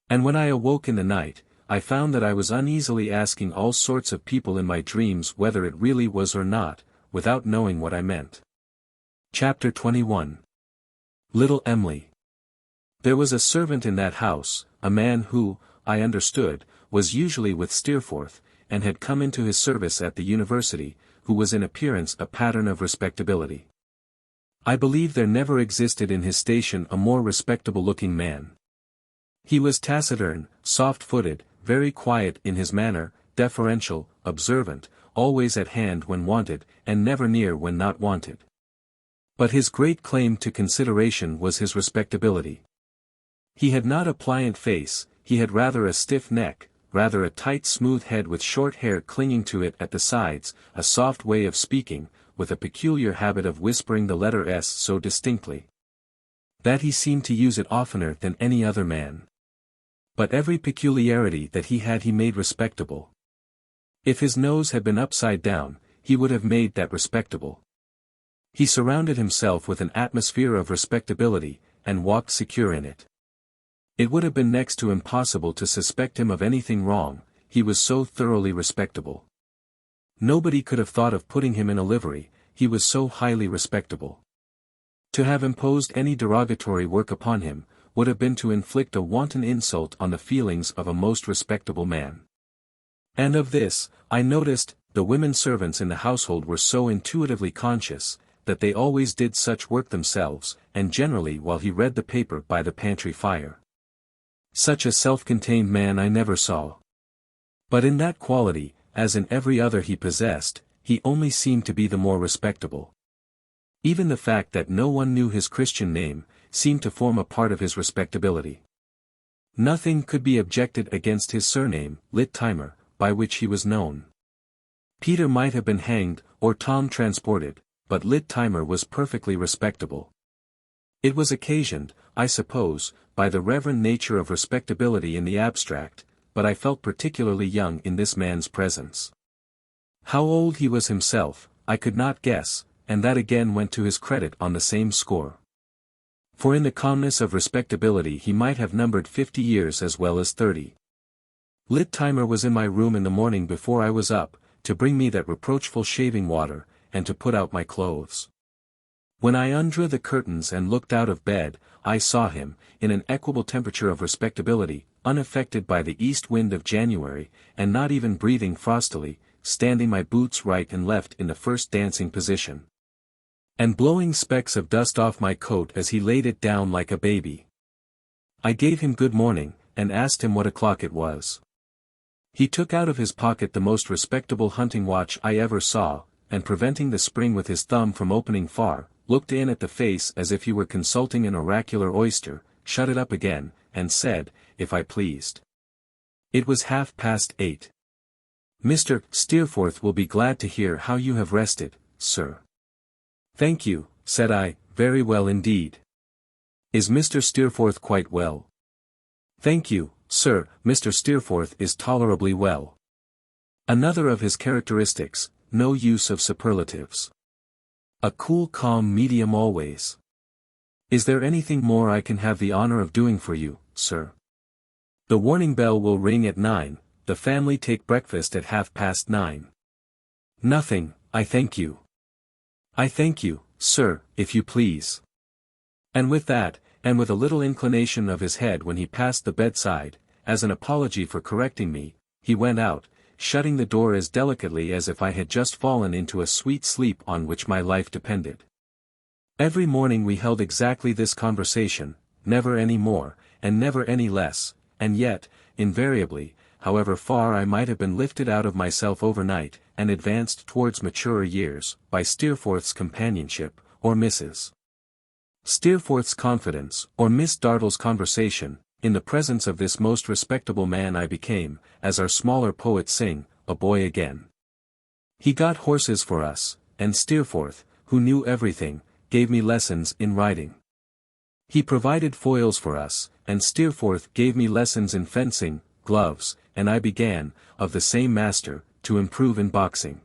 And when I awoke in the night, I found that I was uneasily asking all sorts of people in my dreams whether it really was or not, without knowing what I meant. Chapter 21. Little Em'ly. There was a servant in that house, a man who, I understood, was usually with Steerforth, and had come into his service at the university, who was in appearance a pattern of respectability. I believe there never existed in his station a more respectable-looking man. He was taciturn, soft-footed, very quiet in his manner, deferential, observant, always at hand when wanted, and never near when not wanted. But his great claim to consideration was his respectability. He had not a pliant face, he had rather a stiff neck, rather a tight smooth head with short hair clinging to it at the sides, a soft way of speaking, with a peculiar habit of whispering the letter S so distinctly that he seemed to use it oftener than any other man. But every peculiarity that he had he made respectable. If his nose had been upside down, he would have made that respectable. He surrounded himself with an atmosphere of respectability, and walked secure in it. It would have been next to impossible to suspect him of anything wrong, he was so thoroughly respectable. Nobody could have thought of putting him in a livery, he was so highly respectable. To have imposed any derogatory work upon him, would have been to inflict a wanton insult on the feelings of a most respectable man. And of this, I noticed, the women servants in the household were so intuitively conscious, that they always did such work themselves, and generally while he read the paper by the pantry fire. Such a self-contained man I never saw. But in that quality, as in every other he possessed, he only seemed to be the more respectable. Even the fact that no one knew his Christian name, seemed to form a part of his respectability. Nothing could be objected against his surname, Littimer, by which he was known. Peter might have been hanged, or Tom transported, but Littimer was perfectly respectable. It was occasioned, I suppose, by the reverend nature of respectability in the abstract, but I felt particularly young in this man's presence. How old he was himself, I could not guess, and that again went to his credit on the same score. For in the calmness of respectability he might have numbered 50 years as well as 30. Littimer was in my room in the morning before I was up, to bring me that reproachful shaving water, and to put out my clothes. When I undrew the curtains and looked out of bed, I saw him, in an equable temperature of respectability, unaffected by the east wind of January, and not even breathing frostily, standing my boots right and left in the first dancing position, and blowing specks of dust off my coat as he laid it down like a baby. I gave him good morning, and asked him what o'clock it was. He took out of his pocket the most respectable hunting watch I ever saw, and preventing the spring with his thumb from opening far, looked in at the face as if he were consulting an oracular oyster, shut it up again, and said, if I pleased. It was 8:30. Mr. Steerforth will be glad to hear how you have rested, sir. Thank you, said I, very well indeed. Is Mr. Steerforth quite well? Thank you, sir, Mr. Steerforth is tolerably well. Another of his characteristics, no use of superlatives. A cool calm medium always. Is there anything more I can have the honor of doing for you, sir? The warning bell will ring at 9, the family take breakfast at 9:30. Nothing, I thank you. I thank you, sir, if you please. And with that, and with a little inclination of his head when he passed the bedside, as an apology for correcting me, he went out, shutting the door as delicately as if I had just fallen into a sweet sleep on which my life depended. Every morning we held exactly this conversation, never any more, and never any less, and yet, invariably, however far I might have been lifted out of myself overnight, and advanced towards maturer years, by Steerforth's companionship, or Mrs. Steerforth's confidence, or Miss Dartle's conversation, in the presence of this most respectable man I became, as our smaller poets sing, a boy again. He got horses for us, and Steerforth, who knew everything, gave me lessons in riding. He provided foils for us, and Steerforth gave me lessons in fencing, gloves, and I began, of the same master, to improve in boxing.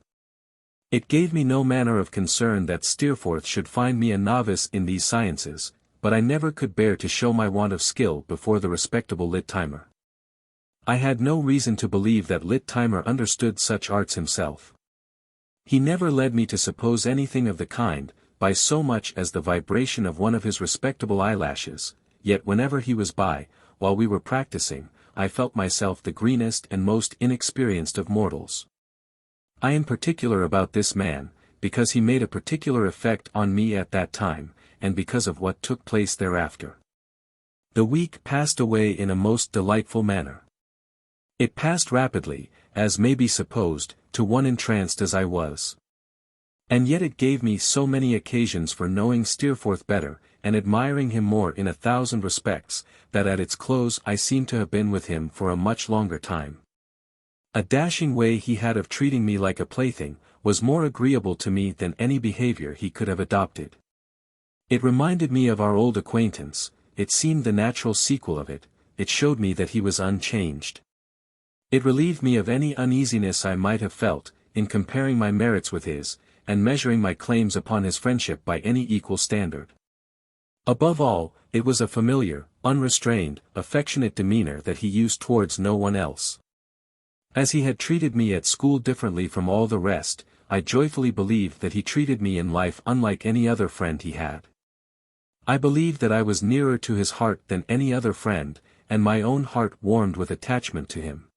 It gave me no manner of concern that Steerforth should find me a novice in these sciences, but I never could bear to show my want of skill before the respectable Littimer. I had no reason to believe that Lit-Timer understood such arts himself. He never led me to suppose anything of the kind, by so much as the vibration of one of his respectable eyelashes, yet whenever he was by, while we were practicing, I felt myself the greenest and most inexperienced of mortals. I am particular about this man, because he made a particular effect on me at that time, and because of what took place thereafter. The week passed away in a most delightful manner. It passed rapidly, as may be supposed, to one entranced as I was. And yet it gave me so many occasions for knowing Steerforth better, and admiring him more in 1,000 respects, that at its close I seemed to have been with him for a much longer time. A dashing way he had of treating me like a plaything, was more agreeable to me than any behavior he could have adopted. It reminded me of our old acquaintance, it seemed the natural sequel of it, it showed me that he was unchanged. It relieved me of any uneasiness I might have felt, in comparing my merits with his, and measuring my claims upon his friendship by any equal standard. Above all, it was a familiar, unrestrained, affectionate demeanor that he used towards no one else. As he had treated me at school differently from all the rest, I joyfully believed that he treated me in life unlike any other friend he had. I believed that I was nearer to his heart than any other friend, and my own heart warmed with attachment to him.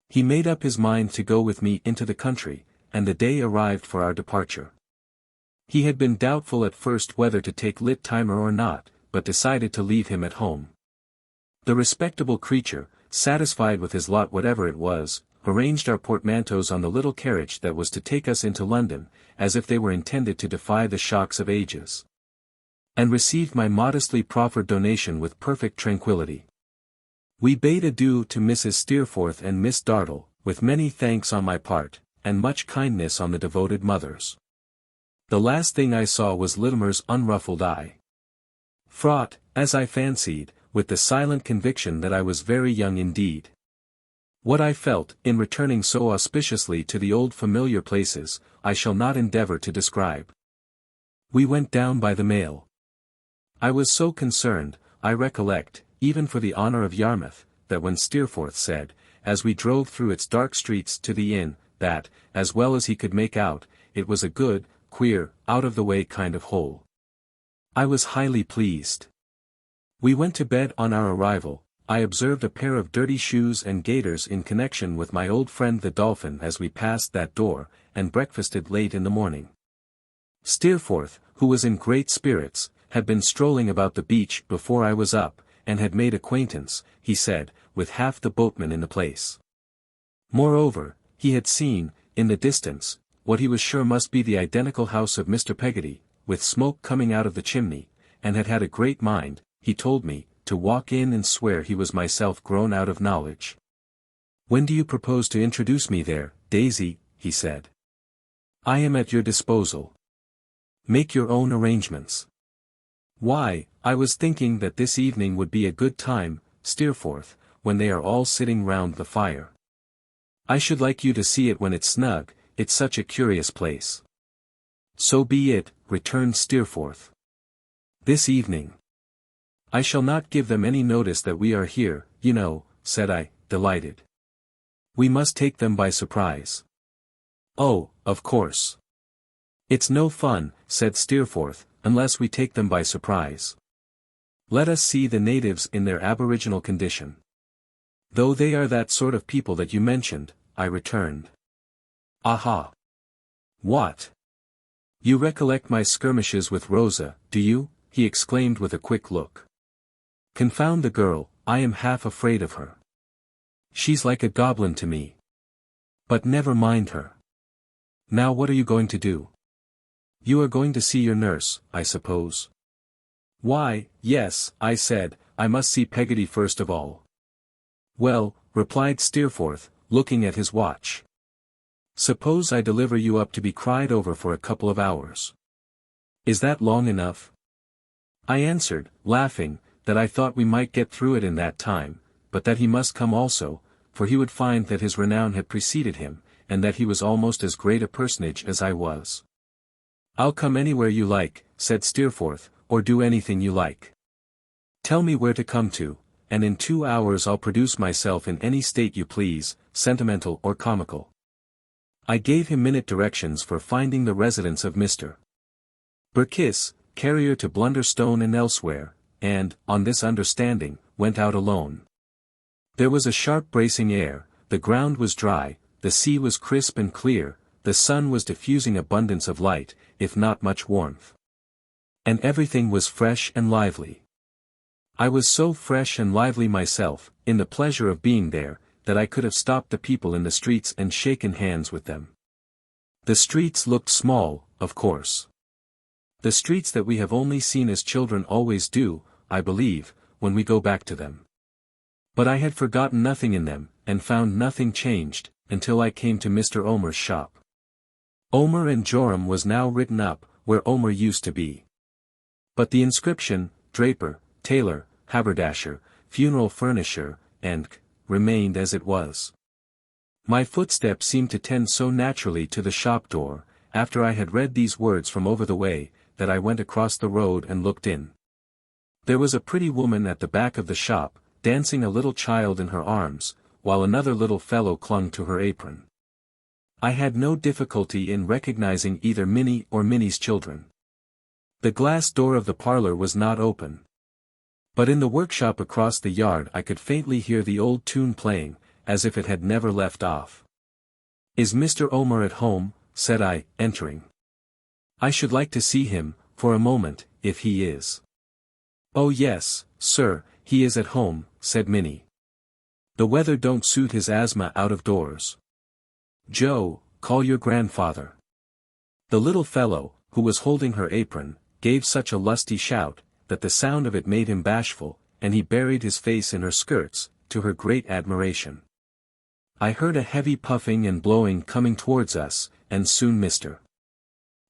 He made up his mind to go with me into the country, and the day arrived for our departure. He had been doubtful at first whether to take Lit-Timer or not, but decided to leave him at home. The respectable creature, satisfied with his lot whatever it was, arranged our portmanteaus on the little carriage that was to take us into London, as if they were intended to defy the shocks of ages. And received my modestly proffered donation with perfect tranquillity. We bade adieu to Mrs. Steerforth and Miss Dartle, with many thanks on my part, and much kindness on the devoted mother's. The last thing I saw was Littimer's unruffled eye. Fraught, as I fancied, with the silent conviction that I was very young indeed. What I felt, in returning so auspiciously to the old familiar places, I shall not endeavour to describe. We went down by the mail. I was so concerned, I recollect, even for the honour of Yarmouth, that when Steerforth said, as we drove through its dark streets to the inn, that, as well as he could make out, it was a good, queer, out-of-the-way kind of hole. I was highly pleased. We went to bed on our arrival. I observed a pair of dirty shoes and gaiters in connection with my old friend the Dolphin as we passed that door, and breakfasted late in the morning. Steerforth, who was in great spirits, had been strolling about the beach before I was up, and had made acquaintance, he said, with half the boatmen in the place. Moreover, he had seen, in the distance, what he was sure must be the identical house of Mr. Peggotty, with smoke coming out of the chimney, and had a great mind, he told me, to walk in and swear he was myself grown out of knowledge. "When do you propose to introduce me there, Daisy?" he said. "I am at your disposal. Make your own arrangements." "Why, I was thinking that this evening would be a good time, Steerforth, when they are all sitting round the fire. I should like you to see it when it's snug, it's such a curious place." "So be it," returned Steerforth. "This evening. I shall not give them any notice that we are here, you know," said I, delighted. "We must take them by surprise." "Oh, of course. It's no fun," said Steerforth, "unless we take them by surprise. Let us see the natives in their aboriginal condition." "Though they are that sort of people that you mentioned," I returned. "Aha! What? You recollect my skirmishes with Rosa, do you?" he exclaimed with a quick look. "Confound the girl, I am half afraid of her. She's like a goblin to me. But never mind her. Now what are you going to do? You are going to see your nurse, I suppose?" "Why, yes," I said, "I must see Peggotty first of all." "Well," replied Steerforth, looking at his watch. "Suppose I deliver you up to be cried over for a couple of hours. Is that long enough?" I answered, laughing, that I thought we might get through it in that time, but that he must come also, for he would find that his renown had preceded him, and that he was almost as great a personage as I was. "I'll come anywhere you like," said Steerforth, "or do anything you like. Tell me where to come to, and in 2 hours I'll produce myself in any state you please, sentimental or comical. I gave him minute directions for finding the residence of Mr. Burkiss, carrier to Blunderstone and elsewhere, and, on this understanding, went out alone. There was a sharp bracing air, the ground was dry, the sea was crisp and clear, the sun was diffusing abundance of light, if not much warmth. And everything was fresh and lively. I was so fresh and lively myself, in the pleasure of being there, that I could have stopped the people in the streets and shaken hands with them. The streets looked small, of course. The streets that we have only seen as children always do, I believe, when we go back to them. But I had forgotten nothing in them, and found nothing changed, until I came to Mr. Omer's shop. Omer and Joram was now written up, where Omer used to be. But the inscription, draper, tailor, haberdasher, funeral furnisher, and remained as it was. My footsteps seemed to tend so naturally to the shop door, after I had read these words from over the way, that I went across the road and looked in. There was a pretty woman at the back of the shop, dancing a little child in her arms, while another little fellow clung to her apron. I had no difficulty in recognizing either Minnie or Minnie's children. The glass door of the parlor was not open. But in the workshop across the yard I could faintly hear the old tune playing, as if it had never left off. "Is Mr. Omer at home?" said I, entering. "I should like to see him, for a moment, if he is." "Oh yes, sir, he is at home," said Minnie. "The weather don't suit his asthma out of doors. Joe, call your grandfather." The little fellow, who was holding her apron, gave such a lusty shout, that the sound of it made him bashful, and he buried his face in her skirts, to her great admiration. I heard a heavy puffing and blowing coming towards us, and soon Mr.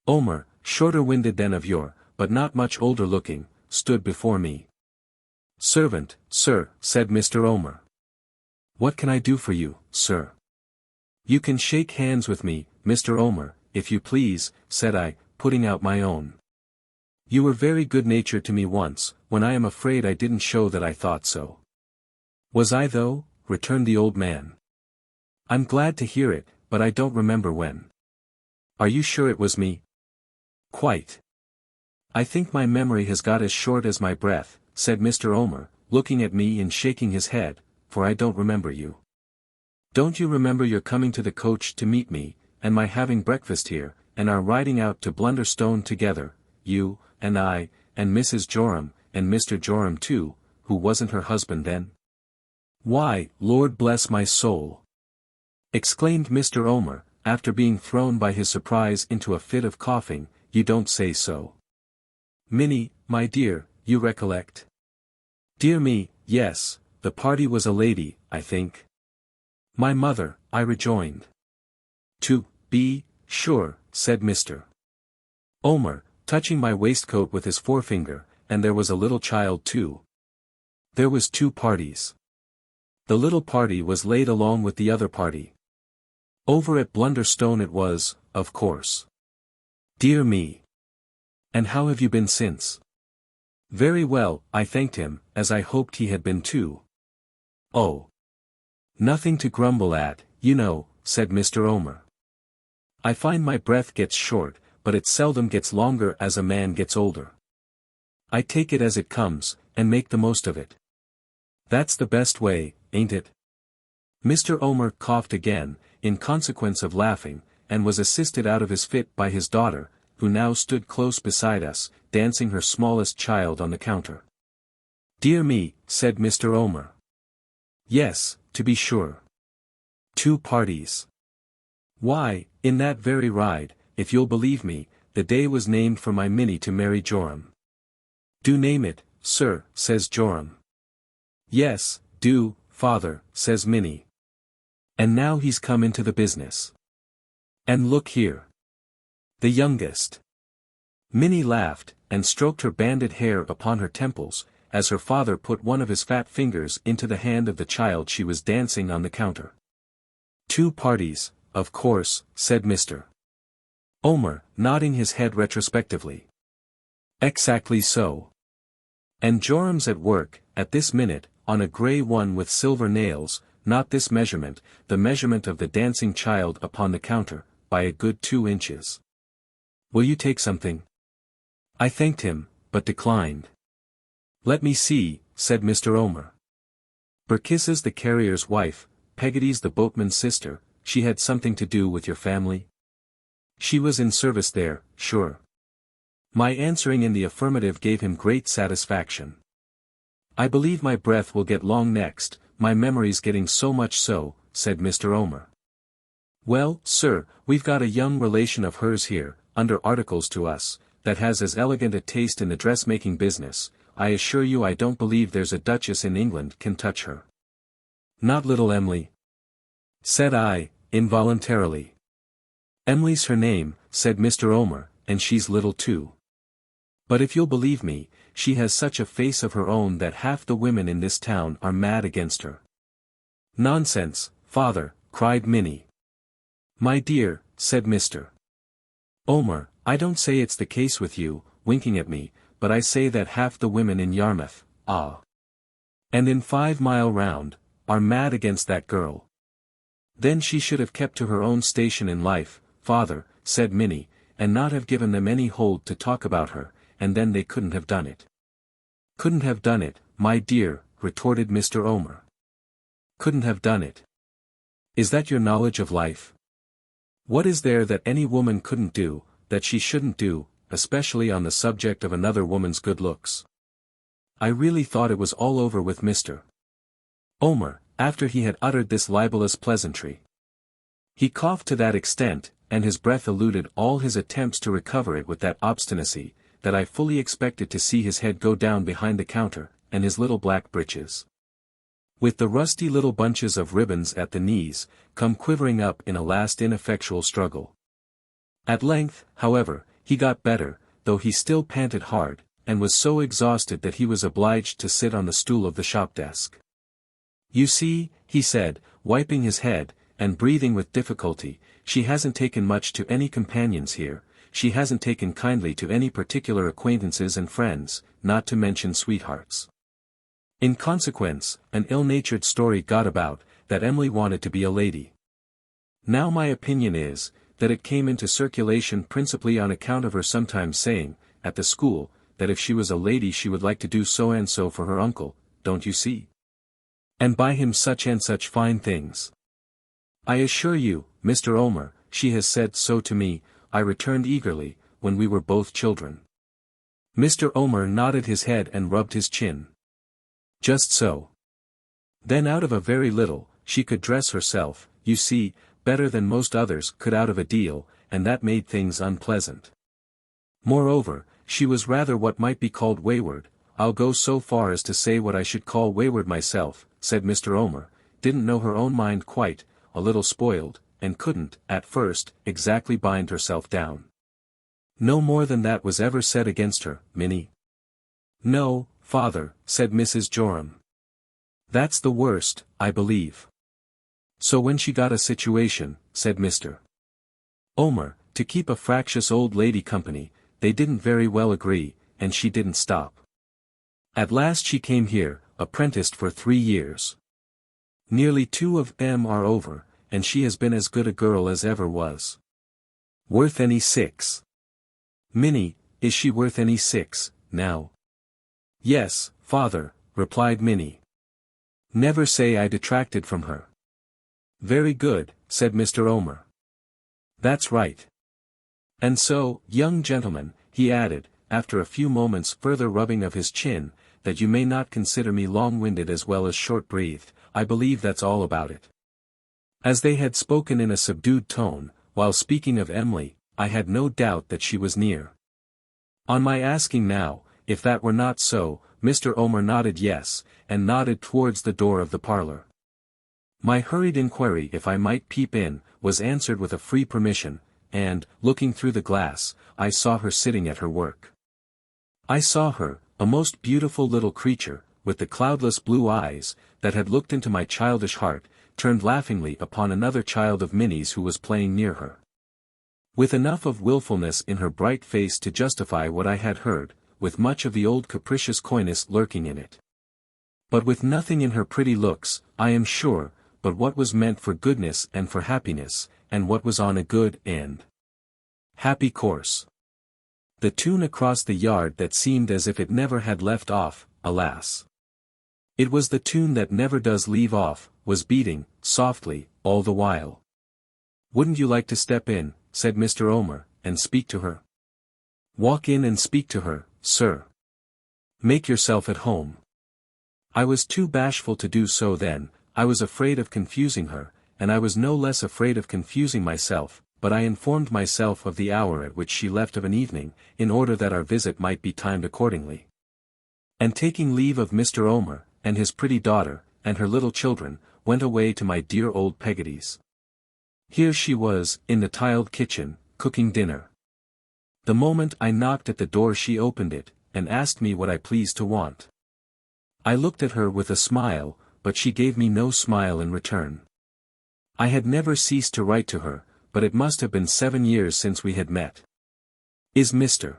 Omer, shorter-winded than of yore, but not much older looking, stood before me. "Servant, sir," said Mr. Omer. "What can I do for you, sir?" "You can shake hands with me, Mr. Omer, if you please," said I, putting out my own. "You were very good-natured to me once, when I am afraid I didn't show that I thought so." "Was I though?" returned the old man. "I'm glad to hear it, but I don't remember when." "Are you sure it was me?" "Quite." "I think my memory has got as short as my breath," said Mr. Omer, looking at me and shaking his head, "for I don't remember you. Don't you remember your coming to the coach to meet me, and my having breakfast here, and our riding out to Blunderstone together, you, and I, and Mrs. Joram, and Mr. Joram too, who wasn't her husband then?" "Why, Lord bless my soul!" exclaimed Mr. Omer, after being thrown by his surprise into a fit of coughing, "you don't say so. Minnie, my dear, you recollect?" "Dear me, yes, the party was a lady, I think." "My mother," I rejoined. "To be sure," said Mr. Omer, touching my waistcoat with his forefinger, "and there was a little child too." "There was 2 parties. The little party was laid along with the other party. Over at Blunderstone it was, of course." "Dear me. And how have you been since?" "Very well," I thanked him, as I hoped he had been too. "Oh. Nothing to grumble at, you know," said Mr. Omer. "I find my breath gets short, but it seldom gets longer as a man gets older. I take it as it comes, and make the most of it. That's the best way, ain't it?" Mr. Omer coughed again, in consequence of laughing, and was assisted out of his fit by his daughter, who now stood close beside us, dancing her smallest child on the counter. "Dear me," said Mr. Omer. "Yes, to be sure. 2 parties. Why, in that very ride, if you'll believe me, the day was named for my Minnie to marry Joram." "Do name it, sir," says Joram. "Yes, do, father," says Minnie. "And now he's come into the business. And look here. The youngest." Minnie laughed, and stroked her banded hair upon her temples, as her father put one of his fat fingers into the hand of the child she was dancing on the counter. "2 parties, of course," said Mr. Omer, nodding his head retrospectively. "Exactly so. And Joram's at work, at this minute, on a grey one with silver nails, not this measurement, the measurement of the dancing child upon the counter, by a good 2 inches. Will you take something? I thanked him, but declined. Let me see, said Mr. Omer. Berkis's the carrier's wife, Peggotty's the boatman's sister, she had something to do with your family? She was in service there, sure. My answering in the affirmative gave him great satisfaction. I believe my breath will get long next, my memory's getting so much so, said Mr. Omer. Well, sir, we've got a young relation of hers here, under articles to us, that has as elegant a taste in the dressmaking business. I assure you I don't believe there's a duchess in England can touch her. Not little Em'ly? Said I, involuntarily. Em'ly's her name, said Mr. Omer, and she's little too. But if you'll believe me, she has such a face of her own that half the women in this town are mad against her. Nonsense, father, cried Minnie. My dear, said Mr. Omer, I don't say it's the case with you, winking at me, but I say that half the women in Yarmouth, and in 5 Mile Round, are mad against that girl. Then she should have kept to her own station in life, father, said Minnie, and not have given them any hold to talk about her, and then they couldn't have done it. Couldn't have done it, my dear, retorted Mr. Omer. Couldn't have done it. Is that your knowledge of life? What is there that any woman couldn't do, that she shouldn't do, especially on the subject of another woman's good looks? I really thought it was all over with Mr. Omer, after he had uttered this libelous pleasantry. He coughed to that extent, and his breath eluded all his attempts to recover it with that obstinacy, that I fully expected to see his head go down behind the counter, and his little black breeches, with the rusty little bunches of ribbons at the knees, come quivering up in a last ineffectual struggle. At length, however, he got better, though he still panted hard, and was so exhausted that he was obliged to sit on the stool of the shop desk. You see, he said, wiping his head, and breathing with difficulty, she hasn't taken much to any companions here, she hasn't taken kindly to any particular acquaintances and friends, not to mention sweethearts. In consequence, an ill-natured story got about, that Em'ly wanted to be a lady. Now my opinion is, that it came into circulation principally on account of her sometimes saying, at the school, that if she was a lady she would like to do so and so for her uncle, don't you see? And buy him such and such fine things. I assure you, Mr. Omer, she has said so to me, I returned eagerly, when we were both children. Mr. Omer nodded his head and rubbed his chin. Just so. Then out of a very little, she could dress herself, you see, better than most others could out of a deal, and that made things unpleasant. Moreover, she was rather what might be called wayward, I'll go so far as to say what I should call wayward myself, said Mr. Omer, didn't know her own mind quite, a little spoiled, and couldn't, at first, exactly bind herself down. No more than that was ever said against her, Minnie. No, father, said Mrs. Joram. That's the worst, I believe. So when she got a situation, said Mr. Omer, to keep a fractious old lady company, they didn't very well agree, and she didn't stop. At last she came here, apprenticed for 3 years. Nearly 2 of them are over, and she has been as good a girl as ever was. Worth any 6. Minnie, is she worth any 6, now? Yes, father, replied Minnie. Never say I detracted from her. Very good, said Mr. Omer. That's right. And so, young gentleman, he added, after a few moments further rubbing of his chin, that you may not consider me long-winded as well as short-breathed, I believe that's all about it. As they had spoken in a subdued tone, while speaking of Em'ly, I had no doubt that she was near. On my asking now, if that were not so, Mr. Omer nodded yes, and nodded towards the door of the parlour. My hurried inquiry if I might peep in, was answered with a free permission, and, looking through the glass, I saw her sitting at her work. I saw her, a most beautiful little creature, with the cloudless blue eyes, that had looked into my childish heart, turned laughingly upon another child of Minnie's who was playing near her. With enough of wilfulness in her bright face to justify what I had heard, with much of the old capricious coyness lurking in it. But with nothing in her pretty looks, I am sure, but what was meant for goodness and for happiness, and what was on a good and happy course. The tune across the yard that seemed as if it never had left off, alas! It was the tune that never does leave off, was beating, softly, all the while. "Wouldn't you like to step in," said Mr. Omer, "and speak to her?" "Walk in and speak to her, sir. Make yourself at home." I was too bashful to do so then. I was afraid of confusing her, and I was no less afraid of confusing myself, but I informed myself of the hour at which she left of an evening, in order that our visit might be timed accordingly. And taking leave of Mr. Omer, and his pretty daughter, and her little children, went away to my dear old Peggotty's. Here she was, in the tiled kitchen, cooking dinner. The moment I knocked at the door she opened it, and asked me what I pleased to want. I looked at her with a smile, but she gave me no smile in return. I had never ceased to write to her, but it must have been 7 years since we had met. "Is Mr.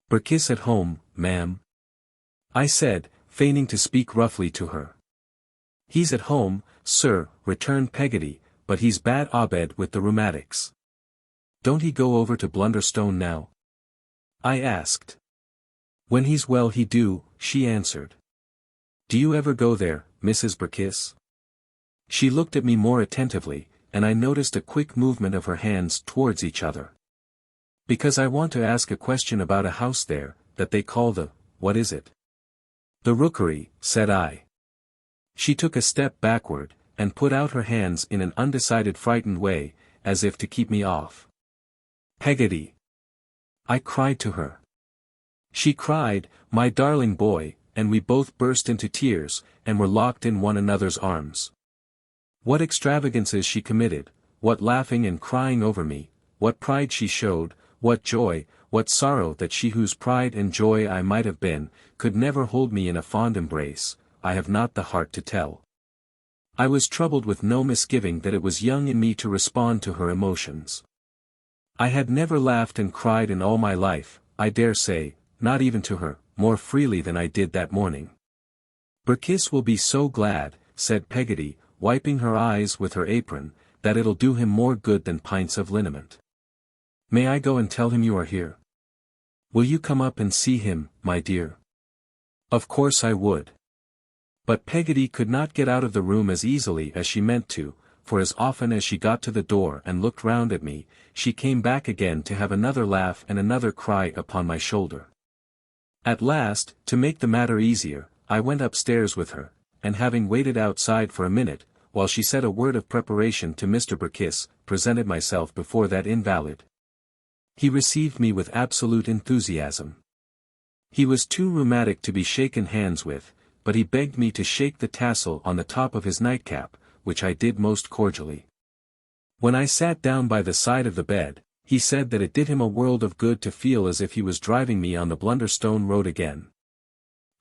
Berkiss at home, ma'am?" I said, feigning to speak roughly to her. "He's at home, sir," returned Peggotty, "but he's bad abed with the rheumatics." "Don't he go over to Blunderstone now?" I asked. "When he's well he do," she answered. "Do you ever go there, Mrs. Berkiss?" She looked at me more attentively, and I noticed a quick movement of her hands towards each other. "Because I want to ask a question about a house there, that they call the, what is it?" "The Rookery," said I. She took a step backward, and put out her hands in an undecided frightened way, as if to keep me off. "Peggotty!" I cried to her. She cried, "My darling boy," and we both burst into tears, and were locked in one another's arms. What extravagances she committed, what laughing and crying over me, what pride she showed, what joy, what sorrow that she whose pride and joy I might have been, could never hold me in a fond embrace, I have not the heart to tell. I was troubled with no misgiving that it was young in me to respond to her emotions. I had never laughed and cried in all my life, I dare say, not even to her, more freely than I did that morning. "Berkiss will be so glad," said Peggotty, wiping her eyes with her apron, "that it'll do him more good than pints of liniment. May I go and tell him you are here? Will you come up and see him, my dear?" Of course I would. But Peggotty could not get out of the room as easily as she meant to, for as often as she got to the door and looked round at me, she came back again to have another laugh and another cry upon my shoulder. At last, to make the matter easier, I went upstairs with her, and having waited outside for a minute, while she said a word of preparation to Mr. Berkiss, presented myself before that invalid. He received me with absolute enthusiasm. He was too rheumatic to be shaken hands with, but he begged me to shake the tassel on the top of his nightcap, which I did most cordially. When I sat down by the side of the bed, he said that it did him a world of good to feel as if he was driving me on the Blunderstone road again.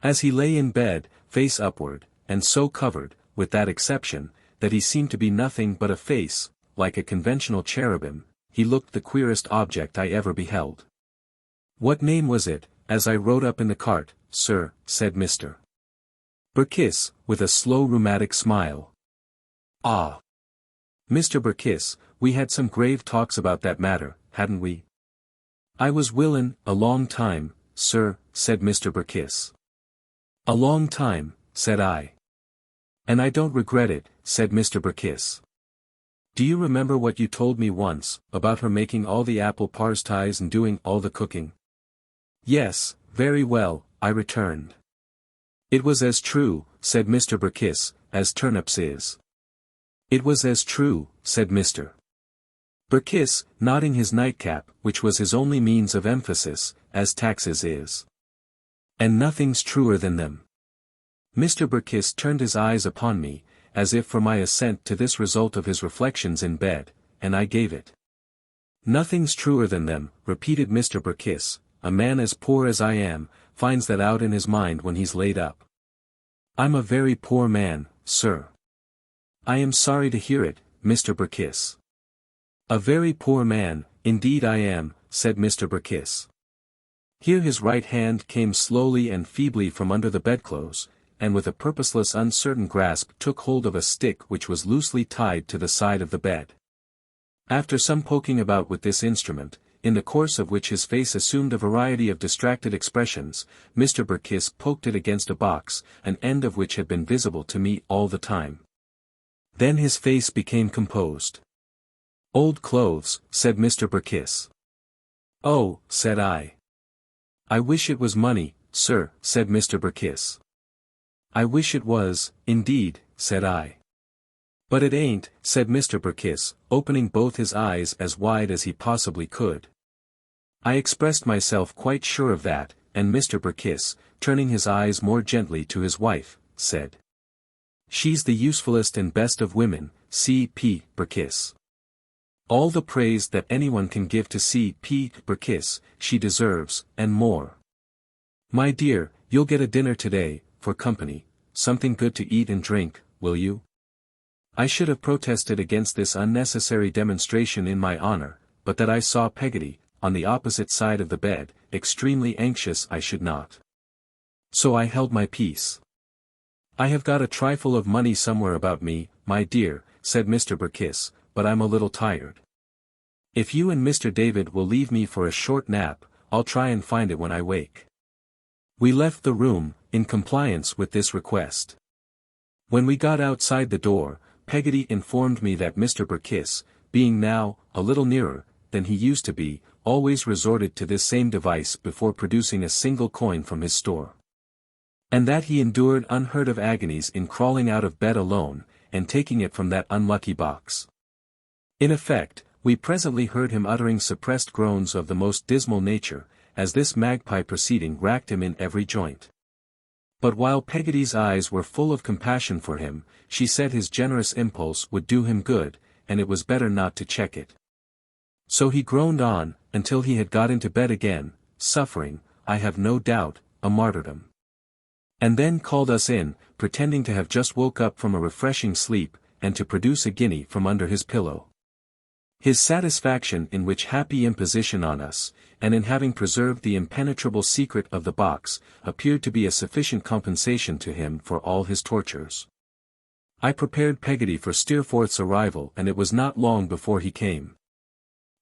As he lay in bed, face upward, and so covered, with that exception, that he seemed to be nothing but a face, like a conventional cherubim, he looked the queerest object I ever beheld. "What name was it, as I rode up in the cart, sir?" said Mr. Berkiss, with a slow rheumatic smile. "Ah! Mr. Berkiss, we had some grave talks about that matter, hadn't we?" "I was willin', a long time, sir," said Mr. Berkiss. "A long time," said I. "And I don't regret it," said Mr. Berkiss. "Do you remember what you told me once, about her making all the apple parseties and doing all the cooking?" "Yes, very well," I returned. "It was as true," said Mr. Berkiss, "as turnips is." "It was as true," said Mr. Berkiss, nodding his nightcap, which was his only means of emphasis, "as taxes is. And nothing's truer than them." Mr. Berkiss turned his eyes upon me, as if for my assent to this result of his reflections in bed, and I gave it. "Nothing's truer than them," repeated Mr. Berkiss, "a man as poor as I am, finds that out in his mind when he's laid up." "I'm a very poor man, sir." "I am sorry to hear it, Mr. Berkiss." "A very poor man, indeed I am," said Mr. Berkiss. Here his right hand came slowly and feebly from under the bedclothes, and with a purposeless uncertain grasp took hold of a stick which was loosely tied to the side of the bed. After some poking about with this instrument, in the course of which his face assumed a variety of distracted expressions, Mr. Burkiss poked it against a box, an end of which had been visible to me all the time. Then his face became composed. "Old clothes," said Mr. Burkiss. "Oh," said I. "I wish it was money, sir," said Mr. Burkiss. "I wish it was, indeed," said I. "But it ain't," said Mr. Burkiss, opening both his eyes as wide as he possibly could. I expressed myself quite sure of that, and Mr. Burkiss, turning his eyes more gently to his wife, said, "She's the usefulest and best of women, C.P. Burkiss. All the praise that anyone can give to C.P. Burkiss, she deserves, and more. My dear, you'll get a dinner today, for company, something good to eat and drink, will you?" I should have protested against this unnecessary demonstration in my honor, but that I saw Peggotty, on the opposite side of the bed, extremely anxious I should not. So I held my peace. "I have got a trifle of money somewhere about me, my dear," said Mr. Burkiss, "but I'm a little tired. If you and Mr. David will leave me for a short nap, I'll try and find it when I wake." We left the room, in compliance with this request. When we got outside the door, Peggotty informed me that Mr. Burkiss, being now a little nearer than he used to be, always resorted to this same device before producing a single coin from his store. And that he endured unheard of agonies in crawling out of bed alone, and taking it from that unlucky box. In effect, we presently heard him uttering suppressed groans of the most dismal nature, as this magpie proceeding racked him in every joint. But while Peggotty's eyes were full of compassion for him, she said his generous impulse would do him good, and it was better not to check it. So he groaned on, until he had got into bed again, suffering, I have no doubt, a martyrdom. And then called us in, pretending to have just woke up from a refreshing sleep, and to produce a guinea from under his pillow. His satisfaction in which happy imposition on us, and in having preserved the impenetrable secret of the box, appeared to be a sufficient compensation to him for all his tortures. I prepared Peggotty for Steerforth's arrival, and it was not long before he came.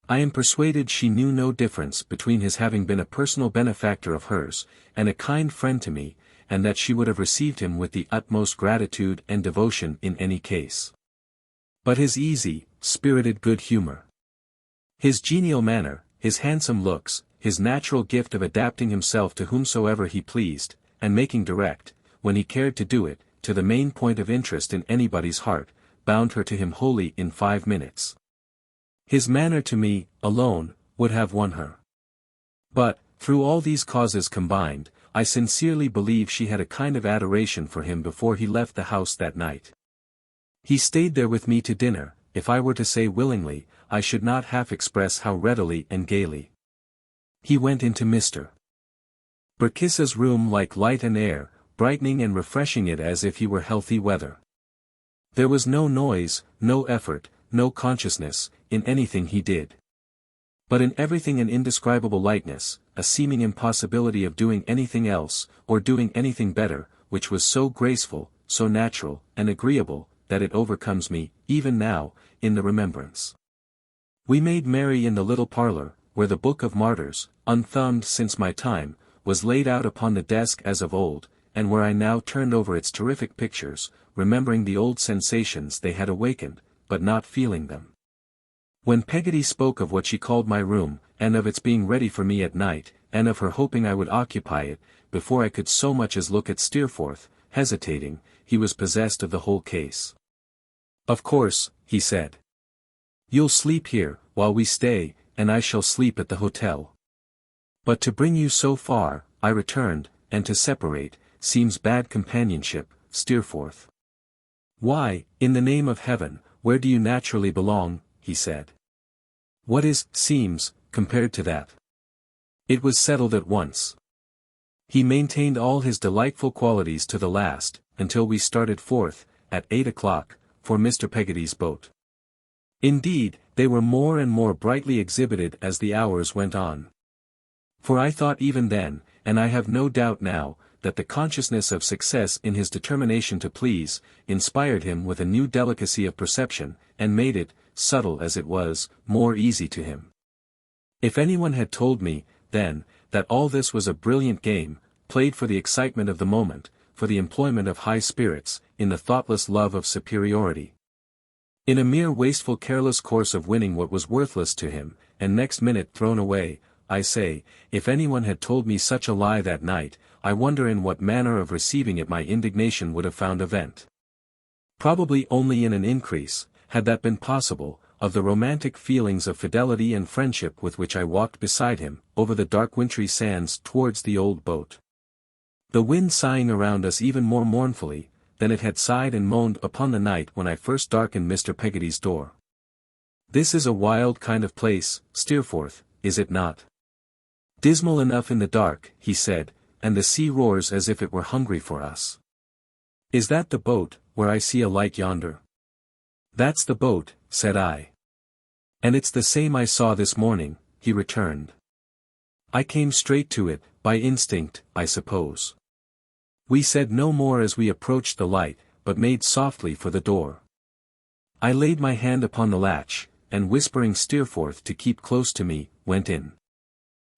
I am persuaded she knew no difference between his having been a personal benefactor of hers, and a kind friend to me, and that she would have received him with the utmost gratitude and devotion in any case. But his easy, spirited good humor, his genial manner, his handsome looks, his natural gift of adapting himself to whomsoever he pleased, and making direct, when he cared to do it, to the main point of interest in anybody's heart, bound her to him wholly in 5 minutes. His manner to me, alone, would have won her. But, through all these causes combined, I sincerely believe she had a kind of adoration for him before he left the house that night. He stayed there with me to dinner. If I were to say willingly, I should not half express how readily and gaily. He went into Mr. Burkiss's room like light and air, brightening and refreshing it as if he were healthy weather. There was no noise, no effort, no consciousness, in anything he did. But in everything an indescribable lightness, a seeming impossibility of doing anything else, or doing anything better, which was so graceful, so natural, and agreeable, that it overcomes me, even now, in the remembrance. We made merry in the little parlor, where the Book of Martyrs, unthumbed since my time, was laid out upon the desk as of old, and where I now turned over its terrific pictures, remembering the old sensations they had awakened, but not feeling them. When Peggotty spoke of what she called my room, and of its being ready for me at night, and of her hoping I would occupy it, before I could so much as look at Steerforth, hesitating, he was possessed of the whole case. "Of course," he said. "You'll sleep here, while we stay, and I shall sleep at the hotel. But to bring you so far," I returned, "and to separate, seems bad companionship, Steerforth." "Why, in the name of heaven, where do you naturally belong?" he said. "What is, seems, compared to that?" It was settled at once. He maintained all his delightful qualities to the last, until we started forth, at 8 o'clock, for Mr. Peggotty's boat. Indeed, they were more and more brightly exhibited as the hours went on. For I thought even then, and I have no doubt now, that the consciousness of success in his determination to please, inspired him with a new delicacy of perception, and made it, subtle as it was, more easy to him. If anyone had told me, then, that all this was a brilliant game, played for the excitement of the moment, for the employment of high spirits, in the thoughtless love of superiority, in a mere wasteful careless course of winning what was worthless to him, and next minute thrown away, I say, if anyone had told me such a lie that night, I wonder in what manner of receiving it my indignation would have found a vent. Probably only in an increase, had that been possible, of the romantic feelings of fidelity and friendship with which I walked beside him, over the dark wintry sands towards the old boat. The wind sighing around us even more mournfully, than it had sighed and moaned upon the night when I first darkened Mr. Peggotty's door. This is a wild kind of place, Steerforth, is it not? Dismal enough in the dark, he said, and the sea roars as if it were hungry for us. Is that the boat, where I see a light yonder? That's the boat, said I. And it's the same I saw this morning, he returned. I came straight to it, by instinct, I suppose. We said no more as we approached the light, but made softly for the door. I laid my hand upon the latch, and whispering Steerforth to keep close to me, went in.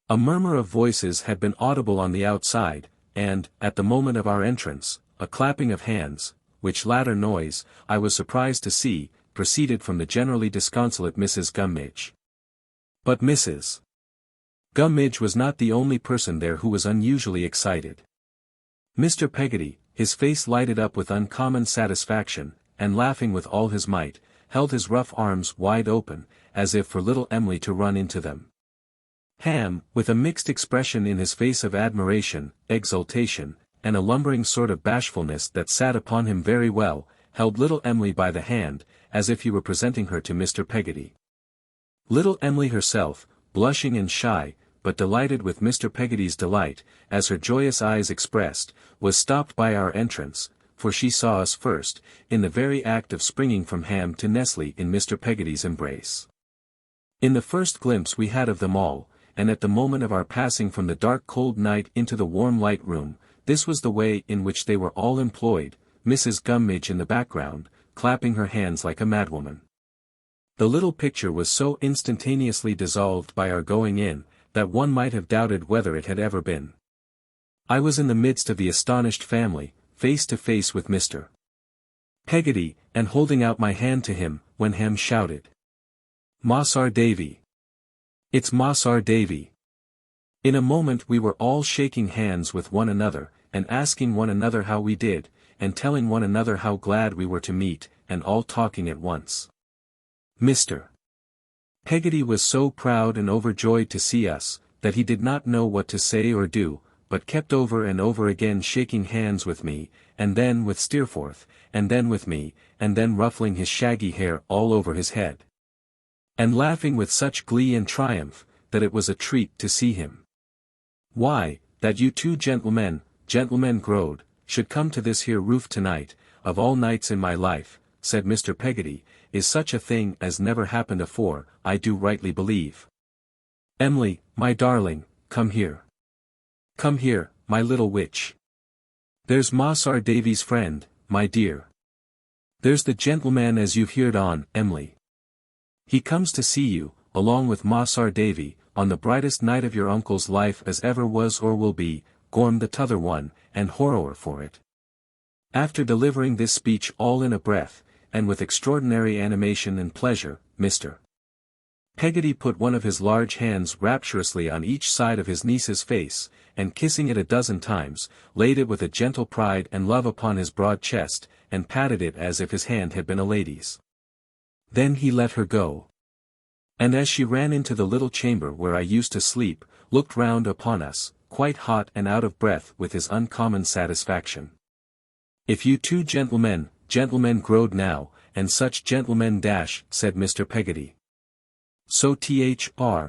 A murmur of voices had been audible on the outside, and, at the moment of our entrance, a clapping of hands, which latter noise, I was surprised to see, proceeded from the generally disconsolate Mrs. Gummidge. But Mrs. Gummidge was not the only person there who was unusually excited. Mr. Peggotty, his face lighted up with uncommon satisfaction, and laughing with all his might, held his rough arms wide open, as if for little Emily to run into them. Ham, with a mixed expression in his face of admiration, exultation, and a lumbering sort of bashfulness that sat upon him very well, held little Emily by the hand, as if he were presenting her to Mr. Peggotty. Little Emily herself, blushing and shy, but delighted with Mr. Peggotty's delight, as her joyous eyes expressed, was stopped by our entrance, for she saw us first, in the very act of springing from Ham to nestle in Mr. Peggotty's embrace. In the first glimpse we had of them all, and at the moment of our passing from the dark cold night into the warm light room, this was the way in which they were all employed, Mrs. Gummidge in the background, clapping her hands like a madwoman. The little picture was so instantaneously dissolved by our going in, that one might have doubted whether it had ever been. I was in the midst of the astonished family, face to face with Mr. Peggotty, and holding out my hand to him, when Ham shouted, "Mas'r Davy! It's Mas'r Davy!" In a moment we were all shaking hands with one another, and asking one another how we did, and telling one another how glad we were to meet, and all talking at once. Mr. Peggotty was so proud and overjoyed to see us, that he did not know what to say or do, but kept over and over again shaking hands with me, and then with Steerforth, and then with me, and then ruffling his shaggy hair all over his head, and laughing with such glee and triumph, that it was a treat to see him. "Why, that you two gentlemen growed, should come to this here roof tonight, of all nights in my life," said Mr. Peggotty, "is such a thing as never happened afore, I do rightly believe. Em'ly, my darling, come here. Come here, my little witch. There's Mas'r Davy's friend, my dear. There's the gentleman as you've heerd on, Em'ly. He comes to see you, along with Mas'r Davy, on the brightest night of your uncle's life as ever was or will be, gorm the t'other one, and horror for it." After delivering this speech all in a breath, and with extraordinary animation and pleasure, Mr. Peggotty put one of his large hands rapturously on each side of his niece's face, and kissing it a dozen times, laid it with a gentle pride and love upon his broad chest, and patted it as if his hand had been a lady's. Then he let her go. And as she ran into the little chamber where I used to sleep, looked round upon us, quite hot and out of breath with his uncommon satisfaction. "If you two gentlemen growed now, and such gentlemen dash," said Mr. Peggotty. "So thr,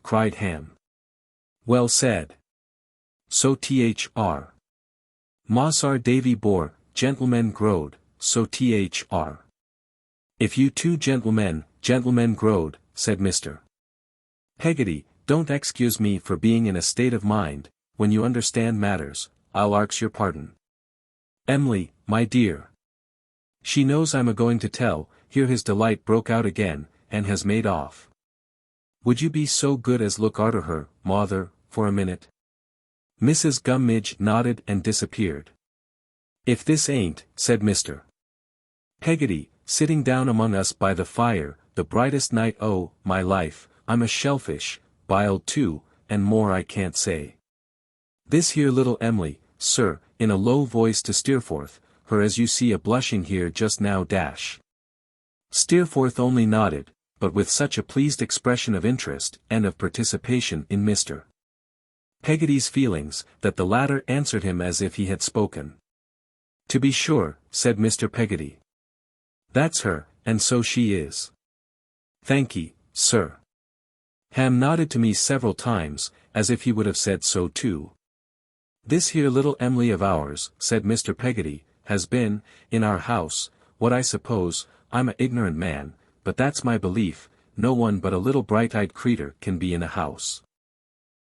cried Ham. "Well said. So thr. Mas'r Davy bore, gentlemen growed, so thr. If you two gentlemen growed," said Mr. Peggotty, "don't excuse me for being in a state of mind, when you understand matters, I'll arx your pardon. Emily, my dear. She knows I'm a-going to tell, here his delight broke out again, and has made off. Would you be so good as look arter her, mother, for a minute? Mrs. Gummidge nodded and disappeared. If this ain't, said Mr. Peggotty, sitting down among us by the fire, the brightest night o' my life, I'm a shellfish, biled too, and more I can't say. This here little Em'ly, sir, in a low voice to Steerforth, her as you see a blushing here just now dash. Steerforth only nodded, but with such a pleased expression of interest and of participation in Mr. Peggotty's feelings, that the latter answered him as if he had spoken. To be sure, said Mr. Peggotty. That's her, and so she is. Thank'ee, sir. Ham nodded to me several times, as if he would have said so too. This here little Em'ly of ours, said Mr. Peggotty, has been, in our house, what I suppose, I'm a ignorant man, but that's my belief, no one but a little bright-eyed creetur can be in a house.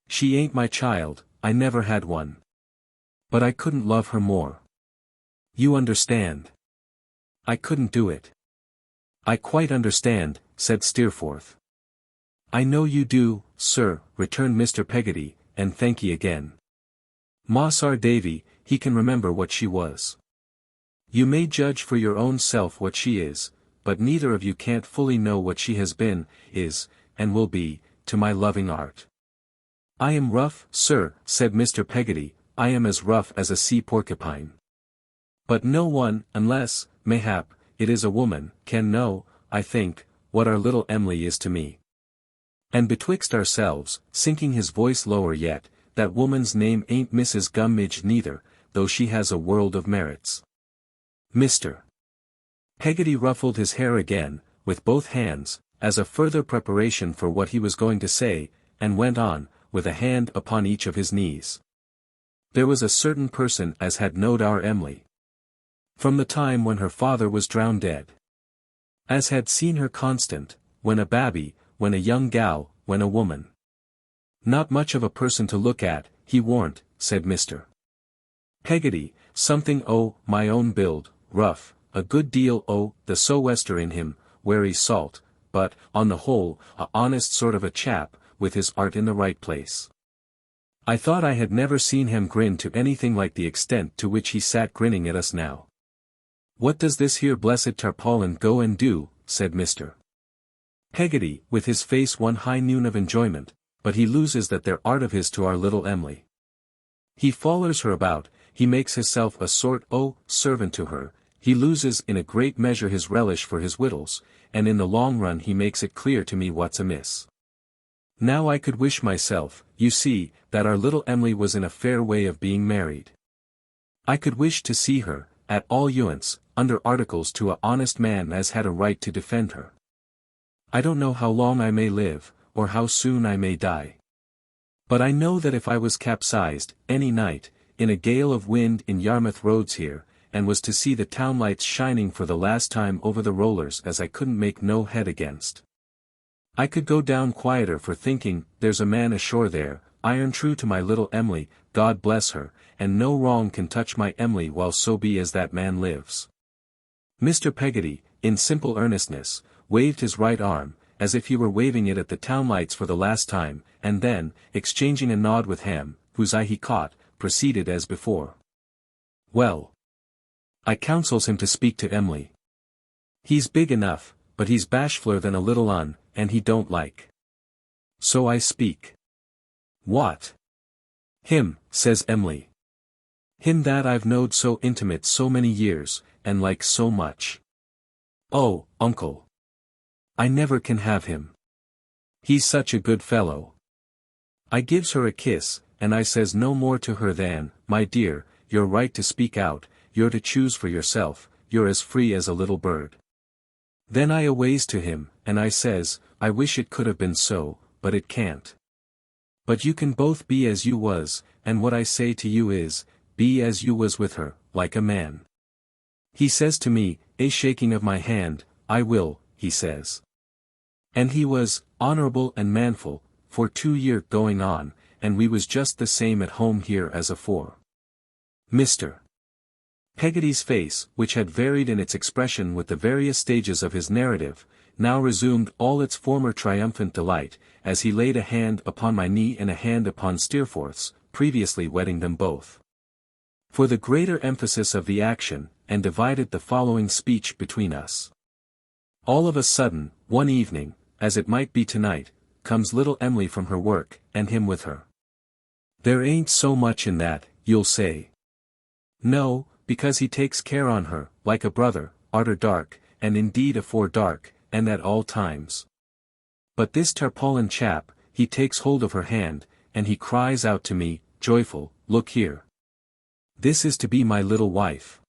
She ain't my child, I never had one. But I couldn't love her more. You understand. I couldn't do it. I quite understand, said Steerforth. I know you do, sir, returned Mr. Peggotty, and thank'ee again. Mossar Davy, he can remember what she was. You may judge for your own self what she is, but neither of you can't fully know what she has been, is, and will be, to my loving art. I am rough, sir, said Mr. Peggotty, I am as rough as a sea porcupine. But no one, unless, mayhap, it is a woman, can know, I think, what our little Em'ly is to me. And betwixt ourselves, sinking his voice lower yet, that woman's name ain't Mrs. Gummidge neither, though she has a world of merits. Mr. Peggotty ruffled his hair again, with both hands, as a further preparation for what he was going to say, and went on, with a hand upon each of his knees. There was a certain person as had knowed our Em'ly from the time when her father was drowned dead. As had seen her constant, when a babby, when a young gal, when a woman. Not much of a person to look at, he warn't, said Mr. Peggotty, something o' my own build, rough, a good deal o' the sou'wester in him, wary salt, but, on the whole, a honest sort of a chap, with his art in the right place. I thought I had never seen him grin to anything like the extent to which he sat grinning at us now. What does this here blessed tarpaulin go and do, said Mr. Peggotty, with his face one high noon of enjoyment, but he loses that there art of his to our little Em'ly. He follers her about, he makes hisself a sort o' servant to her, he loses in a great measure his relish for his wittles, and in the long run he makes it clear to me what's amiss. Now I could wish myself, you see, that our little Em'ly was in a fair way of being married. I could wish to see her, at all euents, under articles to a honest man as had a right to defend her. I don't know how long I may live, or how soon I may die. But I know that if I was capsized, any night, in a gale of wind in Yarmouth roads here, and was to see the town lights shining for the last time over the rollers as I couldn't make no head against, I could go down quieter for thinking, there's a man ashore there, iron true to my little Em'ly, God bless her, and no wrong can touch my Em'ly while so be as that man lives. Mr. Peggotty, in simple earnestness, waved his right arm, as if he were waving it at the town lights for the last time, and then, exchanging a nod with Ham, whose eye he caught, proceeded as before. Well, I counsels him to speak to Em'ly. He's big enough, but he's bashfuler than a little un, and he don't like. So I speak. What? Him, says Em'ly. Him that I've knowed so intimate so many years, and like so much. Oh, uncle. I never can have him. He's such a good fellow. I gives her a kiss, and I says no more to her than, my dear, you're right to speak out, you're to choose for yourself, you're as free as a little bird. Then I aways to him, and I says, I wish it could have been so, but it can't. But you can both be as you was, and what I say to you is, be as you was with her, like a man. He says to me, a shaking of my hand, I will, he says. And he was, honorable and manful, for 2 year going on, and we was just the same at home here as afore. Mr. Peggotty's face, which had varied in its expression with the various stages of his narrative, now resumed all its former triumphant delight, as he laid a hand upon my knee and a hand upon Steerforth's, previously wetting them both, for the greater emphasis of the action, and divided the following speech between us. All of a sudden, one evening, as it might be tonight, comes little Em'ly from her work, and him with her. There ain't so much in that, you'll say. No, because he takes care on her, like a brother, arter dark, and indeed afore dark, and at all times. But this tarpaulin chap, he takes hold of her hand, and he cries out to me, joyful, look here. This is to be my little wife.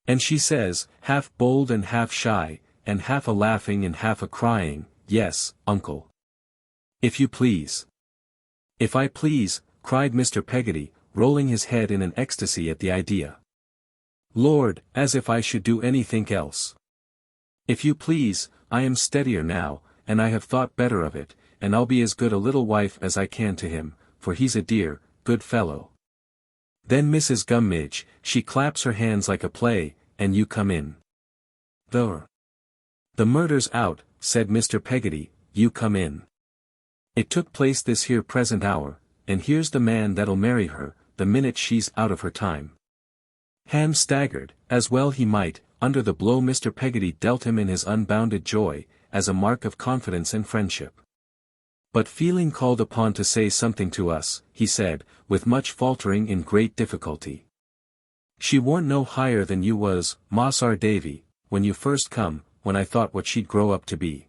And she says, half bold and half shy, and half a laughing and half a crying, yes, uncle. If you please. If I please, cried Mr. Peggotty, rolling his head in an ecstasy at the idea. Lord, as if I should do anythink else. If you please, I am steadier now, and I have thought better of it, and I'll be as good a little wife as I can to him, for he's a dear, good fellow. Then Mrs. Gummidge, she claps her hands like a play, and you come in. The murder's out, said Mr. Peggotty, you come in. It took place this here present hour, and here's the man that'll marry her, the minute she's out of her time. Ham staggered, as well he might, under the blow Mr. Peggotty dealt him in his unbounded joy, as a mark of confidence and friendship. But feeling called upon to say something to us, he said, with much faltering in great difficulty. She warn't no higher than you was, Mossar Davy, when you first come, when I thought what she'd grow up to be.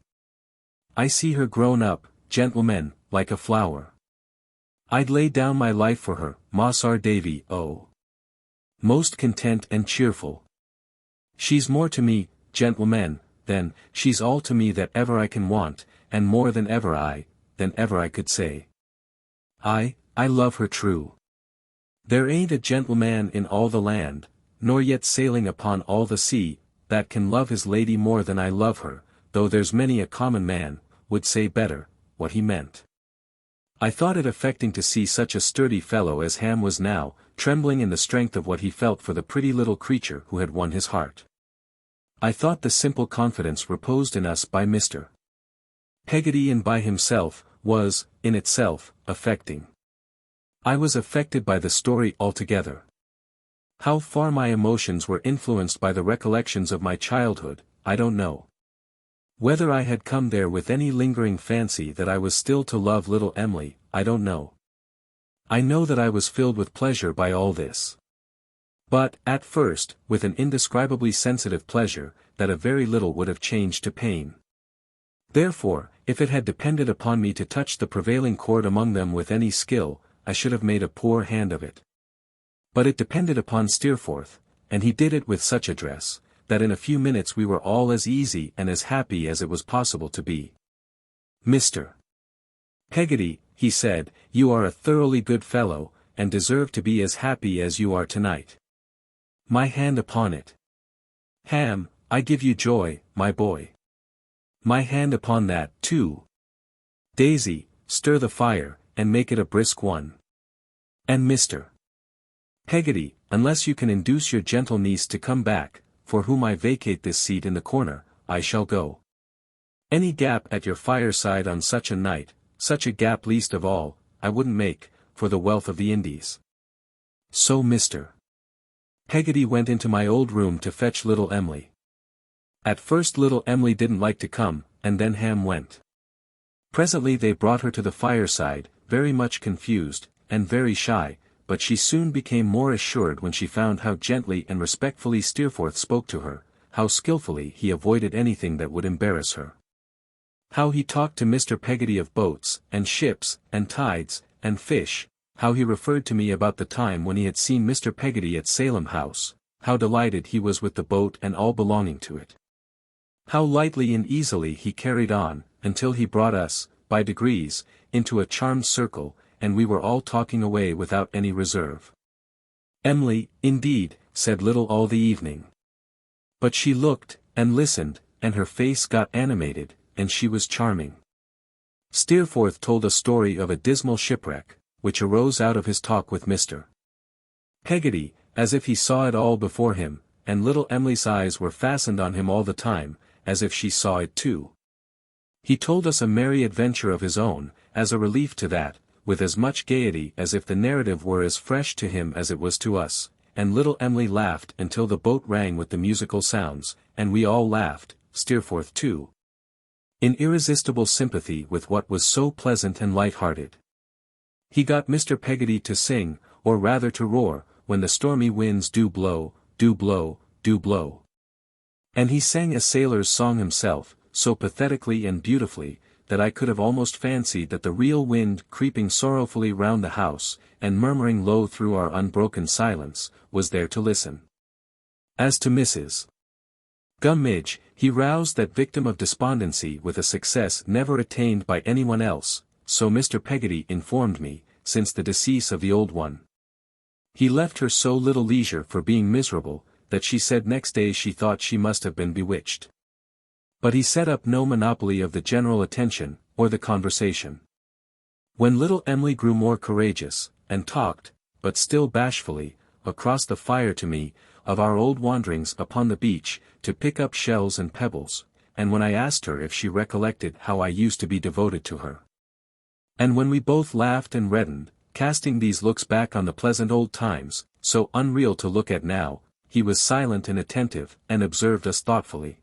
I see her grown up, gentlemen, like a flower. I'd lay down my life for her, Mossar Davy, oh. Most content and cheerful. She's more to me, gentlemen, than, she's all to me that ever I can want, and more than ever I could say. I love her true. There ain't a gentleman in all the land, nor yet sailing upon all the sea, that can love his lady more than I love her, though there's many a common man, would say better, what he meant. I thought it affecting to see such a sturdy fellow as Ham was now, trembling in the strength of what he felt for the pretty little creature who had won his heart. I thought the simple confidence reposed in us by Mr. Peggotty and by himself, was, in itself, affecting. I was affected by the story altogether. How far my emotions were influenced by the recollections of my childhood, I don't know. Whether I had come there with any lingering fancy that I was still to love little Em'ly, I don't know. I know that I was filled with pleasure by all this. But, at first, with an indescribably sensitive pleasure, that a very little would have changed to pain. Therefore, if it had depended upon me to touch the prevailing chord among them with any skill, I should have made a poor hand of it. But it depended upon Steerforth, and he did it with such address, that in a few minutes we were all as easy and as happy as it was possible to be. Mr. Peggotty, he said, you are a thoroughly good fellow, and deserve to be as happy as you are tonight. My hand upon it. Ham, I give you joy, my boy. My hand upon that, too. Daisy, stir the fire, and make it a brisk one. And Mr. Peggotty, unless you can induce your gentle niece to come back, for whom I vacate this seat in the corner, I shall go. Any gap at your fireside on such a night, such a gap least of all, I wouldn't make, for the wealth of the Indies. So Mr. Peggotty went into my old room to fetch little Em'ly. At first little Em'ly didn't like to come, and then Ham went. Presently they brought her to the fireside, very much confused, and very shy, but she soon became more assured when she found how gently and respectfully Steerforth spoke to her, how skilfully he avoided anything that would embarrass her. How he talked to Mr. Peggotty of boats, and ships, and tides, and fish, how he referred to me about the time when he had seen Mr. Peggotty at Salem House, how delighted he was with the boat and all belonging to it. How lightly and easily he carried on, until he brought us, by degrees, into a charmed circle, and we were all talking away without any reserve. Em'ly, indeed, said little all the evening. But she looked, and listened, and her face got animated, and she was charming. Steerforth told a story of a dismal shipwreck, which arose out of his talk with Mr. Peggotty, as if he saw it all before him, and little Emily's eyes were fastened on him all the time, as if she saw it too. He told us a merry adventure of his own, as a relief to that, with as much gaiety as if the narrative were as fresh to him as it was to us, and little Emily laughed until the boat rang with the musical sounds, and we all laughed, Steerforth too, in irresistible sympathy with what was so pleasant and light-hearted. He got Mr. Peggotty to sing, or rather to roar, when the stormy winds do blow, do blow, do blow. And he sang a sailor's song himself, so pathetically and beautifully, that I could have almost fancied that the real wind creeping sorrowfully round the house, and murmuring low through our unbroken silence, was there to listen. As to Mrs. Gummidge, he roused that victim of despondency with a success never attained by anyone else, so Mr. Peggotty informed me, since the decease of the old one. He left her so little leisure for being miserable, that she said next day she thought she must have been bewitched. But he set up no monopoly of the general attention, or the conversation. When little Emily grew more courageous, and talked, but still bashfully, across the fire to me, of our old wanderings upon the beach, to pick up shells and pebbles, and when I asked her if she recollected how I used to be devoted to her. And when we both laughed and reddened, casting these looks back on the pleasant old times, so unreal to look at now, he was silent and attentive, and observed us thoughtfully.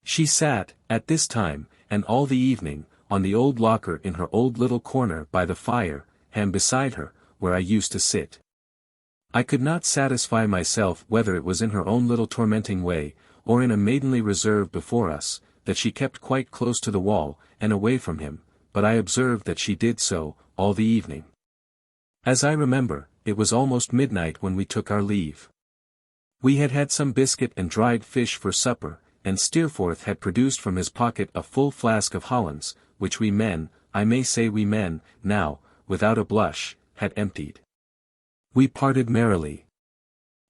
She sat, at this time, and all the evening, on the old locker in her old little corner by the fire, him beside her, where I used to sit. I could not satisfy myself whether it was in her own little tormenting way, or in a maidenly reserve before us, that she kept quite close to the wall, and away from him, but I observed that she did so, all the evening. As I remember, it was almost midnight when we took our leave. We had had some biscuit and dried fish for supper, and Steerforth had produced from his pocket a full flask of Hollands, which we men, I may say we men, now, without a blush, had emptied. We parted merrily.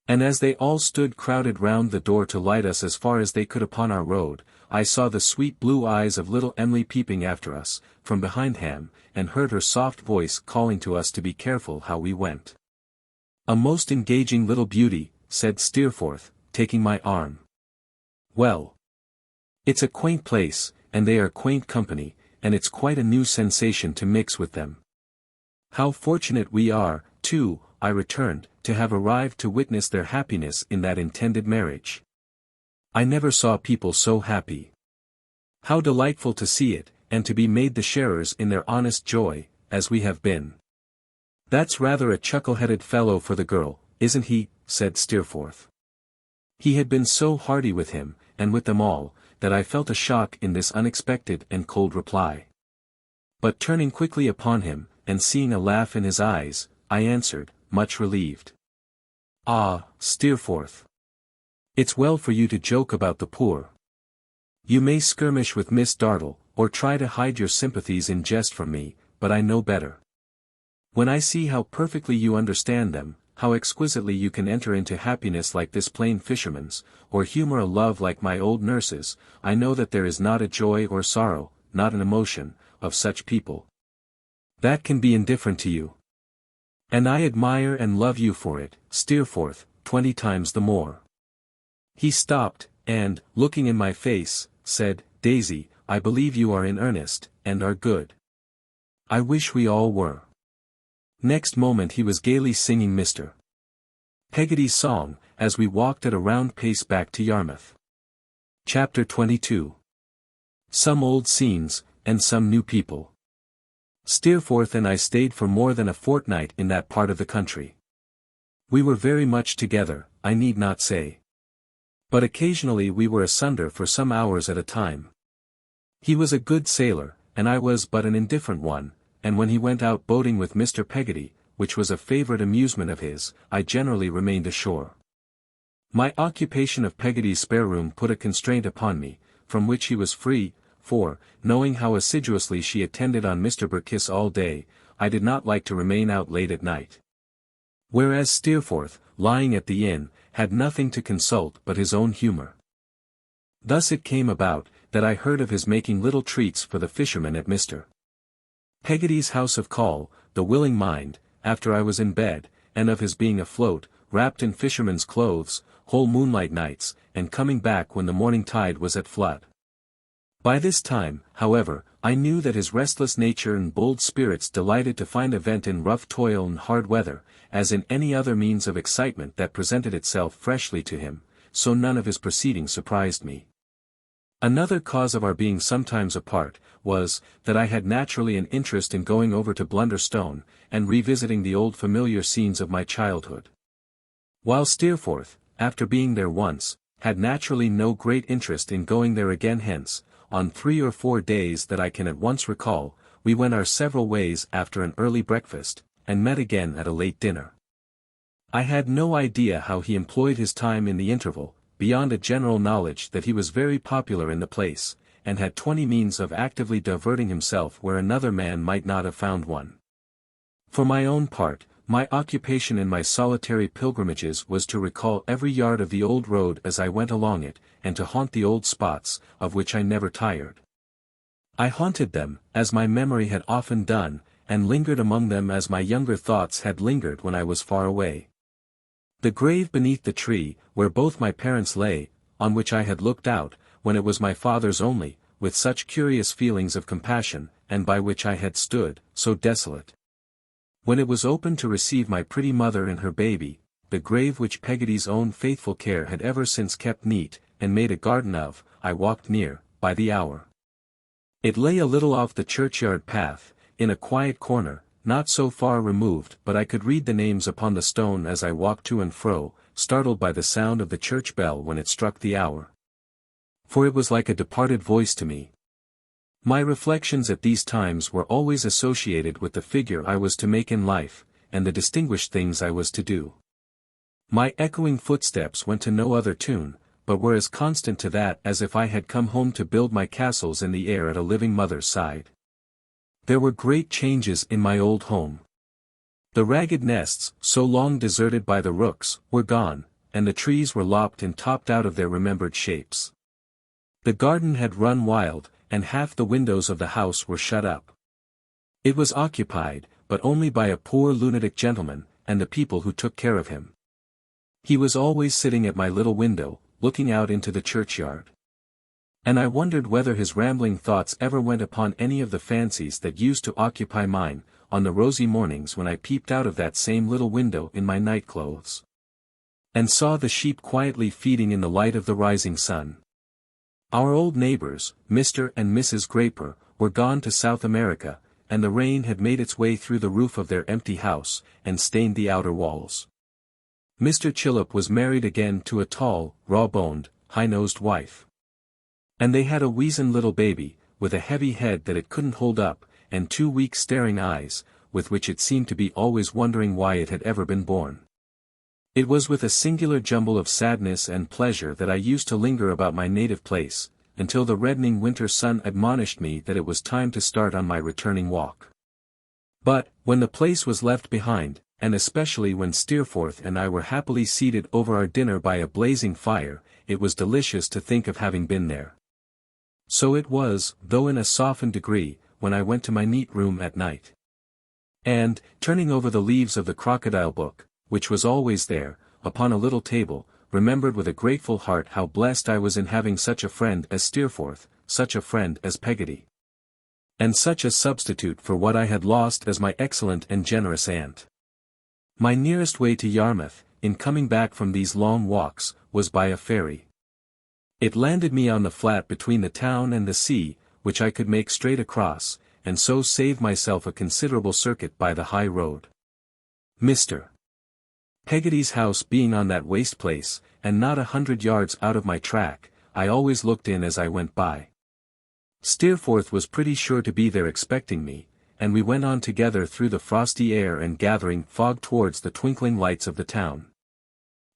And as they all stood crowded round the door to light us as far as they could upon our road, I saw the sweet blue eyes of little Emily peeping after us, from behind him, and heard her soft voice calling to us to be careful how we went. "A most engaging little beauty," said Steerforth, taking my arm. "Well, it's a quaint place, and they are quaint company, and it's quite a new sensation to mix with them." "How fortunate we are, too," I returned, "to have arrived to witness their happiness in that intended marriage. I never saw people so happy. How delightful to see it, and to be made the sharers in their honest joy, as we have been." "That's rather a chuckle-headed fellow for the girl, isn't he?" said Steerforth. He had been so hearty with him, and with them all, that I felt a shock in this unexpected and cold reply. But turning quickly upon him, and seeing a laugh in his eyes, I answered, much relieved. "Ah, Steerforth! It's well for you to joke about the poor. You may skirmish with Miss Dartle, or try to hide your sympathies in jest from me, but I know better. When I see how perfectly you understand them, how exquisitely you can enter into happiness like this plain fisherman's, or humor a love like my old nurse's, I know that there is not a joy or sorrow, not an emotion, of such people, that can be indifferent to you. And I admire and love you for it, Steerforth, 20 times the more." He stopped, and, looking in my face, said, "Daisy, I believe you are in earnest, and are good. I wish we all were." Next moment he was gaily singing Mr. Peggotty's song, as we walked at a round pace back to Yarmouth. Chapter 22. Some old scenes, and some new people. Steerforth and I stayed for more than a fortnight in that part of the country. We were very much together, I need not say. But occasionally we were asunder for some hours at a time. He was a good sailor, and I was but an indifferent one, and when he went out boating with Mr. Peggotty, which was a favourite amusement of his, I generally remained ashore. My occupation of Peggotty's spare room put a constraint upon me, from which he was free, for, knowing how assiduously she attended on Mr. Burkiss all day, I did not like to remain out late at night. Whereas Steerforth, lying at the inn, had nothing to consult but his own humour. Thus it came about, that I heard of his making little treats for the fishermen at Mr. Peggotty's house of call, the willing mind, after I was in bed, and of his being afloat, wrapped in fisherman's clothes, whole moonlight nights, and coming back when the morning tide was at flood. By this time, however, I knew that his restless nature and bold spirits delighted to find a vent in rough toil and hard weather, as in any other means of excitement that presented itself freshly to him, so none of his proceedings surprised me. Another cause of our being sometimes apart, was, that I had naturally an interest in going over to Blunderstone, and revisiting the old familiar scenes of my childhood. While Steerforth, after being there once, had naturally no great interest in going there again. Hence, on 3 or 4 days that I can at once recall, we went our several ways after an early breakfast, and met again at a late dinner. I had no idea how he employed his time in the interval, beyond a general knowledge that he was very popular in the place, and had 20 means of actively diverting himself where another man might not have found one. For my own part, my occupation in my solitary pilgrimages was to recall every yard of the old road as I went along it, and to haunt the old spots, of which I never tired. I haunted them, as my memory had often done, and lingered among them as my younger thoughts had lingered when I was far away. The grave beneath the tree, where both my parents lay, on which I had looked out, when it was my father's only, with such curious feelings of compassion, and by which I had stood, so desolate. When it was open to receive my pretty mother and her baby, the grave which Peggotty's own faithful care had ever since kept neat, and made a garden of, I walked near, by the hour. It lay a little off the churchyard path, in a quiet corner, not so far removed but I could read the names upon the stone as I walked to and fro, startled by the sound of the church bell when it struck the hour. For it was like a departed voice to me. My reflections at these times were always associated with the figure I was to make in life, and the distinguished things I was to do. My echoing footsteps went to no other tune, but were as constant to that as if I had come home to build my castles in the air at a living mother's side. There were great changes in my old home. The ragged nests, so long deserted by the rooks, were gone, and the trees were lopped and topped out of their remembered shapes. The garden had run wild, and half the windows of the house were shut up. It was occupied, but only by a poor lunatic gentleman, and the people who took care of him. He was always sitting at my little window, looking out into the churchyard. And I wondered whether his rambling thoughts ever went upon any of the fancies that used to occupy mine, on the rosy mornings when I peeped out of that same little window in my night clothes, and saw the sheep quietly feeding in the light of the rising sun. Our old neighbors, Mr. and Mrs. Graper, were gone to South America, and the rain had made its way through the roof of their empty house, and stained the outer walls. Mr. Chillip was married again to a tall, raw-boned, high-nosed wife. And they had a weazen little baby, with a heavy head that it couldn't hold up, and 2 weak staring eyes, with which it seemed to be always wondering why it had ever been born. It was with a singular jumble of sadness and pleasure that I used to linger about my native place, until the reddening winter sun admonished me that it was time to start on my returning walk. But, when the place was left behind, and especially when Steerforth and I were happily seated over our dinner by a blazing fire, it was delicious to think of having been there. So it was, though in a softened degree, when I went to my neat room at night. And, turning over the leaves of the crocodile book, which was always there, upon a little table, remembered with a grateful heart how blessed I was in having such a friend as Steerforth, such a friend as Peggotty, and such a substitute for what I had lost as my excellent and generous aunt. My nearest way to Yarmouth, in coming back from these long walks, was by a ferry. It landed me on the flat between the town and the sea, which I could make straight across, and so save myself a considerable circuit by the high road. Mr. Peggotty's house being on that waste place, and not 100 yards out of my track, I always looked in as I went by. Steerforth was pretty sure to be there expecting me, and we went on together through the frosty air and gathering fog towards the twinkling lights of the town.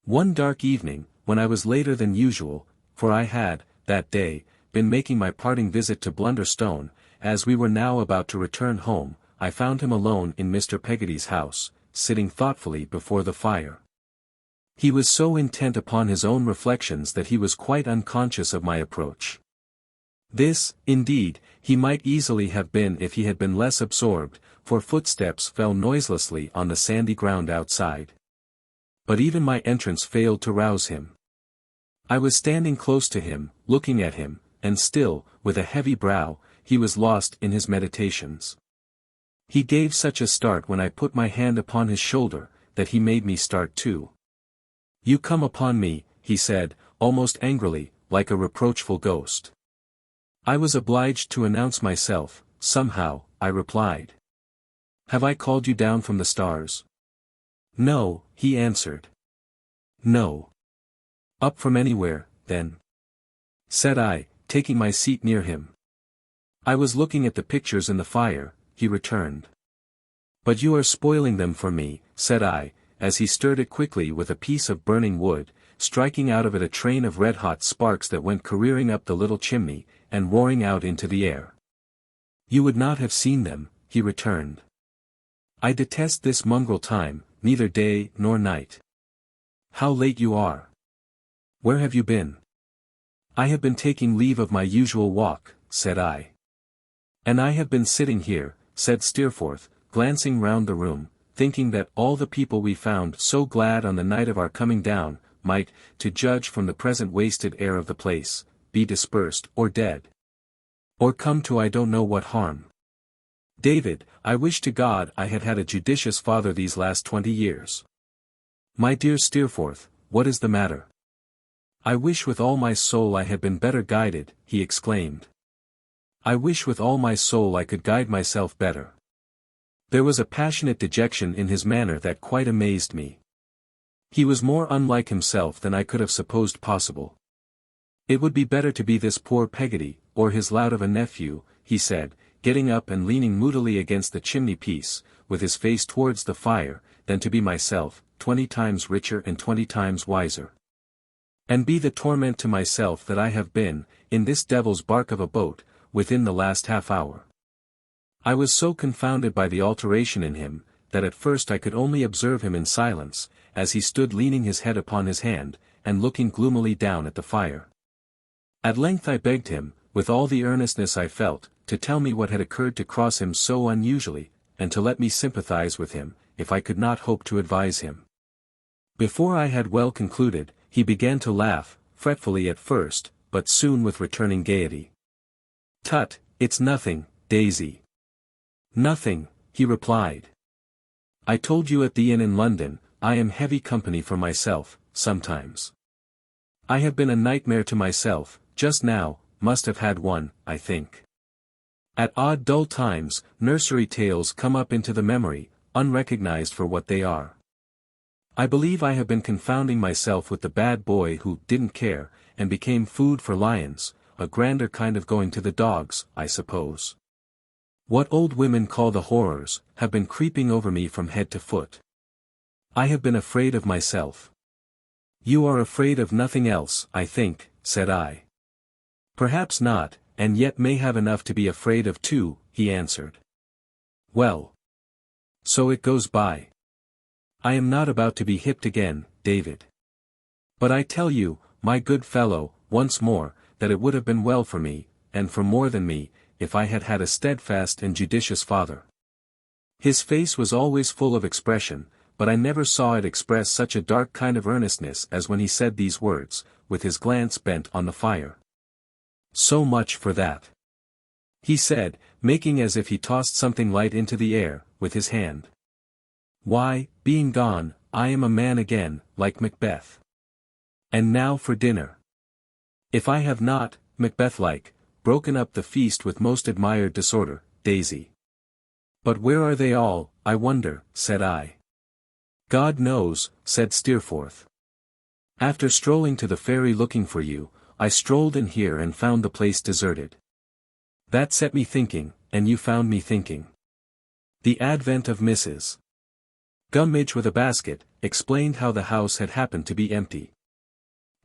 One dark evening, when I was later than usual, for I had, that day, been making my parting visit to Blunderstone, as we were now about to return home, I found him alone in Mr. Peggotty's house, sitting thoughtfully before the fire. He was so intent upon his own reflections that he was quite unconscious of my approach. This, indeed, he might easily have been if he had been less absorbed, for footsteps fell noiselessly on the sandy ground outside. But even my entrance failed to rouse him. I was standing close to him, looking at him, and still, with a heavy brow, he was lost in his meditations. He gave such a start when I put my hand upon his shoulder, that he made me start too. "You come upon me," he said, almost angrily, like a reproachful ghost. I was obliged to announce myself. "Somehow," I replied. "Have I called you down from the stars?" "No," he answered. "No. Up from anywhere, then?" said I, taking my seat near him. "I was looking at the pictures in the fire," he returned. "But you are spoiling them for me," said I, as he stirred it quickly with a piece of burning wood, striking out of it a train of red-hot sparks that went careering up the little chimney, and roaring out into the air. "You would not have seen them," he returned. "I detest this mongrel time, neither day nor night. How late you are! Where have you been?" "I have been taking leave of my usual walk," said I. "And I have been sitting here," said Steerforth, glancing round the room, thinking that all the people we found so glad on the night of our coming down, might, to judge from the present wasted air of the place, be dispersed or dead. Or come to I don't know what harm. David, I wish to God I had had a judicious father these last 20 years. My dear Steerforth, what is the matter? I wish with all my soul I had been better guided, he exclaimed. I wish with all my soul I could guide myself better. There was a passionate dejection in his manner that quite amazed me. He was more unlike himself than I could have supposed possible. It would be better to be this poor Peggotty, or his lout of a nephew, he said, getting up and leaning moodily against the chimney-piece, with his face towards the fire, than to be myself, 20 times richer and 20 times wiser. And be the torment to myself that I have been, in this devil's bark of a boat, within the last half-hour. I was so confounded by the alteration in him, that at first I could only observe him in silence, as he stood leaning his head upon his hand, and looking gloomily down at the fire. At length I begged him, with all the earnestness I felt, to tell me what had occurred to cross him so unusually, and to let me sympathize with him, if I could not hope to advise him. Before I had well concluded, he began to laugh, fretfully at first, but soon with returning gaiety. Tut, it's nothing, Daisy. Nothing, he replied. I told you at the inn in London, I am heavy company for myself, sometimes. I have been a nightmare to myself, just now, must have had one, I think. At odd dull times, nursery tales come up into the memory, unrecognized for what they are. I believe I have been confounding myself with the bad boy who didn't care, and became food for lions, a grander kind of going to the dogs, I suppose. What old women call the horrors, have been creeping over me from head to foot. I have been afraid of myself. You are afraid of nothing else, I think, said I. Perhaps not, and yet may have enough to be afraid of too, he answered. Well. So it goes by. I am not about to be hipped again, David. But I tell you, my good fellow, once more, that it would have been well for me, and for more than me, if I had had a steadfast and judicious father. His face was always full of expression, but I never saw it express such a dark kind of earnestness as when he said these words, with his glance bent on the fire. So much for that. He said, making as if he tossed something light into the air, with his hand. Why, being gone, I am a man again, like Macbeth. And now for dinner. If I have not, Macbeth-like, broken up the feast with most admired disorder, Daisy. But where are they all, I wonder, said I. God knows, said Steerforth. After strolling to the ferry looking for you, I strolled in here and found the place deserted. That set me thinking, and you found me thinking. The advent of Mrs. Gummidge with a basket, explained how the house had happened to be empty.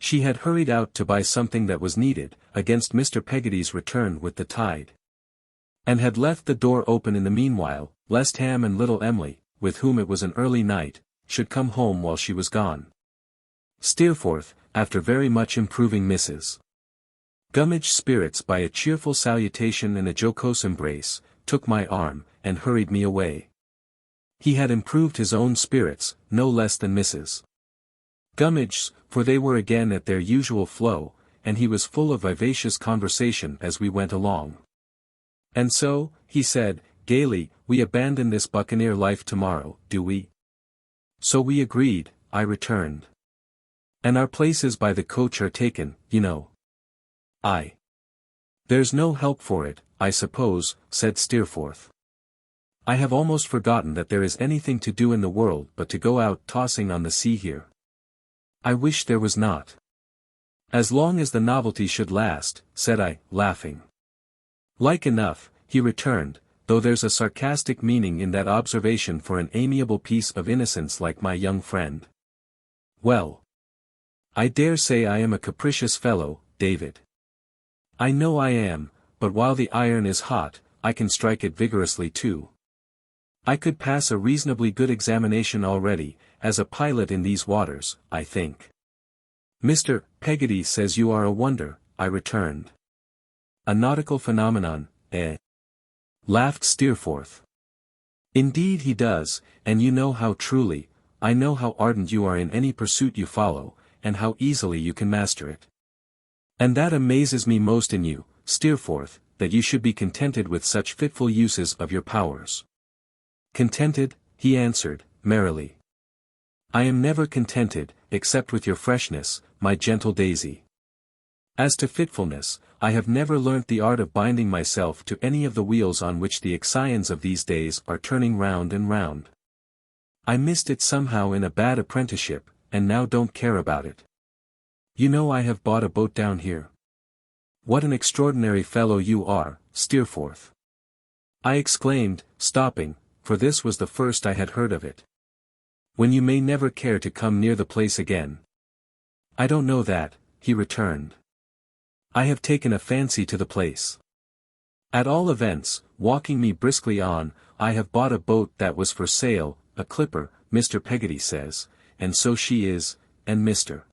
She had hurried out to buy something that was needed, against Mr. Peggotty's return with the tide. And had left the door open in the meanwhile, lest Ham and little Em'ly, with whom it was an early night, should come home while she was gone. Steerforth, after very much improving Mrs. Gummidge's spirits by a cheerful salutation and a jocose embrace, took my arm, and hurried me away. He had improved his own spirits, no less than Mrs. Gummidge's, for they were again at their usual flow, and he was full of vivacious conversation as we went along. "And so," he said, gaily, "we abandon this buccaneer life tomorrow, do we?" "So we agreed," I returned. "And our places by the coach are taken, you know." "There's no help for it, I suppose," said Steerforth. "I have almost forgotten that there is anything to do in the world but to go out tossing on the sea here. I wish there was not." "As long as the novelty should last," said I, laughing. "Like enough," he returned, "though there's a sarcastic meaning in that observation for an amiable piece of innocence like my young friend. Well, I dare say I am a capricious fellow, David. I know I am, but while the iron is hot, I can strike it vigorously too. I could pass a reasonably good examination already, as a pilot in these waters, I think." "Mr. Peggotty says you are a wonder," I returned. "A nautical phenomenon, eh?" laughed Steerforth. "Indeed he does, and you know how truly, I know how ardent you are in any pursuit you follow, and how easily you can master it. And that amazes me most in you, Steerforth, that you should be contented with such fitful uses of your powers." "Contented," he answered, merrily. "I am never contented, except with your freshness, my gentle daisy. As to fitfulness, I have never learnt the art of binding myself to any of the wheels on which the Ixions of these days are turning round and round. I missed it somehow in a bad apprenticeship, and now don't care about it. You know I have bought a boat down here." "What an extraordinary fellow you are, Steerforth!" I exclaimed, stopping, for this was the first I had heard of it. "When you may never care to come near the place again." "I don't know that," he returned. "I have taken a fancy to the place. At all events, walking me briskly on, I have bought a boat that was for sale, a clipper, Mr. Peggotty says, and so she is, and Mr.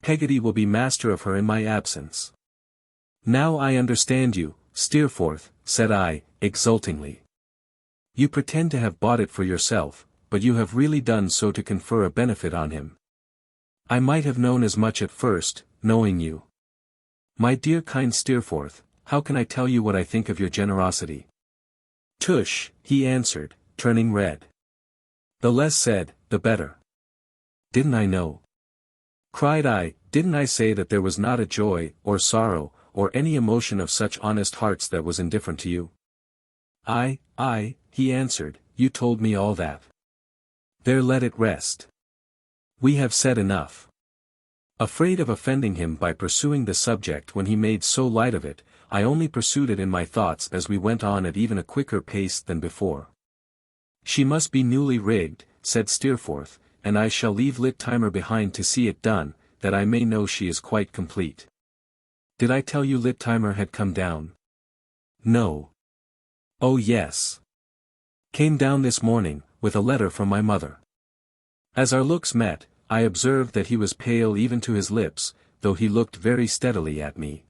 Peggotty will be master of her in my absence." "Now I understand you, Steerforth," said I, exultingly. "You pretend to have bought it for yourself, but you have really done so to confer a benefit on him. I might have known as much at first, knowing you. My dear kind Steerforth, how can I tell you what I think of your generosity?" "Tush," he answered, turning red. "The less said, the better." "Didn't I know?" cried I, "didn't I say that there was not a joy, or sorrow, or any emotion of such honest hearts that was indifferent to you?" "Aye," he answered, "you told me all that. There let it rest. We have said enough." Afraid of offending him by pursuing the subject when he made so light of it, I only pursued it in my thoughts as we went on at even a quicker pace than before. "She must be newly rigged," said Steerforth, "and I shall leave Littimer behind to see it done, that I may know she is quite complete. Did I tell you Littimer had come down?" "No." "Oh yes. Came down this morning, with a letter from my mother." As our looks met, I observed that he was pale even to his lips, though he looked very steadily at me.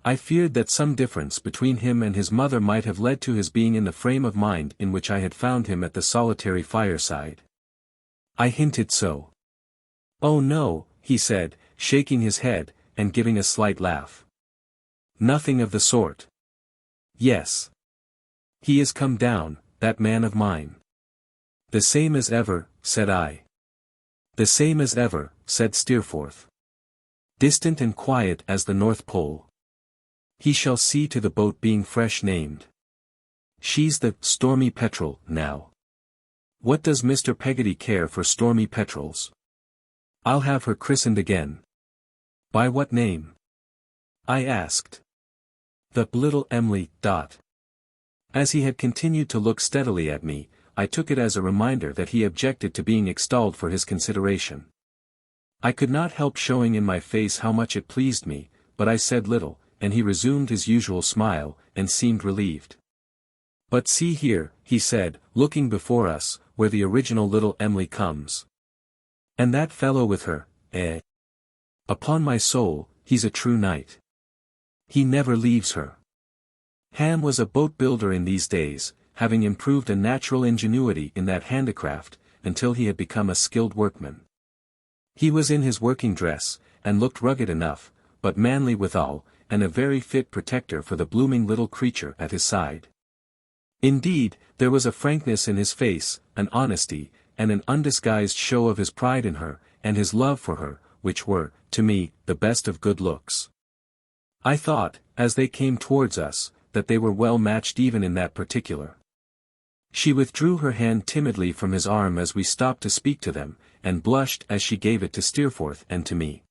I feared that some difference between him and his mother might have led to his being in the frame of mind in which I had found him at the solitary fireside. I hinted so. "Oh no," he said, shaking his head, and giving a slight laugh. "Nothing of the sort. Yes. He is come down, that man of mine." "The same as ever," said I. "The same as ever," said Steerforth. "Distant and quiet as the North Pole. He shall see to the boat being fresh named. She's the Stormy Petrel, now. What does Mr. Peggotty care for stormy petrels? I'll have her christened again." "By what name?" I asked. "The little Emily. As he had continued to look steadily at me, I took it as a reminder that he objected to being extolled for his consideration. I could not help showing in my face how much it pleased me, but I said little, and he resumed his usual smile, and seemed relieved. "But see here," he said, looking before us, "where the original little Emily comes. And that fellow with her, eh? Upon my soul, he's a true knight. He never leaves her. Ham was a boat builder in these days, having improved a natural ingenuity in that handicraft, until he had become a skilled workman. He was in his working dress, and looked rugged enough, but manly withal, and a very fit protector for the blooming little creature at his side. Indeed, there was a frankness in his face, an honesty, and an undisguised show of his pride in her, and his love for her, which were, to me, the best of good looks. I thought, as they came towards us, that they were well matched even in that particular. She withdrew her hand timidly from his arm as we stopped to speak to them, and blushed as she gave it to Steerforth and to me.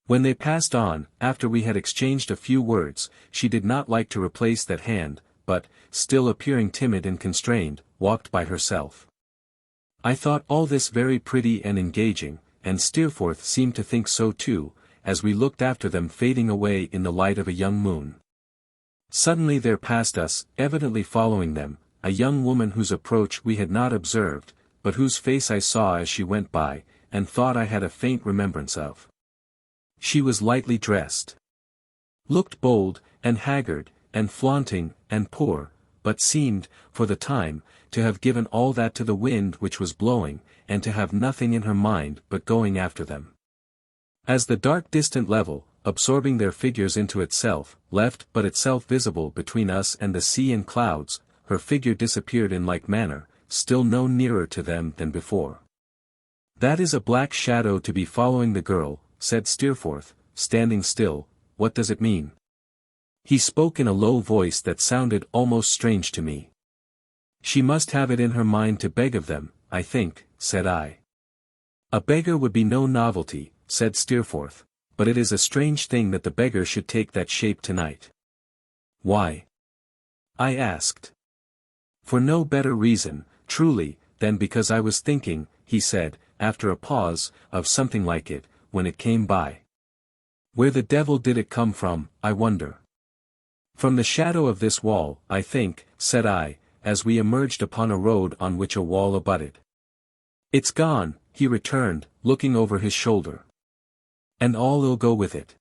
When they passed on, after we had exchanged a few words, she did not like to replace that hand, but, still appearing timid and constrained, walked by herself. I thought all this very pretty and engaging, and Steerforth seemed to think so too, as we looked after them fading away in the light of a young moon. Suddenly there passed us, evidently following them, a young woman whose approach we had not observed, but whose face I saw as she went by, and thought I had a faint remembrance of. She was lightly dressed, looked bold, and haggard, and flaunting, and poor, but seemed, for the time, to have given all that to the wind which was blowing, and to have nothing in her mind but going after them. As the dark distant level, absorbing their figures into itself, left but itself visible between us and the sea and clouds, her figure disappeared in like manner, still no nearer to them than before. "That is a black shadow to be following the girl," said Steerforth, standing still. "What does it mean?" He spoke in a low voice that sounded almost strange to me. "She must have it in her mind to beg of them, I think," said I. "A beggar would be no novelty," said Steerforth, "but it is a strange thing that the beggar should take that shape tonight." "Why?" I asked. "For no better reason, truly, than because I was thinking," he said, after a pause, "of something like it, when it came by." "Where the devil did it come from, I wonder?" "From the shadow of this wall, I think," said I, as we emerged upon a road on which a wall abutted. "It's gone," he returned, looking over his shoulder. "And all 'll go with it.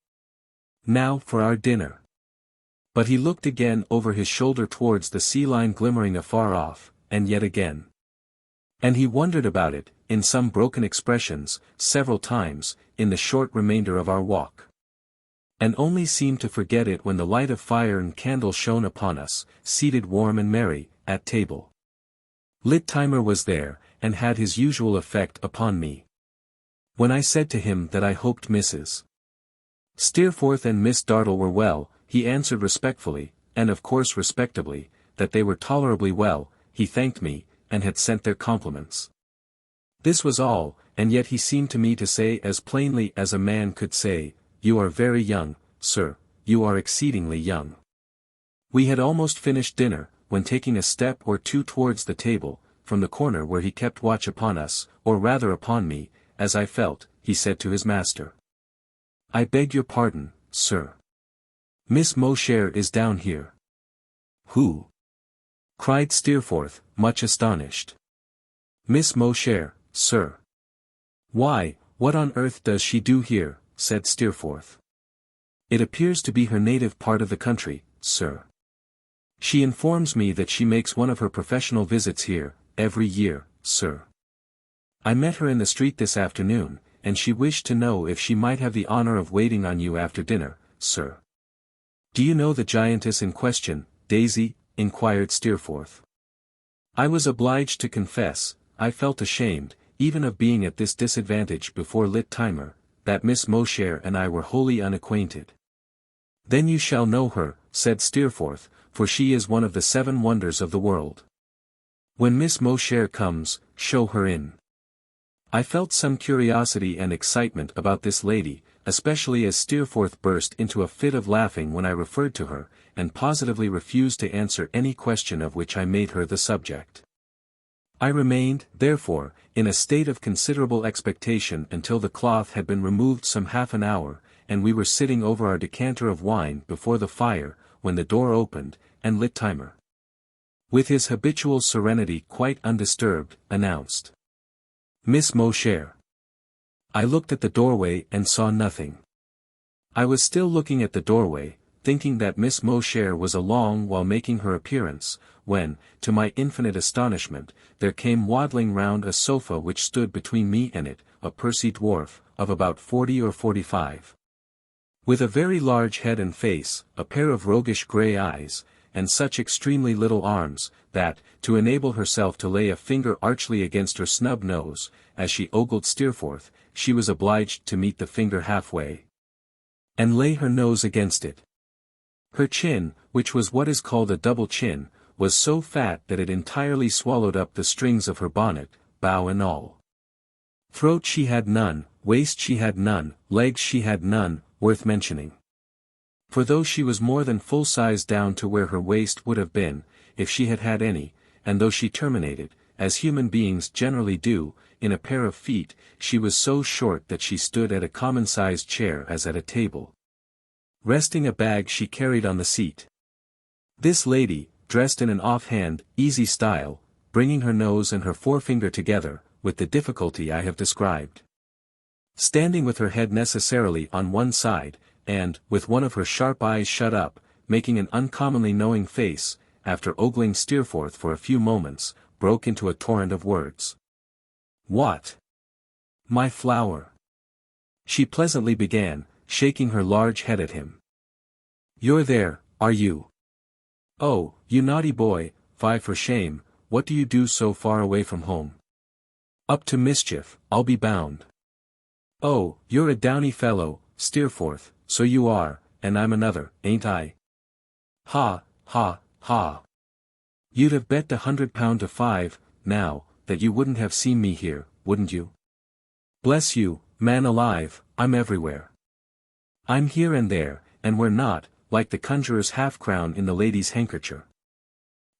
Now for our dinner." But he looked again over his shoulder towards the sea line glimmering afar off, and yet again. And he wondered about it, in some broken expressions, several times, in the short remainder of our walk. And only seemed to forget it when the light of fire and candle shone upon us, seated warm and merry, at table. Litt-Timer was there, and had his usual effect upon me. When I said to him that I hoped Mrs. Steerforth and Miss Dartle were well, he answered respectfully, and of course respectably, that they were tolerably well. He thanked me, and had sent their compliments. This was all, and yet he seemed to me to say as plainly as a man could say, "You are very young, sir, you are exceedingly young." We had almost finished dinner, when taking a step or two towards the table, from the corner where he kept watch upon us, or rather upon me, as I felt, he said to his master, "I beg your pardon, sir. Miss Mosher is down here." "Who?" cried Steerforth, much astonished. "Miss Mosher, sir." "Why, what on earth does she do here?" said Steerforth. "It appears to be her native part of the country, sir. She informs me that she makes one of her professional visits here, every year, sir. I met her in the street this afternoon, and she wished to know if she might have the honor of waiting on you after dinner, sir." "Do you know the giantess in question, Daisy?" inquired Steerforth. I was obliged to confess, I felt ashamed, even of being at this disadvantage before Litt-Timer, that Miss Mosher and I were wholly unacquainted. "Then you shall know her," said Steerforth, "for she is one of the 7 wonders of the world. When Miss Mosher comes, show her in." I felt some curiosity and excitement about this lady, especially as Steerforth burst into a fit of laughing when I referred to her, and positively refused to answer any question of which I made her the subject. I remained, therefore, in a state of considerable expectation until the cloth had been removed some half an hour, and we were sitting over our decanter of wine before the fire, when the door opened, and Litt-Timer, with his habitual serenity quite undisturbed, announced, "Miss Mosher." I looked at the doorway and saw nothing. I was still looking at the doorway, thinking that Miss Mosher was along while making her appearance, when, to my infinite astonishment, there came waddling round a sofa which stood between me and it, a pursy dwarf, of about 40 or 45. With a very large head and face, a pair of roguish grey eyes, and such extremely little arms, that, to enable herself to lay a finger archly against her snub nose, as she ogled Steerforth, she was obliged to meet the finger halfway, and lay her nose against it. Her chin, which was what is called a double chin, was so fat that it entirely swallowed up the strings of her bonnet, bow and all. Throat she had none, waist she had none, legs she had none, worth mentioning. For though she was more than full size down to where her waist would have been, if she had had any, and though she terminated, as human beings generally do, in a pair of feet, she was so short that she stood at a common-sized chair as at a table, resting a bag she carried on the seat. This lady, dressed in an off-hand, easy style, bringing her nose and her forefinger together, with the difficulty I have described, standing with her head necessarily on one side, and, with one of her sharp eyes shut up, making an uncommonly knowing face, after ogling Steerforth for a few moments, broke into a torrent of words. "What? My flower!" she pleasantly began, shaking her large head at him. "You're there, are you? Oh, you naughty boy, fie for shame, what do you do so far away from home? Up to mischief, I'll be bound. Oh, you're a downy fellow, Steerforth, so you are, and I'm another, ain't I? Ha, ha, ha. You'd have bet £100 to 5, now, that you wouldn't have seen me here, wouldn't you? Bless you, man alive, I'm everywhere. I'm here and there, and we're not, like the conjurer's half-crown in the lady's handkerchief.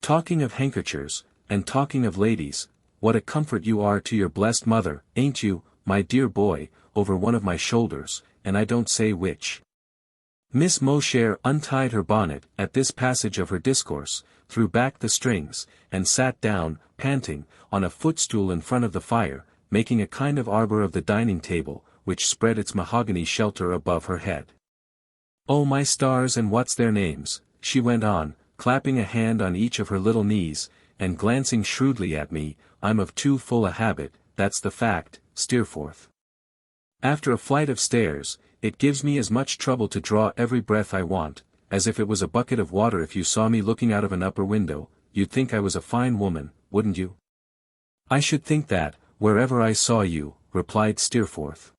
Talking of handkerchers, and talking of ladies, what a comfort you are to your blessed mother, ain't you, my dear boy, over one of my shoulders, and I don't say which." Miss Mosher untied her bonnet at this passage of her discourse, threw back the strings, and sat down, panting, on a footstool in front of the fire, making a kind of arbor of the dining table, which spread its mahogany shelter above her head. "Oh my stars and what's their names," she went on, clapping a hand on each of her little knees, and glancing shrewdly at me, "I'm of too full a habit, that's the fact, Steerforth. After a flight of stairs, it gives me as much trouble to draw every breath I want, as if it was a bucket of water. If you saw me looking out of an upper window, you'd think I was a fine woman, wouldn't you?" "I should think that, wherever I saw you," replied Steerforth.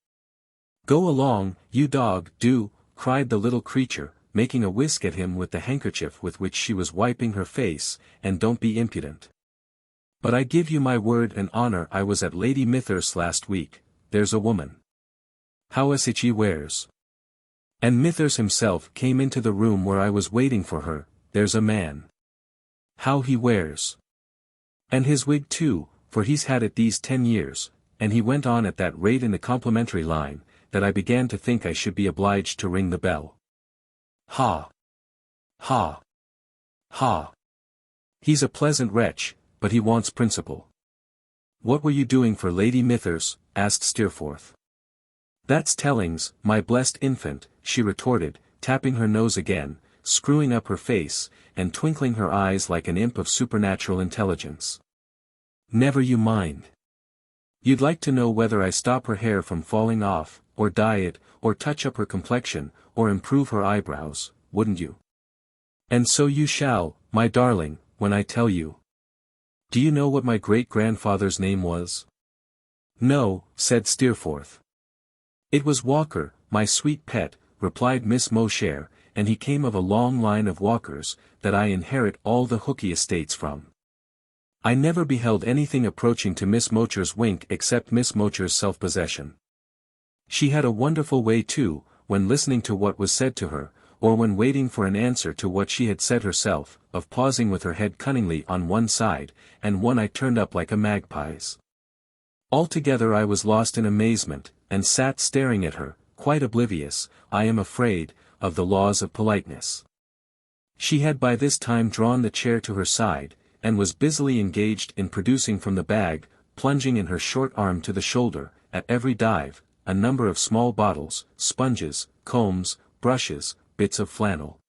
"Go along, you dog, do," cried the little creature, making a whisk at him with the handkerchief with which she was wiping her face, "and don't be impudent. But I give you my word and honour I was at Lady Mithurst's last week, there's a woman. How as she wears. And Mithurst himself came into the room where I was waiting for her, there's a man. How he wears. And his wig too, for he's had it these 10 years, and he went on at that rate in the complimentary line, that I began to think I should be obliged to ring the bell. Ha! Ha! Ha! He's a pleasant wretch, but he wants principle." "What were you doing for Lady Mithurst?" asked Steerforth. "That's tellings, my blessed infant," she retorted, tapping her nose again, screwing up her face, and twinkling her eyes like an imp of supernatural intelligence. "Never you mind. You'd like to know whether I stop her hair from falling off, or dye it, or touch up her complexion, or improve her eyebrows, wouldn't you? And so you shall, my darling, when I tell you. Do you know what my great-grandfather's name was?" "No," said Steerforth. "It was Walker, my sweet pet," replied Miss Mosher, "and he came of a long line of Walkers, that I inherit all the Hookey estates from." I never beheld anything approaching to Miss Mosher's wink except Miss Mosher's self-possession. She had a wonderful way too, when listening to what was said to her, or when waiting for an answer to what she had said herself, of pausing with her head cunningly on one side, and one eye turned up like a magpie's. Altogether I was lost in amazement, and sat staring at her, quite oblivious, I am afraid, of the laws of politeness. She had by this time drawn the chair to her side, and was busily engaged in producing from the bag, plunging in her short arm to the shoulder, at every dive, a number of small bottles, sponges, combs, brushes, bits of flannel.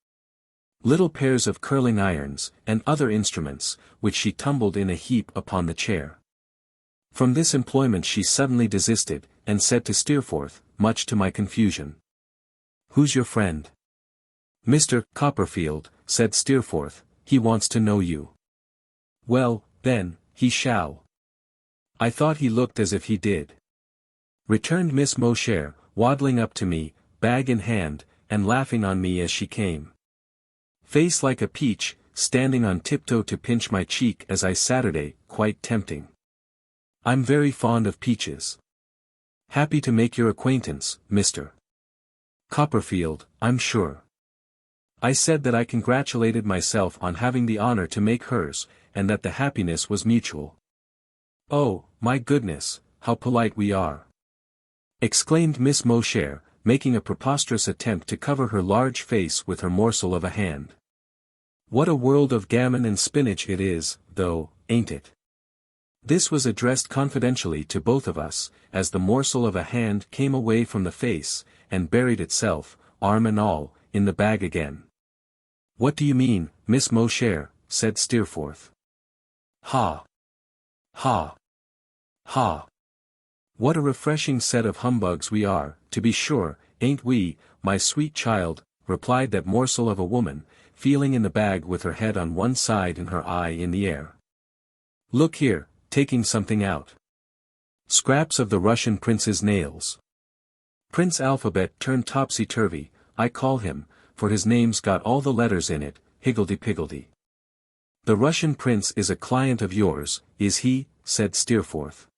little pairs of curling irons, and other instruments, which she tumbled in a heap upon the chair. From this employment she suddenly desisted, and said to Steerforth, much to my confusion, "Who's your friend?" "Mr. Copperfield," said Steerforth. "He wants to know you." "Well, then, he shall." "I thought he looked as if he did," returned Miss Mosher, waddling up to me, bag in hand, and laughing on me as she came. Face like a peach, standing on tiptoe to pinch my cheek as I Saturday, quite tempting. "I'm very fond of peaches." "Happy to make your acquaintance, Mr. Copperfield, I'm sure." I said that I congratulated myself on having the honor to make hers, and that the happiness was mutual. "Oh, my goodness, how polite we are!" exclaimed Miss Mosher, making a preposterous attempt to cover her large face with her morsel of a hand. "What a world of gammon and spinach it is, though, ain't it?" This was addressed confidentially to both of us, as the morsel of a hand came away from the face, and buried itself, arm and all, in the bag again. "What do you mean, Miss Mosher?" said Steerforth. "Ha! Ha! Ha! What a refreshing set of humbugs we are, to be sure, ain't we, my sweet child," replied that morsel of a woman, feeling in the bag with her head on one side and her eye in the air. "Look here, taking something out. Scraps of the Russian prince's nails. Prince Alphabet turned topsy-turvy, I call him, for his name's got all the letters in it, higgledy-piggledy." "The Russian prince is a client of yours, is he?" said Steerforth.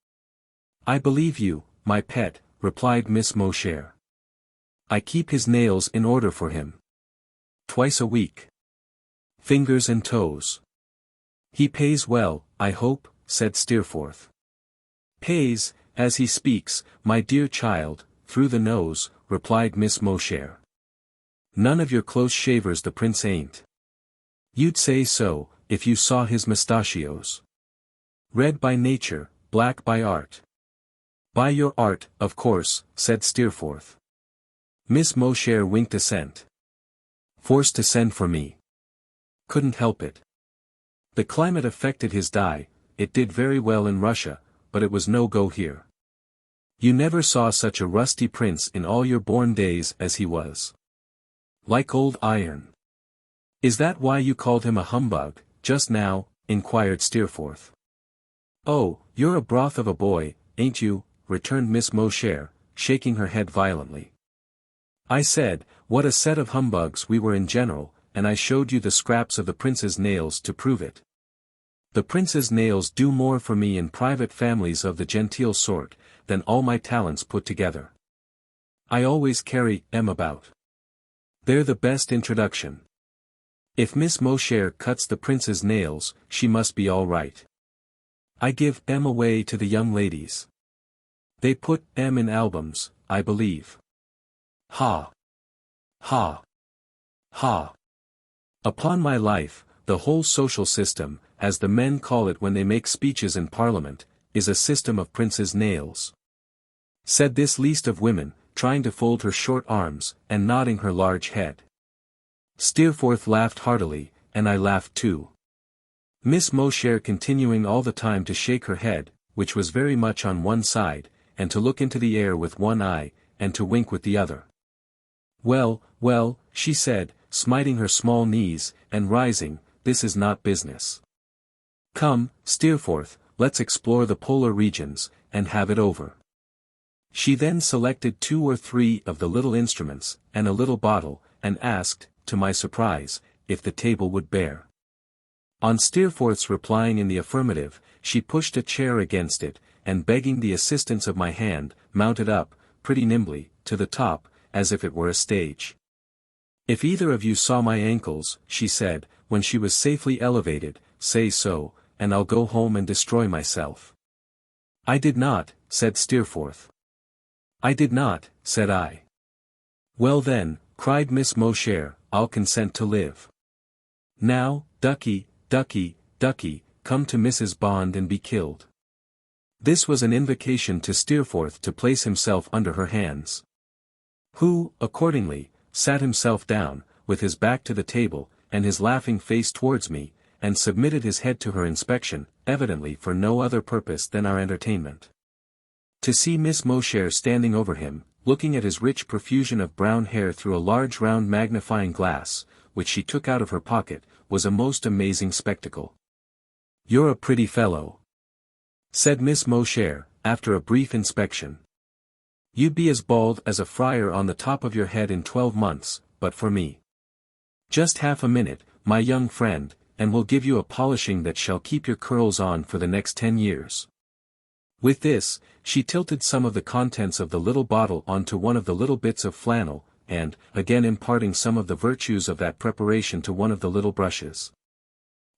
"I believe you, my pet," replied Miss Mosher. "I keep his nails in order for him. Twice a week. Fingers and toes. He pays well, I hope," said Steerforth. "Pays, as he speaks, my dear child, through the nose," replied Miss Mosher. "None of your close shavers the prince ain't. You'd say so, if you saw his mustachios. Red by nature, black by art." "By your art, of course," said Steerforth. Miss Mosher winked assent. "Forced to send for me. Couldn't help it. The climate affected his dye, it did very well in Russia, but it was no go here. You never saw such a rusty prince in all your born days as he was. Like old iron." "Is that why you called him a humbug, just now?" inquired Steerforth. "Oh, you're a broth of a boy, ain't you?" returned Miss Mosher, shaking her head violently. "I said, what a set of humbugs we were in general, and I showed you the scraps of the prince's nails to prove it. The prince's nails do more for me in private families of the genteel sort, than all my talents put together. I always carry 'em about. They're the best introduction. If Miss Mosher cuts the prince's nails, she must be all right. I give 'em away to the young ladies. They put 'em in albums, I believe. Ha! Ha! Ha! Upon my life, the whole social system, as the men call it when they make speeches in Parliament, is a system of prince's nails," said this least of women, trying to fold her short arms, and nodding her large head. Steerforth laughed heartily, and I laughed too. Miss Mosher continuing all the time to shake her head, which was very much on one side, and to look into the air with one eye, and to wink with the other. "Well, well," she said, smiting her small knees, and rising, "this is not business. Come, Steerforth, let's explore the polar regions, and have it over." She then selected 2 or 3 of the little instruments, and a little bottle, and asked, to my surprise, if the table would bear. On Steerforth's replying in the affirmative, she pushed a chair against it, and begging the assistance of my hand, mounted up, pretty nimbly, to the top, as if it were a stage. "If either of you saw my ankles," she said, when she was safely elevated, "say so, and I'll go home and destroy myself." "I did not," said Steerforth. "I did not," said I. "Well then," cried Miss Mosher, "I'll consent to live. Now, ducky, ducky, ducky, come to Mrs. Bond and be killed." This was an invocation to Steerforth to place himself under her hands. Who, accordingly, sat himself down, with his back to the table, and his laughing face towards me, and submitted his head to her inspection, evidently for no other purpose than our entertainment. To see Miss Mosher standing over him, looking at his rich profusion of brown hair through a large round magnifying glass, which she took out of her pocket, was a most amazing spectacle. "You're a pretty fellow," said Miss Mosher, after a brief inspection. "You'd be as bald as a friar on the top of your head in 12 months, but for me. Just half a minute, my young friend, and we'll give you a polishing that shall keep your curls on for the next 10 years. With this, she tilted some of the contents of the little bottle onto one of the little bits of flannel, and, again imparting some of the virtues of that preparation to one of the little brushes,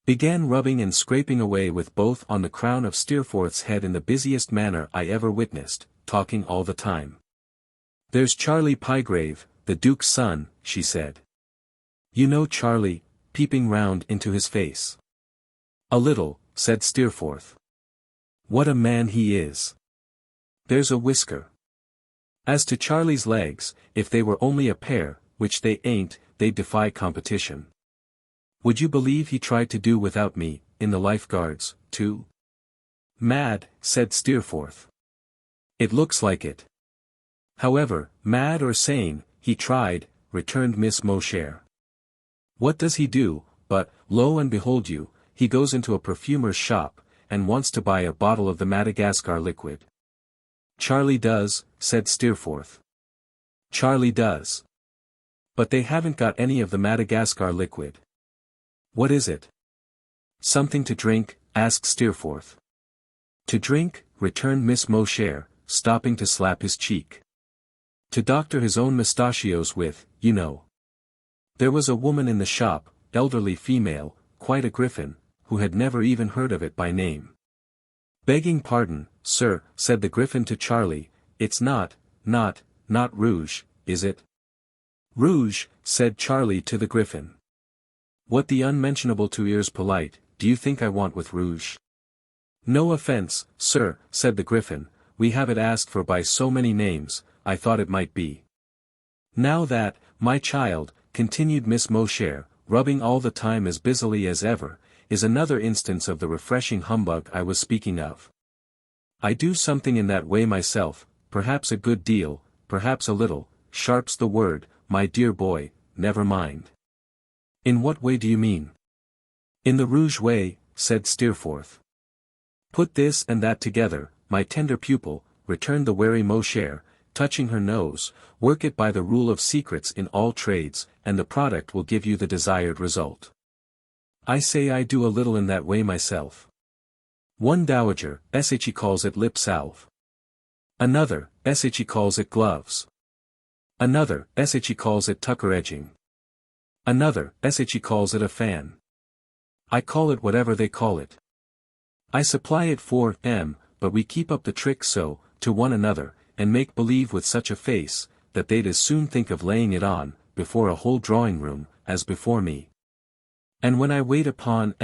began rubbing and scraping away with both on the crown of Steerforth's head in the busiest manner I ever witnessed, talking all the time. "There's Charlie Pygrave, the Duke's son," she said. "You know Charlie," peeping round into his face. "A little," said Steerforth. "What a man he is! There's a whisker. As to Charlie's legs, if they were only a pair, which they ain't, they'd defy competition. Would you believe he tried to do without me, in the Life Guards, too?" "Mad," said Steerforth. "It looks like it. However, mad or sane, he tried," returned Miss Mosher. "What does he do, but, lo and behold you, he goes into a perfumer's shop, and wants to buy a bottle of the Madagascar liquid." "Charlie does," said Steerforth. "Charlie does. But they haven't got any of the Madagascar liquid." "What is it?" "Something to drink?" asked Steerforth. "To drink?" returned Miss Mosher, stopping to slap his cheek. "To doctor his own mustachios with, you know." There was a woman in the shop, elderly female, quite a griffin, who had never even heard of it by name. "Begging pardon, sir," said the griffin to Charlie, "it's not rouge, is it?" "Rouge," said Charlie to the griffin. "What the unmentionable to ears polite, do you think I want with rouge?" "No offence, sir," said the griffin, "we have it asked for by so many names, I thought it might be." "Now that, my child," continued Miss Mosher, rubbing all the time as busily as ever, "is another instance of the refreshing humbug I was speaking of. I do something in that way myself, perhaps a good deal, perhaps a little, sharp's the word, my dear boy, never mind." "In what way do you mean?" "In the rouge way," said Steerforth. "Put this and that together, my tender pupil," returned the wary Mosher, touching her nose, "work it by the rule of secrets in all trades, and the product will give you the desired result. I say I do a little in that way myself. One dowager, she calls it lip salve. Another, she calls it gloves. Another, she calls it tucker edging. Another, she calls it a fan. I call it whatever they call it. I supply it for but we keep up the trick so, to one another, and make believe with such a face, that they'd as soon think of laying it on, before a whole drawing-room, as before me. And when I wait upon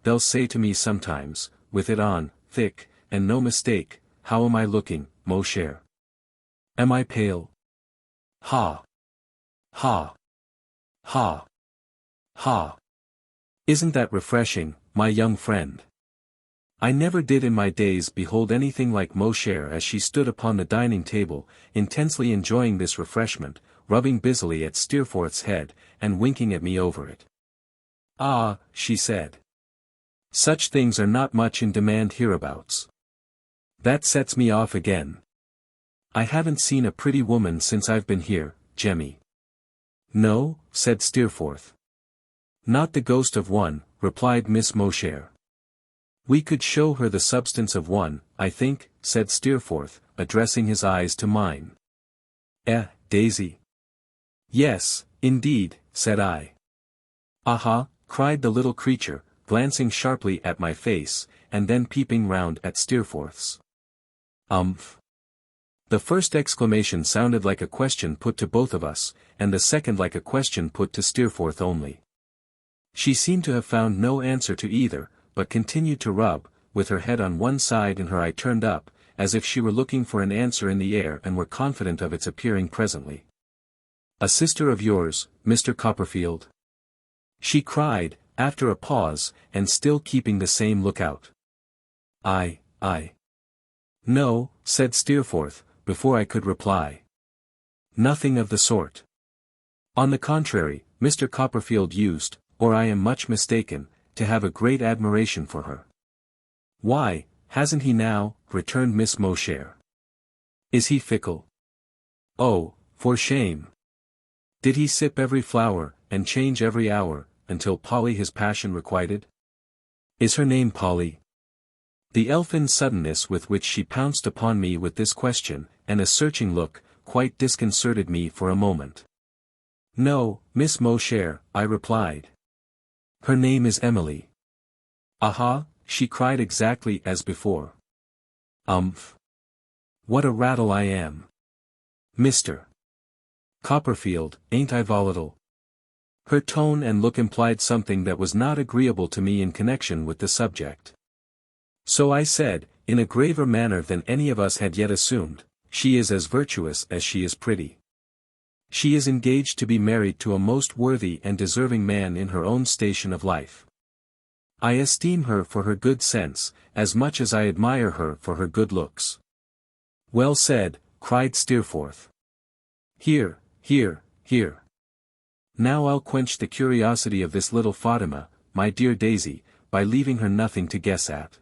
they'll say to me sometimes, with it on, thick, and no mistake, 'How am I looking, Mosher? Am I pale?' Ha! Ha! Ha! Ha! Isn't that refreshing, my young friend?" I never did in my days behold anything like Mosher as she stood upon the dining table, intensely enjoying this refreshment, rubbing busily at Steerforth's head, and winking at me over it. "Ah," she said. "Such things are not much in demand hereabouts. That sets me off again. I haven't seen a pretty woman since I've been here, Jemmy." "No," said Steerforth. "Not the ghost of one," replied Miss Mosher. "We could show her the substance of one, I think," said Steerforth, addressing his eyes to mine. Daisy?" "Yes, indeed," said I. "Aha," cried the little creature, glancing sharply at my face, and then peeping round at Steerforth's. The first exclamation sounded like a question put to both of us, and the second like a question put to Steerforth only. She seemed to have found no answer to either, but continued to rub, with her head on one side and her eye turned up, as if she were looking for an answer in the air and were confident of its appearing presently. "A sister of yours, Mr. Copperfield?" she cried, after a pause, and still keeping the same lookout. I. No, said Steerforth, before I could reply. Nothing of the sort. On the contrary, Mr. Copperfield used, or I am much mistaken, to have a great admiration for her. Why, hasn't he now, returned Miss Mowcher. Is he fickle? Oh, for shame. Did he sip every flower, and change every hour, until Polly his passion requited? Is her name Polly? The elfin suddenness with which she pounced upon me with this question, and a searching look, quite disconcerted me for a moment. No, Miss Mowcher, I replied. Her name is Emily. Aha, she cried exactly as before. Umph. What a rattle I am. Mr. Copperfield, ain't I volatile? Her tone and look implied something that was not agreeable to me in connection with the subject. So I said, in a graver manner than any of us had yet assumed, she is as virtuous as she is pretty. She is engaged to be married to a most worthy and deserving man in her own station of life. I esteem her for her good sense, as much as I admire her for her good looks. Well said, cried Steerforth. Here. Now I'll quench the curiosity of this little Fatima, my dear Daisy, by leaving her nothing to guess at.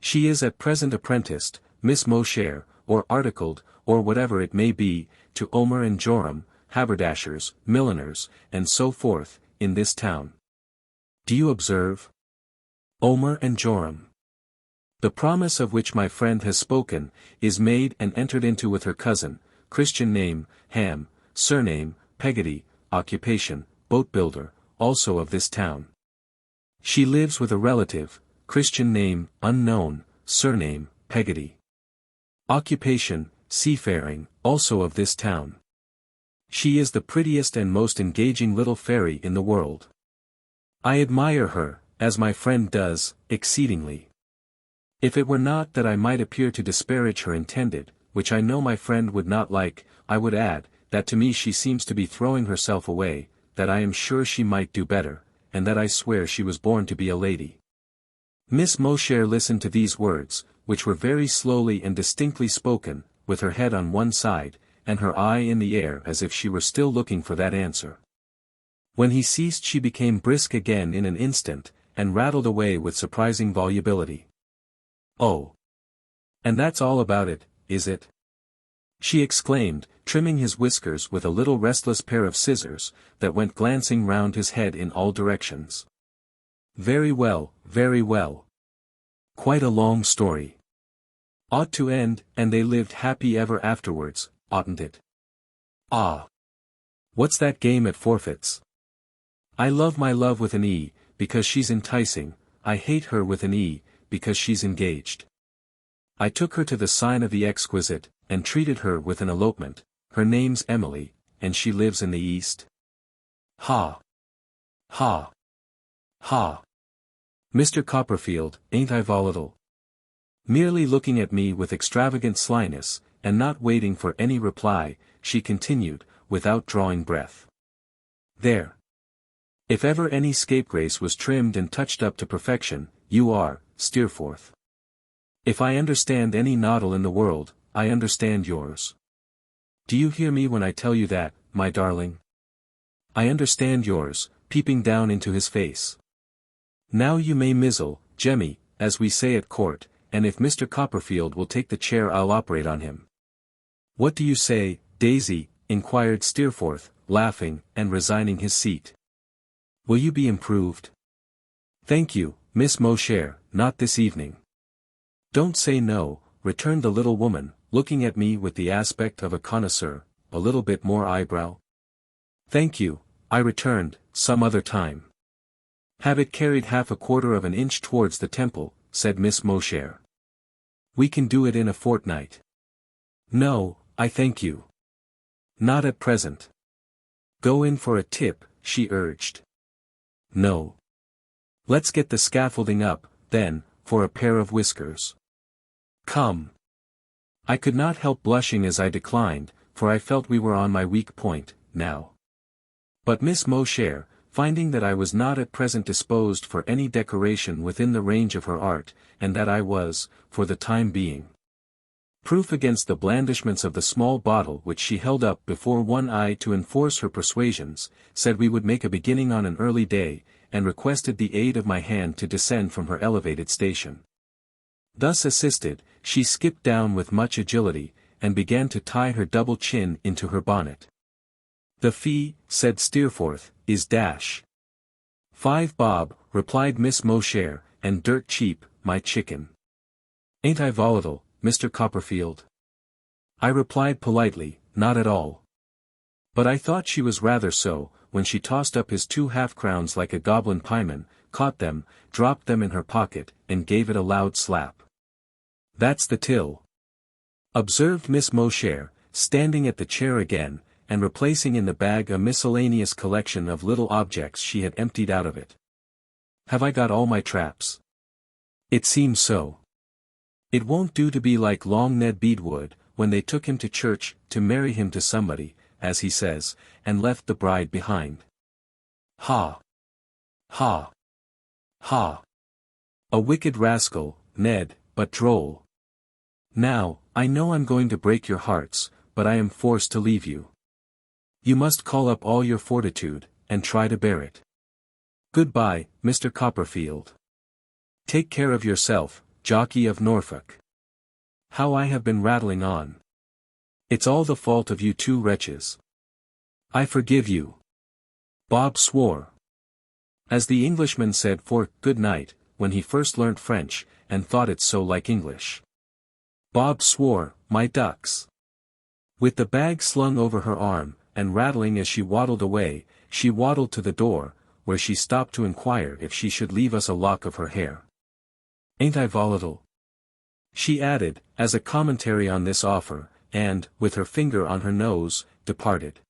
She is at present apprenticed, Miss Mowcher, or articled, or whatever it may be, to Omer and Joram, haberdashers, milliners, and so forth, in this town. Do you observe? Omer and Joram. The promise of which my friend has spoken, is made and entered into with her cousin, Christian name, Ham, surname, Peggotty, occupation, boat builder, also of this town. She lives with a relative, Christian name, unknown, surname, Peggotty. Occupation, seafaring, also of this town. She is the prettiest and most engaging little fairy in the world. I admire her, as my friend does, exceedingly. If it were not that I might appear to disparage her intended, which I know my friend would not like, I would add, that to me she seems to be throwing herself away, that I am sure she might do better, and that I swear she was born to be a lady. Miss Mowcher listened to these words, which were very slowly and distinctly spoken, with her head on one side, and her eye in the air as if she were still looking for that answer. When he ceased she became brisk again in an instant, and rattled away with surprising volubility. Oh! And that's all about it, is it? She exclaimed, trimming his whiskers with a little restless pair of scissors, that went glancing round his head in all directions. Very well, very well. Quite a long story. Ought to end, and they lived happy ever afterwards, oughtn't it? Ah! What's that game at forfeits? I love my love with an E, because she's enticing, I hate her with an E, because she's engaged. I took her to the sign of the exquisite, and treated her with an elopement. Her name's Emily, and she lives in the East. Ha! Ha! Ha! Mr. Copperfield, ain't I volatile? Merely looking at me with extravagant slyness, and not waiting for any reply, she continued, without drawing breath. There! If ever any scapegrace was trimmed and touched up to perfection, you are, Steerforth. If I understand any noddle in the world, I understand yours. Do you hear me when I tell you that, my darling? I understand yours, peeping down into his face. Now you may mizzle, Jemmy, as we say at court, and if Mr. Copperfield will take the chair I'll operate on him. What do you say, Daisy? Inquired Steerforth, laughing, and resigning his seat. Will you be improved? Thank you, Miss Mowcher, not this evening. Don't say no, returned the little woman, looking at me with the aspect of a connoisseur, a little bit more eyebrow. Thank you, I returned, some other time. Have it carried half a quarter of an inch towards the temple, said Miss Mowcher. We can do it in a fortnight. No, I thank you. Not at present. Go in for a tip, she urged. No. Let's get the scaffolding up, then, for a pair of whiskers. Come. I could not help blushing as I declined, for I felt we were on my weak point, now. But Miss Mowcher, finding that I was not at present disposed for any decoration within the range of her art, and that I was, for the time being, proof against the blandishments of the small bottle which she held up before one eye to enforce her persuasions, said we would make a beginning on an early day, and requested the aid of my hand to descend from her elevated station. Thus assisted, she skipped down with much agility, and began to tie her double chin into her bonnet. "The fee," said Steerforth, "is £5 bob," replied Miss Mosher, "and dirt cheap, my chicken. Ain't I volatile, Mr. Copperfield?" I replied politely, "Not at all." But I thought she was rather so, when she tossed up his 2 half-crowns like a goblin pieman, caught them, dropped them in her pocket, and gave it a loud slap. "That's the till," observed Miss Mosher, standing at the chair again, and replacing in the bag a miscellaneous collection of little objects she had emptied out of it. "Have I got all my traps?" "It seems so. It won't do to be like Long Ned Beadwood, when they took him to church, to marry him to somebody, as he says, and left the bride behind. Ha! Ha! Ha! A wicked rascal, Ned, but droll. Now, I know I'm going to break your hearts, but I am forced to leave you. You must call up all your fortitude, and try to bear it. Goodbye, Mr. Copperfield. Take care of yourself, Jockey of Norfolk. How I have been rattling on. It's all the fault of you 2 wretches. I forgive you." Bob swore. As the Englishman said for "good night," when he first learnt French, and thought it so like English. Bob swore, my ducks. With the bag slung over her arm, and rattling as she waddled away, she waddled to the door, where she stopped to inquire if she should leave us a lock of her hair. "Ain't I volatile?" she added, as a commentary on this offer, and, with her finger on her nose, departed.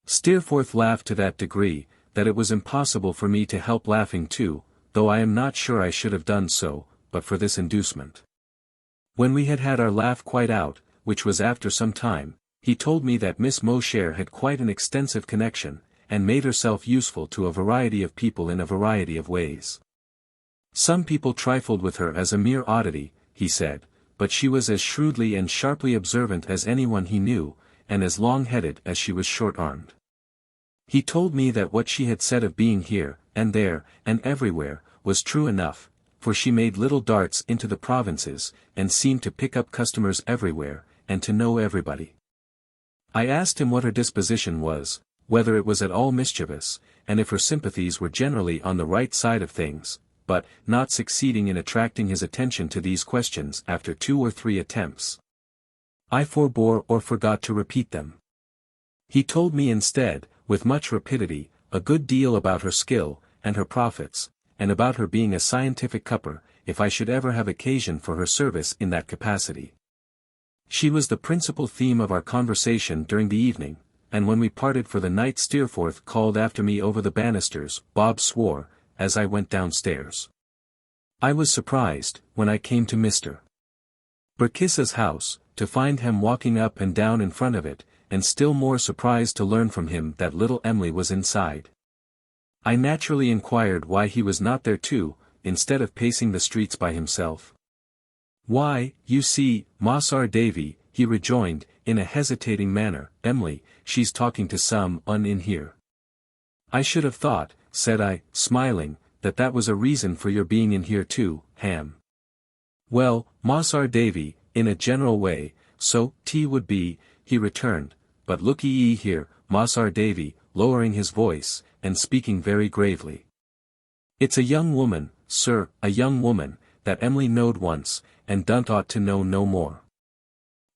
Steerforth laughed to that degree, that it was impossible for me to help laughing too, though I am not sure I should have done so, but for this inducement. When we had had our laugh quite out, which was after some time, he told me that Miss Mosher had quite an extensive connection, and made herself useful to a variety of people in a variety of ways. Some people trifled with her as a mere oddity, he said, but she was as shrewdly and sharply observant as anyone he knew, and as long-headed as she was short-armed. He told me that what she had said of being here, and there, and everywhere, was true enough, for she made little darts into the provinces, and seemed to pick up customers everywhere, and to know everybody. I asked him what her disposition was, whether it was at all mischievous, and if her sympathies were generally on the right side of things, but, not succeeding in attracting his attention to these questions after 2 or 3 attempts, I forbore or forgot to repeat them. He told me instead, with much rapidity, a good deal about her skill, and her profits, and about her being a scientific cupper, if I should ever have occasion for her service in that capacity. She was the principal theme of our conversation during the evening, and when we parted for the night Steerforth called after me over the banisters, Bob swore, as I went downstairs. I was surprised, when I came to Mr. Burkiss's house, to find him walking up and down in front of it, and still more surprised to learn from him that little Emily was inside. I naturally inquired why he was not there too, instead of pacing the streets by himself. "Why, you see, Mossar Davy," he rejoined, in a hesitating manner, "Emily, she's talking to some un in here." "I should have thought," said I, smiling, "that was a reason for your being in here too, Ham." "Well, Mossar Davy, in a general way, so 't would be," he returned, "but look ye here, Mossar Davy," lowering his voice, and speaking very gravely. "It's a young woman, sir, a young woman, that Emily knowed once, and don't ought to know no more."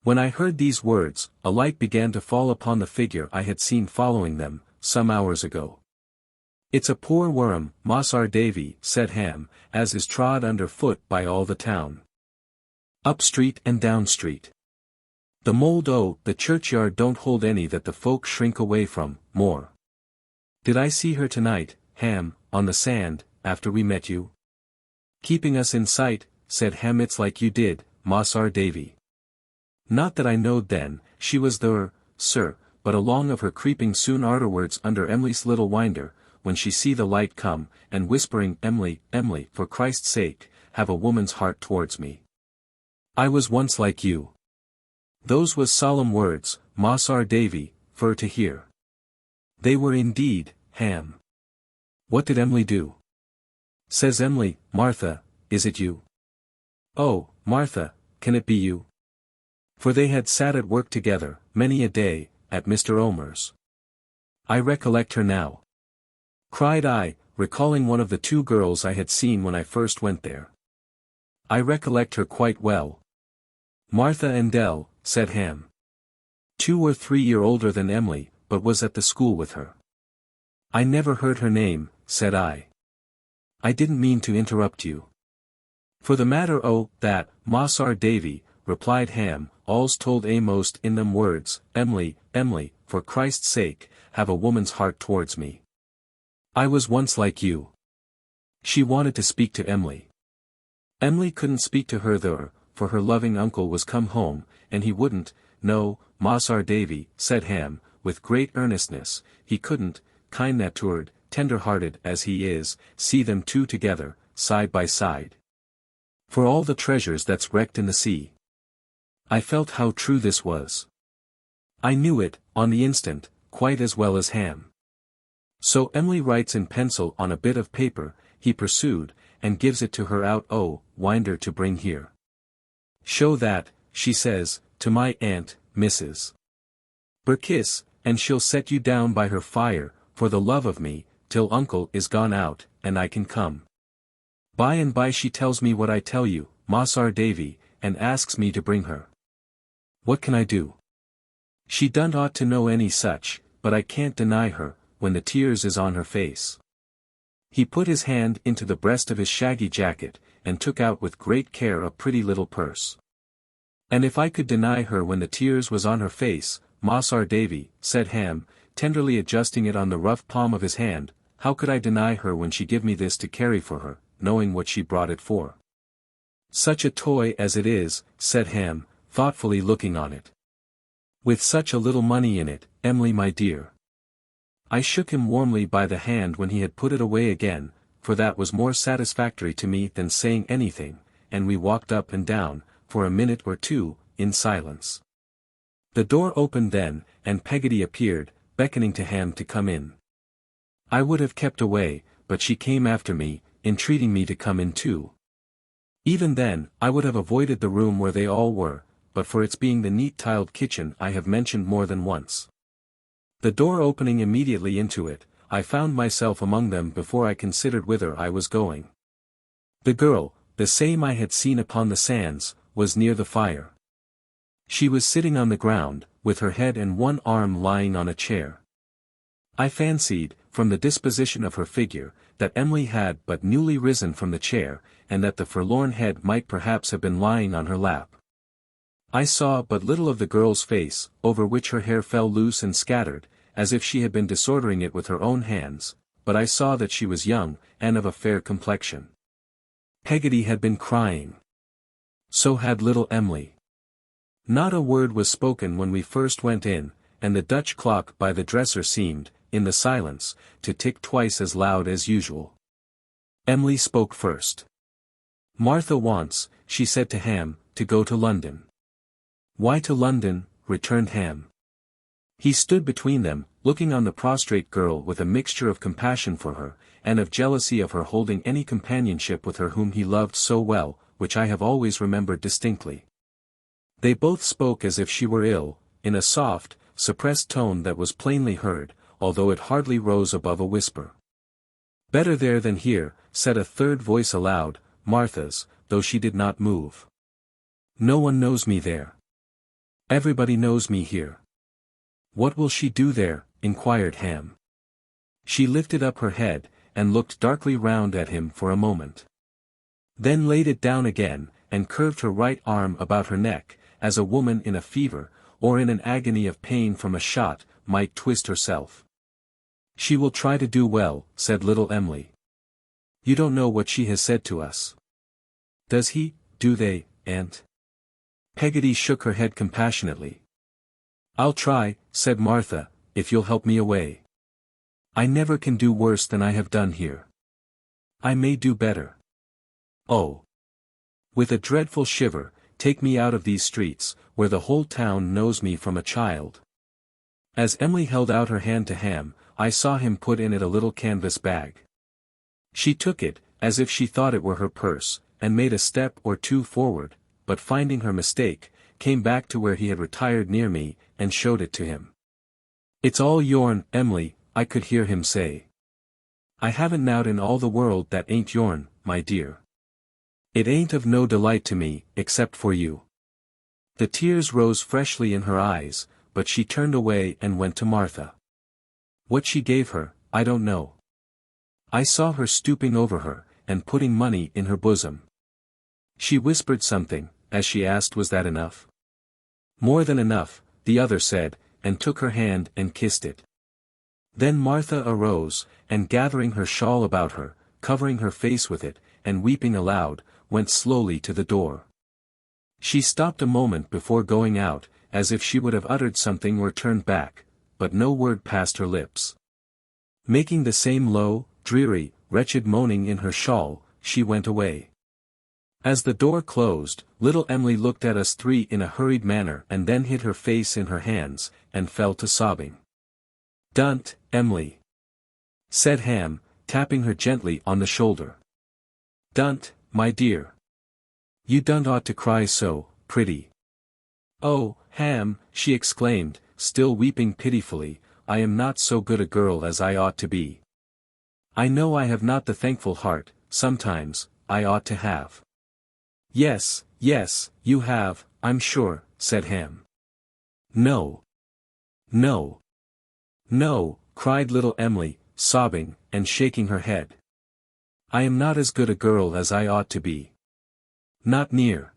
When I heard these words, a light began to fall upon the figure I had seen following them, some hours ago. "It's a poor worm, Mossar Davy," said Ham, "as is trod under foot by all the town. Up street and down street. The mould o' the churchyard don't hold any that the folk shrink away from, more. Did I see her tonight, Ham, on the sand, after we met you?" "Keeping us in sight," said Ham. "It's like you did, Mossar Davy. Not that I knowed then, she was there, sir, but along of her creeping soon arterwards under Emily's little winder, when she see the light come, and whispering, Emily, Emily, for Christ's sake, have a woman's heart towards me. I was once like you. Those was solemn words, Mas'r Davy, fur to hear. They were indeed, Ham. What did Emily do? Says Emily, Martha, is it you? Oh, Martha, can it be you? For they had sat at work together, many a day, at Mr. Omer's. I recollect her now. Cried I, recalling one of the two girls I had seen when I first went there. I recollect her quite well. Martha Endell, said Ham. 2 or 3 years older than Emily, but was at the school with her. I never heard her name, said I. I didn't mean to interrupt you. For the matter o' that, Mas'r Davy, replied Ham, all's told a'most in them words, Emily, Emily, for Christ's sake, have a woman's heart towards me. I was once like you. She wanted to speak to Emily. Emily couldn't speak to her there, for her loving uncle was come home, and he wouldn't, no, Mas'r Davy, said Ham, with great earnestness, he couldn't, kind-natured, tender-hearted as he is, see them two together, side by side. For all the treasures that's wrecked in the sea. I felt how true this was. I knew it, on the instant, quite as well as Ham. So Emily writes in pencil on a bit of paper, he pursued, and gives it to her out Winder to bring here. Show that, she says, to my aunt, Mrs. Burkiss, and she'll set you down by her fire, for the love of me, till uncle is gone out, and I can come. By and by she tells me what I tell you, Mas'r Davy, and asks me to bring her. What can I do? She don't ought to know any such, but I can't deny her, when the tears is on her face. He put his hand into the breast of his shaggy jacket, and took out with great care a pretty little purse. And if I could deny her when the tears was on her face, Mas'r Davy, said Ham, tenderly adjusting it on the rough palm of his hand, how could I deny her when she give me this to carry for her, knowing what she brought it for? Such a toy as it is, said Ham, thoughtfully looking on it. With such a little money in it, Emily my dear. I shook him warmly by the hand when he had put it away again, for that was more satisfactory to me than saying anything, and we walked up and down, for a minute or two, in silence. The door opened then, and Peggotty appeared, beckoning to Ham to come in. I would have kept away, but she came after me, entreating me to come in too. Even then, I would have avoided the room where they all were, but for its being the neat tiled kitchen I have mentioned more than once. The door opening immediately into it, I found myself among them before I considered whither I was going. The girl, the same I had seen upon the sands, was near the fire. She was sitting on the ground, with her head and one arm lying on a chair. I fancied, from the disposition of her figure, that Emily had but newly risen from the chair, and that the forlorn head might perhaps have been lying on her lap. I saw but little of the girl's face, over which her hair fell loose and scattered, as if she had been disordering it with her own hands, but I saw that she was young, and of a fair complexion. Peggotty had been crying. So had little Emily. Not a word was spoken when we first went in, and the Dutch clock by the dresser seemed, in the silence, to tick twice as loud as usual. Emily spoke first. Martha wants, she said to Ham, to go to London. Why to London? Returned Ham. He stood between them, looking on the prostrate girl with a mixture of compassion for her, and of jealousy of her holding any companionship with her whom he loved so well, which I have always remembered distinctly. They both spoke as if she were ill, in a soft, suppressed tone that was plainly heard, although it hardly rose above a whisper. Better there than here, said a third voice aloud, Martha's, though she did not move. No one knows me there. Everybody knows me here. What will she do there? Inquired Ham. She lifted up her head, and looked darkly round at him for a moment. Then laid it down again, and curved her right arm about her neck, as a woman in a fever, or in an agony of pain from a shot, might twist herself. She will try to do well, said little Emily. You don't know what she has said to us. Does he, do they, aunt? Peggotty shook her head compassionately. I'll try, said Martha, if you'll help me away. I never can do worse than I have done here. I may do better. Oh. With a dreadful shiver, take me out of these streets, where the whole town knows me from a child. As Emily held out her hand to Ham, I saw him put in it a little canvas bag. She took it, as if she thought it were her purse, and made a step or two forward, but finding her mistake, came back to where he had retired near me, and showed it to him. It's all yourn, Emily, I could hear him say. I haven't nowt in all the world that ain't yourn, my dear. It ain't of no delight to me, except for you. The tears rose freshly in her eyes, but she turned away and went to Martha. What she gave her, I don't know. I saw her stooping over her, and putting money in her bosom. She whispered something, as she asked was that enough? More than enough, the other said, and took her hand and kissed it. Then Martha arose, and gathering her shawl about her, covering her face with it, and weeping aloud, went slowly to the door. She stopped a moment before going out, as if she would have uttered something or turned back, but no word passed her lips. Making the same low, dreary, wretched moaning in her shawl, she went away. As the door closed, little Emily looked at us three in a hurried manner and then hid her face in her hands, and fell to sobbing. "Dunt, Emily," said Ham, tapping her gently on the shoulder. "Dunt, my dear. You don't ought to cry so, pretty." "Oh, Ham," she exclaimed, still weeping pitifully, "I am not so good a girl as I ought to be. I know I have not the thankful heart, sometimes, I ought to have." "Yes, yes, you have, I'm sure," said Ham. "No. No. No," cried little Emily, sobbing, and shaking her head. "I am not as good a girl as I ought to be. Not near.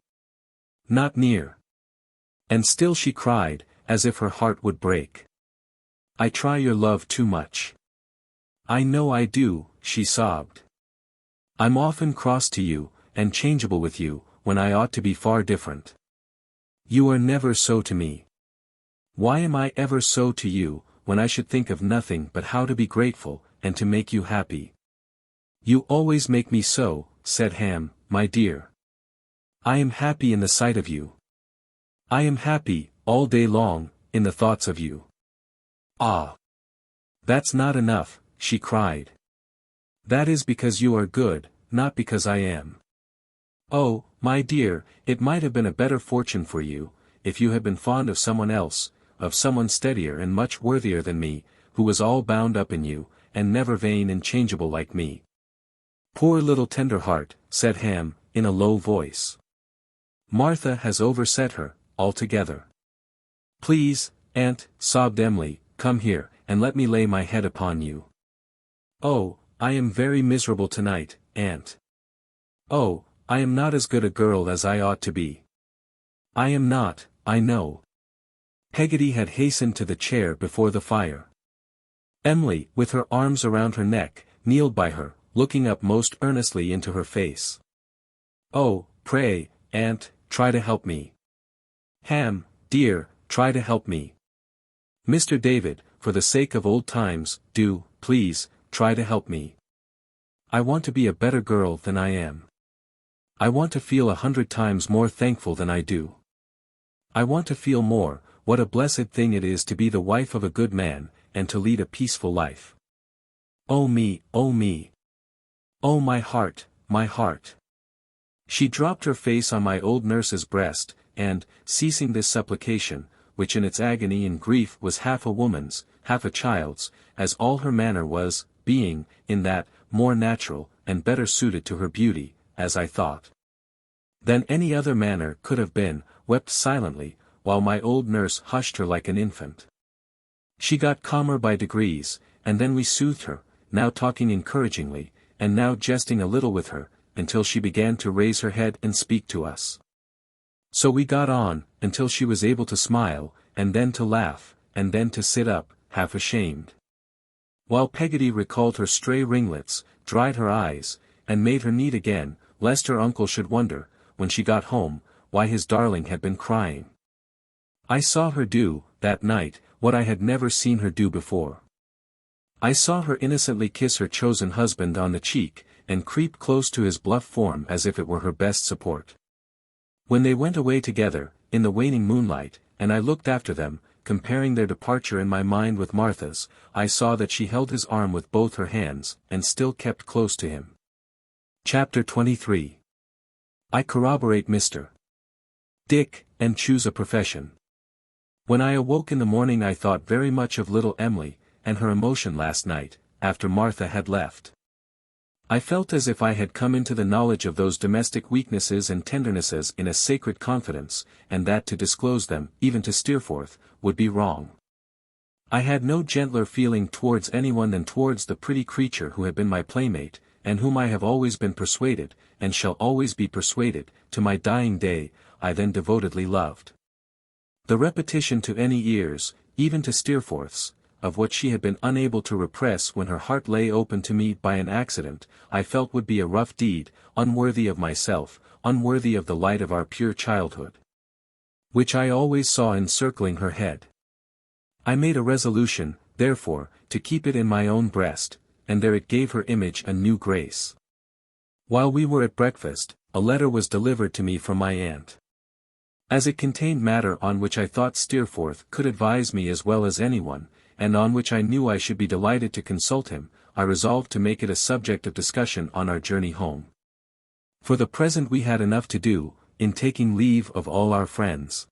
Not near." And still she cried, as if her heart would break. "I try your love too much. I know I do," she sobbed. "I'm often cross to you, and changeable with you, when I ought to be far different. You are never so to me. Why am I ever so to you, when I should think of nothing but how to be grateful, and to make you happy? You always make me so," said Ham, "my dear. I am happy in the sight of you. I am happy, all day long, in the thoughts of you." "Ah! That's not enough," she cried. "That is because you are good, not because I am. Oh, my dear, it might have been a better fortune for you, if you had been fond of someone else, of someone steadier and much worthier than me, who was all bound up in you, and never vain and changeable like me." "Poor little tender heart," said Ham, in a low voice. "Martha has overset her, altogether." "Please, Aunt," sobbed Emily, "come here, and let me lay my head upon you." "Oh, I am very miserable tonight, Aunt. Oh, I am not as good a girl as I ought to be. I am not, I know." Peggotty had hastened to the chair before the fire. Emily, with her arms around her neck, kneeled by her, looking up most earnestly into her face. "Oh, pray, Aunt, try to help me. Ham, dear, try to help me. Mr. David, for the sake of old times, do, please, try to help me. I want to be a better girl than I am. I want to feel 100 times more thankful than I do. I want to feel more, what a blessed thing it is to be the wife of a good man, and to lead a peaceful life. Oh me, oh me. Oh my heart, my heart." She dropped her face on my old nurse's breast, and, ceasing this supplication, which in its agony and grief was half a woman's, half a child's, as all her manner was, being, in that, more natural, and better suited to her beauty, as I thought, than any other manner could have been, wept silently, while my old nurse hushed her like an infant. She got calmer by degrees, and then we soothed her, now talking encouragingly, and now jesting a little with her, until she began to raise her head and speak to us. So we got on, until she was able to smile, and then to laugh, and then to sit up, half ashamed. While Peggotty recalled her stray ringlets, dried her eyes, and made her neat again, lest her uncle should wonder, when she got home, why his darling had been crying. I saw her do, that night, what I had never seen her do before. I saw her innocently kiss her chosen husband on the cheek, and creep close to his bluff form as if it were her best support. When they went away together, in the waning moonlight, and I looked after them, comparing their departure in my mind with Martha's, I saw that she held his arm with both her hands, and still kept close to him. Chapter 23. I corroborate Mr. Dick, and choose a profession. When I awoke in the morning I thought very much of little Emily, and her emotion last night, after Martha had left. I felt as if I had come into the knowledge of those domestic weaknesses and tendernesses in a sacred confidence, and that to disclose them, even to Steerforth, would be wrong. I had no gentler feeling towards anyone than towards the pretty creature who had been my playmate, and whom I have always been persuaded, and shall always be persuaded, to my dying day, I then devotedly loved. The repetition to any ears, even to Steerforth's, of what she had been unable to repress when her heart lay open to me by an accident, I felt would be a rough deed, unworthy of myself, unworthy of the light of our pure childhood, which I always saw encircling her head. I made a resolution, therefore, to keep it in my own breast, and there it gave her image a new grace. While we were at breakfast, a letter was delivered to me from my aunt. As it contained matter on which I thought Steerforth could advise me as well as anyone, and on which I knew I should be delighted to consult him, I resolved to make it a subject of discussion on our journey home. For the present we had enough to do, in taking leave of all our friends.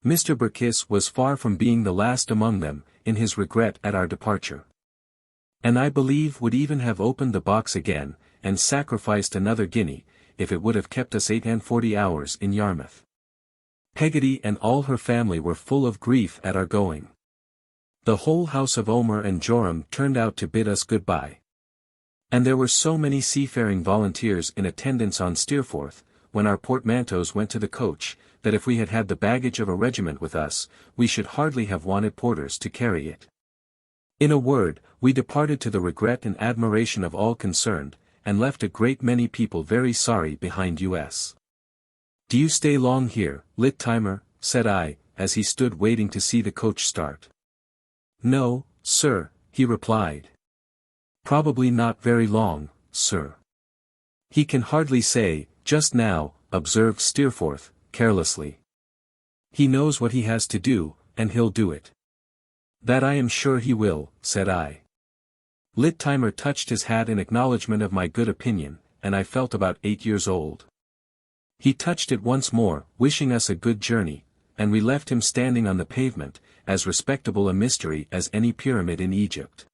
Mr. Burkiss was far from being the last among them, in his regret at our departure. And I believe would even have opened the box again, and sacrificed another guinea, if it would have kept us 48 hours in Yarmouth. Peggotty and all her family were full of grief at our going. The whole house of Omer and Joram turned out to bid us good-bye. And there were so many seafaring volunteers in attendance on Steerforth, when our portmanteaus went to the coach, that if we had had the baggage of a regiment with us, we should hardly have wanted porters to carry it. In a word, we departed to the regret and admiration of all concerned, and left a great many people very sorry behind us. "Do you stay long here, Lit-Timer?" said I, as he stood waiting to see the coach start. "No, sir," he replied. "Probably not very long, sir." "He can hardly say, just now," observed Steerforth, carelessly. "He knows what he has to do, and he'll do it." "That I am sure he will," said I. Lit-Timer touched his hat in acknowledgment of my good opinion, and I felt about 8 years old. He touched it once more, wishing us a good journey, and we left him standing on the pavement, as respectable a mystery as any pyramid in Egypt.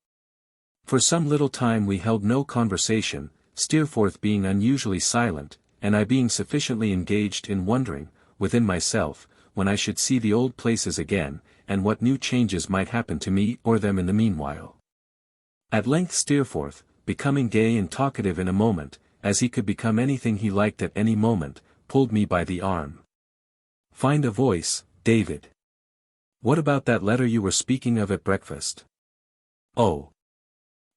For some little time we held no conversation, Steerforth being unusually silent, and I being sufficiently engaged in wondering, within myself, when I should see the old places again, and what new changes might happen to me or them in the meanwhile. At length Steerforth, becoming gay and talkative in a moment, as he could become anything he liked at any moment, pulled me by the arm. "Find a voice, David. What about that letter you were speaking of at breakfast?" "Oh,"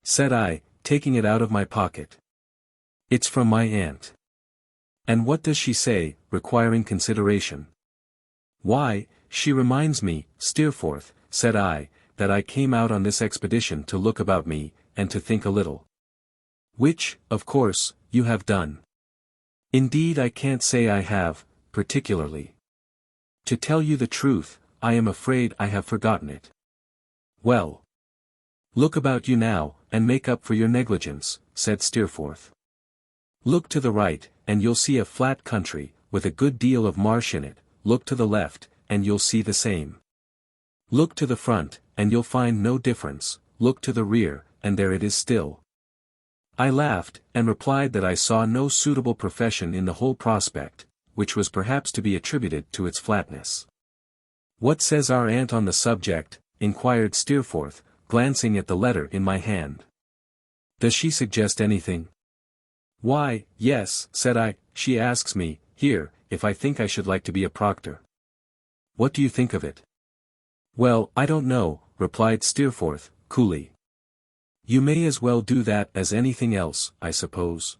said I, taking it out of my pocket. "It's from my aunt." "And what does she say, requiring consideration?" "Why, she reminds me, Steerforth," said I, "that I came out on this expedition to look about me, and to think a little. Which, of course, you have done." "Indeed I can't say I have, particularly. To tell you the truth, I am afraid I have forgotten it." "Well, look about you now, and make up for your negligence," said Steerforth. "Look to the right, and you'll see a flat country, with a good deal of marsh in it. Look to the left, and you'll see the same. Look to the front, and you'll find no difference. Look to the rear, and there it is still." I laughed, and replied that I saw no suitable profession in the whole prospect, which was perhaps to be attributed to its flatness. "What says our aunt on the subject?" inquired Steerforth, glancing at the letter in my hand. "Does she suggest anything?" "Why, yes," said I, "she asks me, here, if I think I should like to be a proctor." "What do you think of it?" "Well, I don't know," replied Steerforth, coolly. "You may as well do that as anything else, I suppose."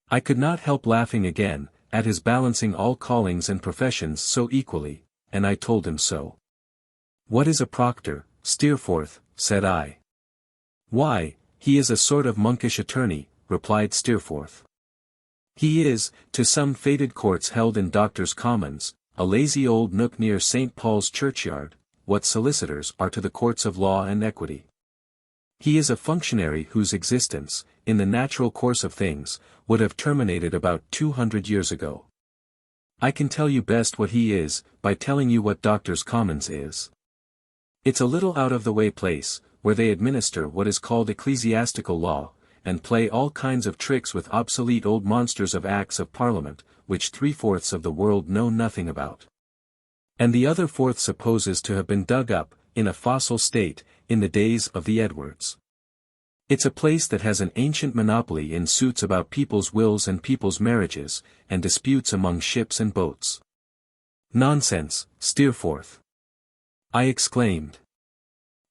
I could not help laughing again, at his balancing all callings and professions so equally, and I told him so. "What is a proctor, Steerforth?" said I. Why, he is a sort of monkish attorney, replied Steerforth. He is, to some fated courts held in Doctors' Commons, a lazy old nook near St. Paul's churchyard, what solicitors are to the courts of law and equity. He is a functionary whose existence, in the natural course of things, would have terminated about 200 years ago. I can tell you best what he is, by telling you what Doctors' Commons is. It's a little out-of-the-way place, where they administer what is called ecclesiastical law, and play all kinds of tricks with obsolete old monsters of Acts of Parliament, which 3/4 of the world know nothing about. And the other fourth supposes to have been dug up, in a fossil state, in the days of the Edwards. It's a place that has an ancient monopoly in suits about people's wills and people's marriages, and disputes among ships and boats. Nonsense, Steerforth! I exclaimed.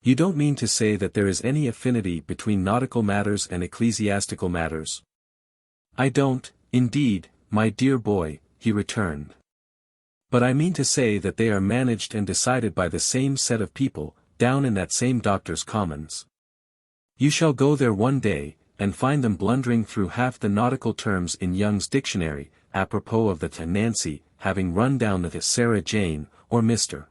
You don't mean to say that there is any affinity between nautical matters and ecclesiastical matters? I don't, indeed, my dear boy, he returned. But I mean to say that they are managed and decided by the same set of people, down in that same Doctors' Commons. You shall go there one day, and find them blundering through half the nautical terms in Young's dictionary, apropos of the Nancy, having run down the Sarah Jane, or Mr.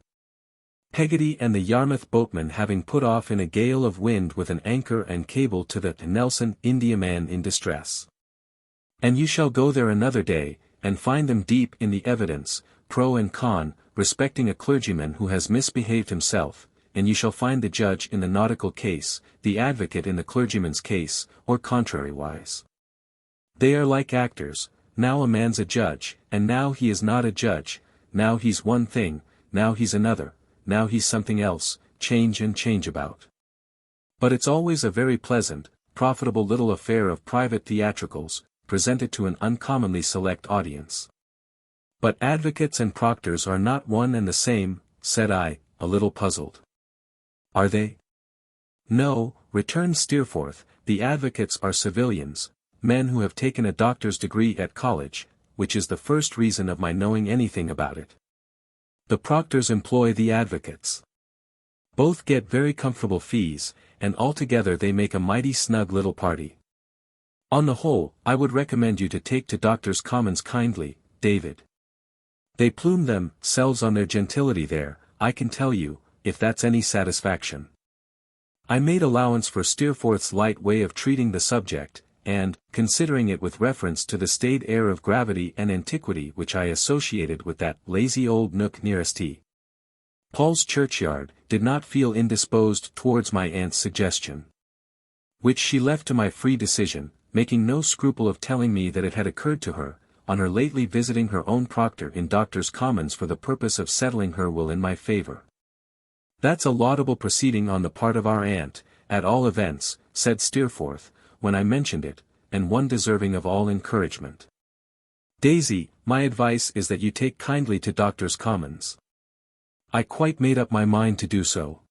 Peggotty and the Yarmouth boatman having put off in a gale of wind with an anchor and cable to the Nelson Indiaman in distress. And you shall go there another day, and find them deep in the evidence, pro and con, respecting a clergyman who has misbehaved himself, and you shall find the judge in the nautical case, the advocate in the clergyman's case, or contrariwise. They are like actors, now a man's a judge, and now he is not a judge, now he's one thing, now he's another, now he's something else, change and change about. But it's always a very pleasant, profitable little affair of private theatricals, presented to an uncommonly select audience. But advocates and proctors are not one and the same, said I, a little puzzled. Are they? No, returned Steerforth, the advocates are civilians, men who have taken a doctor's degree at college, which is the first reason of my knowing anything about it. The proctors employ the advocates. Both get very comfortable fees, and altogether they make a mighty snug little party. On the whole, I would recommend you to take to Doctors' Commons kindly, David. They plume themselves on their gentility there, I can tell you, if that's any satisfaction. I made allowance for Steerforth's light way of treating the subject, and, considering it with reference to the staid air of gravity and antiquity which I associated with that lazy old nook nearest St. Paul's churchyard, did not feel indisposed towards my aunt's suggestion. Which she left to my free decision, making no scruple of telling me that it had occurred to her, on her lately visiting her own proctor in Doctors' Commons for the purpose of settling her will in my favour. That's a laudable proceeding on the part of our aunt, at all events, said Steerforth, when I mentioned it, and one deserving of all encouragement. Daisy, my advice is that you take kindly to Doctors' Commons. I quite made up my mind to do so.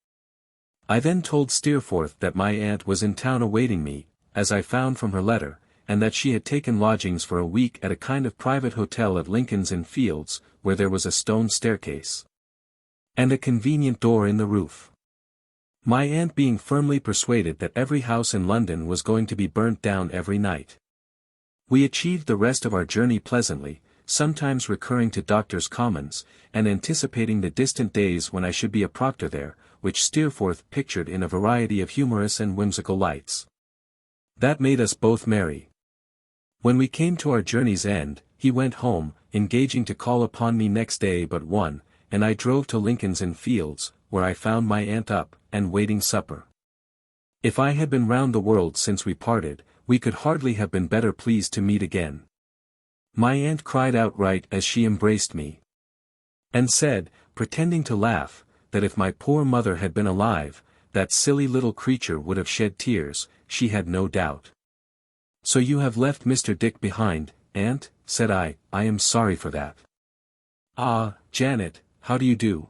I then told Steerforth that my aunt was in town awaiting me, as I found from her letter, and that she had taken lodgings for a week at a kind of private hotel at Lincoln's Inn Fields, where there was a stone staircase and a convenient door in the roof. My aunt being firmly persuaded that every house in London was going to be burnt down every night. We achieved the rest of our journey pleasantly, sometimes recurring to Doctors' Commons, and anticipating the distant days when I should be a proctor there, which Steerforth pictured in a variety of humorous and whimsical lights. That made us both merry. When we came to our journey's end, he went home, engaging to call upon me next day but one, and I drove to Lincoln's Inn Fields, where I found my aunt up, and waiting supper. If I had been round the world since we parted, we could hardly have been better pleased to meet again. My aunt cried outright as she embraced me, and said, pretending to laugh, that if my poor mother had been alive, that silly little creature would have shed tears, she had no doubt. So you have left Mr. Dick behind, aunt, said I am sorry for that. Ah, Janet, how do you do?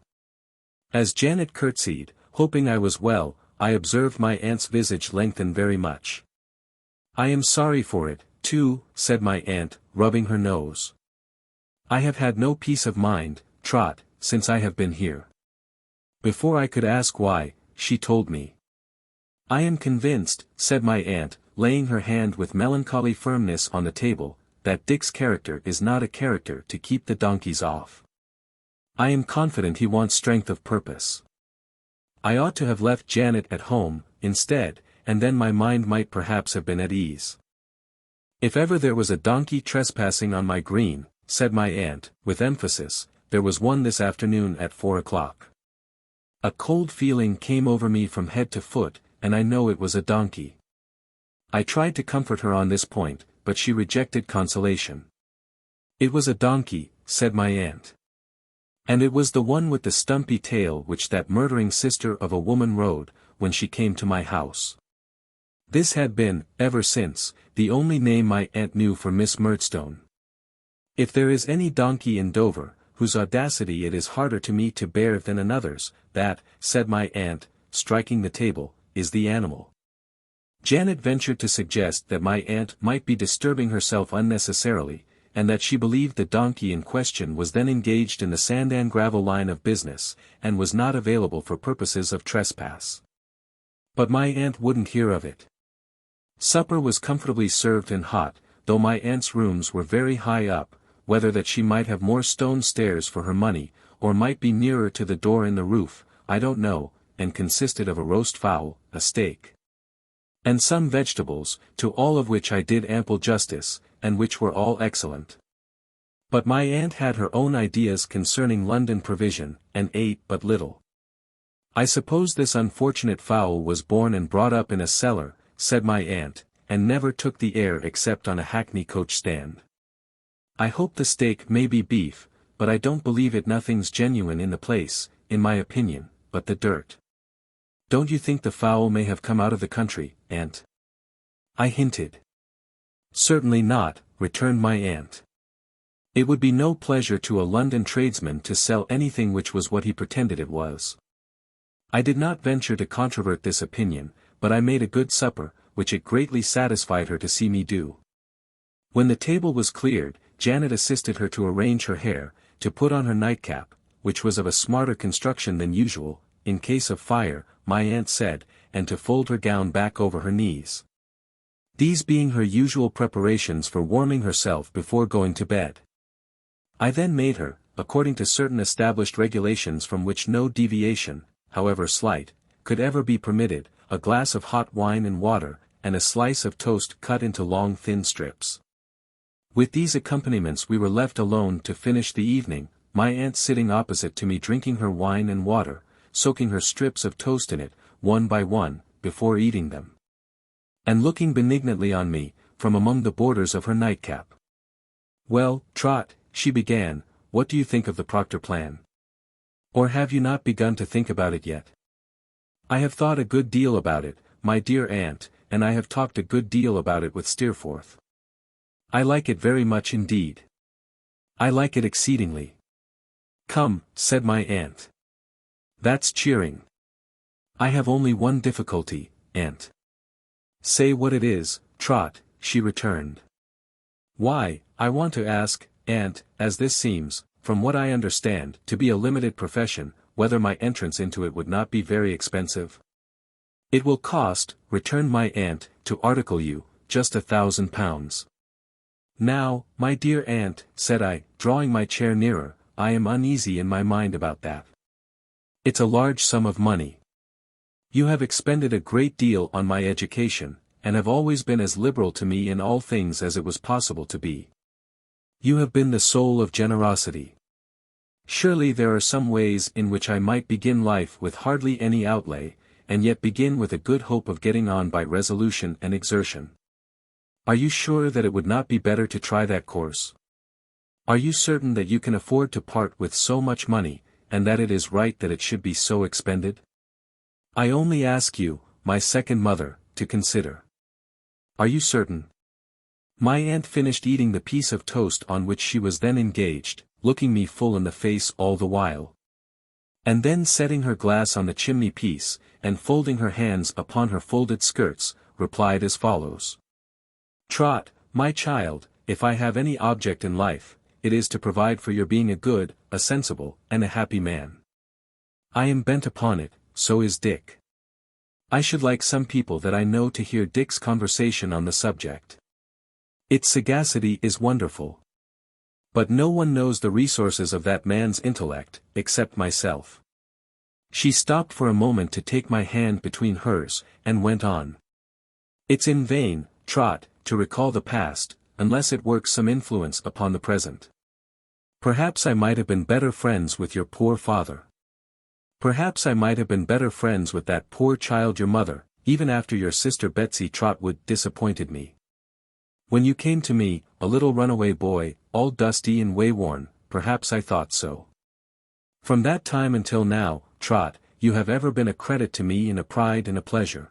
As Janet curtsied, hoping I was well, I observed my aunt's visage lengthen very much. I am sorry for it, too, said my aunt, rubbing her nose. I have had no peace of mind, Trot, since I have been here. Before I could ask why, she told me. I am convinced, said my aunt, laying her hand with melancholy firmness on the table, that Dick's character is not a character to keep the donkeys off. I am confident he wants strength of purpose. I ought to have left Janet at home, instead, and then my mind might perhaps have been at ease. If ever there was a donkey trespassing on my green, said my aunt, with emphasis, there was one this afternoon at 4 o'clock. A cold feeling came over me from head to foot, and I know it was a donkey. I tried to comfort her on this point, but she rejected consolation. It was a donkey, said my aunt. And it was the one with the stumpy tail which that murdering sister of a woman rode, when she came to my house. This had been, ever since, the only name my aunt knew for Miss Murdstone. If there is any donkey in Dover, whose audacity it is harder to me to bear than another's, that, said my aunt, striking the table, is the animal. Janet ventured to suggest that my aunt might be disturbing herself unnecessarily, and that she believed the donkey in question was then engaged in the sand and gravel line of business, and was not available for purposes of trespass. But my aunt wouldn't hear of it. Supper was comfortably served and hot, though my aunt's rooms were very high up, whether that she might have more stone stairs for her money, or might be nearer to the door in the roof, I don't know, and consisted of a roast fowl, a steak, and some vegetables, to all of which I did ample justice, and which were all excellent. But my aunt had her own ideas concerning London provision, and ate but little. I suppose this unfortunate fowl was born and brought up in a cellar, said my aunt, and never took the air except on a hackney coach stand. I hope the steak may be beef, but I don't believe it. Nothing's genuine in the place, in my opinion, but the dirt. Don't you think the fowl may have come out of the country, aunt? I hinted. Certainly not, returned my aunt. It would be no pleasure to a London tradesman to sell anything which was what he pretended it was. I did not venture to controvert this opinion, but I made a good supper, which it greatly satisfied her to see me do. When the table was cleared, Janet assisted her to arrange her hair, to put on her nightcap, which was of a smarter construction than usual, in case of fire, my aunt said, and to fold her gown back over her knees. These being her usual preparations for warming herself before going to bed. I then made her, according to certain established regulations from which no deviation, however slight, could ever be permitted, a glass of hot wine and water, and a slice of toast cut into long thin strips. With these accompaniments we were left alone to finish the evening, my aunt sitting opposite to me drinking her wine and water, soaking her strips of toast in it, one by one, before eating them, and looking benignantly on me, from among the borders of her nightcap. Well, Trot, she began, what do you think of the Proctor plan? Or have you not begun to think about it yet? I have thought a good deal about it, my dear aunt, and I have talked a good deal about it with Steerforth. I like it very much indeed. I like it exceedingly. Come, said my aunt. That's cheering. I have only one difficulty, aunt. Say what it is, Trot, she returned. Why, I want to ask, aunt, as this seems, from what I understand, to be a limited profession, whether my entrance into it would not be very expensive? It will cost, returned my aunt, to article you, just £1,000. Now, my dear aunt, said I, drawing my chair nearer, I am uneasy in my mind about that. It's a large sum of money. You have expended a great deal on my education, and have always been as liberal to me in all things as it was possible to be. You have been the soul of generosity. Surely there are some ways in which I might begin life with hardly any outlay, and yet begin with a good hope of getting on by resolution and exertion. Are you sure that it would not be better to try that course? Are you certain that you can afford to part with so much money, and that it is right that it should be so expended? I only ask you, my second mother, to consider. Are you certain? My aunt finished eating the piece of toast on which she was then engaged, looking me full in the face all the while. And then setting her glass on the chimney-piece, and folding her hands upon her folded skirts, replied as follows. Trot, my child, if I have any object in life, it is to provide for your being a good, a sensible, and a happy man. I am bent upon it, so is Dick. I should like some people that I know to hear Dick's conversation on the subject. Its sagacity is wonderful. But no one knows the resources of that man's intellect, except myself. She stopped for a moment to take my hand between hers, and went on. It's in vain, Trot, to recall the past, unless it works some influence upon the present. Perhaps I might have been better friends with your poor father. Perhaps I might have been better friends with that poor child your mother, even after your sister Betsy Trotwood disappointed me. When you came to me, a little runaway boy, all dusty and wayworn, perhaps I thought so. From that time until now, Trot, you have ever been a credit to me and a pride and a pleasure.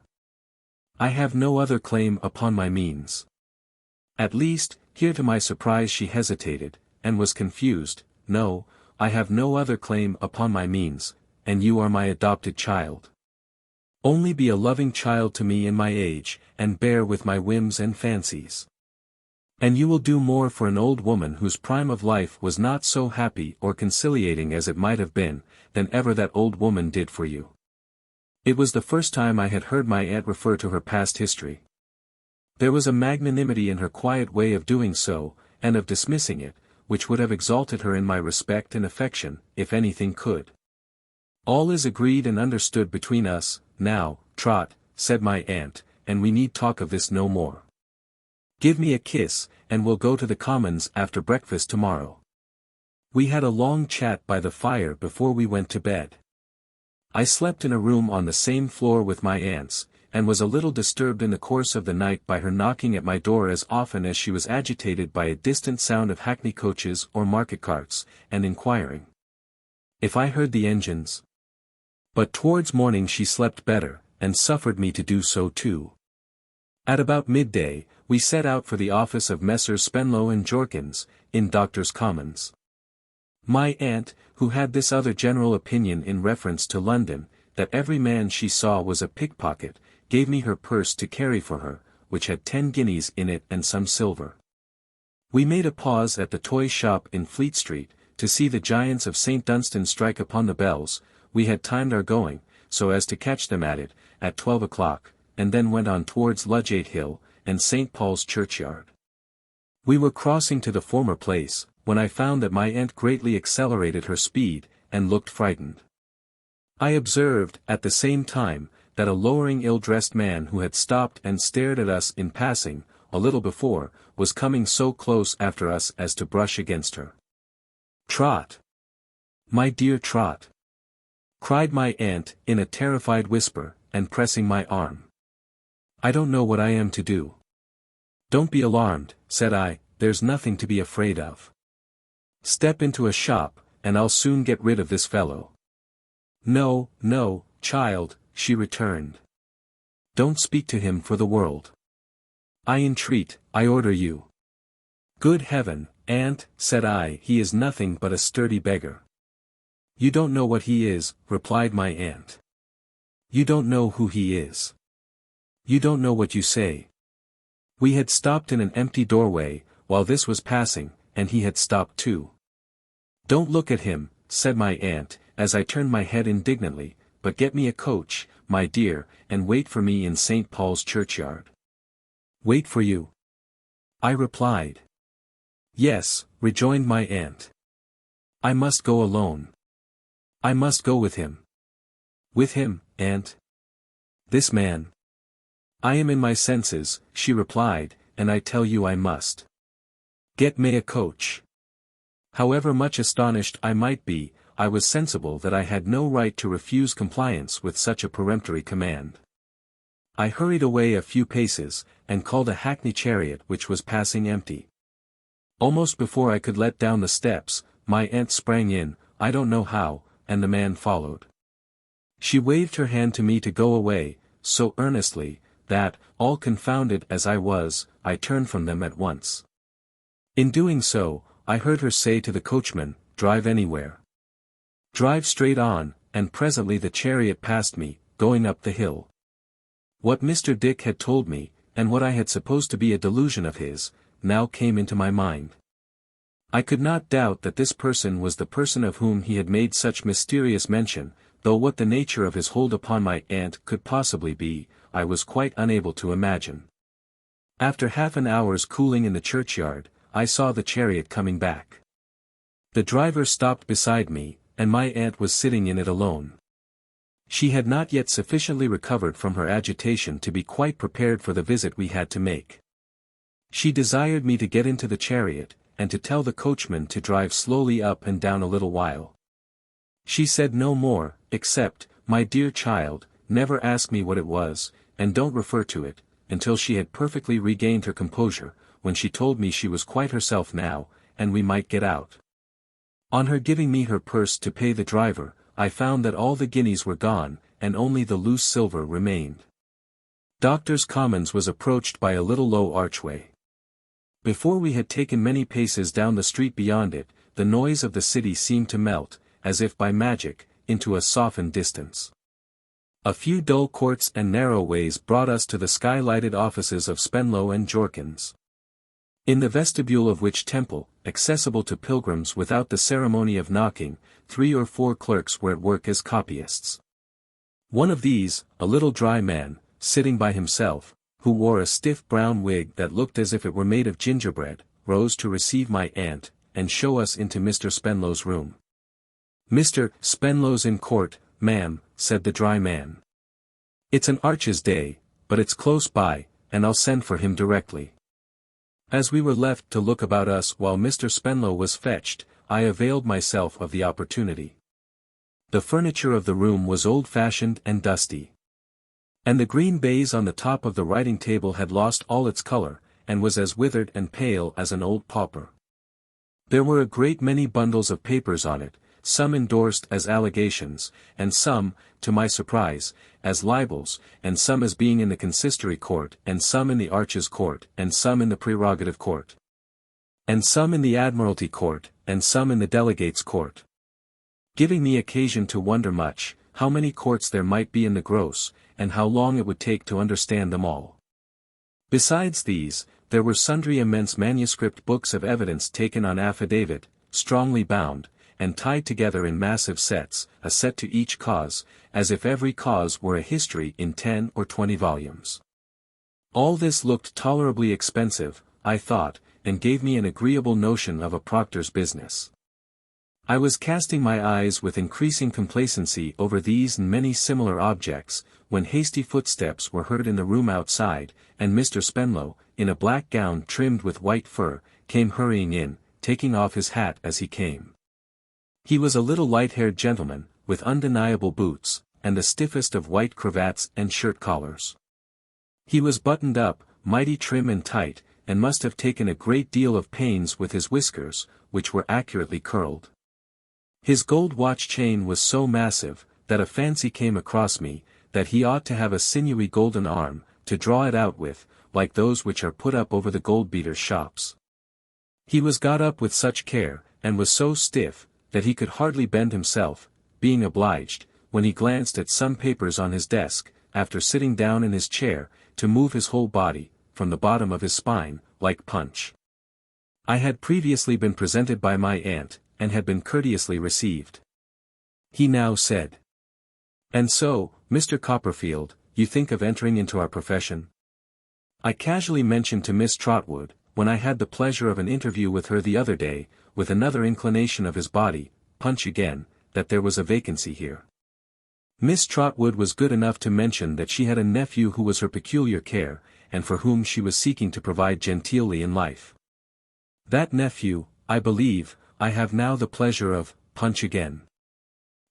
I have no other claim upon my means. At least, here to my surprise she hesitated, and was confused. No, I have no other claim upon my means, and you are my adopted child. Only be a loving child to me in my age, and bear with my whims and fancies. And you will do more for an old woman whose prime of life was not so happy or conciliating as it might have been, than ever that old woman did for you. It was the first time I had heard my aunt refer to her past history. There was a magnanimity in her quiet way of doing so, and of dismissing it, which would have exalted her in my respect and affection, if anything could. All is agreed and understood between us, now, Trot, said my aunt, and we need talk of this no more. Give me a kiss, and we'll go to the Commons after breakfast tomorrow. We had a long chat by the fire before we went to bed. I slept in a room on the same floor with my aunt's, and was a little disturbed in the course of the night by her knocking at my door as often as she was agitated by a distant sound of hackney coaches or market carts, and inquiring if I heard the engines. But towards morning she slept better, and suffered me to do so too. At about midday, we set out for the office of Messrs. Spenlow and Jorkins, in Doctors' Commons. My aunt, who had this other general opinion in reference to London, that every man she saw was a pickpocket, gave me her purse to carry for her, which had 10 guineas in it and some silver. We made a pause at the toy shop in Fleet Street, to see the giants of St. Dunstan strike upon the bells. We had timed our going, so as to catch them at it, at 12 o'clock, and then went on towards Ludgate Hill, and St. Paul's Churchyard. We were crossing to the former place, when I found that my aunt greatly accelerated her speed, and looked frightened. I observed, at the same time, that a lowering ill-dressed man who had stopped and stared at us in passing, a little before, was coming so close after us as to brush against her. Trot! My dear Trot! Cried my aunt, in a terrified whisper, and pressing my arm. I don't know what I am to do. Don't be alarmed, said I, there's nothing to be afraid of. Step into a shop, and I'll soon get rid of this fellow. No, no, child, she returned. Don't speak to him for the world. I entreat, I order you. Good heaven, aunt, said I, he is nothing but a sturdy beggar. You don't know what he is, replied my aunt. You don't know who he is. You don't know what you say. We had stopped in an empty doorway, while this was passing, and he had stopped too. Don't look at him, said my aunt, as I turned my head indignantly, but get me a coach, my dear, and wait for me in St. Paul's Churchyard. Wait for you? I replied. Yes, rejoined my aunt. I must go alone. I must go with him. With him, aunt? This man? I am in my senses, she replied, and I tell you I must. Get me a coach. However much astonished I might be, I was sensible that I had no right to refuse compliance with such a peremptory command. I hurried away a few paces, and called a hackney chariot which was passing empty. Almost before I could let down the steps, my aunt sprang in, I don't know how, and the man followed. She waved her hand to me to go away, so earnestly, that, all confounded as I was, I turned from them at once. In doing so, I heard her say to the coachman, drive anywhere. Drive straight on, and presently the chariot passed me, going up the hill. What Mr. Dick had told me, and what I had supposed to be a delusion of his, now came into my mind. I could not doubt that this person was the person of whom he had made such mysterious mention, though what the nature of his hold upon my aunt could possibly be, I was quite unable to imagine. After half an hour's cooling in the churchyard, I saw the chariot coming back. The driver stopped beside me, and my aunt was sitting in it alone. She had not yet sufficiently recovered from her agitation to be quite prepared for the visit we had to make. She desired me to get into the chariot, and to tell the coachman to drive slowly up and down a little while. She said no more, except, "My dear child, never ask me what it was, and don't refer to it," until she had perfectly regained her composure, when she told me she was quite herself now, and we might get out. On her giving me her purse to pay the driver, I found that all the guineas were gone, and only the loose silver remained. Doctors' Commons was approached by a little low archway. Before we had taken many paces down the street beyond it, the noise of the city seemed to melt, as if by magic, into a softened distance. A few dull courts and narrow ways brought us to the sky-lighted offices of Spenlow and Jorkins. In the vestibule of which temple, accessible to pilgrims without the ceremony of knocking, 3 or 4 clerks were at work as copyists. One of these, a little dry man, sitting by himself, who wore a stiff brown wig that looked as if it were made of gingerbread, rose to receive my aunt, and show us into Mr. Spenlow's room. "Mr. Spenlow's in court, ma'am," said the dry man. "It's an Arches day, but it's close by, and I'll send for him directly." As we were left to look about us while Mr. Spenlow was fetched, I availed myself of the opportunity. The furniture of the room was old-fashioned and dusty. And the green baize on the top of the writing table had lost all its color, and was as withered and pale as an old pauper. There were a great many bundles of papers on it, some endorsed as allegations, and some, to my surprise, as libels, and some as being in the consistory court, and some in the Arches court, and some in the prerogative court, and some in the admiralty court, and some in the delegates court. Giving me occasion to wonder much, how many courts there might be in the gross, and how long it would take to understand them all. Besides these, there were sundry immense manuscript books of evidence taken on affidavit, strongly bound, and tied together in massive sets, a set to each cause, as if every cause were a history in 10 or 20 volumes. All this looked tolerably expensive, I thought, and gave me an agreeable notion of a proctor's business. I was casting my eyes with increasing complacency over these and many similar objects, when hasty footsteps were heard in the room outside, and Mr. Spenlow, in a black gown trimmed with white fur, came hurrying in, taking off his hat as he came. He was a little light-haired gentleman, with undeniable boots, and the stiffest of white cravats and shirt collars. He was buttoned up, mighty trim and tight, and must have taken a great deal of pains with his whiskers, which were accurately curled. His gold watch chain was so massive, that a fancy came across me, that he ought to have a sinewy golden arm, to draw it out with, like those which are put up over the gold-beaters' shops. He was got up with such care, and was so stiff, that he could hardly bend himself, being obliged, when he glanced at some papers on his desk, after sitting down in his chair, to move his whole body, from the bottom of his spine, like Punch. I had previously been presented by my aunt, and had been courteously received. He now said, "And so, Mr. Copperfield, you think of entering into our profession?" I casually mentioned to Miss Trotwood, when I had the pleasure of an interview with her the other day, with another inclination of his body, Punch again, that there was a vacancy here. Miss Trotwood was good enough to mention that she had a nephew who was her peculiar care, and for whom she was seeking to provide genteelly in life. That nephew, I believe, I have now the pleasure of, Punch again.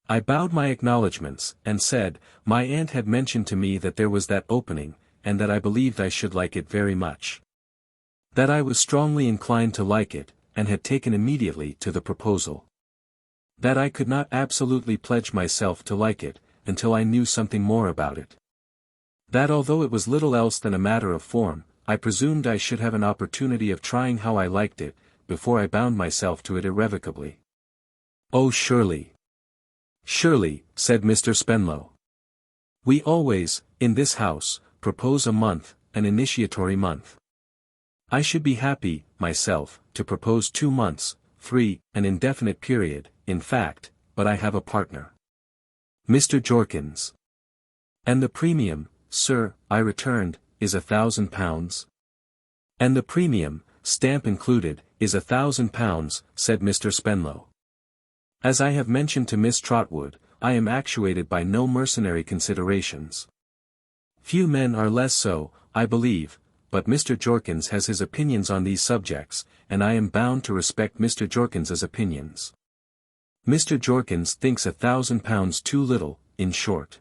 I bowed my acknowledgments, and said, my aunt had mentioned to me that there was that opening, and that I believed I should like it very much. That I was strongly inclined to like it, and had taken immediately to the proposal. That I could not absolutely pledge myself to like it, until I knew something more about it. That although it was little else than a matter of form, I presumed I should have an opportunity of trying how I liked it, before I bound myself to it irrevocably. "Oh, surely. Surely," said Mr. Spenlow. "We always, in this house, propose a month, an initiatory month. I should be happy, myself, to propose 2 months, 3, an indefinite period, in fact, but I have a partner." Mr. Jorkins. And the premium, sir, I returned, is £1,000. And the premium, stamp included, is £1,000, said Mr. Spenlow. As I have mentioned to Miss Trotwood, I am actuated by no mercenary considerations. Few men are less so, I believe, but Mr. Jorkins has his opinions on these subjects, and I am bound to respect Mr. Jorkins's opinions. Mr. Jorkins thinks £1,000 too little, in short.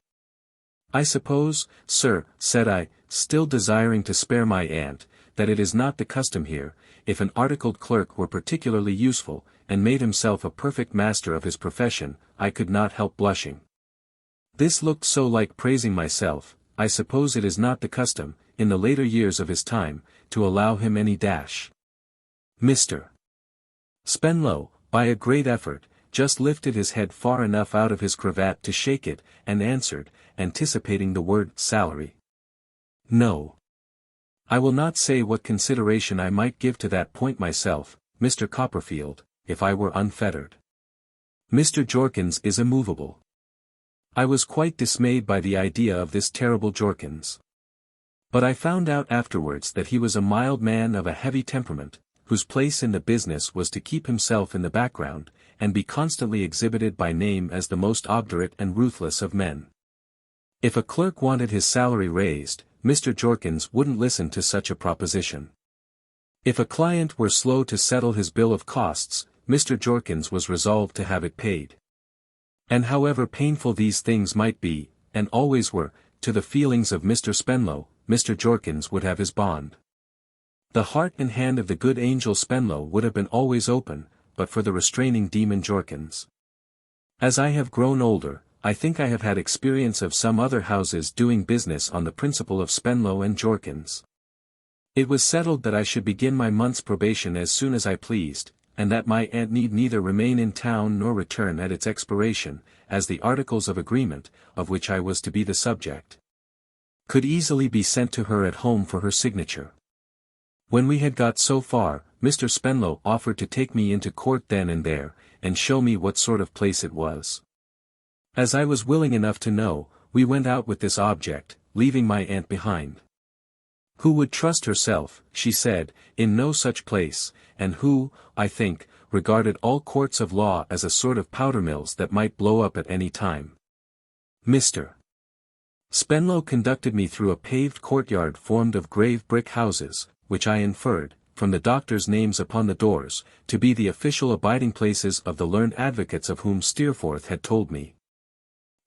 I suppose, sir, said I, still desiring to spare my aunt, that it is not the custom here, if an articled clerk were particularly useful, and made himself a perfect master of his profession, I could not help blushing. This looked so like praising myself. I suppose it is not the custom, in the later years of his time, to allow him any dash. Mr. Spenlow, by a great effort, just lifted his head far enough out of his cravat to shake it, and answered, anticipating the word salary. No. I will not say what consideration I might give to that point myself, Mr. Copperfield, if I were unfettered. Mr. Jorkins is immovable. I was quite dismayed by the idea of this terrible Jorkins. But I found out afterwards that he was a mild man of a heavy temperament, whose place in the business was to keep himself in the background, and be constantly exhibited by name as the most obdurate and ruthless of men. If a clerk wanted his salary raised, Mr. Jorkins wouldn't listen to such a proposition. If a client were slow to settle his bill of costs, Mr. Jorkins was resolved to have it paid. And however painful these things might be, and always were, to the feelings of Mr. Spenlow, Mr. Jorkins would have his bond. The heart and hand of the good angel Spenlow would have been always open, but for the restraining demon Jorkins. As I have grown older, I think I have had experience of some other houses doing business on the principle of Spenlow and Jorkins. It was settled that I should begin my month's probation as soon as I pleased, and that my aunt need neither remain in town nor return at its expiration, as the articles of agreement, of which I was to be the subject, could easily be sent to her at home for her signature. When we had got so far, Mr. Spenlow offered to take me into court then and there, and show me what sort of place it was. As I was willing enough to know, we went out with this object, leaving my aunt behind. Who would trust herself, she said, in no such place, and who, I think, regarded all courts of law as a sort of powder mills that might blow up at any time. Mr. Spenlow conducted me through a paved courtyard formed of grave brick houses, which I inferred, from the doctors' names upon the doors, to be the official abiding places of the learned advocates of whom Steerforth had told me.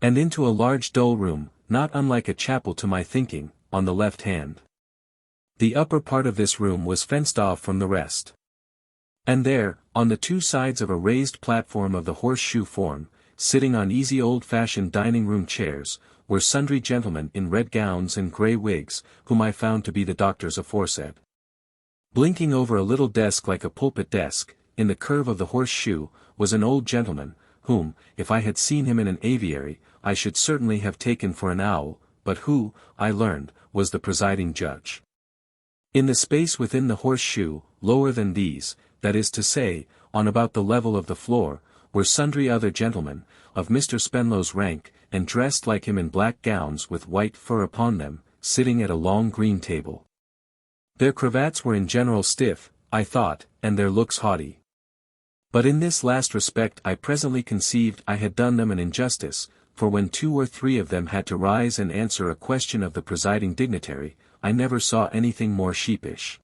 And into a large dull room, not unlike a chapel to my thinking, on the left hand. The upper part of this room was fenced off from the rest. And there, on the two sides of a raised platform of the horseshoe form, sitting on easy old-fashioned dining-room chairs, were sundry gentlemen in red gowns and grey wigs, whom I found to be the doctors aforesaid. Blinking over a little desk like a pulpit desk, in the curve of the horseshoe, was an old gentleman, whom, if I had seen him in an aviary, I should certainly have taken for an owl, but who, I learned, was the presiding judge. In the space within the horseshoe, lower than these, that is to say, on about the level of the floor, were sundry other gentlemen, of Mr. Spenlow's rank, and dressed like him in black gowns with white fur upon them, sitting at a long green table. Their cravats were in general stiff, I thought, and their looks haughty. But in this last respect I presently conceived I had done them an injustice, for when 2 or 3 of them had to rise and answer a question of the presiding dignitary, I never saw anything more sheepish.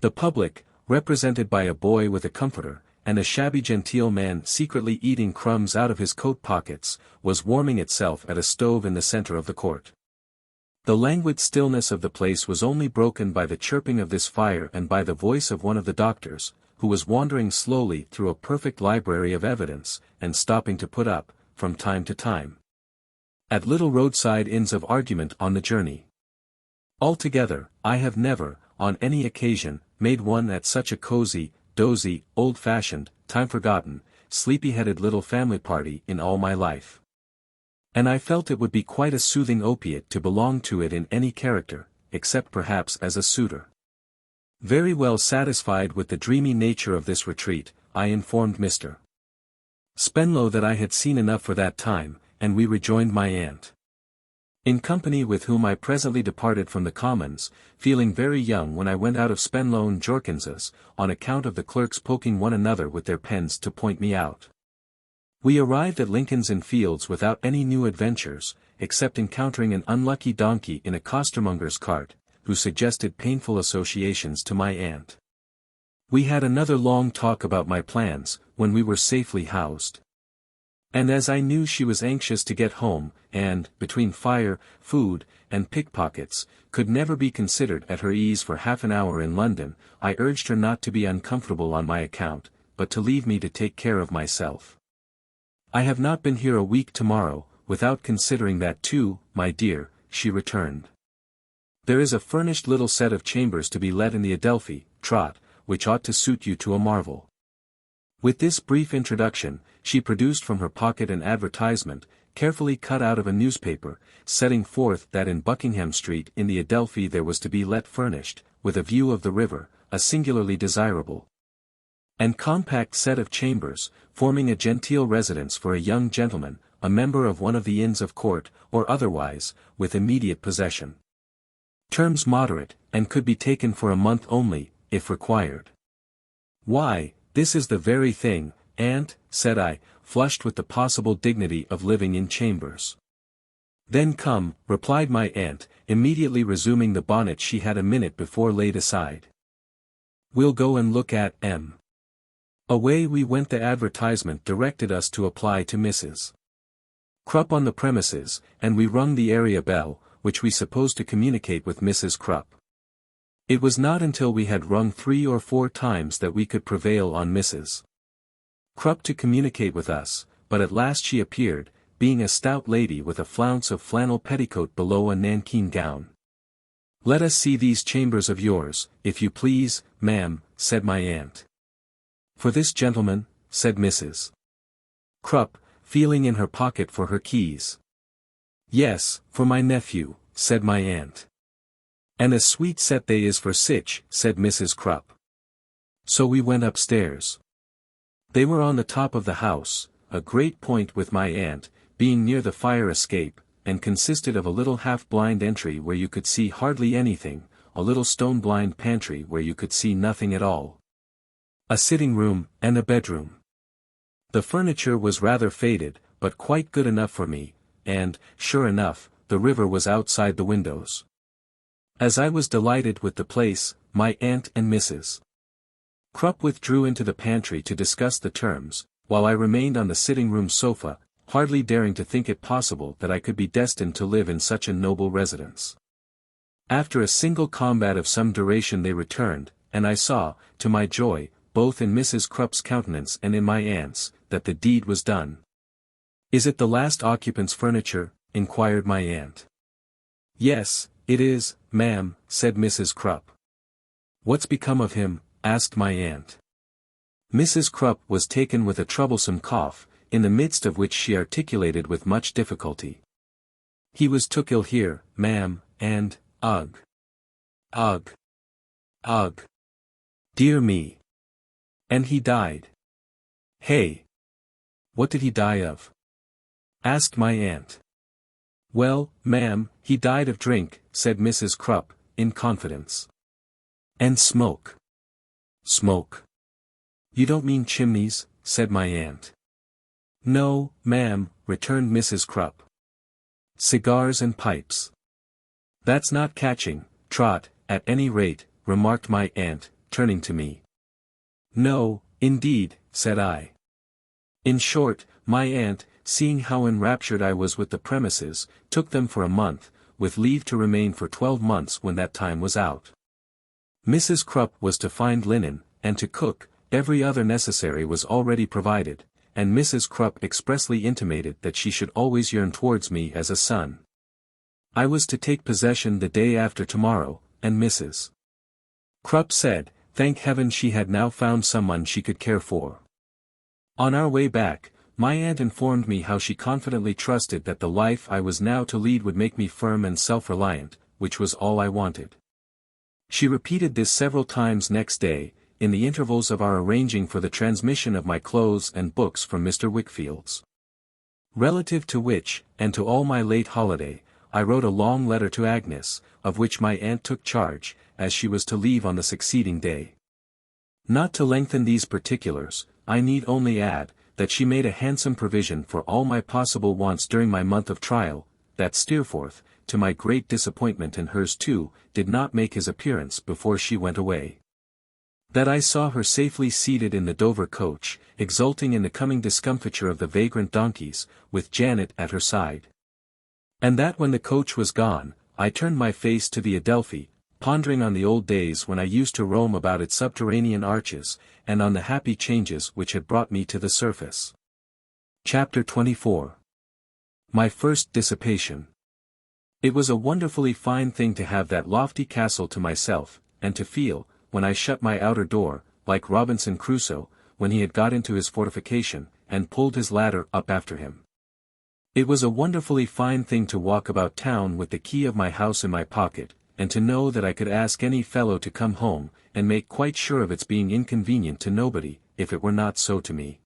The public, represented by a boy with a comforter, and a shabby genteel man secretly eating crumbs out of his coat pockets, was warming itself at a stove in the center of the court. The languid stillness of the place was only broken by the chirping of this fire and by the voice of one of the doctors, who was wandering slowly through a perfect library of evidence, and stopping to put up, from time to time, at little roadside inns of argument on the journey. Altogether, I have never, on any occasion, made one at such a cozy, dozy, old-fashioned, time-forgotten, sleepy-headed little family party in all my life. And I felt it would be quite a soothing opiate to belong to it in any character, except perhaps as a suitor. Very well satisfied with the dreamy nature of this retreat, I informed Mr. Spenlow that I had seen enough for that time, and we rejoined my aunt. In company with whom I presently departed from the Commons, feeling very young when I went out of Spenlow and Jorkins's, on account of the clerks poking one another with their pens to point me out. We arrived at Lincoln's Inn Fields without any new adventures, except encountering an unlucky donkey in a costermonger's cart, who suggested painful associations to my aunt. We had another long talk about my plans, when we were safely housed. And as I knew she was anxious to get home, and, between fire, food, and pickpockets, could never be considered at her ease for half an hour in London, I urged her not to be uncomfortable on my account, but to leave me to take care of myself. I have not been here a week tomorrow, without considering that too, my dear, she returned. There is a furnished little set of chambers to be let in the Adelphi, Trot, which ought to suit you to a marvel. With this brief introduction, she produced from her pocket an advertisement, carefully cut out of a newspaper, setting forth that in Buckingham Street in the Adelphi there was to be let furnished, with a view of the river, a singularly desirable and compact set of chambers, forming a genteel residence for a young gentleman, a member of one of the Inns of Court, or otherwise, with immediate possession. Terms moderate, and could be taken for a month only, if required. Why, this is the very thing, aunt, said I, flushed with the possible dignity of living in chambers. Then come, replied my aunt, immediately resuming the bonnet she had a minute before laid aside. We'll go and look at M. Away we went. The advertisement directed us to apply to Mrs. Krupp on the premises, and we rung the area bell, which we supposed to communicate with Mrs. Krupp. It was not until we had rung 3 or 4 times that we could prevail on Mrs. Krupp to communicate with us, but at last she appeared, being a stout lady with a flounce of flannel petticoat below a nankeen gown. Let us see these chambers of yours, if you please, ma'am, said my aunt. For this gentleman, said Mrs. Krupp, feeling in her pocket for her keys. Yes, for my nephew, said my aunt. And a sweet set they is for sich, said Mrs. Krupp. So we went upstairs. They were on the top of the house, a great point with my aunt, being near the fire escape, and consisted of a little half-blind entry where you could see hardly anything, a little stone-blind pantry where you could see nothing at all, a sitting room, and a bedroom. The furniture was rather faded, but quite good enough for me, and, sure enough, the river was outside the windows. As I was delighted with the place, my aunt and Mrs. Krupp withdrew into the pantry to discuss the terms, while I remained on the sitting-room sofa, hardly daring to think it possible that I could be destined to live in such a noble residence. After a single combat of some duration they returned, and I saw, to my joy, both in Mrs. Krupp's countenance and in my aunt's, that the deed was done. Is it the last occupant's furniture? Inquired my aunt. Yes, it is, ma'am, said Mrs. Krupp. What's become of him? Asked my aunt. Mrs. Krupp was taken with a troublesome cough, in the midst of which she articulated with much difficulty. He was took ill here, ma'am, and, ugh. Ugh. Ugh. Dear me. And he died. Hey. What did he die of? Asked my aunt. Well, ma'am, he died of drink, said Mrs. Krupp, in confidence. And smoke. Smoke. You don't mean chimneys, said my aunt. No, ma'am, returned Mrs. Krupp. Cigars and pipes. That's not catching, Trot, at any rate, remarked my aunt, turning to me. No, indeed, said I. In short, my aunt, seeing how enraptured I was with the premises, took them for a month, with leave to remain for 12 months when that time was out. Mrs. Krupp was to find linen, and to cook, every other necessary was already provided, and Mrs. Krupp expressly intimated that she should always yearn towards me as a son. I was to take possession the day after tomorrow, and Mrs. Krupp said, thank heaven she had now found someone she could care for. On our way back, my aunt informed me how she confidently trusted that the life I was now to lead would make me firm and self-reliant, which was all I wanted. She repeated this several times next day, in the intervals of our arranging for the transmission of my clothes and books from Mr. Wickfield's. Relative to which, and to all my late holiday, I wrote a long letter to Agnes, of which my aunt took charge, as she was to leave on the succeeding day. Not to lengthen these particulars, I need only add, that she made a handsome provision for all my possible wants during my month of trial, that Steerforth, to my great disappointment and hers too, did not make his appearance before she went away. That I saw her safely seated in the Dover coach, exulting in the coming discomfiture of the vagrant donkeys, with Janet at her side. And that when the coach was gone, I turned my face to the Adelphi, pondering on the old days when I used to roam about its subterranean arches, and on the happy changes which had brought me to the surface. Chapter 24. My first dissipation. It was a wonderfully fine thing to have that lofty castle to myself, and to feel, when I shut my outer door, like Robinson Crusoe, when he had got into his fortification, and pulled his ladder up after him. It was a wonderfully fine thing to walk about town with the key of my house in my pocket, and to know that I could ask any fellow to come home, and make quite sure of its being inconvenient to nobody, if it were not so to me.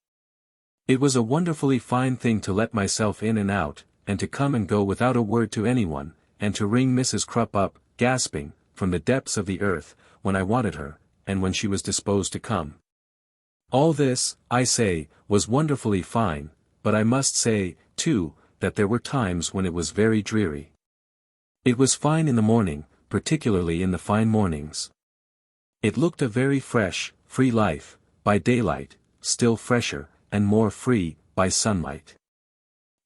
It was a wonderfully fine thing to let myself in and out, and to come and go without a word to anyone, and to ring Mrs. Crupp up, gasping, from the depths of the earth, when I wanted her, and when she was disposed to come. All this, I say, was wonderfully fine, but I must say, too, that there were times when it was very dreary. It was fine in the morning, particularly in the fine mornings. It looked a very fresh, free life, by daylight, still fresher, and more free, by sunlight.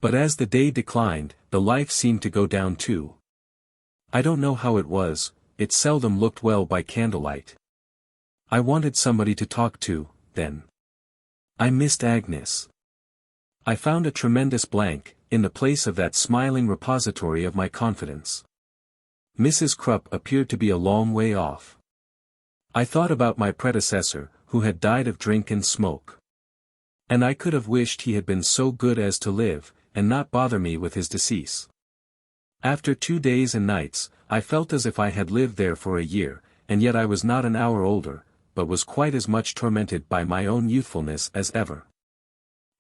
But as the day declined, the life seemed to go down too. I don't know how it was, it seldom looked well by candlelight. I wanted somebody to talk to, then. I missed Agnes. I found a tremendous blank, in the place of that smiling repository of my confidence. Mrs. Crupp appeared to be a long way off. I thought about my predecessor, who had died of drink and smoke. And I could have wished he had been so good as to live, and not bother me with his decease. After 2 days and nights, I felt as if I had lived there for a year, and yet I was not an hour older, but was quite as much tormented by my own youthfulness as ever.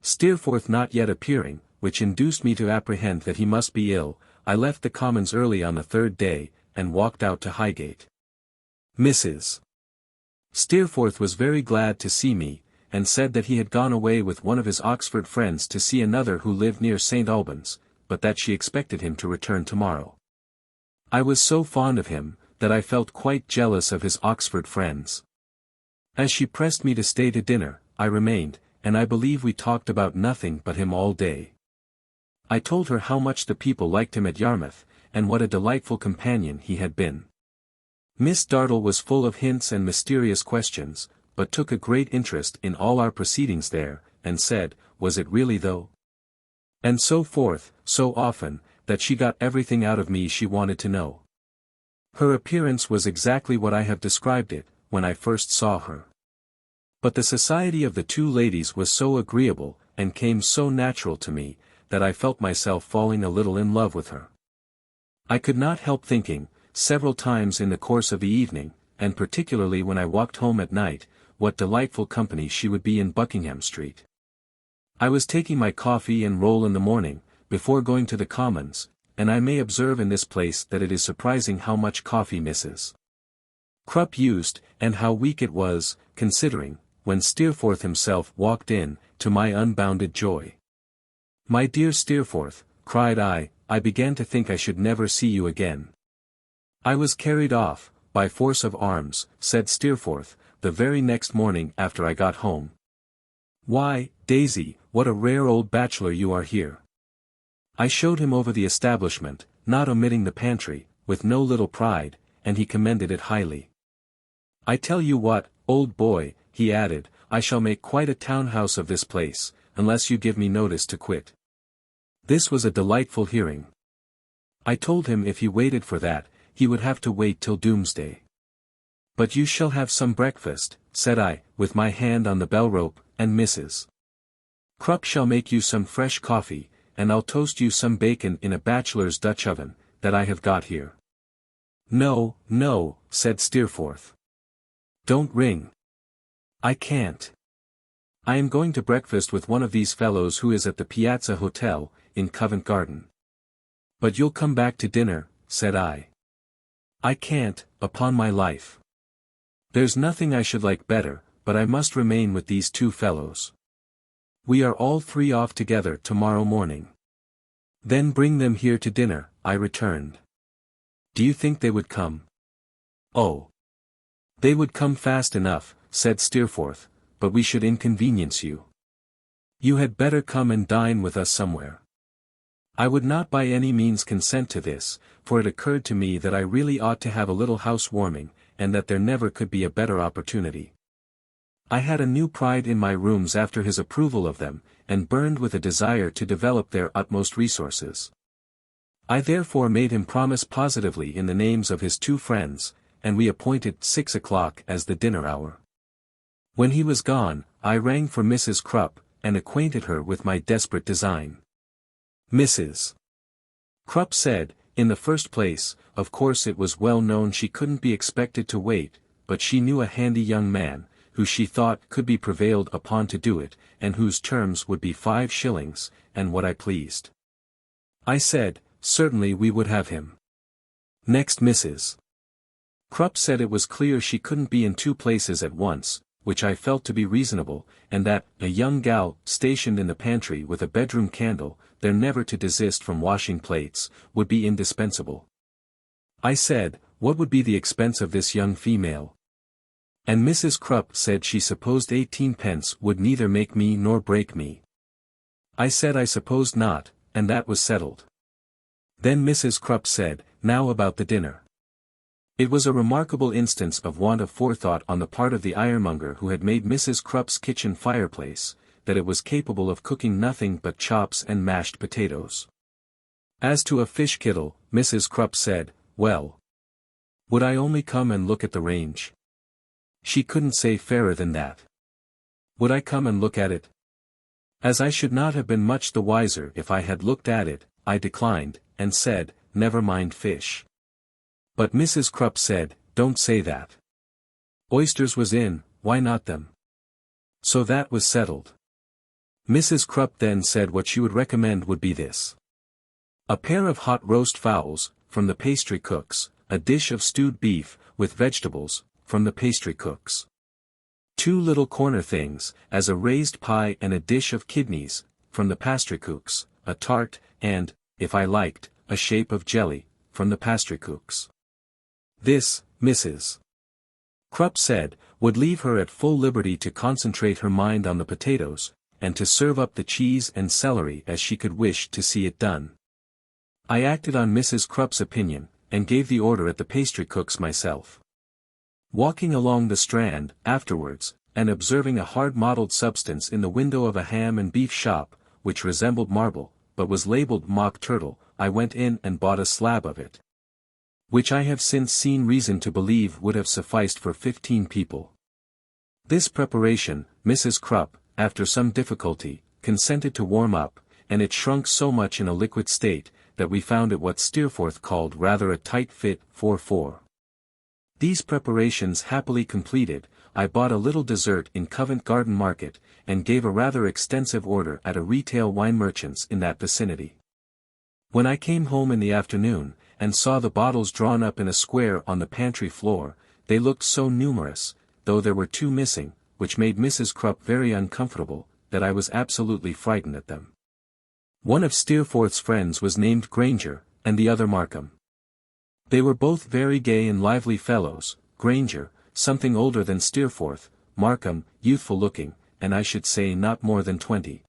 Steerforth not yet appearing, which induced me to apprehend that he must be ill, I left the Commons early on the 3rd day, and walked out to Highgate. Mrs. Steerforth was very glad to see me, and said that he had gone away with one of his Oxford friends to see another who lived near St. Albans, but that she expected him to return tomorrow. I was so fond of him, that I felt quite jealous of his Oxford friends. As she pressed me to stay to dinner, I remained, and I believe we talked about nothing but him all day. I told her how much the people liked him at Yarmouth, and what a delightful companion he had been. Miss Dartle was full of hints and mysterious questions, but took a great interest in all our proceedings there, and said, was it really though? And so forth, so often, that she got everything out of me she wanted to know. Her appearance was exactly what I have described it, when I first saw her. But the society of the 2 ladies was so agreeable, and came so natural to me, that I felt myself falling a little in love with her. I could not help thinking, several times in the course of the evening, and particularly when I walked home at night, what delightful company she would be in Buckingham Street. I was taking my coffee and roll in the morning, before going to the Commons, and I may observe in this place that it is surprising how much coffee Mrs. Crupp used, and how weak it was, considering, when Steerforth himself walked in, to my unbounded joy. My dear Steerforth, cried I began to think I should never see you again. I was carried off, by force of arms, said Steerforth, the very next morning after I got home. Why, Daisy, what a rare old bachelor you are here. I showed him over the establishment, not omitting the pantry, with no little pride, and he commended it highly. I tell you what, old boy, he added, I shall make quite a town house of this place, unless you give me notice to quit. This was a delightful hearing. I told him if he waited for that, he would have to wait till doomsday. But you shall have some breakfast, said I, with my hand on the bell-rope, and Mrs. Crupp shall make you some fresh coffee, and I'll toast you some bacon in a bachelor's Dutch oven, that I have got here. No, no, said Steerforth. Don't ring. I can't. I am going to breakfast with one of these fellows who is at the Piazza Hotel, in Covent Garden. But you'll come back to dinner, said I. I can't, upon my life. There's nothing I should like better, but I must remain with these two fellows. We are all three off together tomorrow morning. Then bring them here to dinner, I returned. Do you think they would come? Oh. They would come fast enough, said Steerforth, but we should inconvenience you. You had better come and dine with us somewhere. I would not by any means consent to this, for it occurred to me that I really ought to have a little housewarming, and that there never could be a better opportunity. I had a new pride in my rooms after his approval of them, and burned with a desire to develop their utmost resources. I therefore made him promise positively in the names of his two friends, and we appointed 6 o'clock as the dinner hour. When he was gone, I rang for Mrs. Krupp, and acquainted her with my desperate design. Mrs. Krupp said, in the first place, of course it was well known she couldn't be expected to wait, but she knew a handy young man, who she thought could be prevailed upon to do it, and whose terms would be 5 shillings, and what I pleased. I said, certainly we would have him. Next Mrs. Krupp said it was clear she couldn't be in 2 places at once, which I felt to be reasonable, and that a young gal, stationed in the pantry with a bedroom candle, there never to desist from washing plates, would be indispensable. I said, what would be the expense of this young female? And Mrs. Krupp said she supposed 18 pence would neither make me nor break me. I said I supposed not, and that was settled. Then Mrs. Krupp said, now about the dinner. It was a remarkable instance of want of forethought on the part of the ironmonger who had made Mrs. Krupp's kitchen fireplace, that it was capable of cooking nothing but chops and mashed potatoes. As to a fish kittle, Mrs. Krupp said, well, would I only come and look at the range? She couldn't say fairer than that. Would I come and look at it? As I should not have been much the wiser if I had looked at it, I declined, and said, never mind fish. But Mrs. Krupp said, don't say that. Oysters was in, why not them? So that was settled. Mrs. Krupp then said what she would recommend would be this. A pair of hot roast fowls, from the pastry cook's, a dish of stewed beef, with vegetables, from the pastry cook's. 2 little corner things, as a raised pie and a dish of kidneys, from the pastry cook's, a tart, and, if I liked, a shape of jelly, from the pastry cook's. This, Mrs. Krupp said, would leave her at full liberty to concentrate her mind on the potatoes, and to serve up the cheese and celery as she could wish to see it done. I acted on Mrs. Krupp's opinion, and gave the order at the pastry cook's myself. Walking along the Strand, afterwards, and observing a hard-modelled substance in the window of a ham and beef shop, which resembled marble, but was labelled mock turtle, I went in and bought a slab of it, which I have since seen reason to believe would have sufficed for 15 people. This preparation, Mrs. Krupp, after some difficulty, consented to warm up, and it shrunk so much in a liquid state, that we found it what Steerforth called rather a tight fit, 4-4. These preparations happily completed, I bought a little dessert in Covent Garden Market, and gave a rather extensive order at a retail wine merchant's in that vicinity. When I came home in the afternoon, and saw the bottles drawn up in a square on the pantry floor, they looked so numerous, though there were 2 missing, which made Mrs. Krupp very uncomfortable, that I was absolutely frightened at them. One of Steerforth's friends was named Granger, and the other Markham. They were both very gay and lively fellows, Granger, something older than Steerforth, Markham, youthful-looking, and I should say not more than 20.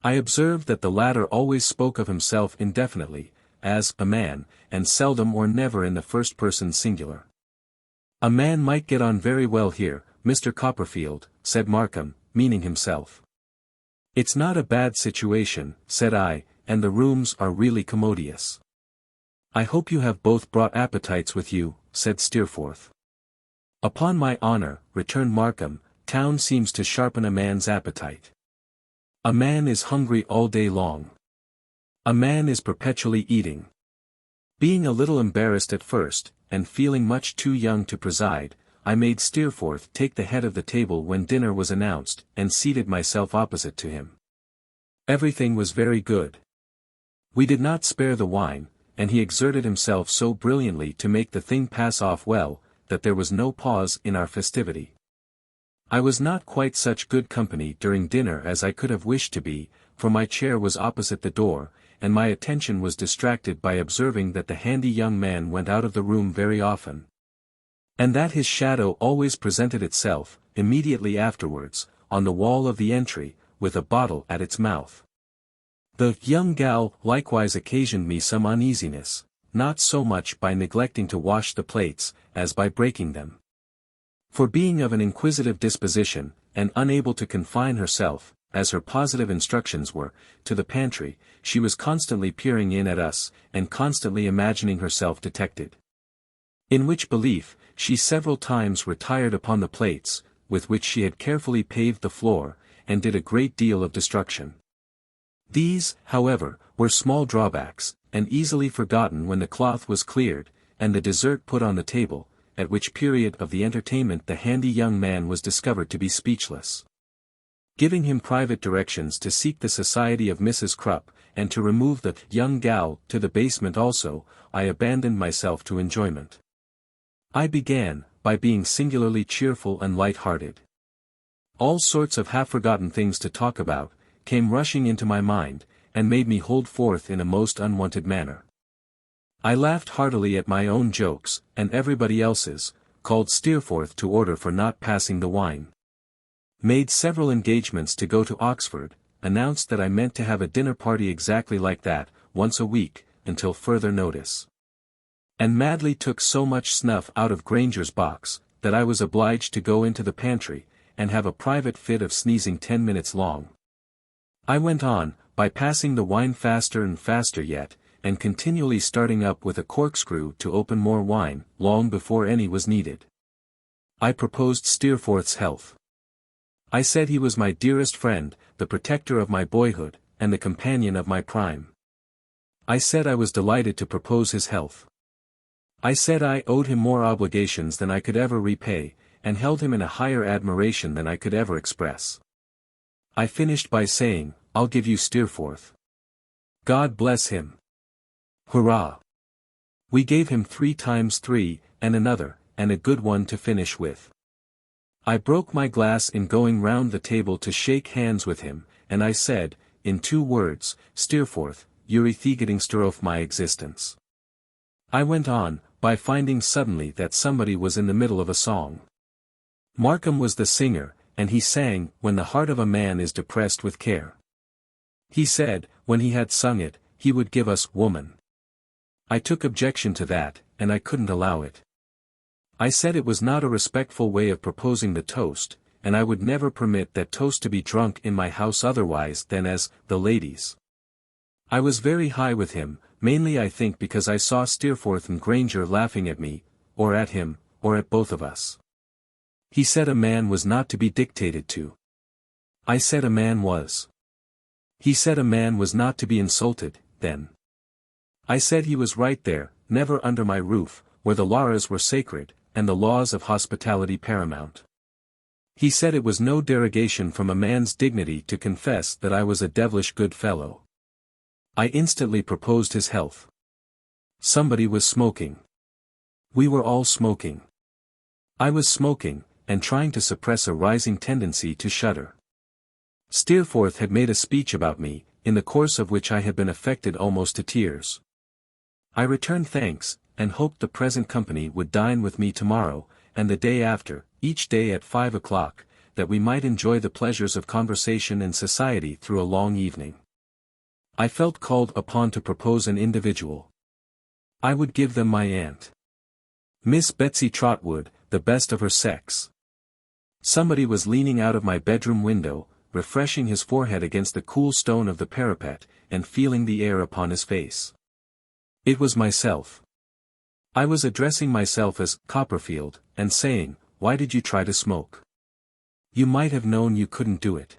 I observed that the latter always spoke of himself indefinitely, as a man, and seldom or never in the first person singular. A man might get on very well here, Mr. Copperfield, said Markham, meaning himself. It's not a bad situation, said I, and the rooms are really commodious. I hope you have both brought appetites with you, said Steerforth. Upon my honor, returned Markham, town seems to sharpen a man's appetite. A man is hungry all day long. A man is perpetually eating. Being a little embarrassed at first, and feeling much too young to preside, I made Steerforth take the head of the table when dinner was announced, and seated myself opposite to him. Everything was very good. We did not spare the wine, and he exerted himself so brilliantly to make the thing pass off well, that there was no pause in our festivity. I was not quite such good company during dinner as I could have wished to be, for my chair was opposite the door, and my attention was distracted by observing that the handy young man went out of the room very often, and that his shadow always presented itself, immediately afterwards, on the wall of the entry, with a bottle at its mouth. The young gal likewise occasioned me some uneasiness, not so much by neglecting to wash the plates, as by breaking them. For being of an inquisitive disposition, and unable to confine herself, as her positive instructions were, to the pantry, she was constantly peering in at us, and constantly imagining herself detected. In which belief, she several times retired upon the plates, with which she had carefully paved the floor, and did a great deal of destruction. These, however, were small drawbacks, and easily forgotten when the cloth was cleared, and the dessert put on the table, at which period of the entertainment the handy young man was discovered to be speechless. Giving him private directions to seek the society of Mrs. Krupp, and to remove the young gal to the basement also, I abandoned myself to enjoyment. I began, by being singularly cheerful and light-hearted. All sorts of half-forgotten things to talk about, came rushing into my mind, and made me hold forth in a most unwonted manner. I laughed heartily at my own jokes, and everybody else's, called Steerforth to order for not passing the wine. Made several engagements to go to Oxford, announced that I meant to have a dinner party exactly like that, once a week, until further notice. And madly took so much snuff out of Granger's box, that I was obliged to go into the pantry, and have a private fit of sneezing 10 minutes long. I went on, by passing the wine faster and faster yet, and continually starting up with a corkscrew to open more wine, long before any was needed. I proposed Steerforth's health. I said he was my dearest friend, the protector of my boyhood, and the companion of my prime. I said I was delighted to propose his health. I said I owed him more obligations than I could ever repay, and held him in a higher admiration than I could ever express. I finished by saying, "I'll give you Steerforth. God bless him." Hurrah! We gave him 3 times 3, and another, and a good one to finish with. I broke my glass in going round the table to shake hands with him, and I said, in 2 words, "Steerforth, you're of my existence." I went on, by finding suddenly that somebody was in the middle of a song. Markham was the singer, and he sang, "When the heart of a man is depressed with care." He said, when he had sung it, he would give us "Woman." I took objection to that, and I couldn't allow it. I said it was not a respectful way of proposing the toast, and I would never permit that toast to be drunk in my house otherwise than as "the ladies." I was very high with him, mainly I think because I saw Steerforth and Granger laughing at me, or at him, or at both of us. He said a man was not to be dictated to. I said a man was. He said a man was not to be insulted, then. I said he was right there, never under my roof, where the laws were sacred, and the laws of hospitality paramount. He said it was no derogation from a man's dignity to confess that I was a devilish good fellow. I instantly proposed his health. Somebody was smoking. We were all smoking. I was smoking, and trying to suppress a rising tendency to shudder. Steerforth had made a speech about me, in the course of which I had been affected almost to tears. I returned thanks, and hoped the present company would dine with me tomorrow, and the day after, each day at 5 o'clock, that we might enjoy the pleasures of conversation and society through a long evening. I felt called upon to propose an individual. I would give them my aunt, Miss Betsy Trotwood, the best of her sex. Somebody was leaning out of my bedroom window, refreshing his forehead against the cool stone of the parapet, and feeling the air upon his face. It was myself. I was addressing myself as Copperfield, and saying, "Why did you try to smoke? You might have known you couldn't do it."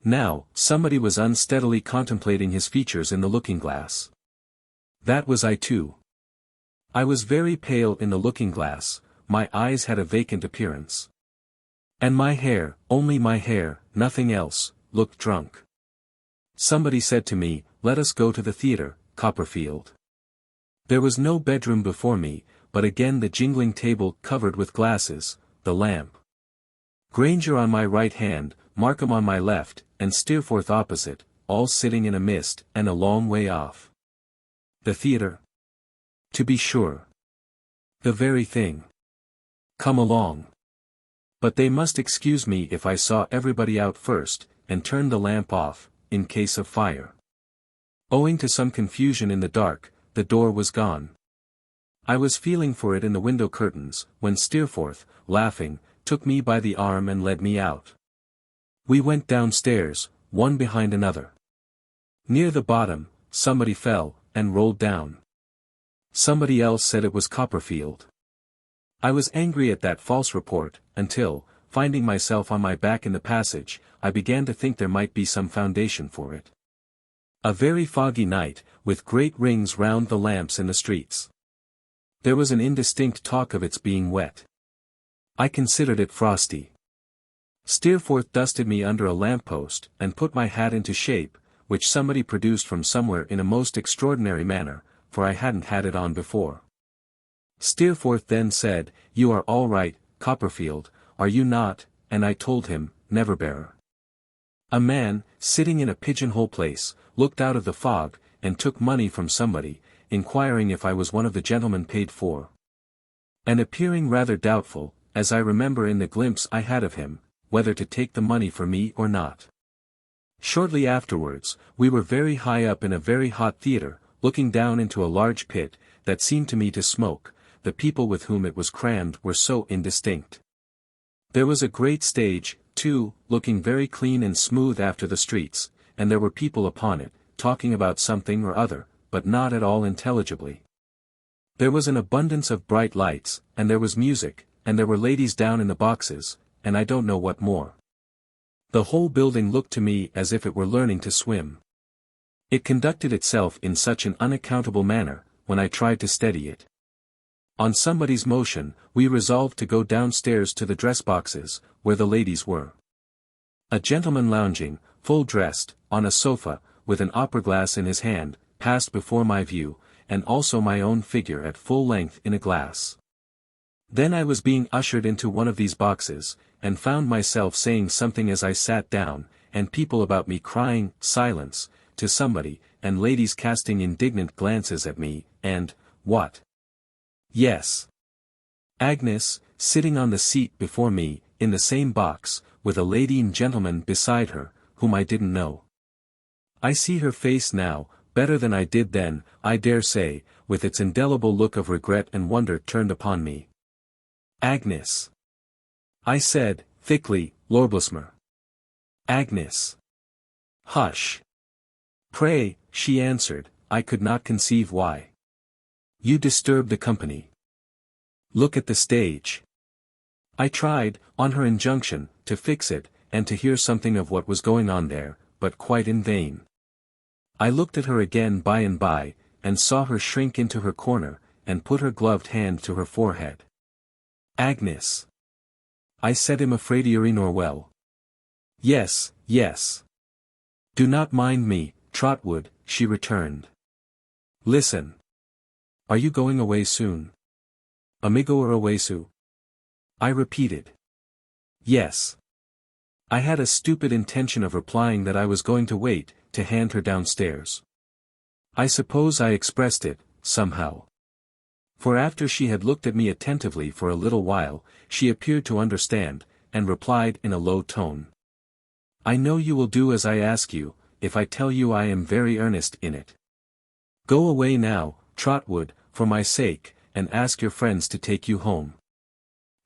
Now, somebody was unsteadily contemplating his features in the looking-glass. That was I too. I was very pale in the looking-glass, my eyes had a vacant appearance. And my hair, only my hair, nothing else, looked drunk. Somebody said to me, "Let us go to the theatre, Copperfield." There was no bedroom before me, but again the jingling table covered with glasses, the lamp. Granger on my right hand, Markham on my left, and Steerforth opposite, all sitting in a mist, and a long way off. The theatre? To be sure. The very thing. Come along. But they must excuse me if I saw everybody out first, and turned the lamp off, in case of fire. Owing to some confusion in the dark, the door was gone. I was feeling for it in the window curtains, when Steerforth, laughing, took me by the arm and led me out. We went downstairs, one behind another. Near the bottom, somebody fell, and rolled down. Somebody else said it was Copperfield. I was angry at that false report, until, finding myself on my back in the passage, I began to think there might be some foundation for it. A very foggy night, with great rings round the lamps in the streets. There was an indistinct talk of its being wet. I considered it frosty. Steerforth dusted me under a lamp-post, and put my hat into shape, which somebody produced from somewhere in a most extraordinary manner, for I hadn't had it on before. Steerforth then said, "You are all right, Copperfield, are you not?" and I told him, "Never-bearer." A man, sitting in a pigeonhole place, looked out of the fog, and took money from somebody, inquiring if I was one of the gentlemen paid for. And appearing rather doubtful, as I remember in the glimpse I had of him, whether to take the money for me or not. Shortly afterwards, we were very high up in a very hot theatre, looking down into a large pit, that seemed to me to smoke. The people with whom it was crammed were so indistinct. There was a great stage, too, looking very clean and smooth after the streets, and there were people upon it, talking about something or other, but not at all intelligibly. There was an abundance of bright lights, and there was music, and there were ladies down in the boxes, and I don't know what more. The whole building looked to me as if it were learning to swim. It conducted itself in such an unaccountable manner, when I tried to steady it. On somebody's motion, we resolved to go downstairs to the dress boxes, where the ladies were. A gentleman lounging, full dressed, on a sofa, with an opera-glass in his hand, passed before my view, and also my own figure at full length in a glass. Then I was being ushered into one of these boxes, and found myself saying something as I sat down, and people about me crying, "Silence," to somebody, and ladies casting indignant glances at me, and, what? Yes. Agnes, sitting on the seat before me, in the same box, with a lady and gentleman beside her, whom I didn't know. I see her face now, better than I did then, I dare say, with its indelible look of regret and wonder turned upon me. "Agnes," I said, thickly, "Lorblesmer." "Agnes." "Hush." "Pray," she answered, I could not conceive why. "You disturb the company. Look at the stage." I tried, on her injunction, to fix it, and to hear something of what was going on there, but quite in vain. I looked at her again by and by, and saw her shrink into her corner, and put her gloved hand to her forehead. "Agnes," I said, "am afraid you're nor well." "Yes, yes." "Do not mind me, Trotwood," she returned. "Listen. Are you going away soon? Amigo or away soon?" I repeated. "Yes." I had a stupid intention of replying that I was going to wait, to hand her downstairs. I suppose I expressed it, somehow. For after she had looked at me attentively for a little while, she appeared to understand, and replied in a low tone. "I know you will do as I ask you, if I tell you I am very earnest in it. Go away now, Trotwood, for my sake, and ask your friends to take you home."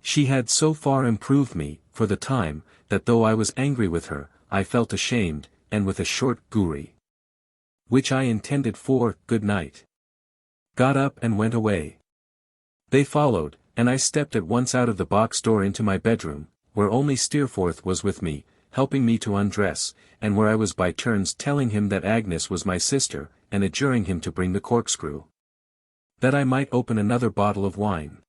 She had so far improved me, for the time, that though I was angry with her, I felt ashamed, and with a short "goory," which I intended for "good night," got up and went away. They followed, and I stepped at once out of the box door into my bedroom, where only Steerforth was with me, helping me to undress, and where I was by turns telling him that Agnes was my sister, and adjuring him to bring the corkscrew, that I might open another bottle of wine.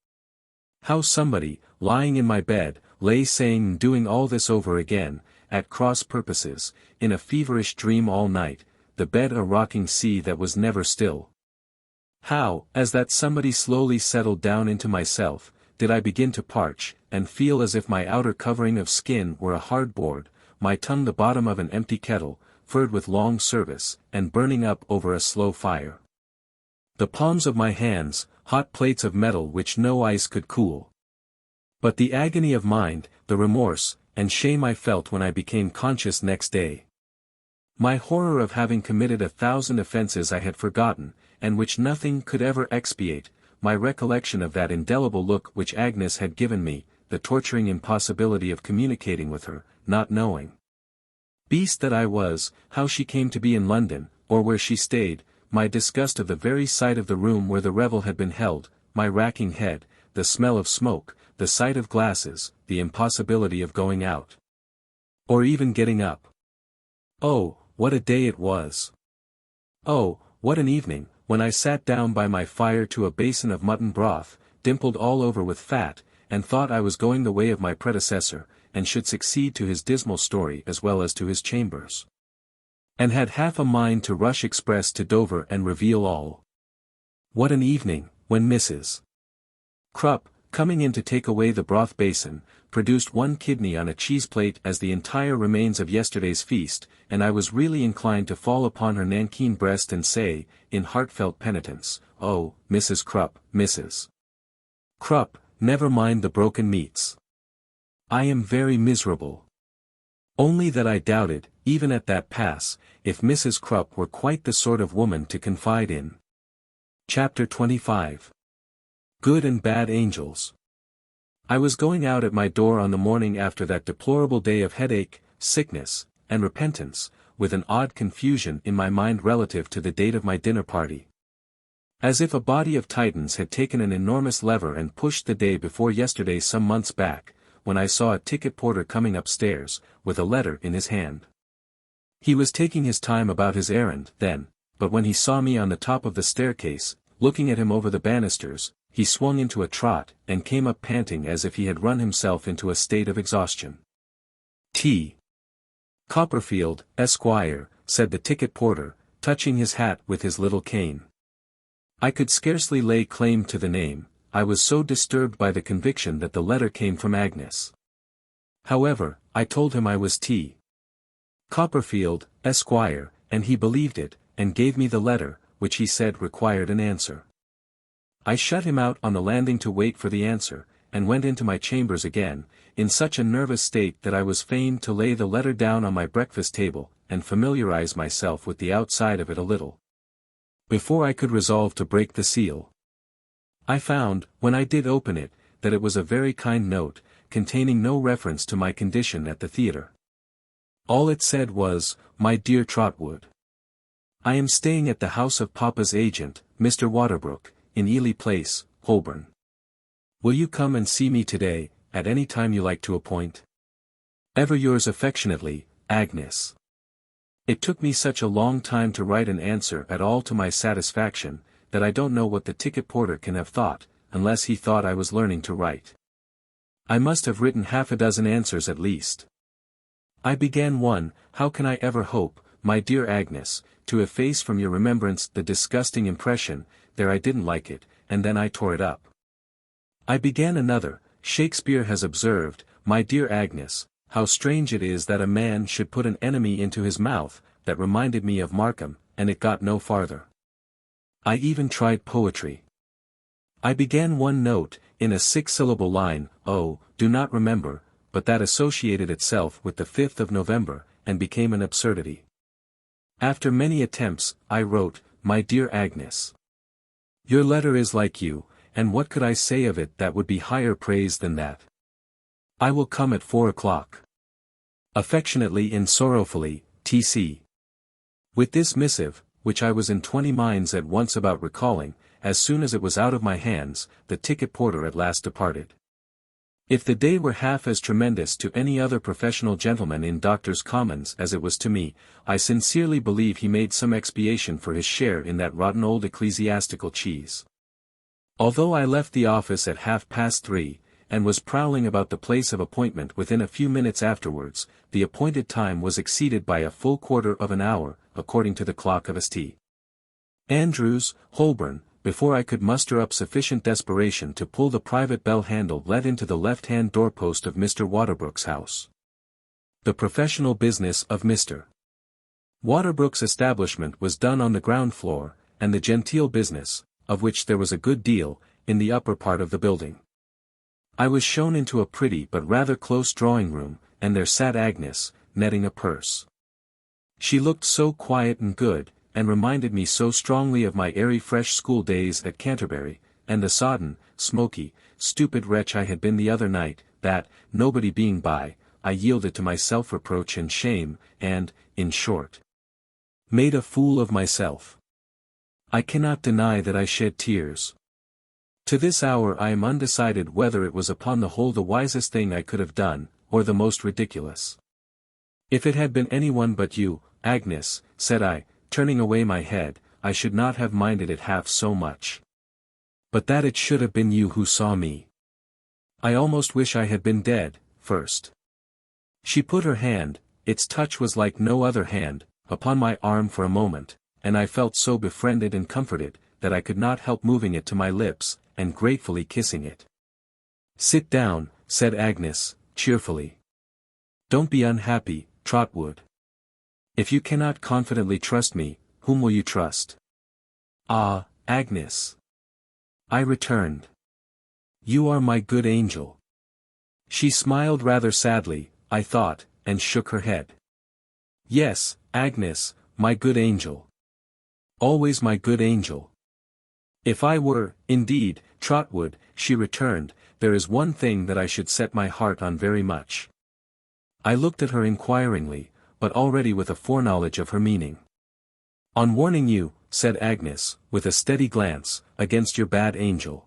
How somebody, lying in my bed, lay saying and doing all this over again, at cross purposes, in a feverish dream all night, the bed a rocking sea that was never still. How, as that somebody slowly settled down into myself, did I begin to parch, and feel as if my outer covering of skin were a hard board, my tongue the bottom of an empty kettle, furred with long service, and burning up over a slow fire. The palms of my hands, hot plates of metal which no ice could cool. But the agony of mind, the remorse, and shame I felt when I became conscious next day. My horror of having committed 1,000 offences I had forgotten, and which nothing could ever expiate, my recollection of that indelible look which Agnes had given me, the torturing impossibility of communicating with her, not knowing. Beast that I was, how she came to be in London, or where she stayed, my disgust of the very sight of the room where the revel had been held, my racking head, the smell of smoke, the sight of glasses, the impossibility of going out. Or even getting up. Oh, what a day it was! Oh, what an evening, when I sat down by my fire to a basin of mutton broth, dimpled all over with fat, and thought I was going the way of my predecessor, and should succeed to his dismal story as well as to his chambers. And had half a mind to rush express to Dover and reveal all. What an evening, when Mrs. Krupp, coming in to take away the broth basin, produced one kidney on a cheese plate as the entire remains of yesterday's feast, and I was really inclined to fall upon her nankeen breast and say, in heartfelt penitence, "Oh, Mrs. Krupp, Mrs. Krupp, never mind the broken meats. I am very miserable." Only that I doubted, even at that pass, if Mrs. Krupp were quite the sort of woman to confide in. Chapter 25. Good and Bad Angels. I was going out at my door on the morning after that deplorable day of headache, sickness, and repentance, with an odd confusion in my mind relative to the date of my dinner party. As if a body of titans had taken an enormous lever and pushed the day before yesterday some months back, when I saw a ticket porter coming upstairs, with a letter in his hand. He was taking his time about his errand, then, but when he saw me on the top of the staircase, looking at him over the banisters, he swung into a trot, and came up panting as if he had run himself into a state of exhaustion. T. Copperfield, Esquire, said the ticket porter, touching his hat with his little cane. I could scarcely lay claim to the name, I was so disturbed by the conviction that the letter came from Agnes. However, I told him I was T. Copperfield, Esquire, and he believed it, and gave me the letter, which he said required an answer. I shut him out on the landing to wait for the answer, and went into my chambers again, in such a nervous state that I was fain to lay the letter down on my breakfast table, and familiarize myself with the outside of it a little, before I could resolve to break the seal. I found, when I did open it, that it was a very kind note, containing no reference to my condition at the theatre. All it said was, "My dear Trotwood, I am staying at the house of Papa's agent, Mr. Waterbrook, in Ely Place, Holborn. Will you come and see me today, at any time you like to appoint? Ever yours affectionately, Agnes." It took me such a long time to write an answer at all to my satisfaction, that I don't know what the ticket porter can have thought, unless he thought I was learning to write. I must have written half a dozen answers at least. I began one, "How can I ever hope, my dear Agnes, to efface from your remembrance the disgusting impression," there I didn't like it, and then I tore it up. I began another, "Shakespeare has observed, my dear Agnes, how strange it is that a man should put an enemy into his mouth," that reminded me of Markham, and it got no farther. I even tried poetry. I began one note, in a 6-syllable line, "Oh, do not remember," but that associated itself with the 5th of November, and became an absurdity. After many attempts, I wrote, "My dear Agnes, your letter is like you, and what could I say of it that would be higher praise than that? I will come at 4 o'clock. Affectionately and sorrowfully, T.C." With this missive, which I was in 20 minds at once about recalling, as soon as it was out of my hands, the ticket porter at last departed. If the day were half as tremendous to any other professional gentleman in Doctors' Commons as it was to me, I sincerely believe he made some expiation for his share in that rotten old ecclesiastical cheese. Although I left the office at 3:30, and was prowling about the place of appointment within a few minutes afterwards, the appointed time was exceeded by a full quarter of an hour, according to the clock of St. Andrews, Holborn, before I could muster up sufficient desperation to pull the private bell handle let into the left-hand doorpost of Mr. Waterbrook's house. The professional business of Mr. Waterbrook's establishment was done on the ground floor, and the genteel business, of which there was a good deal, in the upper part of the building. I was shown into a pretty but rather close drawing-room, and there sat Agnes, netting a purse. She looked so quiet and good, and reminded me so strongly of my airy fresh school days at Canterbury, and the sodden, smoky, stupid wretch I had been the other night, that, nobody being by, I yielded to my self-reproach and shame, and, in short, made a fool of myself. I cannot deny that I shed tears. To this hour I am undecided whether it was upon the whole the wisest thing I could have done, or the most ridiculous. If it had been anyone but you, Agnes, said I, turning away my head, I should not have minded it half so much. But that it should have been you who saw me. I almost wish I had been dead, first. She put her hand, its touch was like no other hand, upon my arm for a moment, and I felt so befriended and comforted, that I could not help moving it to my lips, and gratefully kissing it. Sit down, said Agnes, cheerfully. Don't be unhappy, Trotwood. If you cannot confidently trust me, whom will you trust? Ah, Agnes, I returned. You are my good angel. She smiled rather sadly, I thought, and shook her head. Yes, Agnes, my good angel. Always my good angel. If I were, indeed, Trotwood, she returned, there is one thing that I should set my heart on very much. I looked at her inquiringly, but already with a foreknowledge of her meaning. On warning you, said Agnes, with a steady glance, against your bad angel.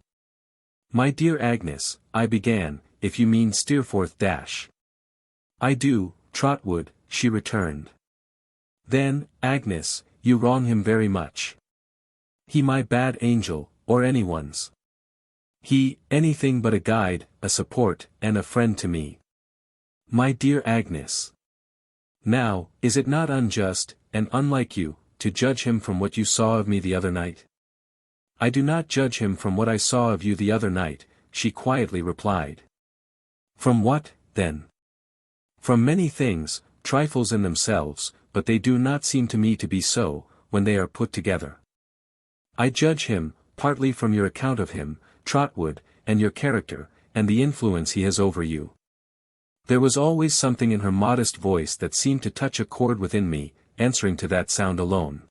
My dear Agnes, I began, if you mean Steerforth dash. I do, Trotwood, she returned. Then, Agnes, you wrong him very much. He my bad angel, or anyone's. He, anything but a guide, a support, and a friend to me. My dear Agnes. Now, is it not unjust, and unlike you, to judge him from what you saw of me the other night? I do not judge him from what I saw of you the other night, she quietly replied. From what, then? From many things, trifles in themselves, but they do not seem to me to be so, when they are put together. I judge him, partly from your account of him, Trotwood, and your character, and the influence he has over you. There was always something in her modest voice that seemed to touch a chord within me, answering to that sound alone.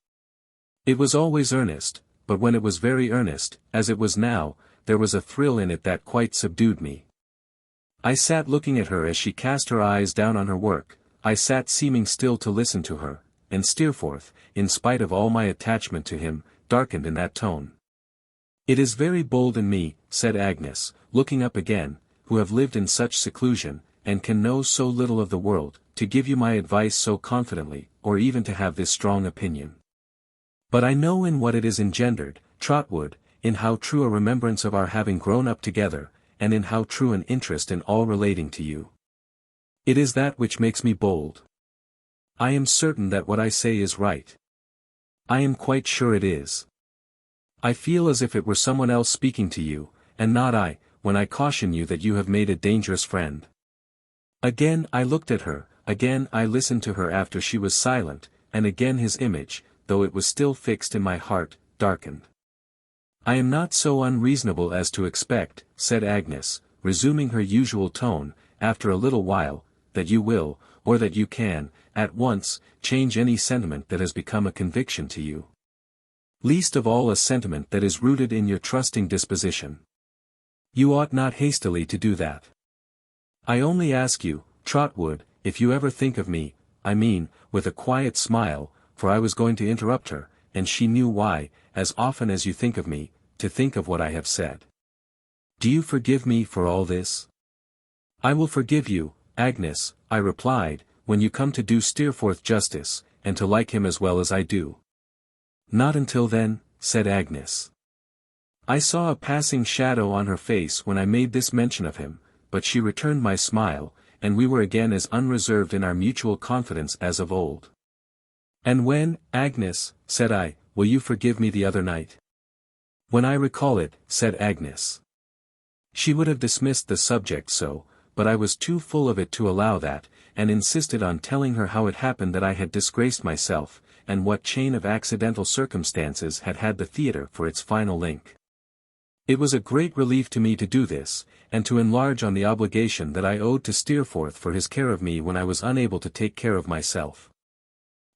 It was always earnest, but when it was very earnest, as it was now, there was a thrill in it that quite subdued me. I sat looking at her as she cast her eyes down on her work, I sat seeming still to listen to her, and Steerforth, in spite of all my attachment to him, darkened in that tone. It is very bold in me, said Agnes, looking up again, who have lived in such seclusion, and can know so little of the world, to give you my advice so confidently, or even to have this strong opinion. But I know in what it is engendered, Trotwood, in how true a remembrance of our having grown up together, and in how true an interest in all relating to you. It is that which makes me bold. I am certain that what I say is right. I am quite sure it is. I feel as if it were someone else speaking to you, and not I, when I caution you that you have made a dangerous friend. Again I looked at her, again I listened to her after she was silent, and again his image, though it was still fixed in my heart, darkened. I am not so unreasonable as to expect, said Agnes, resuming her usual tone, after a little while, that you will, or that you can, at once, change any sentiment that has become a conviction to you. Least of all a sentiment that is rooted in your trusting disposition. You ought not hastily to do that. I only ask you, Trotwood, if you ever think of me, I mean, with a quiet smile, for I was going to interrupt her, and she knew why, as often as you think of me, to think of what I have said. Do you forgive me for all this? I will forgive you, Agnes, I replied, when you come to do Steerforth justice, and to like him as well as I do. Not until then, said Agnes. I saw a passing shadow on her face when I made this mention of him, but she returned my smile, and we were again as unreserved in our mutual confidence as of old. "And when, Agnes," said I, "will you forgive me the other night?" "When I recall it," said Agnes. She would have dismissed the subject so, but I was too full of it to allow that, and insisted on telling her how it happened that I had disgraced myself, and what chain of accidental circumstances had had the theatre for its final link. It was a great relief to me to do this, and to enlarge on the obligation that I owed to Steerforth for his care of me when I was unable to take care of myself.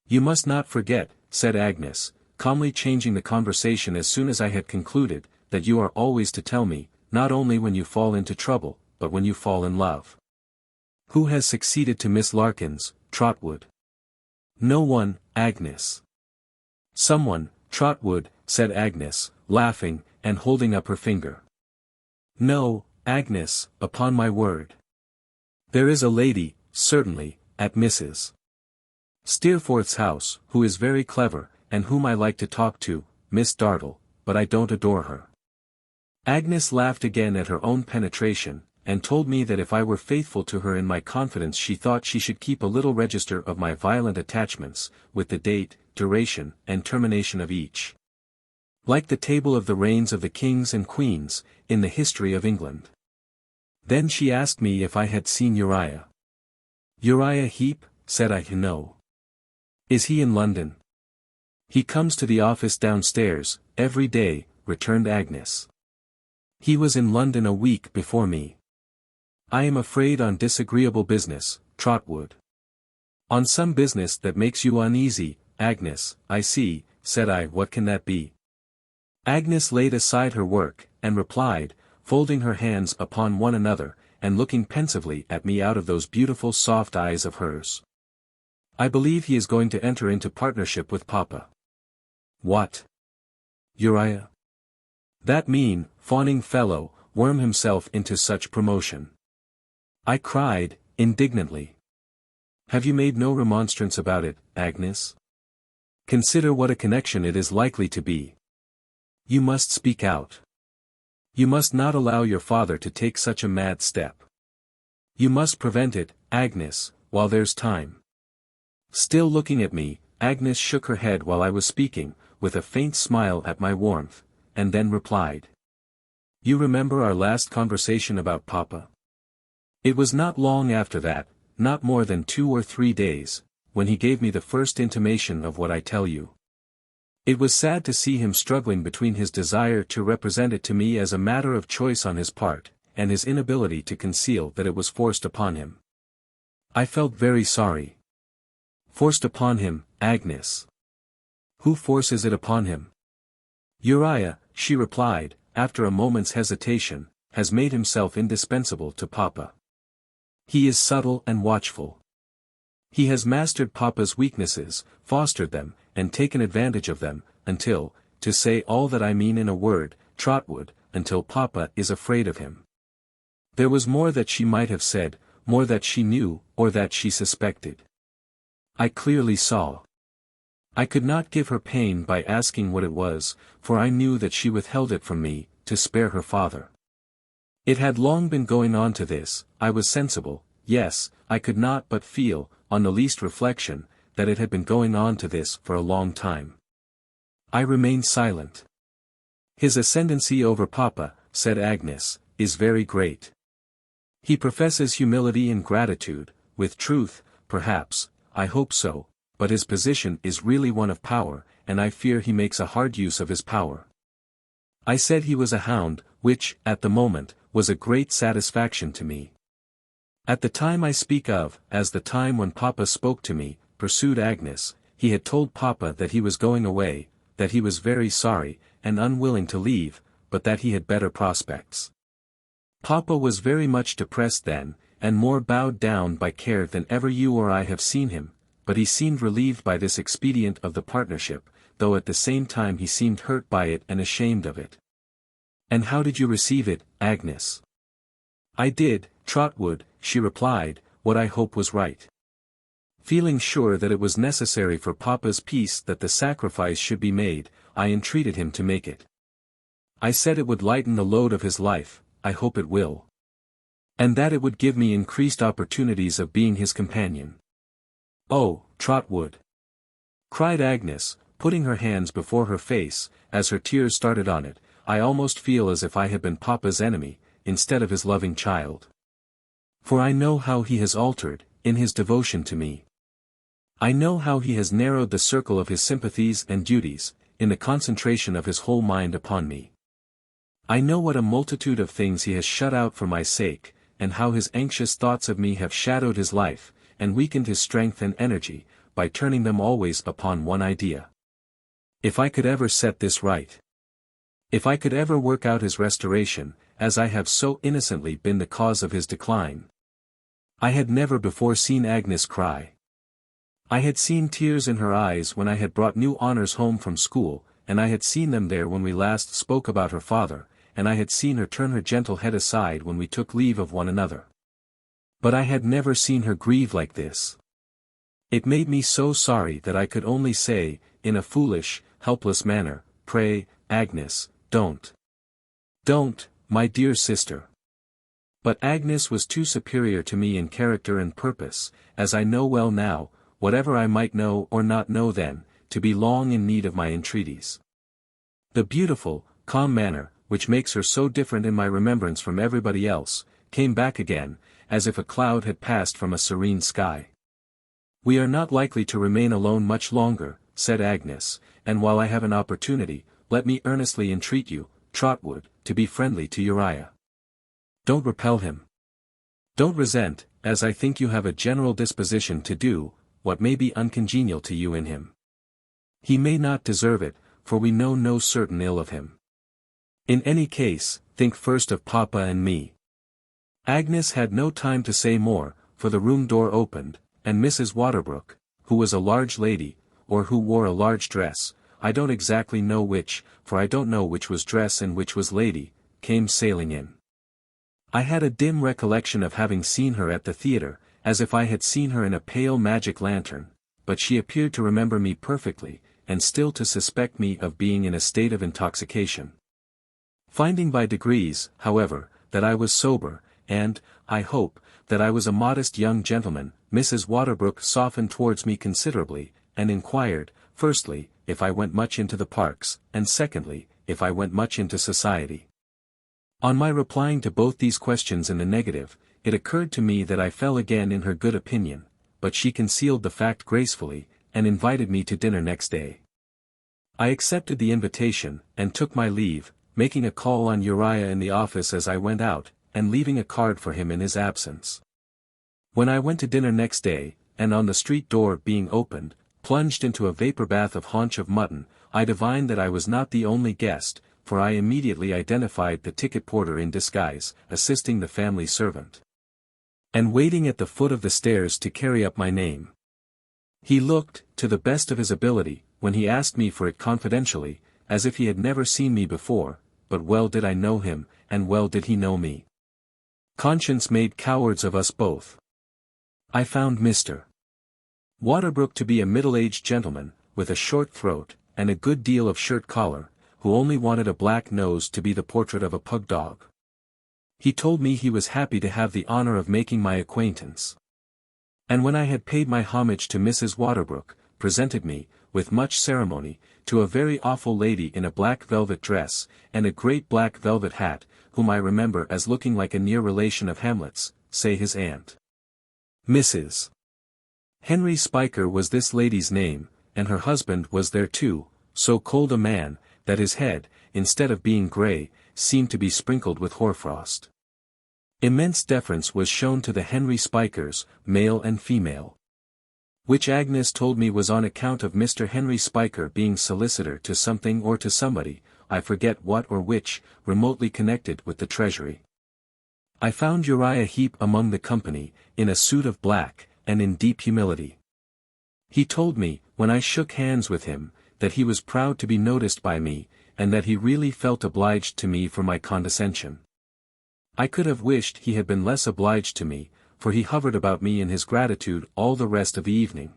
"You must not forget," said Agnes, calmly changing the conversation as soon as I had concluded, "that you are always to tell me, not only when you fall into trouble, but when you fall in love." "Who has succeeded to Miss Larkins, Trotwood?" "No one, Agnes." "Someone, Trotwood," said Agnes, laughing, and holding up her finger. "No, Agnes, upon my word. There is a lady, certainly, at Mrs. Steerforth's house, who is very clever, and whom I like to talk to, Miss Dartle, but I don't adore her." Agnes laughed again at her own penetration, and told me that if I were faithful to her in my confidence she thought she should keep a little register of my violent attachments, with the date, duration, and termination of each. Like the table of the reigns of the kings and queens, in the history of England. Then she asked me if I had seen Uriah. "Uriah Heep," said I. "No." "Is he in London?" "He comes to the office downstairs, every day," returned Agnes. "He was in London a week before me." "I am afraid on disagreeable business, Trotwood." "On some business that makes you uneasy, Agnes, I see," said I. "What can that be?" Agnes laid aside her work, and replied, folding her hands upon one another, and looking pensively at me out of those beautiful soft eyes of hers. "I believe he is going to enter into partnership with Papa." "What? Uriah? That mean, fawning fellow, worm himself into such promotion?" I cried, indignantly. "Have you made no remonstrance about it, Agnes? Consider what a connection it is likely to be. You must speak out. You must not allow your father to take such a mad step. You must prevent it, Agnes, while there's time." Still looking at me, Agnes shook her head while I was speaking, with a faint smile at my warmth, and then replied. "You remember our last conversation about Papa?" It was not long after that, not more than 2 or 3 days, when he gave me the first intimation of what I tell you. It was sad to see him struggling between his desire to represent it to me as a matter of choice on his part, and his inability to conceal that it was forced upon him. I felt very sorry. "Forced upon him, Agnes? Who forces it upon him?" "Uriah," she replied, after a moment's hesitation, "has made himself indispensable to Papa. He is subtle and watchful. He has mastered Papa's weaknesses, fostered them, and taken advantage of them, until, to say all that I mean in a word, Trotwood, until Papa is afraid of him." There was more that she might have said, more that she knew, or that she suspected. I clearly saw. I could not give her pain by asking what it was, for I knew that she withheld it from me, to spare her father. It had long been going on to this, I was sensible, yes, I could not but feel, on the least reflection, that it had been going on to this for a long time. I remained silent. "His ascendancy over Papa," said Agnes, "is very great. He professes humility and gratitude, with truth, perhaps, I hope so, but his position is really one of power, and I fear he makes a hard use of his power." I said he was a hound, which, at the moment, was a great satisfaction to me. "At the time I speak of, as the time when Papa spoke to me," pursued Agnes, "he had told Papa that he was going away, that he was very sorry, and unwilling to leave, but that he had better prospects. Papa was very much depressed then, and more bowed down by care than ever you or I have seen him, but he seemed relieved by this expedient of the partnership, though at the same time he seemed hurt by it and ashamed of it." "And how did you receive it, Agnes?" "I did, Trotwood," she replied, "what I hope was right. Feeling sure that it was necessary for Papa's peace that the sacrifice should be made, I entreated him to make it. I said it would lighten the load of his life, I hope it will. And that it would give me increased opportunities of being his companion. Oh, Trotwood! Cried Agnes, putting her hands before her face, as her tears started on it, I almost feel as if I had been Papa's enemy, instead of his loving child. For I know how he has altered, in his devotion to me. I know how he has narrowed the circle of his sympathies and duties, in the concentration of his whole mind upon me. I know what a multitude of things he has shut out for my sake, and how his anxious thoughts of me have shadowed his life, and weakened his strength and energy, by turning them always upon one idea. If I could ever set this right. If I could ever work out his restoration, as I have so innocently been the cause of his decline. I had never before seen Agnes cry. I had seen tears in her eyes when I had brought new honors home from school, and I had seen them there when we last spoke about her father, and I had seen her turn her gentle head aside when we took leave of one another. But I had never seen her grieve like this. It made me so sorry that I could only say, in a foolish, helpless manner, "Pray, Agnes, don't. Don't, my dear sister." But Agnes was too superior to me in character and purpose, as I know well now, whatever I might know or not know then, to be long in need of my entreaties. The beautiful, calm manner, which makes her so different in my remembrance from everybody else, came back again, as if a cloud had passed from a serene sky. "We are not likely to remain alone much longer," said Agnes, "and while I have an opportunity, let me earnestly entreat you, Trotwood, to be friendly to Uriah. Don't repel him. Don't resent, as I think you have a general disposition to do, what may be uncongenial to you in him. He may not deserve it, for we know no certain ill of him. In any case, think first of Papa and me." Agnes had no time to say more, for the room door opened, and Mrs. Waterbrook, who was a large lady, or who wore a large dress, I don't exactly know which, for I don't know which was dress and which was lady, came sailing in. I had a dim recollection of having seen her at the theatre, as if I had seen her in a pale magic lantern, but she appeared to remember me perfectly, and still to suspect me of being in a state of intoxication. Finding by degrees, however, that I was sober, and, I hope, that I was a modest young gentleman, Mrs. Waterbrook softened towards me considerably, and inquired, firstly, if I went much into the parks, and secondly, if I went much into society. On my replying to both these questions in the negative, it occurred to me that I fell again in her good opinion, but she concealed the fact gracefully, and invited me to dinner next day. I accepted the invitation, and took my leave, making a call on Uriah in the office as I went out, and leaving a card for him in his absence. When I went to dinner next day, and on the street door being opened, plunged into a vapor bath of haunch of mutton, I divined that I was not the only guest, for I immediately identified the ticket porter in disguise, assisting the family servant, and waiting at the foot of the stairs to carry up my name. He looked, to the best of his ability, when he asked me for it confidentially, as if he had never seen me before, but well did I know him, and well did he know me. Conscience made cowards of us both. I found Mr. Waterbrook to be a middle-aged gentleman, with a short throat, and a good deal of shirt collar, who only wanted a black nose to be the portrait of a pug dog. He told me he was happy to have the honor of making my acquaintance. And when I had paid my homage to Mrs. Waterbrook, presented me, with much ceremony, to a very awful lady in a black velvet dress, and a great black velvet hat, whom I remember as looking like a near relation of Hamlet's, say his aunt. Mrs. Henry Spiker was this lady's name, and her husband was there too, so cold a man, that his head, instead of being grey, seemed to be sprinkled with hoarfrost. Immense deference was shown to the Henry Spikers, male and female. Which Agnes told me was on account of Mr. Henry Spiker being solicitor to something or to somebody, I forget what or which, remotely connected with the Treasury. I found Uriah Heep among the company, in a suit of black, and in deep humility. He told me, when I shook hands with him, that he was proud to be noticed by me, and that he really felt obliged to me for my condescension. I could have wished he had been less obliged to me, for he hovered about me in his gratitude all the rest of the evening.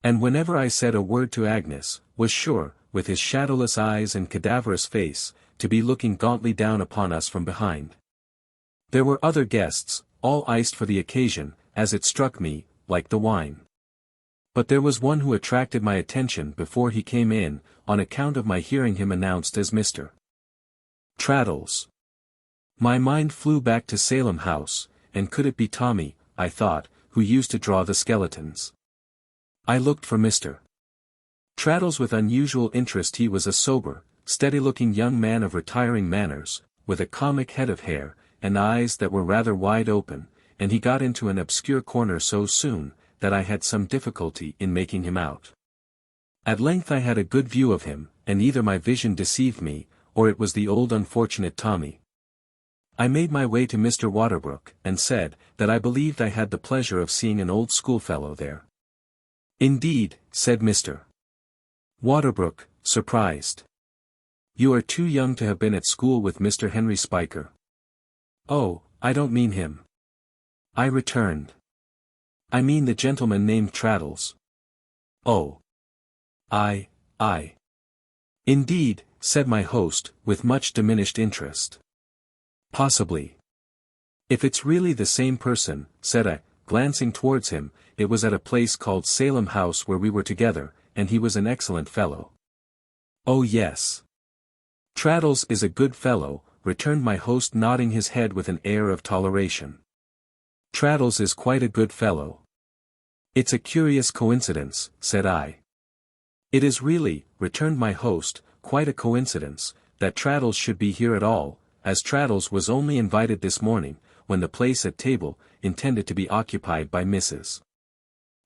And whenever I said a word to Agnes, was sure, with his shadowless eyes and cadaverous face, to be looking gauntly down upon us from behind. There were other guests, all iced for the occasion, as it struck me, like the wine. But there was one who attracted my attention before he came in, on account of my hearing him announced as Mr. Traddles. My mind flew back to Salem House, and could it be Tommy, I thought, who used to draw the skeletons? I looked for Mr. Traddles with unusual interest. He was a sober, steady-looking young man of retiring manners, with a comic head of hair, and eyes that were rather wide open, and he got into an obscure corner so soon, that I had some difficulty in making him out. At length I had a good view of him, and either my vision deceived me, or it was the old unfortunate Tommy. I made my way to Mr. Waterbrook, and said, that I believed I had the pleasure of seeing an old schoolfellow there. Indeed, said Mr. Waterbrook, surprised. You are too young to have been at school with Mr. Henry Spiker. Oh, I don't mean him. I returned. I mean the gentleman named Traddles. Oh. I. Indeed, said my host, with much diminished interest. Possibly. If it's really the same person, said I, glancing towards him, it was at a place called Salem House where we were together, and he was an excellent fellow. Oh yes. Traddles is a good fellow, returned my host, nodding his head with an air of toleration. Traddles is quite a good fellow. It's a curious coincidence, said I. It is really, returned my host, quite a coincidence, that Traddles should be here at all, as Traddles was only invited this morning, when the place at table, intended to be occupied by Mrs.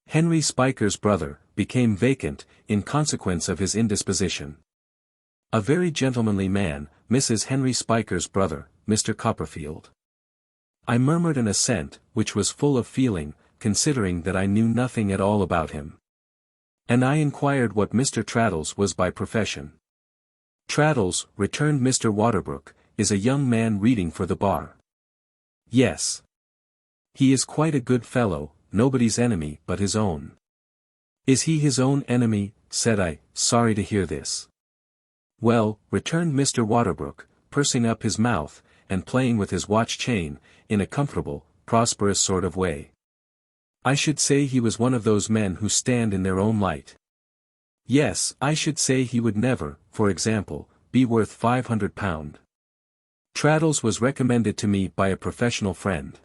Henry Spiker's brother, became vacant, in consequence of his indisposition. A very gentlemanly man, Mrs. Henry Spiker's brother, Mr. Copperfield. I murmured an assent, which was full of feeling, considering that I knew nothing at all about him. And I inquired what Mr. Traddles was by profession. Traddles, returned Mr. Waterbrook, is a young man reading for the bar. Yes. He is quite a good fellow, nobody's enemy but his own. Is he his own enemy? Said I, sorry to hear this. Well, returned Mr. Waterbrook, pursing up his mouth, and playing with his watch chain, in a comfortable, prosperous sort of way. I should say he was one of those men who stand in their own light. Yes, I should say he would never, for example, be worth £500. Traddles was recommended to me by a professional friend.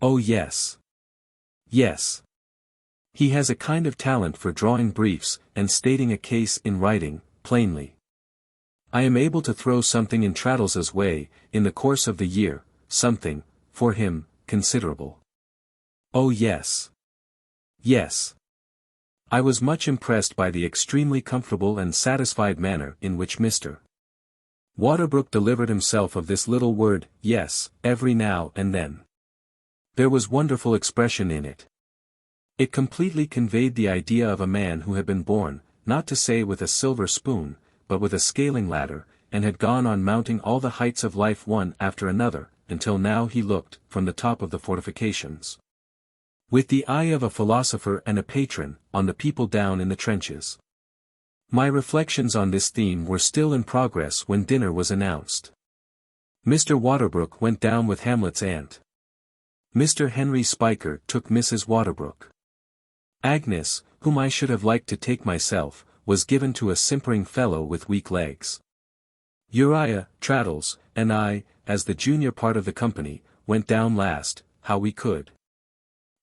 Oh yes. Yes. He has a kind of talent for drawing briefs, and stating a case in writing, plainly. I am able to throw something in Traddles's way, in the course of the year, something, for him, considerable. Oh yes. Yes. I was much impressed by the extremely comfortable and satisfied manner in which Mr. Waterbrook delivered himself of this little word, yes, every now and then. There was wonderful expression in it. It completely conveyed the idea of a man who had been born, not to say with a silver spoon, but with a scaling ladder, and had gone on mounting all the heights of life one after another, until now he looked, from the top of the fortifications, with the eye of a philosopher and a patron, on the people down in the trenches. My reflections on this theme were still in progress when dinner was announced. Mr. Waterbrook went down with Hamlet's aunt. Mr. Henry Spiker took Mrs. Waterbrook. Agnes, whom I should have liked to take myself, was given to a simpering fellow with weak legs. Uriah, Traddles, and I, as the junior part of the company, went down last, how we could.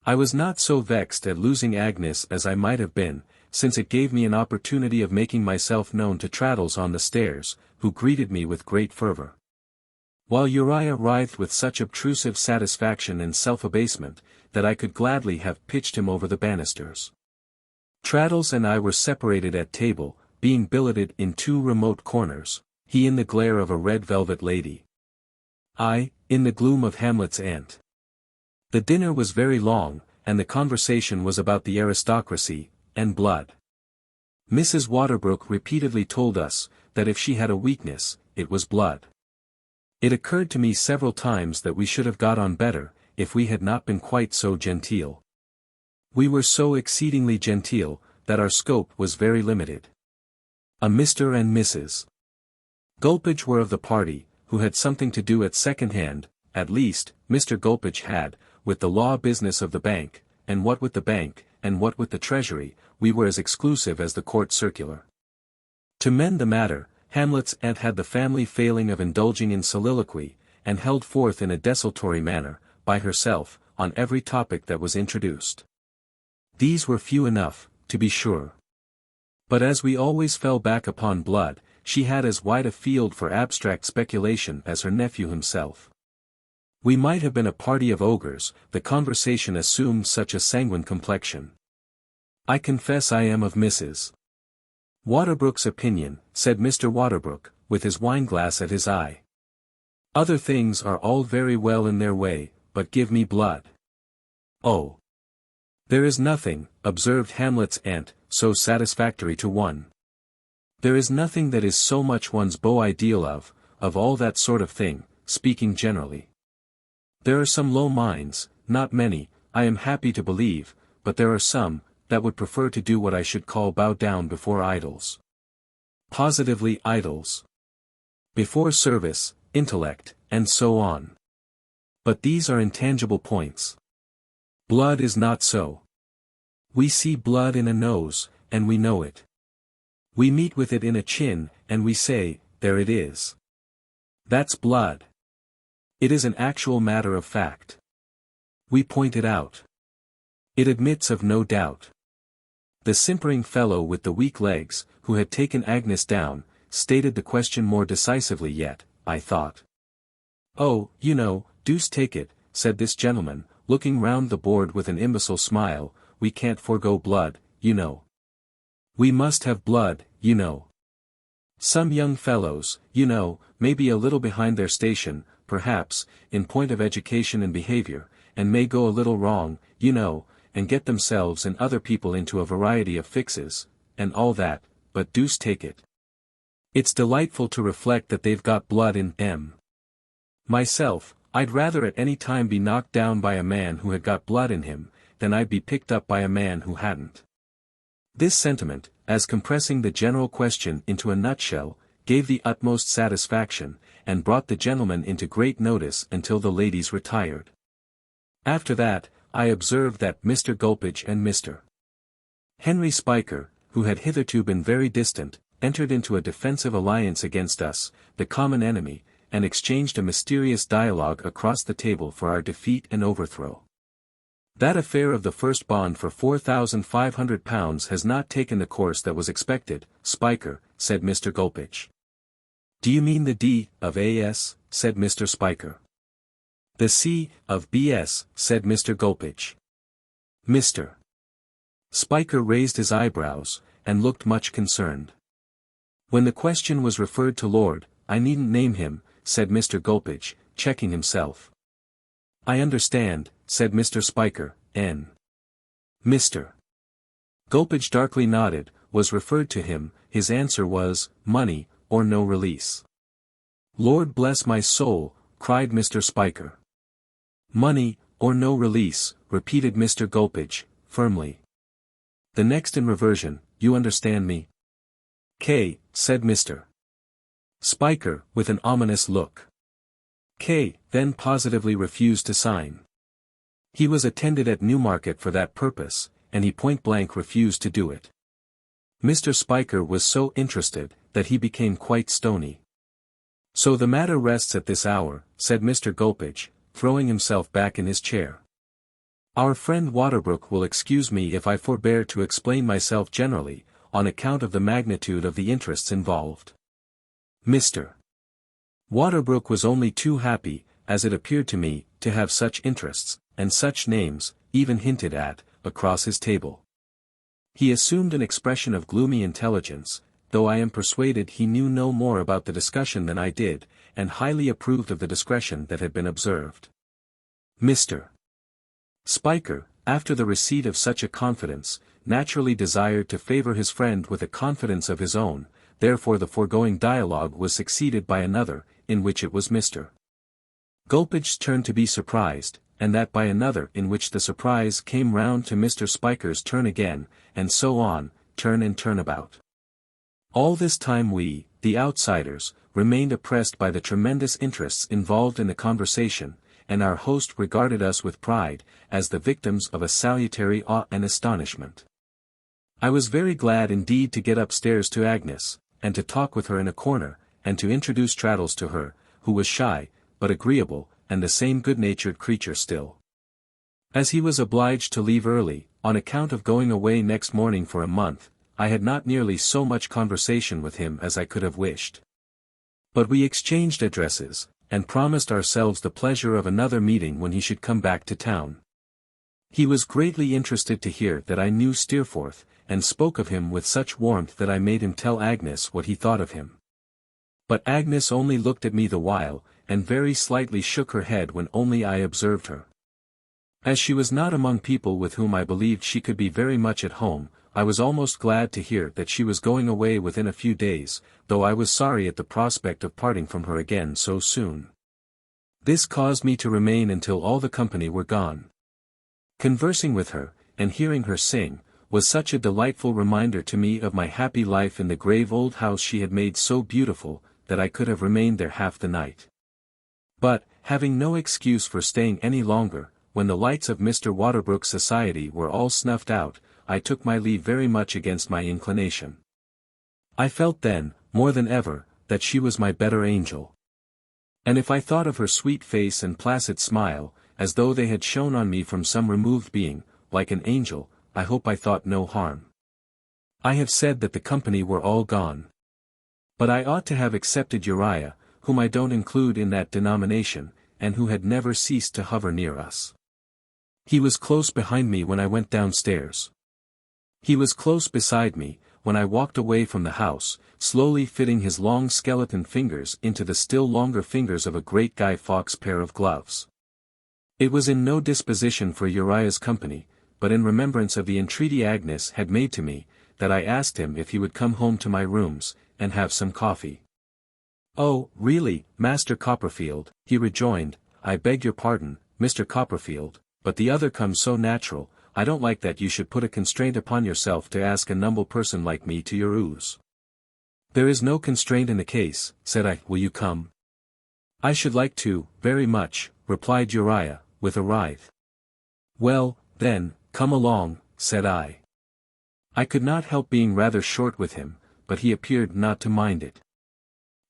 I was not so vexed at losing Agnes as I might have been, since it gave me an opportunity of making myself known to Traddles on the stairs, who greeted me with great fervor. While Uriah writhed with such obtrusive satisfaction and self-abasement, that I could gladly have pitched him over the banisters. Traddles and I were separated at table, being billeted in two remote corners, he in the glare of a red velvet lady, I, in the gloom of Hamlet's aunt. The dinner was very long, and the conversation was about the aristocracy, and blood. Mrs. Waterbrook repeatedly told us, that if she had a weakness, it was blood. It occurred to me several times that we should have got on better, if we had not been quite so genteel. We were so exceedingly genteel, that our scope was very limited. A Mr. and Mrs. Gulpage were of the party, who had something to do at second-hand, at least, Mr. Gulpage had, with the law business of the bank, and what with the bank, and what with the treasury, we were as exclusive as the court circular. To mend the matter, Hamlet's aunt had the family failing of indulging in soliloquy, and held forth in a desultory manner, by herself, on every topic that was introduced. These were few enough, to be sure. But as we always fell back upon blood, she had as wide a field for abstract speculation as her nephew himself. We might have been a party of ogres, the conversation assumed such a sanguine complexion. I confess I am of Mrs. Waterbrook's opinion, said Mr. Waterbrook, with his wineglass at his eye. Other things are all very well in their way, but give me blood. Oh! There is nothing, observed Hamlet's aunt, so satisfactory to one. There is nothing that is so much one's beau ideal of all that sort of thing, speaking generally. There are some low minds, not many, I am happy to believe, but there are some, that would prefer to do what I should call bow down before idols. Positively idols. Before service, intellect, and so on. But these are intangible points. Blood is not so. We see blood in a nose, and we know it. We meet with it in a chin, and we say, there it is. That's blood. It is an actual matter of fact. We point it out. It admits of no doubt. The simpering fellow with the weak legs, who had taken Agnes down, stated the question more decisively yet, I thought. Oh, you know, deuce take it, said this gentleman, looking round the board with an imbecile smile, we can't forego blood, you know. We must have blood, you know. Some young fellows, you know, may be a little behind their station, perhaps, in point of education and behavior, and may go a little wrong, you know, and get themselves and other people into a variety of fixes, and all that, but deuce take it. It's delightful to reflect that they've got blood in them. Myself, I'd rather at any time be knocked down by a man who had got blood in him, than I'd be picked up by a man who hadn't. This sentiment, as compressing the general question into a nutshell, gave the utmost satisfaction, and brought the gentlemen into great notice until the ladies retired. After that, I observed that Mr. Gulpage and Mr. Henry Spiker, who had hitherto been very distant, entered into a defensive alliance against us, the common enemy, and exchanged a mysterious dialogue across the table for our defeat and overthrow. That affair of the first bond for £4,500 has not taken the course that was expected, Spiker, said Mr. Gulpage. Do you mean the D of A.S., said Mr. Spiker. The C of B.S., said Mr. Gulpage. Mr. Spiker raised his eyebrows, and looked much concerned. When the question was referred to Lord, I needn't name him, said Mr. Gulpage, checking himself. I understand, said Mr. Spiker, N. Mr. Gulpage darkly nodded, was referred to him, his answer was, money, or no release. Lord bless my soul, cried Mr. Spiker. Money, or no release, repeated Mr. Gulpage, firmly. The next in reversion, you understand me? K, said Mr. Spiker, with an ominous look. K, then positively refused to sign. He was attended at Newmarket for that purpose, and he point-blank refused to do it. Mr. Spiker was so interested, that he became quite stony. So the matter rests at this hour, said Mr. Gulpage, throwing himself back in his chair. Our friend Waterbrook will excuse me if I forbear to explain myself generally, on account of the magnitude of the interests involved. Mr. Waterbrook was only too happy, as it appeared to me, to have such interests, and such names, even hinted at, across his table. He assumed an expression of gloomy intelligence, though I am persuaded he knew no more about the discussion than I did, and highly approved of the discretion that had been observed. Mr. Spiker, after the receipt of such a confidence, naturally desired to favor his friend with a confidence of his own, therefore the foregoing dialogue was succeeded by another, in which it was Mr. Gulpage's turn to be surprised, and that by another in which the surprise came round to Mr. Spiker's turn again, and so on, turn and turn about. All this time we, the outsiders, remained oppressed by the tremendous interests involved in the conversation, and our host regarded us with pride, as the victims of a salutary awe and astonishment. I was very glad indeed to get upstairs to Agnes, and to talk with her in a corner, and to introduce Traddles to her, who was shy, but agreeable, and the same good-natured creature still. As he was obliged to leave early, on account of going away next morning for a month, I had not nearly so much conversation with him as I could have wished. But we exchanged addresses, and promised ourselves the pleasure of another meeting when he should come back to town. He was greatly interested to hear that I knew Steerforth, and spoke of him with such warmth that I made him tell Agnes what he thought of him. But Agnes only looked at me the while, and very slightly shook her head when only I observed her. As she was not among people with whom I believed she could be very much at home, I was almost glad to hear that she was going away within a few days, though I was sorry at the prospect of parting from her again so soon. This caused me to remain until all the company were gone. Conversing with her, and hearing her sing, was such a delightful reminder to me of my happy life in the grave old house she had made so beautiful, that I could have remained there half the night. But, having no excuse for staying any longer, when the lights of Mr. Waterbrook's society were all snuffed out, I took my leave very much against my inclination. I felt then, more than ever, that she was my better angel. And if I thought of her sweet face and placid smile, as though they had shone on me from some removed being, like an angel, I hope I thought no harm. I have said that the company were all gone. But I ought to have accepted Uriah, whom I don't include in that denomination, and who had never ceased to hover near us. He was close behind me when I went downstairs. He was close beside me, when I walked away from the house, slowly fitting his long skeleton fingers into the still longer fingers of a great Guy Fawkes pair of gloves. It was in no disposition for Uriah's company, but in remembrance of the entreaty Agnes had made to me, that I asked him if he would come home to my rooms, and have some coffee. "Oh, really, Master Copperfield," he rejoined, "I beg your pardon, Mr. Copperfield, but the other comes so natural, I don't like that you should put a constraint upon yourself to ask a numble person like me to your ooze." "There is no constraint in the case," said I. "Will you come?" "I should like to, very much," replied Uriah, with a writhe. "Well, then, come along," said I. I could not help being rather short with him, but he appeared not to mind it.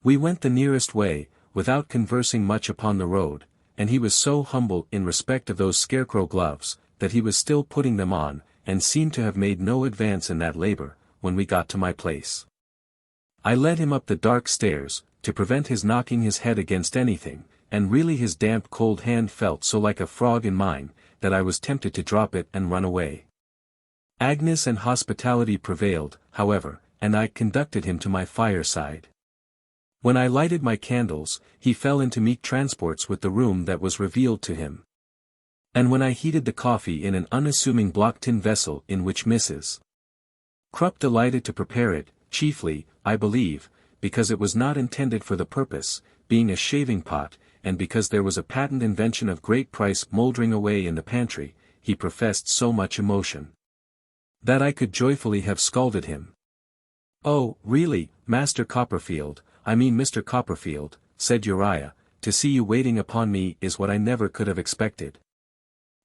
We went the nearest way, without conversing much upon the road, and he was so humble in respect of those scarecrow gloves, that he was still putting them on, and seemed to have made no advance in that labor, when we got to my place. I led him up the dark stairs, to prevent his knocking his head against anything, and really his damp cold hand felt so like a frog in mine, that I was tempted to drop it and run away. Agnes and hospitality prevailed, however, and I conducted him to my fireside. When I lighted my candles, he fell into meek transports with the room that was revealed to him. And when I heated the coffee in an unassuming block tin vessel in which Mrs. Krupp delighted to prepare it, chiefly, I believe, because it was not intended for the purpose, being a shaving pot, and because there was a patent invention of great price mouldering away in the pantry, he professed so much emotion, that I could joyfully have scalded him. "Oh, really, Master Copperfield, I mean Mr. Copperfield," said Uriah, "to see you waiting upon me is what I never could have expected.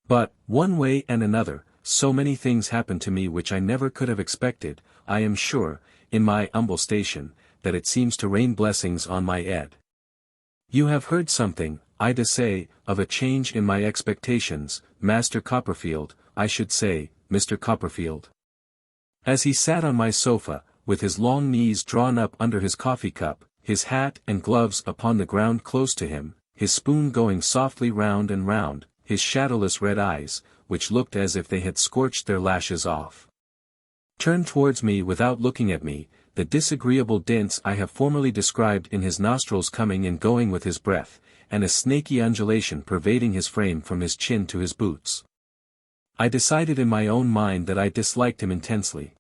But, one way and another, so many things happen to me which I never could have expected, I am sure, in my humble station, that it seems to rain blessings on my head. You have heard something, I dessay, of a change in my expectations, Master Copperfield, I should say, Mr. Copperfield." As he sat on my sofa, with his long knees drawn up under his coffee cup, his hat and gloves upon the ground close to him, his spoon going softly round and round, his shadowless red eyes, which looked as if they had scorched their lashes off, turned towards me without looking at me, the disagreeable dints I have formerly described in his nostrils coming and going with his breath, and a snaky undulation pervading his frame from his chin to his boots. I decided in my own mind that I disliked him intensely.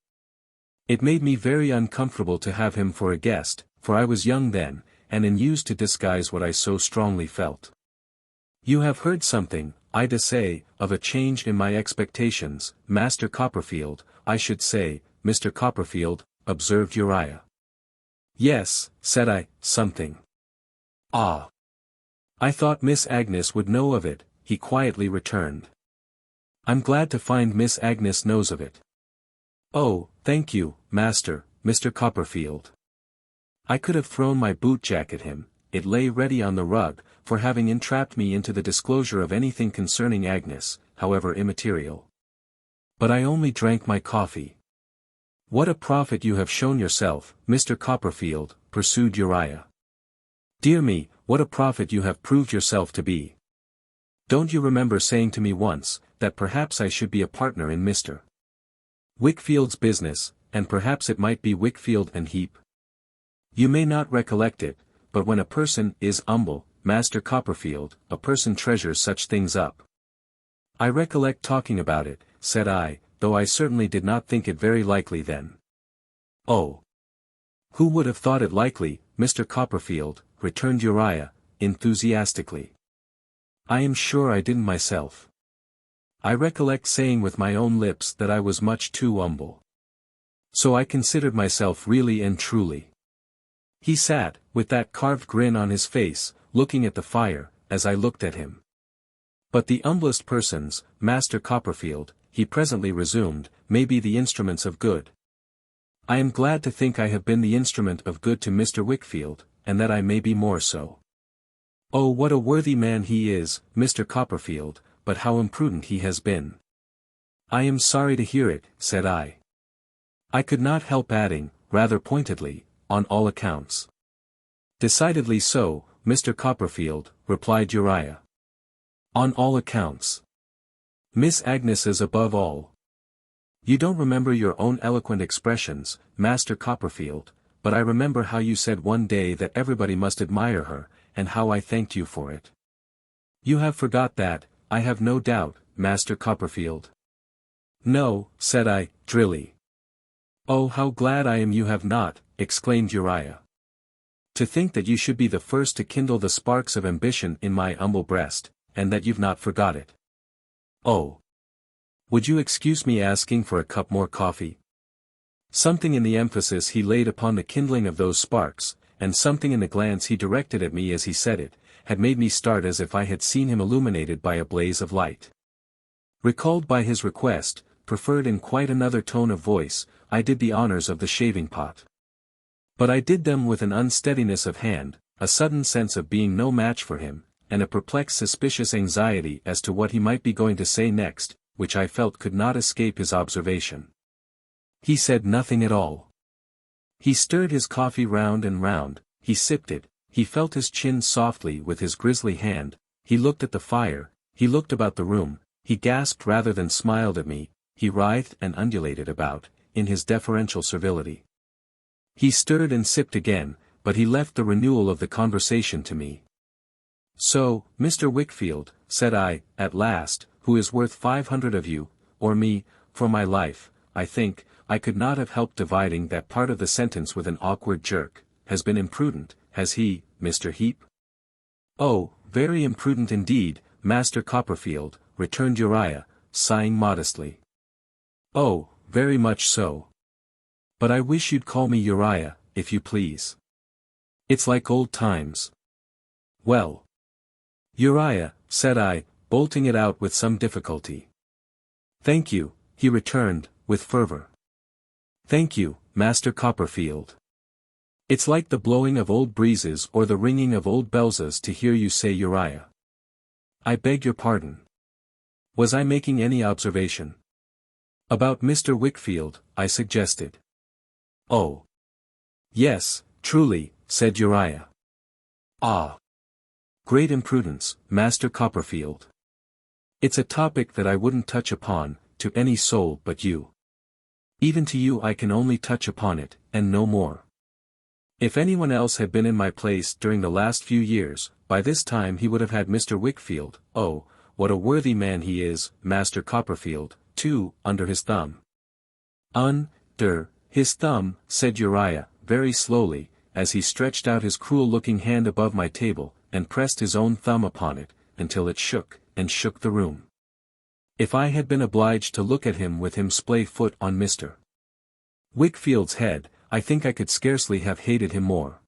It made me very uncomfortable to have him for a guest, for I was young then, and unused to disguise what I so strongly felt. "You have heard something, I dessay, of a change in my expectations, Master Copperfield, I should say, Mr. Copperfield," observed Uriah. Yes, said I, something. Ah. I thought Miss Agnes would know of it, he quietly returned. I'm glad to find Miss Agnes knows of it. Oh, thank you, master, Mr. Copperfield. I could have thrown my boot jack at him, it lay ready on the rug, for having entrapped me into the disclosure of anything concerning Agnes, however immaterial. But I only drank my coffee. What a prophet you have shown yourself, Mr. Copperfield, pursued Uriah. Dear me, what a prophet you have proved yourself to be. Don't you remember saying to me once, that perhaps I should be a partner in Mr. Wickfield's business, and perhaps it might be Wickfield and Heep? You may not recollect it, but when a person is humble, Master Copperfield, a person treasures such things up. I recollect talking about it, said I, though I certainly did not think it very likely then. Oh! Who would have thought it likely, Mr. Copperfield, returned Uriah, enthusiastically. I am sure I didn't myself. I recollect saying with my own lips that I was much too humble. So I considered myself really and truly. He sat, with that carved grin on his face, looking at the fire, as I looked at him. But the humblest persons, Master Copperfield, he presently resumed, may be the instruments of good. I am glad to think I have been the instrument of good to Mr. Wickfield, and that I may be more so. Oh, what a worthy man he is, Mr. Copperfield, but how imprudent he has been. I am sorry to hear it, said I. I could not help adding, rather pointedly, on all accounts. Decidedly so, Mr. Copperfield, replied Uriah. On all accounts. Miss Agnes is above all. You don't remember your own eloquent expressions, Master Copperfield, but I remember how you said one day that everybody must admire her, and how I thanked you for it. You have forgot that, I have no doubt, Master Copperfield. No, said I, drily. Oh, how glad I am you have not, exclaimed Uriah. To think that you should be the first to kindle the sparks of ambition in my humble breast, and that you've not forgot it. Oh! Would you excuse me asking for a cup more coffee? Something in the emphasis he laid upon the kindling of those sparks, and something in the glance he directed at me as he said it, had made me start as if I had seen him illuminated by a blaze of light. Recalled by his request, preferred in quite another tone of voice, I did the honors of the shaving pot. But I did them with an unsteadiness of hand, a sudden sense of being no match for him, and a perplexed suspicious anxiety as to what he might be going to say next, which I felt could not escape his observation. He said nothing at all. He stirred his coffee round and round, he sipped it, he felt his chin softly with his grisly hand, he looked at the fire, he looked about the room, he gasped rather than smiled at me, he writhed and undulated about, in his deferential servility. He stirred and sipped again, but he left the renewal of the conversation to me. So, Mr. Wickfield, said I, at last, who is worth 500 of you, or me, for my life, I think, I could not have helped dividing that part of the sentence with an awkward jerk, has been imprudent, has he, Mr. Heep? Oh, very imprudent indeed, Master Copperfield, returned Uriah, sighing modestly. Oh, very much so. But I wish you'd call me Uriah, if you please. It's like old times. Well. Uriah, said I, bolting it out with some difficulty. Thank you, he returned, with fervor. Thank you, Master Copperfield. It's like the blowing of old breezes or the ringing of old bells to hear you say Uriah. I beg your pardon. Was I making any observation? About Mr. Wickfield, I suggested. Oh. Yes, truly, said Uriah. Ah. Great imprudence, Master Copperfield. It's a topic that I wouldn't touch upon, to any soul but you. Even to you I can only touch upon it, and no more. If anyone else had been in my place during the last few years, by this time he would have had Mr. Wickfield, oh, what a worthy man he is, Master Copperfield, too, under his thumb. Under his thumb, said Uriah, very slowly, as he stretched out his cruel-looking hand above my table, and pressed his own thumb upon it, until it shook, and shook the room. If I had been obliged to look at him with him splay foot on Mr. Wickfield's head, I think I could scarcely have hated him more.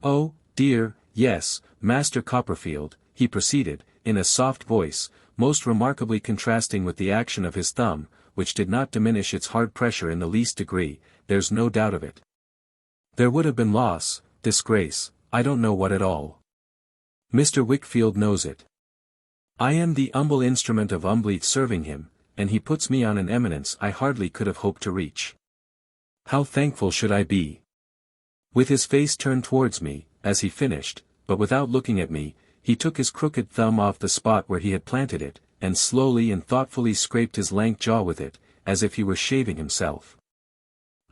"Oh, dear, yes, Master Copperfield," he proceeded, in a soft voice, most remarkably contrasting with the action of his thumb, which did not diminish its hard pressure in the least degree, "there's no doubt of it. There would have been loss, disgrace, I don't know what at all. Mr. Wickfield knows it. I am the humble instrument of humbly serving him, and he puts me on an eminence I hardly could have hoped to reach. How thankful should I be?" With his face turned towards me, as he finished, but without looking at me, he took his crooked thumb off the spot where he had planted it, and slowly and thoughtfully scraped his lank jaw with it, as if he were shaving himself.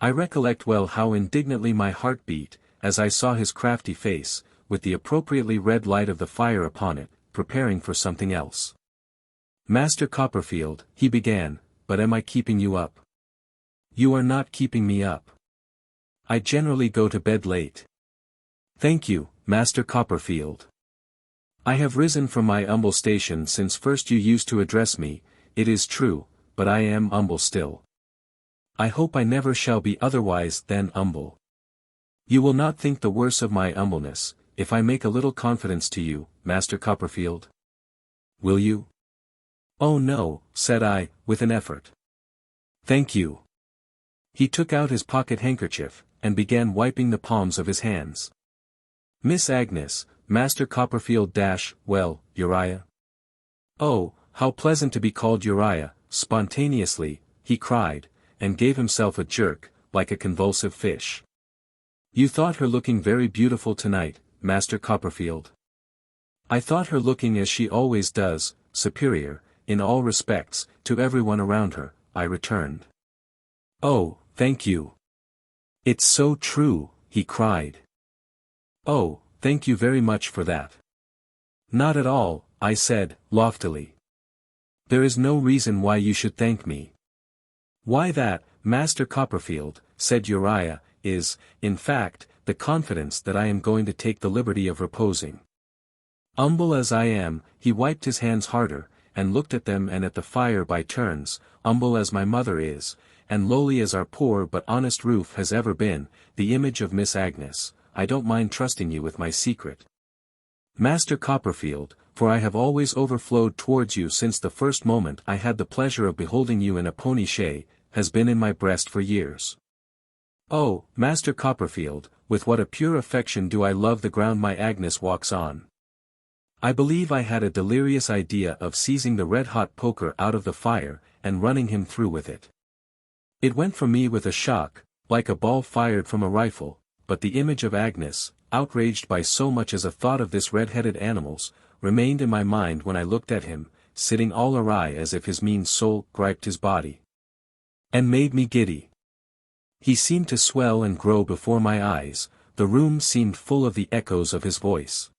I recollect well how indignantly my heart beat, as I saw his crafty face, with the appropriately red light of the fire upon it, preparing for something else. "Master Copperfield," he began, "but am I keeping you up?" "You are not keeping me up. I generally go to bed late." "Thank you, Master Copperfield. I have risen from my humble station since first you used to address me, it is true, but I am humble still. I hope I never shall be otherwise than humble. You will not think the worse of my humbleness, if I make a little confidence to you, Master Copperfield? Will you?" "Oh no," said I, with an effort. "Thank you." He took out his pocket handkerchief, and began wiping the palms of his hands. "Miss Agnes, Master Copperfield well, Uriah." "Oh, how pleasant to be called Uriah," spontaneously, he cried, and gave himself a jerk, like a convulsive fish. "You thought her looking very beautiful tonight, Master Copperfield?" "I thought her looking as she always does, superior, in all respects, to everyone around her," I returned. "Oh, thank you. It's so true," he cried. "Oh, thank you very much for that." "Not at all," I said, loftily. "There is no reason why you should thank me." "Why that, Master Copperfield," said Uriah, "is, in fact, the confidence that I am going to take the liberty of reposing. Humble as I am," he wiped his hands harder, and looked at them and at the fire by turns, "humble as my mother is, and lowly as our poor but honest roof has ever been, the image of Miss Agnes, I don't mind trusting you with my secret. Master Copperfield, for I have always overflowed towards you since the first moment I had the pleasure of beholding you in a pony shay, has been in my breast for years. Oh, Master Copperfield, with what a pure affection do I love the ground my Agnes walks on. I believe I had a delirious idea of seizing the red-hot poker out of the fire, and running him through with it. It went from me with a shock, like a ball fired from a rifle, but the image of Agnes, outraged by so much as a thought of this red-headed animal's, remained in my mind when I looked at him, sitting all awry as if his mean soul griped his body, and made me giddy. He seemed to swell and grow before my eyes, the room seemed full of the echoes of his voice.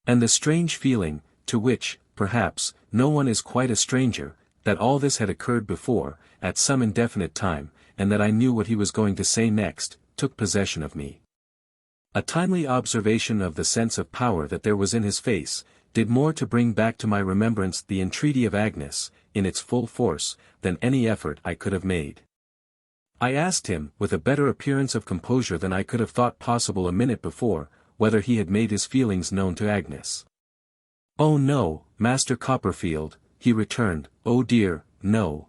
And the strange feeling, to which, perhaps, no one is quite a stranger, that all this had occurred before, at some indefinite time, and that I knew what he was going to say next, took possession of me. A timely observation of the sense of power that there was in his face, did more to bring back to my remembrance the entreaty of Agnes, in its full force, than any effort I could have made. I asked him, with a better appearance of composure than I could have thought possible a minute before, whether he had made his feelings known to Agnes. "Oh no, Master Copperfield," he returned, "oh dear, no.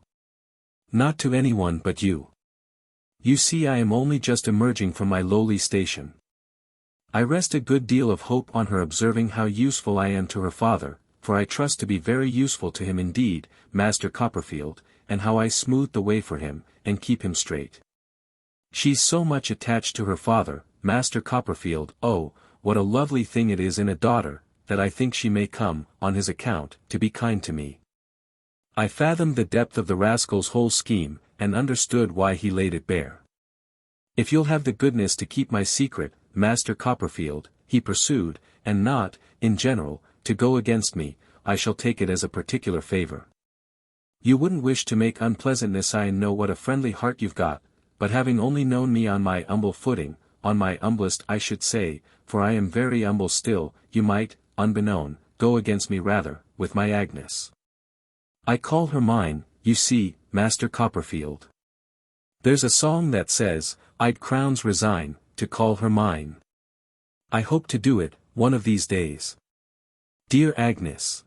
Not to anyone but you. You see I am only just emerging from my lowly station. I rest a good deal of hope on her observing how useful I am to her father, for I trust to be very useful to him indeed, Master Copperfield, and how I smooth the way for him, and keep him straight. She's so much attached to her father, Master Copperfield, oh, what a lovely thing it is in a daughter, that I think she may come, on his account, to be kind to me." I fathomed the depth of the rascal's whole scheme, and understood why he laid it bare. "If you'll have the goodness to keep my secret, Master Copperfield," he pursued, "and not, in general, to go against me, I shall take it as a particular favor. You wouldn't wish to make unpleasantness. I know what a friendly heart you've got, but having only known me on my humble footing, on my humblest I should say, for I am very humble still, you might, unbeknown, go against me rather, with my Agnes. I call her mine, you see, Master Copperfield. There's a song that says, I'd crowns resign, to call her mine. I hope to do it, one of these days. Dear Agnes.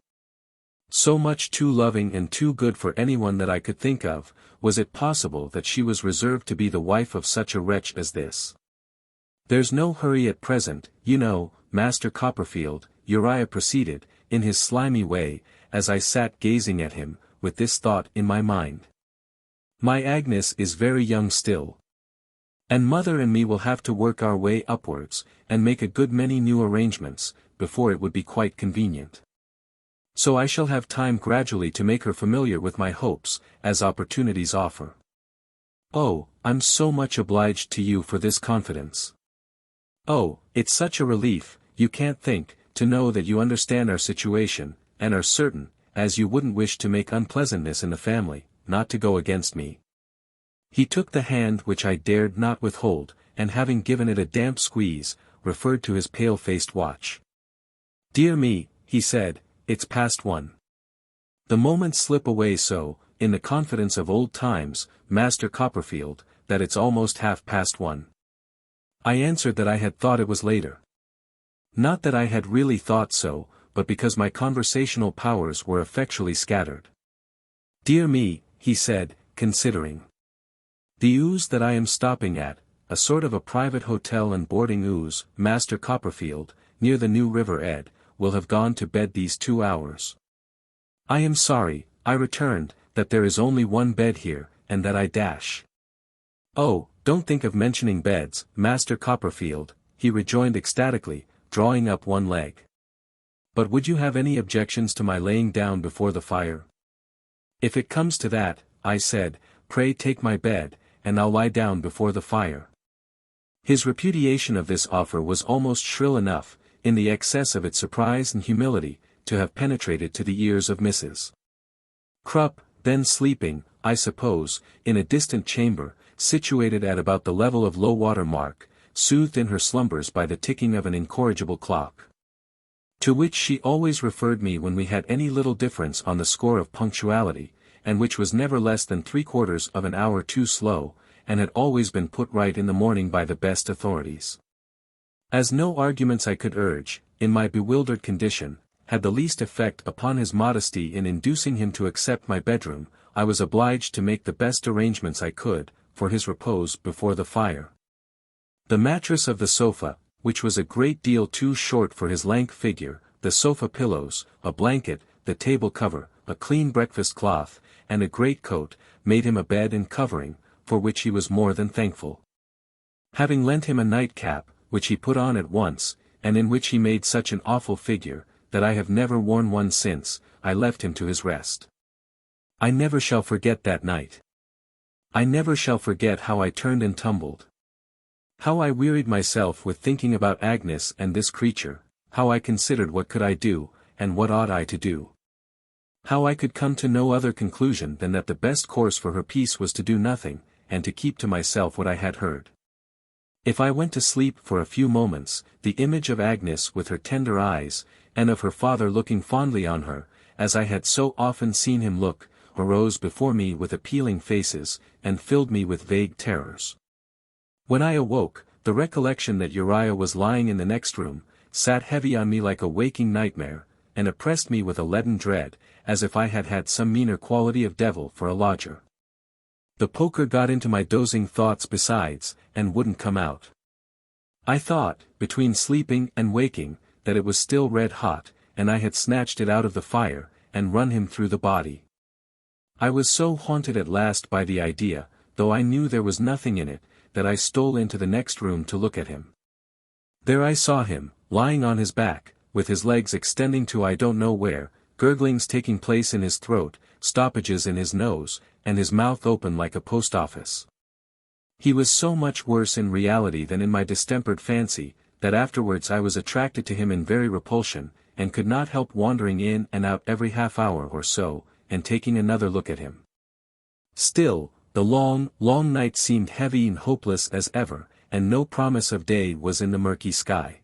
So much too loving and too good for anyone that I could think of, was it possible that she was reserved to be the wife of such a wretch as this? There's no hurry at present, you know, Master Copperfield, Uriah proceeded, in his slimy way, as I sat gazing at him, with this thought in my mind. My Agnes is very young still. And mother and me will have to work our way upwards, and make a good many new arrangements, before it would be quite convenient. So I shall have time gradually to make her familiar with my hopes, as opportunities offer. Oh, I'm so much obliged to you for this confidence. Oh, it's such a relief, you can't think, to know that you understand our situation, and are certain, as you wouldn't wish to make unpleasantness in the family, not to go against me. He took the hand which I dared not withhold, and having given it a damp squeeze, referred to his pale-faced watch. Dear me, he said, it's past 1. The moments slip away so, in the confidence of old times, Master Copperfield, that it's almost 1:30. I answered that I had thought it was later. Not that I had really thought so, but because my conversational powers were effectually scattered. Dear me, he said, considering. The ooze that I am stopping at, a sort of a private hotel and boarding ooze, Master Copperfield, near the New River Ed, will have gone to bed these 2 hours. I am sorry, I returned, that there is only one bed here, and that I dash. Oh, don't think of mentioning beds, Master Copperfield, he rejoined ecstatically, drawing up one leg. But would you have any objections to my laying down before the fire? If it comes to that, I said, pray take my bed, and I'll lie down before the fire. His repudiation of this offer was almost shrill enough, in the excess of its surprise and humility, to have penetrated to the ears of Mrs. Crupp, then sleeping, I suppose, in a distant chamber, situated at about the level of low water mark, soothed in her slumbers by the ticking of an incorrigible clock, to which she always referred me when we had any little difference on the score of punctuality, and which was never less than 3/4 of an hour too slow, and had always been put right in the morning by the best authorities. As no arguments I could urge, in my bewildered condition, had the least effect upon his modesty in inducing him to accept my bedroom, I was obliged to make the best arrangements I could, for his repose before the fire. The mattress of the sofa, which was a great deal too short for his lank figure, the sofa pillows, a blanket, the table cover, a clean breakfast cloth, and a great coat, made him a bed and covering, for which he was more than thankful. Having lent him a nightcap, which he put on at once, and in which he made such an awful figure, that I have never worn one since, I left him to his rest. I never shall forget that night. I never shall forget how I turned and tumbled. How I wearied myself with thinking about Agnes and this creature, how I considered what could I do, and what ought I to do. How I could come to no other conclusion than that the best course for her peace was to do nothing, and to keep to myself what I had heard. If I went to sleep for a few moments, the image of Agnes with her tender eyes, and of her father looking fondly on her, as I had so often seen him look, arose before me with appealing faces, and filled me with vague terrors. When I awoke, the recollection that Uriah was lying in the next room, sat heavy on me like a waking nightmare, and oppressed me with a leaden dread, as if I had had some meaner quality of devil for a lodger. The poker got into my dozing thoughts besides, and wouldn't come out. I thought, between sleeping and waking, that it was still red hot, and I had snatched it out of the fire, and run him through the body. I was so haunted at last by the idea, though I knew there was nothing in it, that I stole into the next room to look at him. There I saw him, lying on his back, with his legs extending to I don't know where, gurglings taking place in his throat, stoppages in his nose, and his mouth open like a post office. He was so much worse in reality than in my distempered fancy, that afterwards I was attracted to him in very repulsion, and could not help wandering in and out every half-hour or so, and taking another look at him. Still, the long, long night seemed heavy and hopeless as ever, and no promise of day was in the murky sky.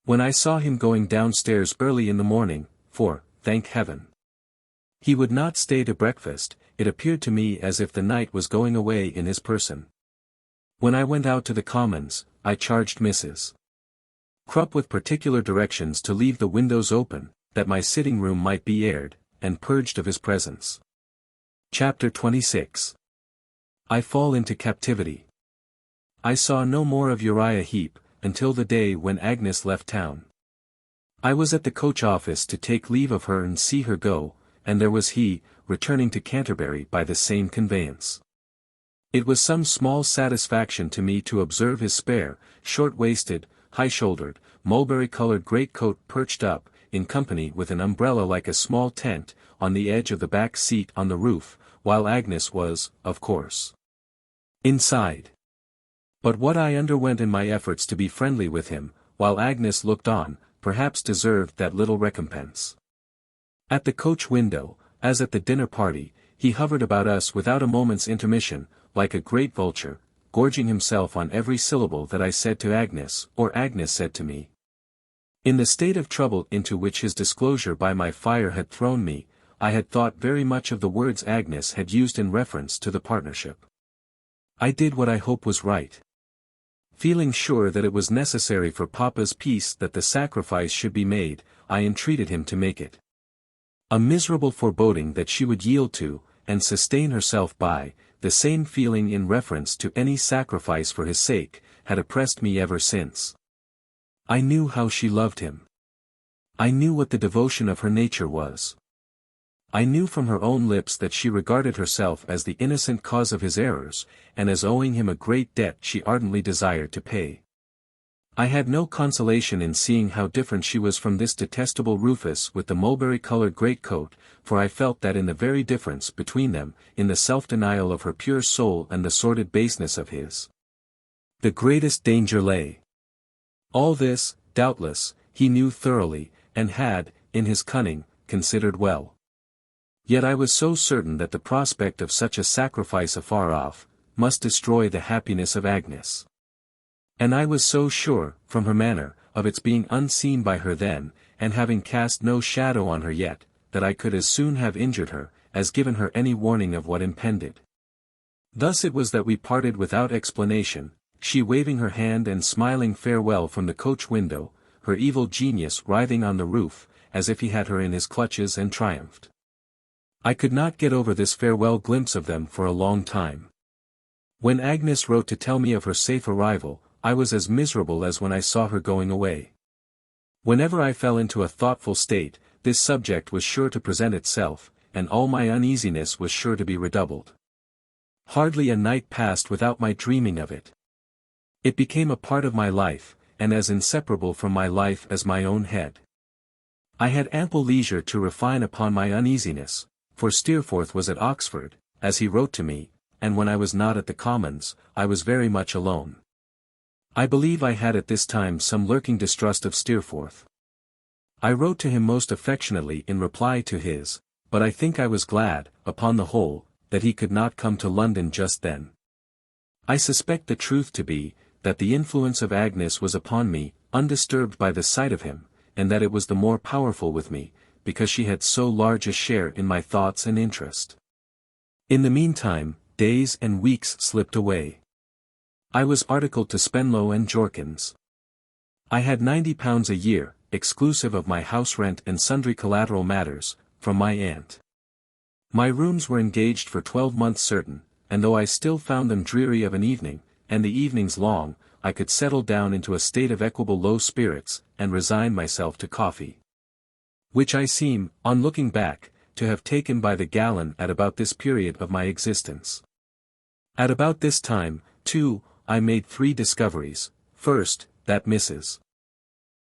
When I saw him going downstairs early in the morning, for, thank heaven, he would not stay to breakfast, it appeared to me as if the night was going away in his person. When I went out to the Commons, I charged Mrs. Krupp with particular directions to leave the windows open, that my sitting room might be aired, and purged of his presence. Chapter 26. I fall into captivity. I saw no more of Uriah Heep, until the day when Agnes left town. I was at the coach office to take leave of her and see her go, and there was he, returning to Canterbury by the same conveyance. It was some small satisfaction to me to observe his spare, short-waisted, high-shouldered, mulberry-colored greatcoat perched up, in company with an umbrella like a small tent, on the edge of the back seat on the roof, while Agnes was, of course, inside. But what I underwent in my efforts to be friendly with him, while Agnes looked on, perhaps deserved that little recompense. At the coach window, as at the dinner party, he hovered about us without a moment's intermission, like a great vulture, gorging himself on every syllable that I said to Agnes, or Agnes said to me. In the state of trouble into which his disclosure by my fire had thrown me, I had thought very much of the words Agnes had used in reference to the partnership. I did what I hope was right. Feeling sure that it was necessary for Papa's peace that the sacrifice should be made, I entreated him to make it. A miserable foreboding that she would yield to, and sustain herself by, the same feeling in reference to any sacrifice for his sake, had oppressed me ever since. I knew how she loved him. I knew what the devotion of her nature was. I knew from her own lips that she regarded herself as the innocent cause of his errors, and as owing him a great debt she ardently desired to pay. I had no consolation in seeing how different she was from this detestable Rufus with the mulberry-colored greatcoat, for I felt that in the very difference between them, in the self-denial of her pure soul and the sordid baseness of his, the greatest danger lay. All this, doubtless, he knew thoroughly, and had, in his cunning, considered well. Yet I was so certain that the prospect of such a sacrifice afar off, must destroy the happiness of Agnes. And I was so sure, from her manner, of its being unseen by her then, and having cast no shadow on her yet, that I could as soon have injured her, as given her any warning of what impended. Thus it was that we parted without explanation, she waving her hand and smiling farewell from the coach window, her evil genius writhing on the roof, as if he had her in his clutches and triumphed. I could not get over this farewell glimpse of them for a long time. When Agnes wrote to tell me of her safe arrival, I was as miserable as when I saw her going away. Whenever I fell into a thoughtful state, this subject was sure to present itself, and all my uneasiness was sure to be redoubled. Hardly a night passed without my dreaming of it. It became a part of my life, and as inseparable from my life as my own head. I had ample leisure to refine upon my uneasiness, for Steerforth was at Oxford, as he wrote to me, and when I was not at the Commons, I was very much alone. I believe I had at this time some lurking distrust of Steerforth. I wrote to him most affectionately in reply to his, but I think I was glad, upon the whole, that he could not come to London just then. I suspect the truth to be, that the influence of Agnes was upon me, undisturbed by the sight of him, and that it was the more powerful with me, because she had so large a share in my thoughts and interest. In the meantime, days and weeks slipped away. I was articled to Spenlow and Jorkins. I had £90 a year, exclusive of my house rent and sundry collateral matters, from my aunt. My rooms were engaged for 12 months certain, and though I still found them dreary of an evening, and the evenings long, I could settle down into a state of equable low spirits, and resign myself to coffee. Which I seem, on looking back, to have taken by the gallon at about this period of my existence. At about this time, too, I made 3 discoveries. First, that Mrs.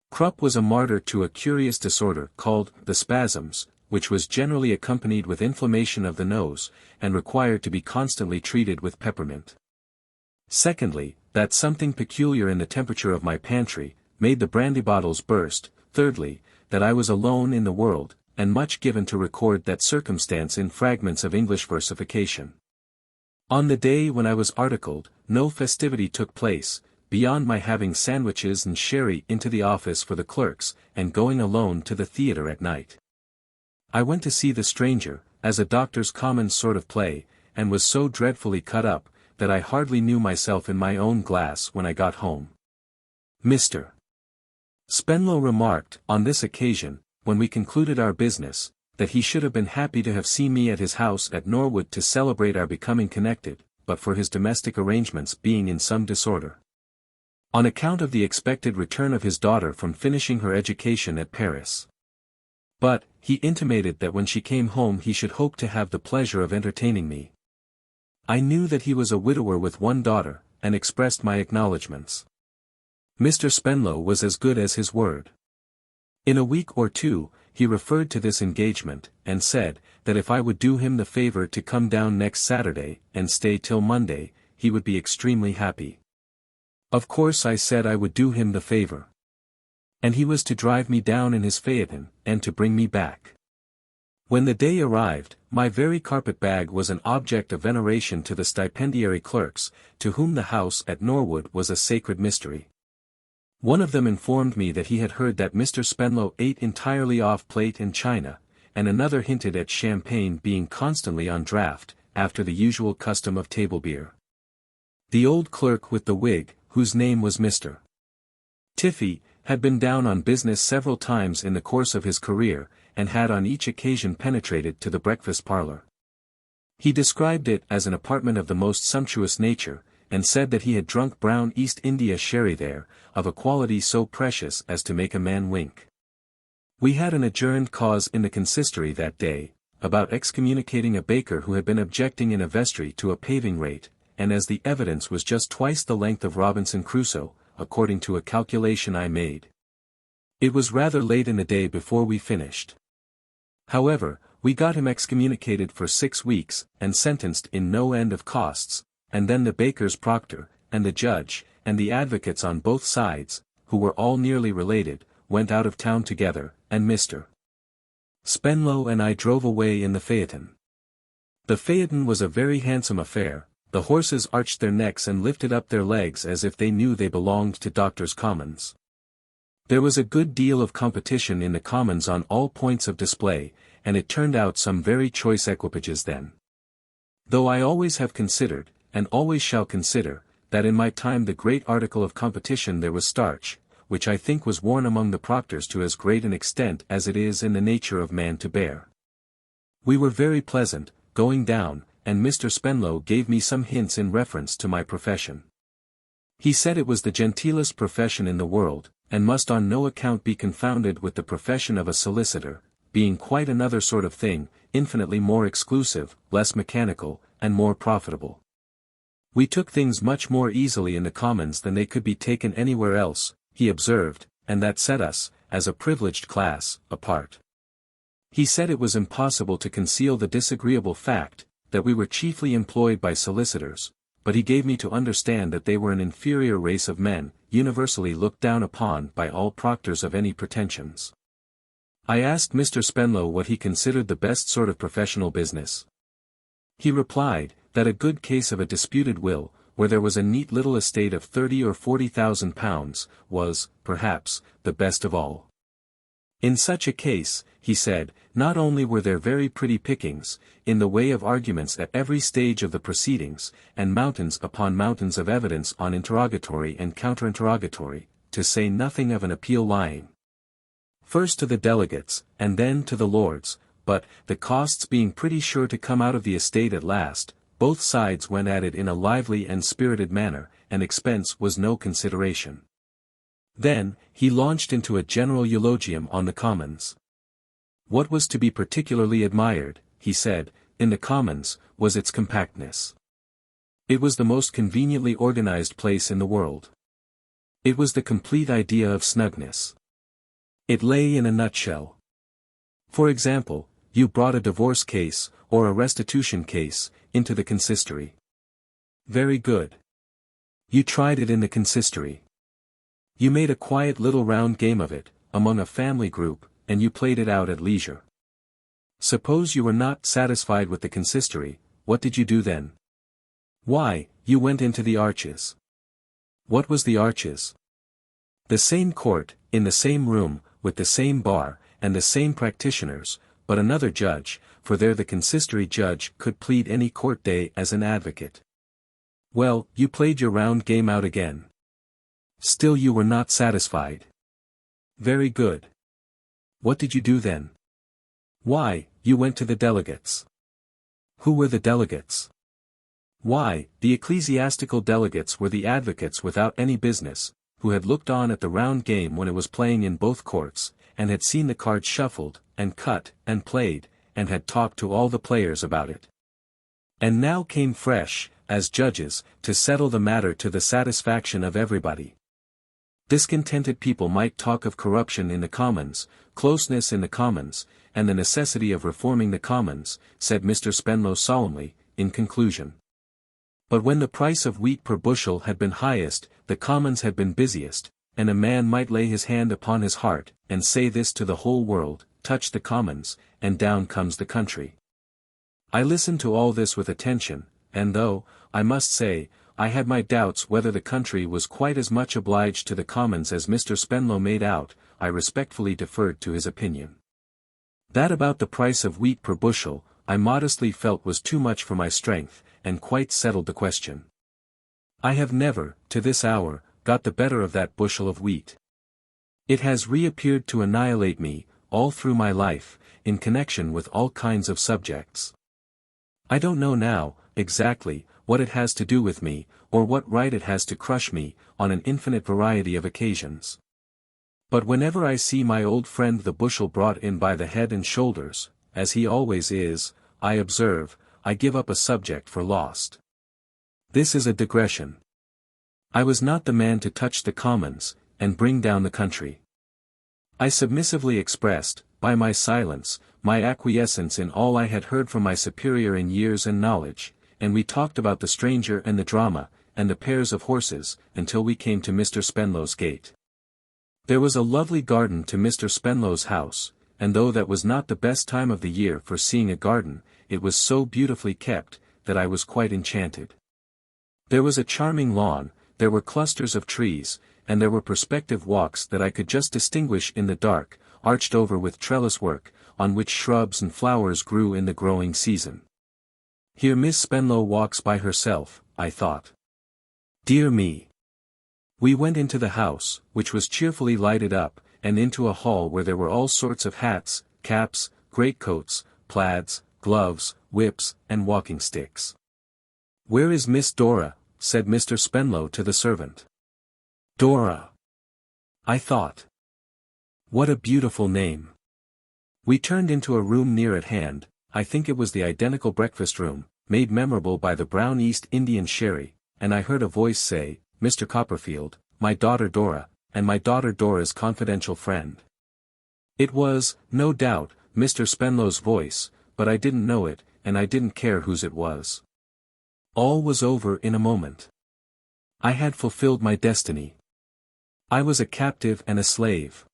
Krupp was a martyr to a curious disorder called the spasms, which was generally accompanied with inflammation of the nose, and required to be constantly treated with peppermint. Secondly, that something peculiar in the temperature of my pantry, made the brandy bottles burst. Thirdly, that I was alone in the world, and much given to record that circumstance in fragments of English versification. On the day when I was articled, no festivity took place, beyond my having sandwiches and sherry into the office for the clerks, and going alone to the theatre at night. I went to see The Stranger, as a Doctor's Commons sort of play, and was so dreadfully cut up, that I hardly knew myself in my own glass when I got home. Mr. Spenlow remarked, on this occasion, when we concluded our business, that he should have been happy to have seen me at his house at Norwood to celebrate our becoming connected, but for his domestic arrangements being in some disorder. On account of the expected return of his daughter from finishing her education at Paris. But, he intimated that when she came home he should hope to have the pleasure of entertaining me. I knew that he was a widower with one daughter, and expressed my acknowledgments. Mr. Spenlow was as good as his word. In a week or two, he referred to this engagement, and said, that if I would do him the favor to come down next Saturday, and stay till Monday, he would be extremely happy. Of course I said I would do him the favor. And he was to drive me down in his phaeton, and to bring me back. When the day arrived, my very carpet-bag was an object of veneration to the stipendiary clerks, to whom the house at Norwood was a sacred mystery. One of them informed me that he had heard that Mr. Spenlow ate entirely off plate and china, and another hinted at champagne being constantly on draught, after the usual custom of table beer. The old clerk with the wig, whose name was Mr. Tiffey, had been down on business several times in the course of his career, and had on each occasion penetrated to the breakfast parlour. He described it as an apartment of the most sumptuous nature, and said that he had drunk brown East India sherry there, of a quality so precious as to make a man wink. We had an adjourned cause in the consistory that day, about excommunicating a baker who had been objecting in a vestry to a paving rate, and as the evidence was just twice the length of Robinson Crusoe, according to a calculation I made. It was rather late in the day before we finished. However, we got him excommunicated for 6 weeks, and sentenced in no end of costs, and then the baker's proctor, and the judge, and the advocates on both sides, who were all nearly related, went out of town together, and Mr. Spenlow and I drove away in the phaeton. The phaeton was a very handsome affair. The horses arched their necks and lifted up their legs as if they knew they belonged to Doctors' Commons. There was a good deal of competition in the Commons on all points of display, and it turned out some very choice equipages then. Though I always have considered, and always shall consider, that in my time the great article of competition there was starch, which I think was worn among the proctors to as great an extent as it is in the nature of man to bear. We were very pleasant, going down, and Mr. Spenlow gave me some hints in reference to my profession. He said it was the genteelest profession in the world, and must on no account be confounded with the profession of a solicitor, being quite another sort of thing, infinitely more exclusive, less mechanical, and more profitable. We took things much more easily in the Commons than they could be taken anywhere else, he observed, and that set us, as a privileged class, apart. He said it was impossible to conceal the disagreeable fact, that we were chiefly employed by solicitors, but he gave me to understand that they were an inferior race of men, universally looked down upon by all proctors of any pretensions. I asked Mr. Spenlow what he considered the best sort of professional business. He replied, that a good case of a disputed will, where there was a neat little estate of 30 or 40,000 pounds, was, perhaps, the best of all. In such a case, he said, not only were there very pretty pickings, in the way of arguments at every stage of the proceedings, and mountains upon mountains of evidence on interrogatory and counter-interrogatory, to say nothing of an appeal lying first to the delegates, and then to the lords, but, the costs being pretty sure to come out of the estate at last, both sides went at it in a lively and spirited manner, and expense was no consideration. Then, he launched into a general eulogium on the Commons. What was to be particularly admired, he said, in the Commons, was its compactness. It was the most conveniently organized place in the world. It was the complete idea of snugness. It lay in a nutshell. For example, you brought a divorce case, or a restitution case, into the consistory. Very good. You tried it in the consistory. You made a quiet little round game of it, among a family group, and you played it out at leisure. Suppose you were not satisfied with the consistory, what did you do then? Why, you went into the Arches. What was the Arches? The same court, in the same room, with the same bar, and the same practitioners, but another judge, for there the consistory judge could plead any court day as an advocate. Well, you played your round game out again. Still you were not satisfied. Very good. What did you do then? Why, you went to the delegates. Who were the delegates? Why, the ecclesiastical delegates were the advocates without any business, who had looked on at the round game when it was playing in both courts, and had seen the cards shuffled, and cut, and played, and had talked to all the players about it. And now came fresh, as judges, to settle the matter to the satisfaction of everybody. Discontented people might talk of corruption in the Commons, closeness in the Commons, and the necessity of reforming the Commons, said Mr. Spenlow solemnly, in conclusion. But when the price of wheat per bushel had been highest, the Commons had been busiest, and a man might lay his hand upon his heart, and say this to the whole world, touch the Commons, and down comes the country. I listened to all this with attention, and though, I must say, I had my doubts whether the country was quite as much obliged to the Commons as Mr. Spenlow made out, I respectfully deferred to his opinion. That about the price of wheat per bushel, I modestly felt was too much for my strength, and quite settled the question. I have never, to this hour, got the better of that bushel of wheat. It has reappeared to annihilate me, all through my life, in connection with all kinds of subjects. I don't know now, exactly, what it has to do with me, or what right it has to crush me, on an infinite variety of occasions. But whenever I see my old friend the bushel brought in by the head and shoulders, as he always is, I observe, I give up a subject for lost. This is a digression. I was not the man to touch the Commons, and bring down the country. I submissively expressed, by my silence, my acquiescence in all I had heard from my superior in years and knowledge, and we talked about the stranger and the drama, and the pairs of horses, until we came to Mr. Spenlow's gate. There was a lovely garden to Mr. Spenlow's house, and though that was not the best time of the year for seeing a garden, it was so beautifully kept, that I was quite enchanted. There was a charming lawn, there were clusters of trees, and there were perspective walks that I could just distinguish in the dark, arched over with trellis work, on which shrubs and flowers grew in the growing season. Here Miss Spenlow walks by herself, I thought. Dear me! We went into the house, which was cheerfully lighted up, and into a hall where there were all sorts of hats, caps, greatcoats, plaids, gloves, whips, and walking sticks. Where is Miss Dora? Said Mr. Spenlow to the servant. Dora! I thought. What a beautiful name. We turned into a room near at hand, I think it was the identical breakfast room, made memorable by the brown East Indian sherry, and I heard a voice say, Mr. Copperfield, my daughter Dora, and my daughter Dora's confidential friend. It was, no doubt, Mr. Spenlow's voice, but I didn't know it, and I didn't care whose it was. All was over in a moment. I had fulfilled my destiny. I was a captive and a slave.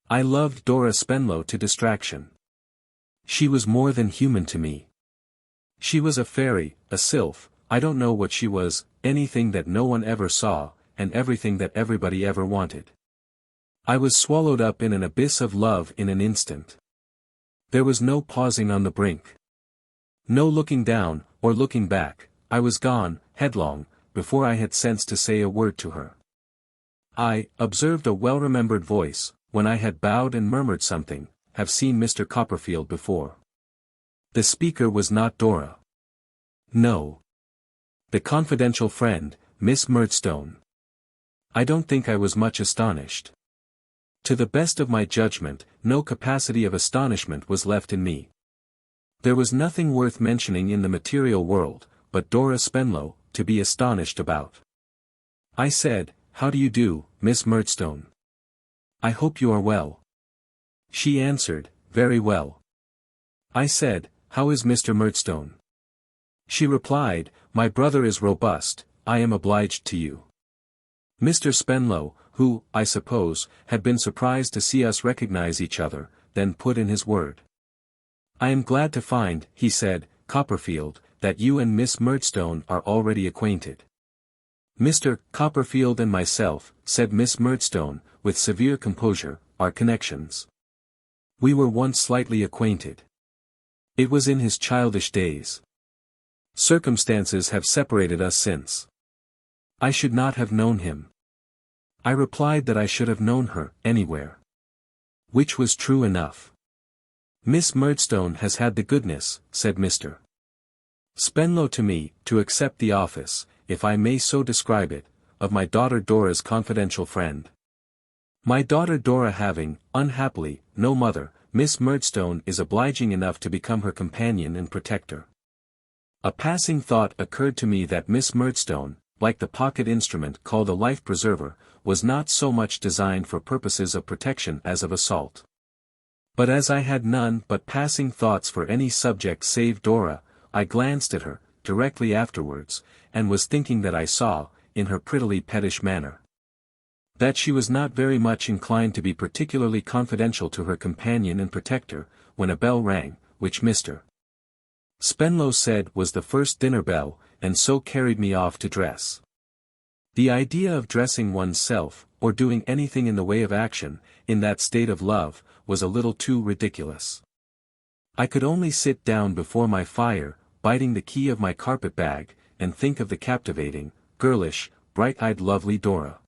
I loved Dora Spenlow to distraction. She was more than human to me. She was a fairy, a sylph, I don't know what she was, anything that no one ever saw, and everything that everybody ever wanted. I was swallowed up in an abyss of love in an instant. There was no pausing on the brink. No looking down, or looking back, I was gone, headlong, before I had sense to say a word to her. I, observed a well-remembered voice, when I had bowed and murmured something, have seen Mr. Copperfield before. The speaker was not Dora. No. The confidential friend, Miss Murdstone. I don't think I was much astonished. To the best of my judgment, no capacity of astonishment was left in me. There was nothing worth mentioning in the material world, but Dora Spenlow, to be astonished about. I said, How do you do, Miss Murdstone? I hope you are well. She answered, Very well. I said, How is Mr. Murdstone? She replied, My brother is robust, I am obliged to you. Mr. Spenlow, who, I suppose, had been surprised to see us recognize each other, then put in his word. I am glad to find, he said, Copperfield, that you and Miss Murdstone are already acquainted. Mr. Copperfield and myself, said Miss Murdstone, with severe composure, are connections. We were once slightly acquainted. It was in his childish days. Circumstances have separated us since. I should not have known him. I replied that I should have known her, anywhere. Which was true enough. Miss Murdstone has had the goodness, said Mr. Spenlow to me, to accept the office, if I may so describe it, of my daughter Dora's confidential friend. My daughter Dora having, unhappily, no mother, Miss Murdstone is obliging enough to become her companion and protector. A passing thought occurred to me that Miss Murdstone, like the pocket instrument called a life preserver, was not so much designed for purposes of protection as of assault. But as I had none but passing thoughts for any subject save Dora, I glanced at her, directly afterwards, and was thinking that I saw, in her prettily pettish manner, that she was not very much inclined to be particularly confidential to her companion and protector, when a bell rang, which Mr. Spenlow said was the first dinner bell, and so carried me off to dress. The idea of dressing oneself, or doing anything in the way of action, in that state of love, was a little too ridiculous. I could only sit down before my fire, biting the key of my carpet-bag, and think of the captivating, girlish, bright-eyed lovely Dora.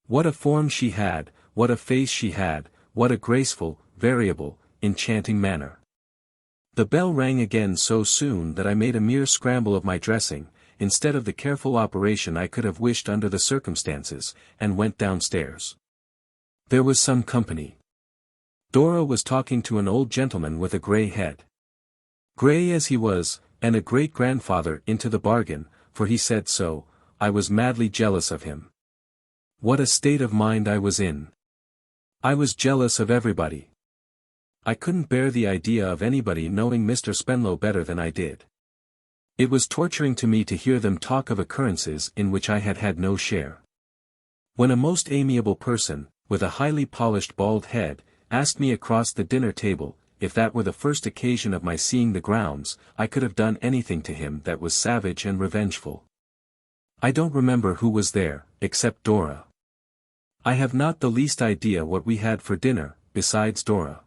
What a form she had, what a face she had, what a graceful, variable, enchanting manner. The bell rang again so soon that I made a mere scramble of my dressing, instead of the careful operation I could have wished under the circumstances, and went downstairs. There was some company. Dora was talking to an old gentleman with a grey head. Grey as he was, and a great-grandfather into the bargain, for he said so. I was madly jealous of him. What a state of mind I was in! I was jealous of everybody. I couldn't bear the idea of anybody knowing Mr. Spenlow better than I did. It was torturing to me to hear them talk of occurrences in which I had had no share. When a most amiable person, with a highly polished bald head, asked me across the dinner table, if that were the first occasion of my seeing the grounds, I could have done anything to him that was savage and revengeful. I don't remember who was there, except Dora. I have not the least idea what we had for dinner, besides Dora.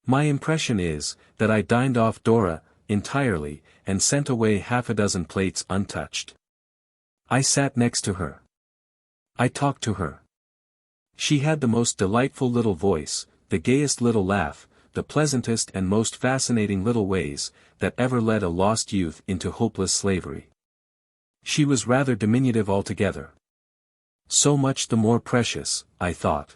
My impression is, that I dined off Dora, entirely, and sent away half a dozen plates untouched. I sat next to her. I talked to her. She had the most delightful little voice, the gayest little laugh, the pleasantest and most fascinating little ways, that ever led a lost youth into hopeless slavery. She was rather diminutive altogether. So much the more precious, I thought.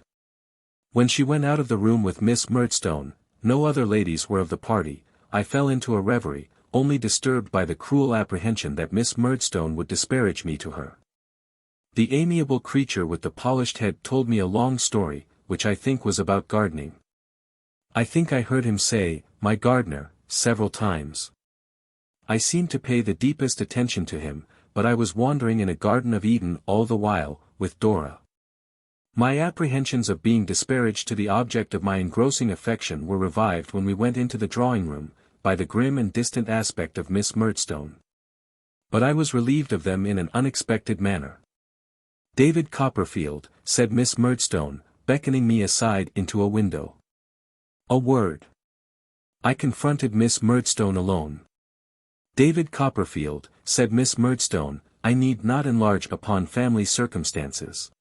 When she went out of the room with Miss Murdstone, no other ladies were of the party. I fell into a reverie, only disturbed by the cruel apprehension that Miss Murdstone would disparage me to her. The amiable creature with the polished head told me a long story, which I think was about gardening. I think I heard him say, "my gardener," several times. I seemed to pay the deepest attention to him, but I was wandering in a Garden of Eden all the while, with Dora. My apprehensions of being disparaged to the object of my engrossing affection were revived when we went into the drawing-room, by the grim and distant aspect of Miss Murdstone. But I was relieved of them in an unexpected manner. "David Copperfield," said Miss Murdstone, beckoning me aside into a window. A word. I confronted Miss Murdstone alone. "David Copperfield," said Miss Murdstone, "I need not enlarge upon family circumstances.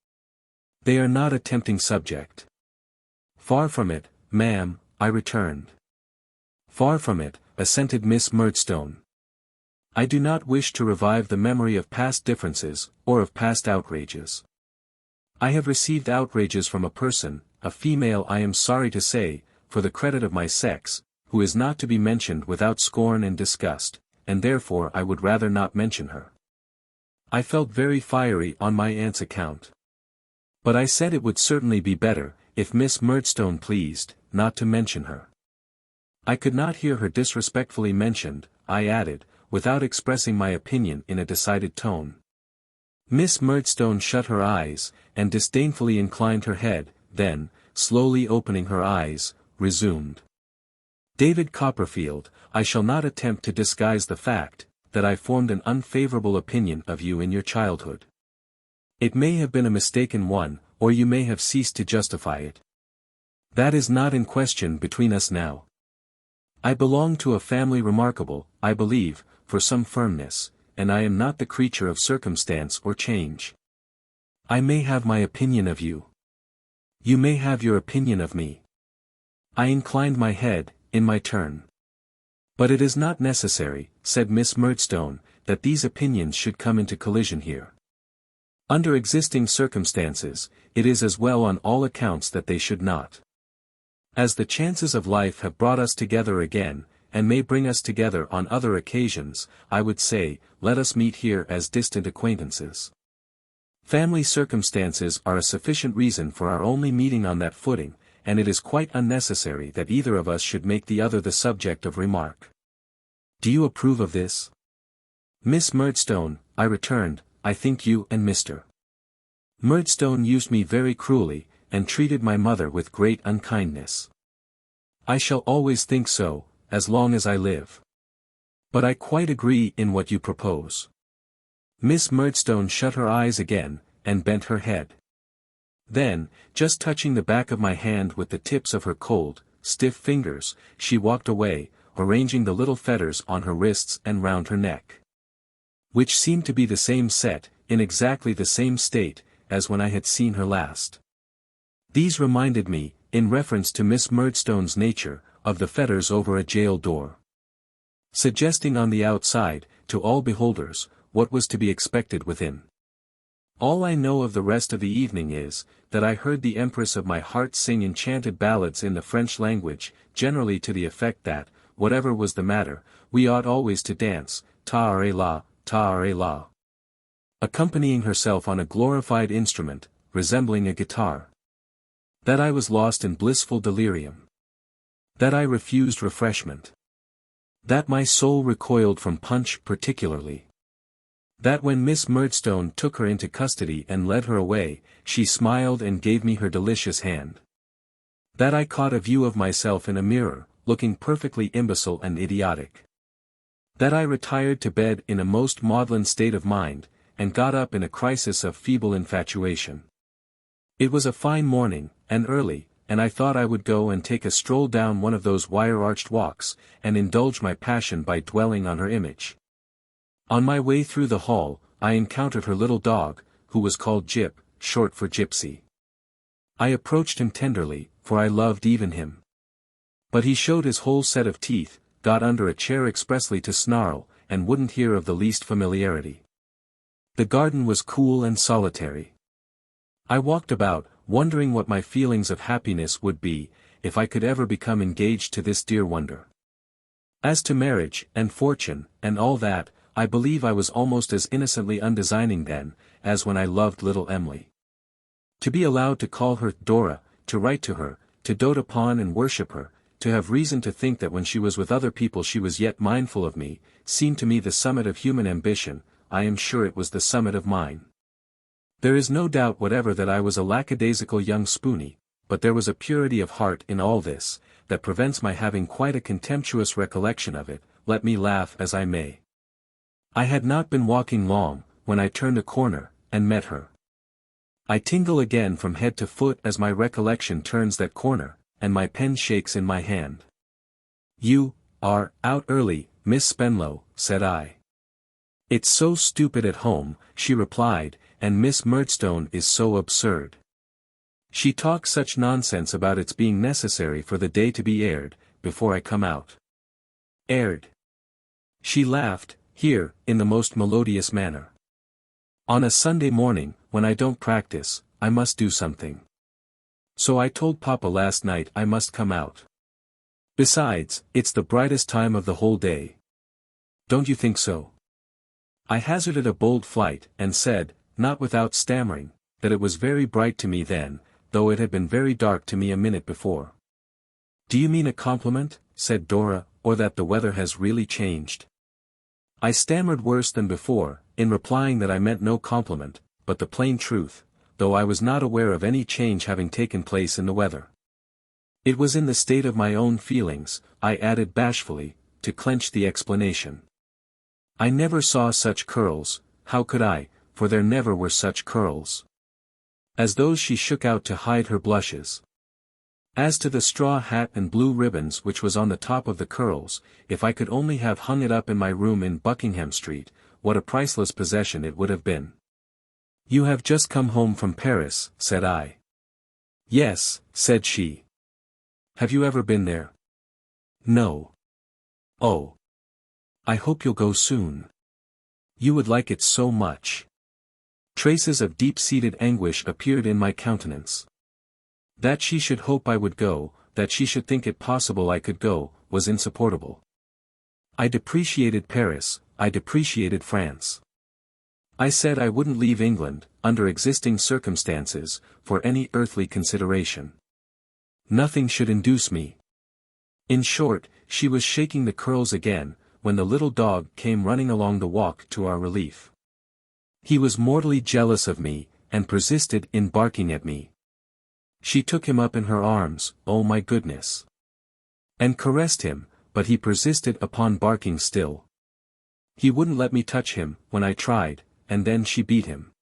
They are not a tempting subject." "Far from it, ma'am," I returned. "Far from it," assented Miss Murdstone. "I do not wish to revive the memory of past differences, or of past outrages. I have received outrages from a person, a female I am sorry to say, for the credit of my sex, who is not to be mentioned without scorn and disgust, and therefore I would rather not mention her." I felt very fiery on my aunt's account. But I said it would certainly be better, if Miss Murdstone pleased, not to mention her. I could not hear her disrespectfully mentioned, I added, without expressing my opinion in a decided tone. Miss Murdstone shut her eyes, and disdainfully inclined her head, then, slowly opening her eyes, resumed. "David Copperfield, I shall not attempt to disguise the fact, that I formed an unfavorable opinion of you in your childhood. It may have been a mistaken one, or you may have ceased to justify it. That is not in question between us now. I belong to a family remarkable, I believe, for some firmness, and I am not the creature of circumstance or change. I may have my opinion of you. You may have your opinion of me. I inclined my head, in my turn. But it is not necessary, said Miss Murdstone, that these opinions should come into collision here. Under existing circumstances, it is as well on all accounts that they should not. As the chances of life have brought us together again, and may bring us together on other occasions, I would say, let us meet here as distant acquaintances. Family circumstances are a sufficient reason for our only meeting on that footing, and it is quite unnecessary that either of us should make the other the subject of remark. Do you approve of this? Miss Murdstone, I returned, I think you and Mr. Murdstone used me very cruelly, and treated my mother with great unkindness. I shall always think so, as long as I live. But I quite agree in what you propose. Miss Murdstone shut her eyes again, and bent her head. Then, just touching the back of my hand with the tips of her cold, stiff fingers, she walked away, arranging the little fetters on her wrists and round her neck, which seemed to be the same set, in exactly the same state, as when I had seen her last. These reminded me, in reference to Miss Murdstone's nature, of the fetters over a jail door, suggesting on the outside, to all beholders, what was to be expected within. All I know of the rest of the evening is, that I heard the Empress of my heart sing enchanted ballads in the French language, generally to the effect that, whatever was the matter, we ought always to dance, ta-ra-la, accompanying herself on a glorified instrument, resembling a guitar. That I was lost in blissful delirium. That I refused refreshment. That my soul recoiled from punch particularly. That when Miss Murdstone took her into custody and led her away, she smiled and gave me her delicious hand. That I caught a view of myself in a mirror, looking perfectly imbecile and idiotic. That I retired to bed in a most maudlin state of mind, and got up in a crisis of feeble infatuation. It was a fine morning, and early, and I thought I would go and take a stroll down one of those wire-arched walks, and indulge my passion by dwelling on her image. On my way through the hall, I encountered her little dog, who was called Jip, short for Gypsy. I approached him tenderly, for I loved even him. But he showed his whole set of teeth, got under a chair expressly to snarl, and wouldn't hear of the least familiarity. The garden was cool and solitary. I walked about, wondering what my feelings of happiness would be, if I could ever become engaged to this dear wonder. As to marriage, and fortune, and all that, I believe I was almost as innocently undesigning then, as when I loved little Emily. To be allowed to call her Dora, to write to her, to dote upon and worship her, to have reason to think that when she was with other people she was yet mindful of me, seemed to me the summit of human ambition. I am sure it was the summit of mine. There is no doubt whatever that I was a lackadaisical young spoony, but there was a purity of heart in all this, that prevents my having quite a contemptuous recollection of it, let me laugh as I may. I had not been walking long, when I turned a corner, and met her. I tingle again from head to foot as my recollection turns that corner, and my pen shakes in my hand. "You are out early, Miss Spenlow," said I. "It's so stupid at home," she replied, "and Miss Murdstone is so absurd. She talks such nonsense about its being necessary for the day to be aired, before I come out." "Aired?" She laughed, here, in the most melodious manner. "On a Sunday morning, when I don't practice, I must do something. So I told Papa last night I must come out. Besides, it's the brightest time of the whole day. Don't you think so?" I hazarded a bold flight, and said, not without stammering, that it was very bright to me then, though it had been very dark to me a minute before. "Do you mean a compliment," said Dora, "or that the weather has really changed?" I stammered worse than before, in replying that I meant no compliment, but the plain truth, though I was not aware of any change having taken place in the weather. It was in the state of my own feelings, I added bashfully, to clench the explanation. "I never saw such curls, how could I, for there never were such curls." As those she shook out to hide her blushes. As to the straw hat and blue ribbons which was on the top of the curls, if I could only have hung it up in my room in Buckingham Street, what a priceless possession it would have been. "You have just come home from Paris," said I. "Yes," said she. "Have you ever been there?" "No." "Oh. I hope you'll go soon. You would like it so much." Traces of deep-seated anguish appeared in my countenance. That she should hope I would go, that she should think it possible I could go, was insupportable. I depreciated Paris, I depreciated France. I said I wouldn't leave England, under existing circumstances, for any earthly consideration. Nothing should induce me. In short, she was shaking the curls again, when the little dog came running along the walk to our relief. He was mortally jealous of me, and persisted in barking at me. She took him up in her arms, oh my goodness! And caressed him, but he persisted upon barking still. He wouldn't let me touch him, when I tried, and then she beat him.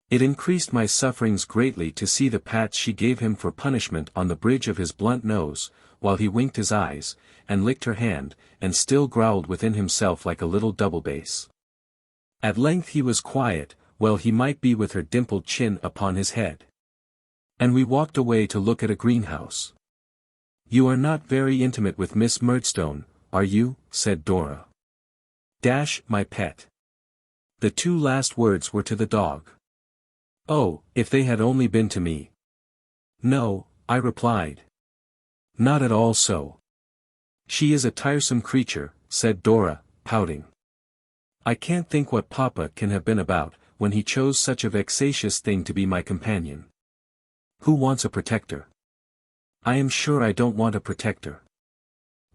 It increased my sufferings greatly to see the pats she gave him for punishment on the bridge of his blunt nose, while he winked his eyes, and licked her hand, and still growled within himself like a little double bass. At length he was quiet, well he might be with her dimpled chin upon his head. And we walked away to look at a greenhouse. "You are not very intimate with Miss Murdstone, are you?" said Dora. "Dash, my pet." The two last words were to the dog. Oh, if they had only been to me. "No," I replied. "Not at all so." "She is a tiresome creature," said Dora, pouting. "I can't think what Papa can have been about, when he chose such a vexatious thing to be my companion. Who wants a protector? I am sure I don't want a protector.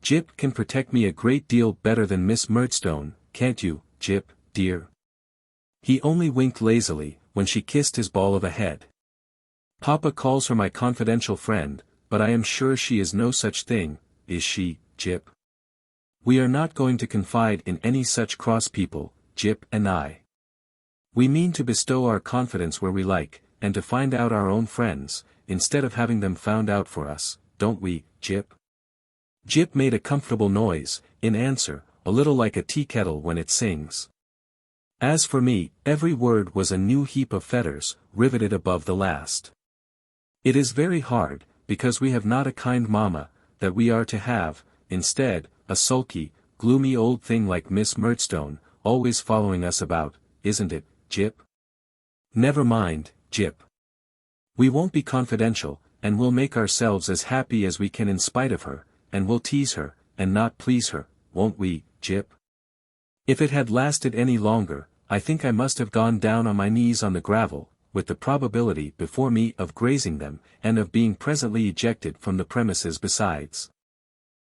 Jip can protect me a great deal better than Miss Murdstone, can't you, Jip, dear?" He only winked lazily, when she kissed his ball of a head. "Papa calls her my confidential friend, but I am sure she is no such thing, is she, Jip? We are not going to confide in any such cross people, Jip and I. We mean to bestow our confidence where we like, and to find out our own friends, instead of having them found out for us, don't we, Jip?" Jip made a comfortable noise, in answer, a little like a tea kettle when it sings. As for me, every word was a new heap of fetters, riveted above the last. It is very hard, because we have not a kind mamma, that we are to have, instead, a sulky, gloomy old thing like Miss Murdstone, always following us about, isn't it, Jip? Never mind, Jip. We won't be confidential, and we'll make ourselves as happy as we can in spite of her, and we'll tease her, and not please her, won't we, Jip? If it had lasted any longer, I think I must have gone down on my knees on the gravel, with the probability before me of grazing them, and of being presently ejected from the premises besides.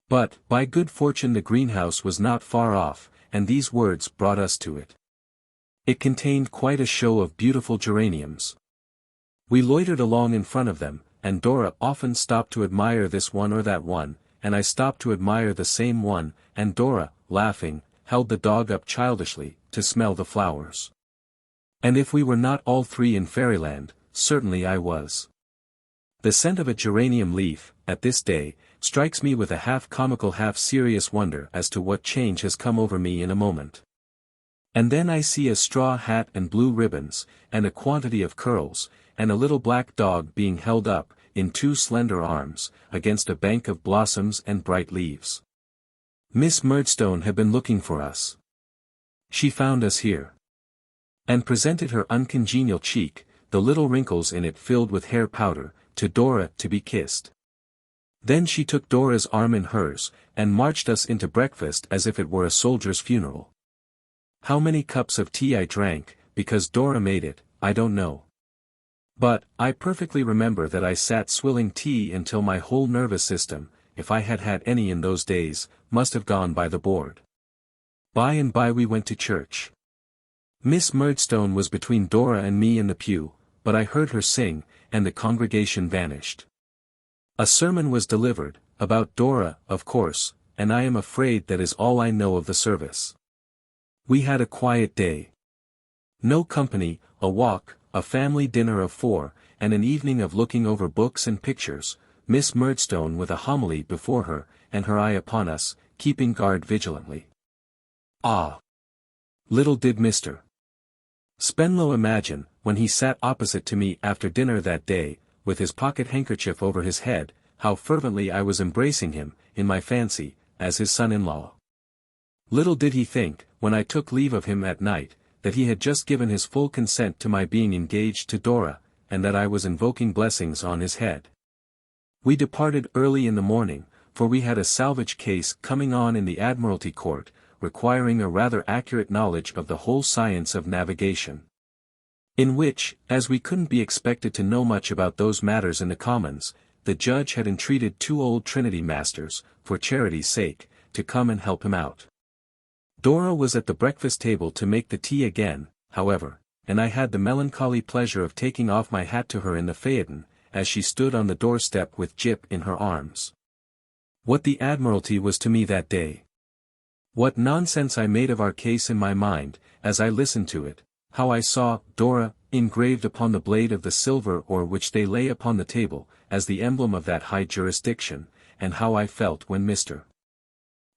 But, by good fortune the greenhouse was not far off, and these words brought us to it. It contained quite a show of beautiful geraniums. We loitered along in front of them, and Dora often stopped to admire this one or that one, and I stopped to admire the same one, and Dora, laughing, held the dog up childishly, to smell the flowers. And if we were not all three in fairyland, certainly I was. The scent of a geranium leaf, at this day, strikes me with a half-comical half-serious wonder as to what change has come over me in a moment. And then I see a straw hat and blue ribbons, and a quantity of curls, and a little black dog being held up, in two slender arms, against a bank of blossoms and bright leaves. Miss Murdstone had been looking for us. She found us here. And presented her uncongenial cheek, the little wrinkles in it filled with hair powder, to Dora to be kissed. Then she took Dora's arm in hers, and marched us into breakfast as if it were a soldier's funeral. How many cups of tea I drank, because Dora made it, I don't know. But, I perfectly remember that I sat swilling tea until my whole nervous system, if I had had any in those days, must have gone by the board. By and by we went to church. Miss Murdstone was between Dora and me in the pew, but I heard her sing, and the congregation vanished. A sermon was delivered, about Dora, of course, and I am afraid that is all I know of the service. We had a quiet day. No company, a walk, a family dinner of 4, and an evening of looking over books and pictures, Miss Murdstone with a homily before her, and her eye upon us, keeping guard vigilantly. Ah! Little did Mr. Spenlow imagine, when he sat opposite to me after dinner that day, with his pocket handkerchief over his head, how fervently I was embracing him, in my fancy, as his son-in-law. Little did he think, when I took leave of him at night, that he had just given his full consent to my being engaged to Dora, and that I was invoking blessings on his head. We departed early in the morning, for we had a salvage case coming on in the Admiralty Court, requiring a rather accurate knowledge of the whole science of navigation. In which, as we couldn't be expected to know much about those matters in the Commons, the judge had entreated 2 old Trinity masters, for charity's sake, to come and help him out. Dora was at the breakfast table to make the tea again, however, and I had the melancholy pleasure of taking off my hat to her in the phaeton, as she stood on the doorstep with Jip in her arms. What the Admiralty was to me that day! What nonsense I made of our case in my mind, as I listened to it, how I saw Dora engraved upon the blade of the silver oar which they lay upon the table, as the emblem of that high jurisdiction, and how I felt when Mr.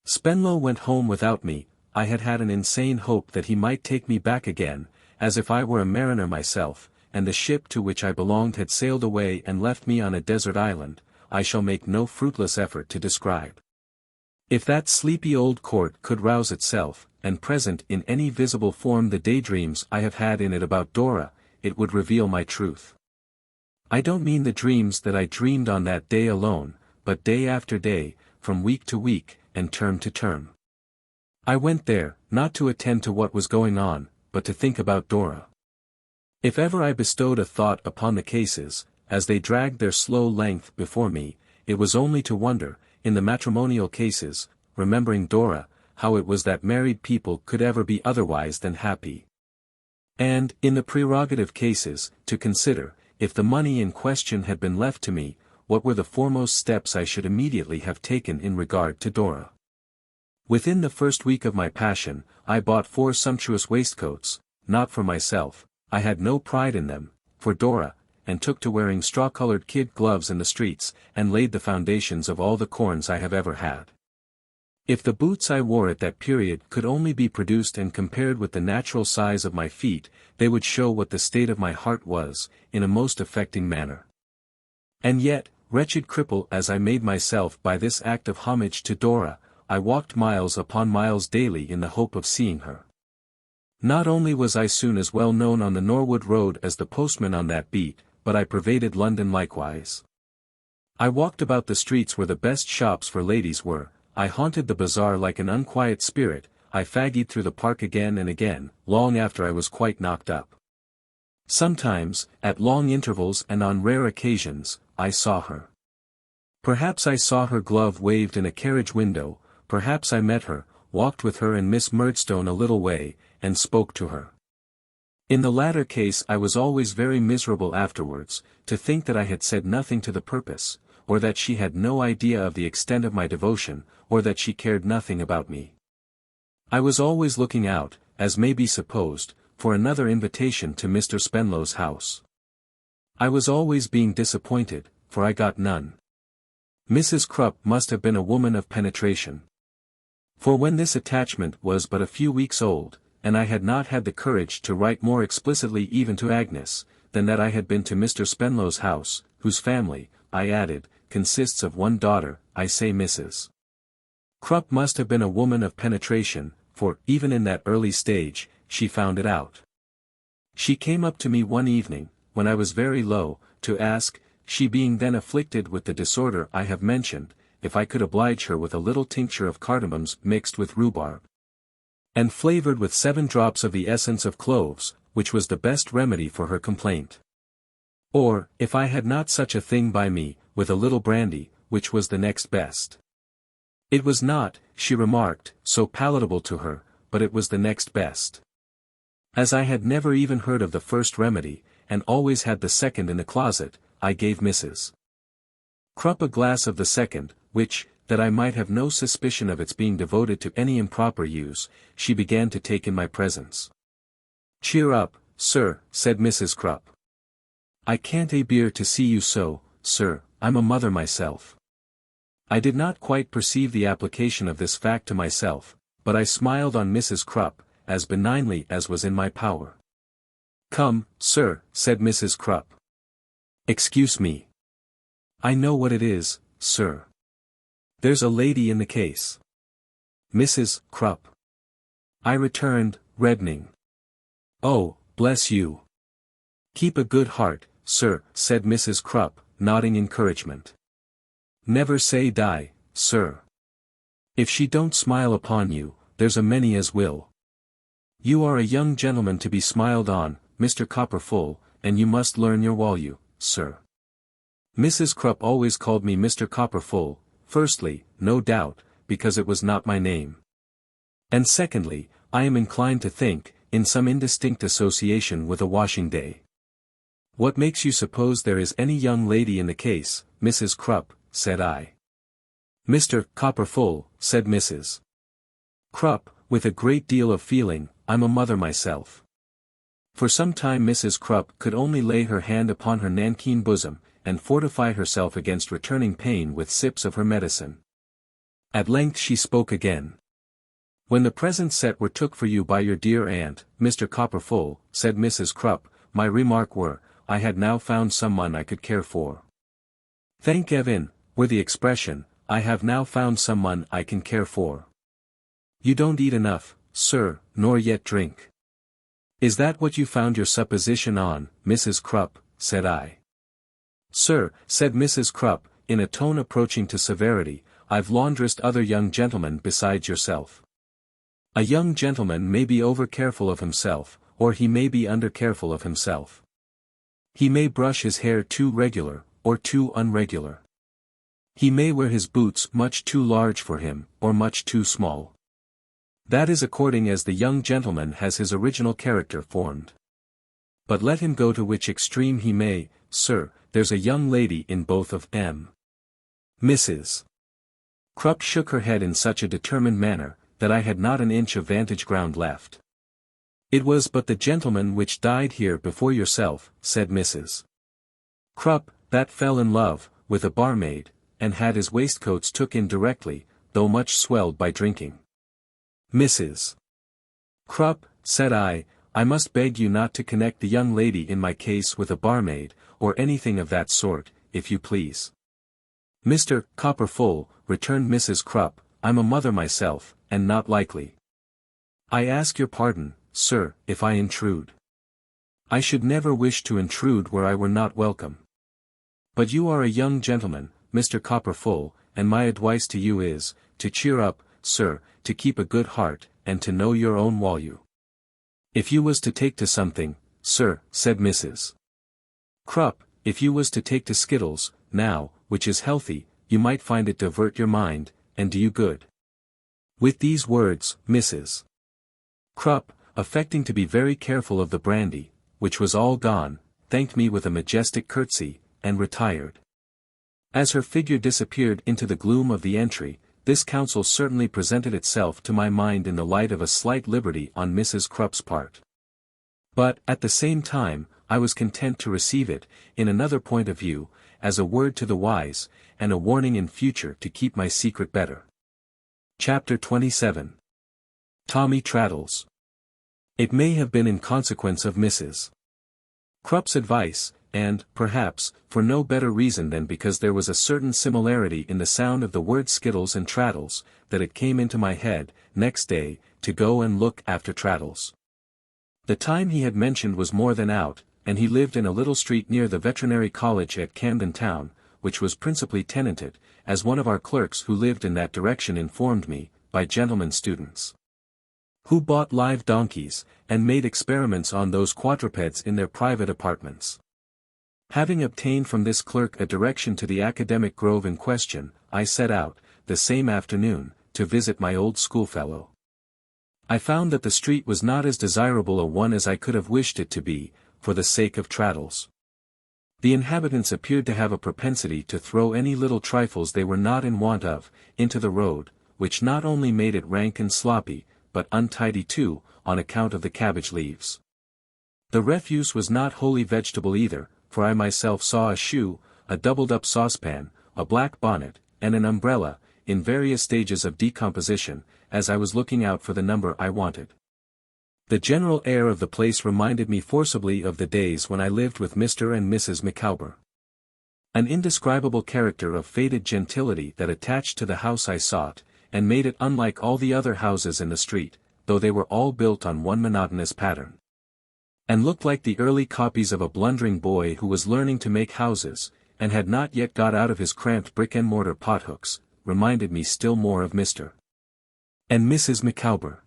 Spenlow went home without me. I had had an insane hope that he might take me back again, as if I were a mariner myself, and the ship to which I belonged had sailed away and left me on a desert island. I shall make no fruitless effort to describe. If that sleepy old court could rouse itself, and present in any visible form the daydreams I have had in it about Dora, it would reveal my truth. I don't mean the dreams that I dreamed on that day alone, but day after day, from week to week, and term to term. I went there, not to attend to what was going on, but to think about Dora. If ever I bestowed a thought upon the cases, as they dragged their slow length before me, it was only to wonder, in the matrimonial cases, remembering Dora, how it was that married people could ever be otherwise than happy. And, in the prerogative cases, to consider, if the money in question had been left to me, what were the foremost steps I should immediately have taken in regard to Dora. Within the first week of my passion, I bought 4 sumptuous waistcoats, not for myself, I had no pride in them, for Dora, and took to wearing straw-colored kid gloves in the streets, and laid the foundations of all the corns I have ever had. If the boots I wore at that period could only be produced and compared with the natural size of my feet, they would show what the state of my heart was, in a most affecting manner. And yet, wretched cripple as I made myself by this act of homage to Dora, I walked miles upon miles daily in the hope of seeing her. Not only was I soon as well known on the Norwood Road as the postman on that beat, but I pervaded London likewise. I walked about the streets where the best shops for ladies were, I haunted the bazaar like an unquiet spirit, I faggied through the park again and again, long after I was quite knocked up. Sometimes, at long intervals and on rare occasions, I saw her. Perhaps I saw her glove waved in a carriage window, perhaps I met her, walked with her and Miss Murdstone a little way, and spoke to her. In the latter case I was always very miserable afterwards, to think that I had said nothing to the purpose, or that she had no idea of the extent of my devotion, or that she cared nothing about me. I was always looking out, as may be supposed, for another invitation to Mr. Spenlow's house. I was always being disappointed, for I got none. Mrs. Krupp must have been a woman of penetration. For when this attachment was but a few weeks old, and I had not had the courage to write more explicitly even to Agnes, than that I had been to Mr. Spenlow's house, whose family, I added, consists of 1 daughter, I say Mrs. Krupp must have been a woman of penetration, for, even in that early stage, she found it out. She came up to me one evening, when I was very low, to ask, she being then afflicted with the disorder I have mentioned, if I could oblige her with a little tincture of cardamoms mixed with rhubarb, and flavored with 7 drops of the essence of cloves, which was the best remedy for her complaint. Or, if I had not such a thing by me, with a little brandy, which was the next best. It was not, she remarked, so palatable to her, but it was the next best. As I had never even heard of the first remedy, and always had the second in the closet, I gave Mrs. Krupp a glass of the second, which, that I might have no suspicion of its being devoted to any improper use, she began to take in my presence. "Cheer up, sir," said Mrs. Krupp. "I can't a bear to see you so, sir, I'm a mother myself. I did not quite perceive the application of this fact to myself, but I smiled on Mrs. Crupp, as benignly as was in my power. "Come, sir," said Mrs. Crupp. "Excuse me. I know what it is, sir. There's a lady in the case." "Mrs. Crupp," I returned, reddening. "Oh, bless you. Keep a good heart, sir," said Mrs. Crupp, nodding encouragement. "Never say die, sir. If she don't smile upon you, there's a many as will. You are a young gentleman to be smiled on, Mr. Copperfull, and you must learn your value, sir." Mrs. Crupp always called me Mr. Copperfull, firstly, no doubt, because it was not my name. And secondly, I am inclined to think, in some indistinct association with a washing day. "What makes you suppose there is any young lady in the case, Mrs. Crupp?" said I. "Mr. Copperfull," said Mrs. Crupp, with a great deal of feeling, "I'm a mother myself." For some time Mrs. Crupp could only lay her hand upon her nankeen bosom, and fortify herself against returning pain with sips of her medicine. At length she spoke again. "When the present set were took for you by your dear aunt, Mr. Copperfull," said Mrs. Crupp, "my remark were, I had now found someone I could care for. Thank Heaven, were the expression, I have now found someone I can care for. You don't eat enough, sir, nor yet drink." "Is that what you found your supposition on, Mrs. Crupp?" said I. "Sir," said Mrs. Crupp, in a tone approaching to severity, "I've laundressed other young gentlemen besides yourself. A young gentleman may be over-careful of himself, or he may be under-careful of himself. He may brush his hair too regular, or too unregular. He may wear his boots much too large for him, or much too small. That is according as the young gentleman has his original character formed. But let him go to which extreme he may, sir, there's a young lady in both of 'em." Mrs. Crupp shook her head in such a determined manner, that I had not an inch of vantage ground left. "It was but the gentleman which died here before yourself," said Mrs. Crupp, "that fell in love, with a barmaid, and had his waistcoats took in directly, though much swelled by drinking." "Mrs. Crupp," said I must beg you not to connect the young lady in my case with a barmaid, or anything of that sort, if you please." "Mr. Copperfull," returned Mrs. Crupp, "I'm a mother myself, and not likely. I ask your pardon, sir, if I intrude. I should never wish to intrude where I were not welcome. But you are a young gentleman, Mr. Copperfull, and my advice to you is, to cheer up, sir, to keep a good heart, and to know your own value. If you was to take to something, sir," said Mrs. Crupp, "if you was to take to skittles, now, which is healthy, you might find it divert your mind, and do you good." With these words, Mrs. Crupp, affecting to be very careful of the brandy, which was all gone, thanked me with a majestic curtsy, and retired. As her figure disappeared into the gloom of the entry, this counsel certainly presented itself to my mind in the light of a slight liberty on Mrs. Crupp's part. But, at the same time, I was content to receive it, in another point of view, as a word to the wise, and a warning in future to keep my secret better. Chapter 27. Tommy Traddles. It may have been in consequence of Mrs. Crupp's advice, and, perhaps, for no better reason than because there was a certain similarity in the sound of the word skittles and Traddles, that it came into my head, next day, to go and look after Traddles. The time he had mentioned was more than out, and he lived in a little street near the Veterinary College at Camden Town, which was principally tenanted, as one of our clerks who lived in that direction informed me, by gentlemen students, who bought live donkeys, and made experiments on those quadrupeds in their private apartments. Having obtained from this clerk a direction to the academic grove in question, I set out, the same afternoon, to visit my old schoolfellow. I found that the street was not as desirable a one as I could have wished it to be, for the sake of Traddles. The inhabitants appeared to have a propensity to throw any little trifles they were not in want of, into the road, which not only made it rank and sloppy, but untidy too, on account of the cabbage leaves. The refuse was not wholly vegetable either, for I myself saw a shoe, a doubled-up saucepan, a black bonnet, and an umbrella, in various stages of decomposition, as I was looking out for the number I wanted. The general air of the place reminded me forcibly of the days when I lived with Mr. and Mrs. Micawber. An indescribable character of faded gentility that attached to the house I sought, and made it unlike all the other houses in the street, though they were all built on one monotonous pattern, and looked like the early copies of a blundering boy who was learning to make houses, and had not yet got out of his cramped brick-and-mortar pothooks, reminded me still more of Mr. and Mrs. Micawber.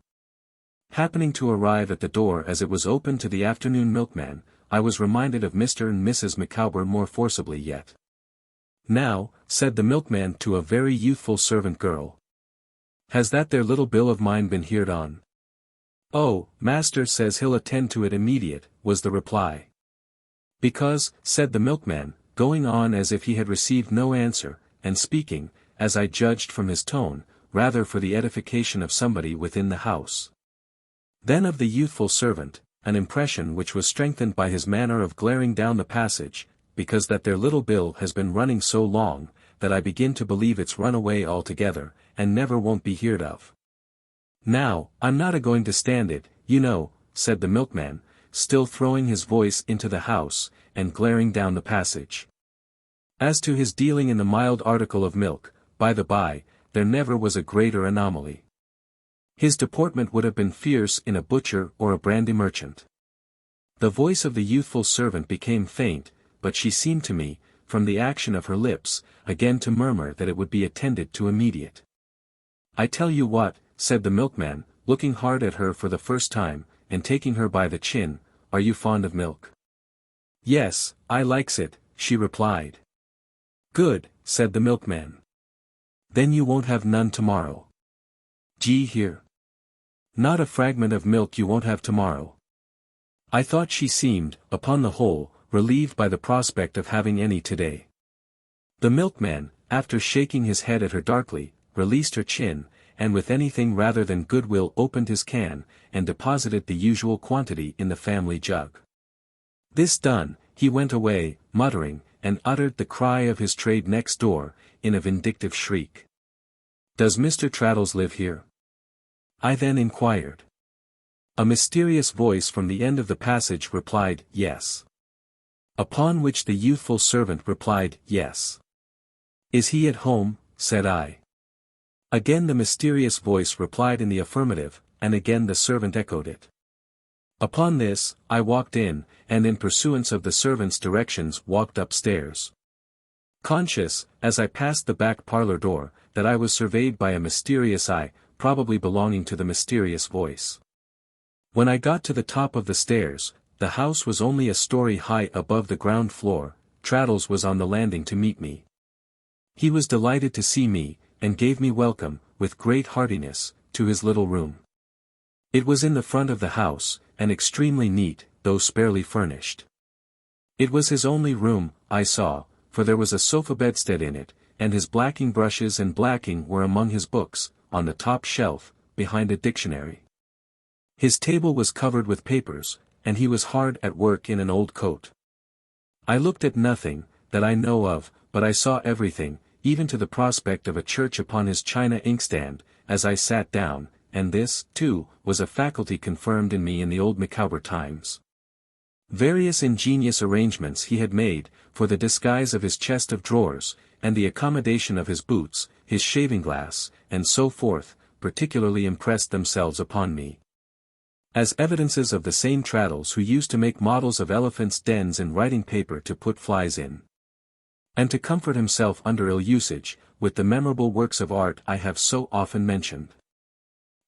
Happening to arrive at the door as it was opened to the afternoon milkman, I was reminded of Mr. and Mrs. Micawber more forcibly yet. "Now," said the milkman to a very youthful servant girl, "has that there little bill of mine been heerd on?" "Oh, master says he'll attend to it immediate," was the reply. "Because," said the milkman, going on as if he had received no answer, and speaking, as I judged from his tone, rather for the edification of somebody within the house than of the youthful servant, an impression which was strengthened by his manner of glaring down the passage, "because that there little bill has been running so long, that I begin to believe it's run away altogether, and never won't be heerd of. Now, I'm not a-going to stand it, you know," said the milkman, still throwing his voice into the house, and glaring down the passage. As to his dealing in the mild article of milk, by the by, there never was a greater anomaly. His deportment would have been fierce in a butcher or a brandy merchant. The voice of the youthful servant became faint, but she seemed to me, from the action of her lips, again to murmur that it would be attended to immediate. "I tell you what," said the milkman, looking hard at her for the first time, and taking her by the chin, "are you fond of milk?" "Yes, I likes it," she replied. "Good," said the milkman. "Then you won't have none tomorrow. Gee here. Not a fragment of milk you won't have tomorrow." I thought she seemed, upon the whole, relieved by the prospect of having any today. The milkman, after shaking his head at her darkly, released her chin, and with anything rather than goodwill opened his can, and deposited the usual quantity in the family jug. This done, he went away, muttering, and uttered the cry of his trade next door, in a vindictive shriek. "Does Mr. Traddles live here?" I then inquired. A mysterious voice from the end of the passage replied, "Yes." Upon which the youthful servant replied, "Yes." "Is he at home?" said I. Again the mysterious voice replied in the affirmative, and again the servant echoed it. Upon this, I walked in, and in pursuance of the servant's directions walked upstairs. Conscious, as I passed the back parlor door, that I was surveyed by a mysterious eye, probably belonging to the mysterious voice. When I got to the top of the stairs, the house was only a story high above the ground floor. Traddles was on the landing to meet me. He was delighted to see me, and gave me welcome, with great heartiness, to his little room. It was in the front of the house, and extremely neat, though sparely furnished. It was his only room, I saw, for there was a sofa bedstead in it, and his blacking brushes and blacking were among his books, on the top shelf, behind a dictionary. His table was covered with papers, and he was hard at work in an old coat. I looked at nothing, that I know of, but I saw everything, even to the prospect of a church upon his china inkstand, as I sat down, and this, too, was a faculty confirmed in me in the old Micawber times. Various ingenious arrangements he had made, for the disguise of his chest of drawers, and the accommodation of his boots, his shaving-glass, and so forth, particularly impressed themselves upon me. As evidences of the same Traddles who used to make models of elephants' dens in writing paper to put flies in, and to comfort himself under ill usage, with the memorable works of art I have so often mentioned.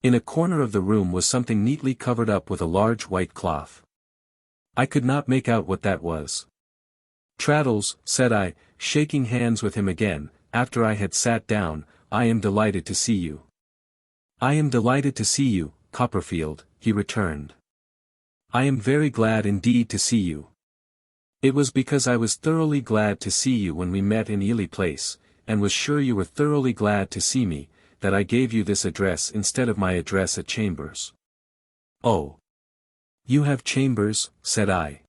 In a corner of the room was something neatly covered up with a large white cloth. I could not make out what that was. "Traddles," said I, shaking hands with him again, after I had sat down, "I am delighted to see you." "I am delighted to see you, Copperfield," he returned. "I am very glad indeed to see you. It was because I was thoroughly glad to see you when we met in Ely Place, and was sure you were thoroughly glad to see me, that I gave you this address instead of my address at Chambers." "Oh. You have Chambers," said I.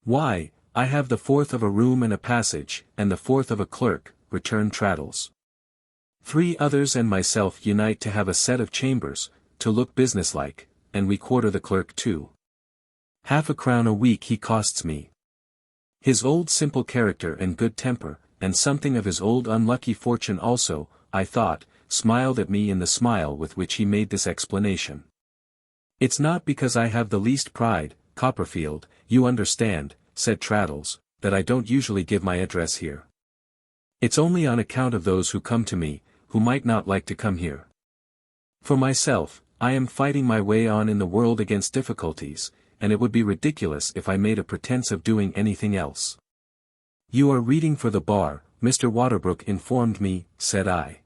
"Why, I have the fourth of a room and a passage, and the fourth of a clerk, returned Traddles. 3 others and myself unite to have a set of chambers, to look businesslike, and we quarter the clerk too. 1/2 a crown a week he costs me. His old simple character and good temper, and something of his old unlucky fortune also, I thought, smiled at me in the smile with which he made this explanation. It's not because I have the least pride, Copperfield, you understand, said Traddles, that I don't usually give my address here. It's only on account of those who come to me, who might not like to come here. For myself, I am fighting my way on in the world against difficulties, and it would be ridiculous if I made a pretense of doing anything else. You are reading for the bar, Mr. Waterbrook informed me, said I.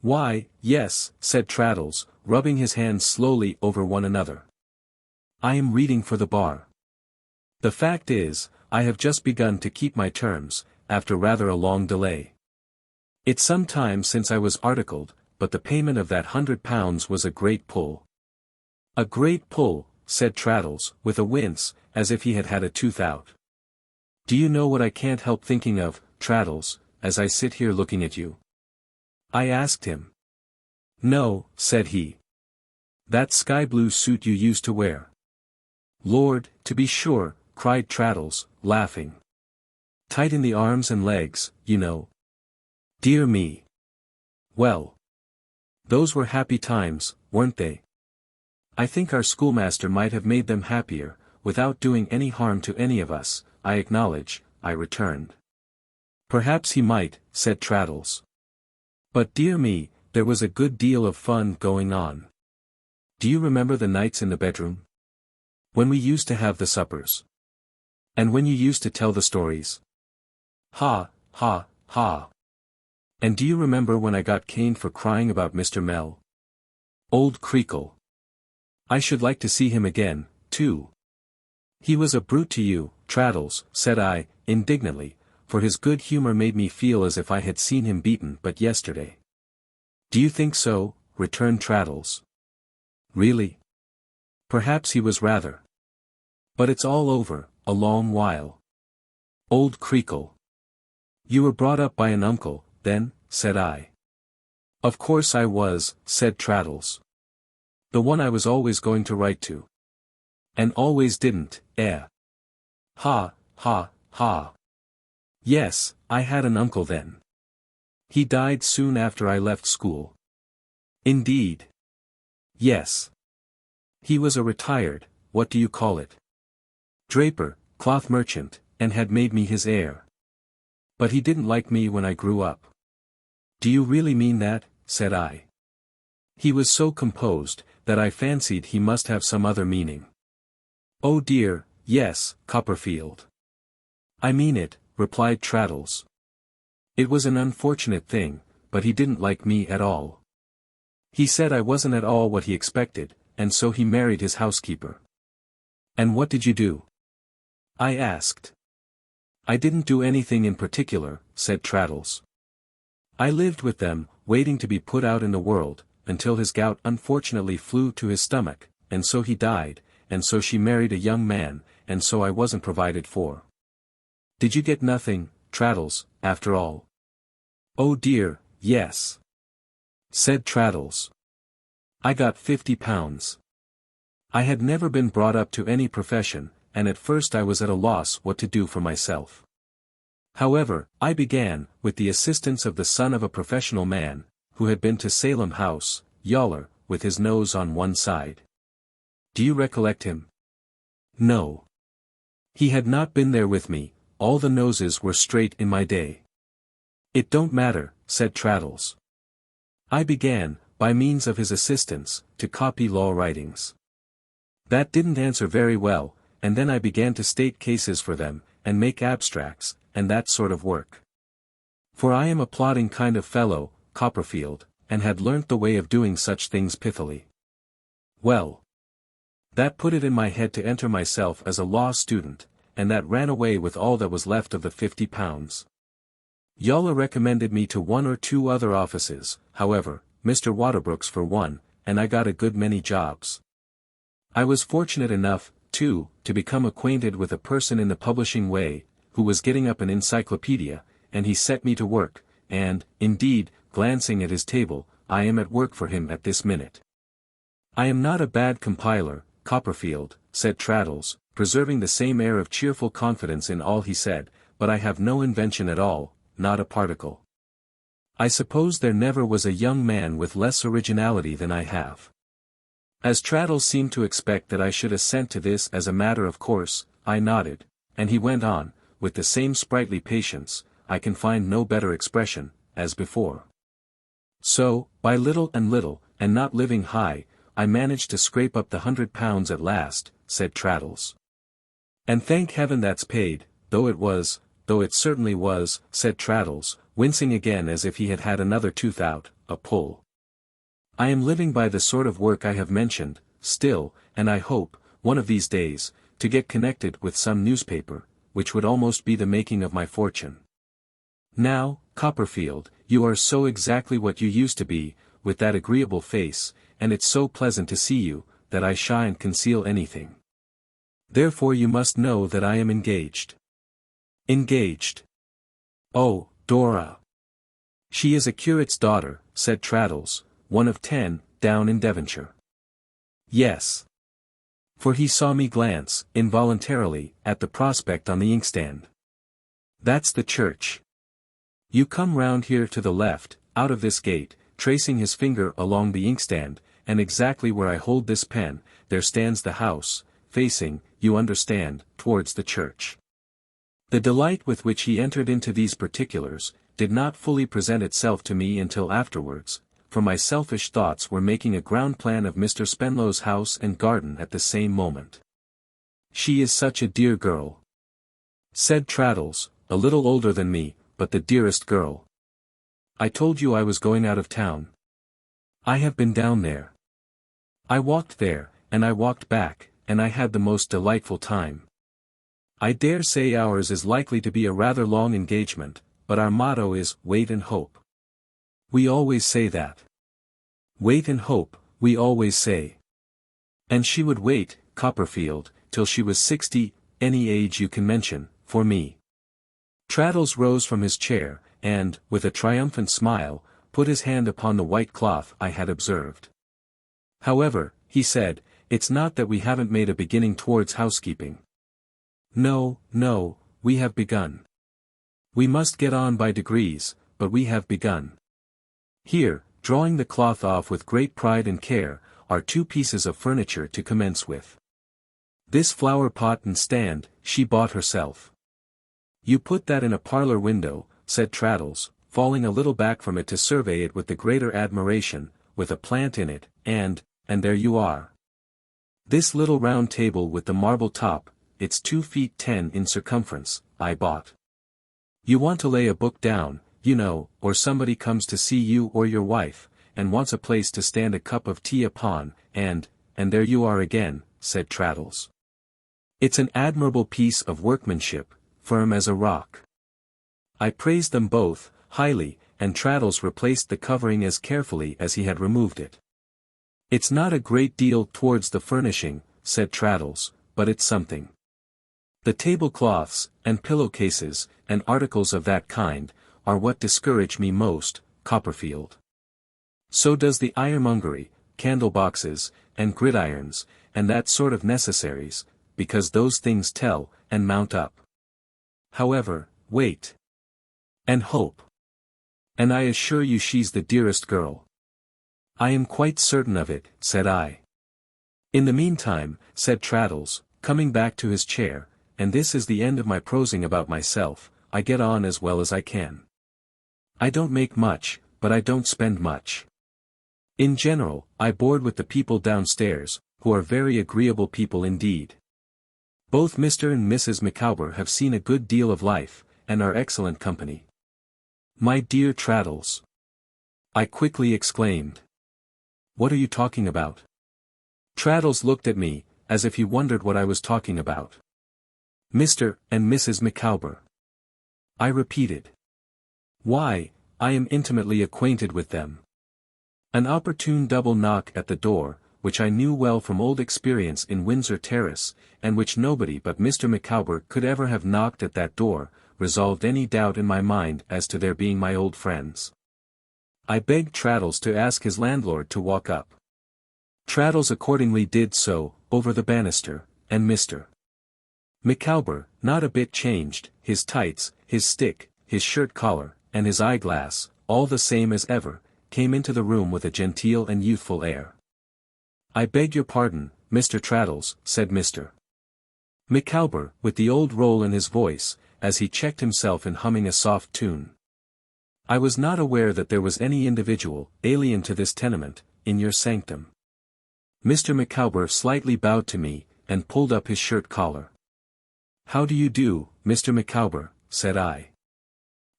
Why, yes, said Traddles, rubbing his hands slowly over one another. I am reading for the bar. The fact is, I have just begun to keep my terms, after rather a long delay. It's some time since I was articled, but the payment of that £100 was a great pull. A great pull, said Traddles, with a wince, as if he had had a tooth out. Do you know what I can't help thinking of, Traddles, as I sit here looking at you? I asked him. No, said he. That sky-blue suit you used to wear. Lord, to be sure, cried Traddles, laughing. Tight in the arms and legs, you know. Dear me. Well. Those were happy times, weren't they? I think our schoolmaster might have made them happier, without doing any harm to any of us, I acknowledge, I returned. Perhaps he might, said Traddles. But dear me, there was a good deal of fun going on. Do you remember the nights in the bedroom? When we used to have the suppers. And when you used to tell the stories? Ha, ha, ha. And do you remember when I got caned for crying about Mr. Mell? Old Creakle. I should like to see him again, too. He was a brute to you, Traddles, said I, indignantly, for his good humor made me feel as if I had seen him beaten but yesterday. Do you think so? Returned Traddles. Really? Perhaps he was rather. But it's all over, a long while. Old Creakle. You were brought up by an uncle, then, said I. Of course I was, said Traddles. The one I was always going to write to. And always didn't, eh? Ha, ha, ha. Yes, I had an uncle then. He died soon after I left school. Indeed. Yes. He was a retired, what do you call it? Draper, cloth merchant, and had made me his heir. But he didn't like me when I grew up. Do you really mean that? Said I. He was so composed, that I fancied he must have some other meaning. Oh dear, yes, Copperfield. I mean it, replied Traddles. It was an unfortunate thing, but he didn't like me at all. He said I wasn't at all what he expected, and so he married his housekeeper. And what did you do? I asked. I didn't do anything in particular, said Traddles. I lived with them, waiting to be put out in the world, until his gout unfortunately flew to his stomach, and so he died, and so she married a young man, and so I wasn't provided for. Did you get nothing, Traddles, after all? Oh dear, yes. Said Traddles. I got £50. I had never been brought up to any profession, and at first I was at a loss what to do for myself. However, I began, with the assistance of the son of a professional man, who had been to Salem House, Yawler, with his nose on one side. Do you recollect him? No. He had not been there with me, all the noses were straight in my day. It don't matter, said Traddles. I began, by means of his assistance, to copy law writings. That didn't answer very well, and then I began to state cases for them, and make abstracts, and that sort of work. For I am a plodding kind of fellow, Copperfield, and had learnt the way of doing such things pithily. Well. That put it in my head to enter myself as a law student, and that ran away with all that was left of the £50. Yawler recommended me to 1 or 2 other offices, however, Mr. Waterbrook's for one, and I got a good many jobs. I was fortunate enough, too, to become acquainted with a person in the publishing way, who was getting up an encyclopedia, and he set me to work, and, indeed, glancing at his table, I am at work for him at this minute. I am not a bad compiler, Copperfield, said Traddles, preserving the same air of cheerful confidence in all he said, but I have no invention at all, not a particle. I suppose there never was a young man with less originality than I have. As Traddles seemed to expect that I should assent to this as a matter of course, I nodded, and he went on, with the same sprightly patience, I can find no better expression, as before. So, by little, and not living high, I managed to scrape up the £100 at last, said Traddles. And thank heaven that's paid, though it certainly was, said Traddles, wincing again as if he had had another tooth out, a pull. I am living by the sort of work I have mentioned, still, and I hope, one of these days, to get connected with some newspaper, which would almost be the making of my fortune. Now, Copperfield, you are so exactly what you used to be, with that agreeable face, and it's so pleasant to see you, that I shan't conceal anything. Therefore you must know that I am engaged. Engaged? Oh, Dora. She is a curate's daughter, said Traddles, one of 10, down in Devonshire. Yes. For he saw me glance, involuntarily, at the prospect on the inkstand. That's the church. You come round here to the left, out of this gate, tracing his finger along the inkstand, and exactly where I hold this pen, there stands the house, facing, you understand, towards the church. The delight with which he entered into these particulars, did not fully present itself to me until afterwards, for my selfish thoughts were making a ground plan of Mr. Spenlow's house and garden at the same moment. She is such a dear girl, said Traddles, a little older than me, but the dearest girl. I told you I was going out of town. I have been down there. I walked there, and I walked back, and I had the most delightful time. I dare say ours is likely to be a rather long engagement, but our motto is, wait and hope. We always say that. Wait and hope, we always say. And she would wait, Copperfield, till she was 60, any age you can mention, for me. Traddles rose from his chair, and, with a triumphant smile, put his hand upon the white cloth I had observed. However, he said, it's not that we haven't made a beginning towards housekeeping. No, we have begun. We must get on by degrees, but we have begun. Here, drawing the cloth off with great pride and care, are 2 pieces of furniture to commence with. This flower pot and stand, she bought herself. You put that in a parlour window, said Traddles, falling a little back from it to survey it with the greater admiration, with a plant in it, and there you are. This little round table with the marble top, it's 2 feet 10 in circumference, I bought. You want to lay a book down, you know, or somebody comes to see you or your wife, and wants a place to stand a cup of tea upon, and there you are again, said Traddles. It's an admirable piece of workmanship, firm as a rock. I praised them both, highly, and Traddles replaced the covering as carefully as he had removed it. It's not a great deal towards the furnishing, said Traddles, but it's something. The tablecloths, and pillowcases, and articles of that kind, are what discourage me most, Copperfield. So does the ironmongery, candle-boxes, and gridirons, and that sort of necessaries, because those things tell, and mount up. However, wait. And hope. And I assure you she's the dearest girl. I am quite certain of it, said I. In the meantime, said Traddles, coming back to his chair, and this is the end of my prosing about myself, I get on as well as I can. I don't make much, but I don't spend much. In general, I board with the people downstairs, who are very agreeable people indeed. Both Mr. and Mrs. Micawber have seen a good deal of life, and are excellent company. My dear Traddles! I quickly exclaimed. What are you talking about? Traddles looked at me, as if he wondered what I was talking about. Mr. and Mrs. Micawber. I repeated. Why, I am intimately acquainted with them. An opportune double knock at the door, which I knew well from old experience in Windsor Terrace, and which nobody but Mr. Micawber could ever have knocked at that door, resolved any doubt in my mind as to their being my old friends. I begged Traddles to ask his landlord to walk up. Traddles accordingly did so, over the banister, and Mr. Micawber, not a bit changed, his tights, his stick, his shirt collar, and his eyeglass, all the same as ever, came into the room with a genteel and youthful air. "I beg your pardon, Mr. Traddles," said Mr. Micawber, with the old roll in his voice, as he checked himself in humming a soft tune. "I was not aware that there was any individual, alien to this tenement, in your sanctum." Mr. Micawber slightly bowed to me, and pulled up his shirt collar. "How do you do, Mr. Micawber?" said I.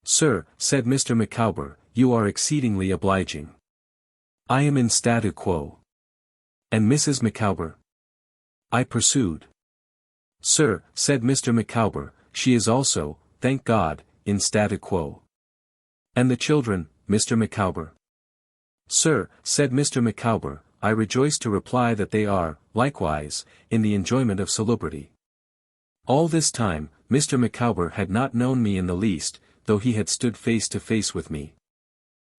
"Sir," said Mr. Micawber, "you are exceedingly obliging. I am in statu quo." "And Mrs. Micawber?" I pursued. "Sir," said Mr. Micawber, "she is also, thank God, in statu quo." "And the children, Mr. Micawber?" "Sir," said Mr. Micawber, "I rejoice to reply that they are, likewise, in the enjoyment of salubrity." All this time, Mr. Micawber had not known me in the least, though he had stood face to face with me.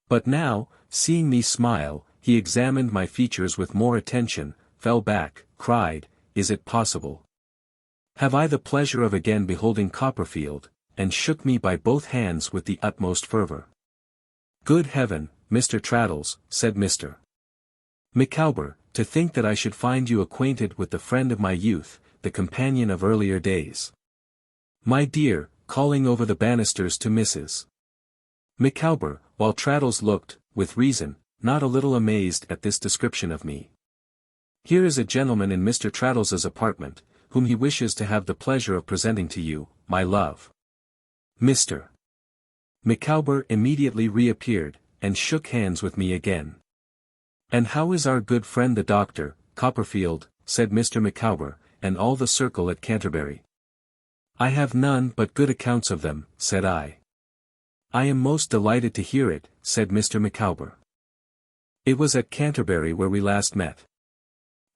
But now, seeing me smile, he examined my features with more attention, fell back, cried, "Is it possible? Have I the pleasure of again beholding Copperfield?" and shook me by both hands with the utmost fervor. "Good heaven, Mr. Traddles," said Mr. Micawber, "to think that I should find you acquainted with the friend of my youth, the companion of earlier days. My dear," calling over the banisters to Mrs. Micawber, while Traddles looked, with reason, not a little amazed at this description of me. "Here is a gentleman in Mr. Traddles's apartment, whom he wishes to have the pleasure of presenting to you, my love." Mr. Micawber immediately reappeared, and shook hands with me again. "And how is our good friend the doctor, Copperfield?" said Mr. Micawber, "and all the circle at Canterbury?" "I have none but good accounts of them," said I. "I am most delighted to hear it," said Mr. Micawber. "It was at Canterbury where we last met.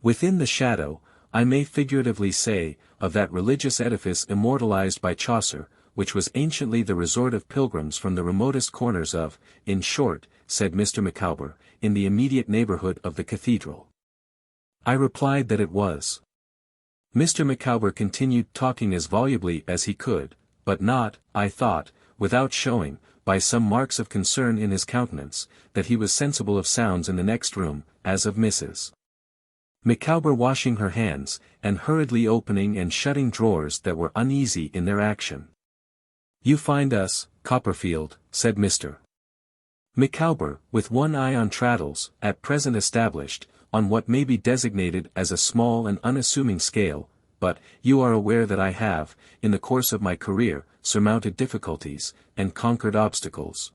Within the shadow, I may figuratively say, of that religious edifice immortalized by Chaucer, which was anciently the resort of pilgrims from the remotest corners of, in short," said Mr. Micawber, "in the immediate neighborhood of the cathedral." I replied that it was. Mr. Micawber continued talking as volubly as he could, but not, I thought, without showing, by some marks of concern in his countenance, that he was sensible of sounds in the next room, as of Mrs. Micawber washing her hands, and hurriedly opening and shutting drawers that were uneasy in their action. "You find us, Copperfield," said Mr. Micawber, with one eye on Traddles, at present established, on what may be designated as a small and unassuming scale, but, you are aware that I have, in the course of my career, surmounted difficulties, and conquered obstacles.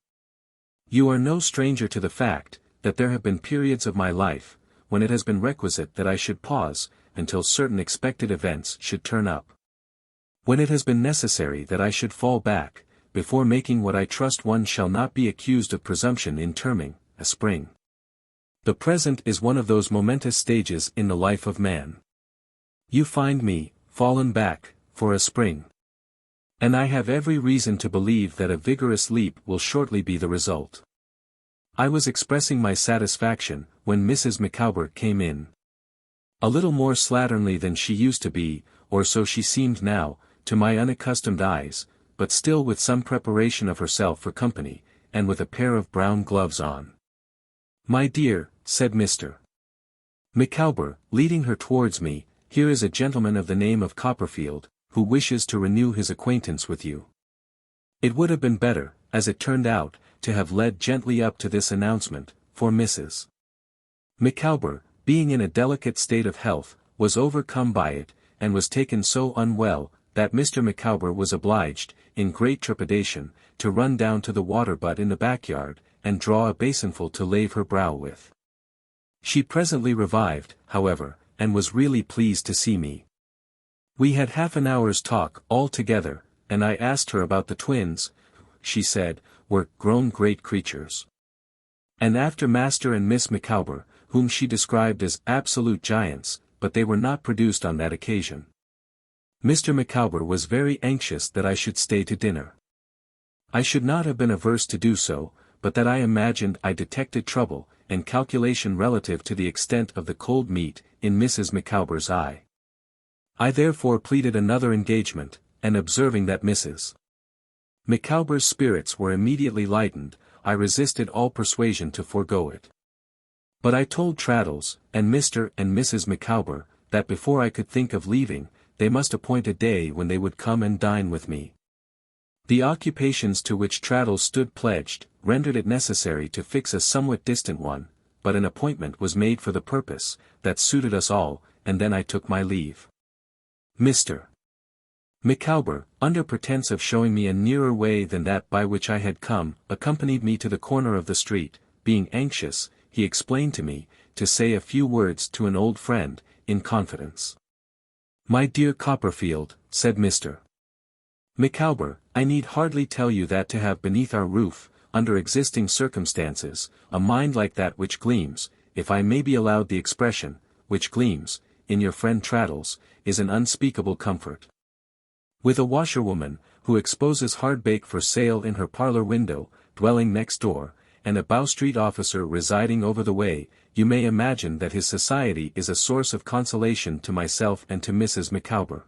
You are no stranger to the fact, that there have been periods of my life, when it has been requisite that I should pause, until certain expected events should turn up. When it has been necessary that I should fall back, before making what I trust one shall not be accused of presumption in terming, a spring. The present is one of those momentous stages in the life of man. You find me, fallen back, for a spring. And I have every reason to believe that a vigorous leap will shortly be the result. I was expressing my satisfaction, when Mrs. Micawber came in. A little more slatternly than she used to be, or so she seemed now, to my unaccustomed eyes, but still with some preparation of herself for company, and with a pair of brown gloves on. "My dear," said Mr. Micawber, leading her towards me, "here is a gentleman of the name of Copperfield, who wishes to renew his acquaintance with you." It would have been better, as it turned out, to have led gently up to this announcement, for Mrs. Micawber, being in a delicate state of health, was overcome by it, and was taken so unwell, that Mr. Micawber was obliged, in great trepidation, to run down to the water butt in the backyard, and draw a basinful to lave her brow with. She presently revived, however, and was really pleased to see me. We had half an hour's talk all together, and I asked her about the twins, who, she said, were grown great creatures. And after Master and Miss Micawber, whom she described as absolute giants, but they were not produced on that occasion. Mr. Micawber was very anxious that I should stay to dinner. I should not have been averse to do so, but that I imagined I detected trouble, and calculation relative to the extent of the cold meat, in Mrs. Micawber's eye. I therefore pleaded another engagement, and observing that Mrs. Micawber's spirits were immediately lightened, I resisted all persuasion to forego it. But I told Traddles, and Mr. and Mrs. Micawber, that before I could think of leaving, they must appoint a day when they would come and dine with me. The occupations to which Traddles stood pledged, rendered it necessary to fix a somewhat distant one, but an appointment was made for the purpose, that suited us all, and then I took my leave. Mr. Micawber, under pretence of showing me a nearer way than that by which I had come, accompanied me to the corner of the street, being anxious, he explained to me, to say a few words to an old friend, in confidence. "My dear Copperfield," said Mr. Micawber, "I need hardly tell you that to have beneath our roof, under existing circumstances, a mind like that which gleams, if I may be allowed the expression, which gleams, in your friend Traddles, is an unspeakable comfort. With a washerwoman, who exposes hardbake for sale in her parlor window, dwelling next door, and a Bow Street officer residing over the way, you may imagine that his society is a source of consolation to myself and to Mrs. Micawber.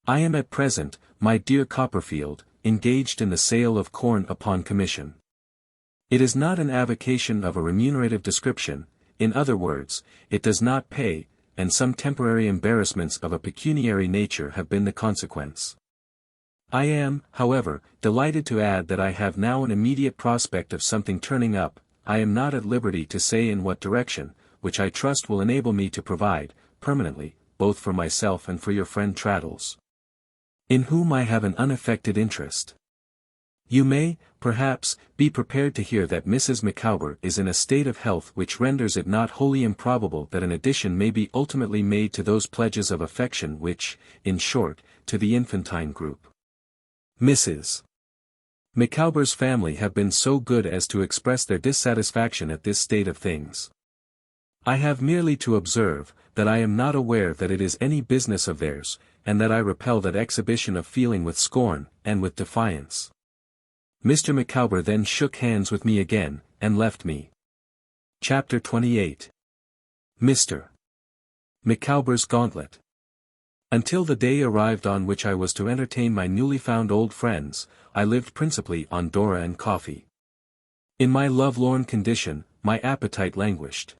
I am at present, my dear Copperfield, engaged in the sale of corn upon commission. It is not an avocation of a remunerative description, in other words, it does not pay, and some temporary embarrassments of a pecuniary nature have been the consequence. I am, however, delighted to add that I have now an immediate prospect of something turning up. I am not at liberty to say in what direction, which I trust will enable me to provide, permanently, both for myself and for your friend Traddles, in whom I have an unaffected interest. You may, perhaps, be prepared to hear that Mrs. Micawber is in a state of health which renders it not wholly improbable that an addition may be ultimately made to those pledges of affection which, in short, to the infantine group. Mrs. Micawber's family have been so good as to express their dissatisfaction at this state of things. I have merely to observe, that I am not aware that it is any business of theirs, and that I repel that exhibition of feeling with scorn, and with defiance. Mr. Micawber then shook hands with me again, and left me. Chapter 28. Mr. Micawber's Gauntlet. Until the day arrived on which I was to entertain my newly found old friends, I lived principally on Dora and coffee. In my lovelorn condition, my appetite languished.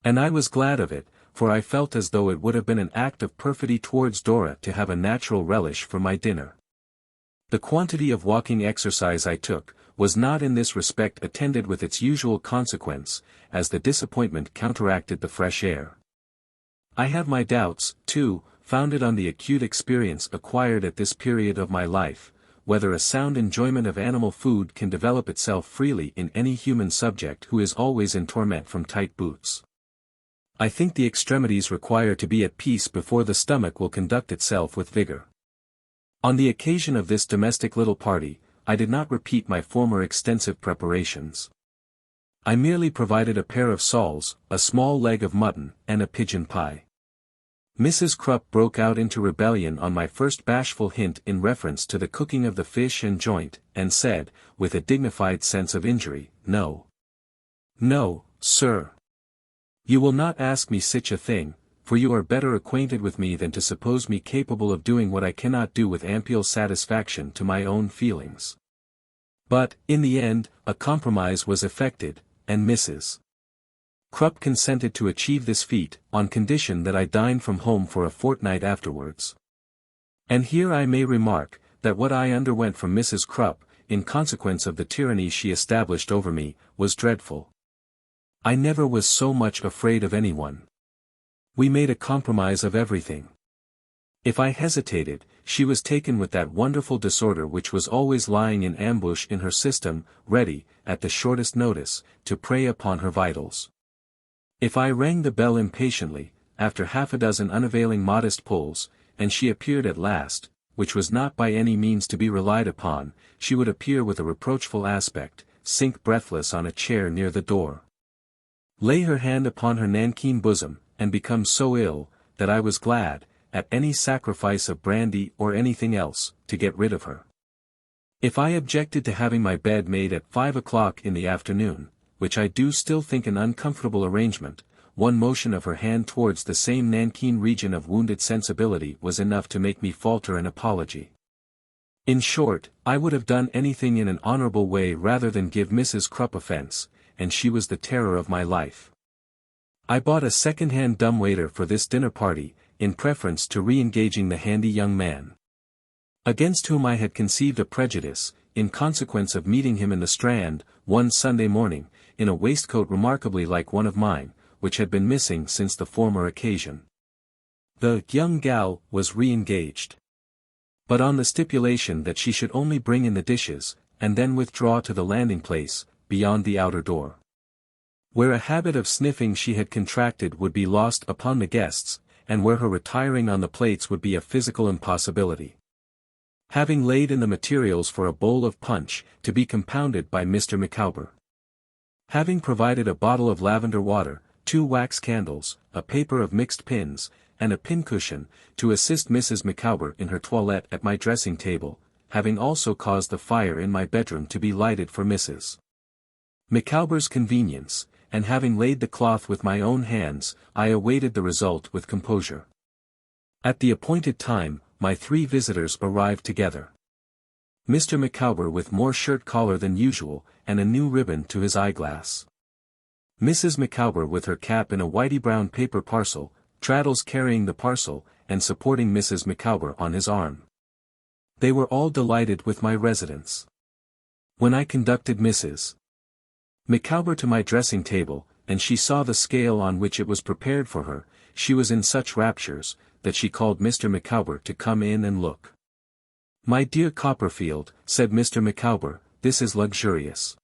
And I was glad of it, for I felt as though it would have been an act of perfidy towards Dora to have a natural relish for my dinner. The quantity of walking exercise I took, was not in this respect attended with its usual consequence, as the disappointment counteracted the fresh air. I have my doubts, too, founded on the acute experience acquired at this period of my life, whether a sound enjoyment of animal food can develop itself freely in any human subject who is always in torment from tight boots. I think the extremities require to be at peace before the stomach will conduct itself with vigor. On the occasion of this domestic little party, I did not repeat my former extensive preparations. I merely provided a pair of soles, a small leg of mutton, and a pigeon pie. Mrs. Crupp broke out into rebellion on my first bashful hint in reference to the cooking of the fish and joint, and said, with a dignified sense of injury, "No. No, sir. You will not ask me such a thing, for you are better acquainted with me than to suppose me capable of doing what I cannot do with ample satisfaction to my own feelings." But, in the end, a compromise was effected, and Mrs. Crupp consented to achieve this feat, on condition that I dine from home for a fortnight afterwards. And here I may remark, that what I underwent from Mrs. Crupp, in consequence of the tyranny she established over me, was dreadful. I never was so much afraid of anyone. We made a compromise of everything. If I hesitated, she was taken with that wonderful disorder which was always lying in ambush in her system, ready, at the shortest notice, to prey upon her vitals. If I rang the bell impatiently, after half a dozen unavailing modest pulls, and she appeared at last, which was not by any means to be relied upon, she would appear with a reproachful aspect, sink breathless on a chair near the door. lay her hand upon her nankeen bosom, and become so ill, that I was glad, at any sacrifice of brandy or anything else, to get rid of her. If I objected to having my bed made at 5 o'clock in the afternoon, which I do still think an uncomfortable arrangement, one motion of her hand towards the same nankeen region of wounded sensibility was enough to make me falter an apology. In short, I would have done anything in an honorable way rather than give Mrs. Crupp offence, and she was the terror of my life. I bought a second-hand dumbwaiter for this dinner party, in preference to re-engaging the handy young man, against whom I had conceived a prejudice, in consequence of meeting him in the Strand, one Sunday morning, in a waistcoat remarkably like one of mine, which had been missing since the former occasion. The young gal was re-engaged, but on the stipulation that she should only bring in the dishes, and then withdraw to the landing-place, beyond the outer door, where a habit of sniffing she had contracted would be lost upon the guests, and where her retiring on the plates would be a physical impossibility. Having laid in the materials for a bowl of punch, to be compounded by Mr. Micawber. Having provided a bottle of lavender water, 2 wax candles, a paper of mixed pins, and a pincushion, to assist Mrs. Micawber in her toilette at my dressing-table, having also caused the fire in my bedroom to be lighted for Mrs. Micawber's convenience, and having laid the cloth with my own hands, I awaited the result with composure. At the appointed time, my 3 visitors arrived together. Mr. Micawber with more shirt-collar than usual, and a new ribbon to his eyeglass. Mrs. Micawber with her cap in a whitey-brown paper parcel, Traddles carrying the parcel, and supporting Mrs. Micawber on his arm. They were all delighted with my residence. When I conducted Mrs. Micawber to my dressing-table, and she saw the scale on which it was prepared for her, she was in such raptures, that she called Mr. Micawber to come in and look. "My dear Copperfield," said Mr. Micawber, "this is luxurious.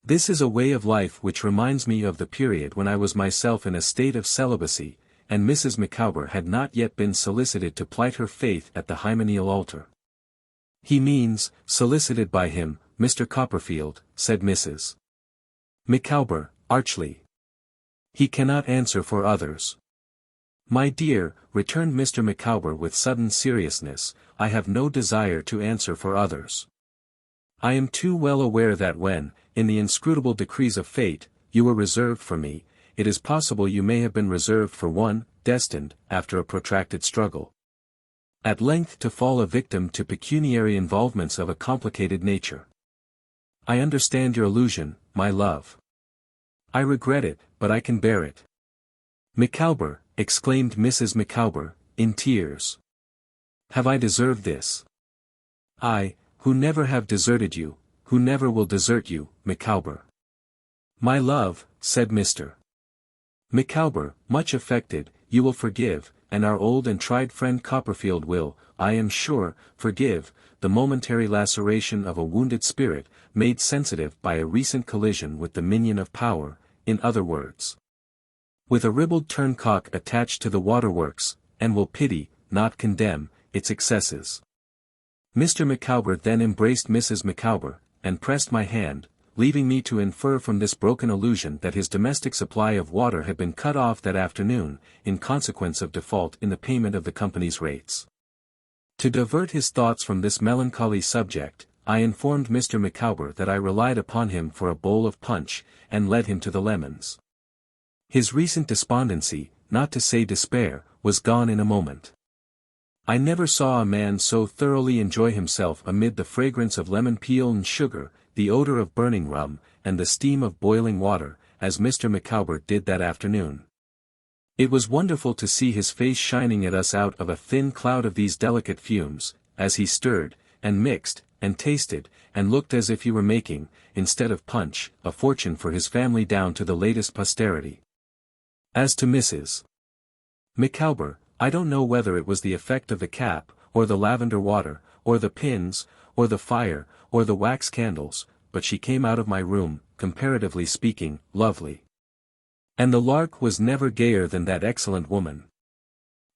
This is a way of life which reminds me of the period when I was myself in a state of celibacy, and Mrs. Micawber had not yet been solicited to plight her faith at the hymeneal altar." "He means, solicited by him, Mr. Copperfield," said Mrs. Micawber, archly. "He cannot answer for others." "My dear," returned Mr. Micawber with sudden seriousness, "I have no desire to answer for others. I am too well aware that when, in the inscrutable decrees of fate, you were reserved for me, it is possible you may have been reserved for one, destined, after a protracted struggle, at length to fall a victim to pecuniary involvements of a complicated nature. I understand your allusion, my love. I regret it, but I can bear it." "Micawber," exclaimed Mrs. Micawber, in tears. "Have I deserved this? I, who never have deserted you, who never will desert you, Micawber." "My love," said Mr. Micawber, much affected, "you will forgive, and our old and tried friend Copperfield will, I am sure, forgive, the momentary laceration of a wounded spirit, made sensitive by a recent collision with the minion of power, in other words, with a ribald turncock attached to the waterworks, and will pity, not condemn, its excesses." Mr. Micawber then embraced Mrs. Micawber, and pressed my hand, leaving me to infer from this broken allusion that his domestic supply of water had been cut off that afternoon, in consequence of default in the payment of the company's rates. To divert his thoughts from this melancholy subject, I informed Mr. Micawber that I relied upon him for a bowl of punch, and led him to the lemons. His recent despondency, not to say despair, was gone in a moment. I never saw a man so thoroughly enjoy himself amid the fragrance of lemon peel and sugar, the odor of burning rum, and the steam of boiling water, as Mr. Micawber did that afternoon. It was wonderful to see his face shining at us out of a thin cloud of these delicate fumes, as he stirred, and mixed, and tasted, and looked as if he were making, instead of punch, a fortune for his family down to the latest posterity. As to Mrs. Micawber, I don't know whether it was the effect of the cap, or the lavender water, or the pins, or the fire, or the wax candles, but she came out of my room, comparatively speaking, lovely. And the lark was never gayer than that excellent woman.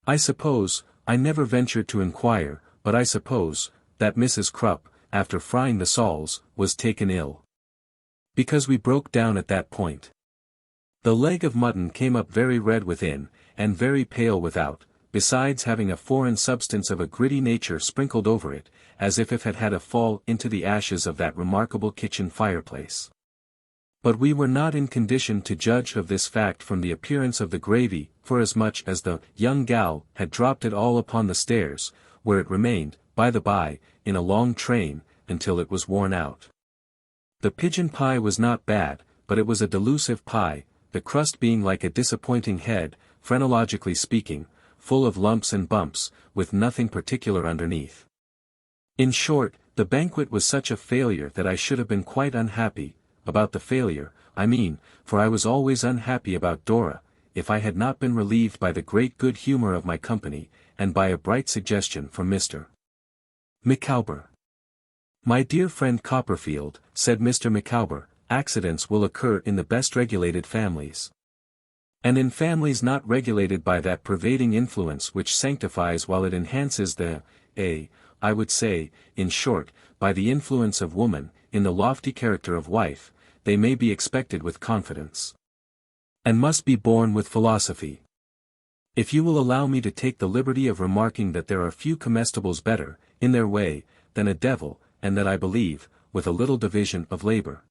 I suppose, I never ventured to inquire, but I suppose, that Mrs. Crupp, after frying the soles, was taken ill. Because we broke down at that point. The leg of mutton came up very red within, and very pale without, besides having a foreign substance of a gritty nature sprinkled over it, as if it had had a fall into the ashes of that remarkable kitchen fireplace. But we were not in condition to judge of this fact from the appearance of the gravy, forasmuch as the young gal had dropped it all upon the stairs, where it remained, by the by, in a long train, until it was worn out. The pigeon pie was not bad, but it was a delusive pie, the crust being like a disappointing head, phrenologically speaking, full of lumps and bumps, with nothing particular underneath. In short, the banquet was such a failure that I should have been quite unhappy, about the failure, I mean, for I was always unhappy about Dora, if I had not been relieved by the great good humor of my company, and by a bright suggestion from Mr. Micawber. "My dear friend Copperfield," said Mr. Micawber, "accidents will occur in the best regulated families. And in families not regulated by that pervading influence which sanctifies while it enhances I would say, in short, by the influence of woman, in the lofty character of wife, they may be expected with confidence. And must be borne with philosophy. If you will allow me to take the liberty of remarking that there are few comestibles better, in their way, than a devil, and that I believe, with a little division of labor,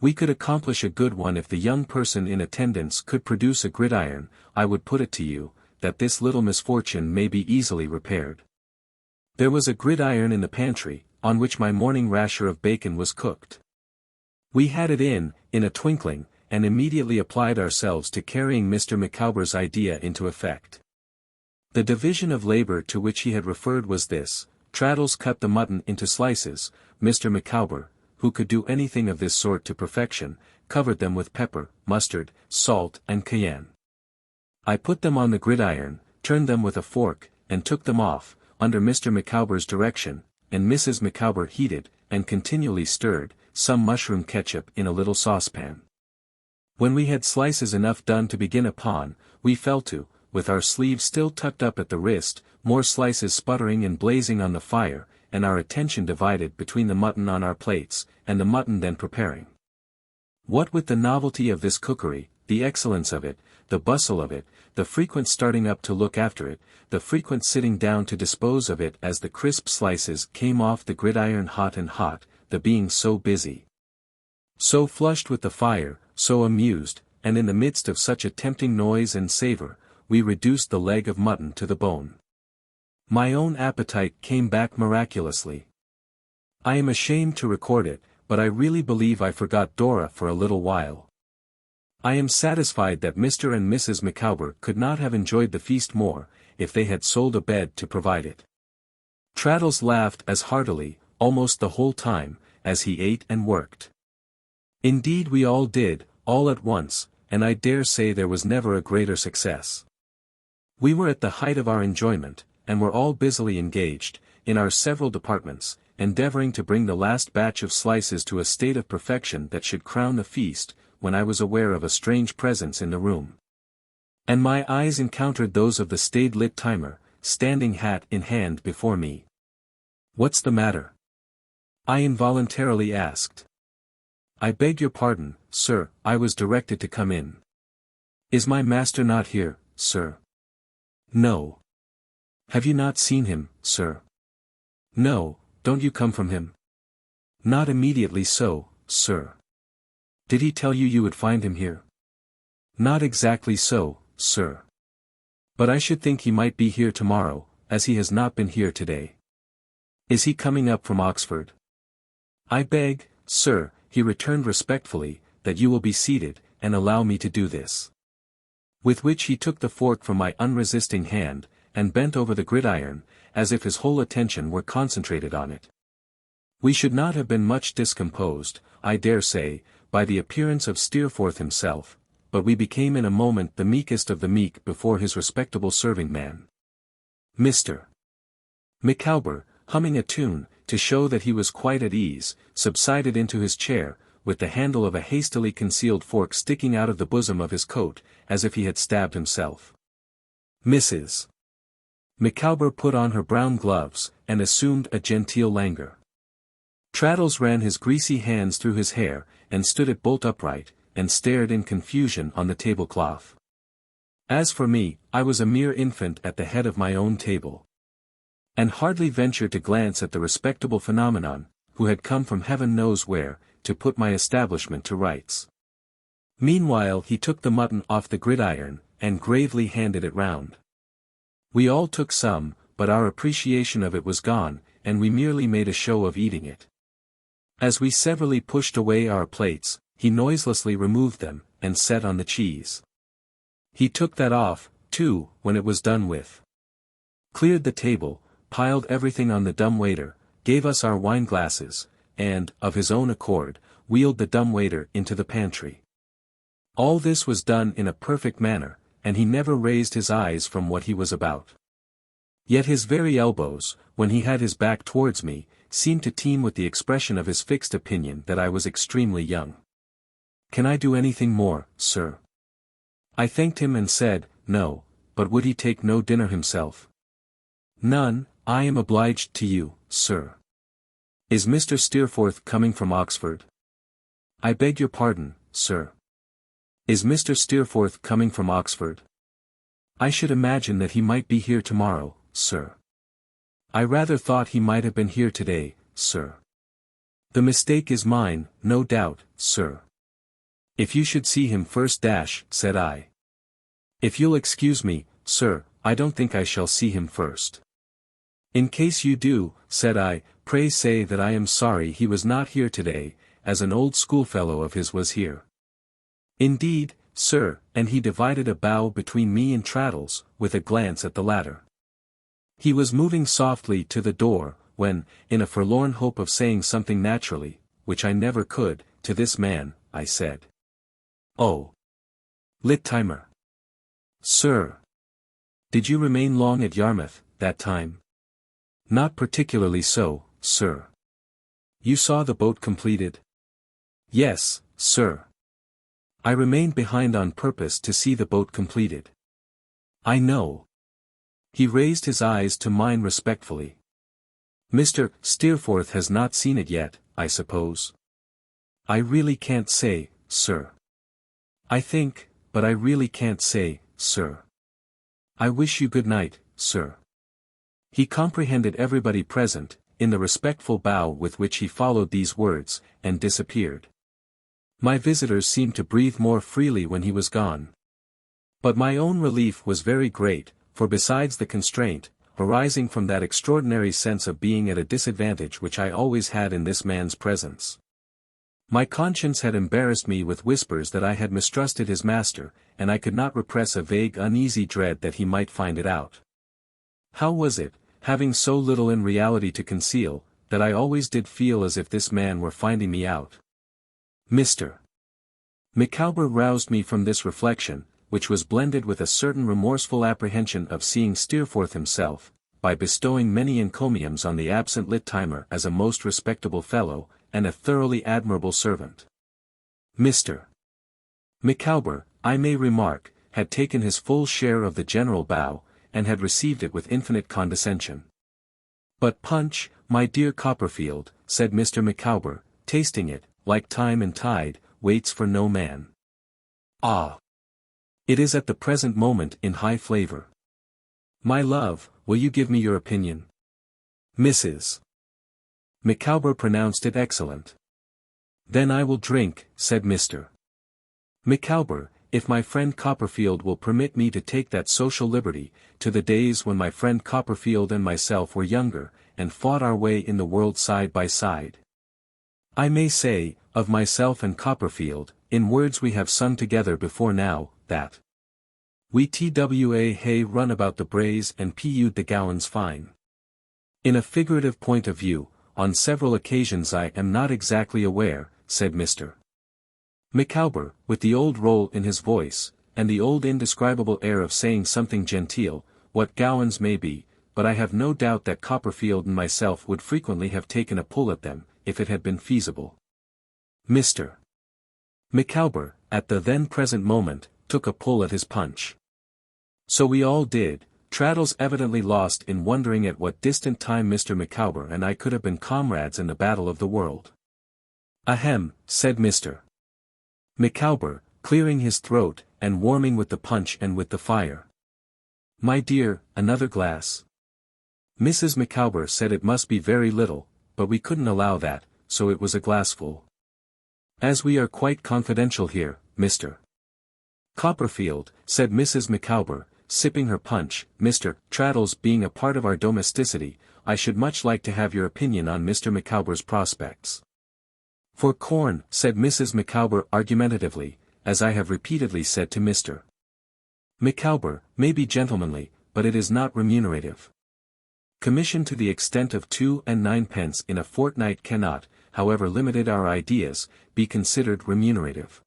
we could accomplish a good one if the young person in attendance could produce a gridiron, I would put it to you, that this little misfortune may be easily repaired." There was a gridiron in the pantry, on which my morning rasher of bacon was cooked. We had it in a twinkling, and immediately applied ourselves to carrying Mr. Micawber's idea into effect. The division of labor to which he had referred was this: Traddles cut the mutton into slices, Mr. Micawber, who could do anything of this sort to perfection, covered them with pepper, mustard, salt and cayenne. I put them on the gridiron, turned them with a fork, and took them off, under Mr. Micawber's direction, and Mrs. Micawber heated, and continually stirred, some mushroom ketchup in a little saucepan. When we had slices enough done to begin upon, we fell to, with our sleeves still tucked up at the wrist, more slices sputtering and blazing on the fire, and our attention divided between the mutton on our plates, and the mutton then preparing. What with the novelty of this cookery, the excellence of it, the bustle of it, the frequent starting up to look after it, the frequent sitting down to dispose of it as the crisp slices came off the gridiron hot and hot, the being so busy, so flushed with the fire, so amused, and in the midst of such a tempting noise and savour, we reduced the leg of mutton to the bone. My own appetite came back miraculously. I am ashamed to record it, but I really believe I forgot Dora for a little while. I am satisfied that Mr. and Mrs. Micawber could not have enjoyed the feast more, if they had sold a bed to provide it. Traddles laughed as heartily, almost the whole time, as he ate and worked. Indeed we all did, all at once, and I dare say there was never a greater success. We were at the height of our enjoyment, and were all busily engaged, in our several departments, endeavoring to bring the last batch of slices to a state of perfection that should crown the feast, when I was aware of a strange presence in the room. And my eyes encountered those of the staid-lit timer, standing hat in hand before me. "What's the matter?" I involuntarily asked. "I beg your pardon, sir, I was directed to come in." "Is my master not here, sir?" "No." "Have you not seen him, sir?" "No, don't you come from him?" "Not immediately so, sir." "Did he tell you you would find him here?" "Not exactly so, sir. But I should think he might be here tomorrow, as he has not been here today." "Is he coming up from Oxford?" "I beg, sir," he returned respectfully, "that you will be seated, and allow me to do this." With which he took the fork from my unresisting hand, and bent over the gridiron, as if his whole attention were concentrated on it. We should not have been much discomposed, I dare say, by the appearance of Steerforth himself, but we became in a moment the meekest of the meek before his respectable serving-man. Mr. Micawber, humming a tune, to show that he was quite at ease, subsided into his chair, with the handle of a hastily concealed fork sticking out of the bosom of his coat, as if he had stabbed himself. Mrs. Micawber put on her brown gloves, and assumed a genteel languor. Traddles ran his greasy hands through his hair, and stood it bolt upright, and stared in confusion on the tablecloth. As for me, I was a mere infant at the head of my own table, and hardly ventured to glance at the respectable phenomenon, who had come from heaven knows where, to put my establishment to rights. Meanwhile he took the mutton off the gridiron, and gravely handed it round. We all took some, but our appreciation of it was gone, and we merely made a show of eating it. As we severally pushed away our plates, he noiselessly removed them, and set on the cheese. He took that off, too, when it was done with. Cleared the table, piled everything on the dumb waiter, gave us our wine glasses, and, of his own accord, wheeled the dumb waiter into the pantry. All this was done in a perfect manner, and he never raised his eyes from what he was about. Yet his very elbows, when he had his back towards me, seemed to teem with the expression of his fixed opinion that I was extremely young. "Can I do anything more, sir?" I thanked him and said, "No, but would he take no dinner himself?" "None, I am obliged to you, sir." "Is Mr. Steerforth coming from Oxford?" "I beg your pardon, sir." "Is Mr. Steerforth coming from Oxford?" "I should imagine that he might be here tomorrow, sir." "I rather thought he might have been here today, sir." "The mistake is mine, no doubt, sir." "If you should see him first said I. "If you'll excuse me, sir, I don't think I shall see him first." "In case you do," said I, "pray say that I am sorry he was not here today, as an old schoolfellow of his was here." "Indeed, sir," and he divided a bow between me and Traddles, with a glance at the latter. He was moving softly to the door, when, in a forlorn hope of saying something naturally, which I never could, to this man, I said, "Oh, Lit-Timer. Sir. Did you remain long at Yarmouth, that time?" "Not particularly so, sir." "You saw the boat completed?" "Yes, sir. I remained behind on purpose to see the boat completed." "I know." He raised his eyes to mine respectfully. "Mr. Steerforth has not seen it yet, I suppose?" "I really can't say, sir." "I think, but I really can't say, sir." "I wish you good night, sir." He comprehended everybody present, in the respectful bow with which he followed these words, and disappeared. My visitors seemed to breathe more freely when he was gone. But my own relief was very great, for besides the constraint, arising from that extraordinary sense of being at a disadvantage which I always had in this man's presence, my conscience had embarrassed me with whispers that I had mistrusted his master, and I could not repress a vague uneasy dread that he might find it out. How was it, having so little in reality to conceal, that I always did feel as if this man were finding me out? Mr. Micawber roused me from this reflection, which was blended with a certain remorseful apprehension of seeing Steerforth himself, by bestowing many encomiums on the absent Lit-Timer as a most respectable fellow, and a thoroughly admirable servant. Mr. Micawber, I may remark, had taken his full share of the general bow, and had received it with infinite condescension. "But punch, my dear Copperfield," said Mr. Micawber, tasting it, like time and tide, waits for no man. "Ah! It is at the present moment in high flavor. My love, will you give me your opinion?" Mrs. Micawber pronounced it excellent. "Then I will drink," said Mr. Micawber, "if my friend Copperfield will permit me to take that social liberty, to the days when my friend Copperfield and myself were younger, and fought our way in the world side by side. I may say, of myself and Copperfield, in words we have sung together before now, that we twa hay run about the braes and pu'd the gowans fine. In a figurative point of view, on several occasions I am not exactly aware," said Mr. Micawber, with the old roll in his voice, and the old indescribable air of saying something genteel, "what gowans may be, but I have no doubt that Copperfield and myself would frequently have taken a pull at them, if it had been feasible." Mr. Micawber, at the then present moment, took a pull at his punch. So we all did, Traddles evidently lost in wondering at what distant time Mr. Micawber and I could have been comrades in the battle of the world. "Ahem," said Mr. Micawber, clearing his throat, and warming with the punch and with the fire. My dear, another glass. Mrs. Micawber said it must be very little, but we couldn't allow that, so it was a glassful. As we are quite confidential here, Mr. Copperfield, said Mrs. Micawber, sipping her punch, Mr. Traddles being a part of our domesticity, I should much like to have your opinion on Mr. Micawber's prospects. For corn, said Mrs. Micawber argumentatively, as I have repeatedly said to Mr. Micawber, may be gentlemanly, but it is not remunerative. Commission to the extent of 2 and 9 in a fortnight cannot, however limited our ideas, be considered remunerative.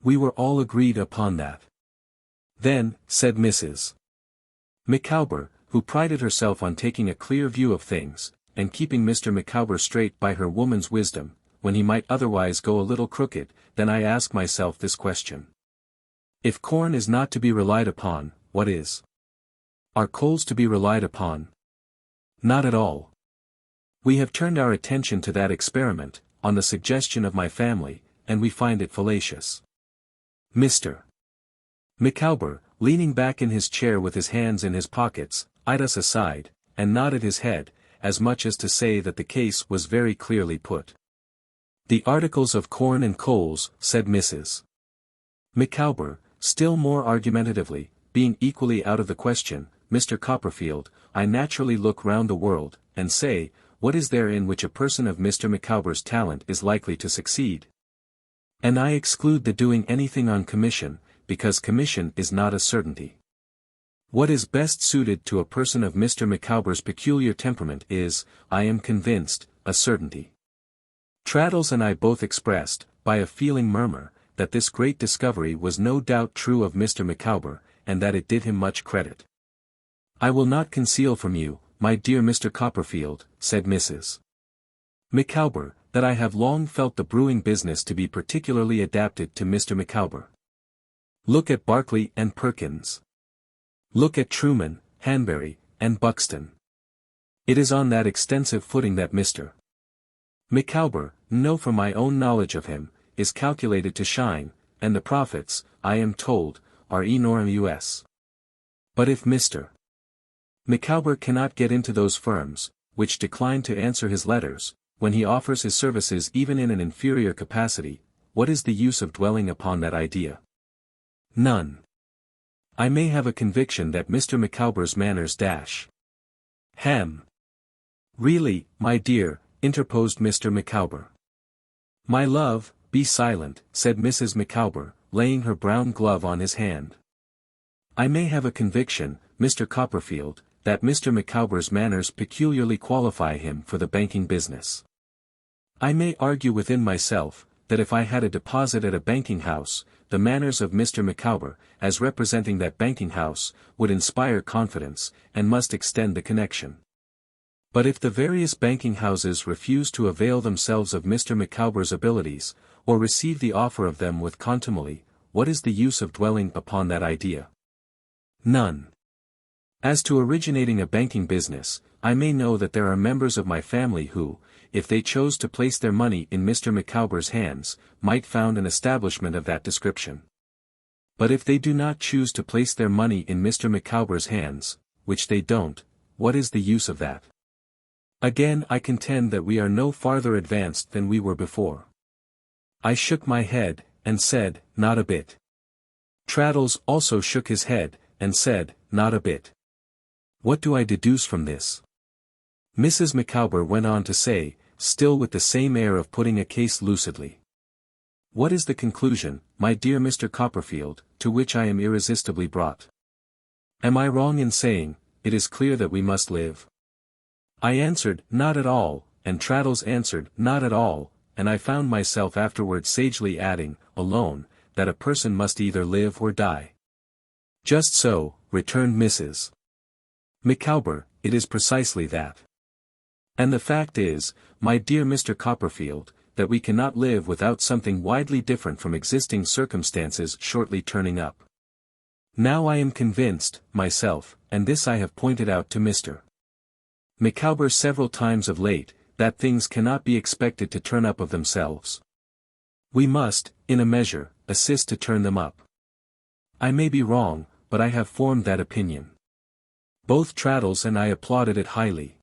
We were all agreed upon that. Then, said Mrs. Micawber, who prided herself on taking a clear view of things, and keeping Mr. Micawber straight by her woman's wisdom, when he might otherwise go a little crooked, then I ask myself this question. If corn is not to be relied upon, what is? Are coals to be relied upon? Not at all. We have turned our attention to that experiment, on the suggestion of my family, and we find it fallacious. Mr. Micawber, leaning back in his chair with his hands in his pockets, eyed us aside, and nodded his head, as much as to say that the case was very clearly put. The articles of corn and coals, said Mrs. Micawber, still more argumentatively, being equally out of the question, Mr. Copperfield, I naturally look round the world, and say, what is there in which a person of Mr. Micawber's talent is likely to succeed? And I exclude the doing anything on commission, because commission is not a certainty. What is best suited to a person of Mr. Micawber's peculiar temperament is, I am convinced, a certainty. Traddles and I both expressed, by a feeling murmur, that this great discovery was no doubt true of Mr. Micawber, and that it did him much credit. I will not conceal from you, my dear Mr. Copperfield, said Mrs. Micawber, that I have long felt the brewing business to be particularly adapted to Mr. Micawber. Look at Barclay and Perkins. Look at Truman, Hanbury, and Buxton. It is on that extensive footing that Mr. Micawber, know from my own knowledge of him, is calculated to shine, and the profits, I am told, are enormous. But if Mr. Micawber cannot get into those firms, which decline to answer his letters, when he offers his services even in an inferior capacity, what is the use of dwelling upon that idea? None. I may have a conviction that Mr. Micawber's manners dash. Ham. Really, my dear, interposed Mr. Micawber. My love, be silent, said Mrs. Micawber, laying her brown glove on his hand. I may have a conviction, Mr. Copperfield, that Mr. Micawber's manners peculiarly qualify him for the banking business. I may argue within myself, that if I had a deposit at a banking house, the manners of Mr. Micawber, as representing that banking house, would inspire confidence, and must extend the connection. But if the various banking houses refuse to avail themselves of Mr. Micawber's abilities, or receive the offer of them with contumely, what is the use of dwelling upon that idea? None. As to originating a banking business, I may know that there are members of my family who, if they chose to place their money in Mr. Micawber's hands, might found an establishment of that description. But if they do not choose to place their money in Mr. Micawber's hands, which they don't, what is the use of that? Again I contend that we are no farther advanced than we were before. I shook my head, and said, not a bit. Traddles also shook his head, and said, not a bit. What do I deduce from this? Mrs. Micawber went on to say, still with the same air of putting a case lucidly. What is the conclusion, my dear Mr. Copperfield, to which I am irresistibly brought? Am I wrong in saying, it is clear that we must live? I answered, not at all, and Traddles answered, not at all, and I found myself afterward sagely adding, alone, that a person must either live or die. Just so, returned Mrs. Micawber, it is precisely that. And the fact is, my dear Mr. Copperfield, that we cannot live without something widely different from existing circumstances shortly turning up. Now I am convinced, myself, and this I have pointed out to Mr. Micawber several times of late, that things cannot be expected to turn up of themselves. We must, in a measure, assist to turn them up. I may be wrong, but I have formed that opinion. Both Traddles and I applauded it highly.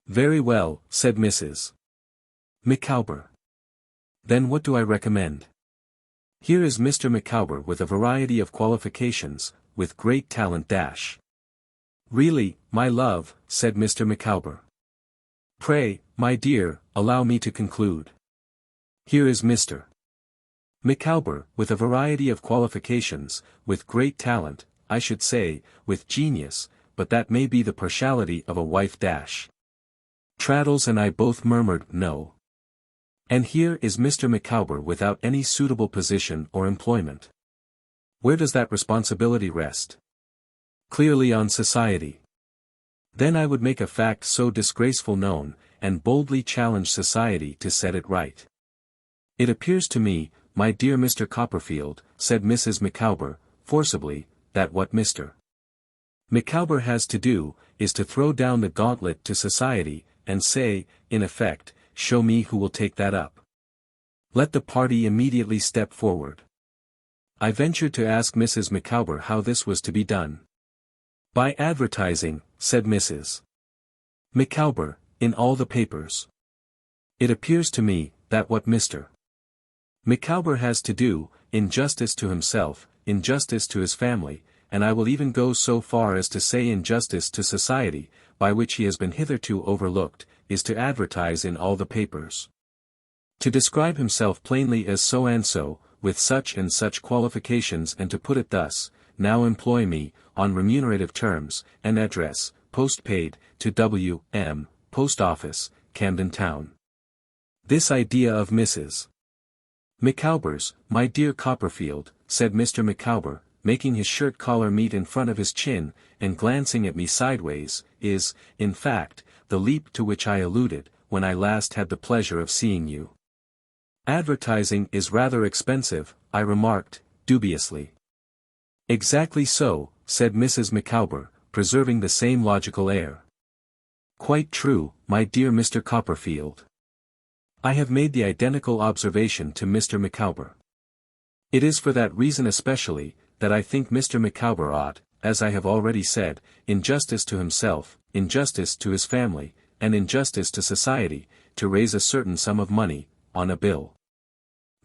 Very well, said Mrs. Micawber. Then what do I recommend? Here is Mr. Micawber with a variety of qualifications, with great talent dash. Really, my love, said Mr. Micawber. Pray, my dear, allow me to conclude. Here is Mr. Micawber, with a variety of qualifications, with great talent, I should say, with genius, but that may be the partiality of a wife dash. Traddles and I both murmured no. And here is Mr. Micawber without any suitable position or employment. Where does that responsibility rest? Clearly on society. Then I would make a fact so disgraceful known, and boldly challenge society to set it right. It appears to me, my dear Mr. Copperfield, said Mrs. Micawber, forcibly, that what Mr. Micawber has to do, is to throw down the gauntlet to society, and say, in effect, show me who will take that up. Let the party immediately step forward. I ventured to ask Mrs. Micawber how this was to be done. By advertising, said Mrs. Micawber, in all the papers. It appears to me, that what Mr. Micawber has to do, in justice to himself, in justice to his family, and I will even go so far as to say in justice to society, by which he has been hitherto overlooked, is to advertise in all the papers. To describe himself plainly as so and so, with such and such qualifications, and to put it thus: now employ me, on remunerative terms, and address, post-paid, to W.M., Post Office, Camden Town. This idea of Mrs. Micawber's, my dear Copperfield, said Mr. Micawber, making his shirt collar meet in front of his chin, and glancing at me sideways, is, in fact, the leap to which I alluded, when I last had the pleasure of seeing you. Advertising is rather expensive, I remarked, dubiously. Exactly so, said Mrs. Micawber, preserving the same logical air. Quite true, my dear Mr. Copperfield. I have made the identical observation to Mr. Micawber. It is for that reason especially, that I think Mr. Micawber ought, as I have already said, in justice to himself, in justice to his family, and in justice to society, to raise a certain sum of money, on a bill.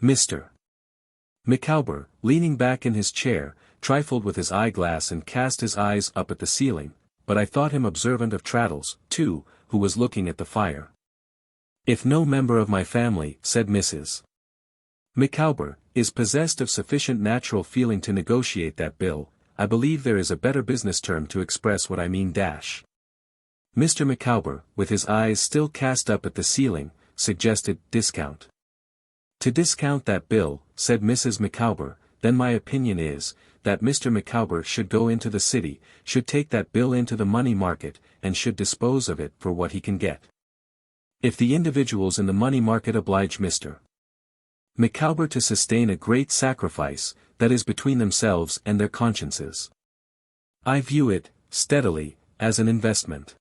Mr. Micawber, leaning back in his chair, trifled with his eyeglass and cast his eyes up at the ceiling, but I thought him observant of Traddles, too, who was looking at the fire. If no member of my family, said Mrs. Micawber, is possessed of sufficient natural feeling to negotiate that bill, I believe there is a better business term to express what I mean dash. Mr. Micawber, with his eyes still cast up at the ceiling, suggested discount. To discount that bill, said Mrs. Micawber, then my opinion is, that Mr. Micawber should go into the city, should take that bill into the money market, and should dispose of it for what he can get. If the individuals in the money market oblige Mr. Micawber to sustain a great sacrifice, that is between themselves and their consciences. I view it, steadily, as an investment.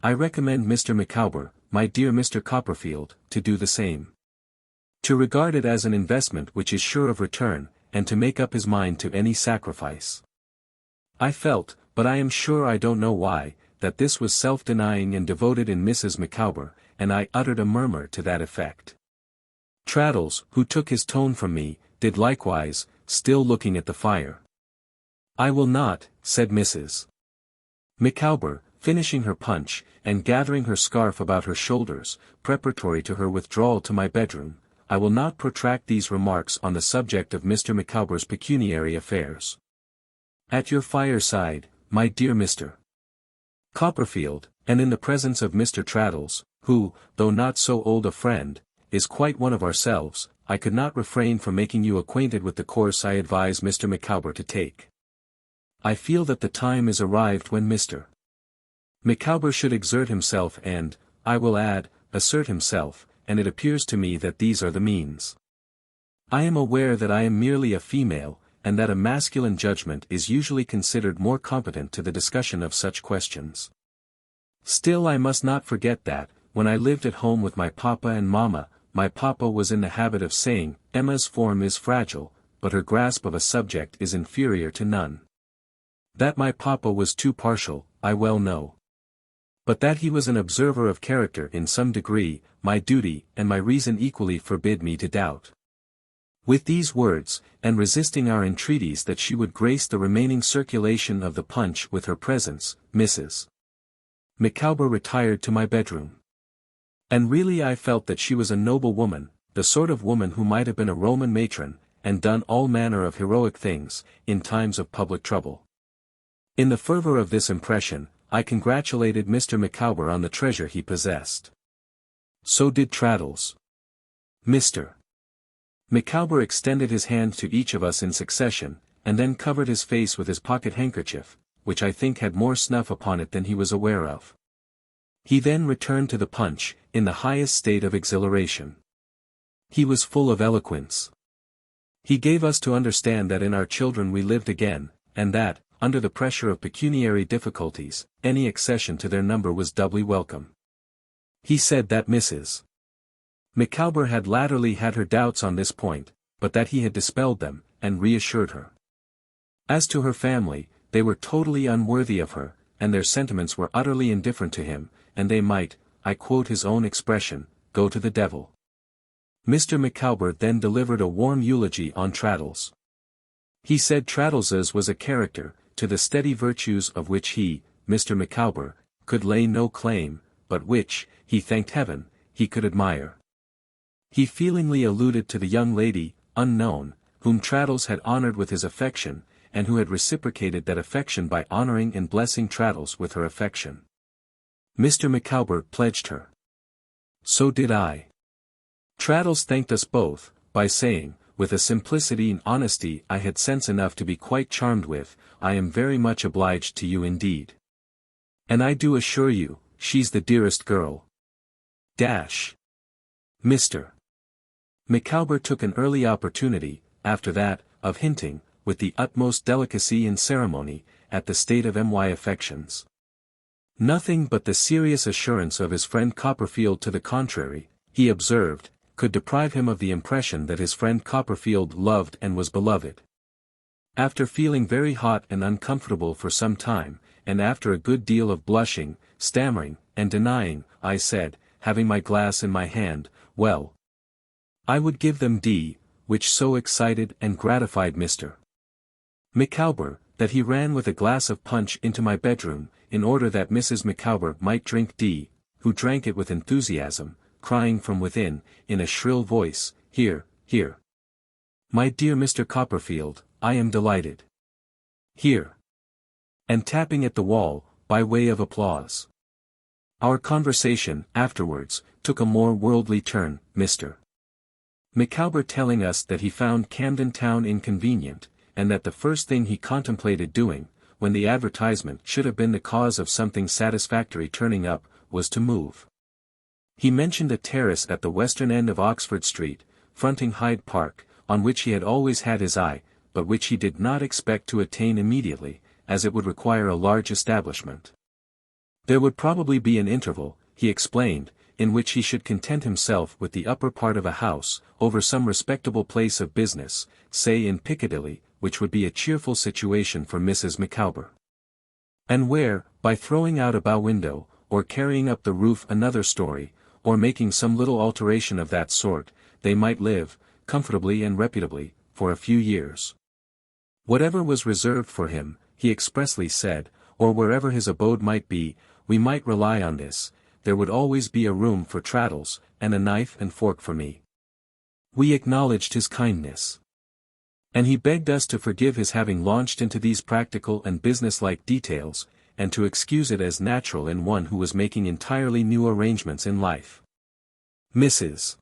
I recommend Mr. Micawber, my dear Mr. Copperfield, to do the same. To regard it as an investment which is sure of return, and to make up his mind to any sacrifice. I felt, but I am sure I don't know why, that this was self-denying and devoted in Mrs. Micawber, and I uttered a murmur to that effect. Traddles, who took his tone from me, did likewise, still looking at the fire. I will not, said Mrs. Micawber, finishing her punch, and gathering her scarf about her shoulders, preparatory to her withdrawal to my bedroom, I will not protract these remarks on the subject of Mr. Micawber's pecuniary affairs. At your fireside, my dear Mr. Copperfield, and in the presence of Mr. Traddles, who, though not so old a friend, is quite one of ourselves, I could not refrain from making you acquainted with the course I advise Mr. Micawber to take. I feel that the time is arrived when Mr. Micawber should exert himself and, I will add, assert himself, and it appears to me that these are the means. I am aware that I am merely a female, and that a masculine judgment is usually considered more competent to the discussion of such questions. Still I must not forget that, when I lived at home with my papa and mamma, my papa was in the habit of saying, Emma's form is fragile, but her grasp of a subject is inferior to none. That my papa was too partial, I well know. But that he was an observer of character in some degree, my duty and my reason equally forbid me to doubt. With these words, and resisting our entreaties that she would grace the remaining circulation of the punch with her presence, Mrs. Micawber retired to my bedroom. And really I felt that she was a noble woman, the sort of woman who might have been a Roman matron, and done all manner of heroic things, in times of public trouble. In the fervor of this impression, I congratulated Mr. Micawber on the treasure he possessed. So did Traddles. Mr. Micawber extended his hand to each of us in succession, and then covered his face with his pocket-handkerchief, which I think had more snuff upon it than he was aware of. He then returned to the punch, in the highest state of exhilaration. He was full of eloquence. He gave us to understand that in our children we lived again, and that, under the pressure of pecuniary difficulties, any accession to their number was doubly welcome. He said that Mrs. Micawber had latterly had her doubts on this point, but that he had dispelled them, and reassured her. As to her family, they were totally unworthy of her, and their sentiments were utterly indifferent to him, and they might, I quote his own expression, go to the devil. Mr. Micawber then delivered a warm eulogy on Traddles. He said Traddles's was a character, to the steady virtues of which he, Mr. Micawber, could lay no claim, but which, he thanked heaven, he could admire. He feelingly alluded to the young lady, unknown, whom Traddles had honoured with his affection, and who had reciprocated that affection by honouring and blessing Traddles with her affection. Mr. Micawber pledged her. So did I. Traddles thanked us both, by saying, with a simplicity and honesty I had sense enough to be quite charmed with, I am very much obliged to you indeed. And I do assure you, she's the dearest girl. Mr. Micawber took an early opportunity, after that, of hinting, with the utmost delicacy and ceremony, at the state of my affections. Nothing but the serious assurance of his friend Copperfield to the contrary, he observed, could deprive him of the impression that his friend Copperfield loved and was beloved. After feeling very hot and uncomfortable for some time, and after a good deal of blushing, stammering, and denying, I said, having my glass in my hand, well, I would give them D, which so excited and gratified Mr. Micawber, that he ran with a glass of punch into my bedroom, in order that Mrs. Micawber might drink D, who drank it with enthusiasm, crying from within, in a shrill voice, Here, here. My dear Mr. Copperfield, I am delighted. Here. And tapping at the wall, by way of applause. Our conversation, afterwards, took a more worldly turn, Mr. Micawber telling us that he found Camden Town inconvenient, and that the first thing he contemplated doing, when the advertisement should have been the cause of something satisfactory turning up, was to move. He mentioned a terrace at the western end of Oxford Street, fronting Hyde Park, on which he had always had his eye, but which he did not expect to attain immediately, as it would require a large establishment. There would probably be an interval, he explained, in which he should content himself with the upper part of a house, over some respectable place of business, say in Piccadilly, which would be a cheerful situation for Mrs. Micawber. And where, by throwing out a bow window, or carrying up the roof another story, or making some little alteration of that sort, they might live, comfortably and reputably, for a few years. Whatever was reserved for him, he expressly said, or wherever his abode might be, we might rely on this, there would always be a room for Traddles, and a knife and fork for me. We acknowledged his kindness. And he begged us to forgive his having launched into these practical and business-like details, and to excuse it as natural in one who was making entirely new arrangements in life. Mrs.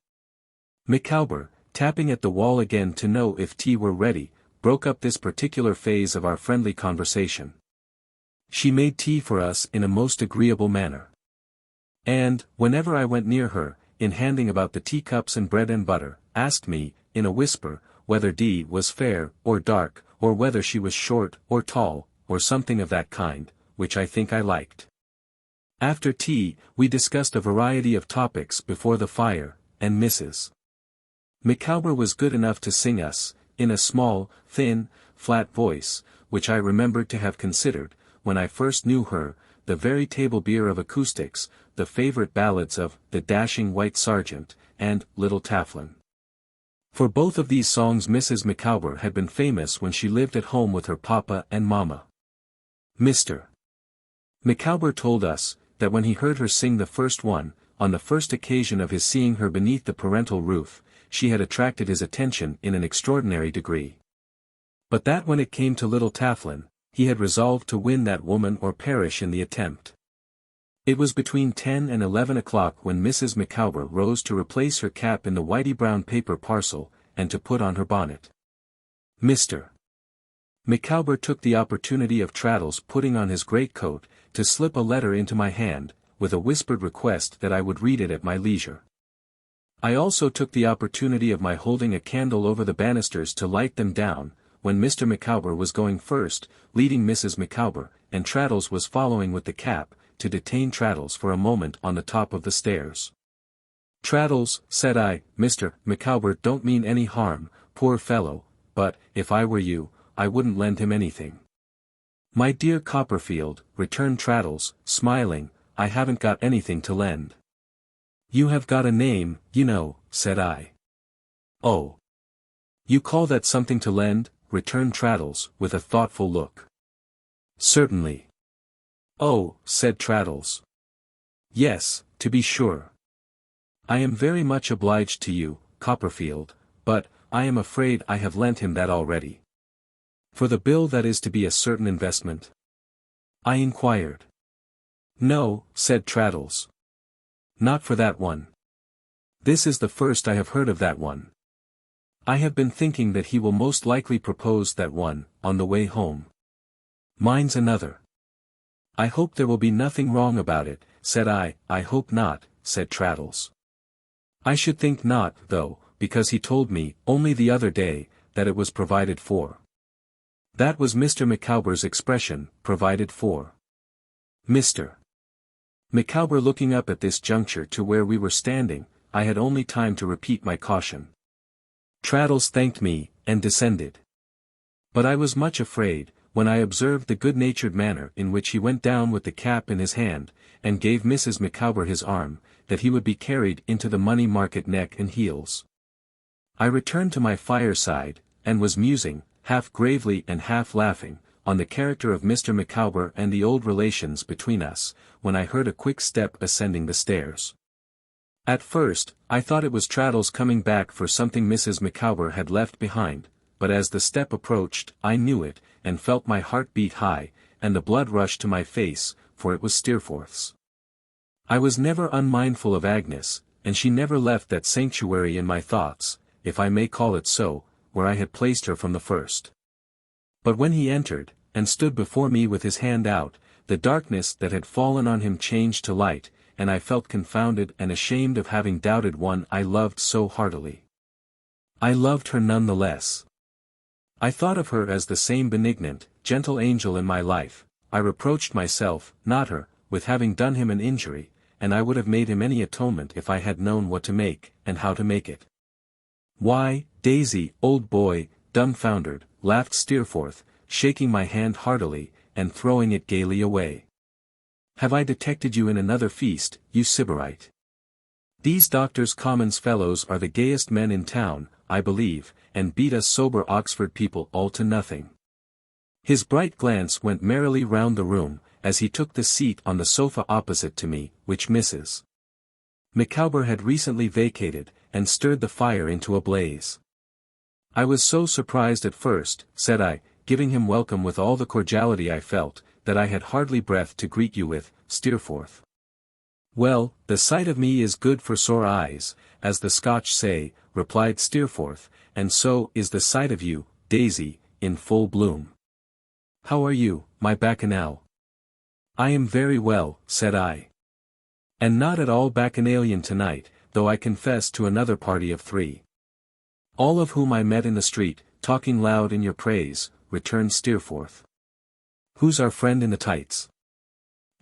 Micawber, tapping at the wall again to know if tea were ready, broke up this particular phase of our friendly conversation. She made tea for us in a most agreeable manner. And, whenever I went near her, in handing about the teacups and bread and butter, asked me, in a whisper, whether D was fair or dark, or whether she was short or tall, or something of that kind, which I think I liked. After tea, we discussed a variety of topics before the fire, and Mrs. Micawber was good enough to sing us, in a small, thin, flat voice, which I remembered to have considered, when I first knew her, the very table beer of acoustics, the favourite ballads of The Dashing White Sergeant, and Little Tafflin. For both of these songs Mrs. Micawber had been famous when she lived at home with her papa and mamma. Mr. Micawber told us, that when he heard her sing the first one, on the first occasion of his seeing her beneath the parental roof, she had attracted his attention in an extraordinary degree. But that when it came to Little Tafflin, he had resolved to win that woman or perish in the attempt. It was between 10 and 11 o'clock when Mrs. Micawber rose to replace her cap in the whitey brown paper parcel, and to put on her bonnet. Mr. Micawber took the opportunity of Traddles putting on his greatcoat, to slip a letter into my hand, with a whispered request that I would read it at my leisure. I also took the opportunity of my holding a candle over the banisters to light them down, when Mr. Micawber was going first, leading Mrs. Micawber, and Traddles was following with the cap, to detain Traddles for a moment on the top of the stairs. "Traddles," said I, "Mr. Micawber don't mean any harm, poor fellow, but, if I were you, I wouldn't lend him anything." "My dear Copperfield," returned Traddles, smiling, "I haven't got anything to lend." "You have got a name, you know," said I. "Oh. You call that something to lend?" returned Traddles, with a thoughtful look. "Certainly." "Oh," said Traddles. "Yes, to be sure. I am very much obliged to you, Copperfield, but, I am afraid I have lent him that already." "For the bill that is to be a certain investment?" I inquired. "No," said Traddles. "Not for that one. This is the first I have heard of that one. I have been thinking that he will most likely propose that one, on the way home. Mine's another." "I hope there will be nothing wrong about it," said I. "I hope not," said Traddles. "I should think not, though, because he told me, only the other day, that it was provided for." That was Mr. Micawber's expression, provided for. Mr. Micawber looking up at this juncture to where we were standing, I had only time to repeat my caution. Traddles thanked me, and descended. But I was much afraid, when I observed the good-natured manner in which he went down with the cap in his hand, and gave Mrs. Micawber his arm, that he would be carried into the money market neck and heels. I returned to my fireside, and was musing, half gravely and half laughing, on the character of Mr. Micawber and the old relations between us, when I heard a quick step ascending the stairs. At first, I thought it was Traddles coming back for something Mrs. Micawber had left behind, but as the step approached, I knew it, and felt my heart beat high, and the blood rush to my face, for it was Steerforth's. I was never unmindful of Agnes, and she never left that sanctuary in my thoughts, if I may call it so, where I had placed her from the first. But when he entered, and stood before me with his hand out, the darkness that had fallen on him changed to light, and I felt confounded and ashamed of having doubted one I loved so heartily. I loved her none the less. I thought of her as the same benignant, gentle angel in my life. I reproached myself, not her, with having done him an injury, and I would have made him any atonement if I had known what to make, and how to make it. "Why, Daisy, old boy," dumbfoundered, laughed Steerforth, shaking my hand heartily, and throwing it gaily away. "Have I detected you in another feast, you Sybarite? These Doctors' Commons fellows are the gayest men in town, I believe, and beat us sober Oxford people all to nothing." His bright glance went merrily round the room, as he took the seat on the sofa opposite to me, which Mrs. Micawber had recently vacated, and stirred the fire into a blaze. "I was so surprised at first," said I, giving him welcome with all the cordiality I felt, "that I had hardly breath to greet you with, Steerforth." "Well, the sight of me is good for sore eyes, as the Scotch say," replied Steerforth, "and so is the sight of you, Daisy, in full bloom. How are you, my bacchanal?" "I am very well," said I. "And not at all bacchanalian tonight, though I confess to another party of 3. All of whom I met in the street, talking loud in your praise," returned Steerforth. "Who's our friend in the tights?"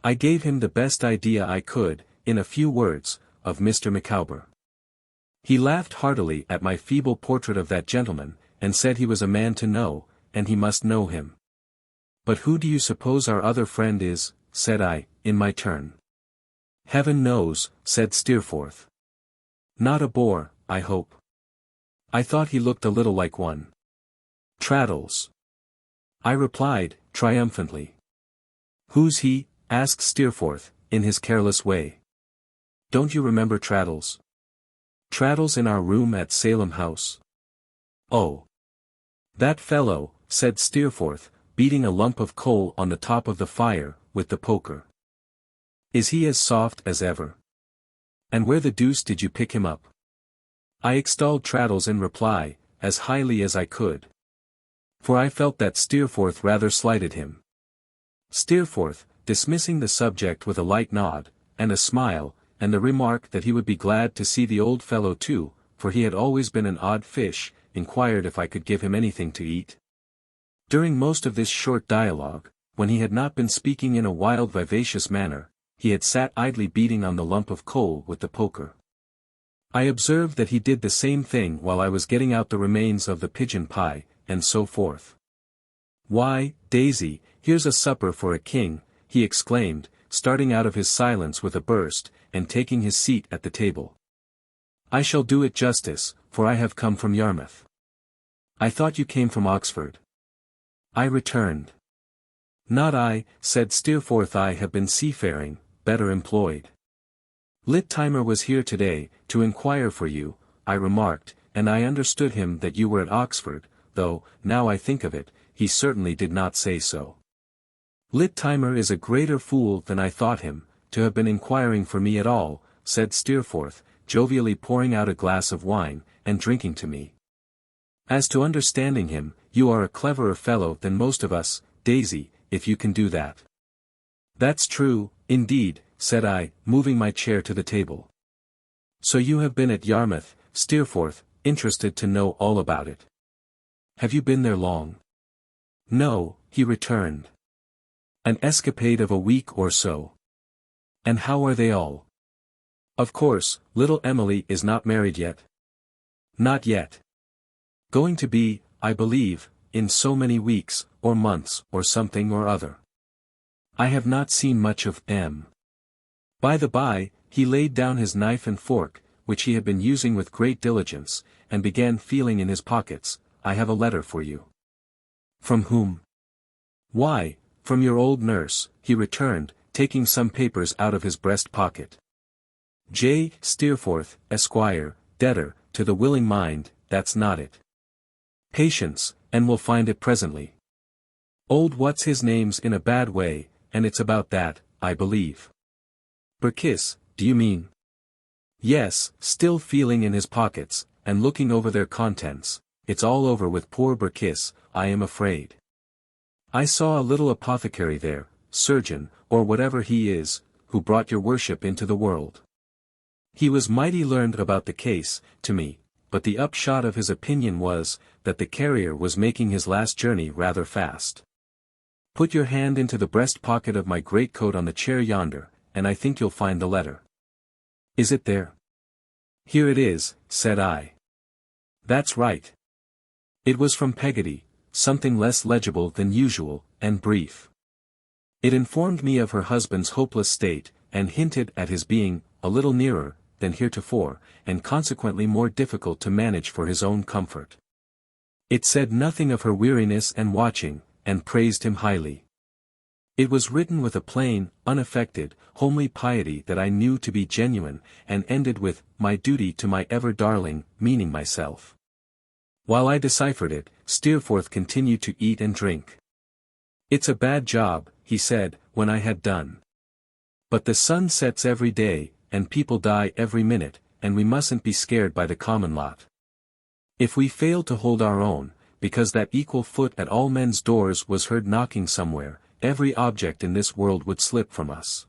I gave him the best idea I could, in a few words, of Mr. Micawber. He laughed heartily at my feeble portrait of that gentleman, and said he was a man to know, and he must know him. But who do you suppose our other friend is, said I, in my turn. Heaven knows, said Steerforth. Not a bore, I hope. I thought he looked a little like one. Traddles. I replied, triumphantly. Who's he? Asked Steerforth, in his careless way. Don't you remember Traddles? Traddles in our room at Salem House. Oh. That fellow, said Steerforth, beating a lump of coal on the top of the fire, with the poker. Is he as soft as ever? And where the deuce did you pick him up? I extolled Traddles in reply, as highly as I could. For I felt that Steerforth rather slighted him. Steerforth, dismissing the subject with a light nod, and a smile, and the remark that he would be glad to see the old fellow too, for he had always been an odd fish, inquired if I could give him anything to eat. During most of this short dialogue, when he had not been speaking in a wild vivacious manner, he had sat idly beating on the lump of coal with the poker. I observed that he did the same thing while I was getting out the remains of the pigeon pie, and so forth. Why, Daisy, here's a supper for a king, he exclaimed, starting out of his silence with a burst, and taking his seat at the table. I shall do it justice, for I have come from Yarmouth. I thought you came from Oxford. I returned. Not I, said Steerforth, I have been seafaring, better employed. Litt-Timer was here today, to inquire for you, I remarked, and I understood him that you were at Oxford, though, now I think of it, he certainly did not say so. Litt-Timer is a greater fool than I thought him, to have been inquiring for me at all, said Steerforth, jovially pouring out a glass of wine, and drinking to me. As to understanding him, you are a cleverer fellow than most of us, Daisy, if you can do that. That's true, indeed, said I, moving my chair to the table. So you have been at Yarmouth, Steerforth, interested to know all about it. Have you been there long? No, he returned. An escapade of a week or so. And how are they all? Of course, little Emily is not married yet. Not yet. Going to be, I believe, in so many weeks, or months, or something or other. I have not seen much of M. By the by, he laid down his knife and fork, which he had been using with great diligence, and began feeling in his pockets. I have a letter for you. From whom? Why, from your old nurse, he returned, taking some papers out of his breast pocket. J. Steerforth, Esquire, debtor, to the willing mind, that's not it. Patience, and we'll find it presently. Old what's-his-name's in a bad way, and it's about that, I believe. Burkiss, do you mean? Yes, still feeling in his pockets, and looking over their contents, it's all over with poor Burkiss, I am afraid. I saw a little apothecary there, surgeon, or whatever he is, who brought your worship into the world. He was mighty learned about the case, to me, but the upshot of his opinion was, that the carrier was making his last journey rather fast. Put your hand into the breast pocket of my greatcoat on the chair yonder, and I think you'll find the letter. Is it there? Here it is, said I. That's right. It was from Peggotty, something less legible than usual, and brief. It informed me of her husband's hopeless state, and hinted at his being, a little nearer, than heretofore, and consequently more difficult to manage for his own comfort. It said nothing of her weariness and watching, and praised him highly. It was written with a plain, unaffected, homely piety that I knew to be genuine, and ended with, my duty to my ever-darling, meaning myself. While I deciphered it, Steerforth continued to eat and drink. It's a bad job, he said, when I had done. But the sun sets every day, and people die every minute, and we mustn't be scared by the common lot. If we fail to hold our own, because that equal foot at all men's doors was heard knocking somewhere, every object in this world would slip from us.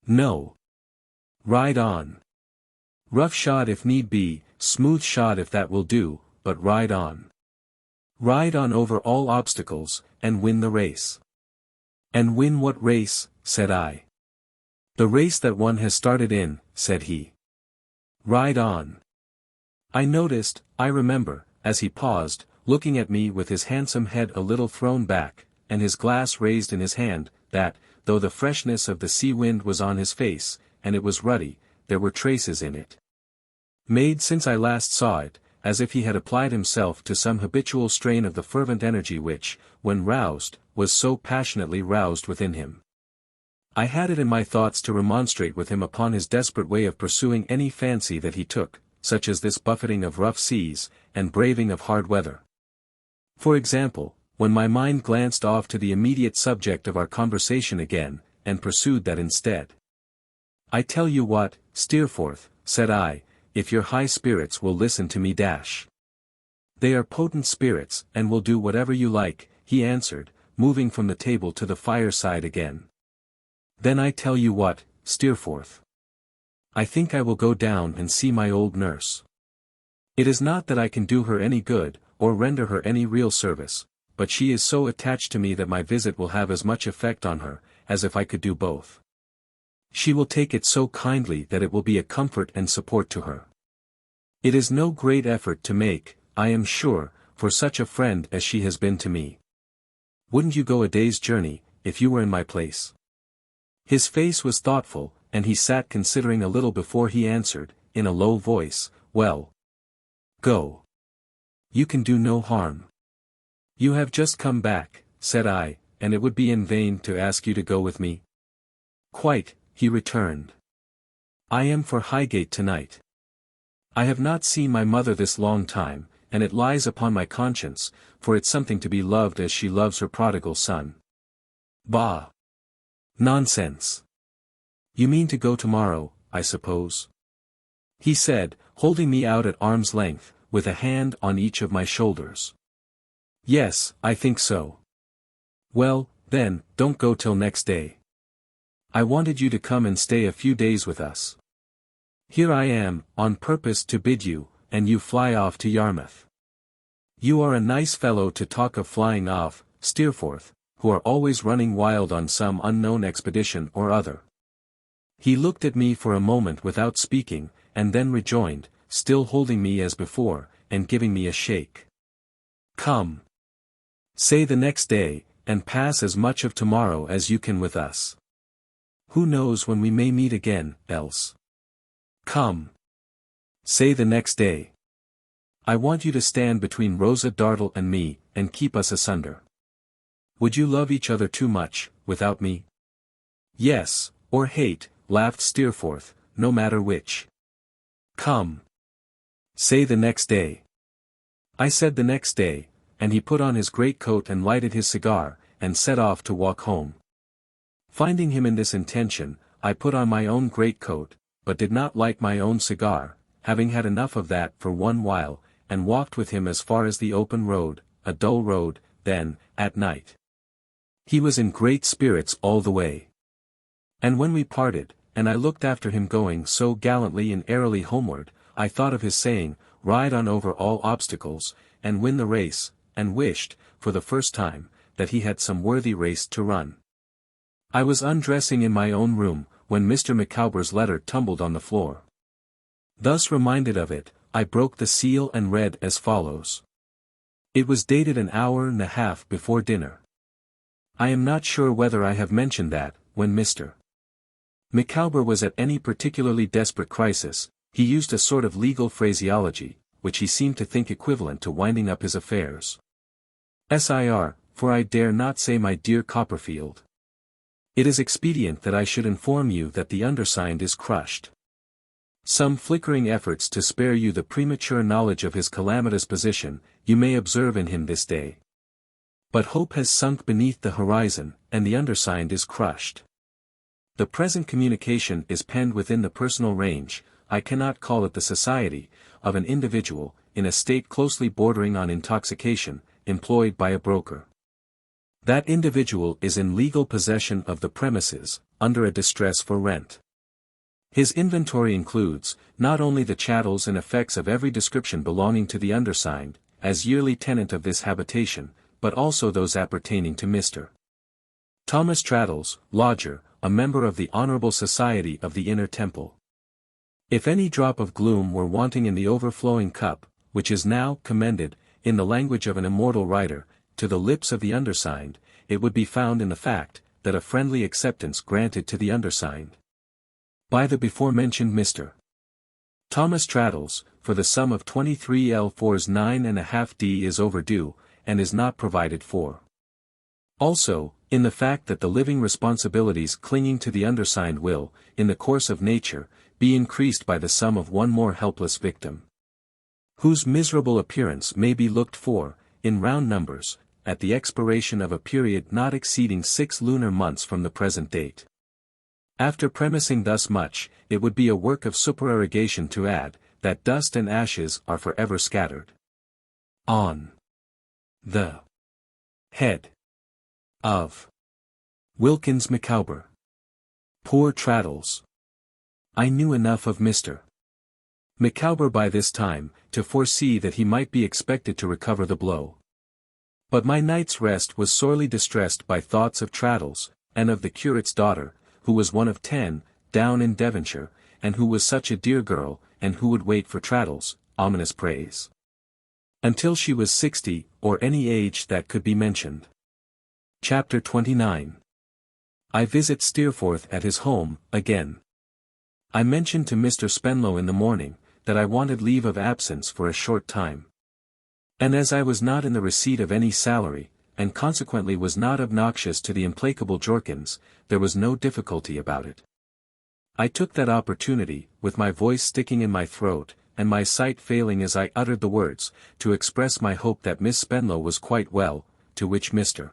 No. Ride on. Rough shod if need be, smooth shod if that will do, but ride on. Ride on over all obstacles, and win the race. And win what race, said I. The race that one has started in, said he. Ride on. I noticed, I remember, as he paused, looking at me with his handsome head a little thrown back, and his glass raised in his hand, that, though the freshness of the sea wind was on his face, and it was ruddy, there were traces in it, made since I last saw it, as if he had applied himself to some habitual strain of the fervent energy which, when roused, was so passionately roused within him. I had it in my thoughts to remonstrate with him upon his desperate way of pursuing any fancy that he took, such as this buffeting of rough seas, and braving of hard weather. For example, when my mind glanced off to the immediate subject of our conversation again, and pursued that instead. "I tell you what, Steerforth," said I, "if your high spirits will listen to me They are potent spirits, and will do whatever you like," he answered, moving from the table to the fireside again. "Then I tell you what, Steerforth. I think I will go down and see my old nurse. It is not that I can do her any good, or render her any real service, but she is so attached to me that my visit will have as much effect on her, as if I could do both. She will take it so kindly that it will be a comfort and support to her. It is no great effort to make, I am sure, for such a friend as she has been to me. Wouldn't you go a day's journey, if you were in my place?" His face was thoughtful, and he sat considering a little before he answered, in a low voice, "Well. Go. You can do no harm." "You have just come back," said I, "and it would be in vain to ask you to go with me." "Quite," he returned. "I am for Highgate tonight. I have not seen my mother this long time, and it lies upon my conscience, for it's something to be loved as she loves her prodigal son." "Bah! Nonsense! You mean to go tomorrow, I suppose?" he said, holding me out at arm's length, with a hand on each of my shoulders. "Yes, I think so." "Well, then, don't go till next day. I wanted you to come and stay a few days with us. Here I am, on purpose to bid you, and you fly off to Yarmouth. You are a nice fellow to talk of flying off, Steerforth, who are always running wild on some unknown expedition or other." He looked at me for a moment without speaking, and then rejoined, still holding me as before, and giving me a shake. "Come. Say the next day, and pass as much of tomorrow as you can with us. Who knows when we may meet again, else? Come. Say the next day. I want you to stand between Rosa Dartle and me, and keep us asunder. Would you love each other too much, without me?" "Yes, or hate," laughed Steerforth, "no matter which. Come. Say the next day." I said the next day, and he put on his greatcoat and lighted his cigar, and set off to walk home. Finding him in this intention, I put on my own greatcoat, but did not light my own cigar, having had enough of that for one while, and walked with him as far as the open road, a dull road, then, at night. He was in great spirits all the way. And when we parted, and I looked after him going so gallantly and airily homeward, I thought of his saying, "Ride on over all obstacles, and win the race," and wished, for the first time, that he had some worthy race to run. I was undressing in my own room, when Mr. Micawber's letter tumbled on the floor. Thus reminded of it, I broke the seal and read as follows. It was dated an hour and a half before dinner. I am not sure whether I have mentioned that, when Mr. Micawber was at any particularly desperate crisis, he used a sort of legal phraseology, which he seemed to think equivalent to winding up his affairs. Sir, for I dare not say my dear Copperfield. It is expedient that I should inform you that the undersigned is crushed. Some flickering efforts to spare you the premature knowledge of his calamitous position, you may observe in him this day. But hope has sunk beneath the horizon, and the undersigned is crushed. The present communication is penned within the personal range, I cannot call it the society, of an individual, in a state closely bordering on intoxication, employed by a broker. That individual is in legal possession of the premises, under a distress for rent. His inventory includes, not only the chattels and effects of every description belonging to the undersigned, as yearly tenant of this habitation, but also those appertaining to Mr. Thomas Traddles, lodger, a member of the Honourable Society of the Inner Temple. If any drop of gloom were wanting in the overflowing cup, which is now commended, in the language of an immortal writer, to the lips of the undersigned, it would be found in the fact, that a friendly acceptance granted to the undersigned by the before-mentioned Mr. Thomas Traddles, for the sum of 23L4's 9.5d is overdue, and is not provided for. Also, in the fact that the living responsibilities clinging to the undersigned will, in the course of nature, be increased by the sum of one more helpless victim, whose miserable appearance may be looked for, in round numbers, at the expiration of a period not exceeding 6 lunar months from the present date. After premising thus much, it would be a work of supererogation to add, that dust and ashes are forever scattered on the head of Wilkins Micawber. Poor Traddles! I knew enough of Mr. Micawber by this time, to foresee that he might be expected to recover the blow. But my night's rest was sorely distressed by thoughts of Traddles, and of the curate's daughter, who was one of 10, down in Devonshire, and who was such a dear girl, and who would wait for Traddles, ominous praise, until she was 60, or any age that could be mentioned. Chapter 29. I visit Steerforth at his home, again. I mentioned to Mr. Spenlow in the morning, that I wanted leave of absence for a short time. And as I was not in the receipt of any salary, and consequently was not obnoxious to the implacable Jorkins, there was no difficulty about it. I took that opportunity, with my voice sticking in my throat, and my sight failing as I uttered the words, to express my hope that Miss Spenlow was quite well, to which Mr.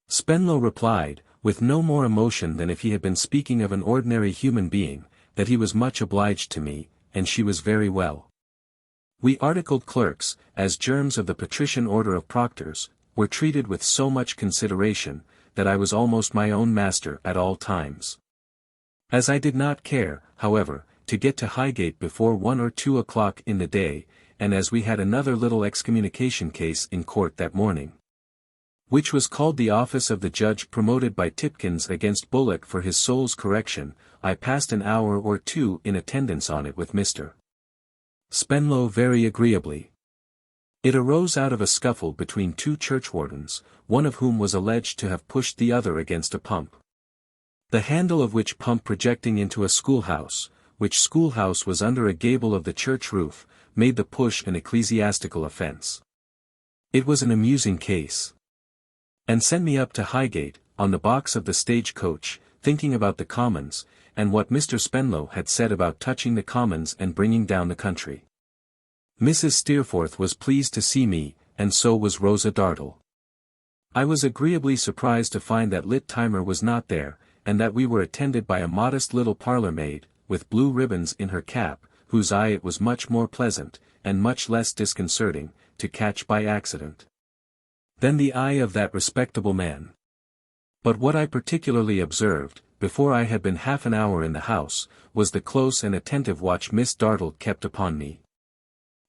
Spenlow replied, with no more emotion than if he had been speaking of an ordinary human being, that he was much obliged to me, and she was very well. We articled clerks, as germs of the patrician order of proctors, were treated with so much consideration, that I was almost my own master at all times. As I did not care, however, to get to Highgate before 1 or 2 o'clock in the day, and as we had another little excommunication case in court that morning, which was called the office of the judge promoted by Tipkins against Bullock for his soul's correction, I passed an hour or 2 in attendance on it with Mr. Spenlow very agreeably. It arose out of a scuffle between 2 churchwardens, one of whom was alleged to have pushed the other against a pump, the handle of which pump projecting into a schoolhouse, which schoolhouse was under a gable of the church roof, made the push an ecclesiastical offence. It was an amusing case, and sent me up to Highgate, on the box of the stage-coach, thinking about the Commons, and what Mr. Spenlow had said about touching the Commons and bringing down the country. Mrs. Steerforth was pleased to see me, and so was Rosa Dartle. I was agreeably surprised to find that Lit-Timer was not there, and that we were attended by a modest little parlour-maid, with blue ribbons in her cap, whose eye it was much more pleasant, and much less disconcerting, to catch by accident, than the eye of that respectable man. But what I particularly observed, before I had been half an hour in the house, was the close and attentive watch Miss Dartle kept upon me,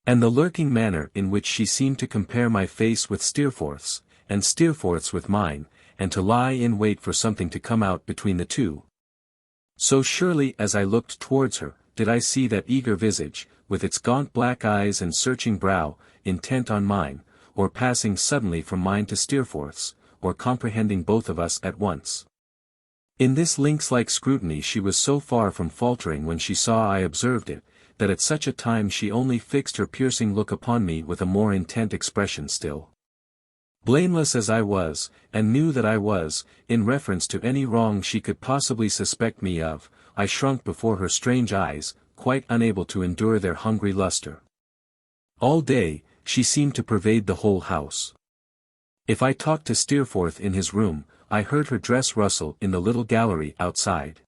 and the lurking manner in which she seemed to compare my face with Steerforth's, and Steerforth's with mine, and to lie in wait for something to come out between the two. So surely as I looked towards her, did I see that eager visage, with its gaunt black eyes and searching brow, intent on mine, or passing suddenly from mine to Steerforth's, or comprehending both of us at once. In this lynx-like scrutiny she was so far from faltering when she saw I observed it, that at such a time she only fixed her piercing look upon me with a more intent expression still. Blameless as I was, and knew that I was, in reference to any wrong she could possibly suspect me of, I shrunk before her strange eyes, quite unable to endure their hungry luster. All day, she seemed to pervade the whole house. If I talked to Steerforth in his room, I heard her dress rustle in the little gallery outside.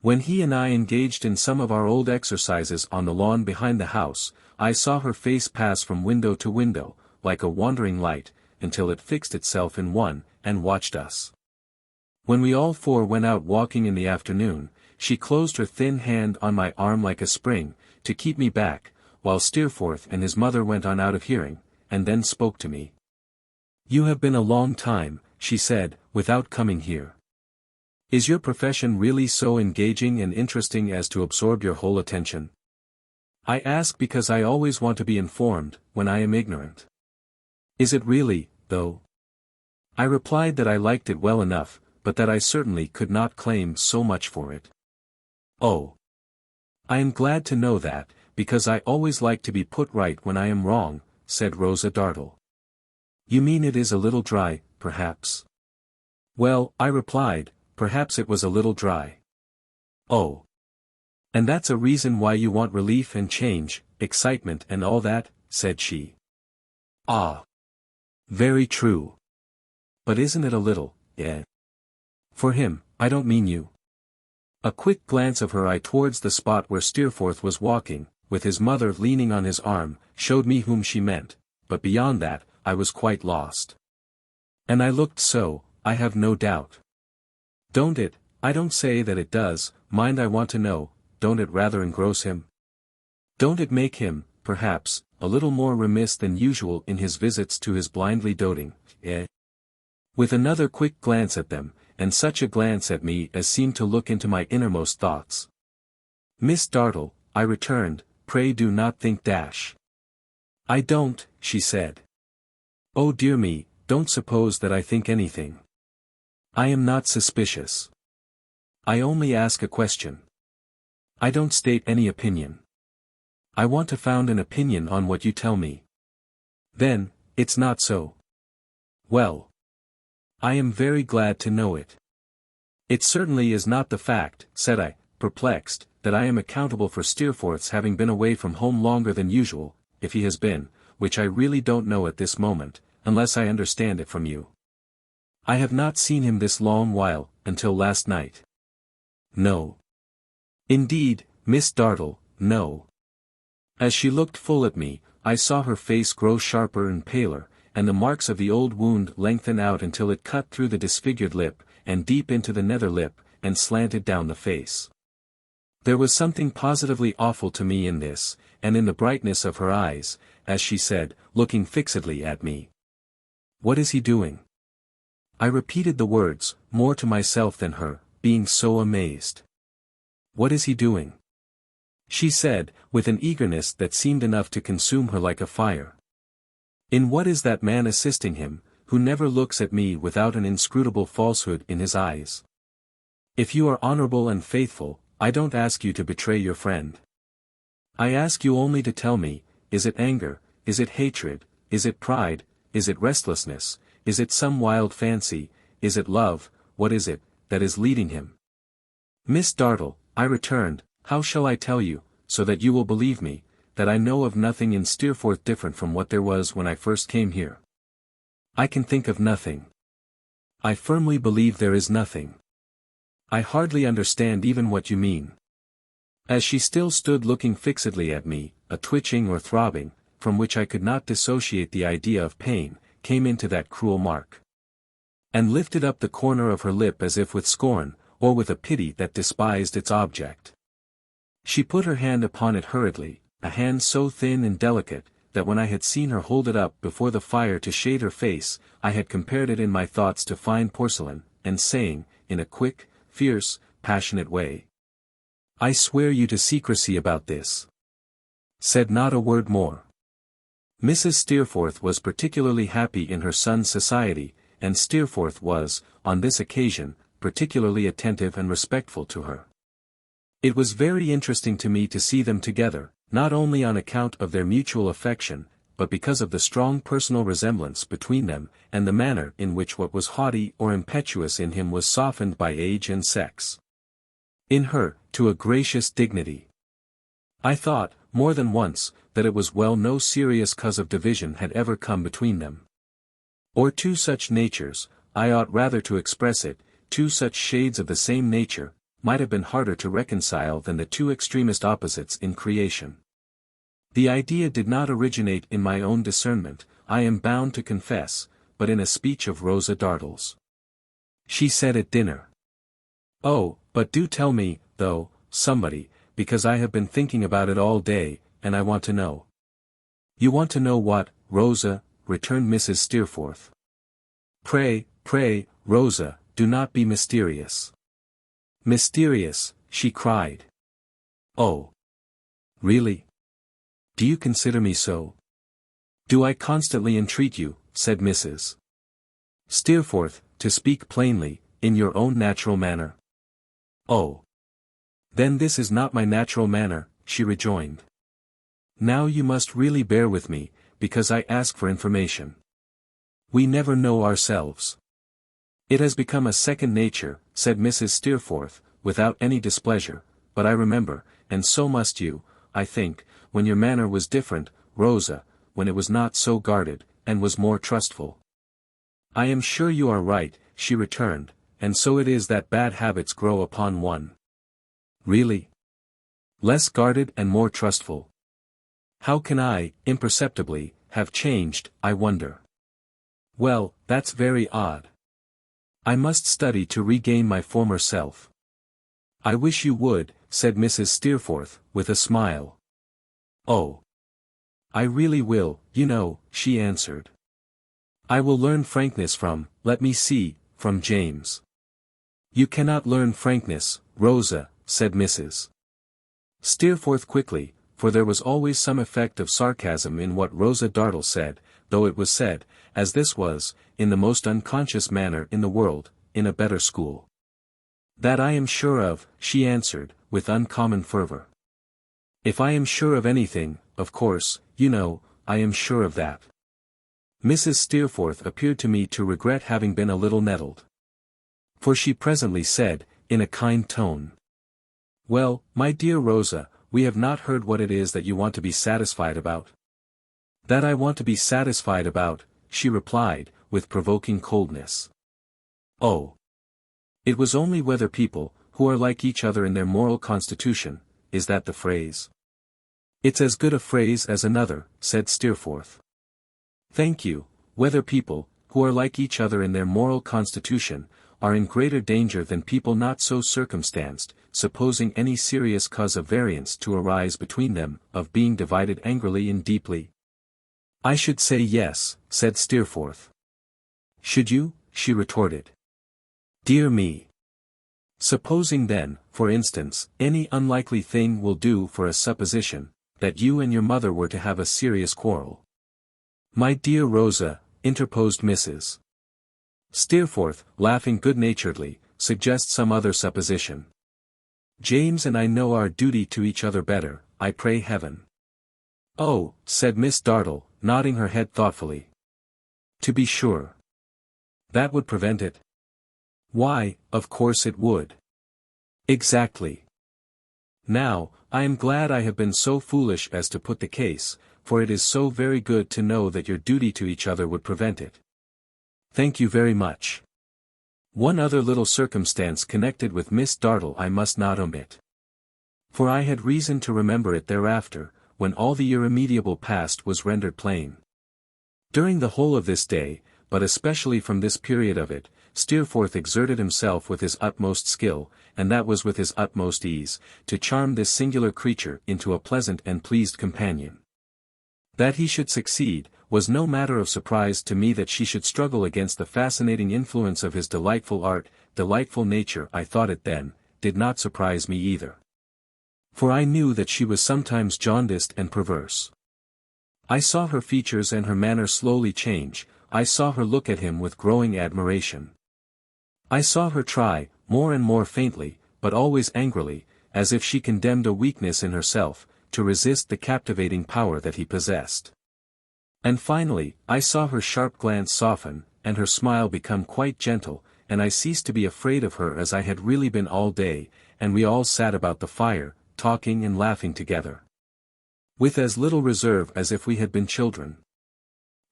When he and I engaged in some of our old exercises on the lawn behind the house, I saw her face pass from window to window, like a wandering light, until it fixed itself in one, and watched us. When we all 4 went out walking in the afternoon, she closed her thin hand on my arm like a spring, to keep me back, while Steerforth and his mother went on out of hearing, and then spoke to me. "You have been a long time," she said, "without coming here. Is your profession really so engaging and interesting as to absorb your whole attention? I ask because I always want to be informed, when I am ignorant. Is it really, though? I replied that I liked it well enough, but that I certainly could not claim so much for it. Oh. I am glad to know that, because I always like to be put right when I am wrong, said Rosa Dartle. You mean it is a little dry, perhaps? Well, I replied, perhaps it was a little dry. Oh. And that's a reason why you want relief and change, excitement and all that, said she. Ah. Very true. But isn't it a little, eh? For him, I don't mean you. A quick glance of her eye towards the spot where Steerforth was walking, with his mother leaning on his arm, showed me whom she meant, but beyond that, I was quite lost. And I looked so, I have no doubt. Don't it, I don't say that it does, mind I want to know, don't it rather engross him? Don't it make him, perhaps, a little more remiss than usual in his visits to his blindly doting, eh? With another quick glance at them, and such a glance at me as seemed to look into my innermost thoughts. Miss Dartle, I returned, pray do not think dash. I don't, she said. Oh dear me, don't suppose that I think anything. I am not suspicious. I only ask a question. I don't state any opinion. I want to found an opinion on what you tell me. Then, it's not so. Well. I am very glad to know it. It certainly is not the fact, said I, perplexed, that I am accountable for Steerforth's having been away from home longer than usual, if he has been, which I really don't know at this moment, unless I understand it from you. I have not seen him this long while, until last night. No. Indeed, Miss Dartle, no. As she looked full at me, I saw her face grow sharper and paler, and the marks of the old wound lengthen out until it cut through the disfigured lip, and deep into the nether lip, and slanted down the face. There was something positively awful to me in this, and in the brightness of her eyes, as she said, looking fixedly at me. What is he doing? I repeated the words, more to myself than her, being so amazed. What is he doing? She said, with an eagerness that seemed enough to consume her like a fire. In what is that man assisting him, who never looks at me without an inscrutable falsehood in his eyes? If you are honorable and faithful, I don't ask you to betray your friend. I ask you only to tell me, is it anger, is it hatred, is it pride, is it restlessness, is it some wild fancy, is it love, what is it, that is leading him? Miss Dartle, I returned, how shall I tell you, so that you will believe me, that I know of nothing in Steerforth different from what there was when I first came here? I can think of nothing. I firmly believe there is nothing. I hardly understand even what you mean. As she still stood looking fixedly at me, a twitching or throbbing, from which I could not dissociate the idea of pain, came into that cruel mark. And lifted up the corner of her lip as if with scorn, or with a pity that despised its object. She put her hand upon it hurriedly, a hand so thin and delicate, that when I had seen her hold it up before the fire to shade her face, I had compared it in my thoughts to fine porcelain, and saying, in a quick, fierce, passionate way, I swear you to secrecy about this. Said not a word more. Mrs. Steerforth was particularly happy in her son's society, and Steerforth was, on this occasion, particularly attentive and respectful to her. It was very interesting to me to see them together, not only on account of their mutual affection, but because of the strong personal resemblance between them, and the manner in which what was haughty or impetuous in him was softened by age and sex. In her, to a gracious dignity. I thought, more than once, that it was well no serious cause of division had ever come between them. Or two such natures, I ought rather to express it, two such shades of the same nature, might have been harder to reconcile than the two extremest opposites in creation. The idea did not originate in my own discernment, I am bound to confess, but in a speech of Rosa Dartle's. She said at dinner. Oh, but do tell me, though, somebody, because I have been thinking about it all day, and I want to know. You want to know what, Rosa? Returned Mrs. Steerforth. Pray, Rosa, do not be mysterious. Mysterious, she cried. Oh. Really? Do you consider me so? Do I constantly entreat you, said Mrs. Steerforth, to speak plainly, in your own natural manner? Oh. Then this is not my natural manner, she rejoined. Now you must really bear with me, because I ask for information. We never know ourselves. It has become a second nature, said Mrs. Steerforth, without any displeasure, but I remember, and so must you, I think, when your manner was different, Rosa, when it was not so guarded, and was more trustful. I am sure you are right, she returned, and so it is that bad habits grow upon one. Really? Less guarded and more trustful. How can I, imperceptibly, have changed, I wonder? Well, that's very odd. I must study to regain my former self. I wish you would, said Mrs. Steerforth, with a smile. Oh. I really will, you know, she answered. I will learn frankness from, let me see, from James. You cannot learn frankness, Rosa, said Mrs. Steerforth quickly, for there was always some effect of sarcasm in what Rosa Dartle said, though it was said, as this was, in the most unconscious manner in the world, in a better school. That I am sure of, she answered, with uncommon fervor. If I am sure of anything, of course, you know, I am sure of that. Mrs. Steerforth appeared to me to regret having been a little nettled. For she presently said, in a kind tone. Well, my dear Rosa, we have not heard what it is that you want to be satisfied about. That I want to be satisfied about, she replied, with provoking coldness. Oh. It was only whether people, who are like each other in their moral constitution, is that the phrase? It's as good a phrase as another, said Steerforth. Thank you, whether people, who are like each other in their moral constitution, are in greater danger than people not so circumstanced, supposing any serious cause of variance to arise between them, of being divided angrily and deeply. I should say yes, said Steerforth. Should you? She retorted. Dear me. Supposing then, for instance, any unlikely thing will do for a supposition, that you and your mother were to have a serious quarrel. My dear Rosa, interposed Mrs. Steerforth, laughing good-naturedly, suggest some other supposition. James and I know our duty to each other better, I pray heaven. Oh, said Miss Dartle, nodding her head thoughtfully. To be sure. That would prevent it? Why, of course it would. Exactly. Now, I am glad I have been so foolish as to put the case, for it is so very good to know that your duty to each other would prevent it. Thank you very much. One other little circumstance connected with Miss Dartle I must not omit. For I had reason to remember it thereafter, when all the irremediable past was rendered plain. During the whole of this day, but especially from this period of it, Steerforth exerted himself with his utmost skill, and that was with his utmost ease, to charm this singular creature into a pleasant and pleased companion. That he should succeed, was no matter of surprise to me. That she should struggle against the fascinating influence of his delightful art, delightful nature, I thought it then, did not surprise me either. For I knew that she was sometimes jaundiced and perverse. I saw her features and her manner slowly change, I saw her look at him with growing admiration. I saw her try, more and more faintly, but always angrily, as if she condemned a weakness in herself, to resist the captivating power that he possessed. And finally, I saw her sharp glance soften, and her smile become quite gentle, and I ceased to be afraid of her as I had really been all day, and we all sat about the fire, talking and laughing together. With as little reserve as if we had been children.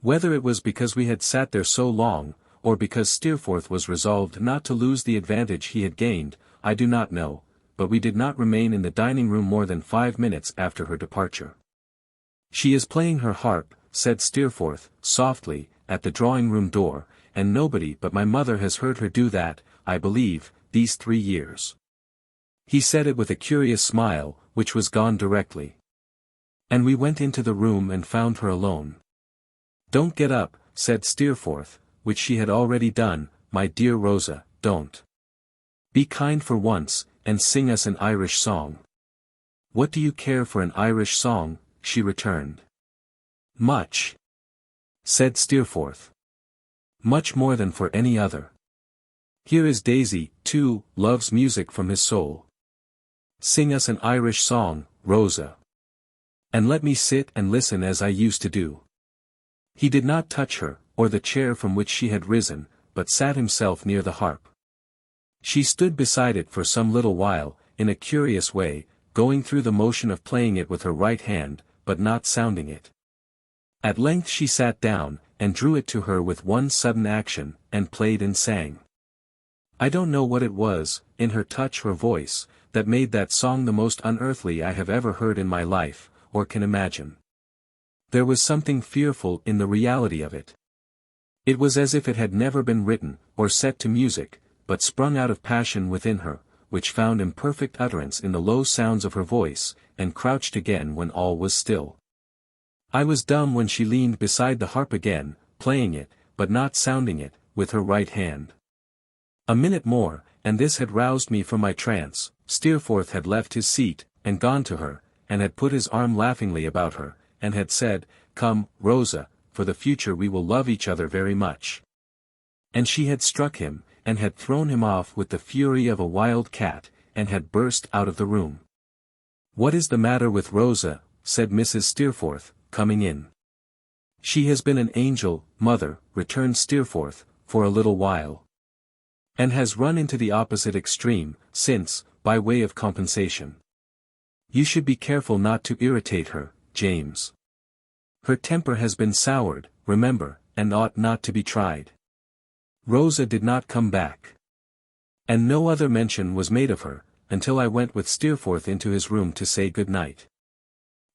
Whether it was because we had sat there so long, or because Steerforth was resolved not to lose the advantage he had gained, I do not know, but we did not remain in the dining-room more than 5 minutes after her departure. She is playing her harp, said Steerforth, softly, at the drawing-room door, and nobody but my mother has heard her do that, I believe, these 3 years. He said it with a curious smile, which was gone directly. And we went into the room and found her alone. Don't get up, said Steerforth, which she had already done, my dear Rosa, don't. Be kind for once, and sing us an Irish song." "What do you care for an Irish song?" she returned. "Much," said Steerforth. "Much more than for any other. Here is Daisy, too, loves music from his soul. Sing us an Irish song, Rosa. And let me sit and listen as I used to do." He did not touch her, or the chair from which she had risen, but sat himself near the harp. She stood beside it for some little while, in a curious way, going through the motion of playing it with her right hand, but not sounding it. At length she sat down, and drew it to her with one sudden action, and played and sang. I don't know what it was, in her touch or voice, that made that song the most unearthly I have ever heard in my life, or can imagine. There was something fearful in the reality of it. It was as if it had never been written, or set to music, but sprung out of passion within her, which found imperfect utterance in the low sounds of her voice, and crouched again when all was still. I was dumb when she leaned beside the harp again, playing it, but not sounding it, with her right hand. A minute more, and this had roused me from my trance. Steerforth had left his seat, and gone to her, and had put his arm laughingly about her, and had said, "Come, Rosa, for the future we will love each other very much." And she had struck him, and had thrown him off with the fury of a wild cat, and had burst out of the room. "What is the matter with Rosa?" said Mrs. Steerforth, coming in. "She has been an angel, mother," returned Steerforth, "for a little while. And has run into the opposite extreme, since, by way of compensation. You should be careful not to irritate her, James. Her temper has been soured, remember, and ought not to be tried." Rosa did not come back. And no other mention was made of her, until I went with Steerforth into his room to say good night.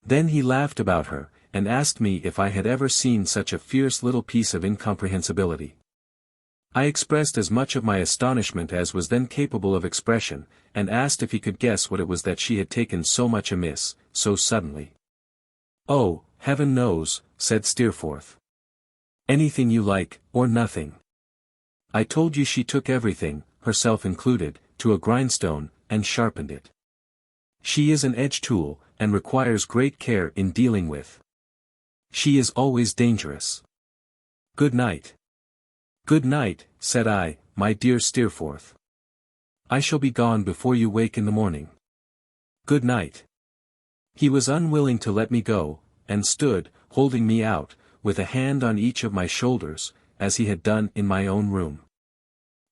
Then he laughed about her, and asked me if I had ever seen such a fierce little piece of incomprehensibility. I expressed as much of my astonishment as was then capable of expression, and asked if he could guess what it was that she had taken so much amiss, so suddenly. "Oh, heaven knows," said Steerforth. "Anything you like, or nothing. I told you she took everything, herself included, to a grindstone, and sharpened it. She is an edge tool, and requires great care in dealing with. She is always dangerous. Good night." "Good night," said I, "my dear Steerforth. I shall be gone before you wake in the morning. Good night." He was unwilling to let me go, and stood, holding me out, with a hand on each of my shoulders, as he had done in my own room.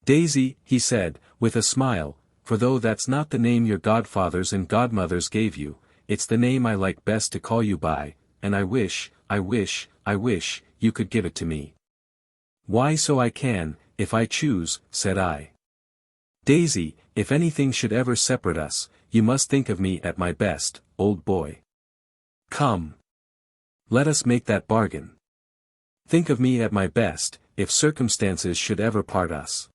"Daisy," he said, with a smile, "for though that's not the name your godfathers and godmothers gave you, it's the name I like best to call you by, and I wish you could give it to me." "Why, so I can, if I choose," said I. "Daisy, if anything should ever separate us, you must think of me at my best, old boy. Come. Let us make that bargain. Think of me at my best, if circumstances should ever part us."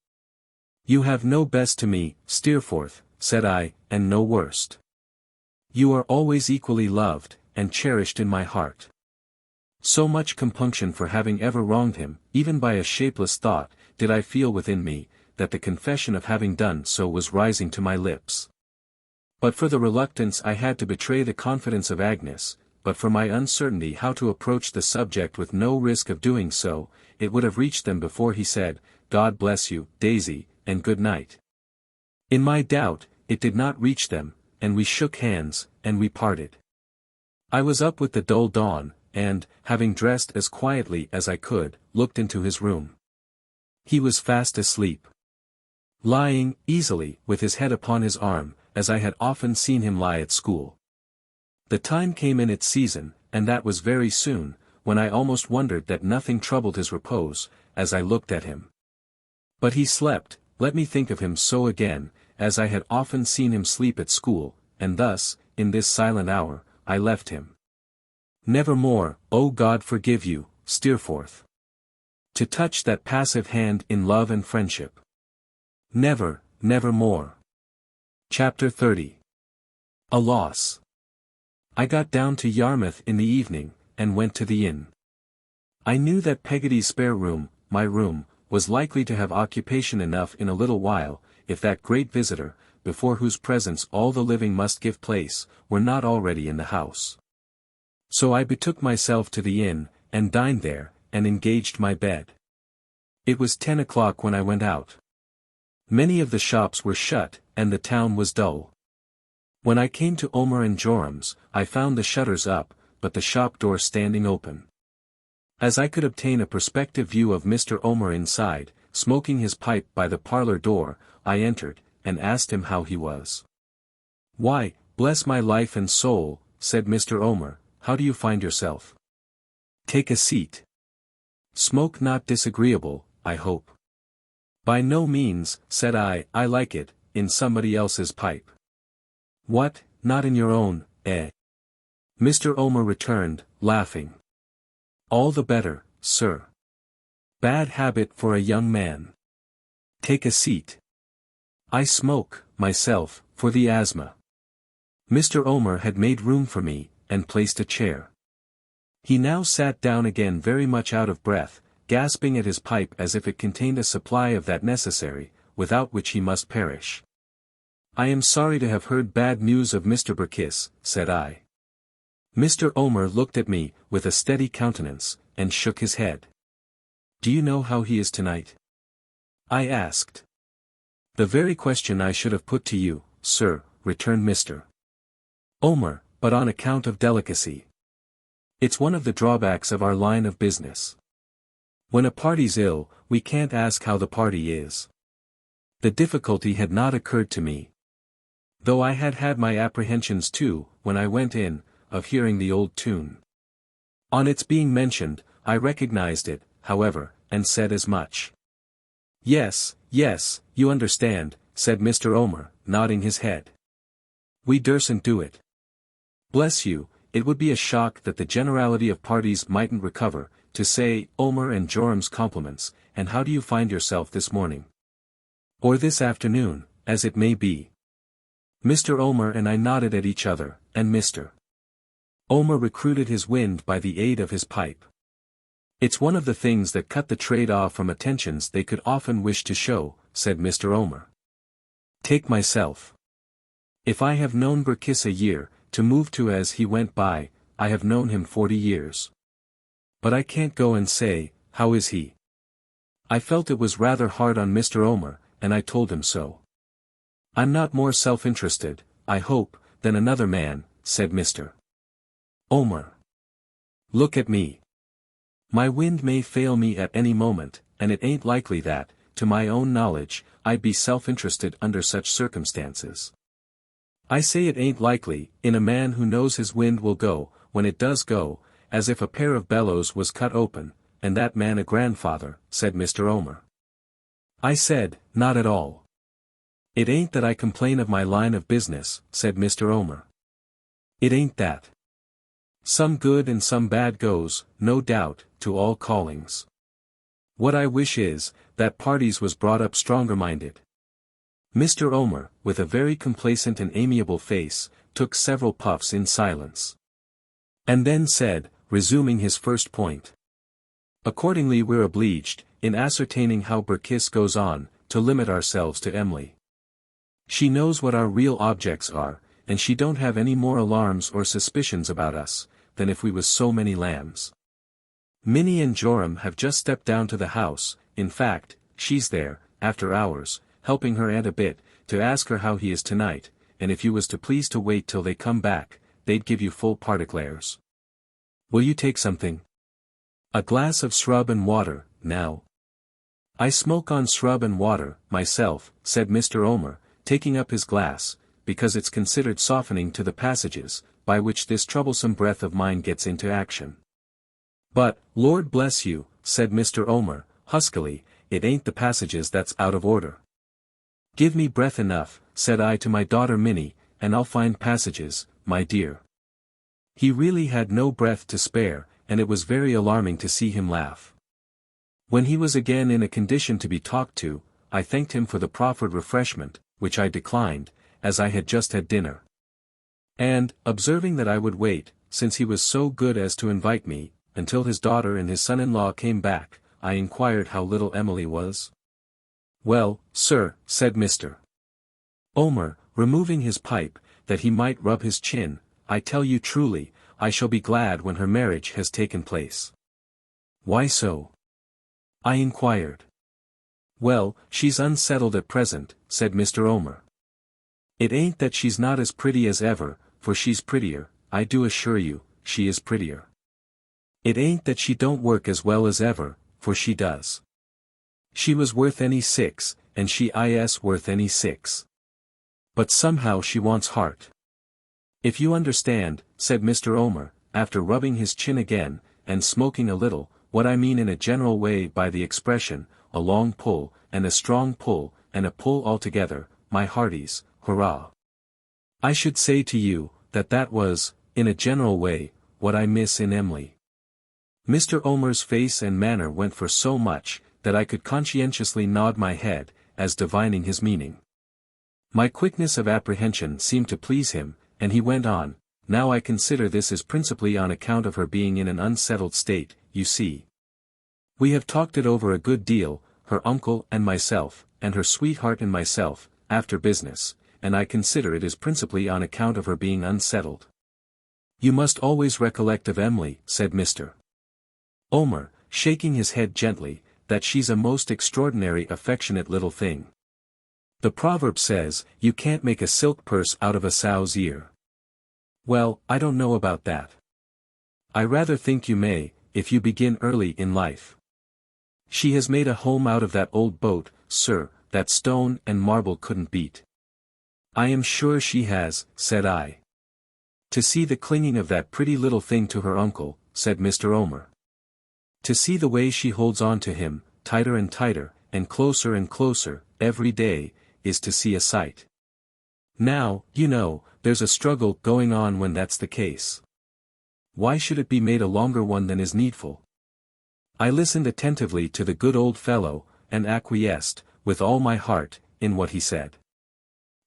"You have no best to me, Steerforth," said I, "and no worst. You are always equally loved, and cherished in my heart." So much compunction for having ever wronged him, even by a shapeless thought, did I feel within me, that the confession of having done so was rising to my lips. But for the reluctance I had to betray the confidence of Agnes, but for my uncertainty how to approach the subject with no risk of doing so, it would have reached them before he said, "God bless you, Daisy, and good night." In my doubt, it did not reach them, and we shook hands, and we parted. I was up with the dull dawn, and, having dressed as quietly as I could, looked into his room. He was fast asleep. Lying, easily, with his head upon his arm, as I had often seen him lie at school. The time came in its season, and that was very soon, when I almost wondered that nothing troubled his repose, as I looked at him. But he slept, let me think of him so again, as I had often seen him sleep at school, and thus, in this silent hour, I left him. Never more, O God forgive you, Steerforth. To touch that passive hand in love and friendship. Never, never more. Chapter 30. A loss. I got down to Yarmouth in the evening, and went to the inn. I knew that Peggotty's spare room, my room, was likely to have occupation enough in a little while, if that great visitor, before whose presence all the living must give place, were not already in the house. So I betook myself to the inn, and dined there, and engaged my bed. It was 10 o'clock when I went out. Many of the shops were shut, and the town was dull. When I came to Omer and Joram's, I found the shutters up, but the shop door standing open. As I could obtain a perspective view of Mr. Omer inside, smoking his pipe by the parlor door, I entered, and asked him how he was. "Why, bless my life and soul," said Mr. Omer, "how do you find yourself? Take a seat. Smoke not disagreeable, I hope." "By no means," said I like it, in somebody else's pipe." "What, not in your own, eh?" Mr. Omer returned, laughing. "All the better, sir. Bad habit for a young man. Take a seat. I smoke, myself, for the asthma." Mr. Omer had made room for me, and placed a chair. He now sat down again very much out of breath, gasping at his pipe as if it contained a supply of that necessary, without which he must perish. "I am sorry to have heard bad news of Mr. Burkiss," said I. Mr. Omer looked at me, with a steady countenance, and shook his head. "Do you know how he is tonight?" I asked. "The very question I should have put to you, sir," returned Mr. Omer, "but on account of delicacy. It's one of the drawbacks of our line of business. When a party's ill, we can't ask how the party is." The difficulty had not occurred to me. Though I had had my apprehensions too, when I went in, of hearing the old tune. On its being mentioned, I recognized it, however, and said as much. Yes, you understand," said Mr. Omer, nodding his head. "We dursn't do it. Bless you, it would be a shock that the generality of parties mightn't recover, to say, Omer and Joram's compliments, and how do you find yourself this morning? Or this afternoon, as it may be." Mr. Omer and I nodded at each other, and Mr. Omer recruited his wind by the aid of his pipe. "It's one of the things that cut the trade off from attentions they could often wish to show," said Mr. Omer. "Take myself. If I have known Burkiss a year, to move to as he went by, I have known him 40 years. But I can't go and say, 'How is he?' I felt it was rather hard on Mr. Omer, and I told him so. I'm not more self-interested, I hope, than another man," said Mr. Omer. "Look at me. My wind may fail me at any moment, and it ain't likely that, to my own knowledge, I'd be self-interested under such circumstances. I say it ain't likely, in a man who knows his wind will go, when it does go, as if a pair of bellows was cut open, and that man a grandfather," said Mr. Omer. I said, "Not at all. It ain't that I complain of my line of business," said Mr. Omer. "It ain't that. Some good and some bad goes, no doubt, to all callings. What I wish is, that parties was brought up stronger-minded." Mr. Omer, with a very complacent and amiable face, took several puffs in silence. And then said, resuming his first point. "Accordingly we're obliged, in ascertaining how Burkiss goes on, to limit ourselves to Emily. She knows what our real objects are, and she don't have any more alarms or suspicions about us, than if we was so many lambs. Minnie and Joram have just stepped down to the house, in fact, she's there, after hours, helping her aunt a bit, to ask her how he is tonight, and if you was to please to wait till they come back, they'd give you full particulars. Will you take something? A glass of shrub and water, now." "I smoke on shrub and water, myself," said Mr. Omer, taking up his glass, "because it's considered softening to the passages, by which this troublesome breath of mine gets into action." "But, Lord bless you," said Mr. Omer, huskily, "it ain't the passages that's out of order." "Give me breath enough," said I to my daughter Minnie, "and I'll find passages, my dear." He really had no breath to spare, and it was very alarming to see him laugh. When he was again in a condition to be talked to, I thanked him for the proffered refreshment, which I declined, as I had just had dinner. And, observing that I would wait, since he was so good as to invite me, until his daughter and his son-in-law came back, I inquired how little Emily was. Well, sir, said Mr. Omer, removing his pipe, that he might rub his chin, I tell you truly, I shall be glad when her marriage has taken place. Why so? I inquired. Well, she's unsettled at present, said Mr. Omer. It ain't that she's not as pretty as ever, for she's prettier, I do assure you, she is prettier. It ain't that she don't work as well as ever, for she does. She was worth any 6, and she is worth any 6. But somehow she wants heart. If you understand, said Mr. Omer, after rubbing his chin again, and smoking a little, what I mean in a general way by the expression, a long pull, and a strong pull, and a pull altogether, my hearties, hurrah. I should say to you, that was, in a general way, what I miss in Emily. Mr. Omer's face and manner went for so much, that I could conscientiously nod my head, as divining his meaning. My quickness of apprehension seemed to please him, and he went on, now I consider this is principally on account of her being in an unsettled state, you see. We have talked it over a good deal, her uncle and myself, and her sweetheart and myself, after business, and I consider it is principally on account of her being unsettled. You must always recollect of Emily, said Mr. Omer, shaking his head gently, that she's a most extraordinary affectionate little thing. The proverb says, you can't make a silk purse out of a sow's ear. Well, I don't know about that. I rather think you may, if you begin early in life. She has made a home out of that old boat, sir, that stone and marble couldn't beat. I am sure she has, said I. To see the clinging of that pretty little thing to her uncle, said Mr. Omer. To see the way she holds on to him, tighter and closer, every day, is to see a sight. Now, you know, there's a struggle going on when that's the case. Why should it be made a longer one than is needful? I listened attentively to the good old fellow, and acquiesced, with all my heart, in what he said.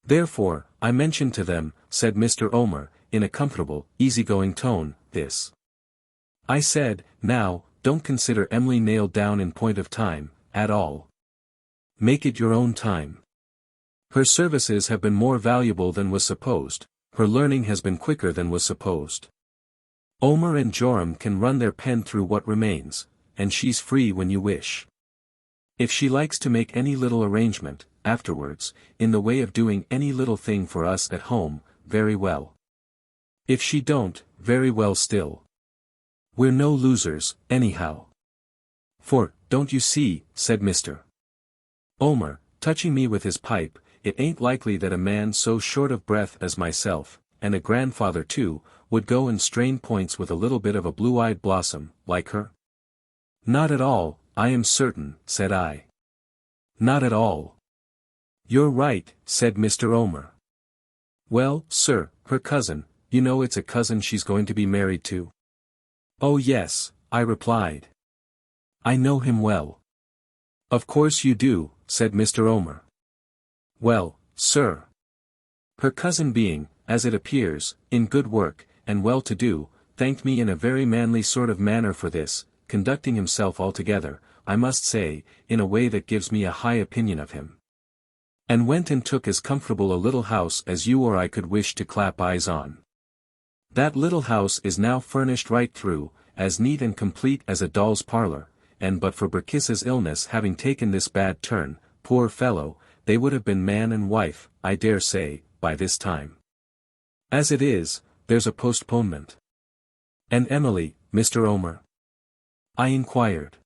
Therefore, I mentioned to them, said Mr. Omer, in a comfortable, easygoing tone, this. I said, now, don't consider Emily nailed down in point of time, at all. Make it your own time. Her services have been more valuable than was supposed, her learning has been quicker than was supposed. Omer and Joram can run their pen through what remains, and she's free when you wish. If she likes to make any little arrangement, afterwards, in the way of doing any little thing for us at home, very well. If she don't, very well still. We're no losers, anyhow. For, don't you see, said Mr. Omer, touching me with his pipe, it ain't likely that a man so short of breath as myself, and a grandfather too, would go and strain points with a little bit of a blue-eyed blossom, like her? Not at all, I am certain, said I. Not at all. You're right, said Mr. Omer. Well, sir, her cousin, you know it's a cousin she's going to be married to? Oh yes, I replied. I know him well. Of course you do, said Mr. Omer. Well, sir. Her cousin being, as it appears, in good work, and well-to-do, thanked me in a very manly sort of manner for this, conducting himself altogether, I must say, in a way that gives me a high opinion of him. And went and took as comfortable a little house as you or I could wish to clap eyes on. That little house is now furnished right through, as neat and complete as a doll's parlor, and but for Berkissa's illness having taken this bad turn, poor fellow, they would have been man and wife, I dare say, by this time. As it is, there's a postponement. And Emily, Mr. Omer? I inquired.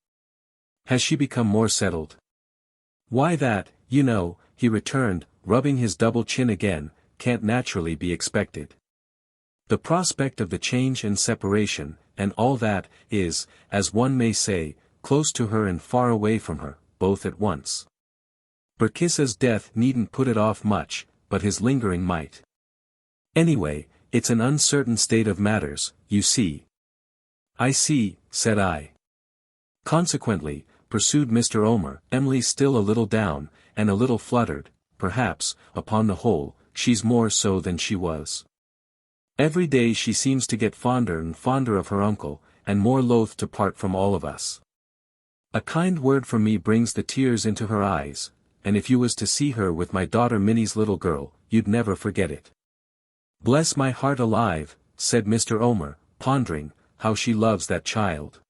Has she become more settled? Why that, you know, he returned, rubbing his double chin again, can't naturally be expected. The prospect of the change and separation, and all that, is, as one may say, close to her and far away from her, both at once. Berkissa's death needn't put it off much, but his lingering might. Anyway, it's an uncertain state of matters, you see. I see, said I. Consequently, pursued Mr. Omer, Emily's still a little down, and a little fluttered, perhaps, upon the whole, she's more so than she was. Every day she seems to get fonder and fonder of her uncle, and more loath to part from all of us. A kind word from me brings the tears into her eyes, and if you was to see her with my daughter Minnie's little girl, you'd never forget it. Bless my heart alive, said Mr. Omer, pondering, how she loves that child.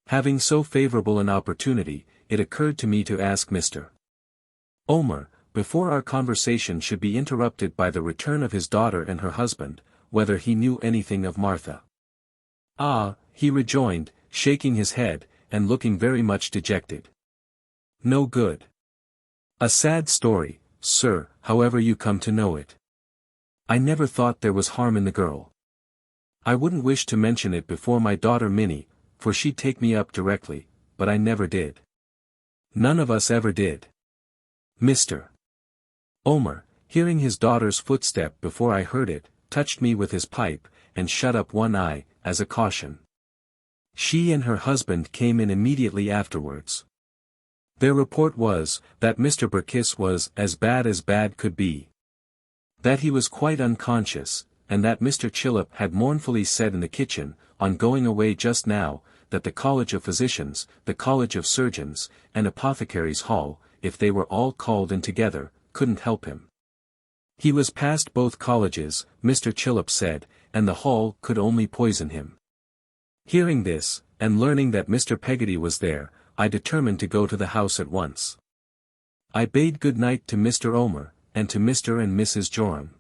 Having so favorable an opportunity, it occurred to me to ask Mr. Omer, before our conversation should be interrupted by the return of his daughter and her husband, whether he knew anything of Martha. Ah, he rejoined, shaking his head, and looking very much dejected. No good. A sad story, sir, however you come to know it. I never thought there was harm in the girl. I wouldn't wish to mention it before my daughter Minnie, for she'd take me up directly, but I never did. None of us ever did. Mr. Omer, hearing his daughter's footstep before I heard it, touched me with his pipe, and shut up one eye, as a caution. She and her husband came in immediately afterwards. Their report was, that Mr. Burkiss was as bad could be. That he was quite unconscious, and that Mr. Chillip had mournfully said in the kitchen, on going away just now, that the College of Physicians, the College of Surgeons, and Apothecaries' Hall, if they were all called in together, couldn't help him. He was past both colleges, Mr. Chillip said, and the hall could only poison him. Hearing this, and learning that Mr. Peggotty was there, I determined to go to the house at once. I bade good night to Mr. Omer, and to Mr. and Mrs. Joram,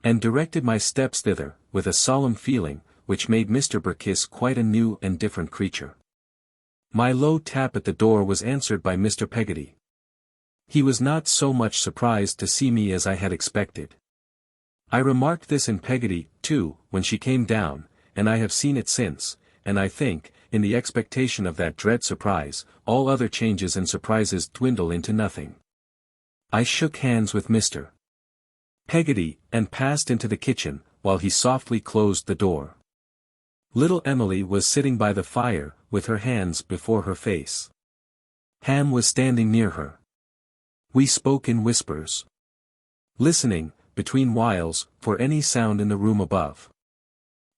and directed my steps thither, with a solemn feeling, which made Mr. Burkiss quite a new and different creature. My low tap at the door was answered by Mr. Peggotty. He was not so much surprised to see me as I had expected. I remarked this in Peggotty, too, when she came down, and I have seen it since, and I think, in the expectation of that dread surprise, all other changes and surprises dwindle into nothing. I shook hands with Mr. Peggotty, and passed into the kitchen, while he softly closed the door. Little Emily was sitting by the fire, with her hands before her face. Ham was standing near her. We spoke in whispers, listening, between whiles, for any sound in the room above.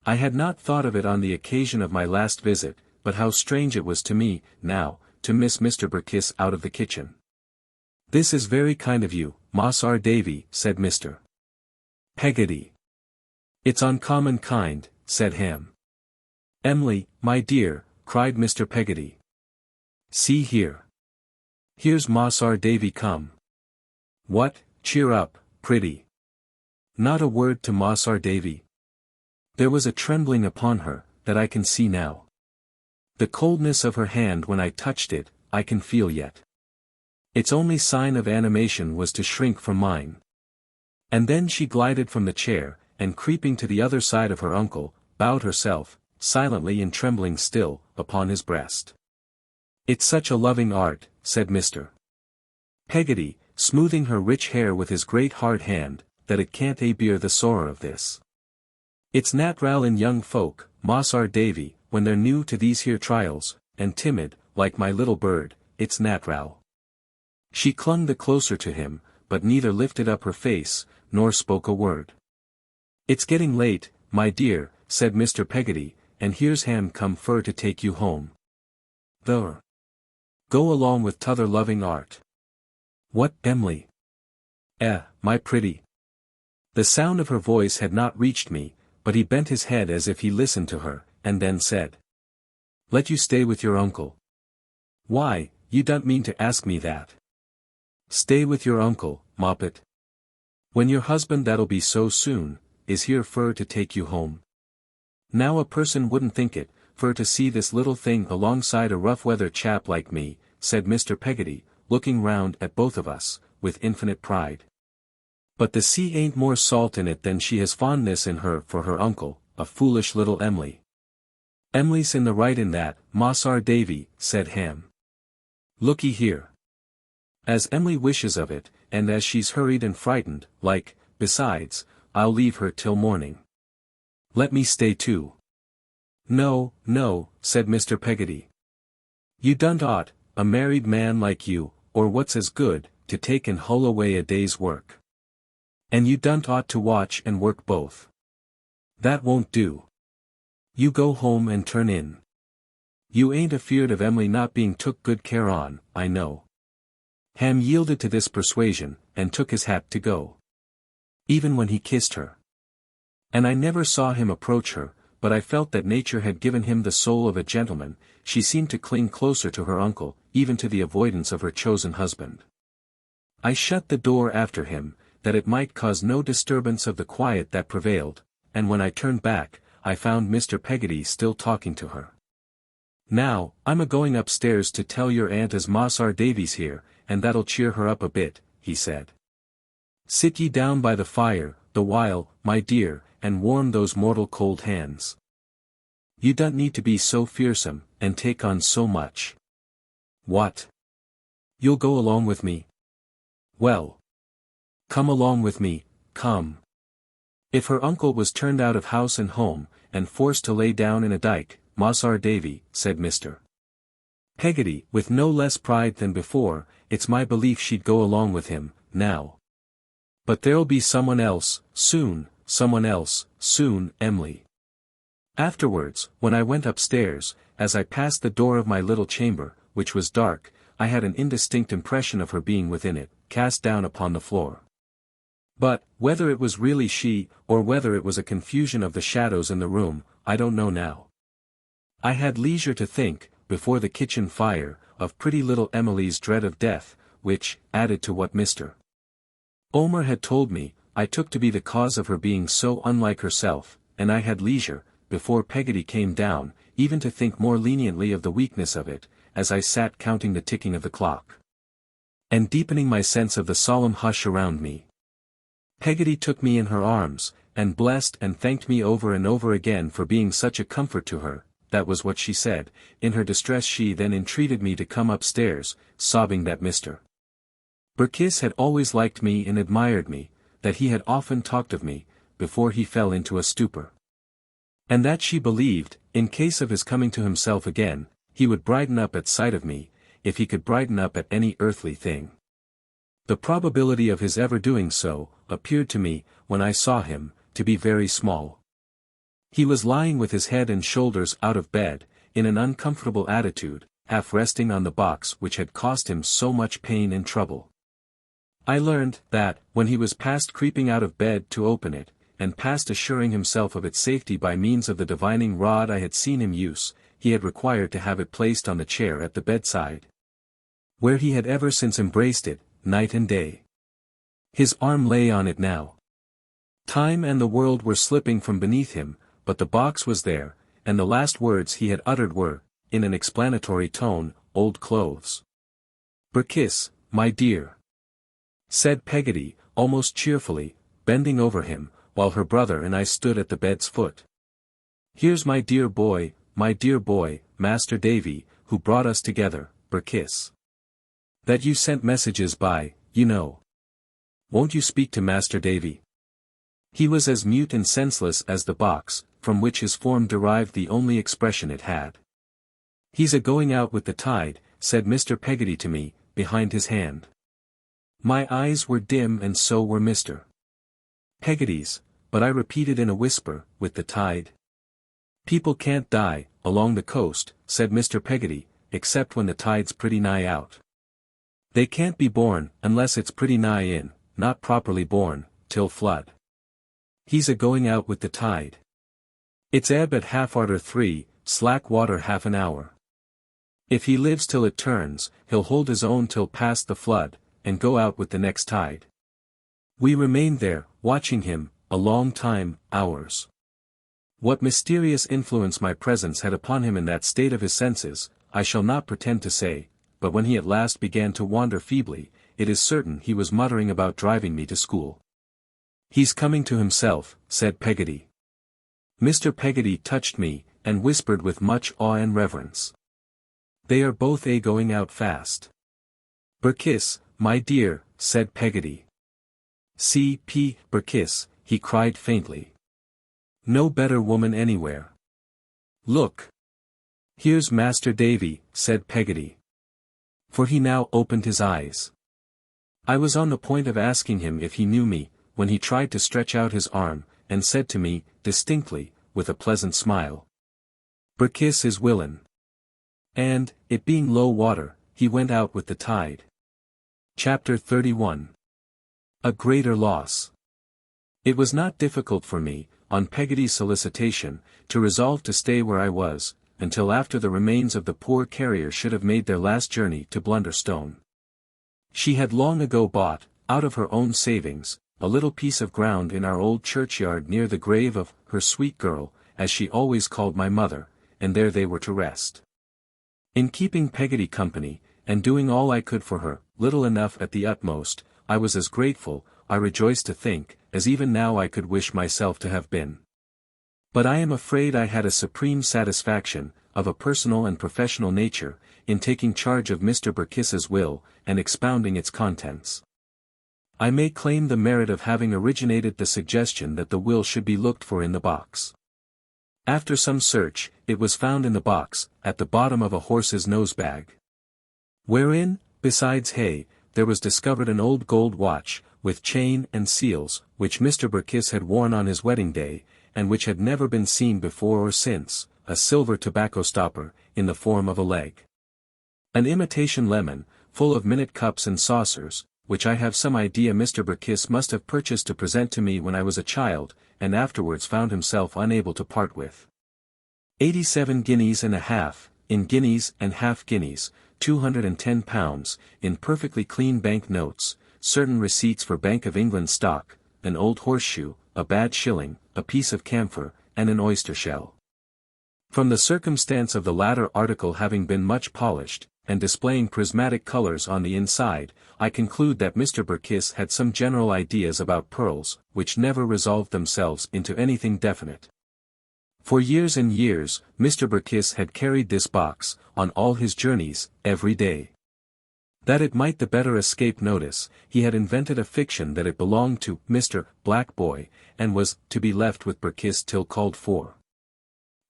I had not thought of it on the occasion of my last visit, but how strange it was to me, now, to miss Mr. Burkiss out of the kitchen. This is very kind of you, Mossar Davy, said Mr. Peggotty. It's uncommon kind, said Ham. Em'ly, my dear, cried Mr. Peggotty. See here. Here's Mossar Davy come. What, cheer up, pretty. Not a word to Mossar Davy. There was a trembling upon her, that I can see now. The coldness of her hand when I touched it, I can feel yet. Its only sign of animation was to shrink from mine. And then she glided from the chair, and creeping to the other side of her uncle, bowed herself, silently and trembling still, upon his breast. It's such a loving art, said Mr. Peggotty, smoothing her rich hair with his great hard hand, that it can't bear the sorrow of this. It's nat'ral in young folk, Mossar Davy, when they're new to these here trials, and timid, like my little bird, it's nat'ral. She clung the closer to him, but neither lifted up her face, nor spoke a word. It's getting late, my dear, said Mr. Peggotty, and here's Ham come fur to take you home. Thur. Go along with t'other loving art. What, Em'ly? My pretty. The sound of her voice had not reached me, but he bent his head as if he listened to her, and then said. Let you stay with your uncle. Why, you don't mean to ask me that. Stay with your uncle, Moppet. When your husband that'll be so soon, is here fur to take you home. Now a person wouldn't think it, fur to see this little thing alongside a rough-weather chap like me, said Mr. Peggotty, looking round at both of us, with infinite pride. But the sea ain't more salt in it than she has fondness in her for her uncle, a foolish little Em'ly. Em'ly's in the right in that, Mossar Davy, said Ham. Looky here. As Em'ly wishes of it, and as she's hurried and frightened, like, besides, I'll leave her till morning. Let me stay too. No, no, said Mr. Peggotty. You don't ought, a married man like you, or what's as good, to take and hull away a day's work. And you don't ought to watch and work both. That won't do. You go home and turn in. You ain't afeard of Em'ly not being took good care on, I know. Ham yielded to this persuasion, and took his hat to go. Even when he kissed her. And I never saw him approach her, but I felt that nature had given him the soul of a gentleman. She seemed to cling closer to her uncle, even to the avoidance of her chosen husband. I shut the door after him, that it might cause no disturbance of the quiet that prevailed, and when I turned back, I found Mr. Peggotty still talking to her. "Now, I'm a-going upstairs to tell your aunt as Mas'r Davy's here, and that'll cheer her up a bit," he said. "Sit ye down by the fire, the while, my dear, and warm those mortal cold hands. You don't need to be so fearsome, and take on so much. What? You'll go along with me? Well. Come along with me, come." If her uncle was turned out of house and home, and forced to lay down in a dyke, "Mas'r Davy," said Mr. Peggotty, with no less pride than before, "it's my belief she'd go along with him, now. But there'll be someone else, soon, Em'ly." Afterwards, when I went upstairs, as I passed the door of my little chamber, which was dark, I had an indistinct impression of her being within it, cast down upon the floor. But, whether it was really she, or whether it was a confusion of the shadows in the room, I don't know now. I had leisure to think, before the kitchen fire, of pretty little Emily's dread of death, which, added to what Mr. Omer had told me, I took to be the cause of her being so unlike herself, and I had leisure, before Peggotty came down, even to think more leniently of the weakness of it, as I sat counting the ticking of the clock. And deepening my sense of the solemn hush around me. Peggotty took me in her arms, and blessed and thanked me over and over again for being such a comfort to her. That was what she said. In her distress she then entreated me to come upstairs, sobbing that Mr. Burkiss had always liked me and admired me, that he had often talked of me, before he fell into a stupor. And that she believed, in case of his coming to himself again, he would brighten up at sight of me, if he could brighten up at any earthly thing. The probability of his ever doing so, appeared to me, when I saw him, to be very small. He was lying with his head and shoulders out of bed, in an uncomfortable attitude, half resting on the box which had cost him so much pain and trouble. I learned that, when he was past creeping out of bed to open it, and past assuring himself of its safety by means of the divining rod I had seen him use, he had required to have it placed on the chair at the bedside, where he had ever since embraced it, night and day. His arm lay on it now. Time and the world were slipping from beneath him, but the box was there, and the last words he had uttered were, in an explanatory tone, "Old clothes." "Burkiss, my dear," said Peggotty, almost cheerfully, bending over him, while her brother and I stood at the bed's foot. "Here's my dear boy, Master Davy, who brought us together, Burkiss. That you sent messages by, you know. Won't you speak to Master Davy?" He was as mute and senseless as the box, from which his form derived the only expression it had. "He's a-going out with the tide," said Mr. Peggotty to me, behind his hand. My eyes were dim and so were Mr. Peggotty's, but I repeated in a whisper, "With the tide?" "People can't die, along the coast," said Mr. Peggotty, "except when the tide's pretty nigh out. They can't be born, unless it's pretty nigh in, not properly born, till flood. He's a-going out with the tide. It's ebb at half arter 3, slack water half an hour. If he lives till it turns, he'll hold his own till past the flood, and go out with the next tide." We remained there, watching him, a long time, hours. What mysterious influence my presence had upon him in that state of his senses, I shall not pretend to say, but when he at last began to wander feebly, it is certain he was muttering about driving me to school. "He's coming to himself," said Peggotty. Mr. Peggotty touched me, and whispered with much awe and reverence. "They are both a-going out fast." "Burkiss, my dear," said Peggotty. "C.P. Burkiss," he cried faintly. "No better woman anywhere. Look. Here's Master Davy," said Peggotty. For he now opened his eyes. I was on the point of asking him if he knew me, when he tried to stretch out his arm, and said to me, distinctly, with a pleasant smile, "Burkiss is willin'." And, it being low water, he went out with the tide. Chapter 31. A Greater Loss. It was not difficult for me, on Peggotty's solicitation, to resolve to stay where I was, until after the remains of the poor carrier should have made their last journey to Blunderstone. She had long ago bought, out of her own savings, a little piece of ground in our old churchyard near the grave of her sweet girl, as she always called my mother, and there they were to rest. In keeping Peggotty company, and doing all I could for her, little enough at the utmost, I was as grateful, I rejoice to think, as even now I could wish myself to have been. But I am afraid I had a supreme satisfaction, of a personal and professional nature, in taking charge of Mr. Burkiss's will, and expounding its contents. I may claim the merit of having originated the suggestion that the will should be looked for in the box. After some search, it was found in the box, at the bottom of a horse's nose-bag. Wherein, besides hay, there was discovered an old gold watch, with chain and seals, which Mr. Burkiss had worn on his wedding day, and which had never been seen before or since, a silver tobacco stopper, in the form of a leg. An imitation lemon, full of minute cups and saucers, which I have some idea Mr. Burkiss must have purchased to present to me when I was a child, and afterwards found himself unable to part with. 87 guineas and a half, in guineas and half guineas, £210, in perfectly clean bank notes, certain receipts for Bank of England stock, an old horseshoe, a bad shilling, a piece of camphor, and an oyster shell. From the circumstance of the latter article having been much polished, and displaying prismatic colours on the inside, I conclude that Mr. Burkiss had some general ideas about pearls, which never resolved themselves into anything definite. For years and years, Mr. Burkiss had carried this box, on all his journeys, every day. That it might the better escape notice, he had invented a fiction that it belonged to Mr. Black Boy, and was to be left with Burkiss till called for.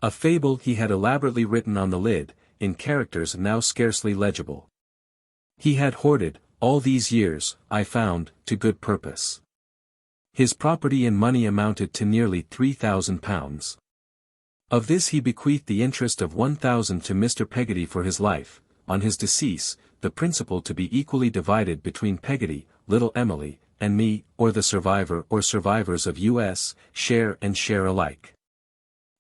A fable he had elaborately written on the lid, in characters now scarcely legible. He had hoarded, all these years, I found, to good purpose. His property in money amounted to nearly £3,000. Of this he bequeathed the interest of 1,000 to Mr. Peggotty for his life, on his decease, the principal to be equally divided between Peggotty, little Emily, and me, or the survivor or survivors of U.S., share and share alike.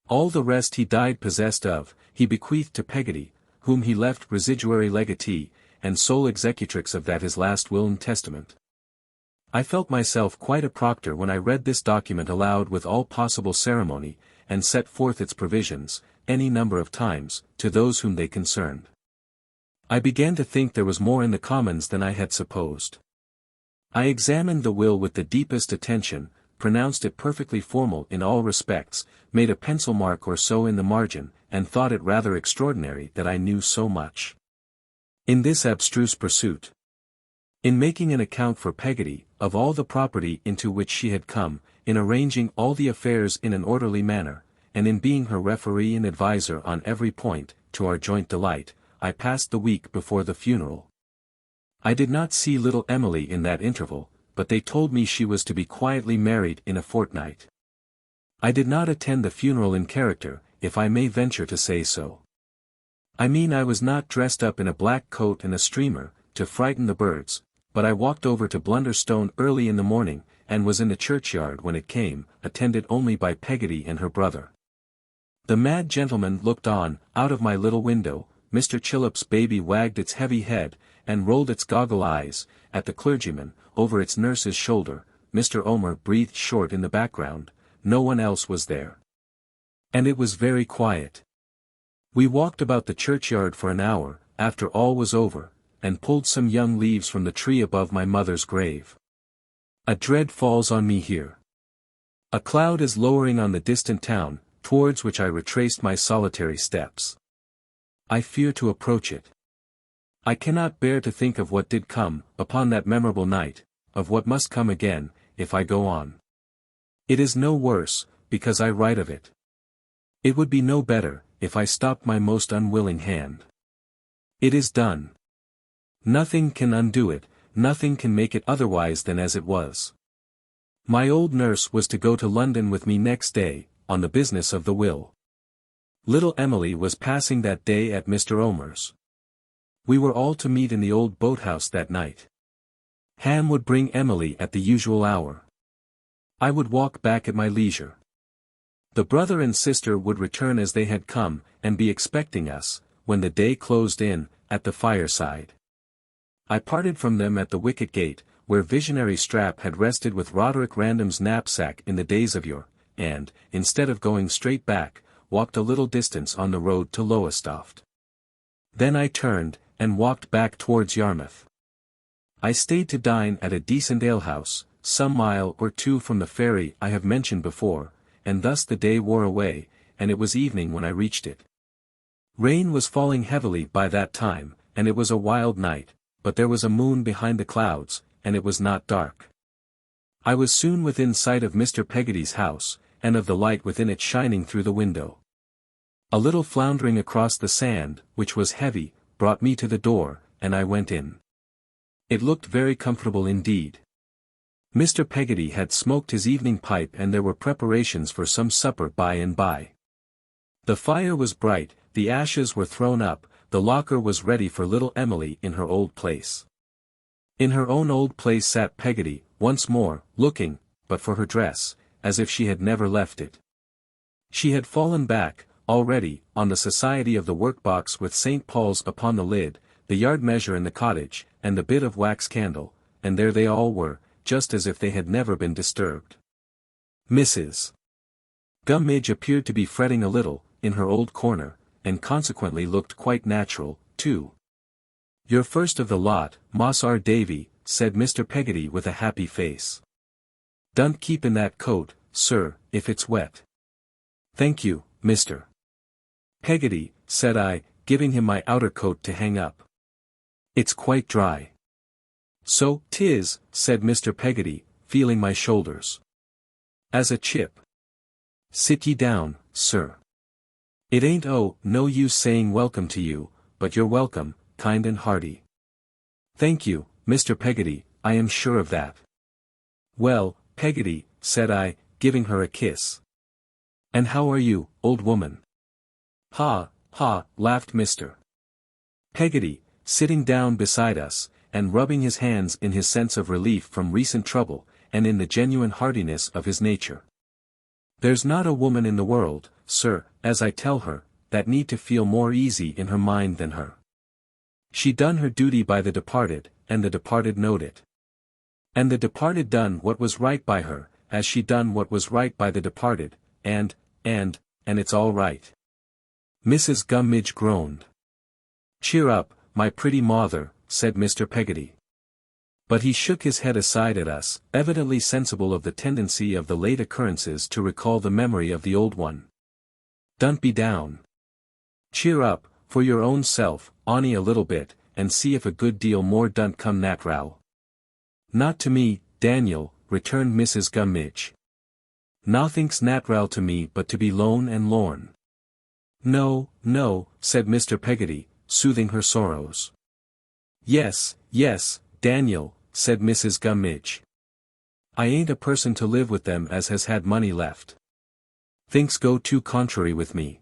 All the rest he died possessed of, he bequeathed to Peggotty, whom he left residuary legatee, and sole executrix of that his last will and testament. I felt myself quite a proctor when I read this document aloud with all possible ceremony, and set forth its provisions, any number of times, to those whom they concerned. I began to think there was more in the Commons than I had supposed. I examined the will with the deepest attention, pronounced it perfectly formal in all respects, made a pencil mark or so in the margin, and thought it rather extraordinary that I knew so much. In this abstruse pursuit, in making an account for Peggotty, of all the property into which she had come, in arranging all the affairs in an orderly manner, and in being her referee and adviser on every point, to our joint delight, I passed the week before the funeral. I did not see little Emily in that interval, but they told me she was to be quietly married in a fortnight. I did not attend the funeral in character, if I may venture to say so. I mean I was not dressed up in a black coat and a streamer, to frighten the birds, but I walked over to Blunderstone early in the morning, and was in the churchyard when it came, attended only by Peggotty and her brother. The mad gentleman looked on, out of my little window, Mr. Chillip's baby wagged its heavy head, and rolled its goggle eyes, at the clergyman, over its nurse's shoulder, Mr. Omer breathed short in the background, no one else was there. And it was very quiet. We walked about the churchyard for an hour, after all was over, and pulled some young leaves from the tree above my mother's grave. A dread falls on me here. A cloud is lowering on the distant town, towards which I retraced my solitary steps. I fear to approach it. I cannot bear to think of what did come, upon that memorable night, of what must come again, if I go on. It is no worse, because I write of it. It would be no better, if I stopped my most unwilling hand. It is done. Nothing can undo it, nothing can make it otherwise than as it was. My old nurse was to go to London with me next day, on the business of the will. Little Emily was passing that day at Mr. Omer's. We were all to meet in the old boathouse that night. Ham would bring Emily at the usual hour. I would walk back at my leisure. The brother and sister would return as they had come, and be expecting us, when the day closed in, at the fireside. I parted from them at the wicket gate, where visionary Strap had rested with Roderick Random's knapsack in the days of yore, and, instead of going straight back, walked a little distance on the road to Lowestoft. Then I turned, and walked back towards Yarmouth. I stayed to dine at a decent alehouse, some mile or two from the ferry I have mentioned before, and thus the day wore away, and it was evening when I reached it. Rain was falling heavily by that time, and it was a wild night, but there was a moon behind the clouds, and it was not dark. I was soon within sight of Mr. Peggotty's house, and of the light within it shining through the window. A little floundering across the sand, which was heavy, brought me to the door, and I went in. It looked very comfortable indeed. Mr. Peggotty had smoked his evening pipe and there were preparations for some supper by and by. The fire was bright, the ashes were thrown up, the locker was ready for little Emily in her old place. In her own old place sat Peggotty, once more, looking, but for her dress, as if she had never left it. She had fallen back, already, on the society of the workbox with St. Paul's upon the lid, the yard measure in the cottage, and the bit of wax candle, and there they all were, just as if they had never been disturbed. Mrs. Gummidge appeared to be fretting a little, in her old corner, and consequently looked quite natural, too. "You're first of the lot, Mossar Davy," said Mr. Peggotty with a happy face. "Don't keep in that coat, sir, if it's wet." "Thank you, Mr. Peggotty," said I, giving him my outer coat to hang up. "It's quite dry." "So 'tis," said Mr. Peggotty, feeling my shoulders. "As a chip." "Sit ye down, sir. It ain't no use saying welcome to you, but you're welcome, kind and hearty." "Thank you, Mr. Peggotty, I am sure of that." "Well, Peggotty," said I, giving her a kiss. "And how are you, old woman?" "Ha, ha," laughed Mr. Peggotty, sitting down beside us, and rubbing his hands in his sense of relief from recent trouble, and in the genuine heartiness of his nature. "There's not a woman in the world, sir, as I tell her, that need to feel more easy in her mind than her. She done her duty by the departed, and the departed knowed it. And the departed done what was right by her, as she done what was right by the departed, and it's all right." Mrs. Gummidge groaned. "Cheer up, my pretty mawther," said Mr. Peggotty. But he shook his head aside at us, evidently sensible of the tendency of the late occurrences to recall the memory of the old one. "Don't be down. Cheer up, for your own self, on'y a little bit, and see if a good deal more don't come nat row." "Not to me, Daniel," returned Mrs. Gummidge. "Nothing's nat row to me but to be lone and lorn." "No, no," said Mr. Peggotty, soothing her sorrows. "Yes, yes, Daniel," said Mrs. Gummidge. "I ain't a person to live with them as has had money left. Things go too contrary with me.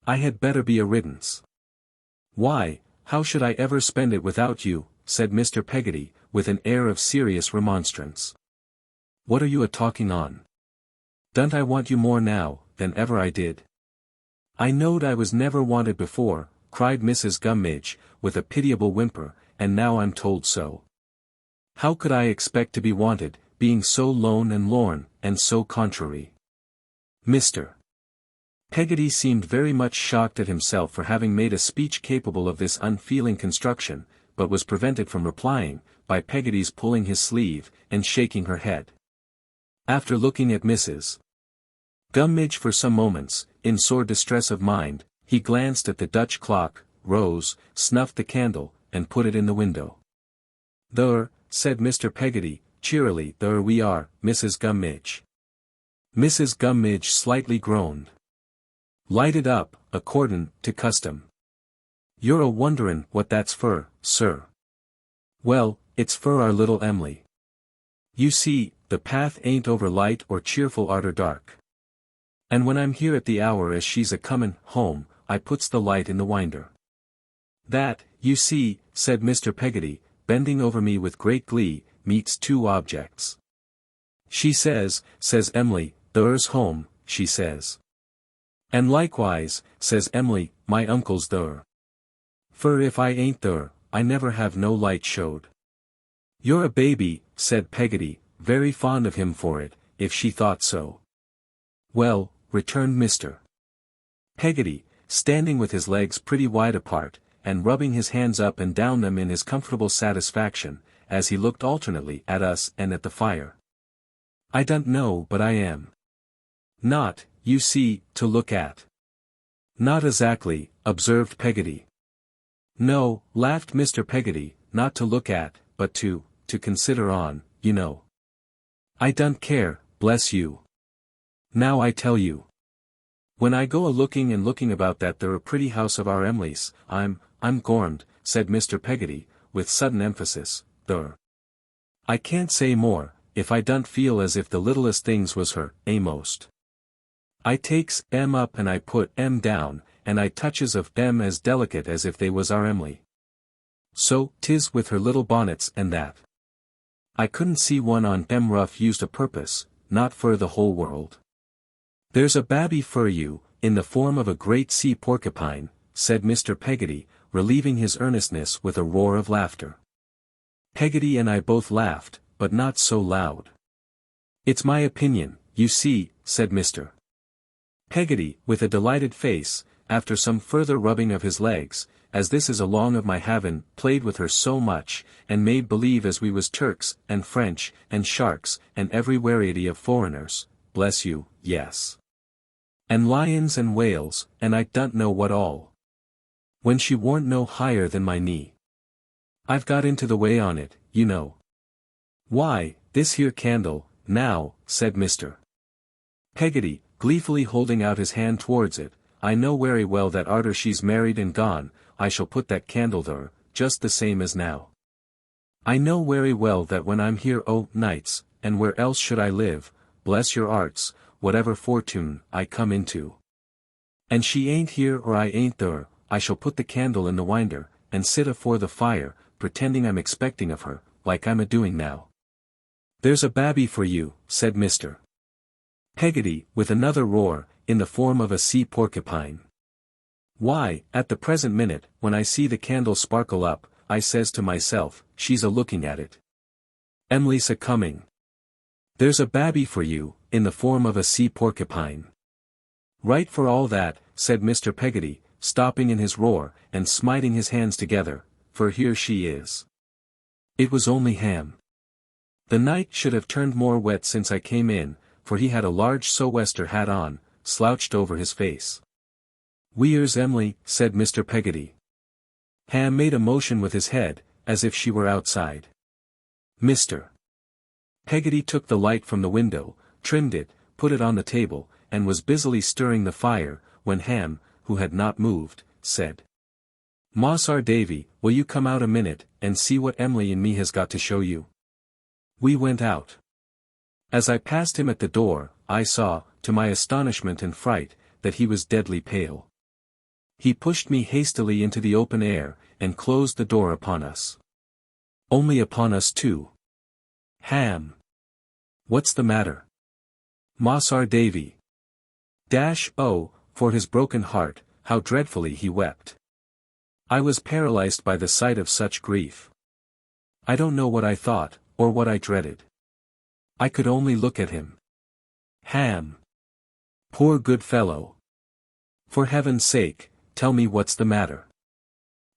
I had better be a riddance." "Why, how should I ever spend it without you?" said Mr. Peggotty, with an air of serious remonstrance. "What are you a-talking on? Don't I want you more now, than ever I did?" "I knowed I was never wanted before," cried Mrs. Gummidge, with a pitiable whimper, "and now I'm told so. How could I expect to be wanted, being so lone and lorn, and so contrary?" Mr. Peggotty seemed very much shocked at himself for having made a speech capable of this unfeeling construction, but was prevented from replying, by Peggotty's pulling his sleeve, and shaking her head. After looking at Mrs. Gummidge for some moments, in sore distress of mind, he glanced at the Dutch clock, rose, snuffed the candle, and put it in the window. "There," said Mr. Peggotty, cheerily, "there we are, Mrs. Gummidge." Mrs. Gummidge slightly groaned. "Lighted up, accordin' to custom. You're a-wonderin' what that's fur, sir." "Well, it's fur our little Em'ly. You see, the path ain't over light or cheerful arter dark. And when I'm here at the hour as she's a-comin' home, I puts the light in the winder. That, you see," said Mr. Peggotty, bending over me with great glee, meets two objects. She says Emily, there's home, she says. And likewise, says Emily, my uncle's there. For if I ain't there, I never have no light showed. You're a baby, said Peggotty, very fond of him for it, if she thought so. Well, returned Mr. Peggotty, standing with his legs pretty wide apart, and rubbing his hands up and down them in his comfortable satisfaction, as he looked alternately at us and at the fire. I don't know but I am. Not, you see, to look at. Not exactly, observed Peggotty. No, laughed Mr. Peggotty, not to look at, but to consider on, you know. I don't care, bless you. Now I tell you. When I go a-looking and looking about that there a pretty house of our Emily's, I'm gormed, said Mr. Peggotty, with sudden emphasis, there. I can't say more, if I don't feel as if the littlest things was her, most. I takes em up and I put em down, and I touches of em as delicate as if they was our Emily. So, 'tis with her little bonnets and that. I couldn't see one on em rough used a purpose, not for the whole world. There's a babby for you, in the form of a great sea porcupine, said Mr. Peggotty, relieving his earnestness with a roar of laughter. Peggotty and I both laughed, but not so loud. It's my opinion, you see, said Mr. Peggotty, with a delighted face, after some further rubbing of his legs, as this is along of my havin' played with her so much, and made believe as we was Turks, and French, and sharks, and every variety of foreigners, bless you, yes. And lions and whales, and I don't know what all. When she warn't no higher than my knee. I've got into the way on it, you know. Why, this here candle, now, said Mr. Peggotty, gleefully holding out his hand towards it, I know very well that arter she's married and gone, I shall put that candle there, just the same as now. I know very well that when I'm here nights, and where else should I live, bless your arts, whatever fortune I come into. And she ain't here or I ain't there, I shall put the candle in the winder, and sit afore the fire, pretending I'm expecting of her, like I'm a-doing now. There's a babby for you, said Mr. Peggotty, with another roar, in the form of a sea porcupine. Why, at the present minute, when I see the candle sparkle up, I says to myself, she's a-looking at it. Emily's a-coming. There's a babby for you, in the form of a sea porcupine. Right for all that, said Mr. Peggotty, stopping in his roar, and smiting his hands together, for here she is. It was only Ham. The night should have turned more wet since I came in, for he had a large sou'wester hat on, slouched over his face. Where's Emily, said Mr. Peggotty. Ham made a motion with his head, as if she were outside. Mr. Peggotty took the light from the window, trimmed it, put it on the table, and was busily stirring the fire, when Ham, who had not moved, said, Mossar Davy, will you come out a minute, and see what Emily and me has got to show you? We went out. As I passed him at the door, I saw, to my astonishment and fright, that he was deadly pale. He pushed me hastily into the open air, and closed the door upon us. Only upon us two. Ham. What's the matter? Mossar Davy. For his broken heart, how dreadfully he wept. I was paralyzed by the sight of such grief. I don't know what I thought, or what I dreaded. I could only look at him. Ham. Poor good fellow. For heaven's sake, tell me what's the matter.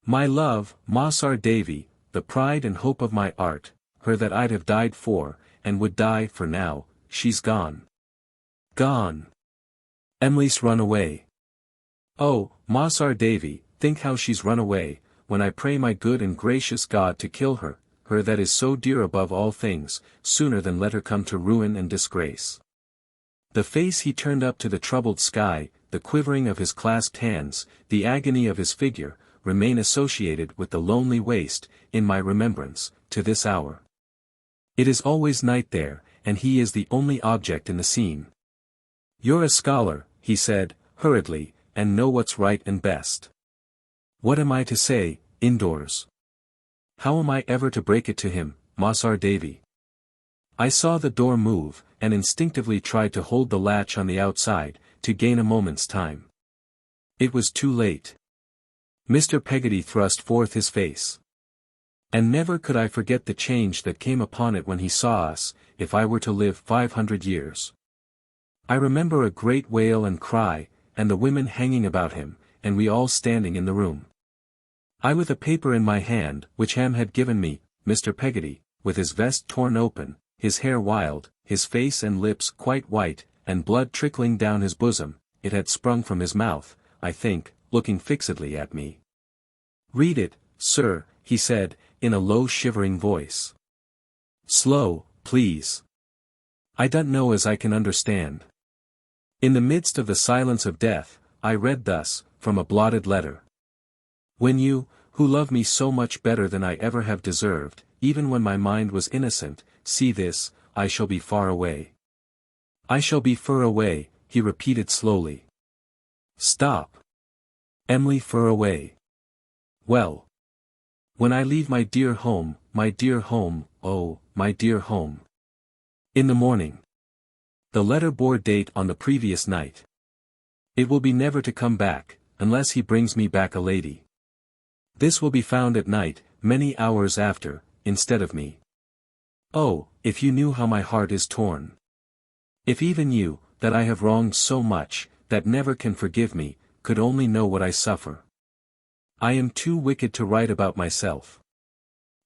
My love, Mossar Davy, the pride and hope of my art, her that I'd have died for, and would die for now, she's gone. Gone. Emily's run away. Oh, Mossar Davy, think how she's run away, when I pray my good and gracious God to kill her that is so dear above all things, sooner than let her come to ruin and disgrace. The face he turned up to the troubled sky, the quivering of his clasped hands, the agony of his figure, remain associated with the lonely waste, in my remembrance, to this hour. It is always night there, and he is the only object in the scene. You're a scholar, he said, hurriedly, and know what's right and best. What am I to say, indoors? how am I ever to break it to him, Masr Davy? I saw the door move, and instinctively tried to hold the latch on the outside, to gain a moment's time. It was too late. Mr. Peggotty thrust forth his face. And never could I forget the change that came upon it when he saw us, if I were to live 500 years. I remember a great wail and cry, and the women hanging about him, and we all standing in the room. I with a paper in my hand, which Ham had given me, Mr. Peggotty, with his vest torn open, his hair wild, his face and lips quite white, and blood trickling down his bosom, it had sprung from his mouth, I think, looking fixedly at me. "Read it, sir," he said, in a low shivering voice. "Slow, please. I don't know as I can understand." In the midst of the silence of death, I read thus, from a blotted letter. "When you, who love me so much better than I ever have deserved, even when my mind was innocent, see this, I shall be far away. I shall be fur away," he repeated slowly. "Stop. Emily fur away. Well. When I leave my dear home, oh, my dear home. In the morning." The letter bore date on the previous night. "It will be never to come back, unless he brings me back a lady. This will be found at night, many hours after, instead of me. Oh, if you knew how my heart is torn. If even you, that I have wronged so much, that never can forgive me, could only know what I suffer. I am too wicked to write about myself.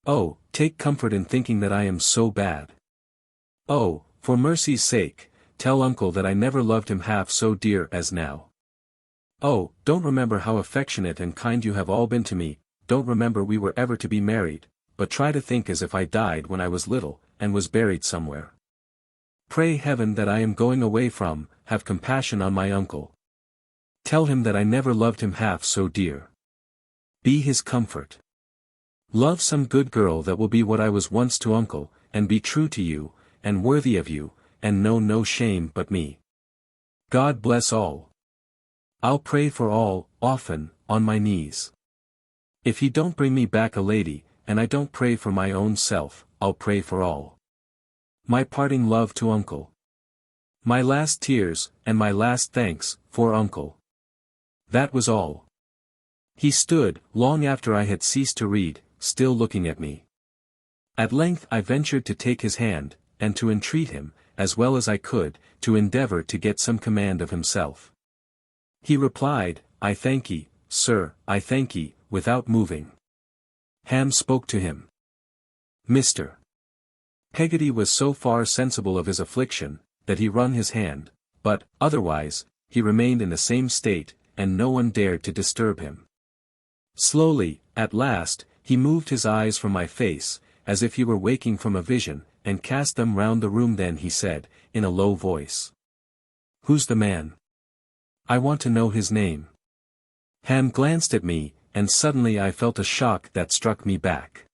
Oh, take comfort in thinking that I am so bad. Oh, for mercy's sake, tell uncle that I never loved him half so dear as now. Oh, don't remember how affectionate and kind you have all been to me, don't remember we were ever to be married, but try to think as if I died when I was little, and was buried somewhere. Pray heaven that I am going away from, have compassion on my uncle. Tell him that I never loved him half so dear. Be his comfort. Love some good girl that will be what I was once to uncle, and be true to you, and worthy of you, and know no shame but me. God bless all. I'll pray for all, often, on my knees. If he don't bring me back a lady, and I don't pray for my own self, I'll pray for all. My parting love to uncle. My last tears, and my last thanks, for uncle." That was all. He stood, long after I had ceased to read, still looking at me. At length I ventured to take his hand, and to entreat him, as well as I could, to endeavour to get some command of himself. He replied, "I thank ye, sir, I thank ye," without moving. Ham spoke to him. Mr. Peggotty was so far sensible of his affliction, that he wrung his hand, but, otherwise, he remained in the same state, and no one dared to disturb him. Slowly, at last, he moved his eyes from my face, as if he were waking from a vision, and cast them round the room. Then he said, in a low voice, "Who's the man? I want to know his name." Ham glanced at me, and suddenly I felt a shock that struck me back.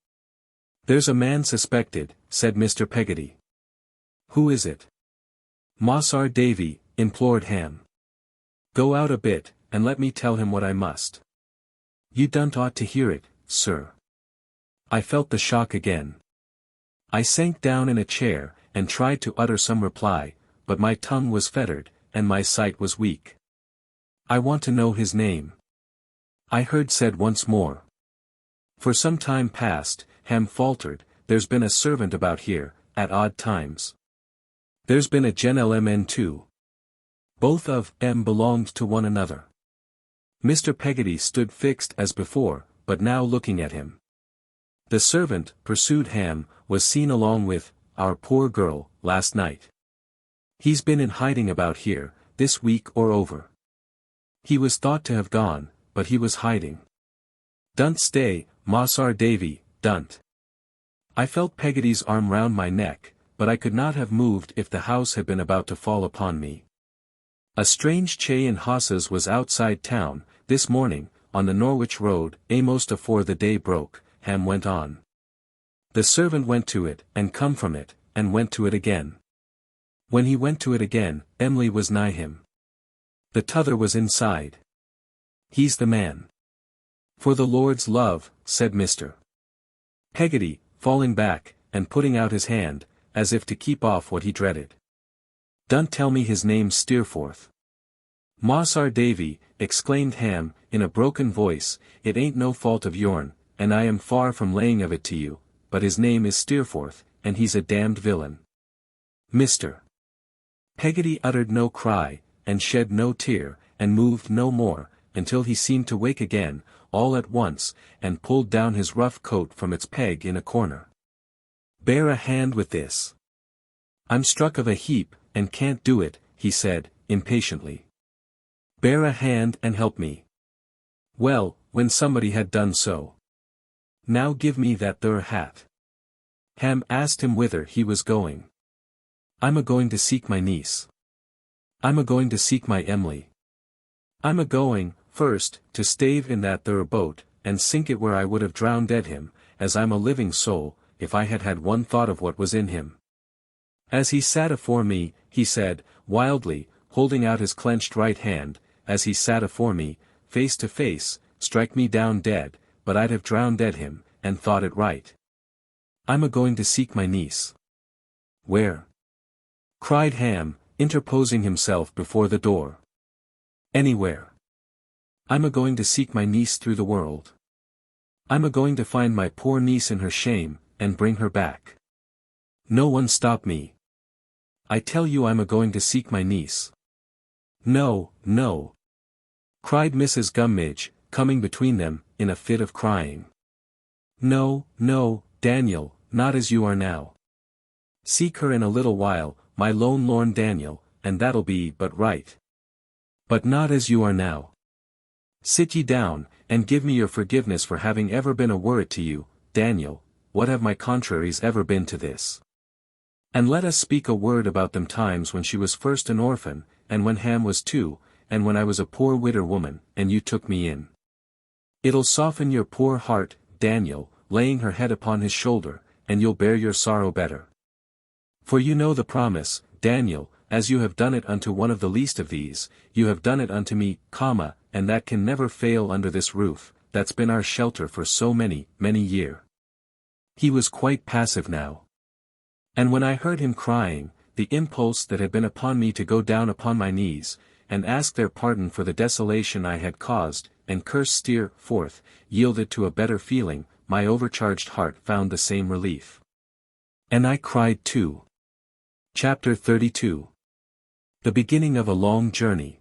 "There's a man suspected," said Mr. Peggotty. "Who is it?" "Masr Davy," implored Ham. "Go out a bit, and let me tell him what I must." "You don't ought to hear it, sir." I felt the shock again. I sank down in a chair, and tried to utter some reply, but my tongue was fettered, and my sight was weak. "I want to know his name," I heard said once more. For some time past, Ham faltered, "There's been a servant about here, at odd times. There's been a gentleman too. Both of them belonged to one another." Mr. Peggotty stood fixed as before, but now looking at him. "The servant," pursued Ham, "was seen along with our poor girl, last night. He's been in hiding about here, this week or over. He was thought to have gone, but he was hiding. Dunt stay, Masr Davy, dunt." I felt Peggotty's arm round my neck, but I could not have moved if the house had been about to fall upon me. "A strange chay in hosses was outside town, this morning, on the Norwich road, a'most afore the day broke," Ham went on. "The servant went to it, and come from it, and went to it again. When he went to it again, Emily was nigh him. The t'other was inside. He's the man." "For the Lord's love," said Mr. Peggotty, falling back, and putting out his hand, as if to keep off what he dreaded. "Don't tell me his name's Steerforth." "Mossar Davy," exclaimed Ham, in a broken voice, "it ain't no fault of yourn, and I am far from laying of it to you, but his name is Steerforth, and he's a damned villain. Mr. Peggotty uttered no cry, and shed no tear, and moved no more, until he seemed to wake again, all at once, and pulled down his rough coat from its peg in a corner. "Bear a hand with this. I'm struck of a heap, and can't do it," he said, impatiently. "Bear a hand and help me." Well, when somebody had done so. "Now give me that there hat." Ham asked him whither he was going. "I'm a-going to seek my niece. I'm a-going to seek my Em'ly. I'm a-going, first, to stave in that there boat, and sink it where I would have drowned dead him, as I'm a living soul, if I had had one thought of what was in him. As he sat afore me," he said, wildly, holding out his clenched right hand, "as he sat afore me, face to face, strike me down dead, but I'd have drowned dead him, and thought it right. I'm a-going to seek my niece." "Where?" cried Ham, interposing himself before the door. "Anywhere. I'm a-going to seek my niece through the world. I'm a-going to find my poor niece in her shame, and bring her back. No one stop me. I tell you I'm a-going to seek my niece." "No, no," cried Mrs. Gummidge, coming between them, in a fit of crying. "No, no, Daniel, not as you are now. Seek her in a little while, my lone lorn Daniel, and that'll be but right. But not as you are now. Sit ye down, and give me your forgiveness for having ever been a worrit to you, Daniel. What have my contraries ever been to this? And let us speak a word about them times when she was first an orphan, and when Ham was too, and when I was a poor widder woman, and you took me in. It'll soften your poor heart, Daniel, laying her head upon his shoulder, and you'll bear your sorrow better. For you know the promise, Daniel, as you have done it unto one of the least of these, you have done it unto me, and that can never fail under this roof, that's been our shelter for so many, many year." He was quite passive now. And when I heard him crying, the impulse that had been upon me to go down upon my knees, and ask their pardon for the desolation I had caused, and curse Steerforth, yielded to a better feeling, my overcharged heart found the same relief. And I cried too. Chapter 32. The beginning of a long journey.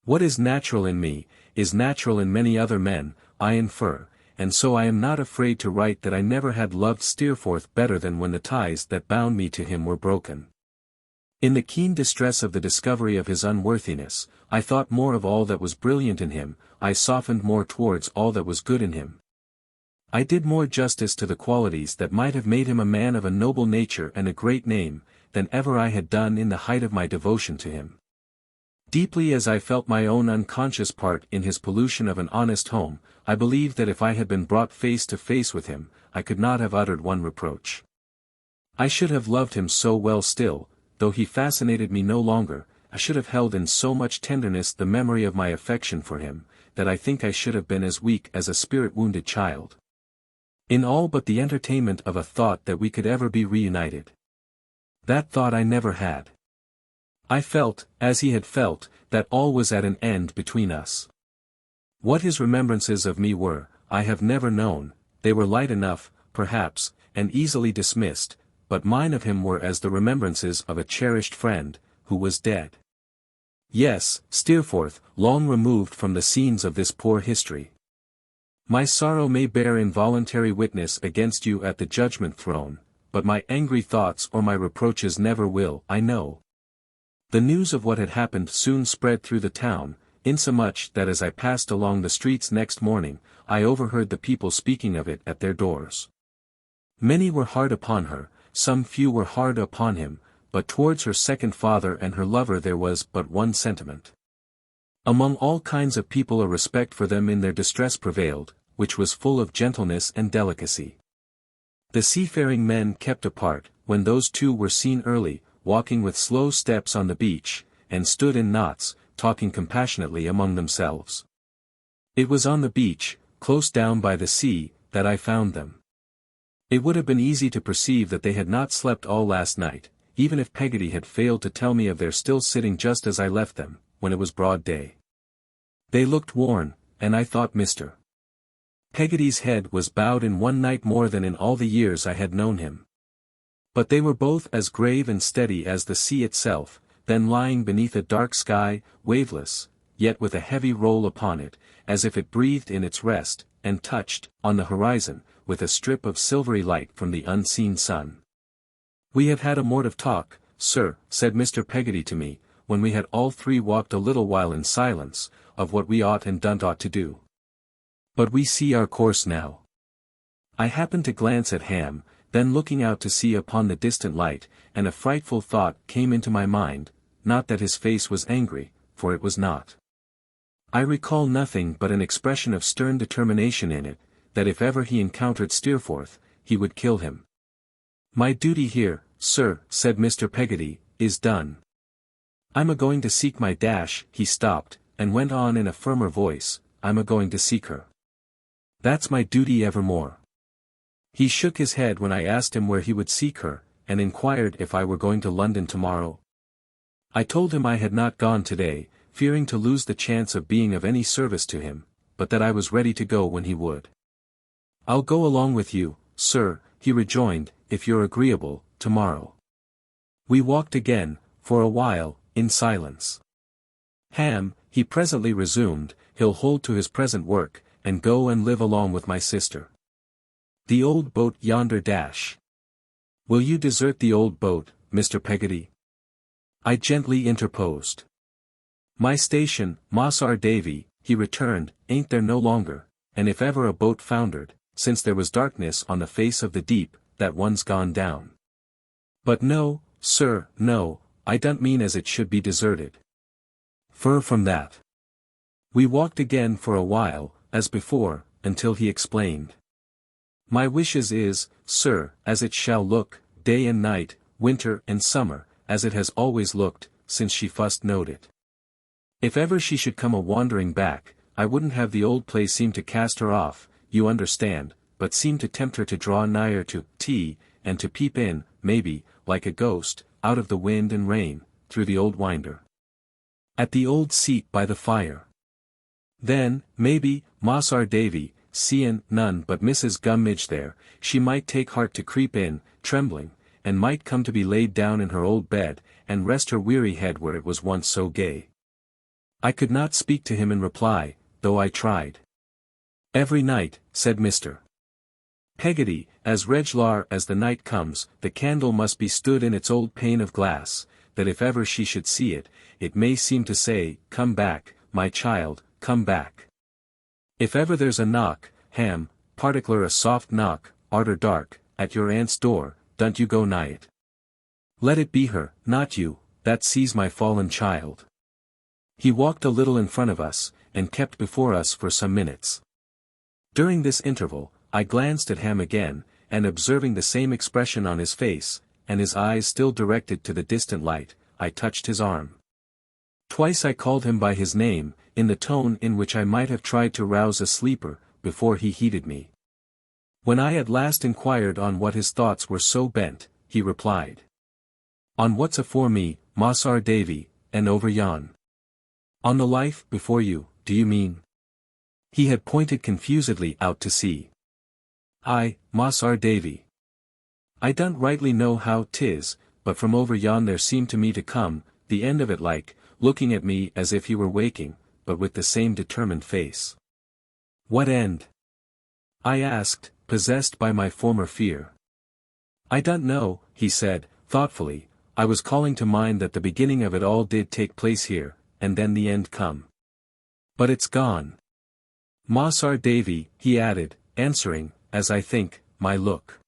What is natural in me, is natural in many other men, I infer, and so I am not afraid to write that I never had loved Steerforth better than when the ties that bound me to him were broken. In the keen distress of the discovery of his unworthiness, I thought more of all that was brilliant in him, I softened more towards all that was good in him. I did more justice to the qualities that might have made him a man of a noble nature and a great name, than ever I had done in the height of my devotion to him. Deeply as I felt my own unconscious part in his pollution of an honest home, I believe that if I had been brought face to face with him, I could not have uttered one reproach. I should have loved him so well still, though he fascinated me no longer, I should have held in so much tenderness the memory of my affection for him, that I think I should have been as weak as a spirit-wounded child. In all but the entertainment of a thought that we could ever be reunited. That thought I never had. I felt, as he had felt, that all was at an end between us. What his remembrances of me were, I have never known. They were light enough, perhaps, and easily dismissed, but mine of him were as the remembrances of a cherished friend, who was dead. Yes, Steerforth, long removed from the scenes of this poor history. My sorrow may bear involuntary witness against you at the judgment throne, but my angry thoughts or my reproaches never will, I know. The news of what had happened soon spread through the town, insomuch that as I passed along the streets next morning, I overheard the people speaking of it at their doors. Many were hard upon her, some few were hard upon him, but towards her second father and her lover there was but one sentiment. Among all kinds of people a respect for them in their distress prevailed, which was full of gentleness and delicacy. The seafaring men kept apart, when those two were seen early, walking with slow steps on the beach, and stood in knots, talking compassionately among themselves. It was on the beach, close down by the sea, that I found them. It would have been easy to perceive that they had not slept all last night, even if Peggotty had failed to tell me of their still sitting just as I left them, when it was broad day. They looked worn, and I thought Mr. Peggotty's head was bowed in one night more than in all the years I had known him. But they were both as grave and steady as the sea itself, then lying beneath a dark sky, waveless, yet with a heavy roll upon it, as if it breathed in its rest, and touched, on the horizon, with a strip of silvery light from the unseen sun. "We have had a mort of talk, sir," said Mr. Peggotty to me, when we had all three walked a little while in silence, "of what we ought and don't ought to do. But we see our course now." I happened to glance at Ham, then looking out to sea upon the distant light, and a frightful thought came into my mind, not that his face was angry, for it was not. I recall nothing but an expression of stern determination in it, that if ever he encountered Steerforth, he would kill him. "My duty here, sir," said Mr. Peggotty, "is done. I'm a-going to seek my dash." He stopped, and went on in a firmer voice, "I'm a-going to seek her. That's my duty evermore." He shook his head when I asked him where he would seek her, and inquired if I were going to London tomorrow. I told him I had not gone today, fearing to lose the chance of being of any service to him, but that I was ready to go when he would. "I'll go along with you, sir," he rejoined, "if you're agreeable, tomorrow." We walked again, for a while, in silence. "Ham," he presently resumed, "he'll hold to his present work, and go and live along with my sister. The old boat yonder dash. Will you desert the old boat, Mr. Peggotty?" I gently interposed. "My station, Mossar Davy," he returned, "ain't there no longer, and if ever a boat foundered, since there was darkness on the face of the deep, that one's gone down. But no, sir, no, I don't mean as it should be deserted. Fur from that." We walked again for a while, as before, until he explained. "My wishes is, sir, as it shall look, day and night, winter and summer, as it has always looked, since she fust knowed it. If ever she should come a-wandering back, I wouldn't have the old place seem to cast her off, you understand, but seem to tempt her to draw nigher to tea, and to peep in, maybe, like a ghost, out of the wind and rain, through the old winder. At the old seat by the fire. Then, maybe, Mossar Davy, seein' none but Mrs. Gummidge there, she might take heart to creep in, trembling, and might come to be laid down in her old bed, and rest her weary head where it was once so gay." I could not speak to him in reply, though I tried. "Every night," said Mr. Peggotty, "as reg'lar as the night comes, the candle must be stood in its old pane of glass, that if ever she should see it, it may seem to say, 'Come back, my child, come back.' If ever there's a knock, Ham, partickler a soft knock, arter dark, at your aunt's door, don't you go nigh it. Let it be her, not you, that sees my fallen child." He walked a little in front of us, and kept before us for some minutes. During this interval, I glanced at Ham again, and observing the same expression on his face, and his eyes still directed to the distant light, I touched his arm. Twice I called him by his name, in the tone in which I might have tried to rouse a sleeper, before he heeded me. When I at last inquired on what his thoughts were so bent, he replied. "On what's afore me, Mossar Davy, and over yon." "On the life before you, do you mean?" He had pointed confusedly out to sea. "Aye, Mossar Davy. I don't rightly know how 'tis, but from over yon there seemed to me to come, the end of it like, looking at me as if he were waking, but with the same determined face." "What end?" I asked, possessed by my former fear. "I don't know," he said, thoughtfully, "I was calling to mind that the beginning of it all did take place here, and then the end come. But it's gone. Mossar Davy," he added, answering, as I think, my look.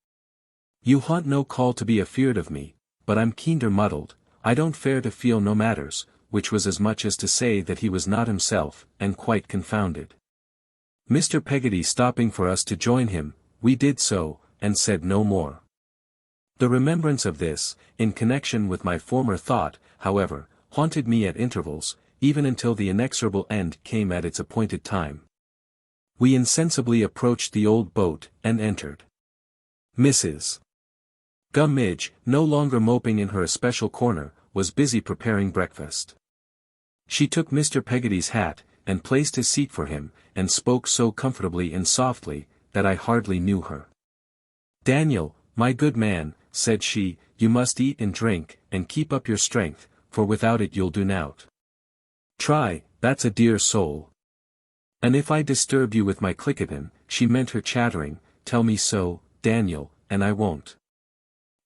"You haunt no call to be afeard of me, but I'm kinder muddled, I don't fare to feel no matters," which was as much as to say that he was not himself, and quite confounded. Mr. Peggotty stopping for us to join him, we did so, and said no more. The remembrance of this, in connection with my former thought, however, haunted me at intervals, even until the inexorable end came at its appointed time. We insensibly approached the old boat, and entered. Mrs. Gummidge, no longer moping in her especial corner, was busy preparing breakfast. She took Mr. Peggotty's hat, and placed his seat for him, and spoke so comfortably and softly, that I hardly knew her. "Daniel, my good man," said she, "you must eat and drink, and keep up your strength, for without it you'll do nowt. Try, that's a dear soul. And if I disturb you with my clickatin," she meant her chattering, "tell me so, Daniel, and I won't."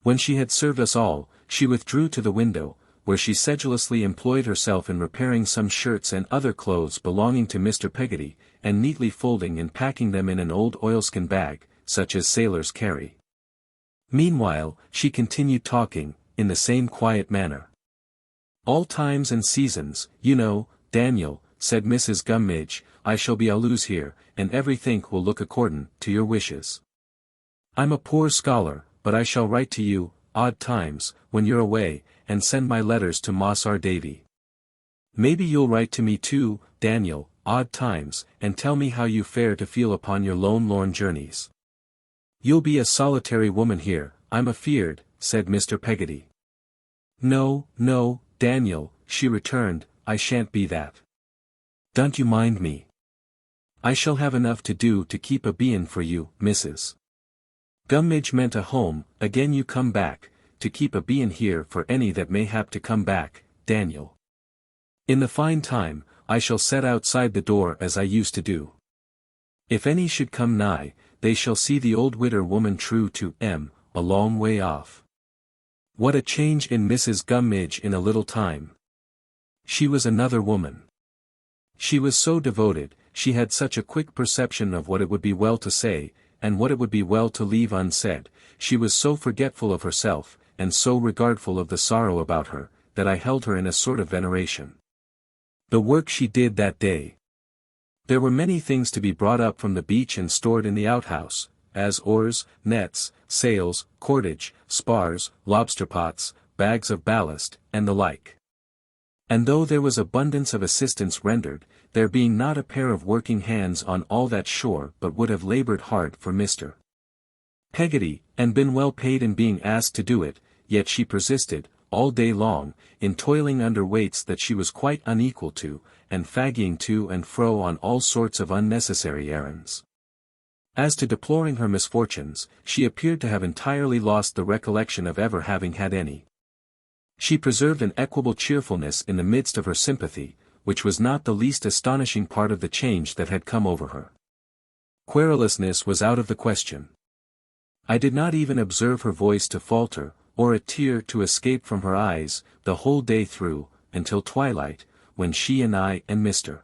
When she had served us all, she withdrew to the window, where she sedulously employed herself in repairing some shirts and other clothes belonging to Mr. Peggotty, and neatly folding and packing them in an old oilskin bag, such as sailors carry. Meanwhile, she continued talking, in the same quiet manner. "All times and seasons, you know, Daniel," said Mrs. Gummidge, "I shall be alooze here, and everythink will look accordin' to your wishes. I'm a poor scholar, but I shall write to you, odd times, when you're away, and send my letters to Mossar Davy. Maybe you'll write to me too, Daniel, odd times, and tell me how you fare to feel upon your lorn journeys. You'll be a solitary woman here, I'm afeard," said Mr. Peggotty. "No, no, Daniel," she returned, "I shan't be that. Don't you mind me. I shall have enough to do to keep a bein' for you, Mrs. Gummidge meant a home, again you come back, to keep a bein' here for any that may hap to come back, Daniel. In the fine time, I shall set outside the door as I used to do. If any should come nigh, they shall see the old widder woman true to a long way off." What a change in Mrs. Gummidge in a little time! She was another woman. She was so devoted, she had such a quick perception of what it would be well to say, and what it would be well to leave unsaid, she was so forgetful of herself, and so regardful of the sorrow about her, that I held her in a sort of veneration. The work she did that day. There were many things to be brought up from the beach and stored in the outhouse, as oars, nets, sails, cordage, spars, lobster pots, bags of ballast, and the like. And though there was abundance of assistance rendered, there being not a pair of working hands on all that shore but would have laboured hard for Mr. Peggotty, and been well paid in being asked to do it, yet she persisted, all day long, in toiling under weights that she was quite unequal to, and fagging to and fro on all sorts of unnecessary errands. As to deploring her misfortunes, she appeared to have entirely lost the recollection of ever having had any. She preserved an equable cheerfulness in the midst of her sympathy, which was not the least astonishing part of the change that had come over her. Querulousness was out of the question. I did not even observe her voice to falter, or a tear to escape from her eyes, the whole day through, until twilight, when she and I and Mr.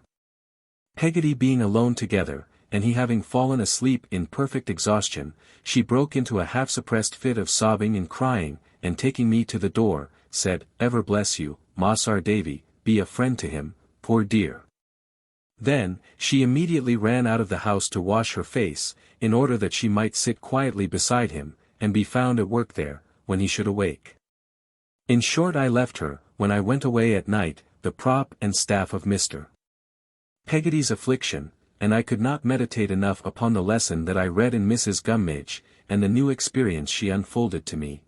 Peggotty being alone together, and he having fallen asleep in perfect exhaustion, she broke into a half-suppressed fit of sobbing and crying, and taking me to the door, said, "Ever bless you, Mossar Davy, be a friend to him, poor dear." Then, she immediately ran out of the house to wash her face, in order that she might sit quietly beside him, and be found at work there, when he should awake. In short, I left her, when I went away at night, the prop and staff of Mr. Peggotty's affliction, and I could not meditate enough upon the lesson that I read in Mrs. Gummidge, and the new experience she unfolded to me.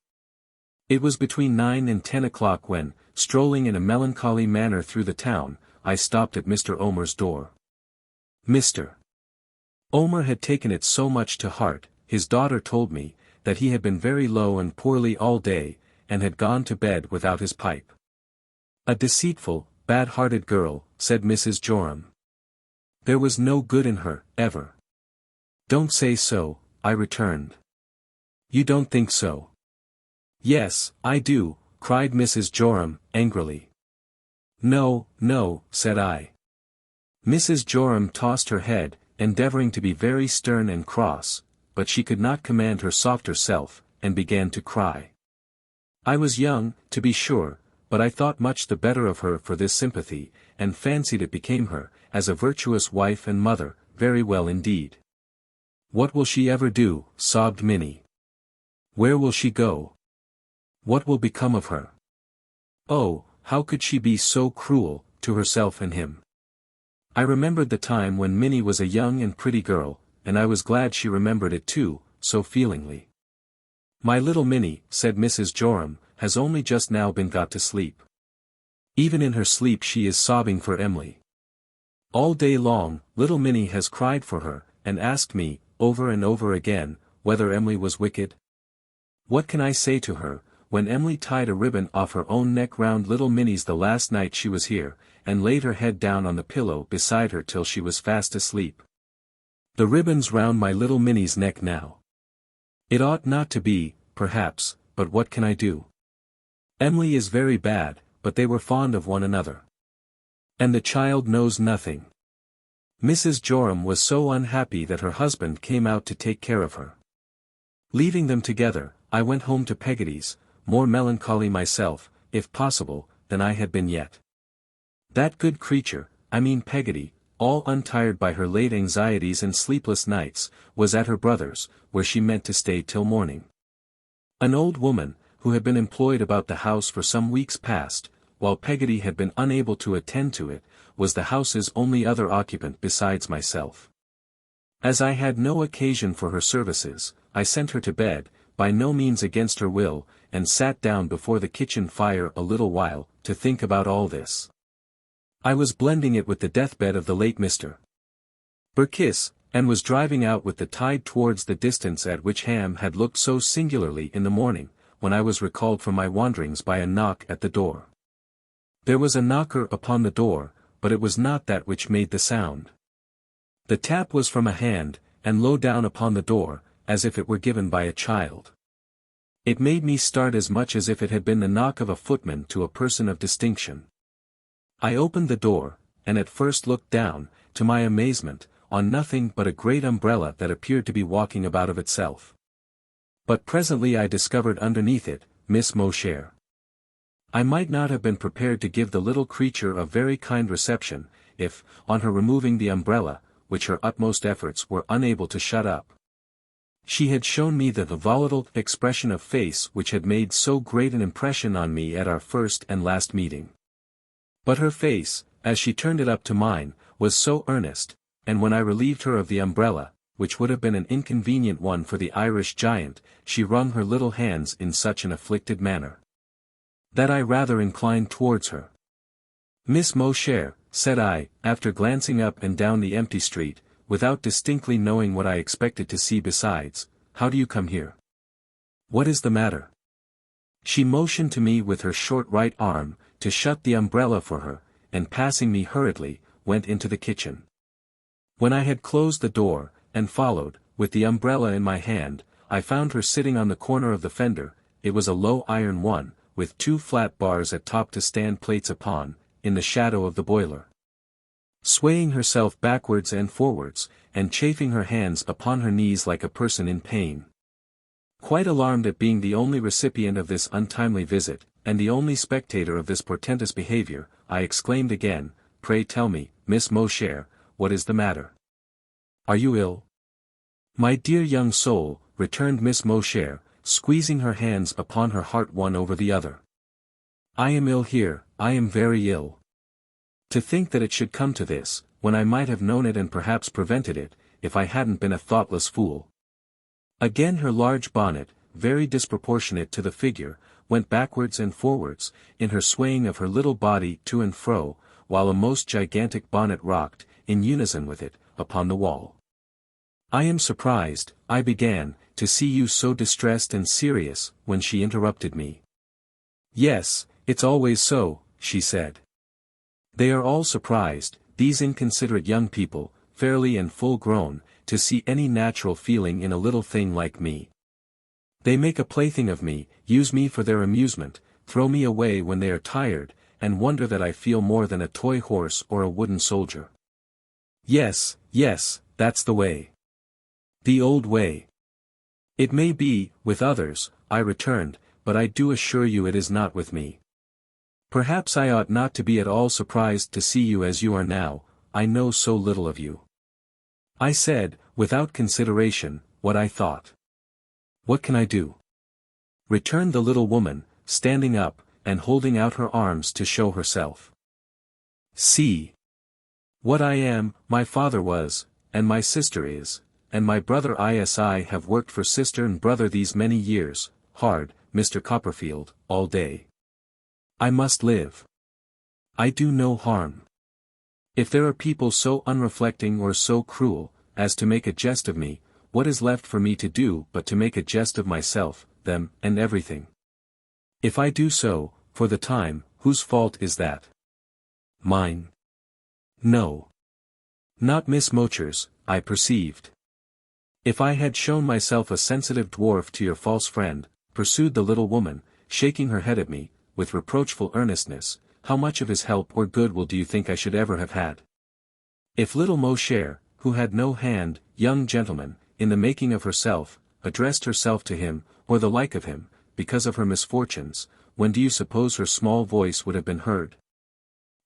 It was between 9 and 10 o'clock when, strolling in a melancholy manner through the town, I stopped at Mr. Omer's door. Mr. Omer had taken it so much to heart, his daughter told me, that he had been very low and poorly all day, and had gone to bed without his pipe. "A deceitful, bad-hearted girl," said Mrs. Joram. "There was no good in her, ever." "Don't say so," I returned. "You don't think so?" "Yes, I do," cried Mrs. Joram, angrily. "No, no," said I. Mrs. Joram tossed her head, endeavouring to be very stern and cross, but she could not command her softer self, and began to cry. I was young, to be sure, but I thought much the better of her for this sympathy, and fancied it became her, as a virtuous wife and mother, very well indeed. "What will she ever do?" sobbed Minnie. "Where will she go? What will become of her? Oh, how could she be so cruel, to herself and him?" I remembered the time when Minnie was a young and pretty girl, and I was glad she remembered it too, so feelingly. My little Minnie, said Mrs. Joram, has only just now been got to sleep. Even in her sleep she is sobbing for Emily. All day long, little Minnie has cried for her, and asked me, over and over again, whether Emily was wicked. What can I say to her, when Emily tied a ribbon off her own neck round little Minnie's the last night she was here, and laid her head down on the pillow beside her till she was fast asleep? The ribbon's round my little Minnie's neck now. It ought not to be, perhaps, but what can I do? Emily is very bad, but they were fond of one another. And the child knows nothing. Mrs. Joram was so unhappy that her husband came out to take care of her. Leaving them together, I went home to Peggotty's, more melancholy myself, if possible, than I had been yet. That good creature, I mean Peggotty, all untired by her late anxieties and sleepless nights, was at her brother's, where she meant to stay till morning. An old woman, who had been employed about the house for some weeks past, while Peggotty had been unable to attend to it, was the house's only other occupant besides myself. As I had no occasion for her services, I sent her to bed, by no means against her will, and sat down before the kitchen fire a little while, to think about all this. I was blending it with the deathbed of the late Mr. Burkiss, and was driving out with the tide towards the distance at which Ham had looked so singularly in the morning, when I was recalled from my wanderings by a knock at the door. There was a knocker upon the door, but it was not that which made the sound. The tap was from a hand, and low down upon the door, as if it were given by a child. It made me start as much as if it had been the knock of a footman to a person of distinction. I opened the door, and at first looked down, to my amazement, on nothing but a great umbrella that appeared to be walking about of itself. But presently I discovered underneath it, Miss Mosher. I might not have been prepared to give the little creature a very kind reception, if, on her removing the umbrella, which her utmost efforts were unable to shut up, she had shown me the volatile expression of face which had made so great an impression on me at our first and last meeting. But her face, as she turned it up to mine, was so earnest, and when I relieved her of the umbrella, which would have been an inconvenient one for the Irish giant, she wrung her little hands in such an afflicted manner, that I rather inclined towards her. Miss Mosher, said I, after glancing up and down the empty street, without distinctly knowing what I expected to see besides, how do you come here? What is the matter? She motioned to me with her short right arm, to shut the umbrella for her, and passing me hurriedly, went into the kitchen. When I had closed the door, and followed, with the umbrella in my hand, I found her sitting on the corner of the fender. It was a low iron one, with two flat bars at top to stand plates upon, in the shadow of the boiler. Swaying herself backwards and forwards, and chafing her hands upon her knees like a person in pain. Quite alarmed at being the only recipient of this untimely visit, and the only spectator of this portentous behavior, I exclaimed again, "Pray tell me, Miss Mosher, what is the matter? Are you ill?" "My dear young soul," returned Miss Mosher, squeezing her hands upon her heart one over the other. "I am ill here, I am very ill. To think that it should come to this, when I might have known it and perhaps prevented it, if I hadn't been a thoughtless fool." Again her large bonnet, very disproportionate to the figure, went backwards and forwards, in her swaying of her little body to and fro, while a most gigantic bonnet rocked, in unison with it, upon the wall. "I am surprised," I began, "to see you so distressed and serious," when she interrupted me. "Yes, it's always so," she said. "They are all surprised, these inconsiderate young people, fairly and full grown, to see any natural feeling in a little thing like me. They make a plaything of me, use me for their amusement, throw me away when they are tired, and wonder that I feel more than a toy horse or a wooden soldier. Yes, yes, that's the way. The old way." "It may be, with others," I returned, "but I do assure you it is not with me. Perhaps I ought not to be at all surprised to see you as you are now, I know so little of you." I said, without consideration, what I thought. "What can I do?" returned the little woman, standing up, and holding out her arms to show herself. "See what I am, my father was, and my sister is, and my brother ISI have worked for sister and brother these many years, hard, Mr. Copperfield, all day. I must live. I do no harm. If there are people so unreflecting or so cruel, as to make a jest of me, what is left for me to do but to make a jest of myself, them, and everything? If I do so, for the time, whose fault is that? Mine? No. Not Miss Mowcher's, I perceived. If I had shown myself a sensitive dwarf to your false friend, pursued the little woman, shaking her head at me, with reproachful earnestness, how much of his help or goodwill do you think I should ever have had? If little Mowcher, who had no hand, young gentleman, in the making of herself, addressed herself to him, or the like of him, because of her misfortunes, when do you suppose her small voice would have been heard?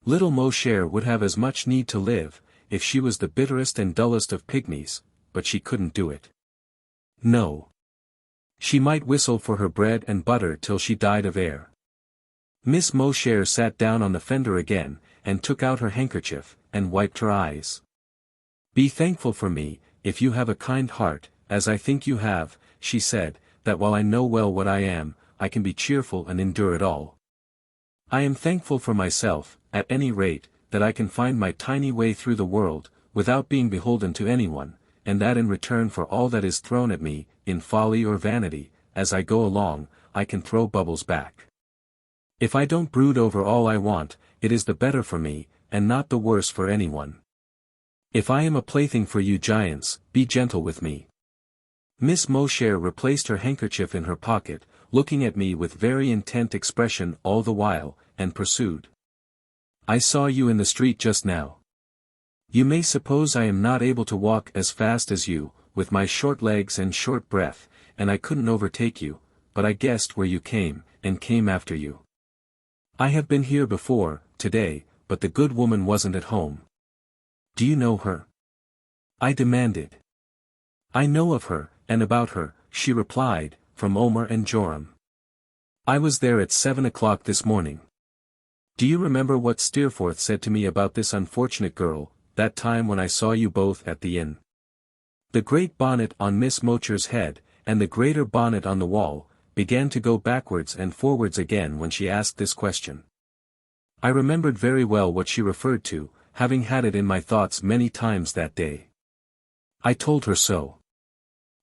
Little Mowcher would have as much need to live, if she was the bitterest and dullest of pygmies, but she couldn't do it. No. She might whistle for her bread and butter till she died of air. Miss Mowcher sat down on the fender again, and took out her handkerchief, and wiped her eyes. Be thankful for me, if you have a kind heart, as I think you have, she said, that while I know well what I am, I can be cheerful and endure it all. I am thankful for myself, at any rate, that I can find my tiny way through the world, without being beholden to anyone, and that in return for all that is thrown at me, in folly or vanity, as I go along, I can throw bubbles back. If I don't brood over all I want, it is the better for me, and not the worse for anyone. If I am a plaything for you giants, be gentle with me. Miss Mowcher replaced her handkerchief in her pocket, looking at me with very intent expression all the while, and pursued. I saw you in the street just now. You may suppose I am not able to walk as fast as you, with my short legs and short breath, and I couldn't overtake you, but I guessed where you came, and came after you. I have been here before, today, but the good woman wasn't at home. Do you know her? I demanded. I know of her, and about her, she replied, from Omer and Joram. I was there at 7 o'clock this morning. Do you remember what Steerforth said to me about this unfortunate girl, that time when I saw you both at the inn? The great bonnet on Miss Mowcher's head, and the greater bonnet on the wall, began to go backwards and forwards again when she asked this question. I remembered very well what she referred to, having had it in my thoughts many times that day. I told her so.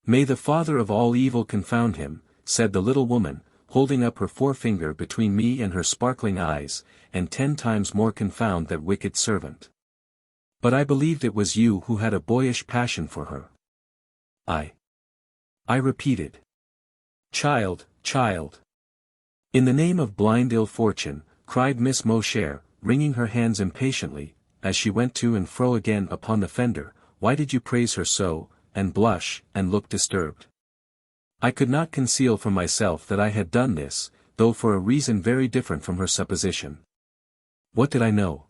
May the father of all evil confound him, said the little woman, holding up her forefinger between me and her sparkling eyes, and 10 times more confound that wicked servant. But I believed it was you who had a boyish passion for her. I repeated. Child, child. In the name of blind ill fortune, cried Miss Mowcher, wringing her hands impatiently, as she went to and fro again upon the fender, why did you praise her so, and blush, and look disturbed? I could not conceal from myself that I had done this, though for a reason very different from her supposition. What did I know?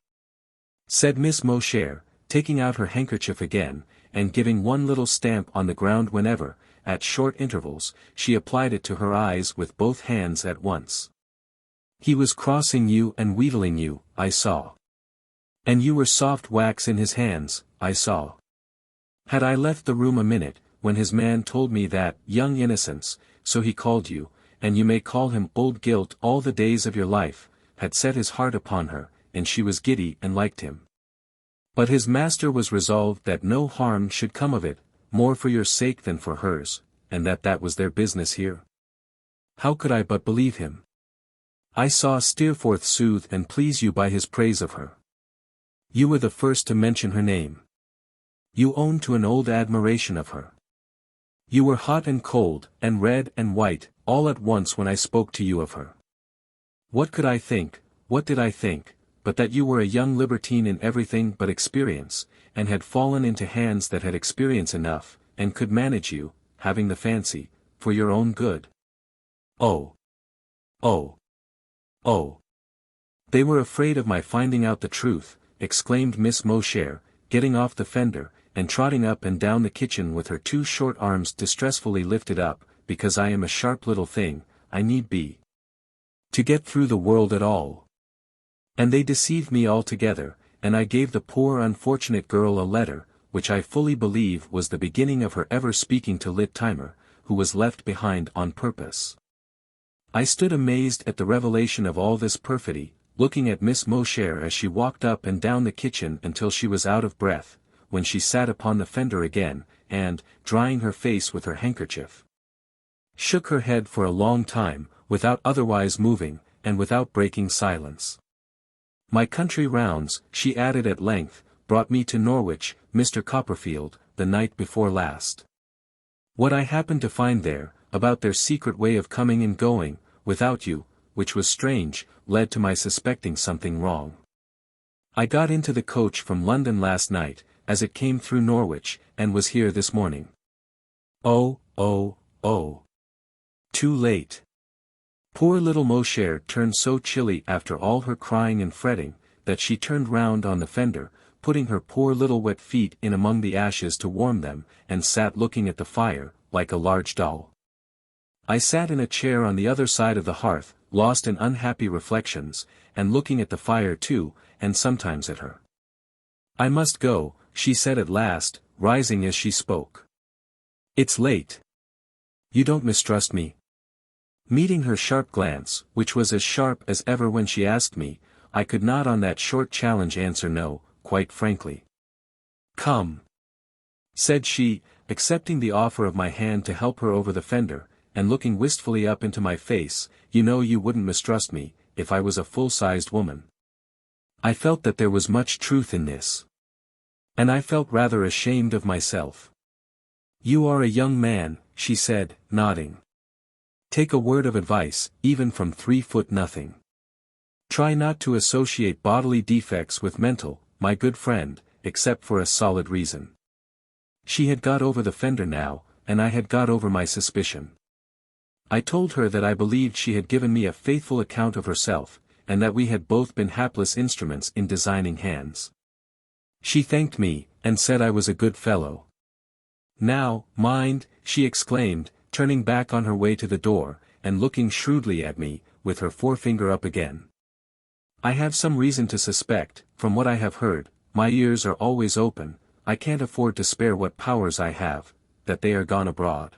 Said Miss Mowcher, taking out her handkerchief again, and giving one little stamp on the ground whenever, at short intervals, she applied it to her eyes with both hands at once. He was crossing you and wheedling you, I saw. And you were soft wax in his hands, I saw. Had I left the room a minute, when his man told me that, young innocence, so he called you, and you may call him old guilt all the days of your life, had set his heart upon her, and she was giddy and liked him. But his master was resolved that no harm should come of it, more for your sake than for hers, and that was their business here. How could I but believe him? I saw Steerforth soothe and please you by his praise of her. You were the first to mention her name. You owned to an old admiration of her. You were hot and cold, and red and white, all at once when I spoke to you of her. What could I think, what did I think, but that you were a young libertine in everything but experience, and had fallen into hands that had experience enough, and could manage you, having the fancy, for your own good? Oh! Oh! Oh! They were afraid of my finding out the truth, exclaimed Miss Mowcher, getting off the fender, and trotting up and down the kitchen with her 2 short arms distressfully lifted up, because I am a sharp little thing, I need be. To get through the world at all. And they deceived me altogether, and I gave the poor unfortunate girl a letter, which I fully believe was the beginning of her ever speaking to Lit Timer, who was left behind on purpose. I stood amazed at the revelation of all this perfidy, looking at Miss Mosher as she walked up and down the kitchen until she was out of breath, when she sat upon the fender again, and, drying her face with her handkerchief, shook her head for a long time, without otherwise moving, and without breaking silence. My country rounds, she added at length, brought me to Norwich, Mr. Copperfield, the night before last. What I happened to find there, about their secret way of coming and going, without you, which was strange, led to my suspecting something wrong. I got into the coach from London last night, as it came through Norwich, and was here this morning. Oh, oh, oh. Too late. Poor little Mosher turned so chilly after all her crying and fretting, that she turned round on the fender, putting her poor little wet feet in among the ashes to warm them, and sat looking at the fire, like a large doll. I sat in a chair on the other side of the hearth, lost in unhappy reflections, and looking at the fire too, and sometimes at her. I must go, she said at last, rising as she spoke. It's late. You don't mistrust me? Meeting her sharp glance, which was as sharp as ever when she asked me, I could not on that short challenge answer no, quite frankly. Come, said she, accepting the offer of my hand to help her over the fender, and looking wistfully up into my face. You know you wouldn't mistrust me, if I was a full-sized woman. I felt that there was much truth in this. And I felt rather ashamed of myself. You are a young man, she said, nodding. Take a word of advice, even from 3'0". Try not to associate bodily defects with mental, my good friend, except for a solid reason. She had got over the fender now, and I had got over my suspicion. I told her that I believed she had given me a faithful account of herself, and that we had both been hapless instruments in designing hands. She thanked me, and said I was a good fellow. Now, mind, she exclaimed, turning back on her way to the door, and looking shrewdly at me, with her forefinger up again. I have some reason to suspect, from what I have heard, my ears are always open, I can't afford to spare what powers I have, that they are gone abroad.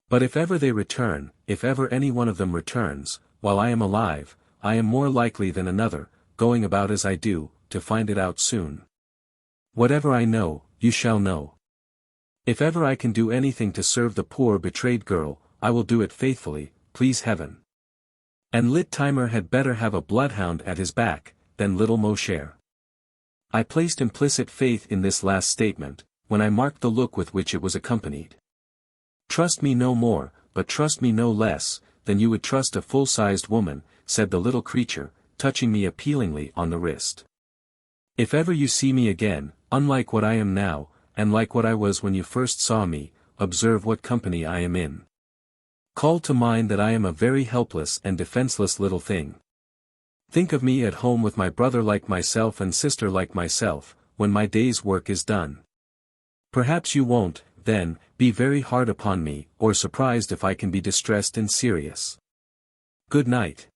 But if ever they return, if ever any one of them returns, while I am alive, I am more likely than another, going about as I do, to find it out soon. Whatever I know, you shall know. If ever I can do anything to serve the poor betrayed girl, I will do it faithfully, please heaven. And Lit Timer had better have a bloodhound at his back, than little Mosher. I placed implicit faith in this last statement, when I marked the look with which it was accompanied. Trust me no more, but trust me no less, than you would trust a full-sized woman, said the little creature, touching me appealingly on the wrist. If ever you see me again, unlike what I am now, and like what I was when you first saw me, observe what company I am in. Call to mind that I am a very helpless and defenseless little thing. Think of me at home with my brother like myself and sister like myself, when my day's work is done. Perhaps you won't, then, be very hard upon me, or surprised if I can be distressed and serious. Good night.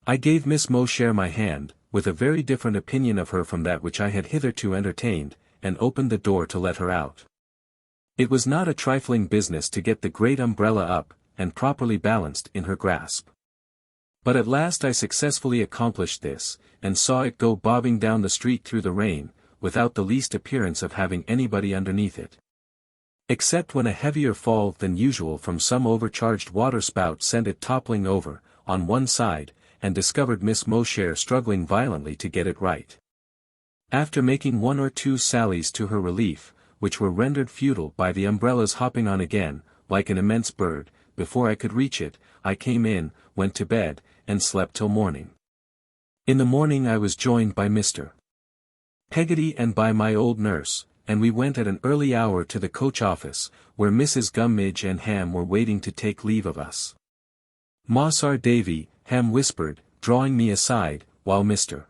I gave Miss Mosher my hand, with a very different opinion of her from that which I had hitherto entertained, and opened the door to let her out. It was not a trifling business to get the great umbrella up, and properly balanced in her grasp. But at last I successfully accomplished this, and saw it go bobbing down the street through the rain, without the least appearance of having anybody underneath it. Except when a heavier fall than usual from some overcharged waterspout sent it toppling over, on one side, and discovered Miss Mosher struggling violently to get it right. After making one or two sallies to her relief, which were rendered futile by the umbrella's hopping on again, like an immense bird, before I could reach it, I came in, went to bed, and slept till morning. In the morning I was joined by Mr. Peggotty and by my old nurse, and we went at an early hour to the coach office, where Mrs. Gummidge and Ham were waiting to take leave of us. Mossar Davy, Ham whispered, drawing me aside, while Mr.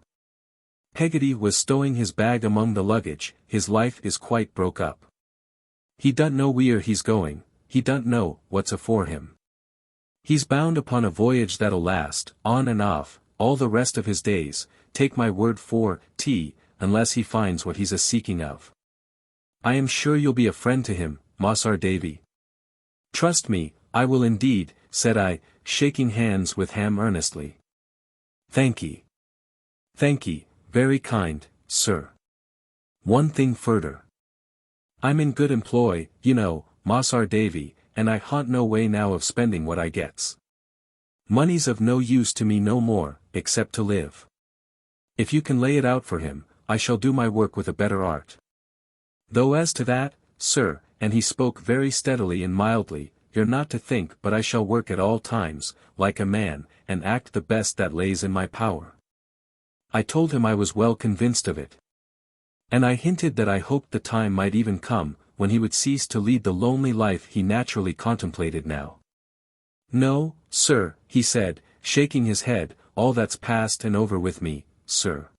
Peggotty was stowing his bag among the luggage, his life is quite broke up. He don't know wheer he's going, he don't know what's afore him. He's bound upon a voyage that'll last, on and off, all the rest of his days, take my word for 't, unless he finds what he's a-seeking of. I am sure you'll be a friend to him, Masr Davy. Trust me, I will indeed, said I, shaking hands with Ham earnestly. Thank ye. Thank ye, very kind, sir. One thing further. I'm in good employ, you know, Masr Davy, and I haunt no way now of spending what I gets. Money's of no use to me no more, except to live. If you can lay it out for him, I shall do my work with a better art. Though as to that, sir, and he spoke very steadily and mildly, you're not to think but I shall work at all times, like a man, and act the best that lays in my power. I told him I was well convinced of it. And I hinted that I hoped the time might even come, when he would cease to lead the lonely life he naturally contemplated now. No, sir, he said, shaking his head, all that's past and over with me, sir.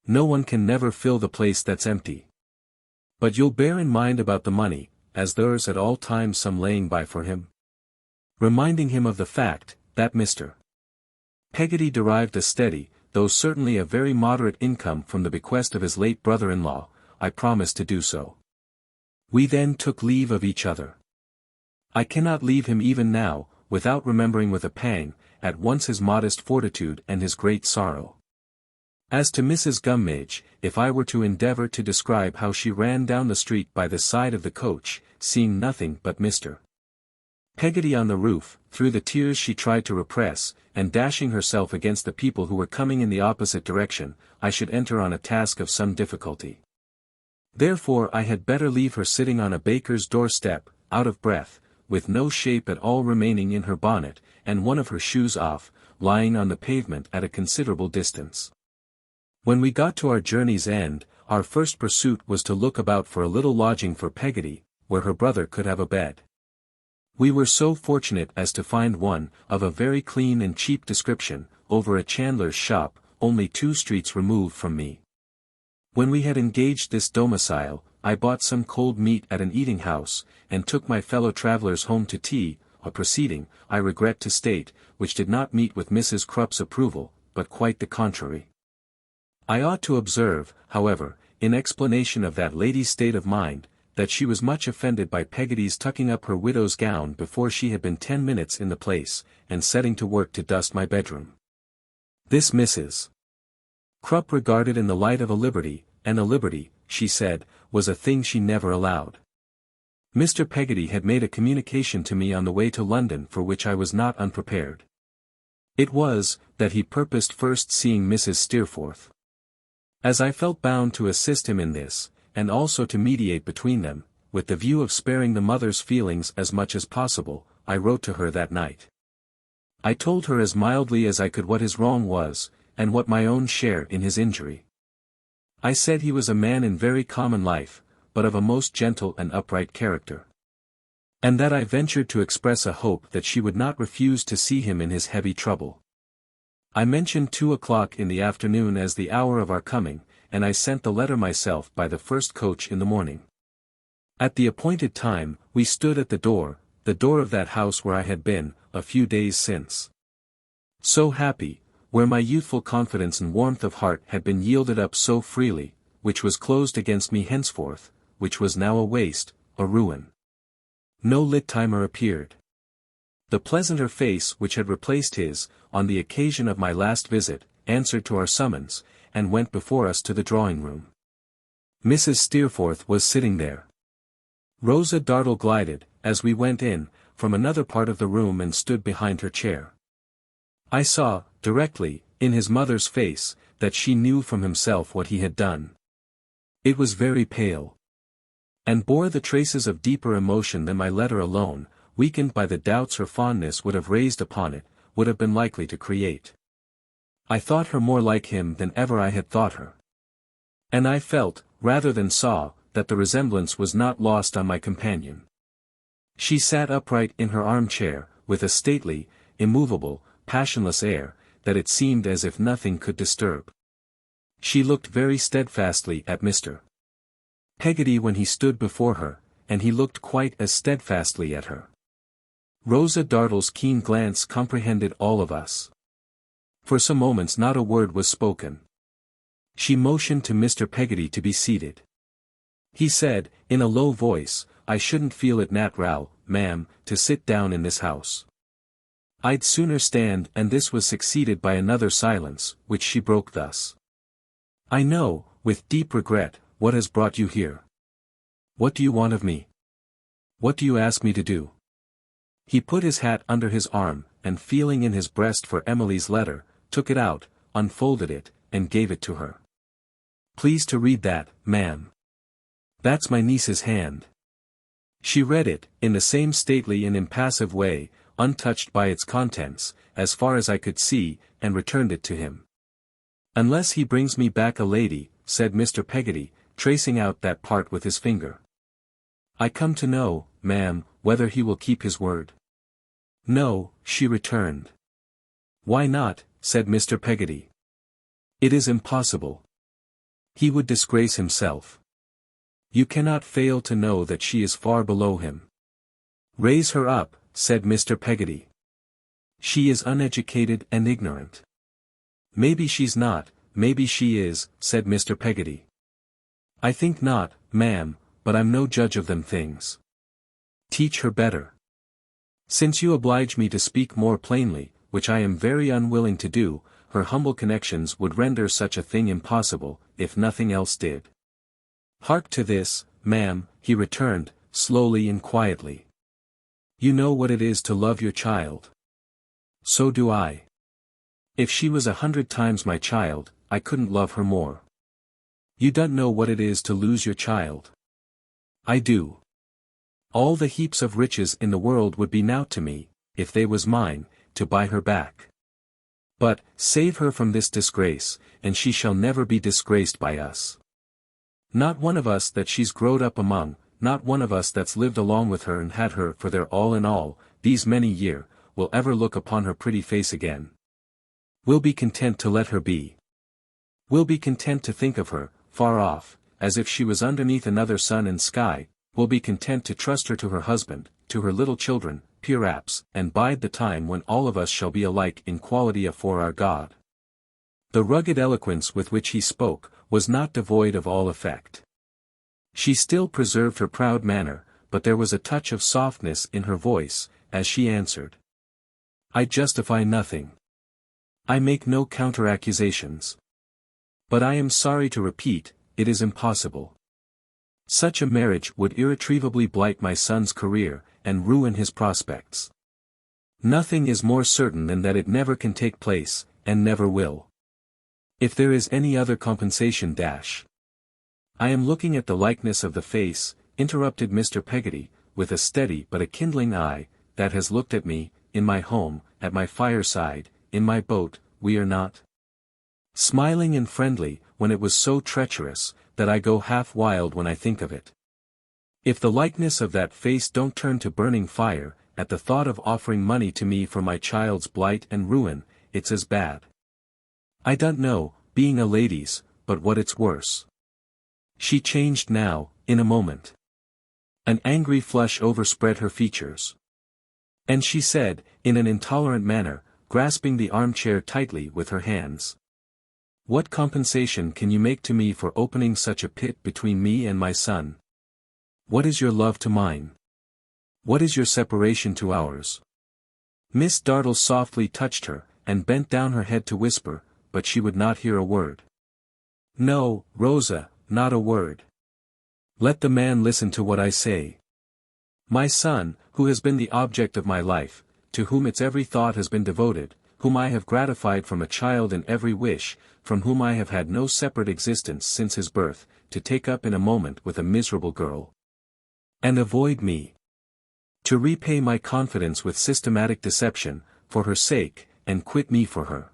No one can never fill the place that's empty. But you'll bear in mind about the money, as there's at all times some laying by for him. Reminding him of the fact, that Mr. Peggotty derived a steady, though certainly a very moderate income from the bequest of his late brother-in-law, I promised to do so. We then took leave of each other. I cannot leave him even now, without remembering with a pang, at once his modest fortitude and his great sorrow. As to Mrs. Gummidge, if I were to endeavour to describe how she ran down the street by the side of the coach, seeing nothing but Mr. Peggotty on the roof, through the tears she tried to repress, and dashing herself against the people who were coming in the opposite direction, I should enter on a task of some difficulty. Therefore I had better leave her sitting on a baker's doorstep, out of breath, with no shape at all remaining in her bonnet, and one of her shoes off, lying on the pavement at a considerable distance. When we got to our journey's end, our first pursuit was to look about for a little lodging for Peggotty, where her brother could have a bed. We were so fortunate as to find one, of a very clean and cheap description, over a chandler's shop, only 2 streets removed from me. When we had engaged this domicile, I bought some cold meat at an eating house, and took my fellow travellers home to tea, a proceeding, I regret to state, which did not meet with Mrs. Crupp's approval, but quite the contrary. I ought to observe, however, in explanation of that lady's state of mind, that she was much offended by Peggotty's tucking up her widow's gown before she had been 10 minutes in the place, and setting to work to dust my bedroom. This Mrs. Crupp regarded in the light of a liberty, and a liberty, she said, was a thing she never allowed. Mr. Peggotty had made a communication to me on the way to London for which I was not unprepared. It was, that he purposed first seeing Mrs. Steerforth. As I felt bound to assist him in this, and also to mediate between them, with the view of sparing the mother's feelings as much as possible, I wrote to her that night. I told her as mildly as I could what his wrong was, and what my own share in his injury. I said he was a man in very common life, but of a most gentle and upright character. And that I ventured to express a hope that she would not refuse to see him in his heavy trouble. I mentioned 2 o'clock in the afternoon as the hour of our coming, and I sent the letter myself by the first coach in the morning. At the appointed time, we stood at the door of that house where I had been, a few days since. So happy, where my youthful confidence and warmth of heart had been yielded up so freely, which was closed against me henceforth, which was now a waste, a ruin. No Littimer appeared. The pleasanter face which had replaced his, on the occasion of my last visit, answered to our summons, and went before us to the drawing-room. Mrs. Steerforth was sitting there. Rosa Dartle glided, as we went in, from another part of the room and stood behind her chair. I saw, directly, in his mother's face, that she knew from himself what he had done. It was very pale, and bore the traces of deeper emotion than my letter alone, weakened by the doubts her fondness would have raised upon it, would have been likely to create. I thought her more like him than ever I had thought her. And I felt, rather than saw, that the resemblance was not lost on my companion. She sat upright in her armchair, with a stately, immovable, passionless air, that it seemed as if nothing could disturb. She looked very steadfastly at Mr. Peggotty when he stood before her, and he looked quite as steadfastly at her. Rosa Dartle's keen glance comprehended all of us. For some moments not a word was spoken. She motioned to Mr. Peggotty to be seated. He said, in a low voice, I shouldn't feel it natural, ma'am, to sit down in this house. I'd sooner stand, and this was succeeded by another silence, which she broke thus. I know, with deep regret, what has brought you here. What do you want of me? What do you ask me to do? He put his hat under his arm, and feeling in his breast for Emily's letter, took it out, unfolded it, and gave it to her. Please to read that, ma'am. That's my niece's hand. She read it, in the same stately and impassive way, untouched by its contents, as far as I could see, and returned it to him. Unless he brings me back a lady, said Mr. Peggotty, tracing out that part with his finger. I come to know, ma'am, whether he will keep his word. No, she returned. Why not, said Mr. Peggotty. It is impossible. He would disgrace himself. You cannot fail to know that she is far below him. Raise her up, said Mr. Peggotty. She is uneducated and ignorant. Maybe she's not, maybe she is, said Mr. Peggotty. I think not, ma'am, but I'm no judge of them things. Teach her better. Since you oblige me to speak more plainly, which I am very unwilling to do, her humble connections would render such a thing impossible, if nothing else did. Hark to this, ma'am, he returned, slowly and quietly. You know what it is to love your child. So do I. If she was 100 times my child, I couldn't love her more. You don't know what it is to lose your child. I do. All the heaps of riches in the world would be nowt to me, if they was mine, to buy her back. But, save her from this disgrace, and she shall never be disgraced by us. Not one of us that she's growed up among, not one of us that's lived along with her and had her for their all in all, these many year, will ever look upon her pretty face again. We'll be content to let her be. We'll be content to think of her, far off, as if she was underneath another sun and sky, we'll be content to trust her to her husband, to her little children, perhaps, and bide the time when all of us shall be alike in quality afore our God. The rugged eloquence with which he spoke, was not devoid of all effect. She still preserved her proud manner, but there was a touch of softness in her voice, as she answered. I justify nothing. I make no counter-accusations. But I am sorry to repeat, it is impossible. Such a marriage would irretrievably blight my son's career, and ruin his prospects. Nothing is more certain than that it never can take place, and never will. If there is any other compensation I am looking at the likeness of the face, interrupted Mr. Peggotty, with a steady but a kindling eye, that has looked at me, in my home, at my fireside, in my boat, we are not smiling and friendly, when it was so treacherous, that I go half wild when I think of it. If the likeness of that face don't turn to burning fire, at the thought of offering money to me for my child's blight and ruin, it's as bad. I don't know, being a lady's, but what it's worse. She changed now, in a moment. An angry flush overspread her features. And she said, in an intolerant manner, grasping the armchair tightly with her hands. What compensation can you make to me for opening such a pit between me and my son? What is your love to mine? What is your separation to ours? Miss Dartle softly touched her, and bent down her head to whisper, but she would not hear a word. No, Rosa, not a word. Let the man listen to what I say. My son, who has been the object of my life, to whom its every thought has been devoted, whom I have gratified from a child in every wish, from whom I have had no separate existence since his birth, to take up in a moment with a miserable girl. And avoid me. To repay my confidence with systematic deception, for her sake, and quit me for her.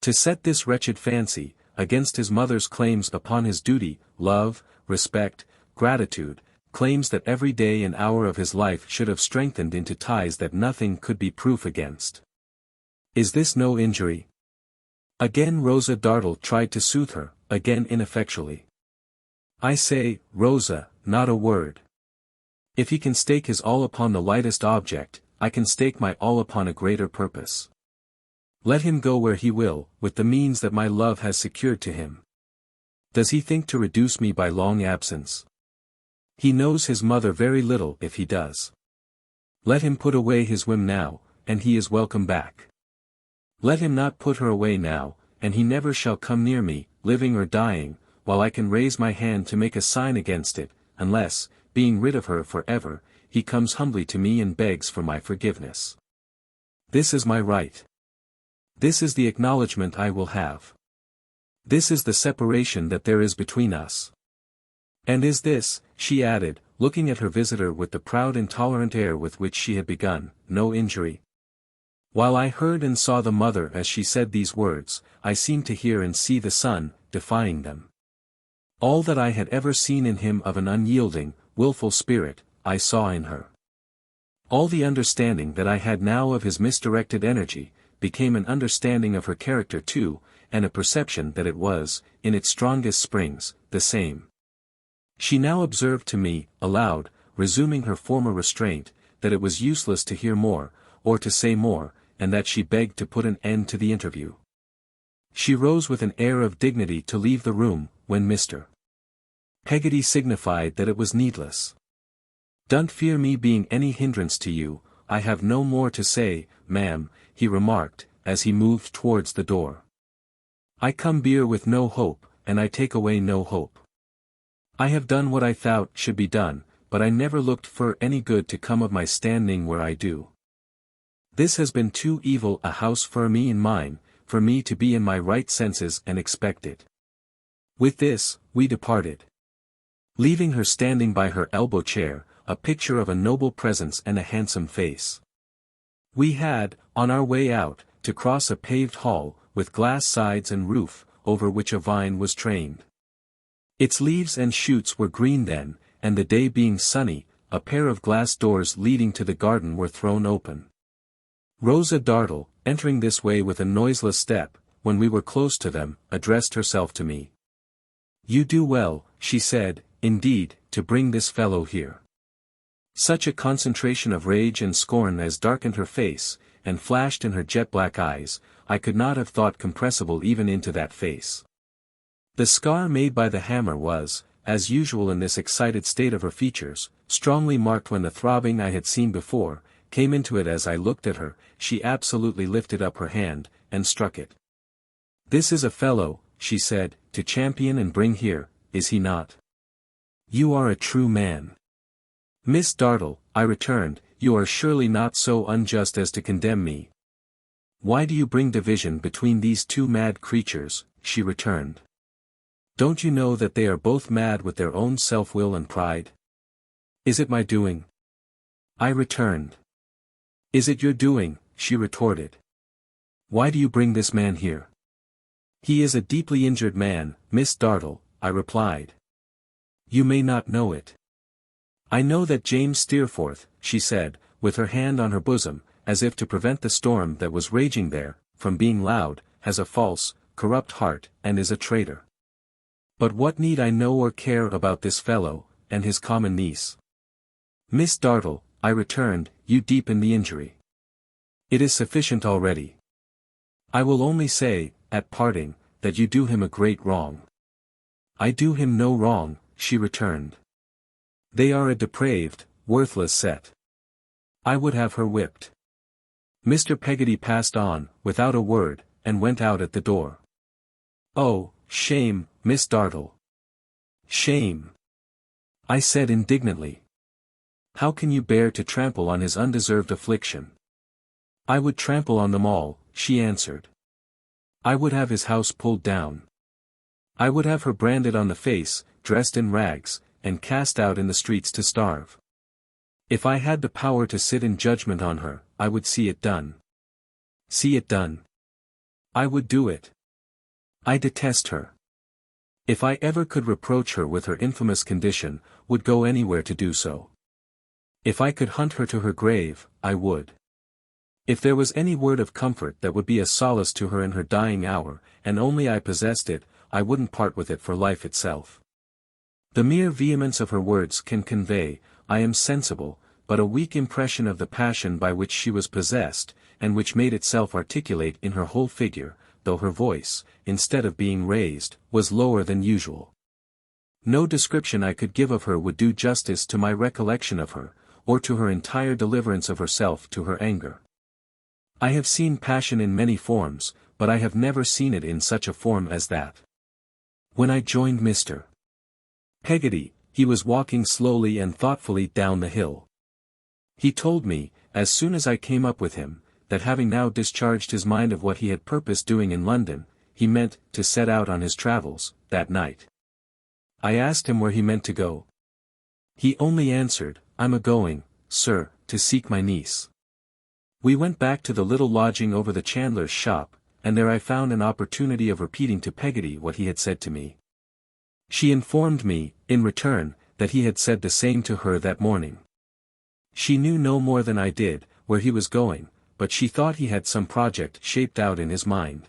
To set this wretched fancy, against his mother's claims upon his duty, love, respect, gratitude, claims that every day and hour of his life should have strengthened into ties that nothing could be proof against. Is this no injury? Again Rosa Dartle tried to soothe her, again ineffectually. I say, Rosa, not a word. If he can stake his all upon the lightest object, I can stake my all upon a greater purpose. Let him go where he will, with the means that my love has secured to him. Does he think to reduce me by long absence? He knows his mother very little if he does. Let him put away his whim now, and he is welcome back. Let him not put her away now, and he never shall come near me, living or dying, while I can raise my hand to make a sign against it, unless, being rid of her for ever, he comes humbly to me and begs for my forgiveness. This is my right. This is the acknowledgment I will have. This is the separation that there is between us. And is this, she added, looking at her visitor with the proud intolerant air with which she had begun, no injury? While I heard and saw the mother as she said these words, I seemed to hear and see the son, defying them. All that I had ever seen in him of an unyielding, wilful spirit, I saw in her. All the understanding that I had now of his misdirected energy, became an understanding of her character too, and a perception that it was, in its strongest springs, the same. She now observed to me, aloud, resuming her former restraint, that it was useless to hear more, or to say more, and that she begged to put an end to the interview. She rose with an air of dignity to leave the room, when Mr. Peggotty signified that it was needless. "Don't fear me being any hindrance to you, I have no more to say, ma'am," he remarked, as he moved towards the door. "I come here with no hope, and I take away no hope. I have done what I thought should be done, but I never looked for any good to come of my standing where I do. This has been too evil a house for me and mine, for me to be in my right senses and expect it." With this, we departed, leaving her standing by her elbow chair, a picture of a noble presence and a handsome face. We had, on our way out, to cross a paved hall, with glass sides and roof, over which a vine was trained. Its leaves and shoots were green then, and the day being sunny, a pair of glass doors leading to the garden were thrown open. Rosa Dartle, entering this way with a noiseless step, when we were close to them, addressed herself to me. "You do well," she said, "indeed, to bring this fellow here." Such a concentration of rage and scorn as darkened her face, and flashed in her jet-black eyes, I could not have thought compressible even into that face. The scar made by the hammer was, as usual in this excited state of her features, strongly marked when the throbbing I had seen before, came into it as I looked at her. She absolutely lifted up her hand, and struck it. "This is a fellow," she said, "to champion and bring here, is he not? You are a true man." "Miss Dartle," I returned, "you are surely not so unjust as to condemn me." "Why do you bring division between these two mad creatures?" she returned. "Don't you know that they are both mad with their own self-will and pride?" "Is it my doing?" I returned. "Is it your doing?" she retorted. "Why do you bring this man here?" "He is a deeply injured man, Miss Dartle," I replied. "You may not know it." "I know that James Steerforth," she said, with her hand on her bosom, as if to prevent the storm that was raging there, from being loud, has a false, corrupt heart, and is a traitor. But what need I know or care about this fellow, and his common niece? Miss Dartle, I returned, you deepen the injury. It is sufficient already. I will only say, at parting, that you do him a great wrong. I do him no wrong, she returned. They are a depraved, worthless set. I would have her whipped. Mr. Peggotty passed on, without a word, and went out at the door. "Oh, shame, Miss Dartle. Shame!" I said indignantly. "How can you bear to trample on his undeserved affliction?" "I would trample on them all," she answered. "I would have his house pulled down. I would have her branded on the face, dressed in rags, and cast out in the streets to starve. If I had the power to sit in judgment on her, I would see it done. See it done. I would do it. I detest her. If I ever could reproach her with her infamous condition, would go anywhere to do so. If I could hunt her to her grave, I would. If there was any word of comfort that would be a solace to her in her dying hour, and only I possessed it, I wouldn't part with it for life itself. The mere vehemence of her words can convey, I am sensible, but a weak impression of the passion by which she was possessed, and which made itself articulate in her whole figure, though her voice, instead of being raised, was lower than usual. No description I could give of her would do justice to my recollection of her, or to her entire deliverance of herself to her anger. I have seen passion in many forms, but I have never seen it in such a form as that. When I joined Mr. Peggotty, he was walking slowly and thoughtfully down the hill. He told me, as soon as I came up with him, that having now discharged his mind of what he had purposed doing in London, he meant to set out on his travels, that night. I asked him where he meant to go. He only answered, "I'm a-going, sir, to seek my niece." We went back to the little lodging over the chandler's shop, and there I found an opportunity of repeating to Peggotty what he had said to me. She informed me, in return, that he had said the same to her that morning. She knew no more than I did, where he was going, but she thought he had some project shaped out in his mind.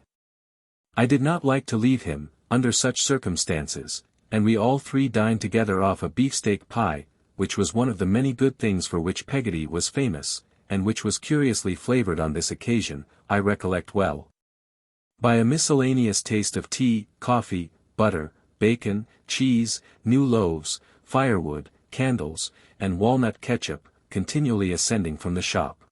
I did not like to leave him, under such circumstances, and we all three dined together off a beefsteak pie, which was one of the many good things for which Peggotty was famous, and which was curiously flavored on this occasion, I recollect well, by a miscellaneous taste of tea, coffee, butter, bacon, cheese, new loaves, firewood, candles, and walnut ketchup, continually ascending from the shop.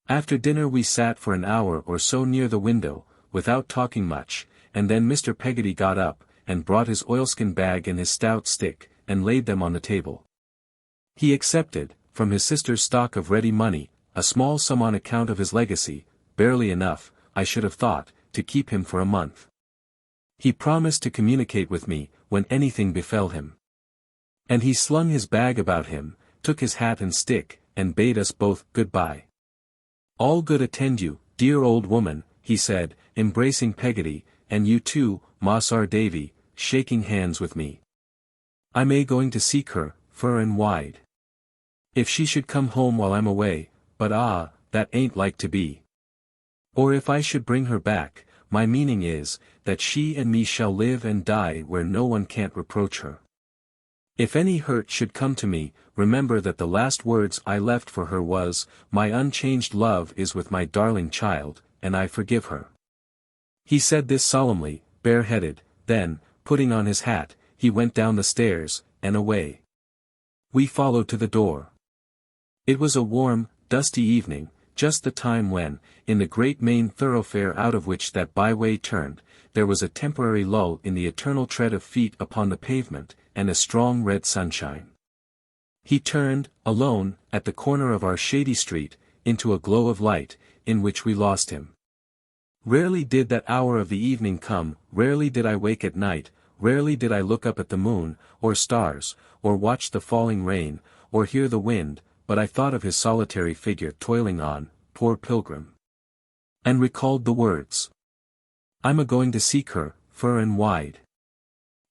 After dinner we sat for an hour or so near the window, without talking much, and then Mr. Peggotty got up, and brought his oilskin bag and his stout stick, and laid them on the table. He accepted, from his sister's stock of ready money, a small sum on account of his legacy, barely enough, I should have thought, to keep him for a month. He promised to communicate with me, when anything befell him. And he slung his bag about him, took his hat and stick, and bade us both good-bye. "All good attend you, dear old woman," he said, embracing Peggotty, "and you too, Mossar Davy," shaking hands with me. "I'm going to seek her, fur and wide. If she should come home while I'm away, but that ain't like to be. Or if I should bring her back, my meaning is, that she and me shall live and die where no one can't reproach her. If any hurt should come to me, remember that the last words I left for her was, 'My unchanged love is with my darling child, and I forgive her.'" He said this solemnly, bareheaded, then, putting on his hat, he went down the stairs, and away. We followed to the door. It was a warm, dusty evening, just the time when, in the great main thoroughfare out of which that byway turned, there was a temporary lull in the eternal tread of feet upon the pavement, and a strong red sunshine. He turned, alone, at the corner of our shady street, into a glow of light, in which we lost him. Rarely did that hour of the evening come, rarely did I wake at night, rarely did I look up at the moon, or stars, or watch the falling rain, or hear the wind, but I thought of his solitary figure toiling on, poor pilgrim. And recalled the words, "I'm a-going to seek her, fur and wide.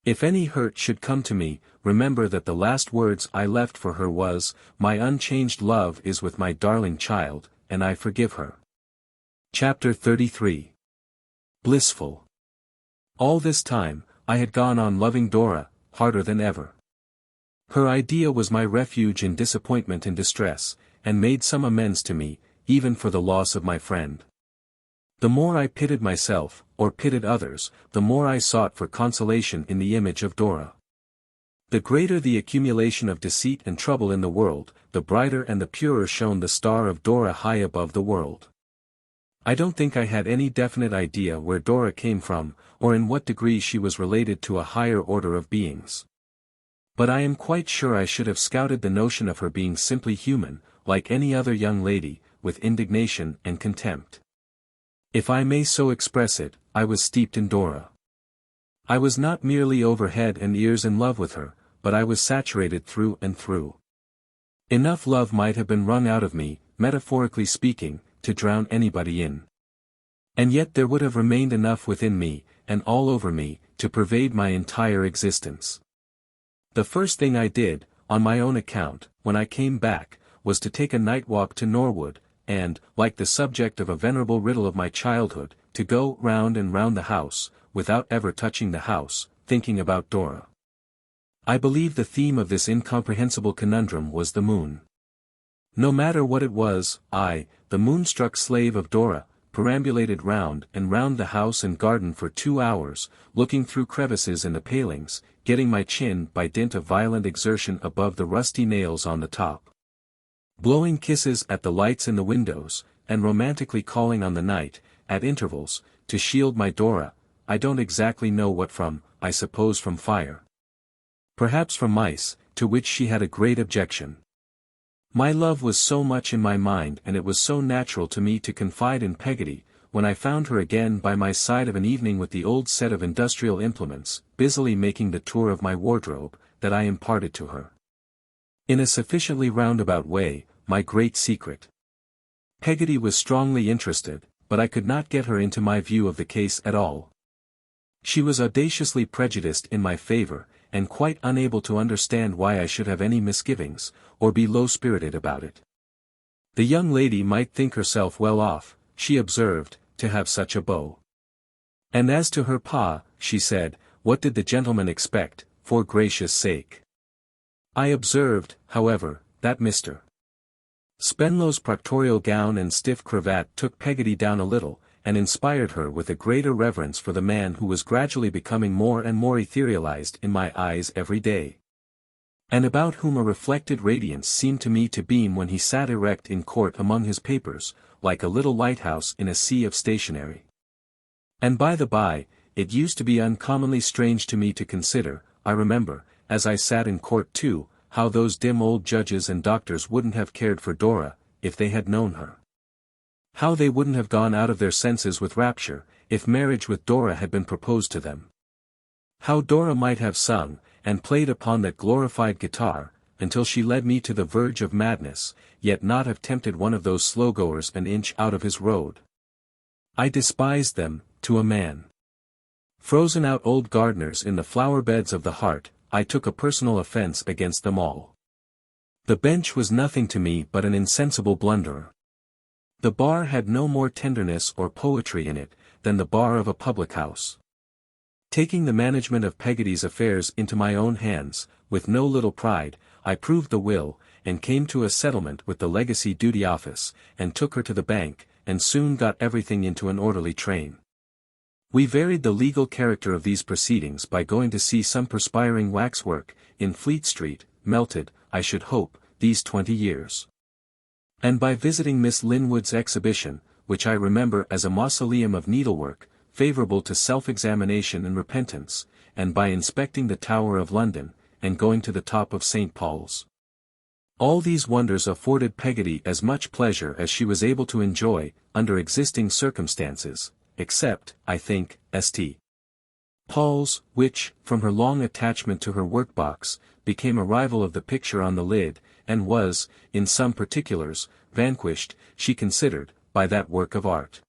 If any hurt should come to me, remember that the last words I left for her was, 'My unchanged love is with my darling child, and I forgive her.'" Chapter 33. Blissful. All this time, I had gone on loving Dora, harder than ever. Her idea was my refuge in disappointment and distress, and made some amends to me, even for the loss of my friend. The more I pitied myself, or pitied others, the more I sought for consolation in the image of Dora. The greater the accumulation of deceit and trouble in the world, the brighter and the purer shone the star of Dora high above the world. I don't think I had any definite idea where Dora came from, or in what degree she was related to a higher order of beings. But I am quite sure I should have scouted the notion of her being simply human, like any other young lady, with indignation and contempt. If I may so express it, I was steeped in Dora. I was not merely over head and ears in love with her, but I was saturated through and through. Enough love might have been wrung out of me, metaphorically speaking, to drown anybody in. And yet there would have remained enough within me, and all over me, to pervade my entire existence. The first thing I did, on my own account, when I came back, was to take a night walk to Norwood, and, like the subject of a venerable riddle of my childhood, to go round and round the house, without ever touching the house, thinking about Dora. I believe the theme of this incomprehensible conundrum was the moon. No matter what it was, I, the moonstruck slave of Dora, perambulated round and round the house and garden for 2 hours, looking through crevices in the palings, getting my chin by dint of violent exertion above the rusty nails on the top, blowing kisses at the lights in the windows, and romantically calling on the night, at intervals, to shield my Dora. I don't exactly know what from, I suppose from fire. Perhaps from mice, to which she had a great objection. My love was so much in my mind, and it was so natural to me to confide in Peggotty, when I found her again by my side of an evening with the old set of industrial implements, busily making the tour of my wardrobe, that I imparted to her, in a sufficiently roundabout way, my great secret. Peggotty was strongly interested, but I could not get her into my view of the case at all. She was audaciously prejudiced in my favor, and quite unable to understand why I should have any misgivings, or be low-spirited about it. The young lady might think herself well off, she observed, to have such a beau. And as to her pa, she said, what did the gentleman expect, for gracious sake? I observed, however, that Mr. Spenlow's proctorial gown and stiff cravat took Peggotty down a little, and inspired her with a greater reverence for the man who was gradually becoming more and more etherealized in my eyes every day, and about whom a reflected radiance seemed to me to beam when he sat erect in court among his papers, like a little lighthouse in a sea of stationery. And by the by, it used to be uncommonly strange to me to consider, I remember, as I sat in court too, how those dim old judges and doctors wouldn't have cared for Dora, if they had known her. How they wouldn't have gone out of their senses with rapture, if marriage with Dora had been proposed to them. How Dora might have sung, and played upon that glorified guitar, until she led me to the verge of madness, yet not have tempted one of those slow-goers an inch out of his road. I despised them, to a man. Frozen out old gardeners in the flower-beds of the heart, I took a personal offence against them all. The bench was nothing to me but an insensible blunderer. The bar had no more tenderness or poetry in it, than the bar of a public-house. Taking the management of Peggotty's affairs into my own hands, with no little pride, I proved the will, and came to a settlement with the Legacy Duty Office, and took her to the bank, and soon got everything into an orderly train. We varied the legal character of these proceedings by going to see some perspiring waxwork, in Fleet Street, melted, I should hope, these 20 years. And by visiting Miss Linwood's exhibition, which I remember as a mausoleum of needlework, favourable to self-examination and repentance, and by inspecting the Tower of London, and going to the top of St. Paul's. All these wonders afforded Peggotty as much pleasure as she was able to enjoy, under existing circumstances, except, I think, St. Paul's, which, from her long attachment to her workbox, became a rival of the picture on the lid, and was, in some particulars, vanquished, she considered, by that work of art.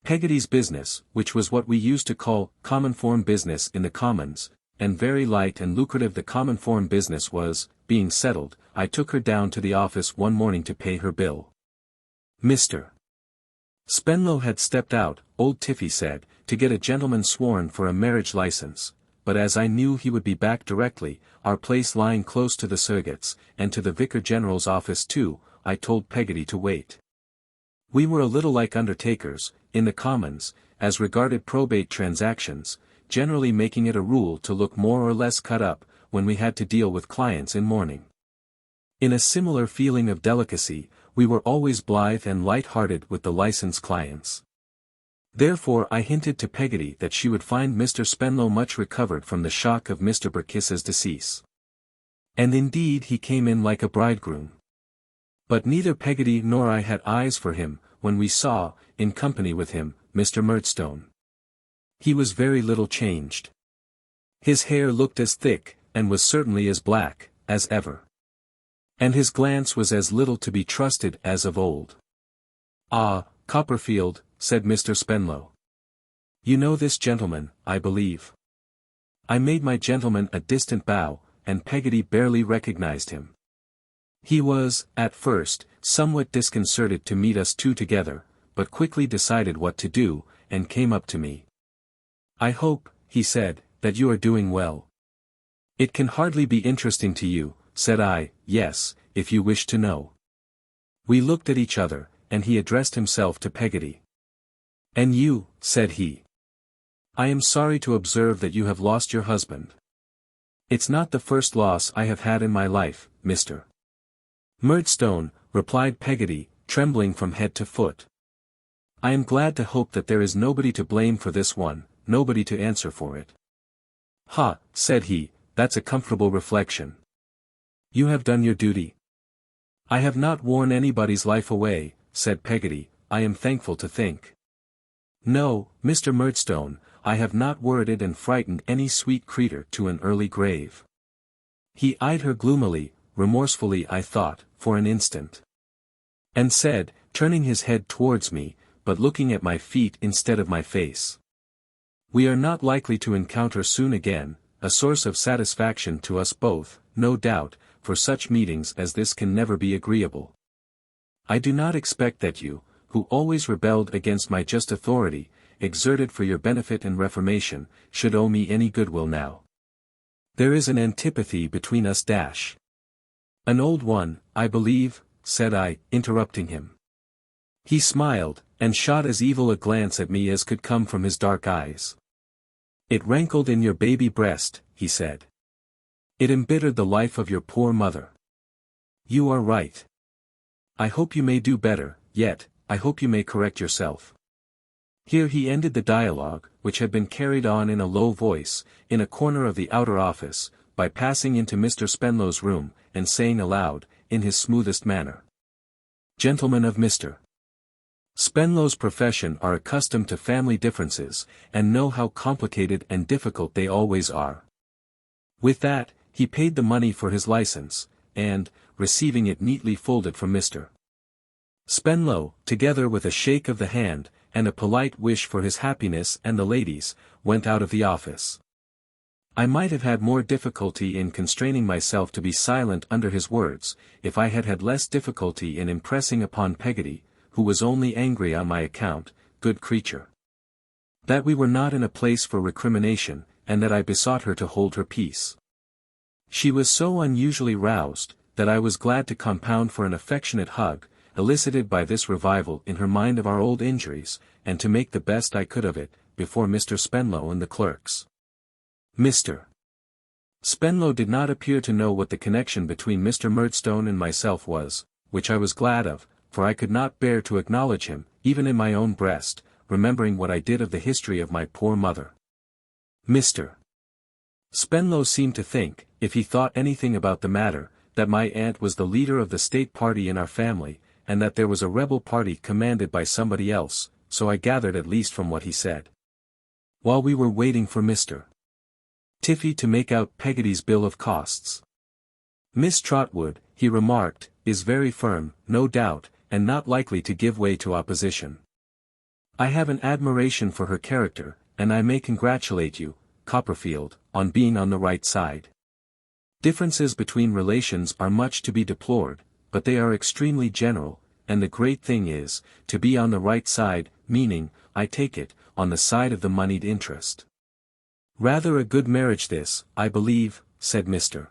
Peggotty's business, which was what we used to call common form business in the Commons, and very light and lucrative the common form business was, being settled, I took her down to the office one morning to pay her bill. Mr. Spenlow had stepped out, old Tiffy said, to get a gentleman sworn for a marriage license, but as I knew he would be back directly, our place lying close to the surrogates, and to the Vicar General's office too, I told Peggotty to wait. We were a little like undertakers, in the Commons, as regarded probate transactions, generally making it a rule to look more or less cut up, when we had to deal with clients in mourning. In a similar feeling of delicacy, we were always blithe and light-hearted with the licensed clients. Therefore I hinted to Peggotty that she would find Mr. Spenlow much recovered from the shock of Mr. Burkiss's decease. And indeed he came in like a bridegroom. But neither Peggotty nor I had eyes for him, when we saw, in company with him, Mr. Murdstone. He was very little changed. His hair looked as thick, and was certainly as black, as ever. And his glance was as little to be trusted as of old. "Ah, Copperfield," said Mr. Spenlow. "You know this gentleman, I believe." I made my gentleman a distant bow, and Peggotty barely recognized him. He was, at first, somewhat disconcerted to meet us two together, but quickly decided what to do, and came up to me. "I hope," he said, "that you are doing well." "It can hardly be interesting to you," said I. "Yes, if you wish to know." We looked at each other, and he addressed himself to Peggotty. "And you," said he. "I am sorry to observe that you have lost your husband." "It's not the first loss I have had in my life, Mr. Murdstone," replied Peggotty, trembling from head to foot. "I am glad to hope that there is nobody to blame for this one, nobody to answer for it." "Ha," said he, "that's a comfortable reflection. You have done your duty." "I have not worn anybody's life away," said Peggotty, "I am thankful to think. No, Mr. Murdstone, I have not worrited and frightened any sweet creature to an early grave." He eyed her gloomily, remorsefully I thought, for an instant. And said, turning his head towards me, but looking at my feet instead of my face, "We are not likely to encounter soon again, a source of satisfaction to us both, no doubt, for such meetings as this can never be agreeable. I do not expect that you, who always rebelled against my just authority, exerted for your benefit and reformation, should owe me any goodwill now. There is an antipathy between us dash. An old one, I believe," said I, interrupting him. He smiled, and shot as evil a glance at me as could come from his dark eyes. "It rankled in your baby breast," he said. "It embittered the life of your poor mother. You are right. I hope you may do better, yet, I hope you may correct yourself." Here he ended the dialogue, which had been carried on in a low voice, in a corner of the outer office, by passing into Mr. Spenlow's room, and saying aloud, in his smoothest manner, "Gentlemen of Mr. Spenlow's profession are accustomed to family differences, and know how complicated and difficult they always are." With that, he paid the money for his license, and, receiving it neatly folded from Mr. Spenlow, together with a shake of the hand, and a polite wish for his happiness and the ladies, went out of the office. I might have had more difficulty in constraining myself to be silent under his words, if I had had less difficulty in impressing upon Peggotty, who was only angry on my account, good creature, that we were not in a place for recrimination, and that I besought her to hold her peace. She was so unusually roused, that I was glad to compound for an affectionate hug, elicited by this revival in her mind of our old injuries, and to make the best I could of it, before Mr. Spenlow and the clerks. Mr. Spenlow did not appear to know what the connection between Mr. Murdstone and myself was, which I was glad of, for I could not bear to acknowledge him, even in my own breast, remembering what I did of the history of my poor mother. Mr. Spenlow seemed to think, if he thought anything about the matter, that my aunt was the leader of the state party in our family, and that there was a rebel party commanded by somebody else, so I gathered at least from what he said. While we were waiting for Mr. Tiffy to make out Peggotty's bill of costs, "Miss Trotwood," he remarked, "is very firm, no doubt, and not likely to give way to opposition. I have an admiration for her character, and I may congratulate you, Copperfield, on being on the right side. Differences between relations are much to be deplored, but they are extremely general, and the great thing is, to be on the right side, meaning, I take it, on the side of the moneyed interest." "Rather a good marriage this, I believe," said Mr.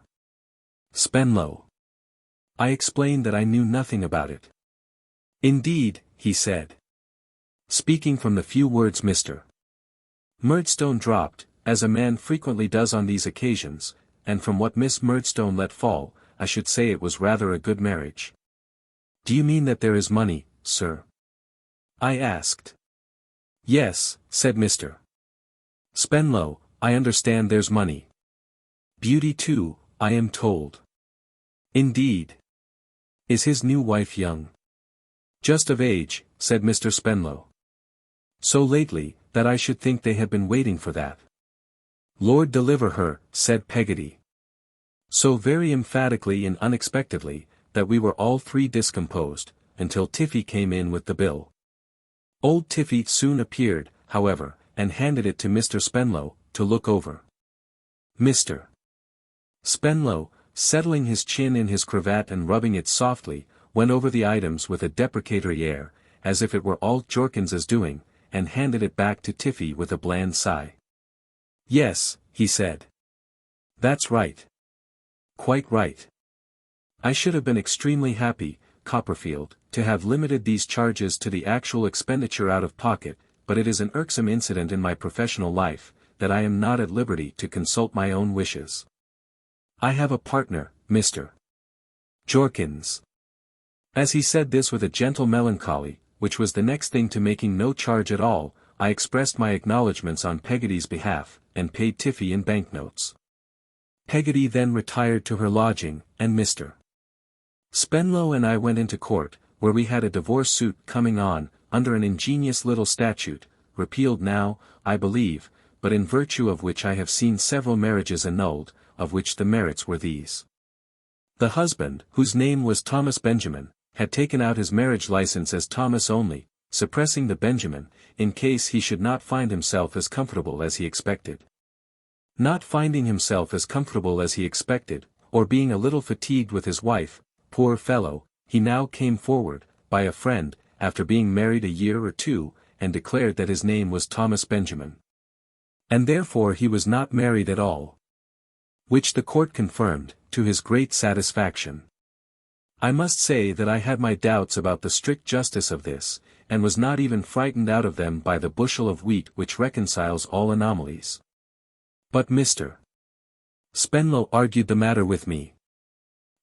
Spenlow. I explained that I knew nothing about it. "Indeed," he said. Speaking from the few words Mr. Murdstone dropped, as a man frequently does on these occasions, and from what Miss Murdstone let fall, I should say it was rather a good marriage. "Do you mean that there is money, sir?" I asked. "Yes," said Mr. Spenlow, "I understand there's money. Beauty too, I am told." "Indeed. Is his new wife young?" "Just of age," said Mr. Spenlow. "So lately, that I should think they had been waiting for that." "Lord deliver her," said Peggotty. So very emphatically and unexpectedly, that we were all three discomposed, until Tiffy came in with the bill. Old Tiffy soon appeared, however, and handed it to Mr. Spenlow, to look over. Mr. Spenlow, settling his chin in his cravat and rubbing it softly, went over the items with a deprecatory air, as if it were all Jorkins's doing, and handed it back to Tiffy with a bland sigh. "Yes," he said. "That's right. Quite right. I should have been extremely happy, Copperfield, to have limited these charges to the actual expenditure out of pocket, but it is an irksome incident in my professional life, that I am not at liberty to consult my own wishes. I have a partner, Mr. Jorkins. As he said this with a gentle melancholy, which was the next thing to making no charge at all, I expressed my acknowledgments on Peggotty's behalf, and paid Tiffy in banknotes. Peggotty then retired to her lodging, and Mr. Spenlow and I went into court, where we had a divorce suit coming on, under an ingenious little statute, repealed now, I believe, but in virtue of which I have seen several marriages annulled, of which the merits were these. The husband, whose name was Thomas Benjamin, had taken out his marriage license as Thomas only, suppressing the Benjamin, in case he should not find himself as comfortable as he expected. Not finding himself as comfortable as he expected, or being a little fatigued with his wife, poor fellow, he now came forward, by a friend, after being married a year or two, and declared that his name was Thomas Benjamin. And therefore he was not married at all. Which the court confirmed, to his great satisfaction. I must say that I had my doubts about the strict justice of this, and was not even frightened out of them by the bushel of wheat which reconciles all anomalies. But Mr. Spenlow argued the matter with me.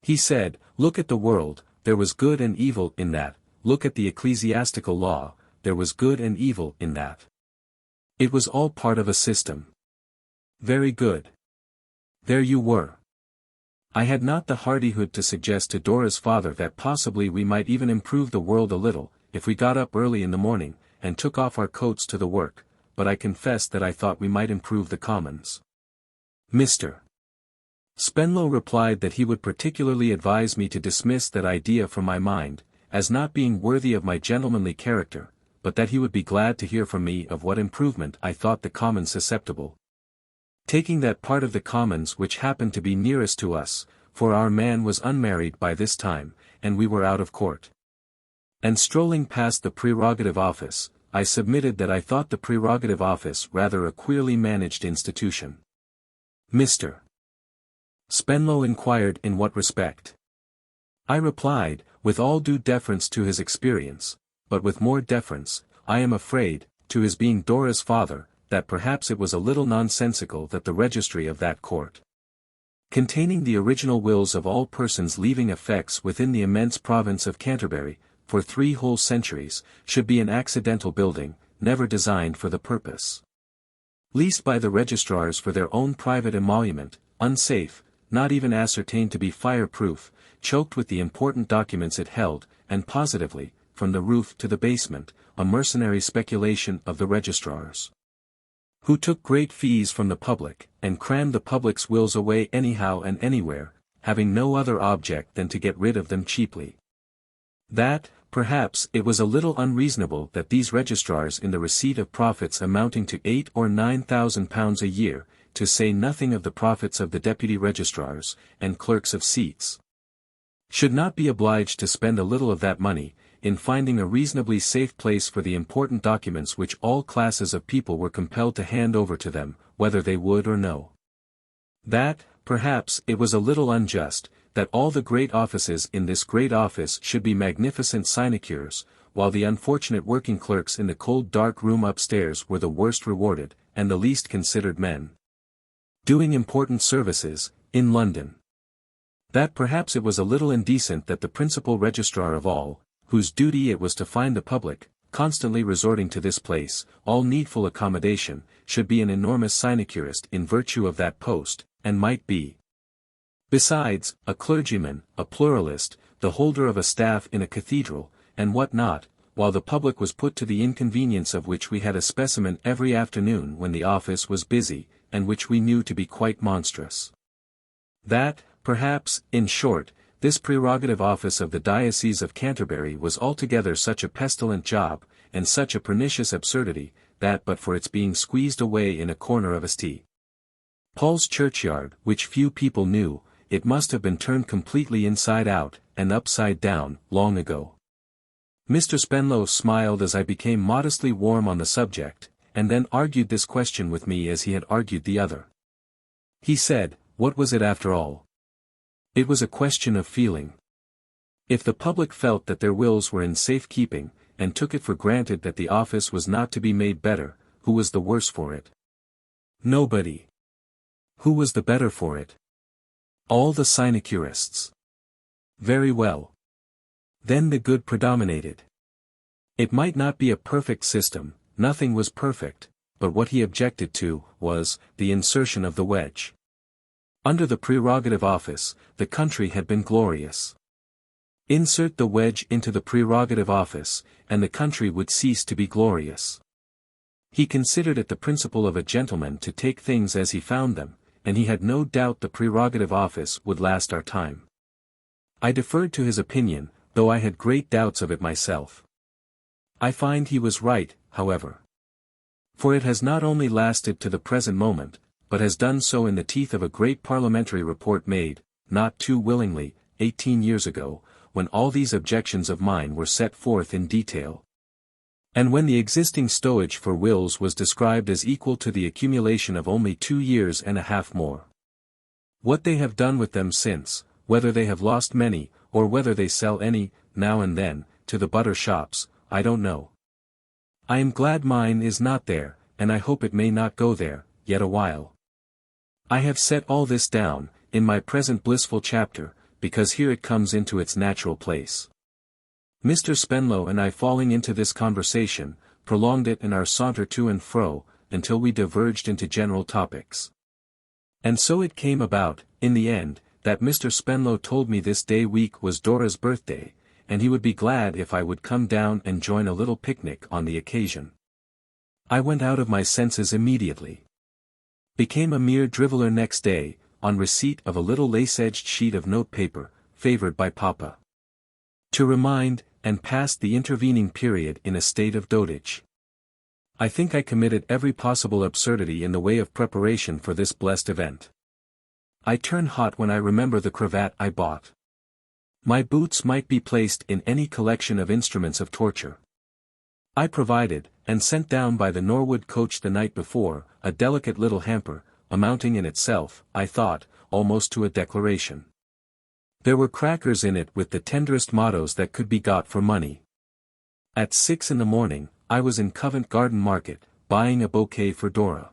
He said, look at the world, there was good and evil in that, look at the ecclesiastical law, there was good and evil in that. It was all part of a system. Very good. There you were. I had not the hardihood to suggest to Dora's father that possibly we might even improve the world a little, if we got up early in the morning, and took off our coats to the work, but I confessed that I thought we might improve the commons. Mr. Spenlow replied that he would particularly advise me to dismiss that idea from my mind, as not being worthy of my gentlemanly character, but that he would be glad to hear from me of what improvement I thought the commons susceptible. Taking that part of the commons which happened to be nearest to us, for our man was unmarried by this time, and we were out of court. And strolling past the prerogative office, I submitted that I thought the prerogative office rather a queerly managed institution. Mr. Spenlow inquired in what respect. I replied, with all due deference to his experience, but with more deference, I am afraid, to his being Dora's father, that perhaps it was a little nonsensical that the registry of that court, containing the original wills of all persons leaving effects within the immense province of Canterbury, for 3 whole centuries, should be an accidental building, never designed for the purpose. Leased by the registrars for their own private emolument, unsafe, not even ascertained to be fire-proof, choked with the important documents it held, and positively, from the roof to the basement, a mercenary speculation of the registrars, who took great fees from the public, and crammed the public's wills away anyhow and anywhere, having no other object than to get rid of them cheaply. That, perhaps, it was a little unreasonable that these registrars in the receipt of profits amounting to £8,000 or £9,000 a year, to say nothing of the profits of the deputy registrars, and clerks of seats, should not be obliged to spend a little of that money, in finding a reasonably safe place for the important documents which all classes of people were compelled to hand over to them, whether they would or no. That, perhaps, it was a little unjust, that all the great offices in this great office should be magnificent sinecures, while the unfortunate working clerks in the cold dark room upstairs were the worst rewarded, and the least considered men, doing important services, in London. That perhaps it was a little indecent that the principal registrar of all, whose duty it was to find the public, constantly resorting to this place, all needful accommodation, should be an enormous sinecurist in virtue of that post, and might be, besides, a clergyman, a pluralist, the holder of a staff in a cathedral, and what not, while the public was put to the inconvenience of which we had a specimen every afternoon when the office was busy, and which we knew to be quite monstrous. That, perhaps, in short, this prerogative office of the Diocese of Canterbury was altogether such a pestilent job, and such a pernicious absurdity, that but for its being squeezed away in a corner of St. Paul's churchyard, which few people knew, it must have been turned completely inside out, and upside down, long ago. Mr. Spenlow smiled as I became modestly warm on the subject, and then argued this question with me as he had argued the other. He said, what was it after all? It was a question of feeling. If the public felt that their wills were in safe keeping, and took it for granted that the office was not to be made better. Who was the worse for it? Nobody. Who was the better for it? All the sinecurists. Very well. Then the good predominated. It might not be a perfect system, nothing was perfect, but what he objected to, was, the insertion of the wedge. Under the prerogative office, the country had been glorious. Insert the wedge into the prerogative office, and the country would cease to be glorious. He considered it the principle of a gentleman to take things as he found them, and he had no doubt the prerogative office would last our time. I deferred to his opinion, though I had great doubts of it myself. I find he was right, however. For it has not only lasted to the present moment, but has done so in the teeth of a great parliamentary report made, not too willingly, 18 years ago, when all these objections of mine were set forth in detail. And when the existing stowage for wills was described as equal to the accumulation of only 2 years and a half more. What they have done with them since, whether they have lost many, or whether they sell any, now and then, to the butter shops, I don't know. I am glad mine is not there, and I hope it may not go there, yet a while. I have set all this down, in my present blissful chapter, because here it comes into its natural place. Mr. Spenlow and I falling into this conversation, prolonged it in our saunter to and fro, until we diverged into general topics. And so it came about, in the end, that Mr. Spenlow told me this day week was Dora's birthday, and he would be glad if I would come down and join a little picnic on the occasion. I went out of my senses immediately. Became a mere driveller next day, on receipt of a little lace-edged sheet of note-paper, favoured by Papa. To remind, and passed the intervening period in a state of dotage. I think I committed every possible absurdity in the way of preparation for this blessed event. I turn hot when I remember the cravat I bought. My boots might be placed in any collection of instruments of torture. I provided, and sent down by the Norwood coach the night before, a delicate little hamper, amounting in itself, I thought, almost to a declaration. There were crackers in it with the tenderest mottos that could be got for money. At 6 in the morning, I was in Covent Garden Market, buying a bouquet for Dora.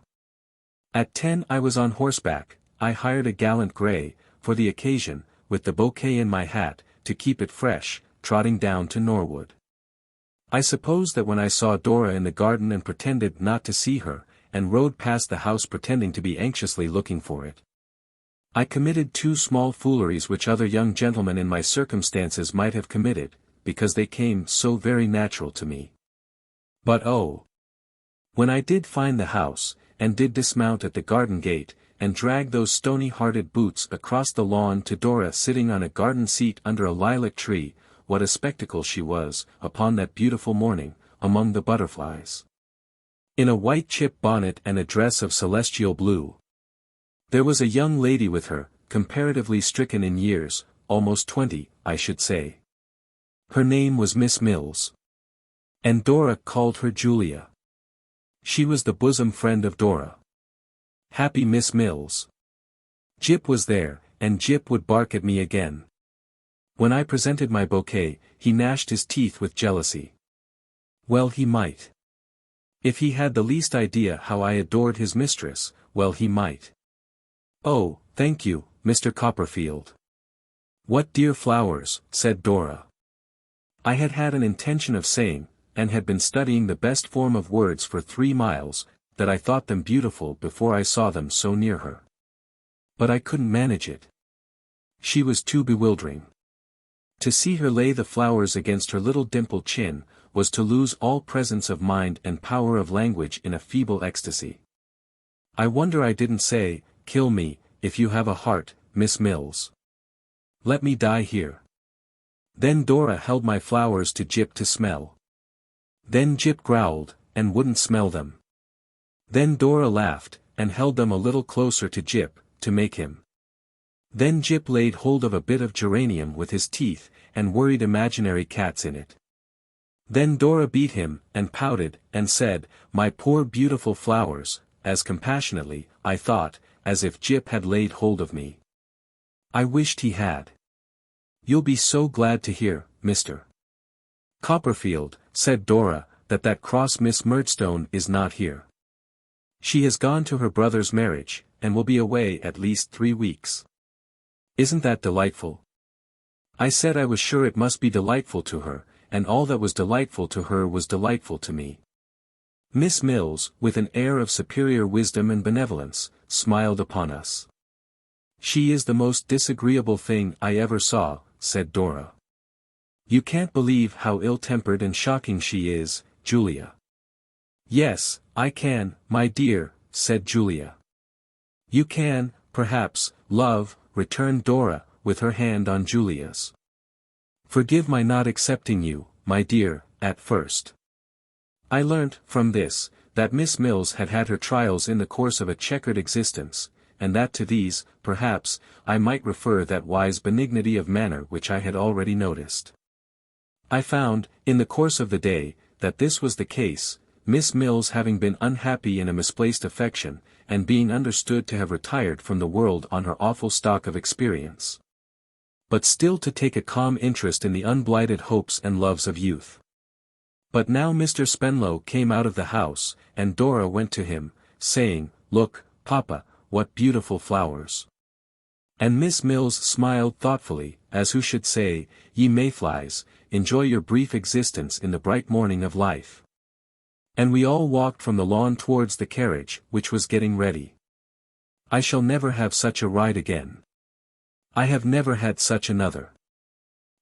At 10 I was on horseback. I hired a gallant grey, for the occasion, with the bouquet in my hat, to keep it fresh, trotting down to Norwood. I suppose that when I saw Dora in the garden and pretended not to see her, and rode past the house pretending to be anxiously looking for it, I committed 2 small fooleries which other young gentlemen in my circumstances might have committed, because they came so very natural to me. But oh! When I did find the house, and did dismount at the garden gate, and drag those stony-hearted boots across the lawn to Dora sitting on a garden seat under a lilac tree, what a spectacle she was, upon that beautiful morning, among the butterflies. In a white chip bonnet and a dress of celestial blue. There was a young lady with her, comparatively stricken in years, almost 20, I should say. Her name was Miss Mills. And Dora called her Julia. She was the bosom friend of Dora. Happy Miss Mills. Jip was there, and Jip would bark at me again. When I presented my bouquet, he gnashed his teeth with jealousy. Well, he might. If he had the least idea how I adored his mistress, well, he might. Oh, thank you, Mr. Copperfield. What dear flowers, said Dora. I had had an intention of saying, and had been studying the best form of words for 3 miles, that I thought them beautiful before I saw them so near her. But I couldn't manage it. She was too bewildering. To see her lay the flowers against her little dimpled chin, was to lose all presence of mind and power of language in a feeble ecstasy. I wonder I didn't say, kill me, if you have a heart, Miss Mills. Let me die here. Then Dora held my flowers to Jip to smell. Then Jip growled, and wouldn't smell them. Then Dora laughed, and held them a little closer to Jip, to make him. Then Jip laid hold of a bit of geranium with his teeth, and worried imaginary cats in it. Then Dora beat him, and pouted, and said, my poor beautiful flowers, as compassionately, I thought, as if Jip had laid hold of me. I wished he had. You'll be so glad to hear, Mr. Copperfield, said Dora, that cross Miss Murdstone is not here. She has gone to her brother's marriage, and will be away at least 3 weeks. Isn't that delightful? I said I was sure it must be delightful to her, and all that was delightful to her was delightful to me. Miss Mills, with an air of superior wisdom and benevolence, smiled upon us. She is the most disagreeable thing I ever saw, said Dora. You can't believe how ill-tempered and shocking she is, Julia. Yes, I can, my dear, said Julia. You can, perhaps, love, returned Dora, with her hand on Julia's. Forgive my not accepting you, my dear, at first. I learnt, from this, that Miss Mills had had her trials in the course of a checkered existence, and that to these, perhaps, I might refer that wise benignity of manner which I had already noticed. I found, in the course of the day, that this was the case, Miss Mills having been unhappy in a misplaced affection, and being understood to have retired from the world on her awful stock of experience. But still to take a calm interest in the unblighted hopes and loves of youth. But now Mr. Spenlow came out of the house, and Dora went to him, saying, "Look, Papa, what beautiful flowers." And Miss Mills smiled thoughtfully, as who should say, "Ye mayflies, enjoy your brief existence in the bright morning of life." And we all walked from the lawn towards the carriage, which was getting ready. I shall never have such a ride again. I have never had such another.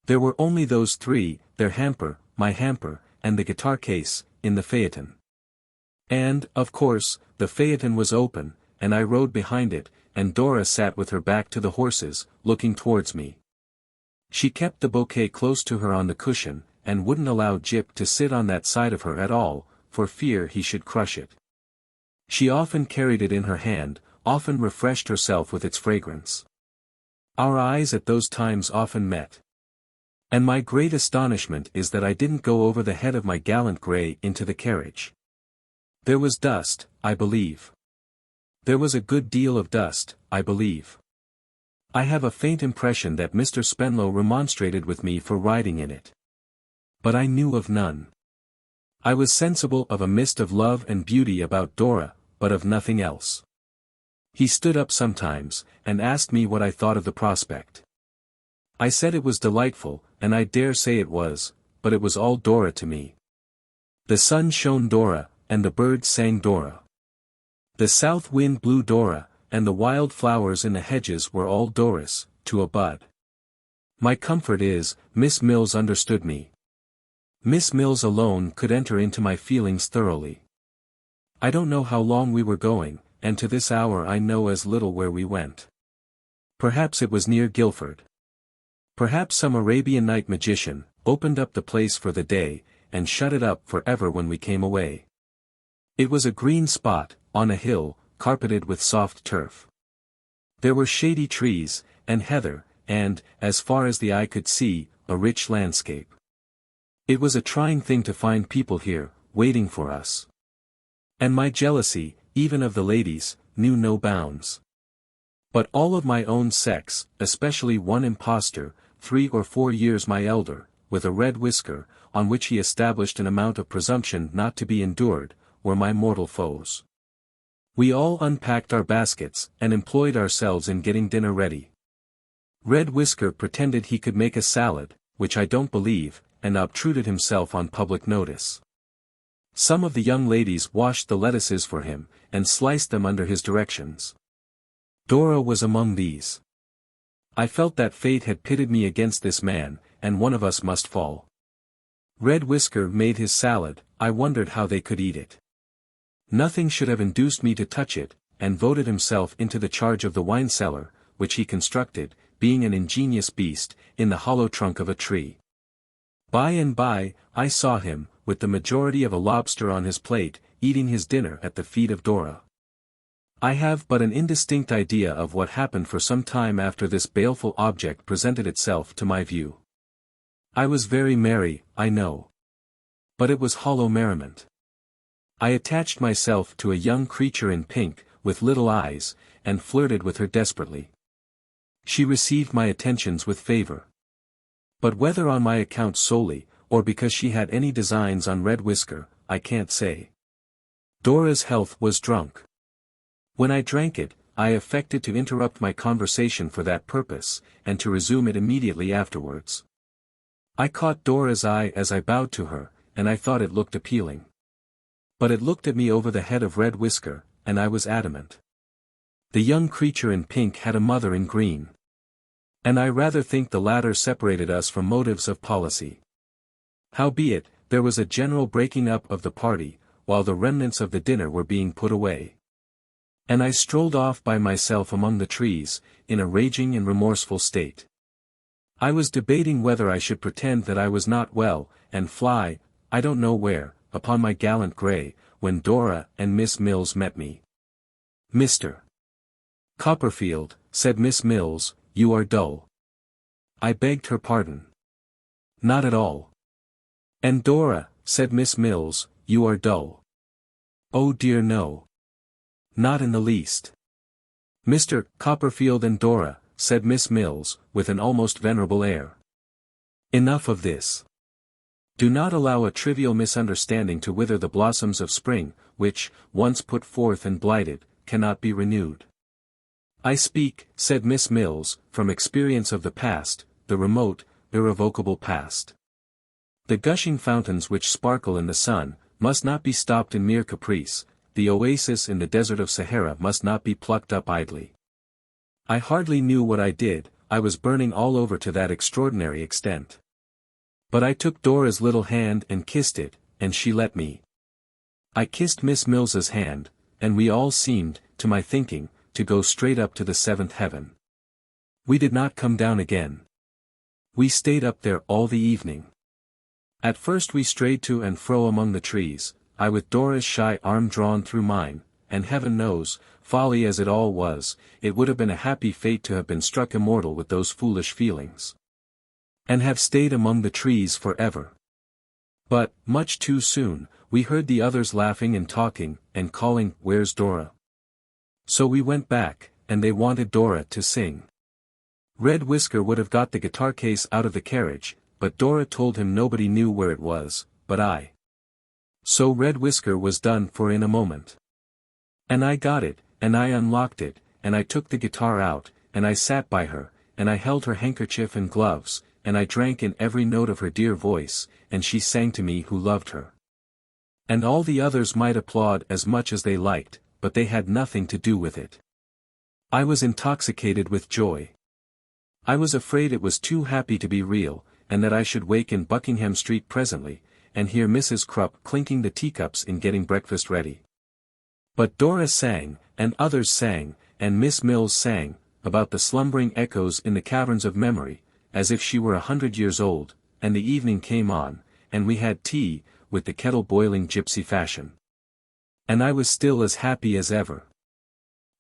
There were only those 3, their hamper, my hamper, and the guitar case, in the phaeton. And, of course, the phaeton was open, and I rode behind it, and Dora sat with her back to the horses, looking towards me. She kept the bouquet close to her on the cushion, and wouldn't allow Jip to sit on that side of her at all, for fear he should crush it. She often carried it in her hand, often refreshed herself with its fragrance. Our eyes at those times often met. And my great astonishment is that I didn't go over the head of my gallant grey into the carriage. There was dust, I believe. There was a good deal of dust, I believe. I have a faint impression that Mr. Spenlow remonstrated with me for riding in it. But I knew of none. I was sensible of a mist of love and beauty about Dora, but of nothing else. He stood up sometimes, and asked me what I thought of the prospect. I said it was delightful, and I dare say it was, but it was all Dora to me. The sun shone Dora, and the birds sang Dora. The south wind blew Dora, and the wild flowers in the hedges were all Doris, to a bud. My comfort is, Miss Mills understood me. Miss Mills alone could enter into my feelings thoroughly. I don't know how long we were going, and to this hour I know as little where we went. Perhaps it was near Guildford. Perhaps some Arabian night magician opened up the place for the day, and shut it up for ever when we came away. It was a green spot, on a hill, carpeted with soft turf. There were shady trees, and heather, and, as far as the eye could see, a rich landscape. It was a trying thing to find people here, waiting for us. And my jealousy, even of the ladies, knew no bounds. But all of my own sex, especially one impostor, 3 or 4 years my elder, with a red whisker, on which he established an amount of presumption not to be endured, were my mortal foes. We all unpacked our baskets, and employed ourselves in getting dinner ready. Red Whisker pretended he could make a salad, which I don't believe, and obtruded himself on public notice. Some of the young ladies washed the lettuces for him, and sliced them under his directions. Dora was among these. I felt that fate had pitted me against this man, and one of us must fall. Red Whisker made his salad, I wondered how they could eat it. Nothing should have induced me to touch it, and voted himself into the charge of the wine cellar, which he constructed, being an ingenious beast, in the hollow trunk of a tree. By and by, I saw him, with the majority of a lobster on his plate, eating his dinner at the feet of Dora. I have but an indistinct idea of what happened for some time after this baleful object presented itself to my view. I was very merry, I know. But it was hollow merriment. I attached myself to a young creature in pink, with little eyes, and flirted with her desperately. She received my attentions with favor. But whether on my account solely, or because she had any designs on Red Whisker, I can't say. Dora's health was drunk. When I drank it, I affected to interrupt my conversation for that purpose, and to resume it immediately afterwards. I caught Dora's eye as I bowed to her, and I thought it looked appealing. But it looked at me over the head of Red Whisker, and I was adamant. The young creature in pink had a mother in green. And I rather think the latter separated us from motives of policy. Howbeit, there was a general breaking up of the party, while the remnants of the dinner were being put away. And I strolled off by myself among the trees, in a raging and remorseful state. I was debating whether I should pretend that I was not well, and fly, I don't know where, upon my gallant grey, when Dora and Miss Mills met me. "Mr. Copperfield," said Miss Mills, "you are dull." I begged her pardon. "Not at all." "And Dora," said Miss Mills, "you are dull." "Oh dear no. Not in the least." "Mr. Copperfield and Dora," said Miss Mills, with an almost venerable air. "Enough of this. Do not allow a trivial misunderstanding to wither the blossoms of spring, which, once put forth and blighted, cannot be renewed." "I speak," said Miss Mills, "from experience of the past, the remote, irrevocable past. The gushing fountains which sparkle in the sun, must not be stopped in mere caprice, the oasis in the desert of Sahara must not be plucked up idly. I hardly knew what I did, I was burning all over to that extraordinary extent. But I took Dora's little hand and kissed it, and she let me. I kissed Miss Mills's hand, and we all seemed, to my thinking, to go straight up to the seventh heaven. We did not come down again. We stayed up there all the evening. At first we strayed to and fro among the trees, I with Dora's shy arm drawn through mine, and heaven knows, folly as it all was, it would have been a happy fate to have been struck immortal with those foolish feelings. And have stayed among the trees forever. But, much too soon, we heard the others laughing and talking, and calling, "Where's Dora?" So we went back, and they wanted Dora to sing. Red Whisker would have got the guitar case out of the carriage, but Dora told him nobody knew where it was, but I. So Red Whisker was done for in a moment. And I got it, and I unlocked it, and I took the guitar out, and I sat by her, and I held her handkerchief and gloves, and I drank in every note of her dear voice, and she sang to me who loved her. And all the others might applaud as much as they liked, but they had nothing to do with it. I was intoxicated with joy. I was afraid it was too happy to be real, and that I should wake in Buckingham Street presently, and hear Mrs. Crupp clinking the teacups in getting breakfast ready. But Dora sang, and others sang, and Miss Mills sang, about the slumbering echoes in the caverns of memory, as if she were 100 years old, and the evening came on, and we had tea, with the kettle boiling gypsy fashion. And I was still as happy as ever.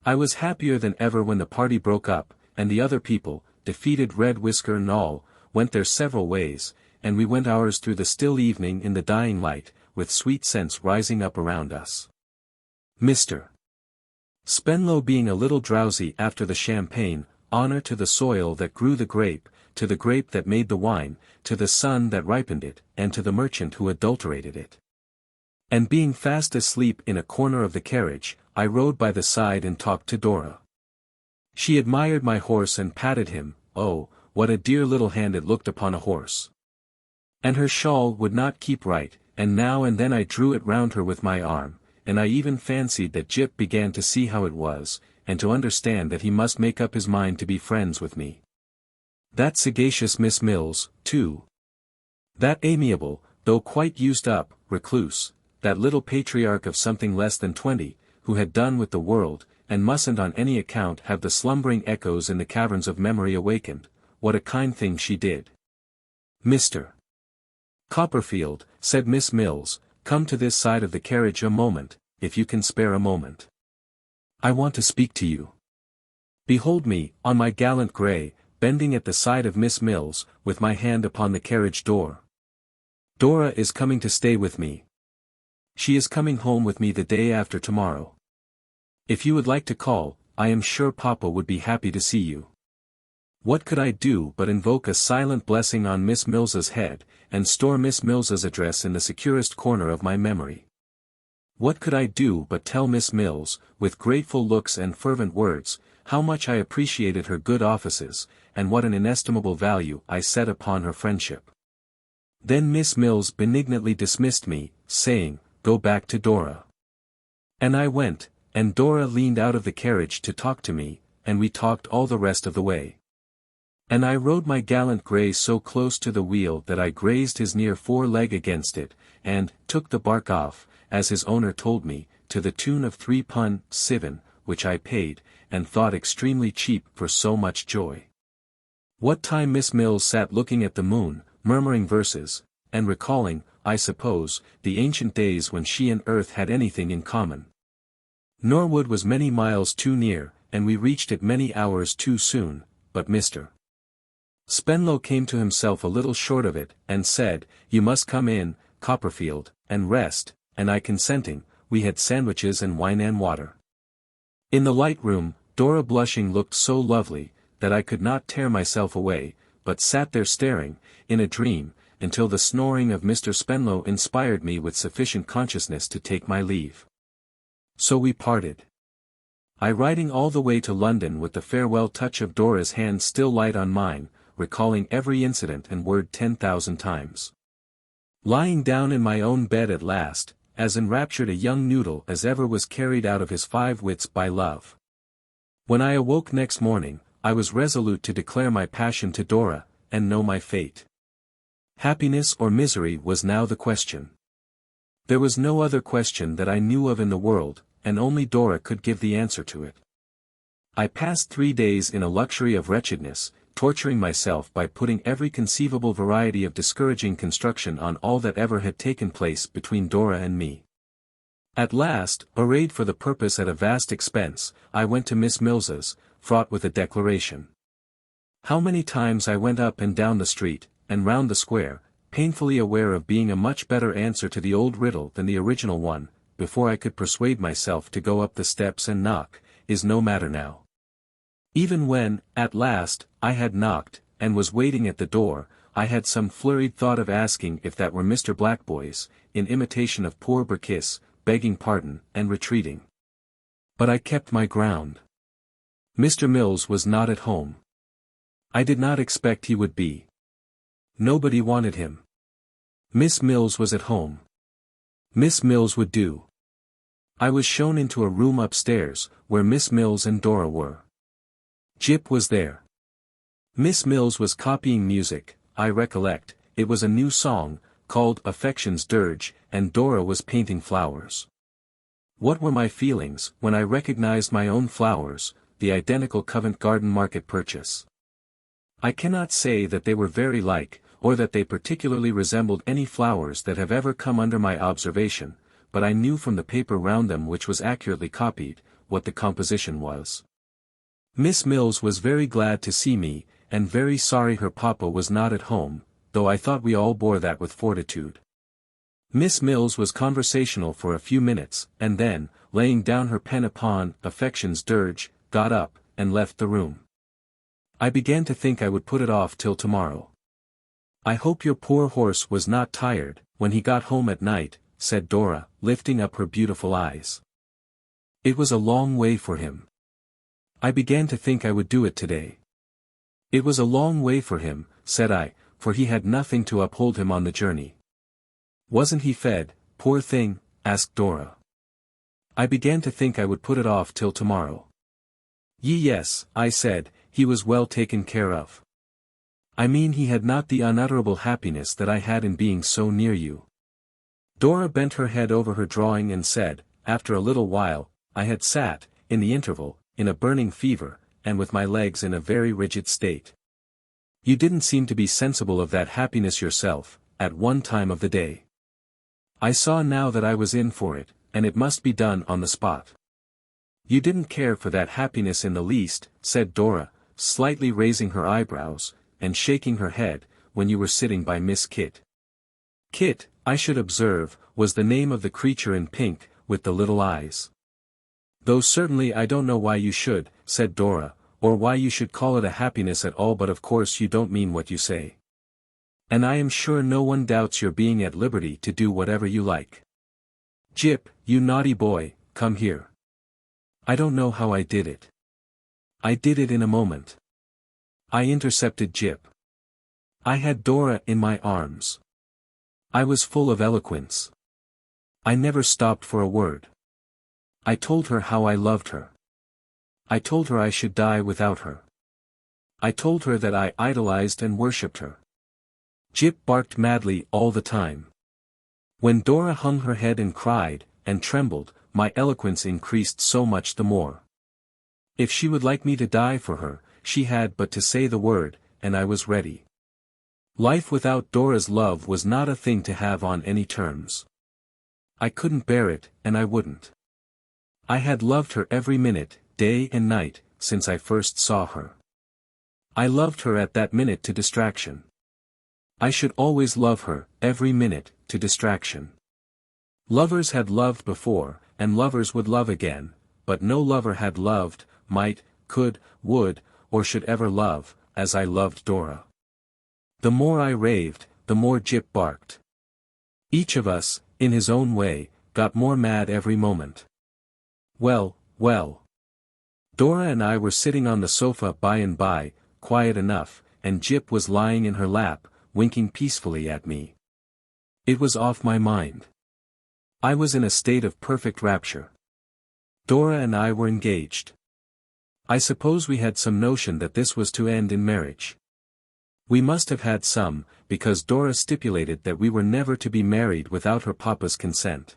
I was happier than ever when the party broke up, and the other people, defeated Red Whisker and all, went their several ways, and we went ours through the still evening in the dying light, with sweet scents rising up around us. Mr. Spenlow being a little drowsy after the champagne, honor to the soil that grew the grape, to the grape that made the wine, to the sun that ripened it, and to the merchant who adulterated it. And being fast asleep in a corner of the carriage, I rode by the side and talked to Dora. She admired my horse and patted him, oh, what a dear little hand it looked upon a horse. And her shawl would not keep right, and now and then I drew it round her with my arm, and I even fancied that Jip began to see how it was, and to understand that he must make up his mind to be friends with me. That sagacious Miss Mills, too. That amiable, though quite used up, recluse, that little patriarch of something less than 20, who had done with the world, and mustn't on any account have the slumbering echoes in the caverns of memory awakened, what a kind thing she did. Mr. Copperfield, said Miss Mills, come to this side of the carriage a moment, if you can spare a moment. I want to speak to you. Behold me, on my gallant grey, bending at the side of Miss Mills, with my hand upon the carriage door. Dora is coming to stay with me. She is coming home with me the day after tomorrow. If you would like to call, I am sure Papa would be happy to see you. What could I do but invoke a silent blessing on Miss Mills's head, and store Miss Mills's address in the securest corner of my memory. What could I do but tell Miss Mills, with grateful looks and fervent words, how much I appreciated her good offices, and what an inestimable value I set upon her friendship. Then Miss Mills benignantly dismissed me, saying, "Go back to Dora." And I went, and Dora leaned out of the carriage to talk to me, and we talked all the rest of the way. And I rode my gallant grey so close to the wheel that I grazed his near fore-leg against it, and took the bark off, as his owner told me, to the tune of £3.7, which I paid, and thought extremely cheap for so much joy. What time Miss Mills sat looking at the moon, murmuring verses, and recalling, I suppose, the ancient days when she and earth had anything in common. Norwood was many miles too near, and we reached it many hours too soon, but Mr. Spenlow came to himself a little short of it, and said, "You must come in, Copperfield, and rest," and I consenting, we had sandwiches and wine and water. In the light room, Dora blushing looked so lovely, that I could not tear myself away, but sat there staring, in a dream, until the snoring of Mr. Spenlow inspired me with sufficient consciousness to take my leave. So we parted. I riding all the way to London with the farewell touch of Dora's hand still light on mine, recalling every incident and word 10,000 times. Lying down in my own bed at last, as enraptured a young noodle as ever was carried out of his 5 wits by love. When I awoke next morning, I was resolute to declare my passion to Dora, and know my fate. Happiness or misery was now the question. There was no other question that I knew of in the world, and only Dora could give the answer to it. I passed 3 days in a luxury of wretchedness, torturing myself by putting every conceivable variety of discouraging construction on all that ever had taken place between Dora and me. At last, arrayed for the purpose at a vast expense, I went to Miss Mills's, fraught with a declaration. How many times I went up and down the street, and round the square, painfully aware of being a much better answer to the old riddle than the original one, before I could persuade myself to go up the steps and knock, is no matter now. Even when, at last, I had knocked, and was waiting at the door, I had some flurried thought of asking if that were Mr. Blackboy's, in imitation of poor Burkiss, begging pardon, and retreating. But I kept my ground. Mr. Mills was not at home. I did not expect he would be. Nobody wanted him. Miss Mills was at home. Miss Mills would do. I was shown into a room upstairs, where Miss Mills and Dora were. Jip was there. Miss Mills was copying music, I recollect, it was a new song, called Affection's Dirge, and Dora was painting flowers. What were my feelings, when I recognized my own flowers, the identical Covent Garden Market purchase? I cannot say that they were very like, or that they particularly resembled any flowers that have ever come under my observation, but I knew from the paper round them, which was accurately copied, what the composition was. Miss Mills was very glad to see me, and very sorry her papa was not at home, though I thought we all bore that with fortitude. Miss Mills was conversational for a few minutes, and then, laying down her pen upon Affection's Dirge, got up, and left the room. I began to think I would put it off till tomorrow. "I hope your poor horse was not tired, when he got home at night," said Dora, lifting up her beautiful eyes. "It was a long way for him. I began to think I would do it today." "It was a long way for him," said I, "for he had nothing to uphold him on the journey." "Wasn't he fed, poor thing?" asked Dora. "I began to think I would put it off till tomorrow." Yes," I said, "he was well taken care of. I mean he had not the unutterable happiness that I had in being so near you." Dora bent her head over her drawing and said, after a little while, "I had sat, in the interval, in a burning fever, and with my legs in a very rigid state. You didn't seem to be sensible of that happiness yourself, at one time of the day. I saw now that I was in for it, and it must be done on the spot." "You didn't care for that happiness in the least," said Dora, slightly raising her eyebrows, and shaking her head, "when you were sitting by Miss Kit." Kit, I should observe, was the name of the creature in pink, with the little eyes. "Though certainly I don't know why you should," said Dora, "or why you should call it a happiness at all, but of course you don't mean what you say." And I am sure no one doubts your being at liberty to do whatever you like. Jip, you naughty boy, come here. I don't know how I did it. I did it in a moment. I intercepted Jip. I had Dora in my arms. I was full of eloquence. I never stopped for a word. I told her how I loved her. I told her I should die without her. I told her that I idolized and worshipped her. Jip barked madly all the time. When Dora hung her head and cried, and trembled, my eloquence increased so much the more. If she would like me to die for her, she had but to say the word, and I was ready. Life without Dora's love was not a thing to have on any terms. I couldn't bear it, and I wouldn't. I had loved her every minute, day and night, since I first saw her. I loved her at that minute to distraction. I should always love her, every minute, to distraction. Lovers had loved before, and lovers would love again, but no lover had loved, might, could, would, or should ever love, as I loved Dora. The more I raved, the more Jip barked. Each of us, in his own way, got more mad every moment. Well, well. Dora and I were sitting on the sofa by and by, quiet enough, and Jip was lying in her lap, winking peacefully at me. It was off my mind. I was in a state of perfect rapture. Dora and I were engaged. I suppose we had some notion that this was to end in marriage. We must have had some, because Dora stipulated that we were never to be married without her papa's consent.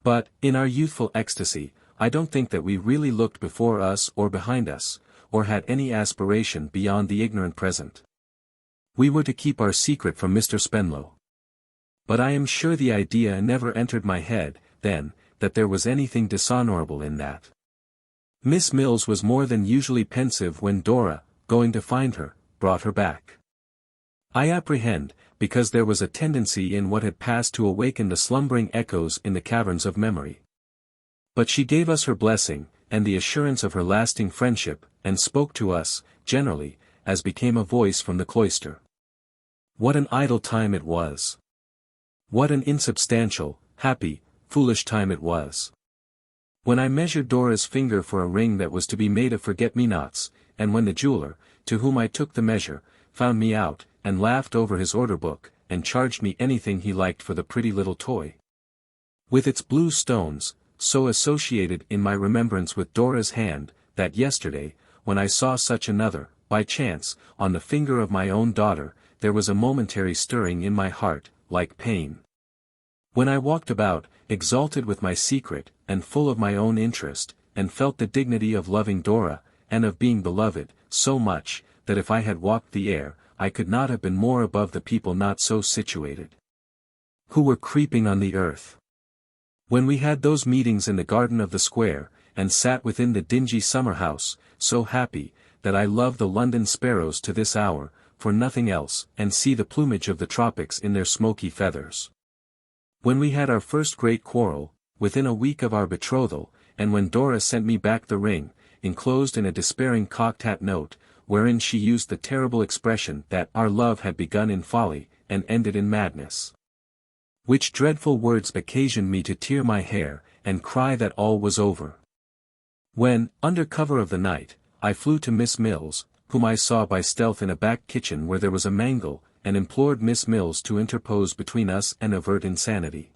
But, in our youthful ecstasy, I don't think that we really looked before us or behind us, or had any aspiration beyond the ignorant present. We were to keep our secret from Mr. Spenlow. But I am sure the idea never entered my head, then, that there was anything dishonorable in that. Miss Mills was more than usually pensive when Dora, going to find her, brought her back. I apprehend, because there was a tendency in what had passed to awaken the slumbering echoes in the caverns of memory. But she gave us her blessing, and the assurance of her lasting friendship, and spoke to us, generally, as became a voice from the cloister. What an idle time it was! What an insubstantial, happy, foolish time it was! When I measured Dora's finger for a ring that was to be made of forget-me-nots, and when the jeweler, to whom I took the measure, found me out, and laughed over his order book, and charged me anything he liked for the pretty little toy. With its blue stones, so associated in my remembrance with Dora's hand, that yesterday, when I saw such another, by chance, on the finger of my own daughter, there was a momentary stirring in my heart, like pain. When I walked about, exalted with my secret, and full of my own interest, and felt the dignity of loving Dora, and of being beloved, so much, that if I had walked the air, I could not have been more above the people not so situated, who were creeping on the earth. When we had those meetings in the garden of the square, and sat within the dingy summer-house, so happy, that I love the London sparrows to this hour, for nothing else, and see the plumage of the tropics in their smoky feathers. When we had our first great quarrel, within a week of our betrothal, and when Dora sent me back the ring, enclosed in a despairing cocked-hat note, wherein she used the terrible expression that our love had begun in folly, and ended in madness. Which dreadful words occasioned me to tear my hair, and cry that all was over. When, under cover of the night, I flew to Miss Mills, whom I saw by stealth in a back kitchen where there was a mangle, and implored Miss Mills to interpose between us and avert insanity.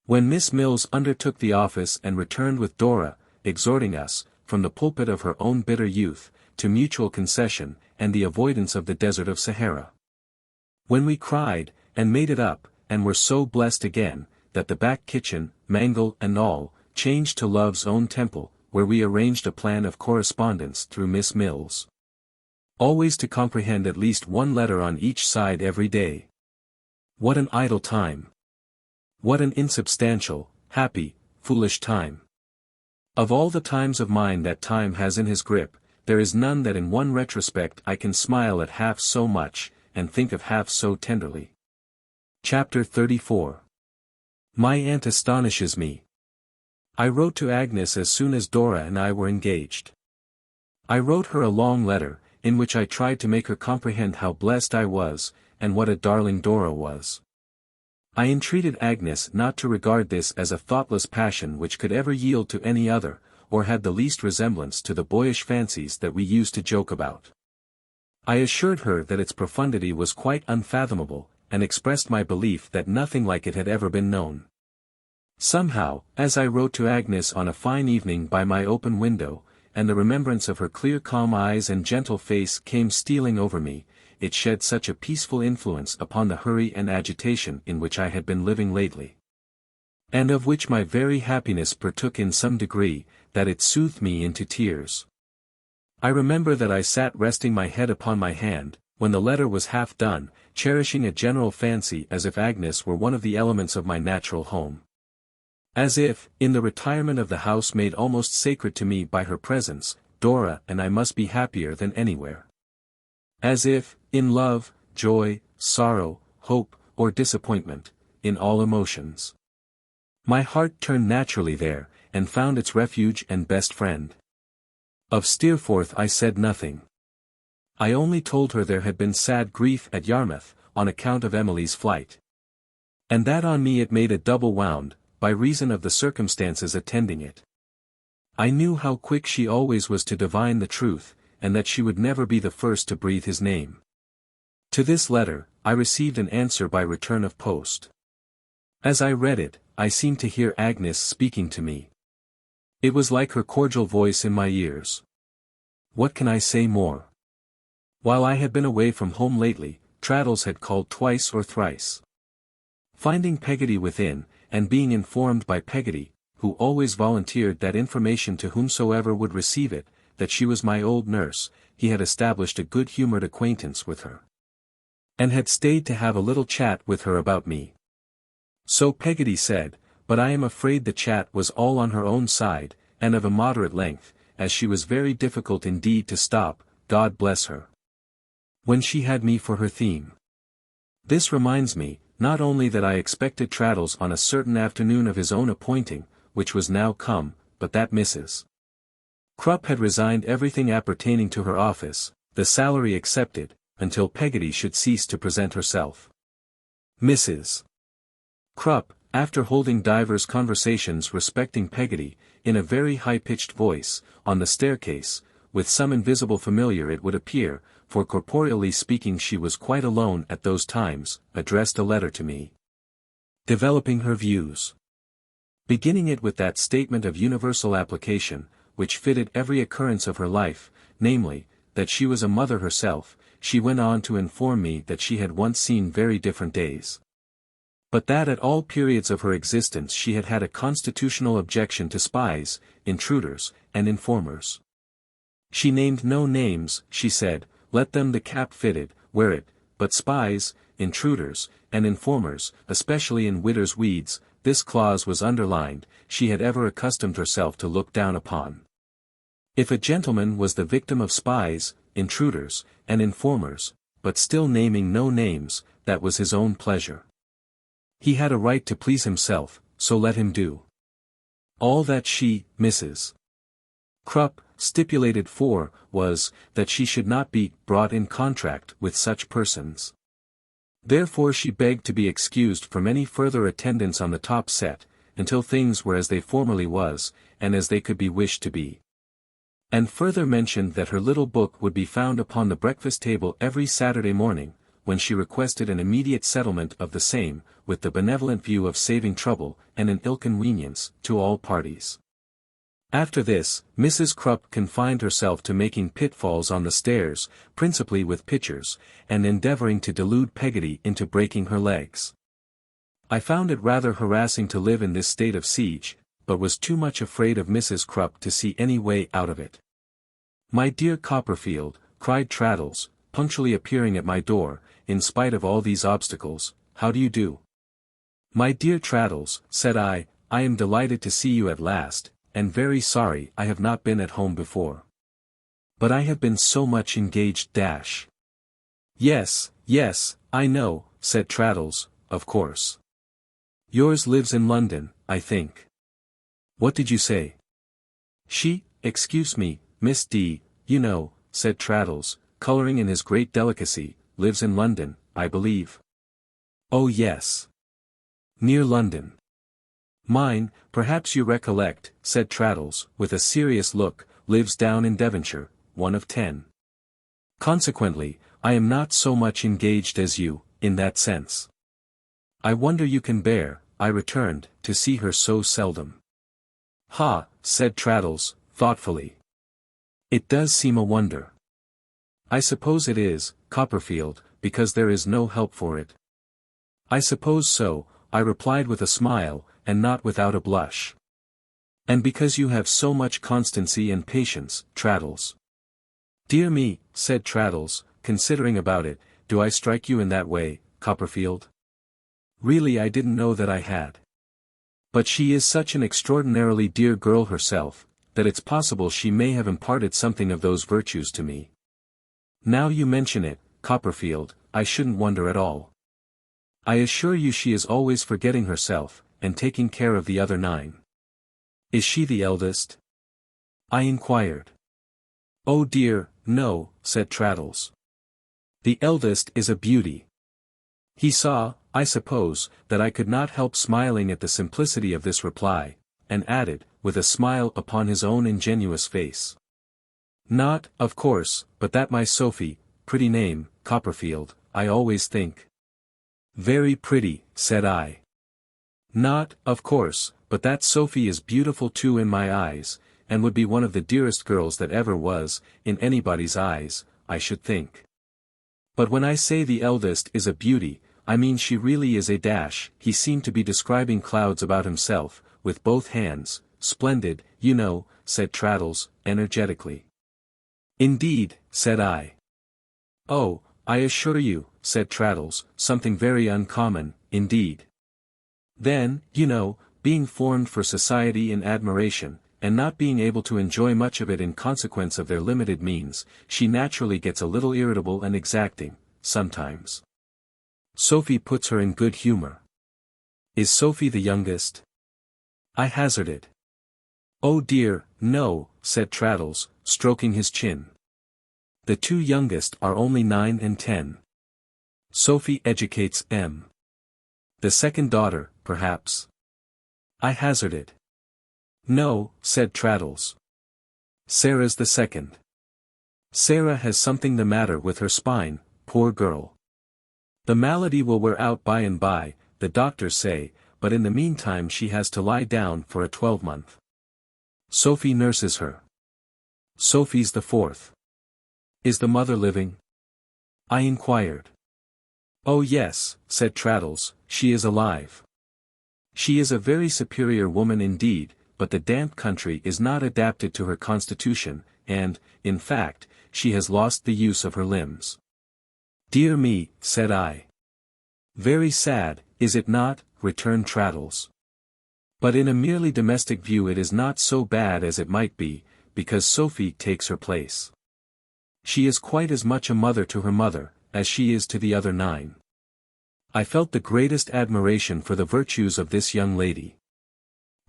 When Miss Mills undertook the office and returned with Dora, exhorting us, from the pulpit of her own bitter youth, to mutual concession, and the avoidance of the desert of Sahara. When we cried, and made it up, and were so blessed again, that the back kitchen, mangle and all, changed to love's own temple, where we arranged a plan of correspondence through Miss Mills. Always to comprehend at least one letter on each side every day. What an idle time! What an insubstantial, happy, foolish time! Of all the times of mine that time has in his grip, there is none that in one retrospect I can smile at half so much, and think of half so tenderly. Chapter 34. My aunt astonishes me. I wrote to Agnes as soon as Dora and I were engaged. I wrote her a long letter, in which I tried to make her comprehend how blessed I was, and what a darling Dora was. I entreated Agnes not to regard this as a thoughtless passion which could ever yield to any other, or had the least resemblance to the boyish fancies that we used to joke about. I assured her that its profundity was quite unfathomable, and expressed my belief that nothing like it had ever been known. Somehow, as I wrote to Agnes on a fine evening by my open window, and the remembrance of her clear calm eyes and gentle face came stealing over me, it shed such a peaceful influence upon the hurry and agitation in which I had been living lately, and of which my very happiness partook in some degree, that it soothed me into tears. I remember that I sat resting my head upon my hand, when the letter was half done, cherishing a general fancy as if Agnes were one of the elements of my natural home. As if, in the retirement of the house made almost sacred to me by her presence, Dora and I must be happier than anywhere. As if, in love, joy, sorrow, hope, or disappointment, in all emotions, my heart turned naturally there, and found its refuge and best friend. Of Steerforth I said nothing. I only told her there had been sad grief at Yarmouth, on account of Emily's flight. And that on me it made a double wound, by reason of the circumstances attending it. I knew how quick she always was to divine the truth, and that she would never be the first to breathe his name. To this letter, I received an answer by return of post. As I read it, I seemed to hear Agnes speaking to me. It was like her cordial voice in my ears. What can I say more? While I had been away from home lately, Traddles had called twice or thrice. Finding Peggotty within, and being informed by Peggotty, who always volunteered that information to whomsoever would receive it, that she was my old nurse, he had established a good-humoured acquaintance with her, and had stayed to have a little chat with her about me. So Peggotty said, but I am afraid the chat was all on her own side, and of a moderate length, as she was very difficult indeed to stop, God bless her, when she had me for her theme. This reminds me, not only that I expected Traddles on a certain afternoon of his own appointing, which was now come, but that Mrs. Crupp had resigned everything appertaining to her office, the salary excepted, until Peggotty should cease to present herself. Mrs. Crupp, after holding divers conversations respecting Peggotty, in a very high-pitched voice, on the staircase, with some invisible familiar it would appear, for corporeally speaking she was quite alone at those times, addressed a letter to me, developing her views, beginning it with that statement of universal application, which fitted every occurrence of her life, namely, that she was a mother herself. She went on to inform me that she had once seen very different days, but that at all periods of her existence she had had a constitutional objection to spies, intruders, and informers. She named no names, she said, let them the cap fitted, wear it, but spies, intruders, and informers, especially in widow's weeds, this clause was underlined, she had ever accustomed herself to look down upon. If a gentleman was the victim of spies, intruders, and informers, but still naming no names, that was his own pleasure. He had a right to please himself, so let him do. All that she, Mrs. Crupp, stipulated for, was, that she should not be brought in contract with such persons. Therefore she begged to be excused from any further attendance on the top set, until things were as they formerly was, and as they could be wished to be. And further mentioned that her little book would be found upon the breakfast table every Saturday morning, when she requested an immediate settlement of the same, with the benevolent view of saving trouble, and an inconvenience, to all parties. After this, Mrs. Crupp confined herself to making pitfalls on the stairs, principally with pitchers, and endeavouring to delude Peggotty into breaking her legs. I found it rather harassing to live in this state of siege, but was too much afraid of Mrs. Crupp to see any way out of it. My dear Copperfield, cried Traddles, punctually appearing at my door, in spite of all these obstacles, how do you do? My dear Traddles, said I am delighted to see you at last, and very sorry I have not been at home before. But I have been so much engaged. Yes, I know, said Traddles, of course. Yours lives in London, I think. What did you say? She, excuse me, Miss D, you know, said Traddles, colouring in his great delicacy, lives in London, I believe. Oh yes. Near London. Mine, perhaps you recollect, said Traddles, with a serious look, lives down in Devonshire, one of 10. Consequently, I am not so much engaged as you, in that sense. I wonder you can bear, I returned, to see her so seldom. Ha, said Traddles, thoughtfully. It does seem a wonder. I suppose it is, Copperfield, because there is no help for it. I suppose so, I replied with a smile, and not without a blush. And because you have so much constancy and patience, Traddles. Dear me, said Traddles, considering about it, do I strike you in that way, Copperfield? Really I didn't know that I had. But she is such an extraordinarily dear girl herself, that it's possible she may have imparted something of those virtues to me. Now you mention it, Copperfield, I shouldn't wonder at all. I assure you she is always forgetting herself, and taking care of the other 9. Is she the eldest? I inquired. Oh dear, no, said Traddles. The eldest is a beauty. He saw, I suppose, that I could not help smiling at the simplicity of this reply, and added, with a smile upon his own ingenuous face. Not, of course, but that my Sophie, pretty name, Copperfield, I always think. Very pretty, said I. Not, of course, but that Sophie is beautiful too in my eyes, and would be one of the dearest girls that ever was, in anybody's eyes, I should think. But when I say the eldest is a beauty, I mean she really is a dash. He seemed to be describing clouds about himself, with both hands. Splendid, you know, said Traddles, energetically. Indeed, said I. Oh, I assure you, said Traddles, something very uncommon, indeed. Then, you know, being formed for society in admiration, and not being able to enjoy much of it in consequence of their limited means, she naturally gets a little irritable and exacting, sometimes. Sophie puts her in good humor. Is Sophie the youngest? I hazarded. Oh dear, no, said Traddles, stroking his chin. The 2 youngest are only 9 and 10. Sophie educates M. The second daughter, perhaps. I hazarded. No, said Traddles. Sarah's the second. Sarah has something the matter with her spine, poor girl. The malady will wear out by and by, the doctors say, but in the meantime she has to lie down for a 12-month. Sophie nurses her. Sophie's the 4th. Is the mother living? I inquired. Oh yes, said Traddles, she is alive. She is a very superior woman indeed, but the damp country is not adapted to her constitution, and, in fact, she has lost the use of her limbs. Dear me, said I. Very sad, is it not? Returned Traddles. But in a merely domestic view it is not so bad as it might be, because Sophie takes her place. She is quite as much a mother to her mother, as she is to the other 9. I felt the greatest admiration for the virtues of this young lady.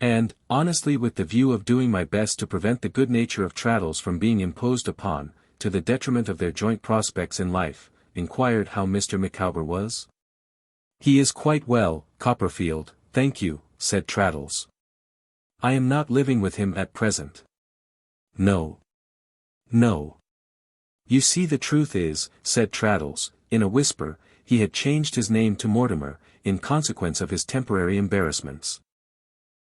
And, honestly with the view of doing my best to prevent the good nature of Traddles from being imposed upon, to the detriment of their joint prospects in life, inquired how Mr. Micawber was. He is quite well, Copperfield, thank you, said Traddles. I am not living with him at present. No. No. You see the truth is, said Traddles, in a whisper, he had changed his name to Mortimer, in consequence of his temporary embarrassments.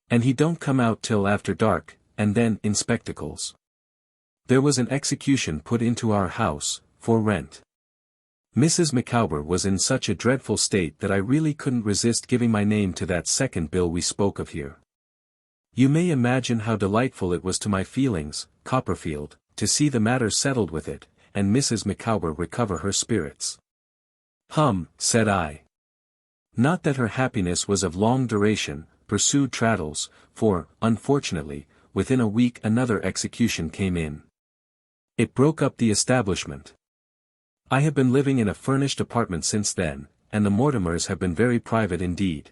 And he don't come out till after dark, and then in spectacles. There was an execution put into our house, for rent. Mrs. Micawber was in such a dreadful state that I really couldn't resist giving my name to that second bill we spoke of here. You may imagine how delightful it was to my feelings, Copperfield, to see the matter settled with it, and Mrs. Micawber recover her spirits. Said I. Not that her happiness was of long duration, pursued Traddles, for, unfortunately, within a week another execution came in. It broke up the establishment. I have been living in a furnished apartment since then, and the Mortimers have been very private indeed.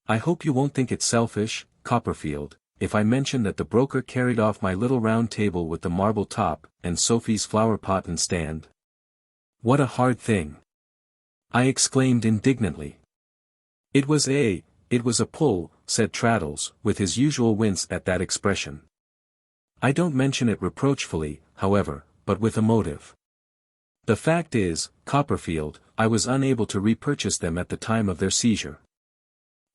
I hope you won't think it selfish, Copperfield, if I mention that the broker carried off my little round table with the marble top, and Sophie's flower pot and stand. What a hard thing. I exclaimed indignantly. It was a pull, said Traddles, with his usual wince at that expression. I don't mention it reproachfully, however, but with a motive. The fact is, Copperfield, I was unable to repurchase them at the time of their seizure.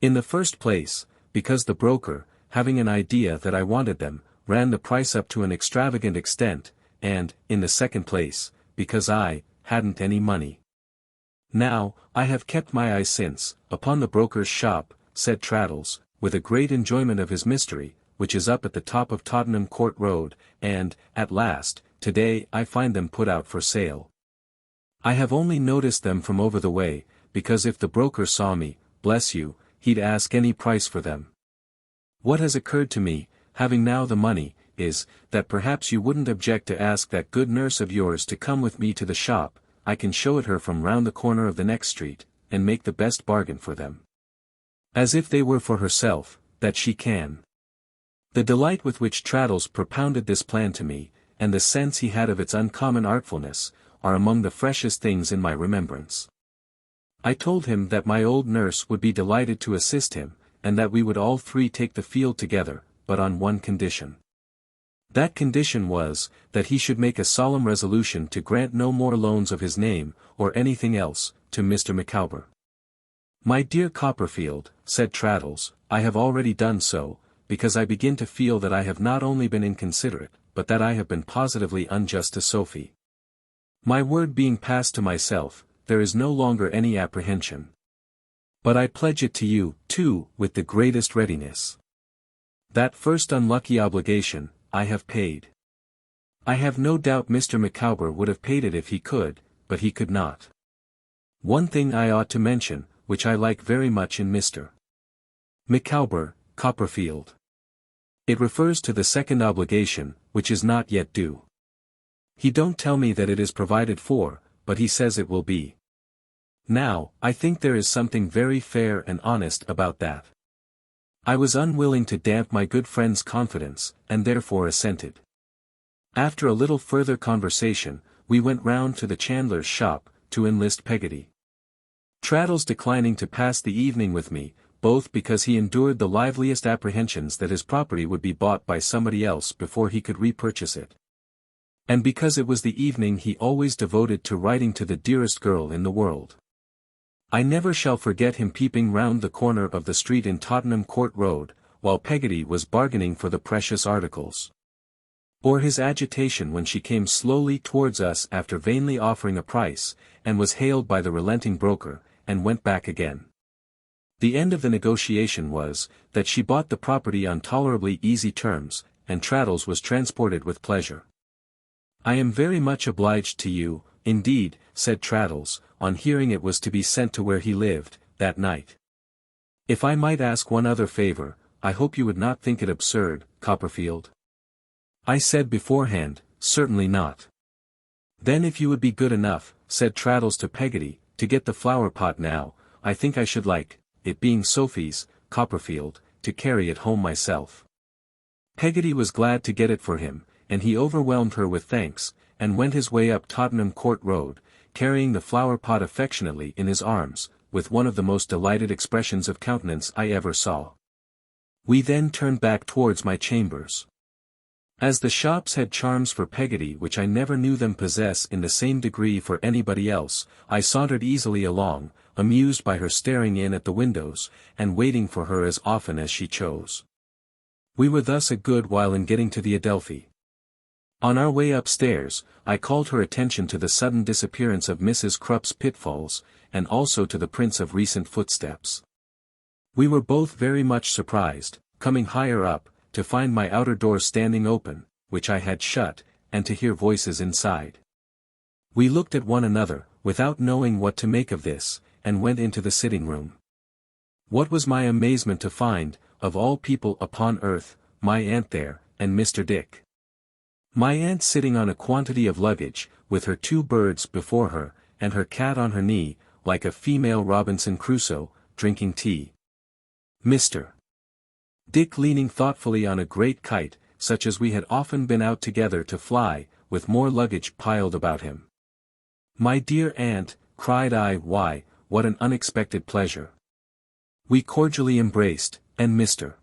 In the first place, because the broker, having an idea that I wanted them, ran the price up to an extravagant extent, and, in the second place, because I hadn't any money. Now, I have kept my eye since, upon the broker's shop, said Traddles, with a great enjoyment of his mystery, which is up at the top of Tottenham Court Road, and, at last, today I find them put out for sale. I have only noticed them from over the way, because if the broker saw me, bless you, he'd ask any price for them. What has occurred to me, having now the money, is, that perhaps you wouldn't object to ask that good nurse of yours to come with me to the shop. I can show it her from round the corner of the next street, and make the best bargain for them. As if they were for herself, that she can. The delight with which Traddles propounded this plan to me, and the sense he had of its uncommon artfulness, are among the freshest things in my remembrance. I told him that my old nurse would be delighted to assist him, and that we would all three take the field together, but on one condition. That condition was, that he should make a solemn resolution to grant no more loans of his name, or anything else, to Mr. Micawber. My dear Copperfield, said Traddles, I have already done so, because I begin to feel that I have not only been inconsiderate, but that I have been positively unjust to Sophie. My word being passed to myself, there is no longer any apprehension. But I pledge it to you, too, with the greatest readiness. That first unlucky obligation, I have paid. I have no doubt Mr. Micawber would have paid it if he could, but he could not. One thing I ought to mention, which I like very much in Mr. Micawber, Copperfield. It refers to the second obligation, which is not yet due. He don't tell me that it is provided for, but he says it will be. Now, I think there is something very fair and honest about that. I was unwilling to damp my good friend's confidence, and therefore assented. After a little further conversation, we went round to the chandler's shop, to enlist Peggotty. Traddles declining to pass the evening with me, both because he endured the liveliest apprehensions that his property would be bought by somebody else before he could repurchase it, and because it was the evening he always devoted to writing to the dearest girl in the world. I never shall forget him peeping round the corner of the street in Tottenham Court Road, while Peggotty was bargaining for the precious articles. Or his agitation when she came slowly towards us after vainly offering a price, and was hailed by the relenting broker, and went back again. The end of the negotiation was, that she bought the property on tolerably easy terms, and Traddles was transported with pleasure. I am very much obliged to you, indeed, said Traddles, on hearing it was to be sent to where he lived, that night. If I might ask one other favour, I hope you would not think it absurd, Copperfield. I said beforehand, certainly not. Then if you would be good enough, said Traddles to Peggotty, to get the flower pot now, I think I should like, it being Sophie's, Copperfield, to carry it home myself. Peggotty was glad to get it for him, and he overwhelmed her with thanks, and went his way up Tottenham Court Road, carrying the flower pot affectionately in his arms, with one of the most delighted expressions of countenance I ever saw. We then turned back towards my chambers. As the shops had charms for Peggotty which I never knew them possess in the same degree for anybody else, I sauntered easily along, amused by her staring in at the windows, and waiting for her as often as she chose. We were thus a good while in getting to the Adelphi. On our way upstairs, I called her attention to the sudden disappearance of Mrs. Crupp's pitfalls, and also to the prints of recent footsteps. We were both very much surprised, coming higher up, to find my outer door standing open, which I had shut, and to hear voices inside. We looked at one another, without knowing what to make of this, and went into the sitting-room. What was my amazement to find, of all people upon earth, my aunt there, and Mr. Dick. My aunt sitting on a quantity of luggage, with her 2 birds before her, and her cat on her knee, like a female Robinson Crusoe, drinking tea. Mr. Dick leaning thoughtfully on a great kite, such as we had often been out together to fly, with more luggage piled about him. My dear aunt, cried I. Why, what an unexpected pleasure. We cordially embraced, and Mr.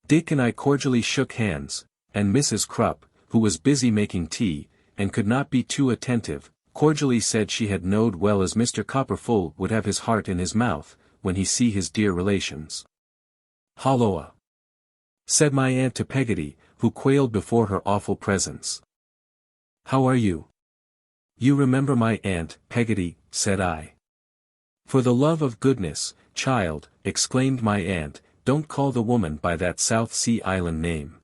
Dick and I cordially shook hands, and Mrs. Krupp, who was busy making tea, and could not be too attentive, cordially said she had knowed well as Mr. Copperfull would have his heart in his mouth, when he see his dear relations. Holloa! Said my aunt to Peggotty, who quailed before her awful presence. How are you? You remember my aunt, Peggotty, said I. For the love of goodness, child, exclaimed my aunt, don't call the woman by that South Sea Island name.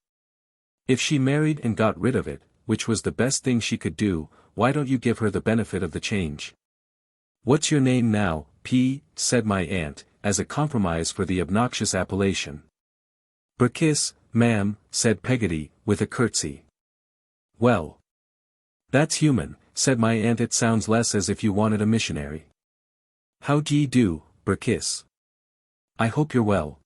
If she married and got rid of it, which was the best thing she could do, why don't you give her the benefit of the change? What's your name now, P? Said my aunt, as a compromise for the obnoxious appellation. Berkiss, ma'am, said Peggotty, with a curtsy. Well. That's human, said my aunt. It sounds less as if you wanted a missionary. How d'ye do, Berkiss? I hope you're well.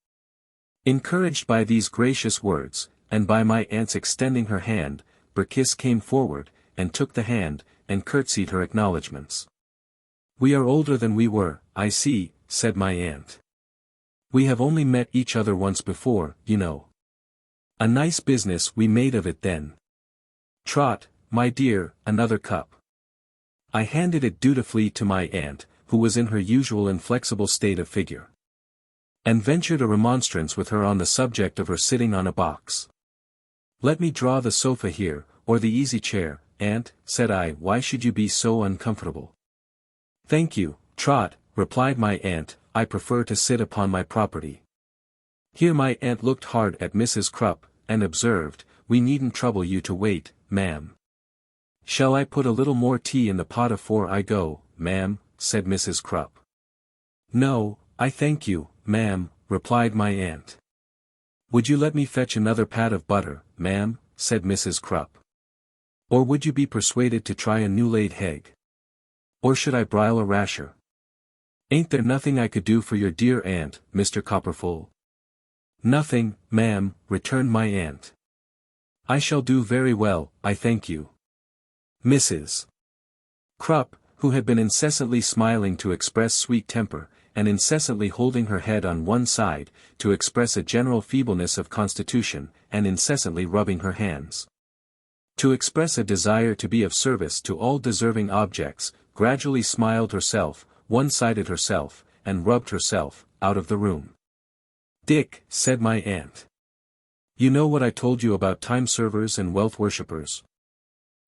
Encouraged by these gracious words, and by my aunt's extending her hand, Berkiss came forward, and took the hand, and curtsied her acknowledgments. We are older than we were, I see, said my aunt. We have only met each other once before, you know. A nice business we made of it then. Trot, my dear, another cup. I handed it dutifully to my aunt, who was in her usual inflexible state of figure. And ventured a remonstrance with her on the subject of her sitting on a box. Let me draw the sofa here, or the easy chair, aunt, said I. Why should you be so uncomfortable? Thank you, Trot, replied my aunt, I prefer to sit upon my property. Here my aunt looked hard at Mrs. Krupp, and observed, we needn't trouble you to wait, ma'am. Shall I put a little more tea in the pot afore I go, ma'am? Said Mrs. Krupp. No, I thank you, ma'am, replied my aunt. Would you let me fetch another pat of butter, ma'am? Said Mrs. Krupp. Or would you be persuaded to try a new-laid egg? Or should I brile a rasher? Ain't there nothing I could do for your dear aunt, Mr. Copperfull? Nothing, ma'am, returned my aunt. I shall do very well, I thank you. Mrs. Krupp, who had been incessantly smiling to express sweet temper, and incessantly holding her head on one side, to express a general feebleness of constitution, and incessantly rubbing her hands, to express a desire to be of service to all deserving objects, gradually smiled herself, one-sided herself, and rubbed herself, out of the room. Dick, said my aunt. You know what I told you about time-servers and wealth-worshippers?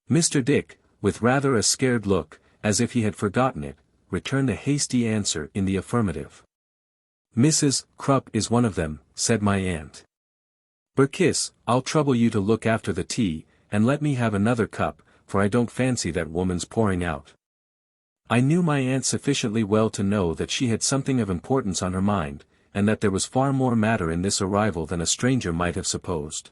Mr. Dick, with rather a scared look, as if he had forgotten it, returned a hasty answer in the affirmative. Mrs. Krupp is one of them, said my aunt. Berkiss, I'll trouble you to look after the tea, and let me have another cup, for I don't fancy that woman's pouring out. I knew my aunt sufficiently well to know that she had something of importance on her mind, and that there was far more matter in this arrival than a stranger might have supposed.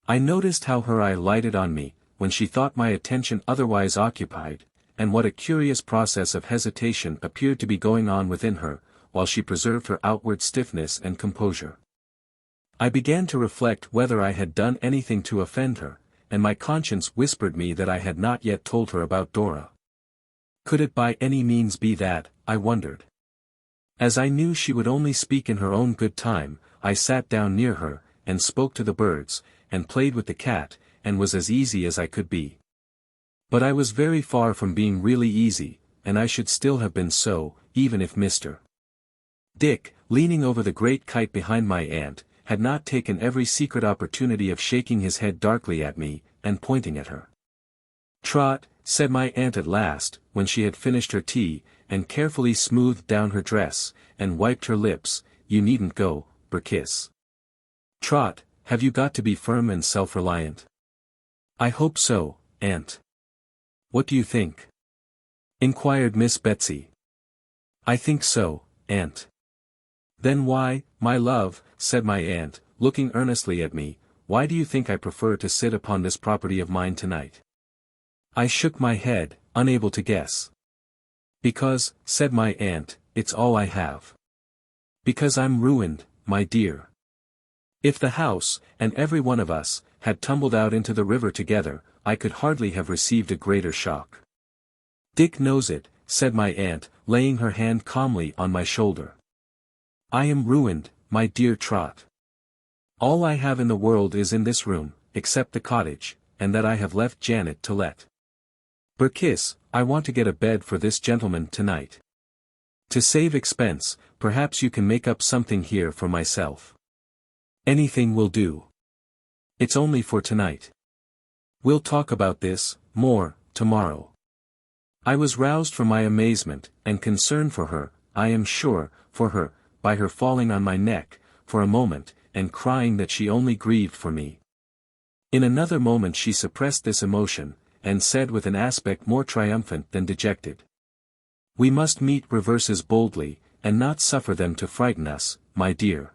I noticed how her eye lighted on me, when she thought my attention otherwise occupied, and what a curious process of hesitation appeared to be going on within her, while she preserved her outward stiffness and composure. I began to reflect whether I had done anything to offend her, and my conscience whispered me that I had not yet told her about Dora. Could it by any means be that, I wondered? As I knew she would only speak in her own good time, I sat down near her, and spoke to the birds, and played with the cat, and was as easy as I could be. But I was very far from being really easy, and I should still have been so, even if Mr. Dick, leaning over the great kite behind my aunt, had not taken every secret opportunity of shaking his head darkly at me, and pointing at her. Trot, said my aunt at last, when she had finished her tea, and carefully smoothed down her dress, and wiped her lips, you needn't go, Berkiss. Trot, have you got to be firm and self-reliant? I hope so, aunt. What do you think? Inquired Miss Betsy. I think so, aunt. Then why, my love, said my aunt, looking earnestly at me, why do you think I prefer to sit upon this property of mine tonight? I shook my head, unable to guess. Because, said my aunt, it's all I have. Because I'm ruined, my dear. If the house, and every one of us, had tumbled out into the river together, I could hardly have received a greater shock. Dick knows it, said my aunt, laying her hand calmly on my shoulder. I am ruined, my dear Trot. All I have in the world is in this room, except the cottage, and that I have left Janet to let. Berkiss, I want to get a bed for this gentleman tonight. To save expense, perhaps you can make up something here for myself. Anything will do. It's only for tonight. We'll talk about this, more, tomorrow. I was roused from my amazement, and concern for her, I am sure, for her, by her falling on my neck, for a moment, and crying that she only grieved for me. In another moment she suppressed this emotion, and said with an aspect more triumphant than dejected. We must meet reverses boldly, and not suffer them to frighten us, my dear.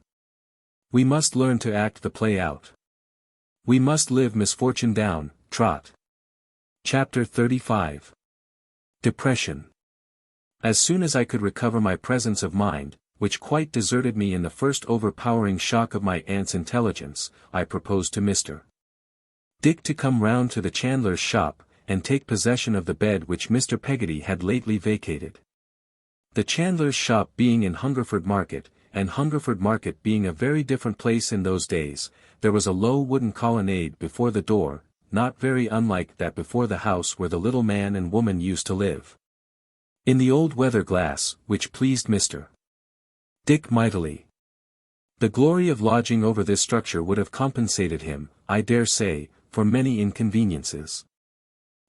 We must learn to act the play out. We must live misfortune down, Trot. Chapter 35. Depression. As soon as I could recover my presence of mind, which quite deserted me in the first overpowering shock of my aunt's intelligence, I proposed to Mr. Dick to come round to the chandler's shop, and take possession of the bed which Mr. Peggotty had lately vacated. The chandler's shop being in Hungerford Market, and Hungerford Market being a very different place in those days, there was a low wooden colonnade before the door, not very unlike that before the house where the little man and woman used to live. In the old weather glass, which pleased Mr. Dick mightily. The glory of lodging over this structure would have compensated him, I dare say, for many inconveniences.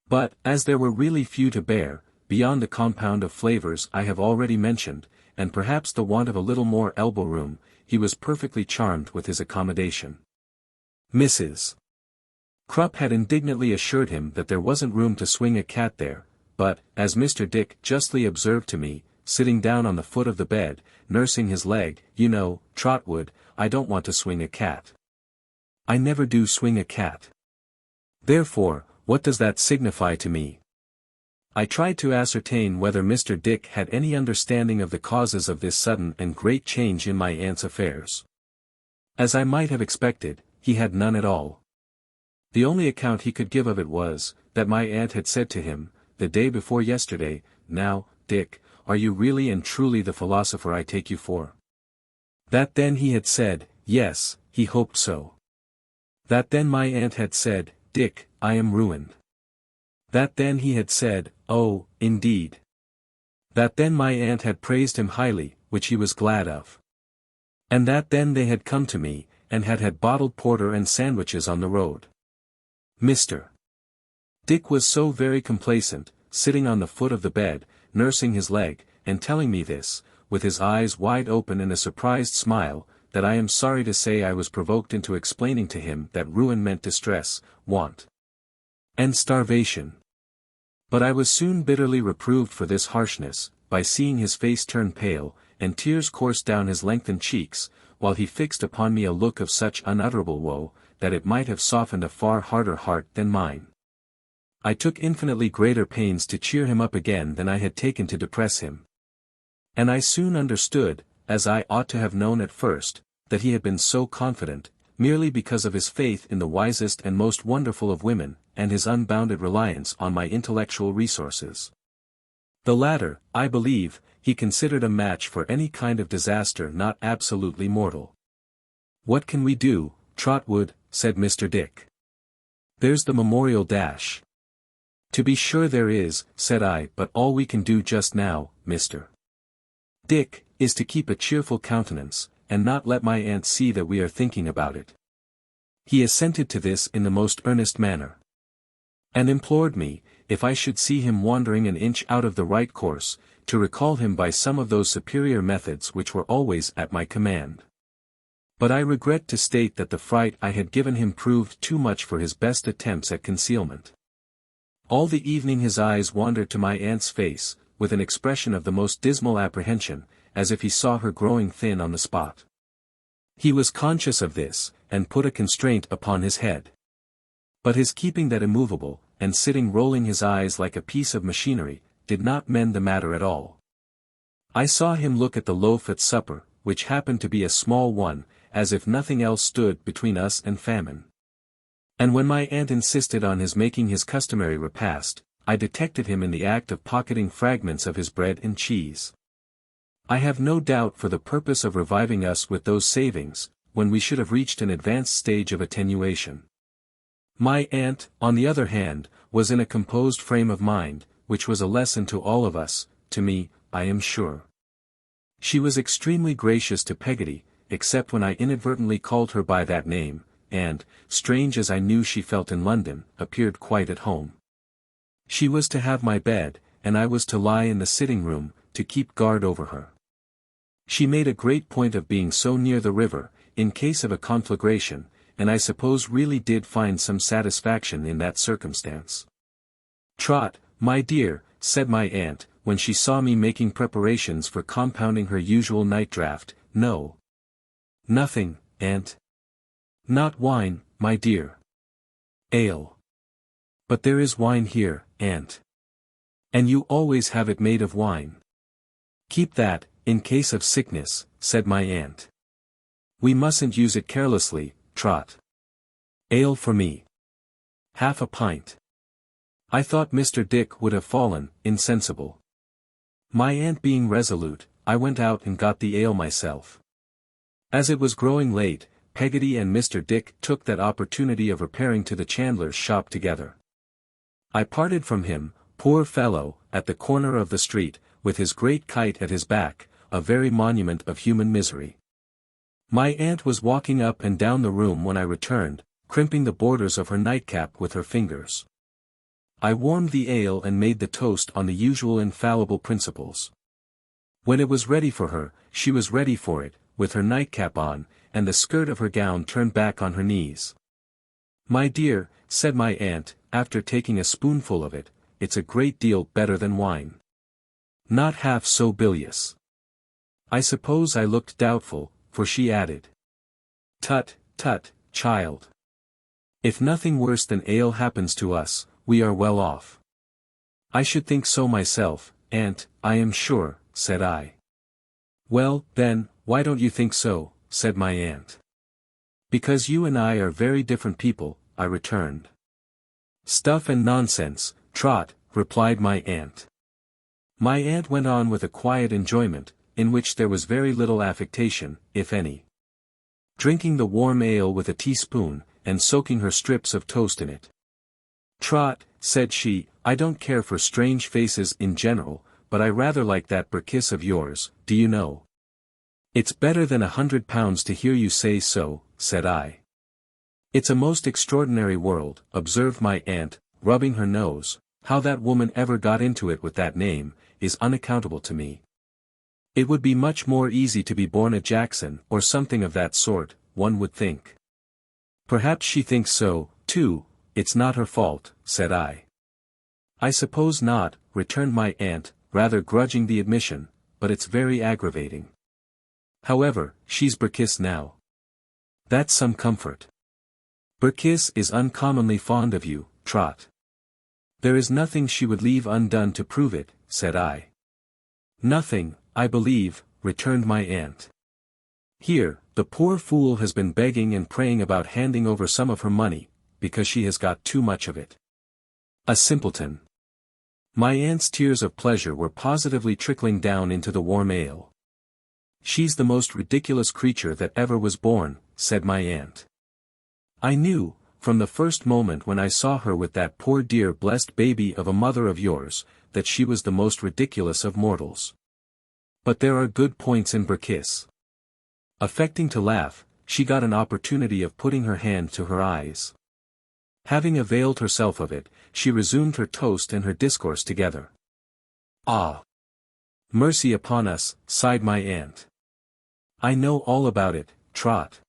But, as there were really few to bear, beyond the compound of flavors I have already mentioned, and perhaps the want of a little more elbow room, he was perfectly charmed with his accommodation. Mrs. Crupp had indignantly assured him that there wasn't room to swing a cat there, but, as Mr. Dick justly observed to me, sitting down on the foot of the bed, nursing his leg, you know, Trotwood, I don't want to swing a cat. I never do swing a cat. Therefore, what does that signify to me? I tried to ascertain whether Mr. Dick had any understanding of the causes of this sudden and great change in my aunt's affairs. As I might have expected, he had none at all. The only account he could give of it was, that my aunt had said to him, the day before yesterday, Now, Dick, are you really and truly the philosopher I take you for? That then he had said, yes, he hoped so. That then my aunt had said, Dick, I am ruined. That then he had said, oh, indeed. That then my aunt had praised him highly, which he was glad of. And that then they had come to me, and had bottled porter and sandwiches on the road. Mr. Dick was so very complacent, sitting on the foot of the bed, nursing his leg, and telling me this, with his eyes wide open and a surprised smile, that I am sorry to say I was provoked into explaining to him that ruin meant distress, want, and starvation. But I was soon bitterly reproved for this harshness, by seeing his face turn pale, and tears course down his lengthened cheeks, while he fixed upon me a look of such unutterable woe, that it might have softened a far harder heart than mine. I took infinitely greater pains to cheer him up again than I had taken to depress him. And I soon understood, as I ought to have known at first, that he had been so confident, merely because of his faith in the wisest and most wonderful of women, and his unbounded reliance on my intellectual resources. The latter, I believe, he considered a match for any kind of disaster not absolutely mortal. What can we do, Trotwood? Said Mr. Dick. There's the memorial dash. To be sure there is, said I, but all we can do just now, Mr. Dick, is to keep a cheerful countenance, and not let my aunt see that we are thinking about it. He assented to this in the most earnest manner, and implored me, if I should see him wandering an inch out of the right course, to recall him by some of those superior methods which were always at my command. But I regret to state that the fright I had given him proved too much for his best attempts at concealment. All the evening his eyes wandered to my aunt's face, with an expression of the most dismal apprehension, as if he saw her growing thin on the spot. He was conscious of this, and put a constraint upon his head. But his keeping that immovable, and sitting rolling his eyes like a piece of machinery, did not mend the matter at all. I saw him look at the loaf at supper, which happened to be a small one, as if nothing else stood between us and famine. And when my aunt insisted on his making his customary repast, I detected him in the act of pocketing fragments of his bread and cheese. I have no doubt for the purpose of reviving us with those savings, when we should have reached an advanced stage of attenuation. My aunt, on the other hand, was in a composed frame of mind, which was a lesson to all of us, to me, I am sure. She was extremely gracious to Peggotty, except when I inadvertently called her by that name, and, strange as I knew she felt in London, appeared quite at home. She was to have my bed, and I was to lie in the sitting-room, to keep guard over her. She made a great point of being so near the river, in case of a conflagration, and I suppose really did find some satisfaction in that circumstance. "Trot, my dear," said my aunt, when she saw me making preparations for compounding her usual night draught, "No. Nothing, aunt. Not wine, my dear. Ale. But there is wine here, aunt. And you always have it made of wine. Keep that, in case of sickness," said my aunt. "We mustn't use it carelessly, Trot. Ale for me. Half a pint." I thought Mr. Dick would have fallen, insensible. My aunt being resolute, I went out and got the ale myself. As it was growing late, Peggotty and Mr. Dick took that opportunity of repairing to the chandler's shop together. I parted from him, poor fellow, at the corner of the street, with his great kite at his back, a very monument of human misery. My aunt was walking up and down the room when I returned, crimping the borders of her nightcap with her fingers. I warmed the ale and made the toast on the usual infallible principles. When it was ready for her, she was ready for it, with her nightcap on, and the skirt of her gown turned back on her knees. "My dear," said my aunt, after taking a spoonful of it, "it's a great deal better than wine. Not half so bilious." I suppose I looked doubtful, for she added, "Tut, tut, child. If nothing worse than ale happens to us, we are well off." "I should think so myself, aunt, I am sure," said I. "Well, then, why don't you think so?" said my aunt. "Because you and I are very different people," I returned. "Stuff and nonsense, Trot," replied my aunt. My aunt went on with a quiet enjoyment, in which there was very little affectation, if any. Drinking the warm ale with a teaspoon, and soaking her strips of toast in it. "Trot," said she, "I don't care for strange faces in general, but I rather like that Burkiss of yours, do you know?" "It's better than £100 to hear you say so," said I. "It's a most extraordinary world," observed my aunt, rubbing her nose. "How that woman ever got into it with that name, is unaccountable to me. It would be much more easy to be born a Jackson or something of that sort, one would think." "Perhaps she thinks so, too, it's not her fault," said I. "I suppose not," returned my aunt, rather grudging the admission, "but it's very aggravating. However, she's Burkiss now. That's some comfort. Burkiss is uncommonly fond of you, Trot." "There is nothing she would leave undone to prove it," said I. "Nothing, I believe," returned my aunt. "Here, the poor fool has been begging and praying about handing over some of her money, because she has got too much of it. A simpleton." My aunt's tears of pleasure were positively trickling down into the warm ale. "She's the most ridiculous creature that ever was born," said my aunt. "I knew, from the first moment when I saw her with that poor dear blessed baby of a mother of yours, that she was the most ridiculous of mortals. But there are good points in Burkiss." Affecting to laugh, she got an opportunity of putting her hand to her eyes. Having availed herself of it, she resumed her toast and her discourse together. "Ah! Mercy upon us," sighed my aunt. "I know all about it, Trot.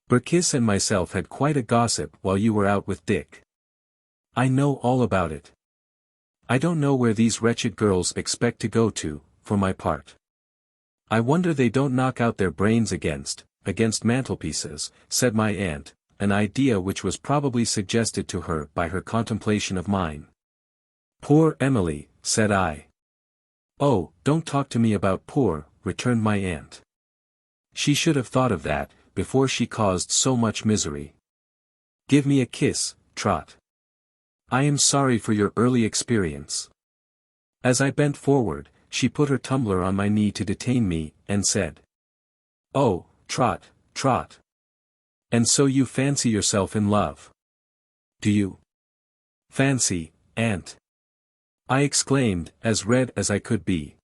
Burkiss and myself had quite a gossip while you were out with Dick. I know all about it. I don't know where these wretched girls expect to go to, for my part. I wonder they don't knock out their brains against mantelpieces," said my aunt, an idea which was probably suggested to her by her contemplation of mine. "Poor Emily," said I. "Oh, don't talk to me about poor," returned my aunt. "She should have thought of that, before she caused so much misery. Give me a kiss, Trot." I am sorry for your early experience. As I bent forward, she put her tumbler on my knee to detain me, and said, "Oh, Trot, Trot. And so you fancy yourself in love. Do you?" "Fancy, Aunt," I exclaimed, as red as I could be.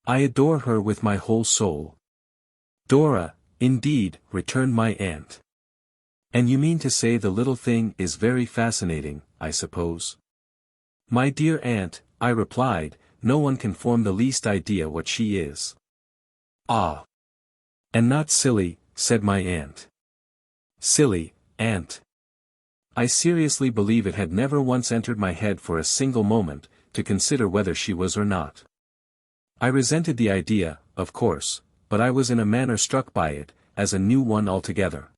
"I adore her with my whole soul." "Dora, indeed," returned my aunt. "And you mean to say the little thing is very fascinating, I suppose?" "My dear aunt," I replied, "no one can form the least idea what she is." "Ah! And not silly," said my aunt. "Silly, aunt. I seriously believe it had never once entered my head for a single moment, to consider whether she was or not. I resented the idea, of course, but I was in a manner struck by it, as a new one altogether.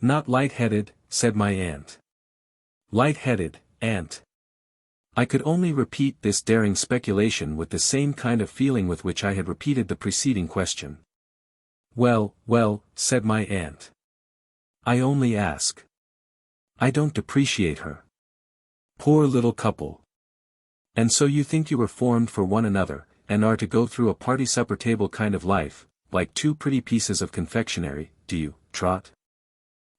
"Not light-headed," said my aunt. "Light-headed, aunt." I could only repeat this daring speculation with the same kind of feeling with which I had repeated the preceding question. "Well, well," said my aunt. "I only ask. I don't depreciate her. Poor little couple. And so you think you were formed for one another, and are to go through a party supper table kind of life, like two pretty pieces of confectionery, do you, Trot?"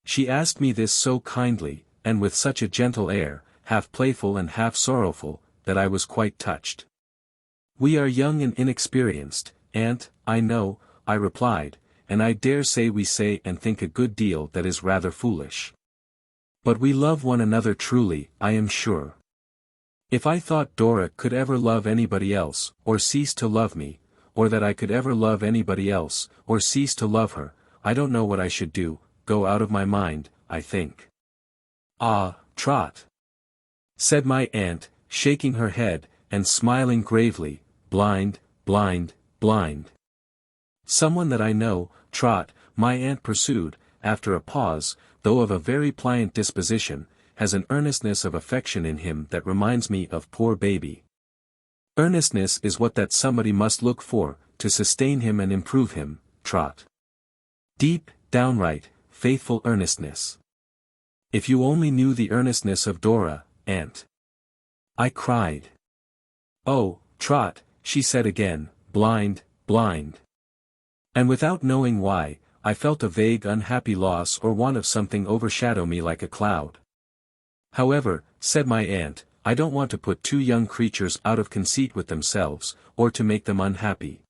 She asked me this so kindly, and with such a gentle air, half playful and half sorrowful, that I was quite touched. "We are young and inexperienced, aunt, I know," I replied, "and I dare say we say and think a good deal that is rather foolish. But we love one another truly, I am sure. If I thought Dora could ever love anybody else, or cease to love me, or that I could ever love anybody else, or cease to love her, I don't know what I should do, go out of my mind, I think." "Ah, Trot," said my aunt, shaking her head, and smiling gravely, "blind, blind, blind." "Someone that I know, Trot," my aunt pursued, after a pause, though of a very pliant disposition, has an earnestness of affection in him that reminds me of poor baby. Earnestness is what that somebody must look for, to sustain him and improve him, Trot. Deep, downright, faithful earnestness. If you only knew the earnestness of Dora, aunt. I cried. "Oh, Trot," she said again, "blind, blind." And without knowing why, I felt a vague unhappy loss or want of something overshadow me like a cloud. "However," said my aunt, "I don't want to put two young creatures out of conceit with themselves, or to make them unhappy.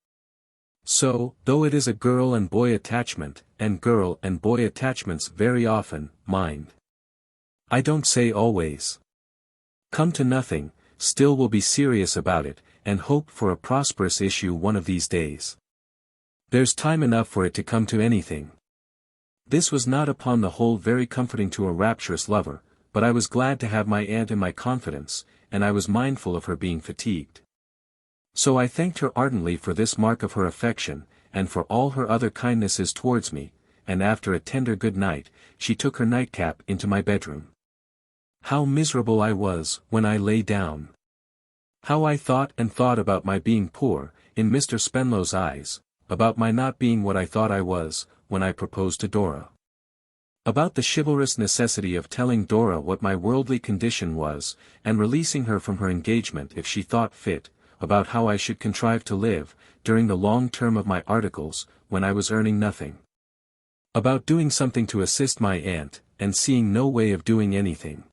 So, though it is a girl and boy attachment, and girl and boy attachments very often, mind. I don't say always. Come to nothing, still we'll be serious about it, and hope for a prosperous issue one of these days. There's time enough for it to come to anything." This was not upon the whole very comforting to a rapturous lover, but I was glad to have my aunt in my confidence, and I was mindful of her being fatigued. So I thanked her ardently for this mark of her affection, and for all her other kindnesses towards me, and after a tender good night, she took her nightcap into my bedroom. How miserable I was, when I lay down. How I thought and thought about my being poor, in Mr. Spenlow's eyes, about my not being what I thought I was, when I proposed to Dora. About the chivalrous necessity of telling Dora what my worldly condition was, and releasing her from her engagement if she thought fit, about how I should contrive to live, during the long term of my articles, when I was earning nothing. About doing something to assist my aunt, and seeing no way of doing anything.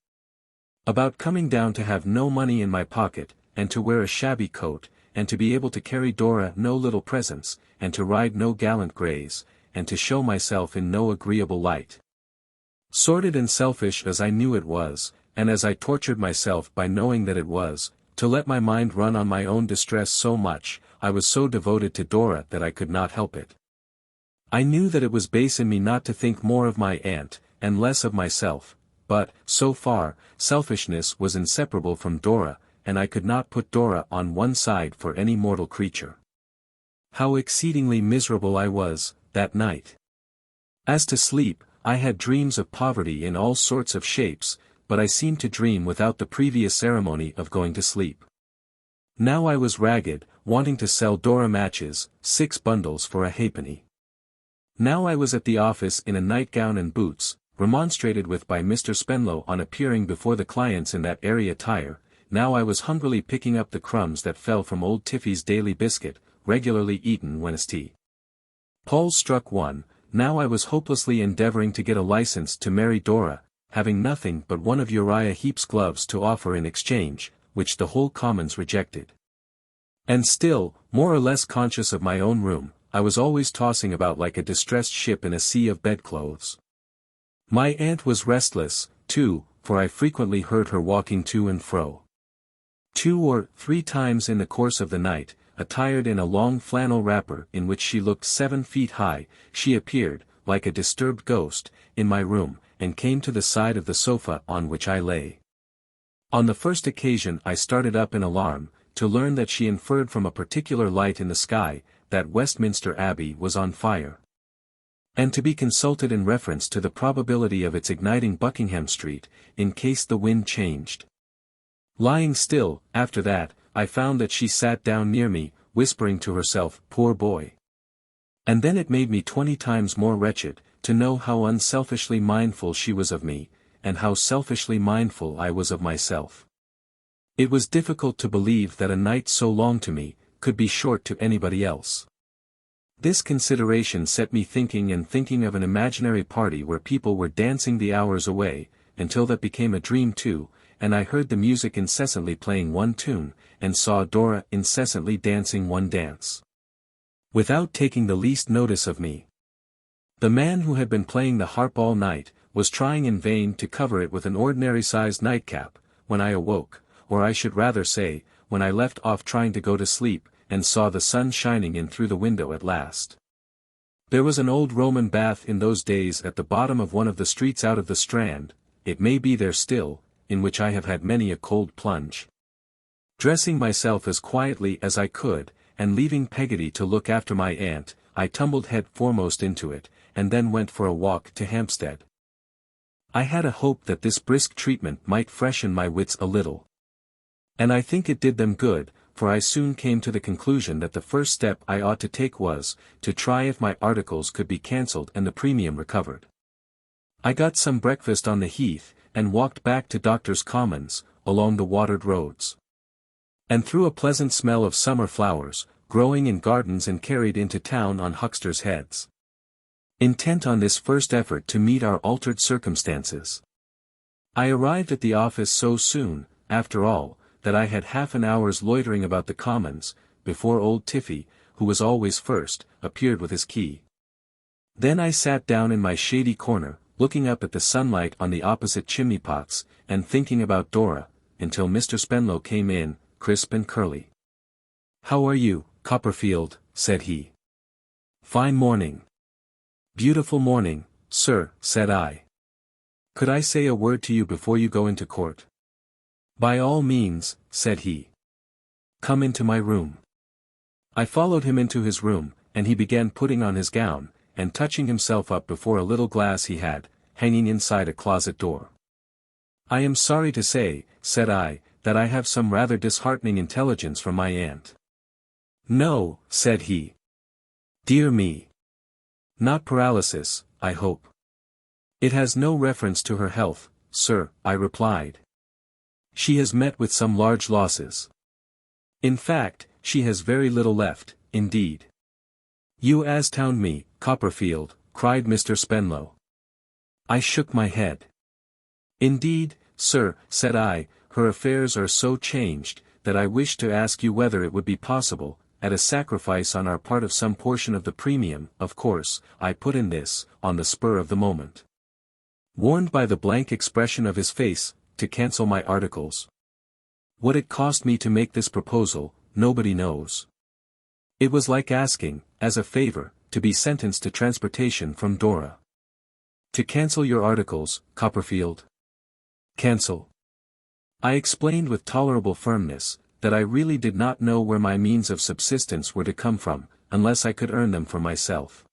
About coming down to have no money in my pocket, and to wear a shabby coat, and to be able to carry Dora no little presents, and to ride no gallant greys, and to show myself in no agreeable light. Sordid and selfish as I knew it was, and as I tortured myself by knowing that it was, to let my mind run on my own distress so much, I was so devoted to Dora that I could not help it. I knew that it was base in me not to think more of my aunt, and less of myself, but, so far, selfishness was inseparable from Dora, and I could not put Dora on one side for any mortal creature. How exceedingly miserable I was, that night. As to sleep, I had dreams of poverty in all sorts of shapes, but I seemed to dream without the previous ceremony of going to sleep. Now I was ragged, wanting to sell Dora matches, 6 bundles for a halfpenny. Now I was at the office in a nightgown and boots, remonstrated with by Mr. Spenlow on appearing before the clients in that airy attire, now I was hungrily picking up the crumbs that fell from old Tiffy's daily biscuit, regularly eaten when as tea. Pulse struck one, now I was hopelessly endeavoring to get a license to marry Dora, having nothing but one of Uriah Heep's gloves to offer in exchange, which the whole Commons rejected. And still, more or less conscious of my own room, I was always tossing about like a distressed ship in a sea of bedclothes. My aunt was restless, too, for I frequently heard her walking to and fro. 2 or 3 times in the course of the night, attired in a long flannel wrapper in which she looked 7 feet high, she appeared, like a disturbed ghost, in my room, and came to the side of the sofa on which I lay. On the first occasion I started up in alarm, to learn that she inferred from a particular light in the sky, that Westminster Abbey was on fire. And to be consulted in reference to the probability of its igniting Buckingham Street, in case the wind changed. Lying still, after that, I found that she sat down near me, whispering to herself, "Poor boy." And then it made me 20 times more wretched, to know how unselfishly mindful she was of me, and how selfishly mindful I was of myself. It was difficult to believe that a night so long to me, could be short to anybody else. This consideration set me thinking of an imaginary party where people were dancing the hours away, until that became a dream too, and I heard the music incessantly playing one tune, and saw Dora incessantly dancing one dance, without taking the least notice of me. The man who had been playing the harp all night, was trying in vain to cover it with an ordinary-sized nightcap, when I awoke, or I should rather say, when I left off trying to go to sleep, and saw the sun shining in through the window at last. There was an old Roman bath in those days at the bottom of one of the streets out of the Strand, it may be there still, in which I have had many a cold plunge. Dressing myself as quietly as I could, and leaving Peggotty to look after my aunt, I tumbled head foremost into it, and then went for a walk to Hampstead. I had a hope that this brisk treatment might freshen my wits a little. And I think it did them good, for I soon came to the conclusion that the first step I ought to take was, to try if my articles could be cancelled and the premium recovered. I got some breakfast on the Heath, and walked back to Doctors' Commons, along the watered roads. And through a pleasant smell of summer flowers, growing in gardens and carried into town on hucksters' heads. Intent on this first effort to meet our altered circumstances. I arrived at the office so soon, after all, that I had half an hour's loitering about the Commons, before old Tiffy, who was always first, appeared with his key. Then I sat down in my shady corner, looking up at the sunlight on the opposite chimney-pots, and thinking about Dora, until Mr. Spenlow came in, crisp and curly. "How are you, Copperfield?" said he. "Fine morning." "Beautiful morning, sir," said I. "Could I say a word to you before you go into court?" "By all means," said he. "Come into my room." I followed him into his room, and he began putting on his gown, and touching himself up before a little glass he had, hanging inside a closet door. "I am sorry to say," said I, "that I have some rather disheartening intelligence from my aunt." "No," said he. "Dear me. Not paralysis, I hope." "It has no reference to her health, sir," I replied. "She has met with some large losses. In fact, she has very little left, indeed." "You astound me, Copperfield," cried Mr. Spenlow. I shook my head. "Indeed, sir," said I, "her affairs are so changed, that I wish to ask you whether it would be possible, at a sacrifice on our part of some portion of the premium, of course, I put in this, on the spur of the moment. Warned by the blank expression of his face, to cancel my articles. What it cost me to make this proposal, nobody knows. It was like asking, as a favor, to be sentenced to transportation from Dora. To cancel your articles, Copperfield. Cancel. I explained with tolerable firmness, that I really did not know where my means of subsistence were to come from, unless I could earn them for myself.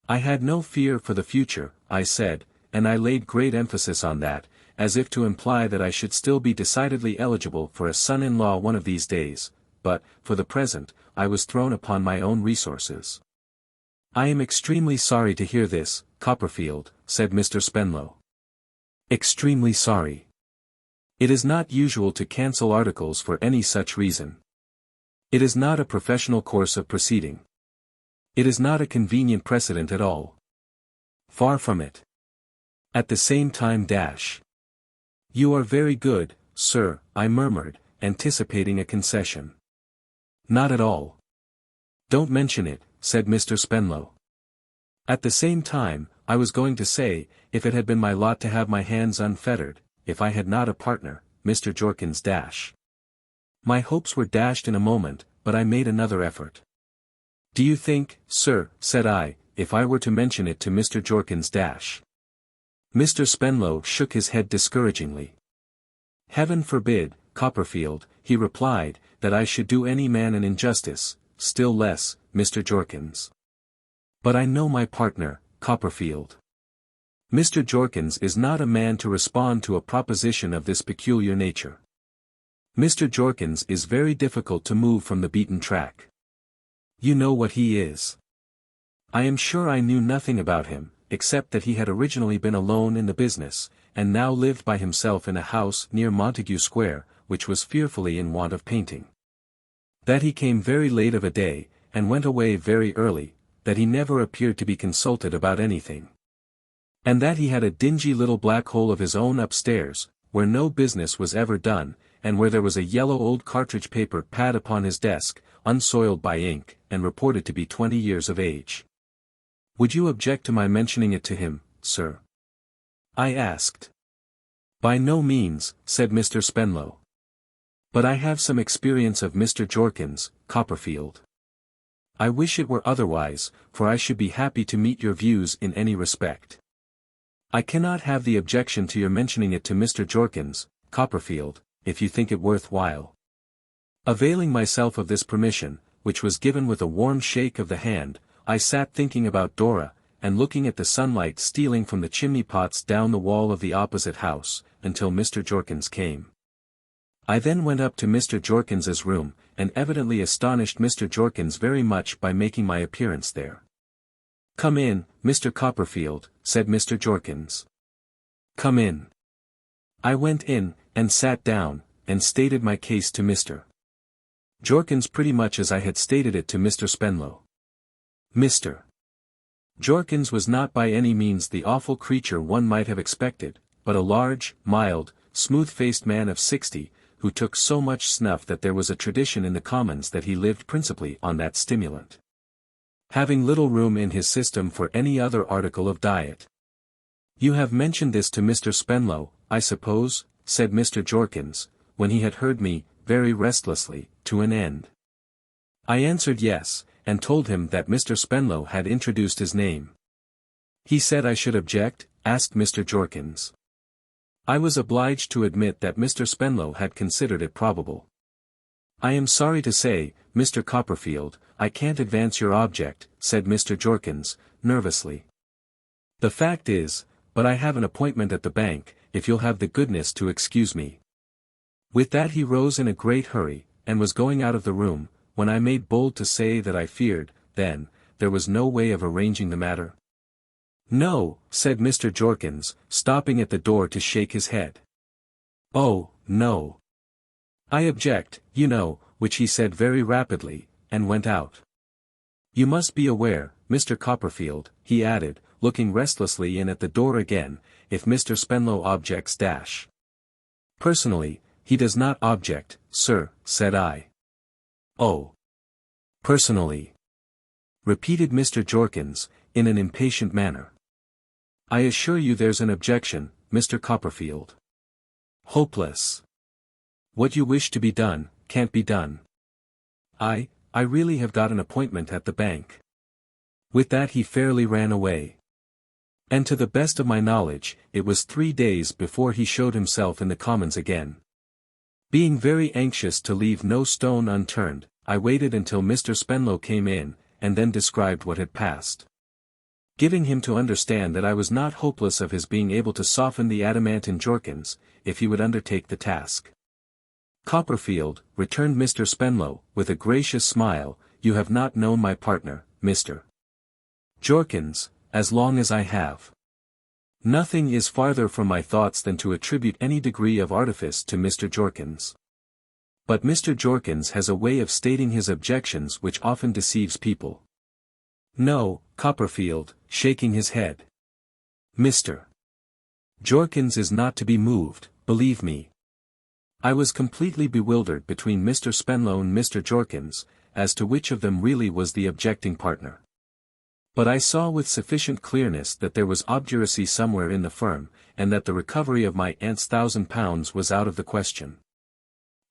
I had no fear for the future, I said, and I laid great emphasis on that, as if to imply that I should still be decidedly eligible for a son-in-law one of these days, but, for the present, I was thrown upon my own resources. "I am extremely sorry to hear this, Copperfield," said Mr. Spenlow. Extremely sorry. It is not usual to cancel articles for any such reason. It is not a professional course of proceeding. It is not a convenient precedent at all. Far from it. At the same time You are very good, sir, I murmured, anticipating a concession. Not at all. Don't mention it, said Mr. Spenlow. At the same time, I was going to say, if it had been my lot to have my hands unfettered, if I had not a partner, Mr. Jorkins My hopes were dashed in a moment, but I made another effort. Do you think, sir, said I, if I were to mention it to Mr. Jorkins Mr. Spenlow shook his head discouragingly. Heaven forbid, Copperfield, he replied, that I should do any man an injustice, still less, Mr. Jorkins. But I know my partner, Copperfield. Mr. Jorkins is not a man to respond to a proposition of this peculiar nature. Mr. Jorkins is very difficult to move from the beaten track. You know what he is. I am sure I knew nothing about him, except that he had originally been alone in the business, and now lived by himself in a house near Montague Square, which was fearfully in want of painting. That he came very late of a day, and went away very early, that he never appeared to be consulted about anything. And that he had a dingy little black hole of his own upstairs, where no business was ever done, and where there was a yellow old cartridge paper pad upon his desk, unsoiled by ink, and reported to be 20 years of age. Would you object to my mentioning it to him, sir? I asked. By no means, said Mr. Spenlow. But I have some experience of Mr. Jorkins, Copperfield. I wish it were otherwise, for I should be happy to meet your views in any respect. I cannot have the objection to your mentioning it to Mr. Jorkins, Copperfield, if you think it worth while. Availing myself of this permission, which was given with a warm shake of the hand, I sat thinking about Dora, and looking at the sunlight stealing from the chimney-pots down the wall of the opposite house, until Mr. Jorkins came. I then went up to Mr. Jorkins's room, and evidently astonished Mr. Jorkins very much by making my appearance there. Come in, Mr. Copperfield, said Mr. Jorkins. Come in. I went in, and sat down, and stated my case to Mr. Jorkins pretty much as I had stated it to Mr. Spenlow. Mr. Jorkins was not by any means the awful creature one might have expected, but a large, mild, smooth-faced man of 60, who took so much snuff that there was a tradition in the Commons that he lived principally on that stimulant. Having little room in his system for any other article of diet. You have mentioned this to Mr. Spenlow, I suppose, said Mr. Jorkins, when he had heard me, very restlessly, to an end. I answered yes, and told him that Mr. Spenlow had introduced his name. He said I should object, asked Mr. Jorkins. I was obliged to admit that Mr. Spenlow had considered it probable. I am sorry to say, Mr. Copperfield, I can't advance your object, said Mr. Jorkins, nervously. The fact is, but I have an appointment at the bank, if you'll have the goodness to excuse me. With that he rose in a great hurry, and was going out of the room, when I made bold to say that I feared, then, there was no way of arranging the matter. No, said Mr. Jorkins, stopping at the door to shake his head. Oh, no. I object, you know, which he said very rapidly, and went out. You must be aware, Mr. Copperfield, he added, looking restlessly in at the door again, if Mr. Spenlow objects Personally, he does not object, sir, said I. Oh. Personally. Repeated Mr. Jorkins, in an impatient manner. I assure you there's an objection, Mr. Copperfield. Hopeless. What you wish to be done, can't be done. I really have got an appointment at the bank. With that he fairly ran away. And to the best of my knowledge, it was 3 days before he showed himself in the Commons again. Being very anxious to leave no stone unturned, I waited until Mr. Spenlow came in, and then described what had passed. Giving him to understand that I was not hopeless of his being able to soften the adamant Jorkins, if he would undertake the task. Copperfield, returned Mr. Spenlow, with a gracious smile, you have not known my partner, Mr. Jorkins, as long as I have. Nothing is farther from my thoughts than to attribute any degree of artifice to Mr. Jorkins. But Mr. Jorkins has a way of stating his objections which often deceives people. No, Copperfield, shaking his head. Mr. Jorkins is not to be moved, believe me. I was completely bewildered between Mr. Spenlow and Mr. Jorkins, as to which of them really was the objecting partner. But I saw with sufficient clearness that there was obduracy somewhere in the firm, and that the recovery of my aunt's £1,000 was out of the question.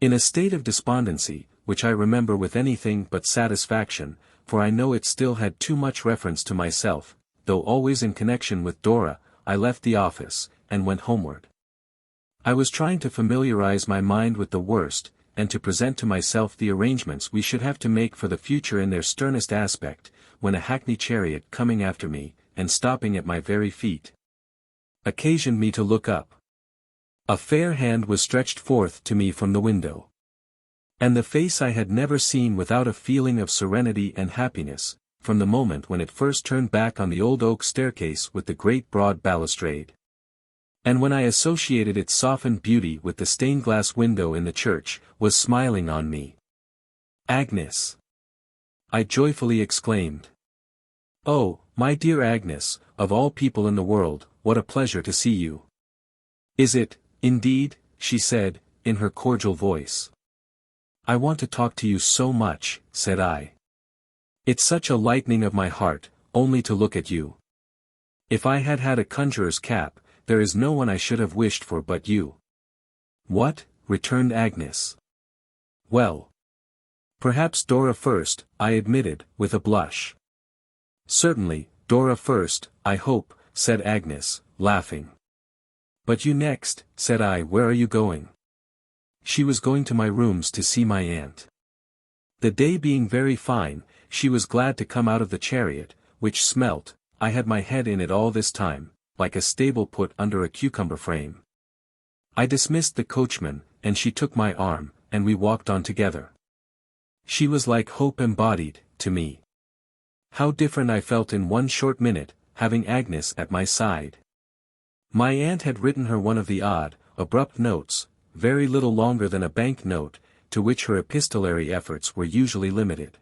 In a state of despondency, which I remember with anything but satisfaction, for I know it still had too much reference to myself, though always in connection with Dora, I left the office, and went homeward. I was trying to familiarize my mind with the worst, and to present to myself the arrangements we should have to make for the future in their sternest aspect, when a hackney chariot coming after me, and stopping at my very feet, occasioned me to look up. A fair hand was stretched forth to me from the window. And the face I had never seen without a feeling of serenity and happiness, from the moment when it first turned back on the old oak staircase with the great broad balustrade. And when I associated its softened beauty with the stained-glass window in the church, was smiling on me. Agnes! I joyfully exclaimed. Oh, my dear Agnes, of all people in the world, what a pleasure to see you. Is it, indeed? She said, in her cordial voice. I want to talk to you so much, said I. It's such a lightening of my heart, only to look at you. If I had had a conjurer's cap, there is no one I should have wished for but you. What? Returned Agnes. Well. Perhaps Dora first, I admitted, with a blush. Certainly, Dora first, I hope, said Agnes, laughing. But you next, said I. Where are you going? She was going to my rooms to see my aunt. The day being very fine, she was glad to come out of the chariot, which smelt, I had my head in it all this time, like a stable put under a cucumber frame. I dismissed the coachman, and she took my arm, and we walked on together. She was like hope embodied, to me. How different I felt in one short minute, having Agnes at my side. My aunt had written her one of the odd, abrupt notes, very little longer than a bank note, to which her epistolary efforts were usually limited.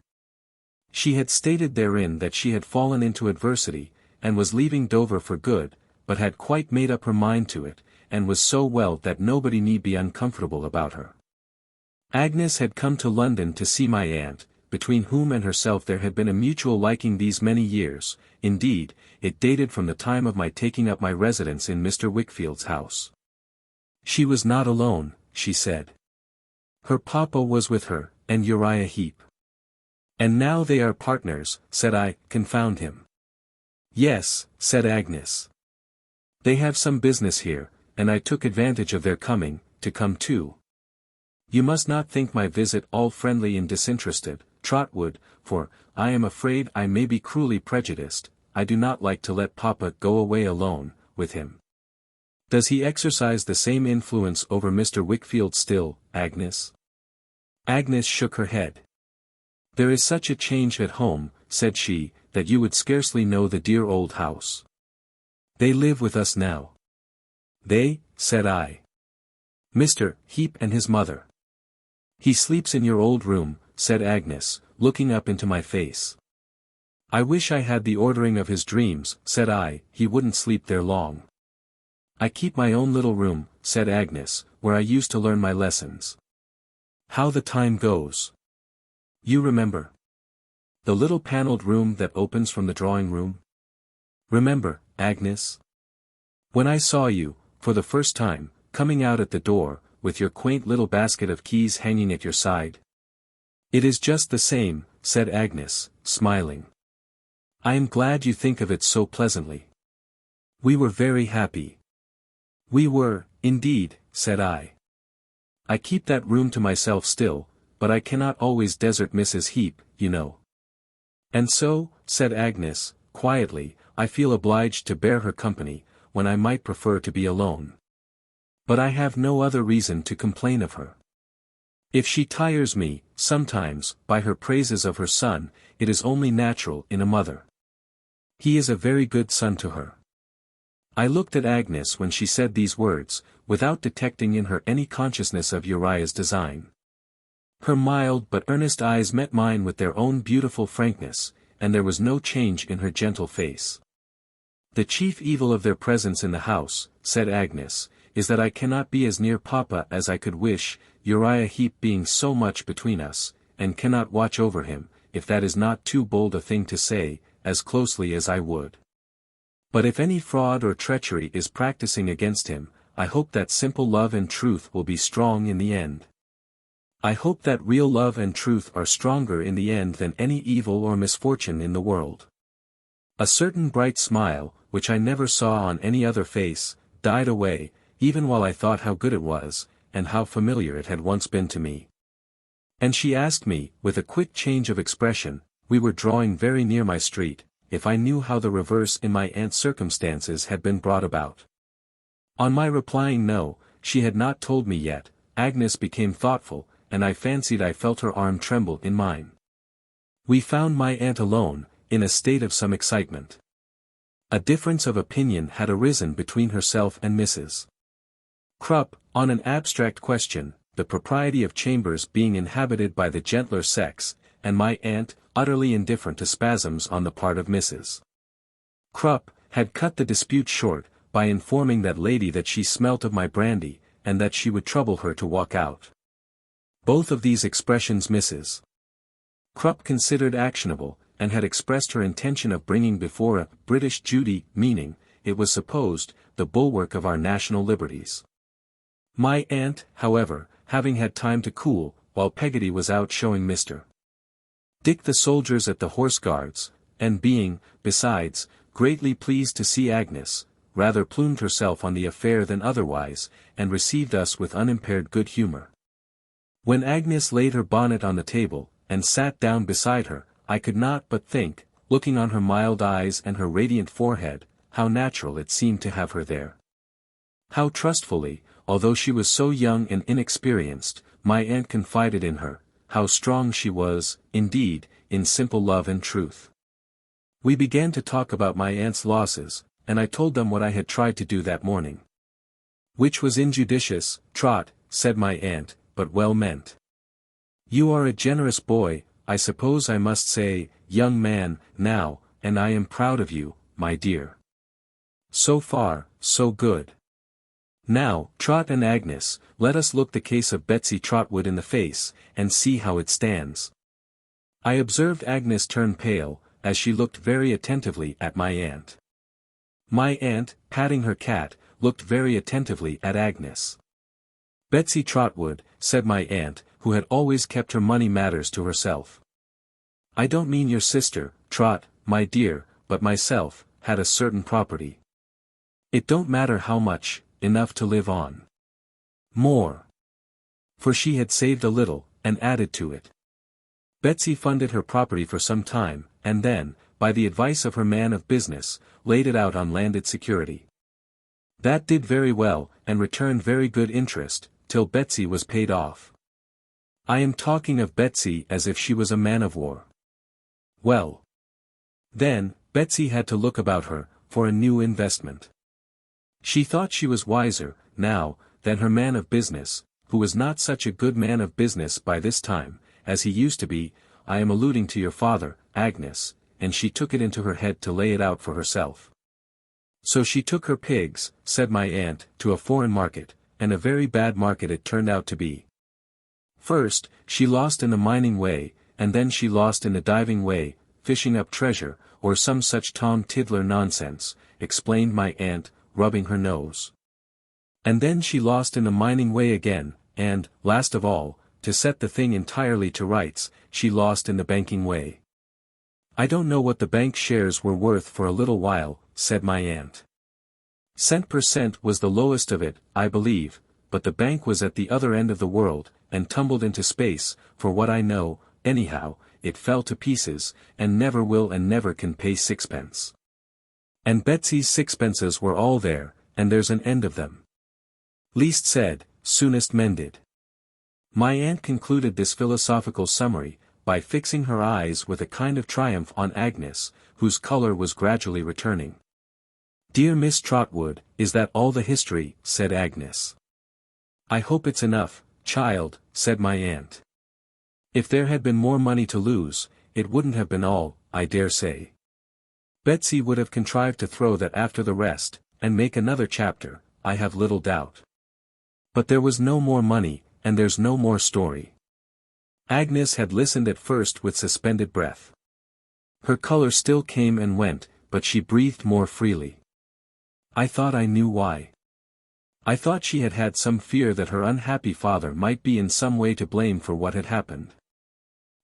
She had stated therein that she had fallen into adversity, and was leaving Dover for good, but had quite made up her mind to it, and was so well that nobody need be uncomfortable about her. Agnes had come to London to see my aunt, between whom and herself there had been a mutual liking these many years. Indeed, it dated from the time of my taking up my residence in Mr. Wickfield's house. She was not alone, she said. Her papa was with her, and Uriah Heep. And now they are partners, said I. Confound him. Yes, said Agnes. They have some business here, and I took advantage of their coming, to come too. You must not think my visit all friendly and disinterested, Trotwood, for, I am afraid I may be cruelly prejudiced. I do not like to let papa go away alone, with him. Does he exercise the same influence over Mr. Wickfield still, Agnes? Agnes shook her head. There is such a change at home, said she, that you would scarcely know the dear old house. They live with us now. They, said I. Mr. Heep and his mother. He sleeps in your old room, said Agnes, looking up into my face. I wish I had the ordering of his dreams, said I. He wouldn't sleep there long. I keep my own little room, said Agnes, where I used to learn my lessons. How the time goes. You remember? The little panelled room that opens from the drawing room? Remember, Agnes? When I saw you, for the first time, coming out at the door, with your quaint little basket of keys hanging at your side. It is just the same, said Agnes, smiling. I am glad you think of it so pleasantly. We were very happy. We were, indeed, said I. I keep that room to myself still, but I cannot always desert Mrs. Heep, you know. And so, said Agnes, quietly, I feel obliged to bear her company, when I might prefer to be alone. But I have no other reason to complain of her. If she tires me, sometimes, by her praises of her son, it is only natural in a mother. He is a very good son to her. I looked at Agnes when she said these words, without detecting in her any consciousness of Uriah's design. Her mild but earnest eyes met mine with their own beautiful frankness, and there was no change in her gentle face. "The chief evil of their presence in the house," said Agnes, "is that I cannot be as near Papa as I could wish, Uriah Heep being so much between us, and cannot watch over him, if that is not too bold a thing to say, as closely as I would. But if any fraud or treachery is practicing against him, I hope that simple love and truth will be strong in the end. I hope that real love and truth are stronger in the end than any evil or misfortune in the world." A certain bright smile, which I never saw on any other face, died away, even while I thought how good it was, and how familiar it had once been to me. And she asked me, with a quick change of expression, we were drawing very near my street, if I knew how the reverse in my aunt's circumstances had been brought about. On my replying no, she had not told me yet, Agnes became thoughtful, and I fancied I felt her arm tremble in mine. We found my aunt alone, in a state of some excitement. A difference of opinion had arisen between herself and Mrs. Krupp, on an abstract question, the propriety of chambers being inhabited by the gentler sex, and my aunt, utterly indifferent to spasms on the part of Mrs. Krupp, had cut the dispute short, by informing that lady that she smelt of my brandy, and that she would trouble her to walk out. Both of these expressions Mrs. Krupp considered actionable, and had expressed her intention of bringing before a British Judy, meaning, it was supposed, the bulwark of our national liberties. My aunt, however, having had time to cool, while Peggotty was out showing Mr. Dick the soldiers at the Horse Guards, and being, besides, greatly pleased to see Agnes, rather plumed herself on the affair than otherwise, and received us with unimpaired good humour. When Agnes laid her bonnet on the table, and sat down beside her, I could not but think, looking on her mild eyes and her radiant forehead, how natural it seemed to have her there. How trustfully, although she was so young and inexperienced, my aunt confided in her, how strong she was, indeed, in simple love and truth. We began to talk about my aunt's losses, and I told them what I had tried to do that morning. "Which was injudicious, Trot," said my aunt, "but well meant. You are a generous boy, I suppose I must say, young man, now, and I am proud of you, my dear. So far, so good. Now, Trot and Agnes, let us look the case of Betsy Trotwood in the face, and see how it stands." I observed Agnes turn pale, as she looked very attentively at my aunt. My aunt, patting her cat, looked very attentively at Agnes. "Betsy Trotwood," said my aunt, who had always kept her money matters to herself. "I don't mean your sister, Trot, my dear, but myself, had a certain property. It don't matter how much, enough to live on. More." For she had saved a little, and added to it. Betsy funded her property for some time, and then, by the advice of her man of business, laid it out on landed security. That did very well, and returned very good interest, till Betsy was paid off. I am talking of Betsy as if she was a man-of-war. Well. Then, Betsy had to look about her, for a new investment. She thought she was wiser, now, than her man of business, who was not such a good man of business by this time, as he used to be. I am alluding to your father, Agnes, and she took it into her head to lay it out for herself. So she took her pigs, said my aunt, to a foreign market, and a very bad market it turned out to be. First, she lost in the mining way, and then she lost in the diving way, fishing up treasure, or some such Tom Tiddler nonsense, explained my aunt, rubbing her nose. And then she lost in the mining way again, and, last of all, to set the thing entirely to rights, she lost in the banking way. I don't know what the bank shares were worth for a little while, said my aunt. Cent per cent was the lowest of it, I believe, but the bank was at the other end of the world, and tumbled into space, for what I know, anyhow, it fell to pieces, and never will and never can pay sixpence. And Betsy's sixpences were all there, and there's an end of them. Least said, soonest mended. My aunt concluded this philosophical summary, by fixing her eyes with a kind of triumph on Agnes, whose colour was gradually returning. "Dear Miss Trotwood, is that all the history?" said Agnes. "I hope it's enough, child," said my aunt. "If there had been more money to lose, it wouldn't have been all, I dare say. Betsy would have contrived to throw that after the rest, and make another chapter, I have little doubt. But there was no more money, and there's no more story." Agnes had listened at first with suspended breath. Her color still came and went, but she breathed more freely. I thought I knew why. I thought she had had some fear that her unhappy father might be in some way to blame for what had happened.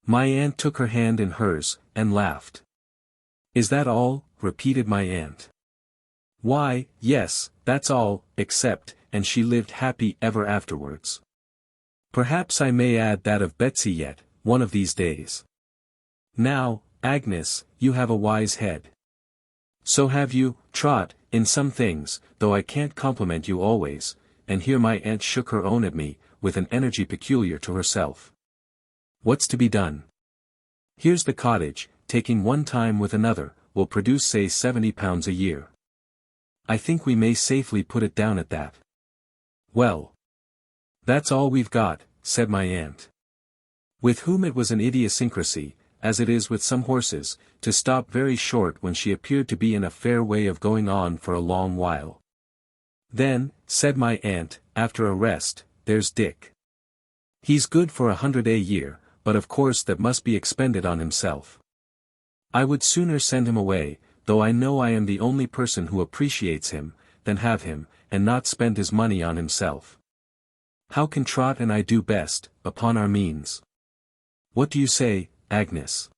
My aunt took her hand in hers, and laughed. "Is that all?" repeated my aunt. "Why, yes, that's all, except, and she lived happy ever afterwards. Perhaps I may add that of Betsy yet, one of these days. Now, Agnes, you have a wise head. So have you, Trot, in some things, though I can't compliment you always," and here my aunt shook her own at me, with an energy peculiar to herself. "What's to be done? Here's the cottage, taking one time with another, will produce say £70 a year. I think we may safely put it down at that." "Well, that's all we've got," said my aunt. With whom it was an idiosyncrasy, as it is with some horses, to stop very short when she appeared to be in a fair way of going on for a long while. "Then," said my aunt, after a rest, "there's Dick. He's good for 100 a year, but of course that must be expended on himself. I would sooner send him away, though I know I am the only person who appreciates him, than have him, and not spend his money on himself. How can Trot and I do best, upon our means? What do you say, Agnes?"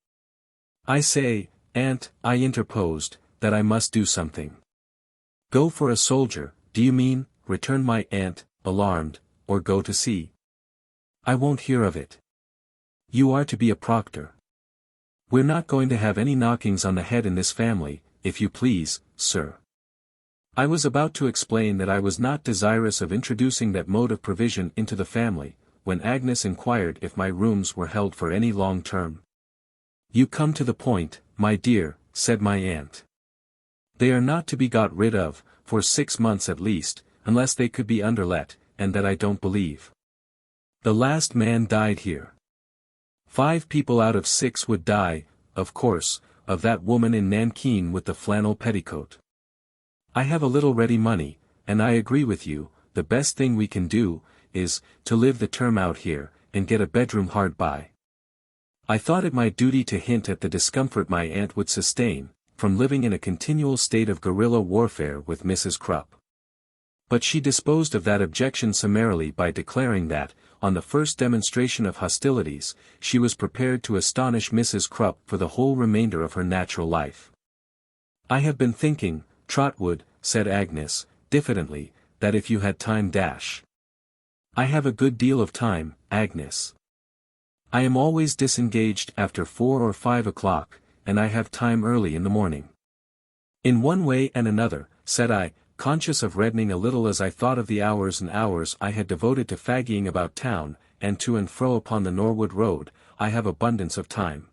"I say, aunt," I interposed, "that I must do something." "Go for a soldier, do you mean?" returned my aunt, alarmed, "or go to sea?" "I won't hear of it. You are to be a proctor. We're not going to have any knockings on the head in this family, if you please, sir." I was about to explain that I was not desirous of introducing that mode of provision into the family, when Agnes inquired if my rooms were held for any long term. "You come to the point, my dear," said my aunt. "They are not to be got rid of, for 6 months at least, unless they could be underlet, and that I don't believe. The last man died here. 5 people out of 6 would die, of course, of that woman in Nankin with the flannel petticoat. I have a little ready money, and I agree with you, the best thing we can do, is, to live the term out here, and get a bedroom hard by." I thought it my duty to hint at the discomfort my aunt would sustain, from living in a continual state of guerrilla warfare with Mrs. Krupp. But she disposed of that objection summarily by declaring that, on the first demonstration of hostilities, she was prepared to astonish Mrs. Krupp for the whole remainder of her natural life. "I have been thinking, Trotwood," said Agnes, diffidently, "that if you had time I have a good deal of time, Agnes. I am always disengaged after 4 or 5 o'clock, and I have time early in the morning." "In one way and another," said I, conscious of reddening a little as I thought of the hours and hours I had devoted to faggying about town, and to and fro upon the Norwood road, "I have abundance of time."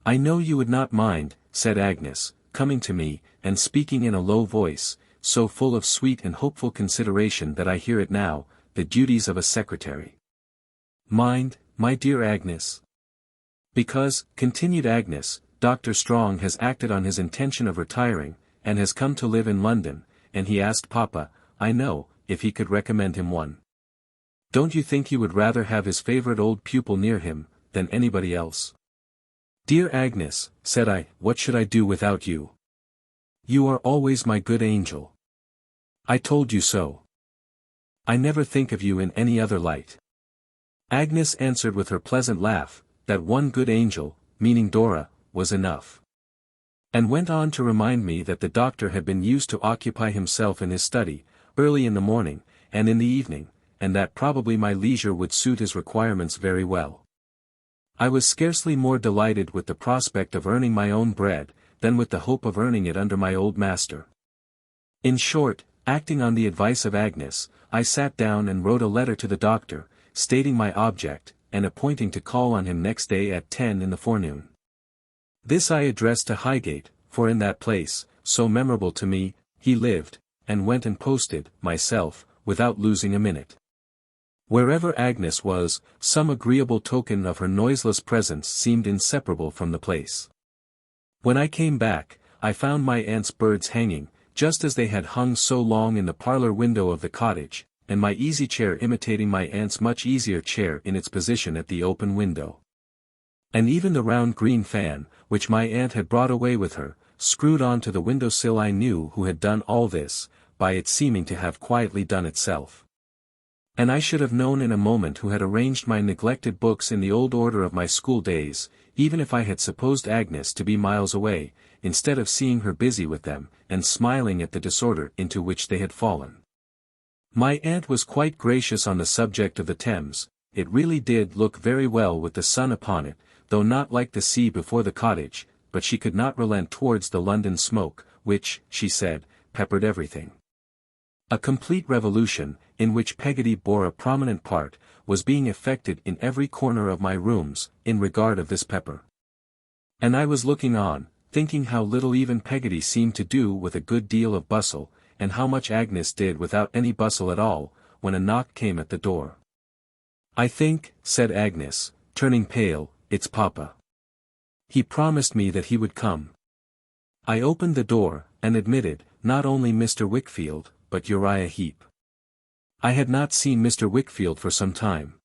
"I know you would not mind," said Agnes, coming to me, and speaking in a low voice, so full of sweet and hopeful consideration that I hear it now, "the duties of a secretary." "Mind, my dear Agnes?" "Because," continued Agnes, "Dr. Strong has acted on his intention of retiring, and has come to live in London, and he asked Papa, I know, if he could recommend him one. Don't you think he would rather have his favorite old pupil near him, than anybody else?" "Dear Agnes," said I, "what should I do without you? You are always my good angel. I told you so. I never think of you in any other light." Agnes answered with her pleasant laugh, that one good angel, meaning Dora, was enough. And went on to remind me that the doctor had been used to occupy himself in his study, early in the morning, and in the evening, and that probably my leisure would suit his requirements very well. I was scarcely more delighted with the prospect of earning my own bread, than with the hope of earning it under my old master. In short, acting on the advice of Agnes, I sat down and wrote a letter to the doctor, stating my object, and appointing to call on him next day at 10 in the forenoon. This I addressed to Highgate, for in that place, so memorable to me, he lived, and went and posted, myself, without losing a minute. Wherever Agnes was, some agreeable token of her noiseless presence seemed inseparable from the place. When I came back, I found my aunt's birds hanging, just as they had hung so long in the parlor window of the cottage, and my easy chair imitating my aunt's much easier chair in its position at the open window. And even the round green fan, which my aunt had brought away with her, screwed on to the window-sill. I knew who had done all this, by its seeming to have quietly done itself. And I should have known in a moment who had arranged my neglected books in the old order of my school days, even if I had supposed Agnes to be miles away, instead of seeing her busy with them, and smiling at the disorder into which they had fallen. My aunt was quite gracious on the subject of the Thames. It really did look very well with the sun upon it, though not like the sea before the cottage, but she could not relent towards the London smoke, which, she said, peppered everything. A complete revolution, in which Peggotty bore a prominent part, was being effected in every corner of my rooms, in regard of this pepper. And I was looking on, thinking how little even Peggotty seemed to do with a good deal of bustle, and how much Agnes did without any bustle at all, when a knock came at the door. "I think," said Agnes, turning pale, "it's Papa. He promised me that he would come." I opened the door, and admitted, not only Mr. Wickfield, but Uriah Heep. I had not seen Mr. Wickfield for some time.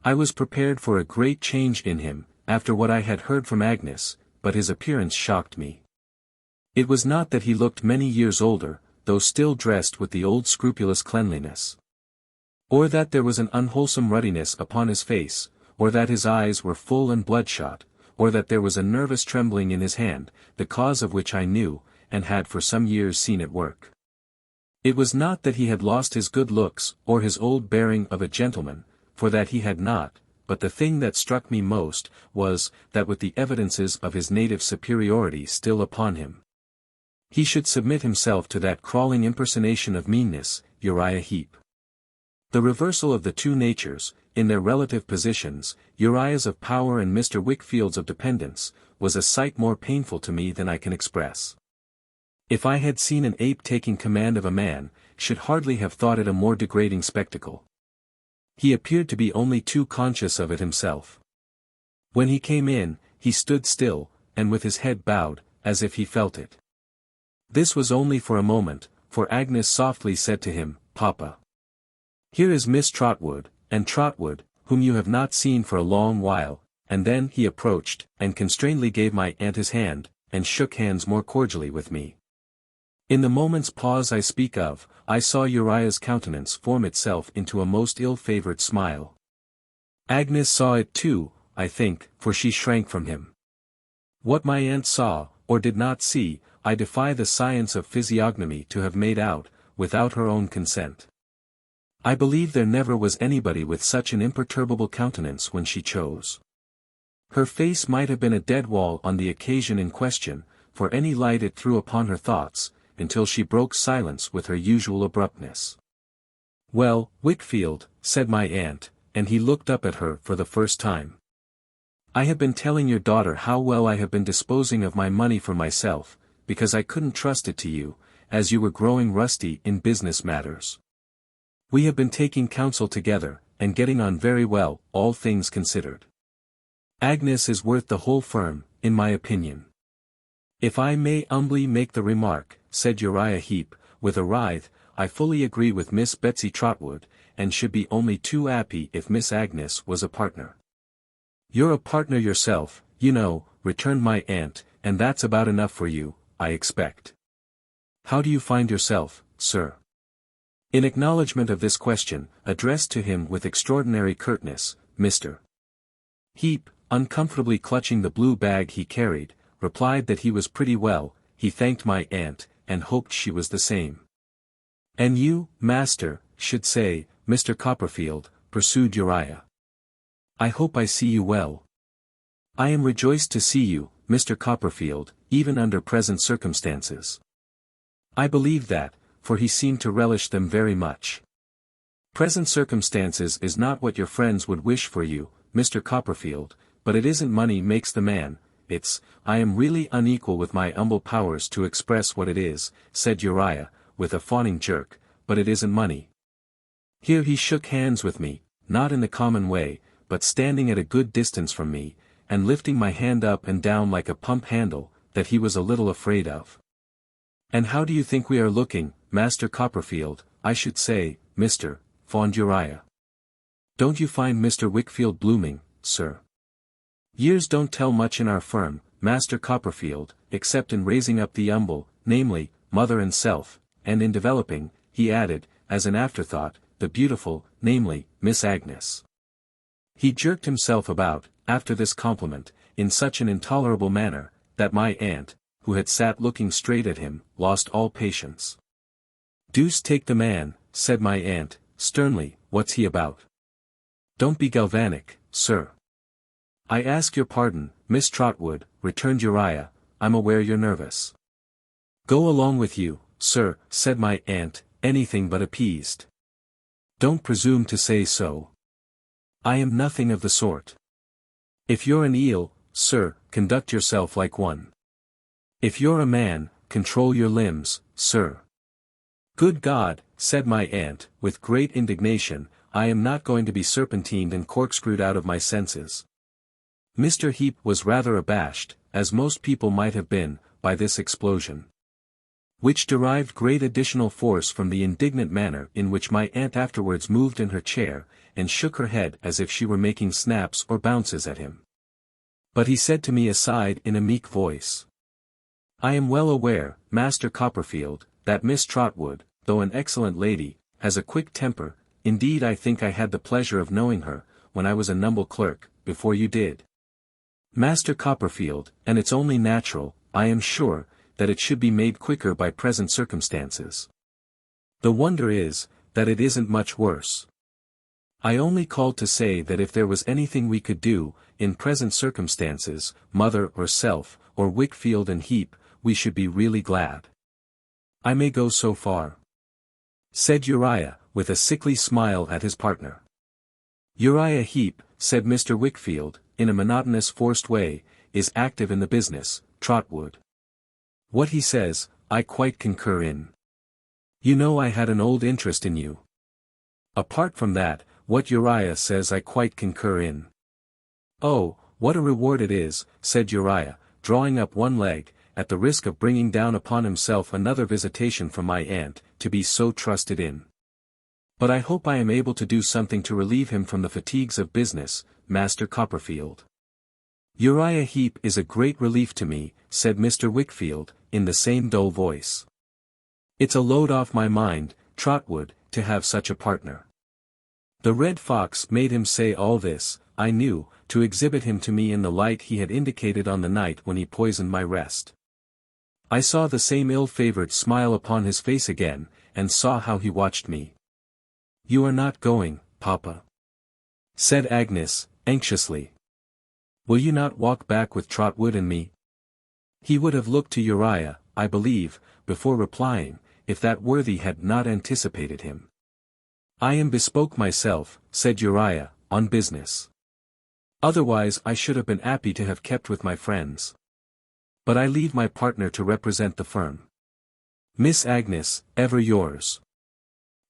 I was prepared for a great change in him, after what I had heard from Agnes, but his appearance shocked me. It was not that he looked many years older, though still dressed with the old scrupulous cleanliness. Or that there was an unwholesome ruddiness upon his face, or that his eyes were full and bloodshot, or that there was a nervous trembling in his hand, the cause of which I knew, and had for some years seen at work. It was not that he had lost his good looks, or his old bearing of a gentleman, for that he had not, but the thing that struck me most, was, that with the evidences of his native superiority still upon him, he should submit himself to that crawling impersonation of meanness, Uriah Heep. The reversal of the two natures, in their relative positions, Uriah's of power and Mr. Wickfield's of dependence, was a sight more painful to me than I can express. If I had seen an ape taking command of a man, should hardly have thought it a more degrading spectacle. He appeared to be only too conscious of it himself. When he came in, he stood still, and with his head bowed, as if he felt it. This was only for a moment, for Agnes softly said to him, "Papa, here is Miss Trotwood, and Trotwood, whom you have not seen for a long while," and then he approached, and constrainedly gave my aunt his hand, and shook hands more cordially with me. In the moment's pause I speak of, I saw Uriah's countenance form itself into a most ill-favoured smile. Agnes saw it too, I think, for she shrank from him. What my aunt saw, or did not see, I defy the science of physiognomy to have made out, without her own consent. I believe there never was anybody with such an imperturbable countenance when she chose. Her face might have been a dead wall on the occasion in question, for any light it threw upon her thoughts, until she broke silence with her usual abruptness. "Well, Wickfield," said my aunt, and he looked up at her for the first time. "I have been telling your daughter how well I have been disposing of my money for myself, because I couldn't trust it to you, as you were growing rusty in business matters. We have been taking counsel together, and getting on very well, all things considered. Agnes is worth the whole firm, in my opinion. If I may humbly make the remark," said Uriah Heep, with a writhe, "I fully agree with Miss Betsy Trotwood, and should be only too happy if Miss Agnes was a partner." "You're a partner yourself, you know," returned my aunt, "and that's about enough for you, I expect. How do you find yourself, sir?" In acknowledgment of this question, addressed to him with extraordinary curtness, Mr. Heep, uncomfortably clutching the blue bag he carried, replied that he was pretty well, he thanked my aunt, and hoped she was the same. "And you, master, should say, Mr. Copperfield," pursued Uriah. "I hope I see you well. I am rejoiced to see you, Mr. Copperfield, even under present circumstances." I believe that, for he seemed to relish them very much. "Present circumstances is not what your friends would wish for you, Mr. Copperfield, but it isn't money makes the man, I am really unequal with my humble powers to express what it is, said Uriah, with a fawning jerk, but it isn't money. Here he shook hands with me, not in the common way, but standing at a good distance from me, and lifting my hand up and down like a pump handle, that he was a little afraid of. And how do you think we are looking, Master Copperfield, I should say, Mr. fawned Uriah. Don't you find Mr. Wickfield blooming, sir? Years don't tell much in our firm, Master Copperfield, except in raising up the humble, namely, mother and self, and in developing, he added, as an afterthought, the beautiful, namely, Miss Agnes. He jerked himself about, after this compliment, in such an intolerable manner, that my aunt, who had sat looking straight at him, lost all patience. Deuce take the man, said my aunt, sternly, what's he about? Don't be galvanic, sir. I ask your pardon, Miss Trotwood, returned Uriah, I'm aware you're nervous. Go along with you, sir, said my aunt, anything but appeased. Don't presume to say so. I am nothing of the sort. If you're an eel, sir, conduct yourself like one. If you're a man, control your limbs, sir. Good God, said my aunt, with great indignation, I am not going to be serpentined and corkscrewed out of my senses. Mr. Heep was rather abashed, as most people might have been, by this explosion, which derived great additional force from the indignant manner in which my aunt afterwards moved in her chair, and shook her head as if she were making snaps or bounces at him. But he said to me aside in a meek voice, I am well aware, Master Copperfield, that Miss Trotwood, though an excellent lady, has a quick temper. Indeed I think I had the pleasure of knowing her, when I was a numble clerk, before you did, Master Copperfield, and it's only natural, I am sure, that it should be made quicker by present circumstances. The wonder is, that it isn't much worse. I only called to say that if there was anything we could do, in present circumstances, mother or self, or Wickfield and Heep, we should be really glad. I may go so far, said Uriah, with a sickly smile at his partner. Uriah Heep, said Mr. Wickfield, in a monotonous forced way, is active in the business, Trotwood. What he says, I quite concur in. You know I had an old interest in you. Apart from that, what Uriah says I quite concur in. Oh, what a reward it is, said Uriah, drawing up one leg, at the risk of bringing down upon himself another visitation from my aunt, to be so trusted in. But I hope I am able to do something to relieve him from the fatigues of business, Master Copperfield. Uriah Heep is a great relief to me, said Mr. Wickfield, in the same dull voice. It's a load off my mind, Trotwood, to have such a partner. The Red Fox made him say all this, I knew, to exhibit him to me in the light he had indicated on the night when he poisoned my rest. I saw the same ill-favored smile upon his face again, and saw how he watched me. You are not going, Papa, said Agnes, anxiously. Will you not walk back with Trotwood and me? He would have looked to Uriah, I believe, before replying, if that worthy had not anticipated him. I am bespoke myself, said Uriah, on business. Otherwise I should have been happy to have kept with my friends. But I leave my partner to represent the firm. Miss Agnes, ever yours.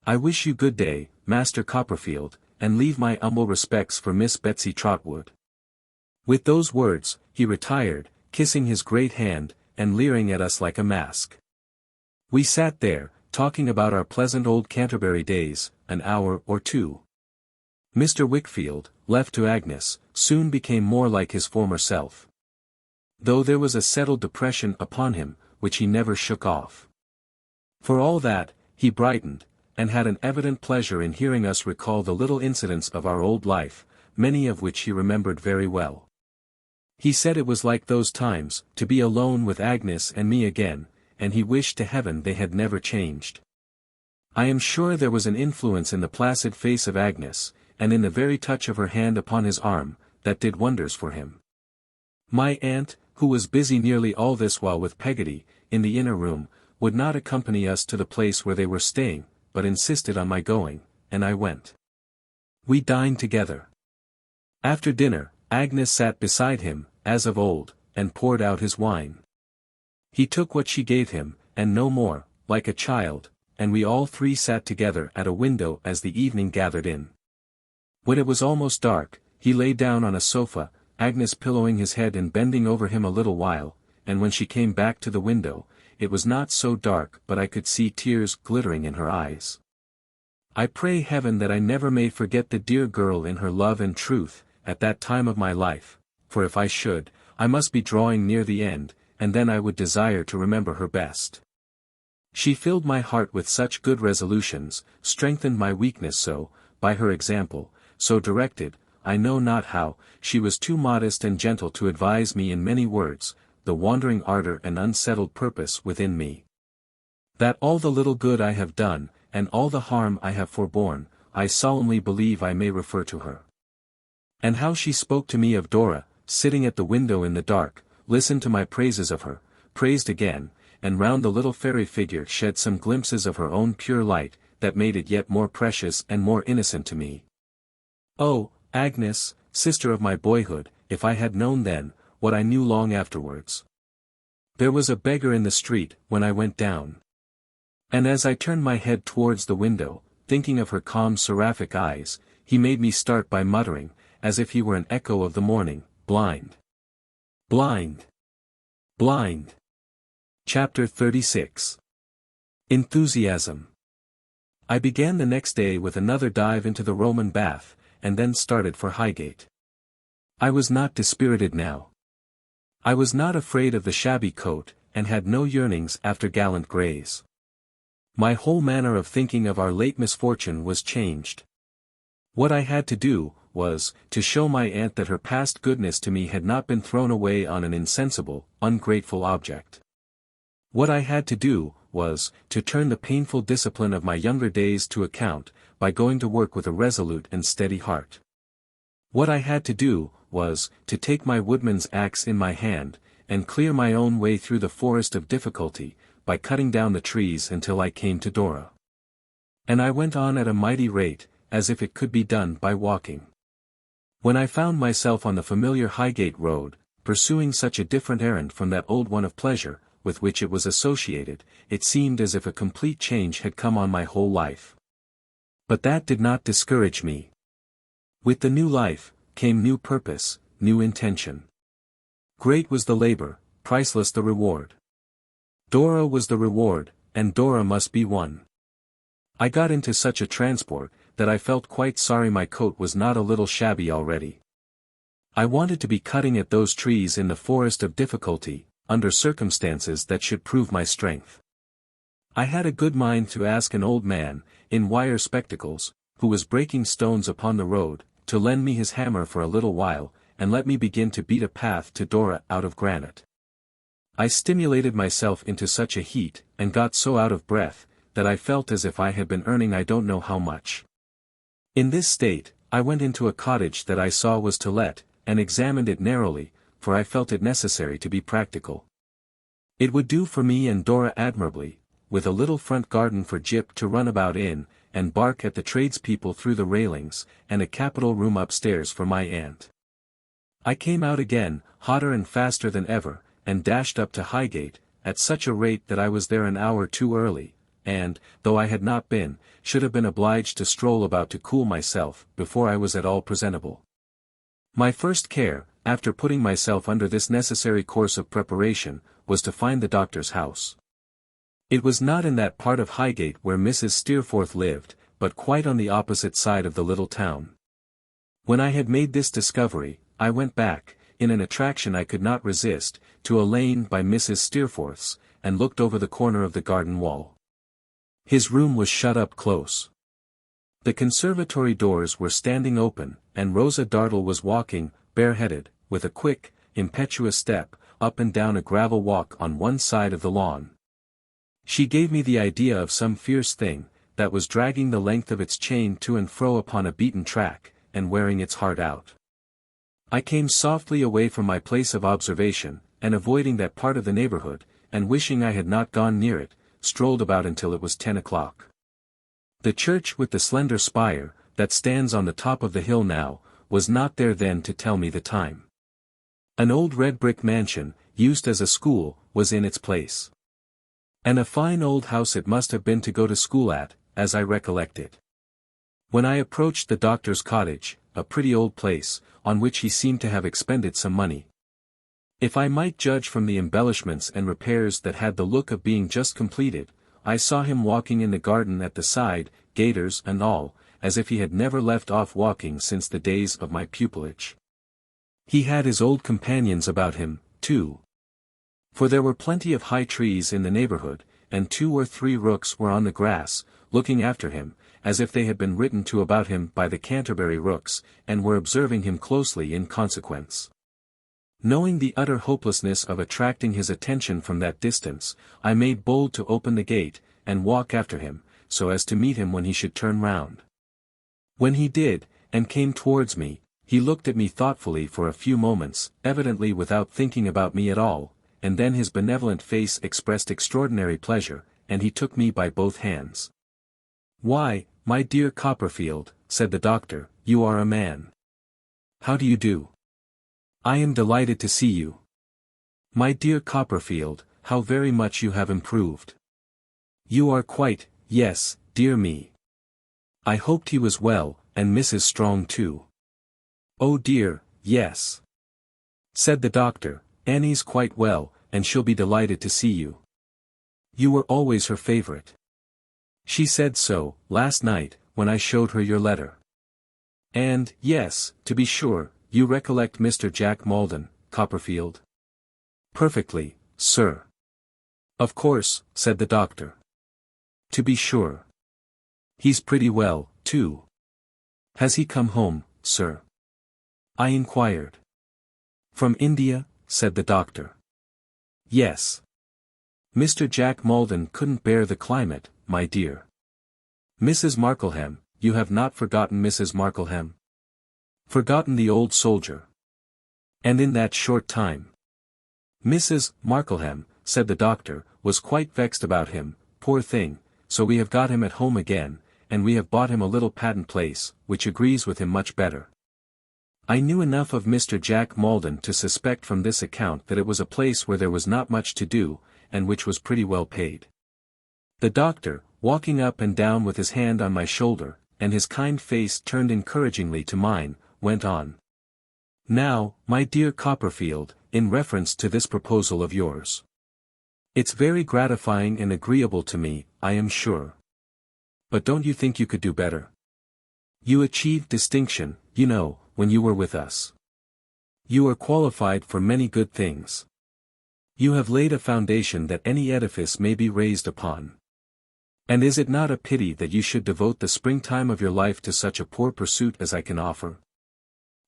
I wish you good day, Master Copperfield, and leave my humble respects for Miss Betsy Trotwood. With those words, he retired, kissing his great hand, and leering at us like a mask. We sat there, talking about our pleasant old Canterbury days, an hour or two. Mr. Wickfield, left to Agnes, soon became more like his former self, though there was a settled depression upon him, which he never shook off. For all that, he brightened, and had an evident pleasure in hearing us recall the little incidents of our old life, many of which he remembered very well. He said it was like those times, to be alone with Agnes and me again, and he wished to heaven they had never changed. I am sure there was an influence in the placid face of Agnes, and in the very touch of her hand upon his arm, that did wonders for him. My aunt, who was busy nearly all this while with Peggotty, in the inner room, would not accompany us to the place where they were staying, but insisted on my going, and I went. We dined together. After dinner, Agnes sat beside him, as of old, and poured out his wine. He took what she gave him, and no more, like a child, and we all three sat together at a window as the evening gathered in. When it was almost dark, he lay down on a sofa, Agnes pillowing his head and bending over him a little while, and when she came back to the window, it was not so dark but I could see tears glittering in her eyes. I pray heaven that I never may forget the dear girl in her love and truth, at that time of my life, for if I should, I must be drawing near the end, and then I would desire to remember her best. She filled my heart with such good resolutions, strengthened my weakness so, by her example, so directed, I know not how, she was too modest and gentle to advise me in many words, the wandering ardor and unsettled purpose within me. That all the little good I have done, and all the harm I have forborne, I solemnly believe I may refer to her. And how she spoke to me of Dora, sitting at the window in the dark, listened to my praises of her, praised again, and round the little fairy figure shed some glimpses of her own pure light, that made it yet more precious and more innocent to me. Oh, Agnes, sister of my boyhood, if I had known then, what I knew long afterwards. There was a beggar in the street, when I went down. And as I turned my head towards the window, thinking of her calm seraphic eyes, he made me start by muttering, as if he were an echo of the morning, blind. Blind. Blind. Chapter 36. Enthusiasm. I began the next day with another dive into the Roman bath, and then started for Highgate. I was not dispirited now. I was not afraid of the shabby coat, and had no yearnings after gallant greys. My whole manner of thinking of our late misfortune was changed. What I had to do, was, to show my aunt that her past goodness to me had not been thrown away on an insensible, ungrateful object. What I had to do, was, to turn the painful discipline of my younger days to account, by going to work with a resolute and steady heart. What I had to do, was, to take my woodman's axe in my hand, and clear my own way through the forest of difficulty, by cutting down the trees until I came to Dora. And I went on at a mighty rate, as if it could be done by walking. When I found myself on the familiar Highgate road, pursuing such a different errand from that old one of pleasure, with which it was associated, it seemed as if a complete change had come on my whole life. But that did not discourage me. With the new life, came new purpose, new intention. Great was the labor, priceless the reward. Dora was the reward, and Dora must be won. I got into such a transport, that I felt quite sorry my coat was not a little shabby already. I wanted to be cutting at those trees in the forest of difficulty, under circumstances that should prove my strength. I had a good mind to ask an old man, in wire spectacles, who was breaking stones upon the road, to lend me his hammer for a little while, and let me begin to beat a path to Dora out of granite. I stimulated myself into such a heat, and got so out of breath, that I felt as if I had been earning I don't know how much. In this state, I went into a cottage that I saw was to let, and examined it narrowly, for I felt it necessary to be practical. It would do for me and Dora admirably, with a little front garden for Jip to run about in, and bark at the tradespeople through the railings, and a capital room upstairs for my aunt. I came out again, hotter and faster than ever, and dashed up to Highgate, at such a rate that I was there an hour too early, and, though I had not been, should have been obliged to stroll about to cool myself, before I was at all presentable. My first care, after putting myself under this necessary course of preparation, was to find the doctor's house. It was not in that part of Highgate where Mrs. Steerforth lived, but quite on the opposite side of the little town. When I had made this discovery, I went back, in an attraction I could not resist, to a lane by Mrs. Steerforth's, and looked over the corner of the garden wall. His room was shut up close. The conservatory doors were standing open, and Rosa Dartle was walking, bareheaded, with a quick, impetuous step, up and down a gravel walk on one side of the lawn. She gave me the idea of some fierce thing, that was dragging the length of its chain to and fro upon a beaten track, and wearing its heart out. I came softly away from my place of observation, and avoiding that part of the neighborhood, and wishing I had not gone near it, strolled about until it was 10 o'clock. The church with the slender spire, that stands on the top of the hill now, was not there then to tell me the time. An old red brick mansion, used as a school, was in its place. And a fine old house it must have been to go to school at, as I recollect it. When I approached the doctor's cottage, a pretty old place, on which he seemed to have expended some money. If I might judge from the embellishments and repairs that had the look of being just completed, I saw him walking in the garden at the side, gaiters and all, as if he had never left off walking since the days of my pupilage. He had his old companions about him, too. For there were plenty of high trees in the neighborhood, and 2 or 3 rooks were on the grass, looking after him, as if they had been written to about him by the Canterbury rooks, and were observing him closely in consequence. Knowing the utter hopelessness of attracting his attention from that distance, I made bold to open the gate, and walk after him, so as to meet him when he should turn round. When he did, and came towards me, he looked at me thoughtfully for a few moments, evidently without thinking about me at all, and then his benevolent face expressed extraordinary pleasure, and he took me by both hands. "Why, my dear Copperfield," said the doctor, "you are a man. How do you do? I am delighted to see you. My dear Copperfield, how very much you have improved. You are quite, yes, dear me. I hoped he was well, and Mrs. Strong too." "Oh dear, yes," said the doctor, "Annie's quite well, and she'll be delighted to see you. You were always her favorite. She said so, last night, when I showed her your letter. And, yes, to be sure, you recollect Mr. Jack Maldon, Copperfield?" "Perfectly, sir." "Of course," said the doctor. "To be sure. He's pretty well, too. Has he come home, sir?" I inquired. "From India?" said the doctor. "Yes. Mr. Jack Maldon couldn't bear the climate, my dear. Mrs. Markleham, you have not forgotten Mrs. Markleham? Forgotten the old soldier. And in that short time. Mrs. Markleham, said the doctor, was quite vexed about him, poor thing, so we have got him at home again, and we have bought him a little patent place, which agrees with him much better." I knew enough of Mr. Jack Maldon to suspect from this account that it was a place where there was not much to do, and which was pretty well paid. The doctor, walking up and down with his hand on my shoulder, and his kind face turned encouragingly to mine, went on. "Now, my dear Copperfield, in reference to this proposal of yours. It's very gratifying and agreeable to me, I am sure. But don't you think you could do better? You achieved distinction, you know, when you were with us. You are qualified for many good things. You have laid a foundation that any edifice may be raised upon. And is it not a pity that you should devote the springtime of your life to such a poor pursuit as I can offer?"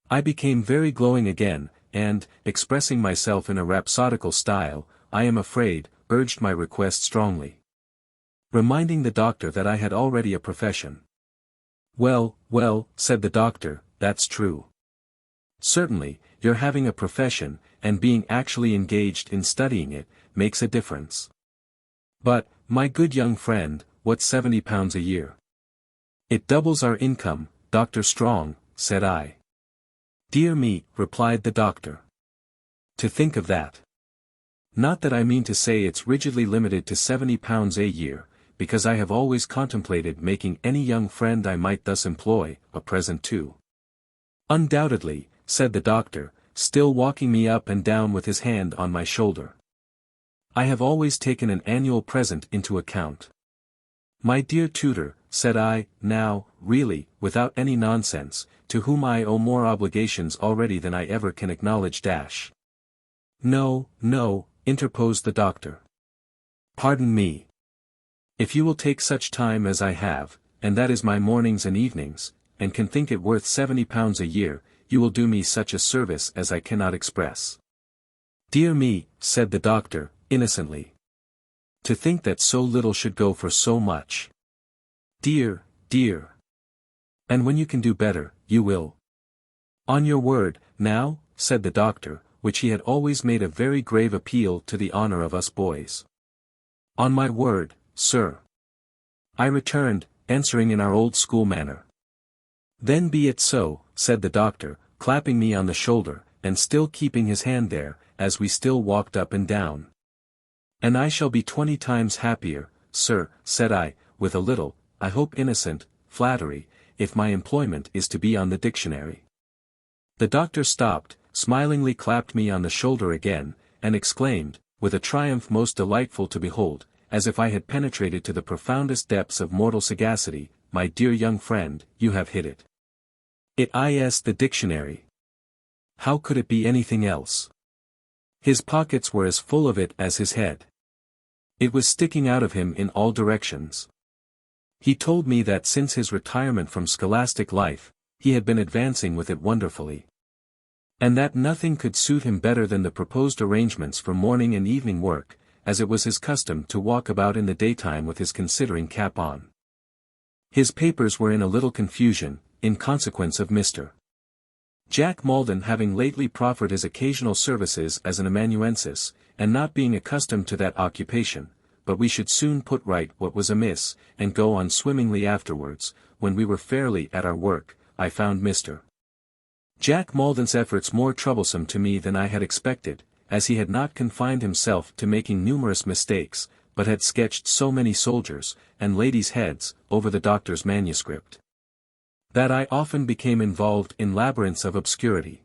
I became very glowing again, and, expressing myself in a rhapsodical style, I am afraid, urged my request strongly. Reminding the doctor that I had already a profession. "Well, well," said the doctor, "that's true. Certainly, your having a profession, and being actually engaged in studying it, makes a difference. But, my good young friend, what's £70 a year?" "It doubles our income, Dr. Strong," said I. "Dear me," replied the doctor. "To think of that. Not that I mean to say it's rigidly limited to £70 a year, because I have always contemplated making any young friend I might thus employ, a present too." "Undoubtedly," said the doctor, still walking me up and down with his hand on my shoulder. "I have always taken an annual present into account." "My dear tutor," said I, now, really, without any nonsense, to whom I owe more obligations already than I ever can acknowledge. "No, no," interposed the doctor. "Pardon me. If you will take such time as I have, and that is my mornings and evenings, and can think it worth £70 a year, you will do me such a service as I cannot express." "Dear me," said the doctor, innocently. "To think that so little should go for so much. Dear, dear. And when you can do better, you will?" "On your word, now?" said the doctor, which he had always made a very grave appeal to the honor of us boys. "On my word, sir," I returned, answering in our old school manner. "Then be it so," said the doctor, clapping me on the shoulder, and still keeping his hand there, as we still walked up and down. "And I shall be 20 times happier, sir," said I, with a little, I hope innocent, flattery, "if my employment is to be on the dictionary." The doctor stopped, smilingly clapped me on the shoulder again, and exclaimed, with a triumph most delightful to behold, as if I had penetrated to the profoundest depths of mortal sagacity, "My dear young friend, you have hit it. It is the dictionary. How could it be anything else?" His pockets were as full of it as his head. It was sticking out of him in all directions. He told me that since his retirement from scholastic life, he had been advancing with it wonderfully. And that nothing could suit him better than the proposed arrangements for morning and evening work, as it was his custom to walk about in the daytime with his considering cap on. His papers were in a little confusion, in consequence of Mr. Jack Maldon having lately proffered his occasional services as an amanuensis, and not being accustomed to that occupation, but we should soon put right what was amiss, and go on swimmingly afterwards. When we were fairly at our work, I found Mr. Jack Maldon's efforts more troublesome to me than I had expected, as he had not confined himself to making numerous mistakes, but had sketched so many soldiers, and ladies' heads, over the doctor's manuscript, that I often became involved in labyrinths of obscurity.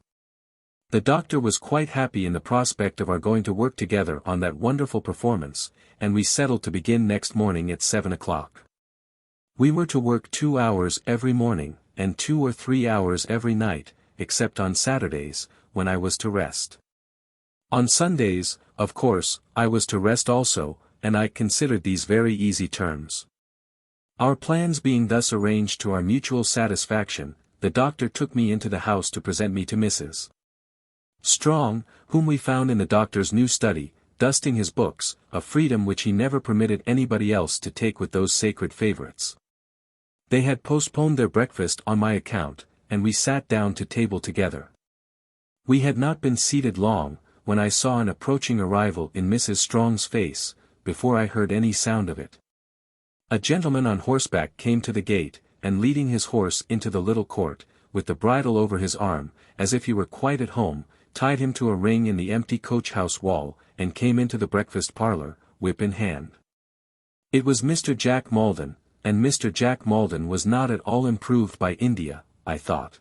The doctor was quite happy in the prospect of our going to work together on that wonderful performance, and we settled to begin next morning at 7 o'clock. We were to work 2 hours every morning, and 2 or 3 hours every night, except on Saturdays, when I was to rest. On Sundays, of course, I was to rest also, and I considered these very easy terms. Our plans being thus arranged to our mutual satisfaction, the doctor took me into the house to present me to Mrs. Strong, whom we found in the doctor's new study, dusting his books, a freedom which he never permitted anybody else to take with those sacred favorites. They had postponed their breakfast on my account, and we sat down to table together. We had not been seated long, when I saw an approaching arrival in Mrs. Strong's face, before I heard any sound of it. A gentleman on horseback came to the gate, and leading his horse into the little court, with the bridle over his arm, as if he were quite at home, tied him to a ring in the empty coach-house wall, and came into the breakfast parlour, whip in hand. It was Mr. Jack Maldon, and Mr. Jack Maldon was not at all improved by India, I thought.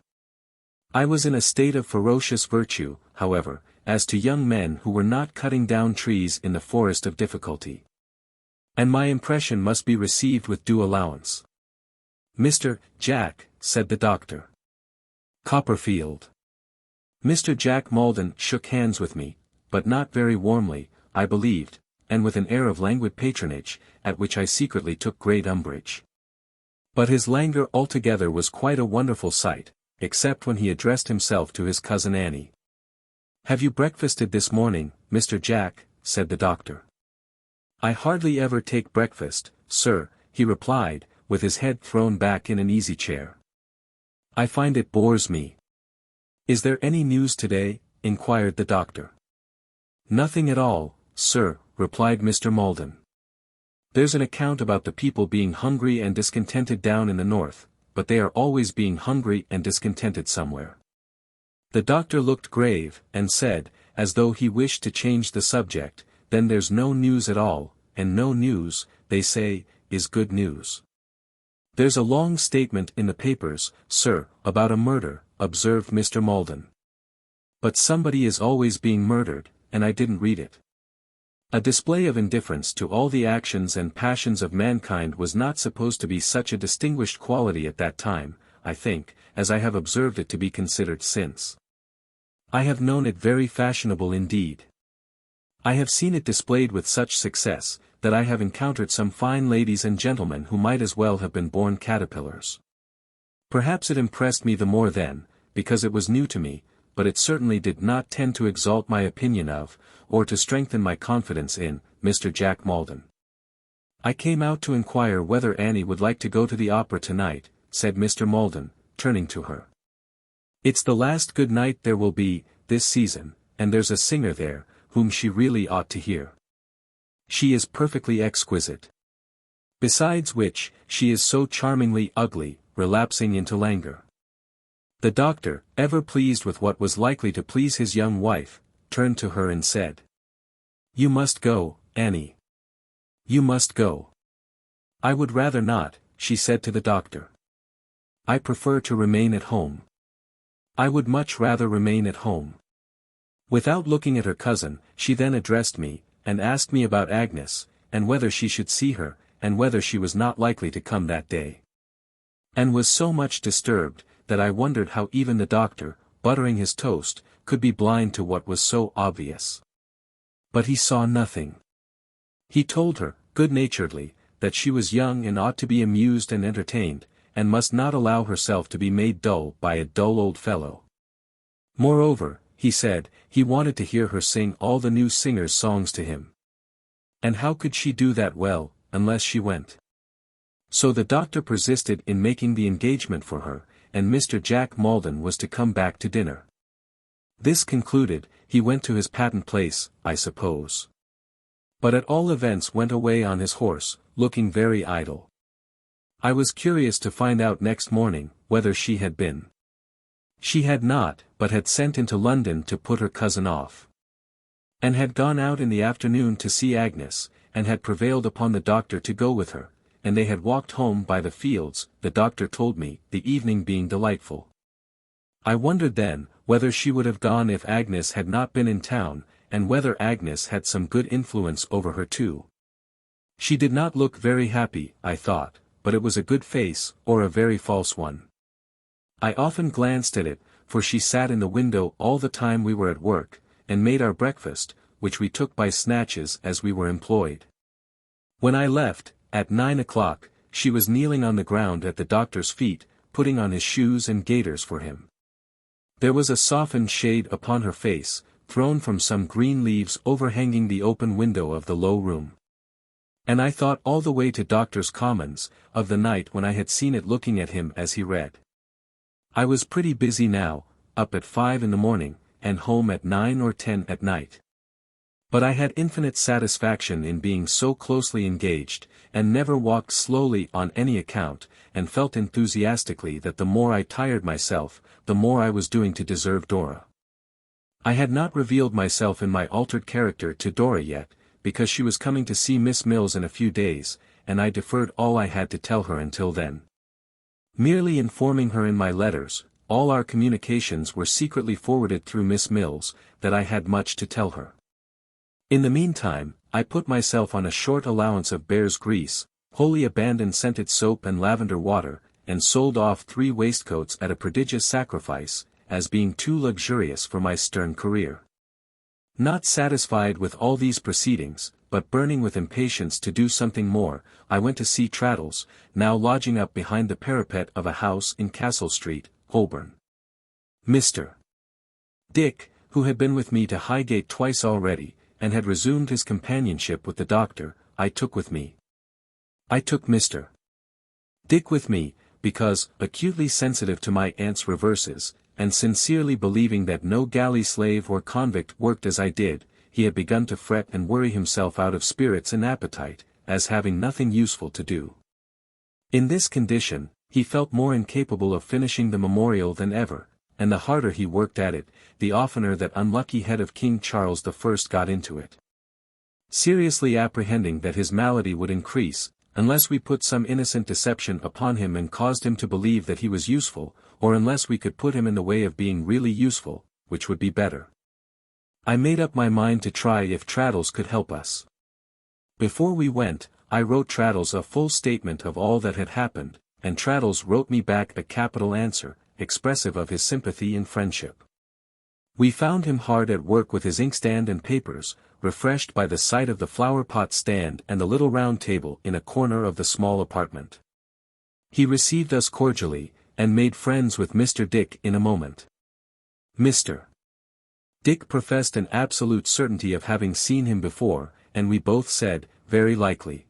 I was in a state of ferocious virtue, however, as to young men who were not cutting down trees in the forest of difficulty. And my impression must be received with due allowance. "Mr. Jack," said the doctor. "Copperfield." Mr. Jack Maldon shook hands with me, but not very warmly, I believed, and with an air of languid patronage, at which I secretly took great umbrage. But his languor altogether was quite a wonderful sight, except when he addressed himself to his cousin Annie. "Have you breakfasted this morning, Mr. Jack?" said the doctor. "I hardly ever take breakfast, sir," he replied, with his head thrown back in an easy-chair. "I find it bores me." "Is there any news today?" inquired the doctor. "Nothing at all, sir," replied Mr. Maldon. "There's an account about the people being hungry and discontented down in the north, but they are always being hungry and discontented somewhere." The doctor looked grave, and said, as though he wished to change the subject, "Then there's no news at all, and no news, they say, is good news." "There's a long statement in the papers, sir, about a murder," observed Mr. Maldon. "But somebody is always being murdered, and I didn't read it." A display of indifference to all the actions and passions of mankind was not supposed to be such a distinguished quality at that time, I think, as I have observed it to be considered since. I have known it very fashionable indeed. I have seen it displayed with such success, that I have encountered some fine ladies and gentlemen who might as well have been born caterpillars. Perhaps it impressed me the more then, because it was new to me, but it certainly did not tend to exalt my opinion of, or to strengthen my confidence in, Mr. Jack Maldon. "I came out to inquire whether Annie would like to go to the opera tonight," said Mr. Maldon, turning to her. "It's the last good night there will be, this season, and there's a singer there, whom she really ought to hear. She is perfectly exquisite. Besides which, she is so charmingly ugly," relapsing into languor. The doctor, ever pleased with what was likely to please his young wife, turned to her and said, "You must go, Annie. You must go." "I would rather not," she said to the doctor. "I prefer to remain at home. I would much rather remain at home." Without looking at her cousin, she then addressed me, and asked me about Agnes, and whether she should see her, and whether she was not likely to come that day. And was so much disturbed, that I wondered how even the doctor, buttering his toast, could be blind to what was so obvious. But he saw nothing. He told her, good-naturedly, that she was young and ought to be amused and entertained, and must not allow herself to be made dull by a dull old fellow. Moreover, he said, he wanted to hear her sing all the new singers' songs to him. And how could she do that well, unless she went? So the doctor persisted in making the engagement for her, and Mr. Jack Maldon was to come back to dinner. This concluded, he went to his patent place, I suppose. But at all events went away on his horse, looking very idle. I was curious to find out next morning, whether she had been. She had not, but had sent into London to put her cousin off. And had gone out in the afternoon to see Agnes, and had prevailed upon the doctor to go with her, and they had walked home by the fields, the doctor told me, the evening being delightful. I wondered then, whether she would have gone if Agnes had not been in town, and whether Agnes had some good influence over her too. She did not look very happy, I thought, but it was a good face, or a very false one. I often glanced at it, for she sat in the window all the time we were at work, and made our breakfast, which we took by snatches as we were employed. When I left, at 9 o'clock, she was kneeling on the ground at the doctor's feet, putting on his shoes and gaiters for him. There was a softened shade upon her face, thrown from some green leaves overhanging the open window of the low room. And I thought all the way to Doctors' Commons, of the night when I had seen it looking at him as he read. I was pretty busy now, up at 5 in the morning, and home at 9 or 10 at night. But I had infinite satisfaction in being so closely engaged, and never walked slowly on any account, and felt enthusiastically that the more I tired myself, the more I was doing to deserve Dora. I had not revealed myself in my altered character to Dora yet, because she was coming to see Miss Mills in a few days, and I deferred all I had to tell her until then. Merely informing her in my letters, all our communications were secretly forwarded through Miss Mills, that I had much to tell her. In the meantime, I put myself on a short allowance of bear's grease, wholly abandoned scented soap and lavender water, and sold off 3 waistcoats at a prodigious sacrifice, as being too luxurious for my stern career. Not satisfied with all these proceedings, but burning with impatience to do something more, I went to see Traddles, now lodging up behind the parapet of a house in Castle Street, Holborn. Mr. Dick, who had been with me to Highgate twice already, and had resumed his companionship with the doctor, I took with me. I took Mr. Dick with me, because, acutely sensitive to my aunt's reverses, and sincerely believing that no galley slave or convict worked as I did, he had begun to fret and worry himself out of spirits and appetite, as having nothing useful to do. In this condition, he felt more incapable of finishing the memorial than ever, and the harder he worked at it, the oftener that unlucky head of King Charles I got into it. Seriously apprehending that his malady would increase, unless we put some innocent deception upon him and caused him to believe that he was useful, or unless we could put him in the way of being really useful, which would be better. I made up my mind to try if Traddles could help us. Before we went, I wrote Traddles a full statement of all that had happened, and Traddles wrote me back a capital answer, expressive of his sympathy and friendship. We found him hard at work with his inkstand and papers, refreshed by the sight of the flower-pot stand and the little round table in a corner of the small apartment. He received us cordially, and made friends with Mr. Dick in a moment. Mr. Dick professed an absolute certainty of having seen him before, and we both said, very likely.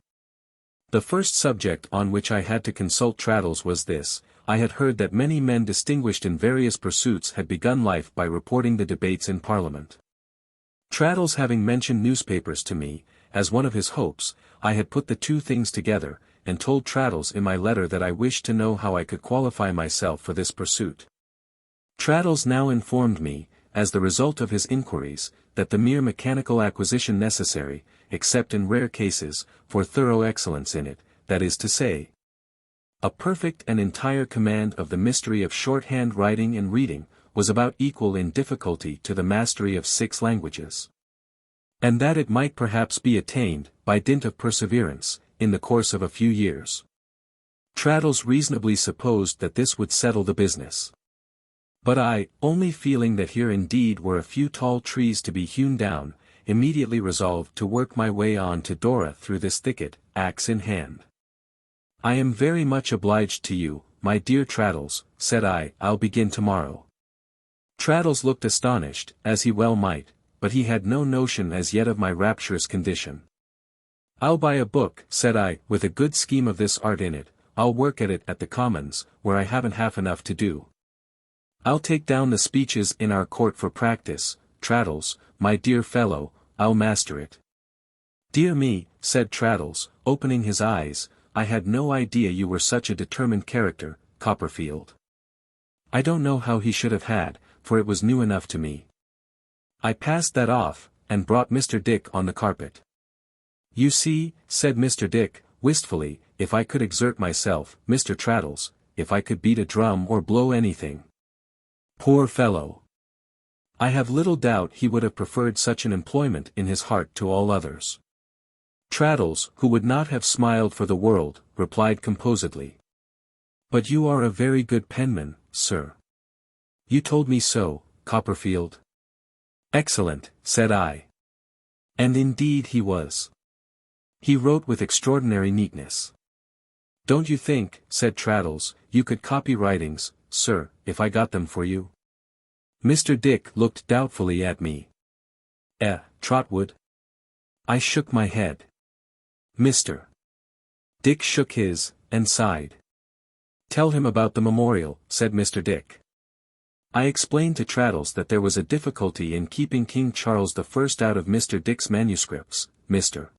The first subject on which I had to consult Traddles was this: I had heard that many men distinguished in various pursuits had begun life by reporting the debates in Parliament. Traddles having mentioned newspapers to me, as one of his hopes, I had put the two things together, and told Traddles in my letter that I wished to know how I could qualify myself for this pursuit. Traddles now informed me, as the result of his inquiries, that the mere mechanical acquisition necessary, except in rare cases, for thorough excellence in it, that is to say, a perfect and entire command of the mystery of shorthand writing and reading, was about equal in difficulty to the mastery of 6 languages. And that it might perhaps be attained, by dint of perseverance, in the course of a few years. Traddles reasonably supposed that this would settle the business. But I, only feeling that here indeed were a few tall trees to be hewn down, immediately resolved to work my way on to Dora through this thicket, axe in hand. "I am very much obliged to you, my dear Traddles," said I. "I'll begin tomorrow." Traddles looked astonished, as he well might, but he had no notion as yet of my rapturous condition. "I'll buy a book," said I, "with a good scheme of this art in it. I'll work at it at the Commons, where I haven't half enough to do. I'll take down the speeches in our court for practice, Traddles, my dear fellow, I'll master it." "Dear me," said Traddles, opening his eyes, "I had no idea you were such a determined character, Copperfield." I don't know how he should have had, for it was new enough to me. I passed that off, and brought Mr. Dick on the carpet. "You see," said Mr. Dick, wistfully, "if I could exert myself, Mr. Traddles, if I could beat a drum or blow anything." Poor fellow! I have little doubt he would have preferred such an employment in his heart to all others. Traddles, who would not have smiled for the world, replied composedly. "But you are a very good penman, sir. You told me so, Copperfield." "Excellent," said I. And indeed he was. He wrote with extraordinary neatness. "Don't you think," said Traddles, "you could copy writings, sir, if I got them for you?" Mr. Dick looked doubtfully at me. Trotwood?" I shook my head. Mr. Dick shook his, and sighed. "Tell him about the memorial," said Mr. Dick. I explained to Traddles that there was a difficulty in keeping King Charles I out of Mr. Dick's manuscripts, Mr.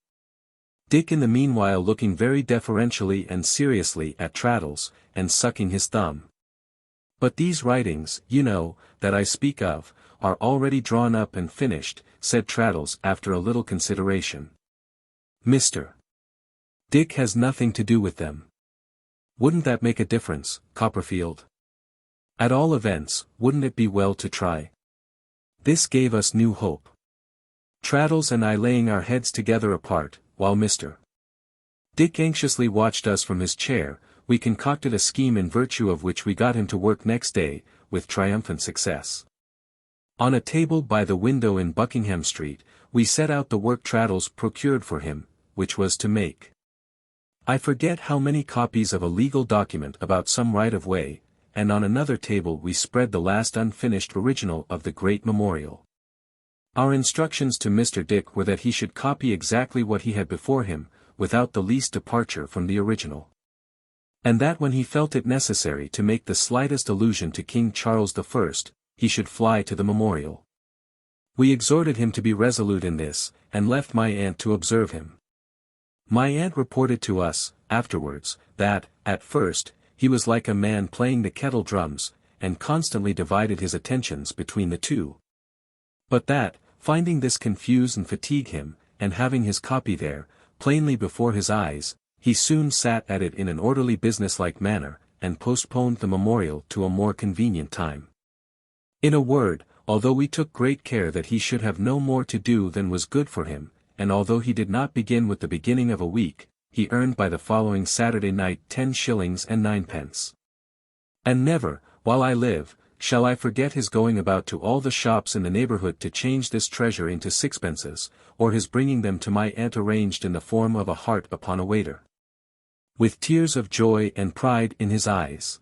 Dick in the meanwhile looking very deferentially and seriously at Traddles, and sucking his thumb. "But these writings, you know, that I speak of, are already drawn up and finished," said Traddles after a little consideration. "Mr. Dick has nothing to do with them." "Wouldn't that make a difference, Copperfield? At all events, wouldn't it be well to try?" This gave us new hope. Traddles and I laying our heads together apart, while Mr. Dick anxiously watched us from his chair, we concocted a scheme in virtue of which we got him to work next day, with triumphant success. On a table by the window in Buckingham Street, we set out the work Traddles procured for him, which was to make, I forget how many copies of a legal document about some right-of-way, and on another table we spread the last unfinished original of the great memorial. Our instructions to Mr. Dick were that he should copy exactly what he had before him, without the least departure from the original. And that when he felt it necessary to make the slightest allusion to King Charles I, he should fly to the memorial. We exhorted him to be resolute in this, and left my aunt to observe him. My aunt reported to us, afterwards, that, at first, he was like a man playing the kettle drums, and constantly divided his attentions between the two. But that, finding this confuse and fatigue him, and having his copy there, plainly before his eyes, he soon sat at it in an orderly businesslike manner, and postponed the memorial to a more convenient time. In a word, although we took great care that he should have no more to do than was good for him, and although he did not begin with the beginning of a week, he earned by the following Saturday night 10 shillings and 9 pence. And never, while I live, shall I forget his going about to all the shops in the neighborhood to change this treasure into sixpences, or his bringing them to my aunt arranged in the form of a heart upon a waiter, with tears of joy and pride in his eyes.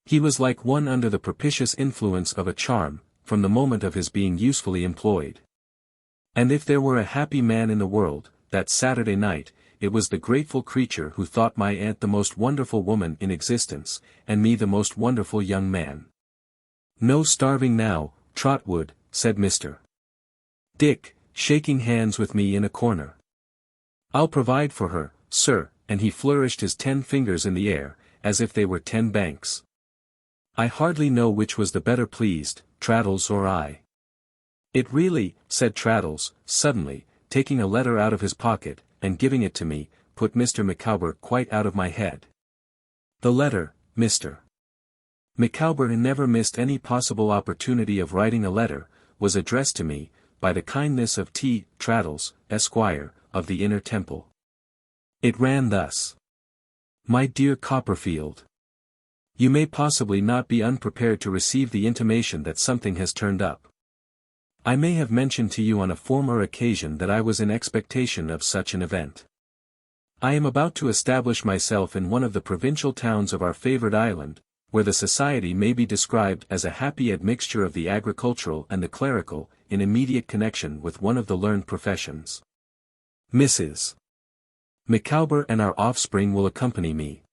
He was like one under the propitious influence of a charm, from the moment of his being usefully employed. And if there were a happy man in the world, that Saturday night, it was the grateful creature who thought my aunt the most wonderful woman in existence, and me the most wonderful young man. "No starving now, Trotwood," said Mr. Dick, shaking hands with me in a corner. "I'll provide for her, sir," and he flourished his 10 fingers in the air, as if they were 10 banks. I hardly know which was the better pleased, Traddles or I. It really, said Traddles, suddenly, taking a letter out of his pocket, and giving it to me, put Mr. Micawber quite out of my head. The letter, Mr. Micawber never missed any possible opportunity of writing a letter, was addressed to me, by the kindness of T. Traddles, Esquire, of the Inner Temple. It ran thus. My dear Copperfield. You may possibly not be unprepared to receive the intimation that something has turned up. I may have mentioned to you on a former occasion that I was in expectation of such an event. I am about to establish myself in one of the provincial towns of our favored island, where the society may be described as a happy admixture of the agricultural and the clerical, in immediate connection with one of the learned professions. Mrs. Micawber and our offspring will accompany me.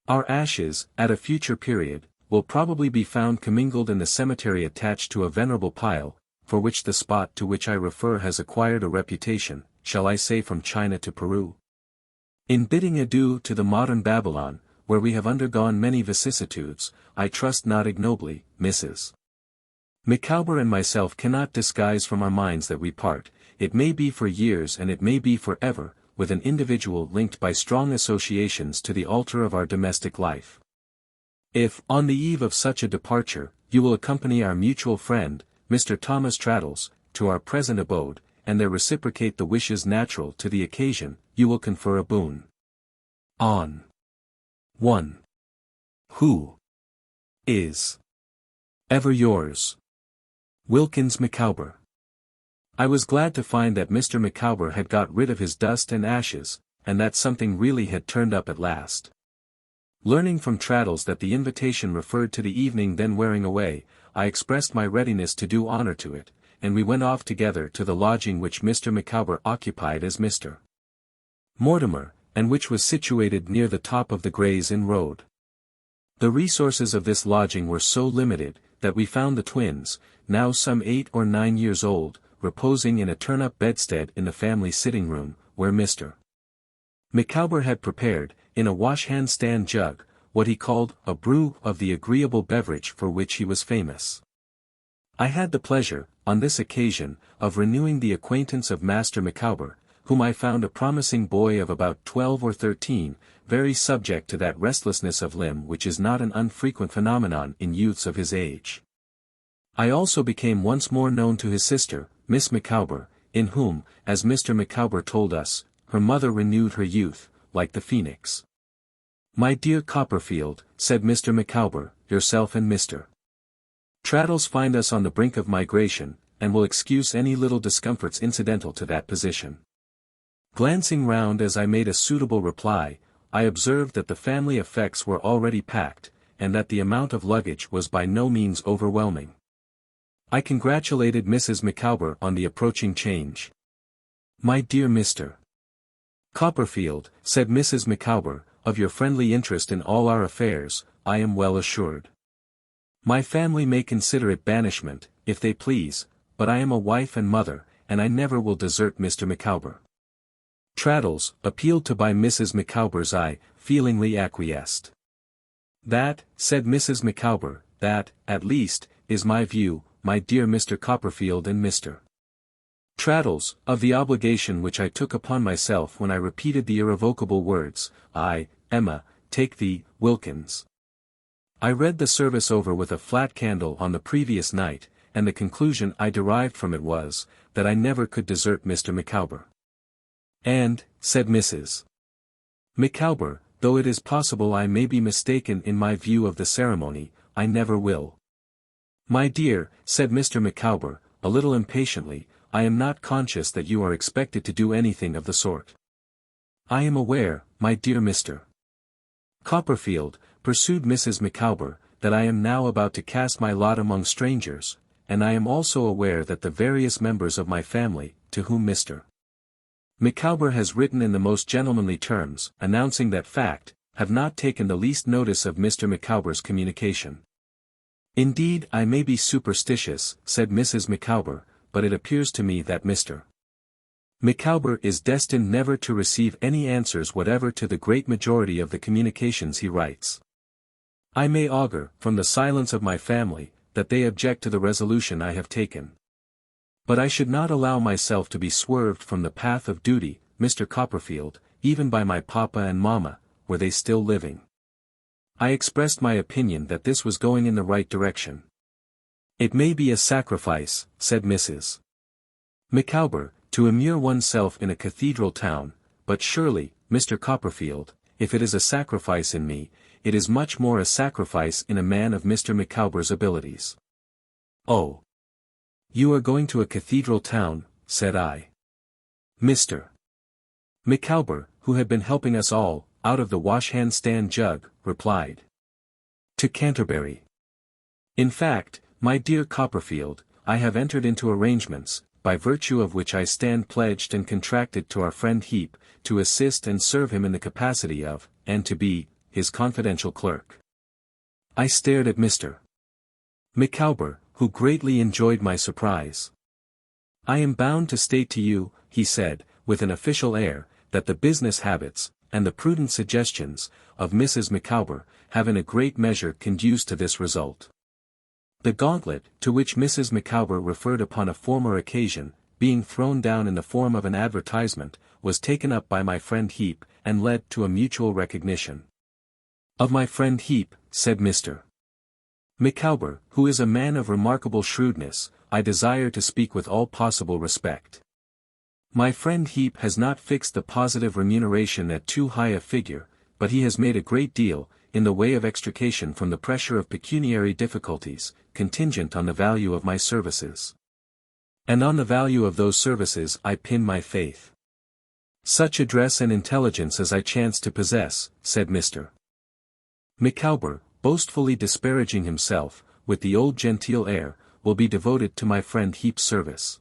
Our ashes, at a future period, will probably be found commingled in the cemetery attached to a venerable pile, for which the spot to which I refer has acquired a reputation, shall I say from China to Peru? In bidding adieu to the modern Babylon, where we have undergone many vicissitudes, I trust not ignobly, Mrs. Micawber and myself cannot disguise from our minds that we part, it may be for years and it may be for ever, with an individual linked by strong associations to the altar of our domestic life. If, on the eve of such a departure, you will accompany our mutual friend, Mr. Thomas Traddles, to our present abode, and there reciprocate the wishes natural to the occasion, you will confer a boon. On 1. Who is ever yours, Wilkins Micawber. I was glad to find that Mr. Micawber had got rid of his dust and ashes, and that something really had turned up at last. Learning from Traddles that the invitation referred to the evening then wearing away, I expressed my readiness to do honor to it, and we went off together to the lodging which Mr. Micawber occupied as Mr. Mortimer, and which was situated near the top of the Gray's Inn Road. The resources of this lodging were so limited, that we found the twins, now some 8 or 9 years old, reposing in a turn-up bedstead in the family sitting-room, where Mr. Micawber had prepared, in a wash-hand-stand jug, what he called a brew of the agreeable beverage for which he was famous. I had the pleasure, on this occasion, of renewing the acquaintance of Master Micawber, whom I found a promising boy of about 12 or 13, very subject to that restlessness of limb which is not an unfrequent phenomenon in youths of his age. I also became once more known to his sister, Miss Micawber, in whom, as Mr. Micawber told us, her mother renewed her youth, like the phoenix. My dear Copperfield, said Mr. Micawber, yourself and Mr. Traddles find us on the brink of migration, and will excuse any little discomforts incidental to that position. Glancing round as I made a suitable reply, I observed that the family effects were already packed, and that the amount of luggage was by no means overwhelming. I congratulated Mrs. Micawber on the approaching change. My dear Mr. Copperfield, said Mrs. Micawber, of your friendly interest in all our affairs, I am well assured. My family may consider it banishment, if they please, but I am a wife and mother, and I never will desert Mr. Micawber. Traddles, appealed to by Mrs. Micawber's eye, feelingly acquiesced. That, said Mrs. Micawber, that, at least, is my view, my dear Mr. Copperfield and Mr. Traddles, of the obligation which I took upon myself when I repeated the irrevocable words, I, Emma, take thee, Wilkins. I read the service over with a flat candle on the previous night, and the conclusion I derived from it was, that I never could desert Mr. Micawber. And, said Mrs. Micawber, though it is possible I may be mistaken in my view of the ceremony, I never will. My dear, said Mr. Micawber, a little impatiently, I am not conscious that you are expected to do anything of the sort. I am aware, my dear Mr. Copperfield, pursued Mrs. Micawber, that I am now about to cast my lot among strangers, and I am also aware that the various members of my family, to whom Mr. Micawber has written in the most gentlemanly terms, announcing that fact, have not taken the least notice of Mr. Micawber's communication. Indeed, I may be superstitious, said Mrs. Micawber, but it appears to me that Mr. Micawber is destined never to receive any answers whatever to the great majority of the communications he writes. I may augur, from the silence of my family, that they object to the resolution I have taken. But I should not allow myself to be swerved from the path of duty, Mr. Copperfield, even by my papa and mamma, were they still living. I expressed my opinion that this was going in the right direction. It may be a sacrifice, said Mrs. Micawber, to immure oneself in a cathedral town, but surely, Mr. Copperfield, if it is a sacrifice in me, it is much more a sacrifice in a man of Mr. Micawber's abilities. Oh! You are going to a cathedral town, said I. Mr. Micawber, who had been helping us all, out of the washhand stand jug, replied. To Canterbury. In fact, my dear Copperfield, I have entered into arrangements, by virtue of which I stand pledged and contracted to our friend Heep, to assist and serve him in the capacity of, and to be, his confidential clerk. I stared at Mr. Micawber, who greatly enjoyed my surprise. I am bound to state to you, he said, with an official air, that the business habits, and the prudent suggestions, of Mrs. Micawber, have in a great measure conduced to this result. The gauntlet, to which Mrs. Micawber referred upon a former occasion, being thrown down in the form of an advertisement, was taken up by my friend Heep, and led to a mutual recognition. Of my friend Heep, said Mr. Micawber, who is a man of remarkable shrewdness, I desire to speak with all possible respect. My friend Heep has not fixed the positive remuneration at too high a figure, but he has made a great deal, in the way of extrication from the pressure of pecuniary difficulties, contingent on the value of my services. And on the value of those services I pin my faith. Such address and intelligence as I chance to possess, said Mr. Micawber, boastfully disparaging himself, with the old genteel air, will be devoted to my friend Heep's service.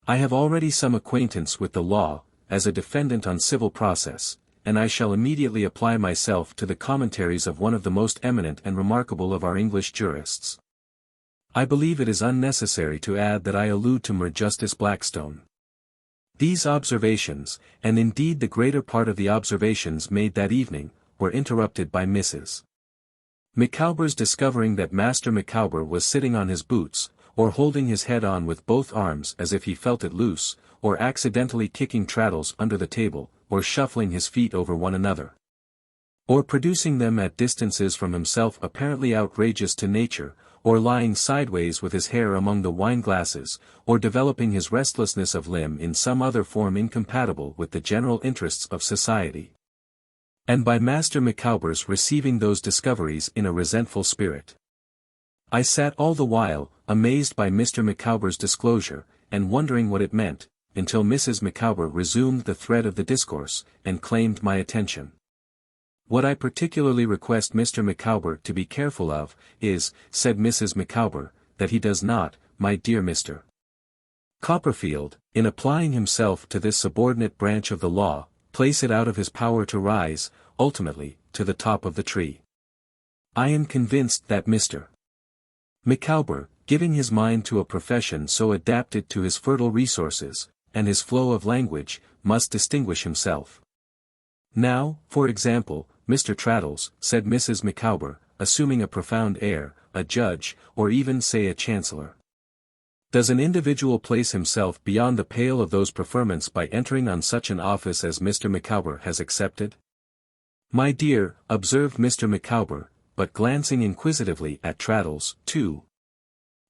I have already some acquaintance with the law, as a defendant on civil process, and I shall immediately apply myself to the commentaries of one of the most eminent and remarkable of our English jurists. I believe it is unnecessary to add that I allude to Justice Blackstone. These observations, and indeed the greater part of the observations made that evening, were interrupted by Mrs. Micawber's discovering that Master Micawber was sitting on his boots, or holding his head on with both arms as if he felt it loose, or accidentally kicking Traddles under the table, or shuffling his feet over one another, or producing them at distances from himself apparently outrageous to nature, or lying sideways with his hair among the wine-glasses, or developing his restlessness of limb in some other form incompatible with the general interests of society. And by Master Micawber's receiving those discoveries in a resentful spirit. I sat all the while, amazed by Mr. Micawber's disclosure, and wondering what it meant, until Mrs. Micawber resumed the thread of the discourse, and claimed my attention. What I particularly request Mr. Micawber to be careful of, is, said Mrs. Micawber, that he does not, my dear Mr. Copperfield, in applying himself to this subordinate branch of the law, place it out of his power to rise, ultimately, to the top of the tree. I am convinced that Mr. Micawber, giving his mind to a profession so adapted to his fertile resources, and his flow of language, must distinguish himself. Now, for example, Mr. Traddles, said Mrs. Micawber, assuming a profound air, a judge, or even say a chancellor. Does an individual place himself beyond the pale of those preferments by entering on such an office as Mr. Micawber has accepted? My dear, observed Mr. Micawber, but glancing inquisitively at Traddles, too.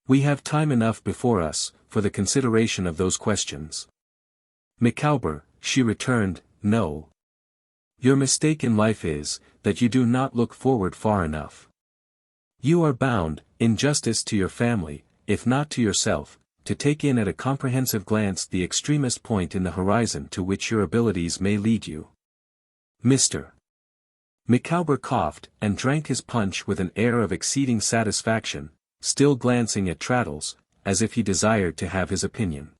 We have time enough before us, for the consideration of those questions. Micawber, she returned, no. Your mistake in life is, that you do not look forward far enough. You are bound, in justice to your family, if not to yourself, to take in at a comprehensive glance the extremest point in the horizon to which your abilities may lead you. Mr. Micawber coughed, and drank his punch with an air of exceeding satisfaction, still glancing at Traddles, as if he desired to have his opinion.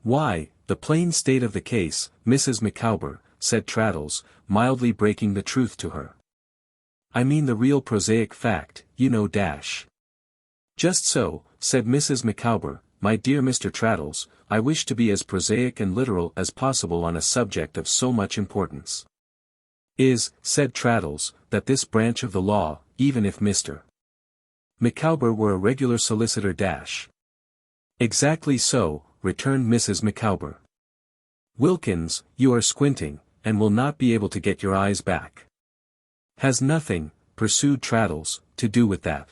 Why, the plain state of the case, Mrs. Micawber, said Traddles, mildly breaking the truth to her. I mean the real prosaic fact, you know. Just so, said Mrs. Micawber, my dear Mr. Traddles, I wish to be as prosaic and literal as possible on a subject of so much importance. is, said Traddles, that this branch of the law, even if Mr. Micawber were a regular solicitor dash. Exactly so, returned Mrs. Micawber. Wilkins, you are squinting, and will not be able to get your eyes back. Has nothing, pursued Traddles, to do with that.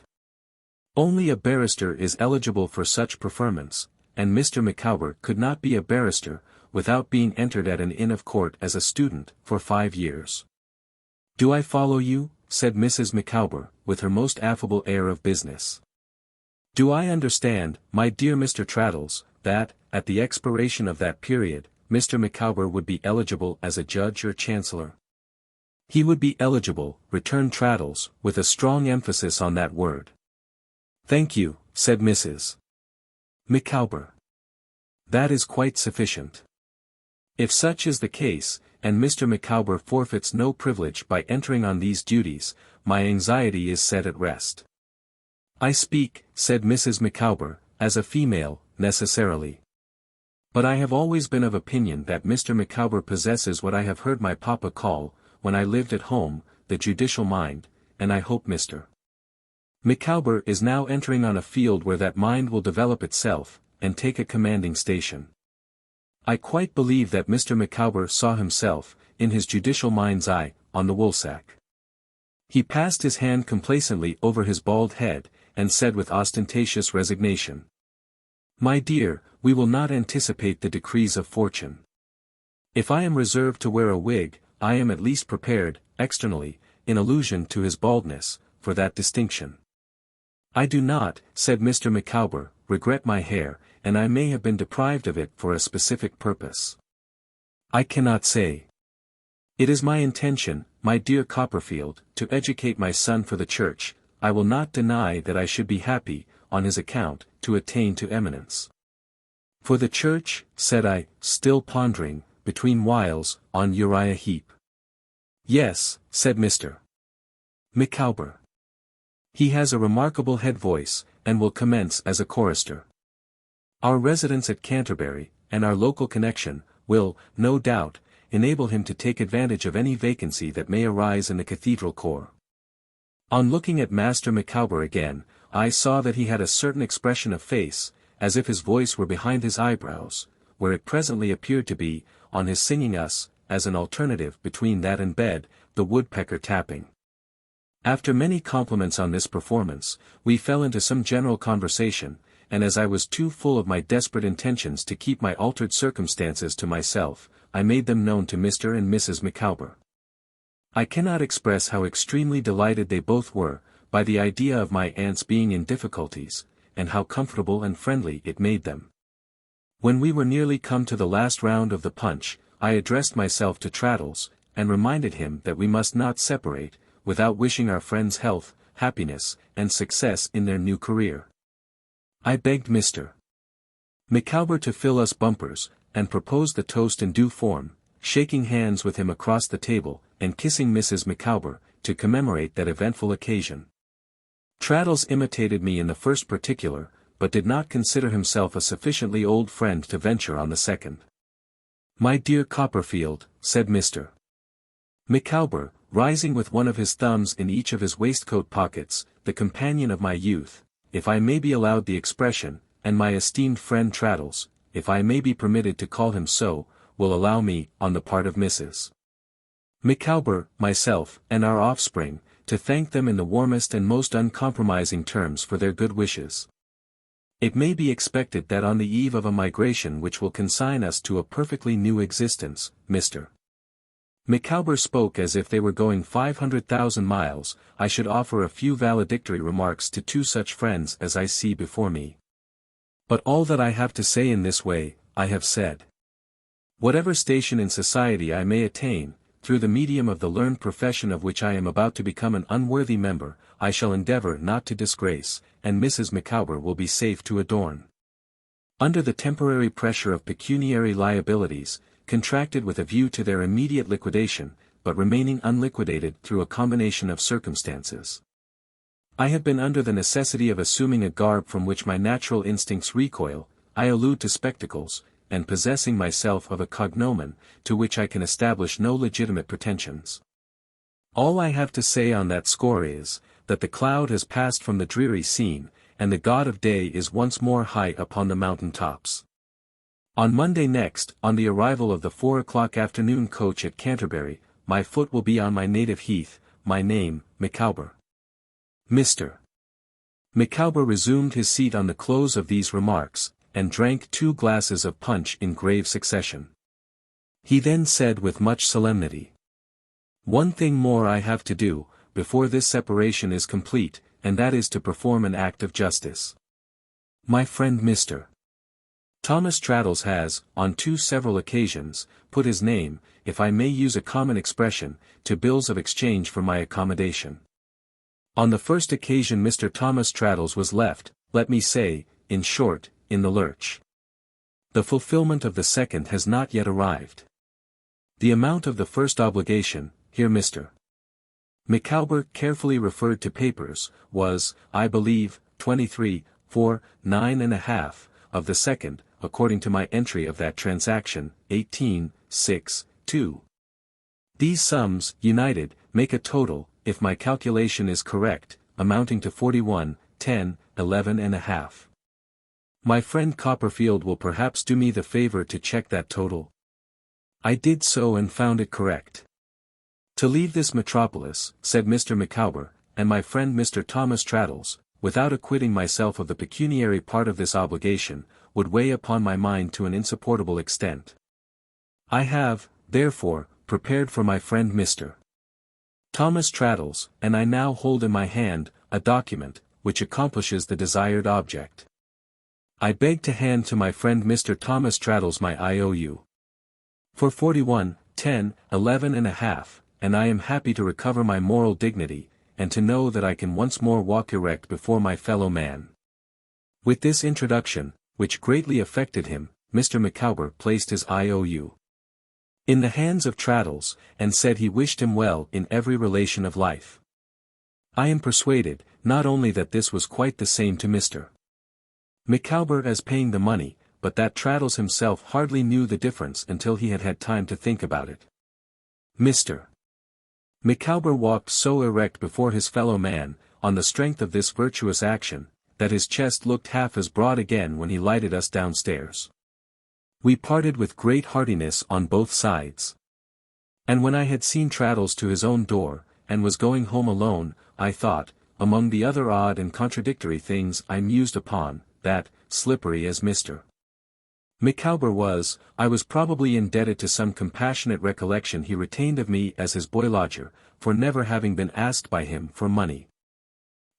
Only a barrister is eligible for such preferments, and Mr. Micawber could not be a barrister, without being entered at an inn of court as a student, for 5 years. Do I follow you? Said Mrs. Micawber, with her most affable air of business. Do I understand, my dear Mr. Traddles, that, at the expiration of that period, Mr. Micawber would be eligible as a judge or chancellor? He would be eligible, returned Traddles, with a strong emphasis on that word. Thank you, said Mrs. Micawber. That is quite sufficient. If such is the case, and Mr. Micawber forfeits no privilege by entering on these duties, my anxiety is set at rest. I speak, said Mrs. Micawber, as a female, necessarily. But I have always been of opinion that Mr. Micawber possesses what I have heard my papa call, when I lived at home, the judicial mind, and I hope Mr. Micawber is now entering on a field where that mind will develop itself, and take a commanding station. I quite believe that Mr. Micawber saw himself, in his judicial mind's eye, on the woolsack. He passed his hand complacently over his bald head, and said with ostentatious resignation, My dear, we will not anticipate the decrees of fortune. If I am reserved to wear a wig, I am at least prepared, externally, in allusion to his baldness, for that distinction. I do not, said Mr. Micawber, regret my hair, and I may have been deprived of it for a specific purpose. I cannot say. It is my intention, my dear Copperfield, to educate my son for the church. I will not deny that I should be happy, on his account, to attain to eminence. For the church, said I, still pondering, between whiles, on Uriah Heep. Yes, said Mr. Micawber. He has a remarkable head voice, and will commence as a chorister. Our residence at Canterbury, and our local connection, will, no doubt, enable him to take advantage of any vacancy that may arise in the cathedral corps. On looking at Master Micawber again, I saw that he had a certain expression of face, as if his voice were behind his eyebrows, where it presently appeared to be, on his singing us, as an alternative between that and bed, the woodpecker tapping. After many compliments on this performance, we fell into some general conversation, and as I was too full of my desperate intentions to keep my altered circumstances to myself, I made them known to Mr. and Mrs. Micawber. I cannot express how extremely delighted they both were, by the idea of my aunt's being in difficulties, and how comfortable and friendly it made them. When we were nearly come to the last round of the punch, I addressed myself to Traddles, and reminded him that we must not separate, without wishing our friends health, happiness, and success in their new career. I begged Mr. Micawber to fill us bumpers, and proposed the toast in due form, shaking hands with him across the table, and kissing Mrs. Micawber, to commemorate that eventful occasion. Traddles imitated me in the first particular, but did not consider himself a sufficiently old friend to venture on the second. My dear Copperfield, said Mr. Micawber, rising with one of his thumbs in each of his waistcoat pockets, the companion of my youth, if I may be allowed the expression, and my esteemed friend Traddles, if I may be permitted to call him so, will allow me, on the part of Mrs. Micawber, myself, and our offspring, to thank them in the warmest and most uncompromising terms for their good wishes. It may be expected that on the eve of a migration which will consign us to a perfectly new existence, Mr. Micawber spoke as if they were going 500,000 miles, I should offer a few valedictory remarks to two such friends as I see before me. But all that I have to say in this way, I have said. Whatever station in society I may attain, through the medium of the learned profession of which I am about to become an unworthy member, I shall endeavor not to disgrace, and Mrs. Micawber will be safe to adorn. Under the temporary pressure of pecuniary liabilities, contracted with a view to their immediate liquidation, but remaining unliquidated through a combination of circumstances. I have been under the necessity of assuming a garb from which my natural instincts recoil, I allude to spectacles, and possessing myself of a cognomen, to which I can establish no legitimate pretensions. All I have to say on that score is, that the cloud has passed from the dreary scene, and the God of day is once more high upon the mountain tops. On Monday next, on the arrival of the 4 o'clock afternoon coach at Canterbury, my foot will be on my native heath, my name, Micawber. Mr. Micawber resumed his seat on the close of these remarks, and drank 2 glasses of punch in grave succession. He then said with much solemnity, "One thing more I have to do, before this separation is complete, and that is to perform an act of justice. My friend Mr. Thomas Traddles has, on 2 several occasions, put his name, if I may use a common expression, to bills of exchange for my accommodation. On the first occasion Mr. Thomas Traddles was left, let me say, in short, in the lurch. The fulfillment of the second has not yet arrived. The amount of the first obligation, here Mr. Micawber carefully referred to papers, was, I believe, 23, 4, 9 1/2, of the second, according to my entry of that transaction, 18, 6, 2. These sums, united, make a total, if my calculation is correct, amounting to 41, 10, 11 1/2. My friend Copperfield will perhaps do me the favor to check that total. I did so and found it correct. To leave this metropolis, said Mr. Micawber, and my friend Mr. Thomas Traddles, without acquitting myself of the pecuniary part of this obligation, would weigh upon my mind to an insupportable extent. I have, therefore, prepared for my friend Mr. Thomas Traddles, and I now hold in my hand, a document, which accomplishes the desired object. I beg to hand to my friend Mr. Thomas Traddles my IOU. For 41, 10, 11 1/2, and I am happy to recover my moral dignity, and to know that I can once more walk erect before my fellow man. With this introduction, which greatly affected him, Mr. Micawber placed his IOU in the hands of Traddles, and said he wished him well in every relation of life. I am persuaded, not only that this was quite the same to Mr. Micawber as paying the money, but that Traddles himself hardly knew the difference until he had had time to think about it. Mr. Micawber walked so erect before his fellow man, on the strength of this virtuous action, that his chest looked half as broad again when he lighted us downstairs. We parted with great heartiness on both sides. And when I had seen Traddles to his own door, and was going home alone, I thought, among the other odd and contradictory things I mused upon, that, slippery as Mr. Micawber was, I was probably indebted to some compassionate recollection he retained of me as his boy-lodger, for never having been asked by him for money.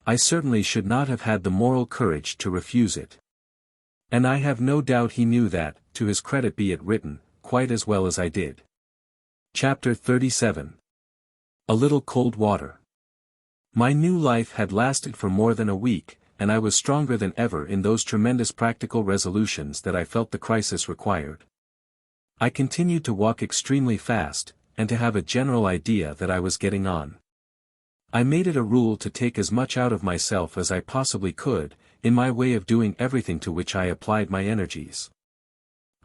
I certainly should not have had the moral courage to refuse it. And I have no doubt he knew that, to his credit be it written, quite as well as I did. Chapter 37. A Little Cold Water. My new life had lasted for more than a week, and I was stronger than ever in those tremendous practical resolutions that I felt the crisis required. I continued to walk extremely fast, and to have a general idea that I was getting on. I made it a rule to take as much out of myself as I possibly could, in my way of doing everything to which I applied my energies.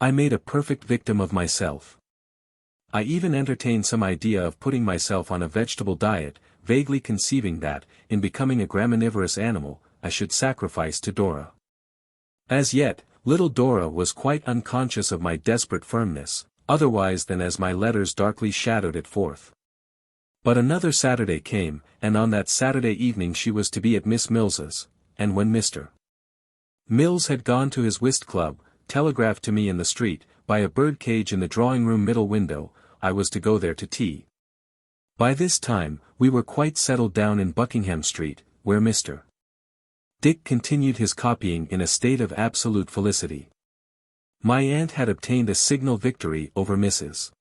I made a perfect victim of myself. I even entertained some idea of putting myself on a vegetable diet, vaguely conceiving that, in becoming a graminivorous animal, I should sacrifice to Dora. As yet, little Dora was quite unconscious of my desperate firmness, otherwise than as my letters darkly shadowed it forth. But another Saturday came, and on that Saturday evening she was to be at Miss Mills's, and when Mr. Mills had gone to his whist club, telegraphed to me in the street, by a bird cage in the drawing-room middle window, I was to go there to tea. By this time, we were quite settled down in Buckingham Street, where Mr. Dick continued his copying in a state of absolute felicity. My aunt had obtained a signal victory over Mrs.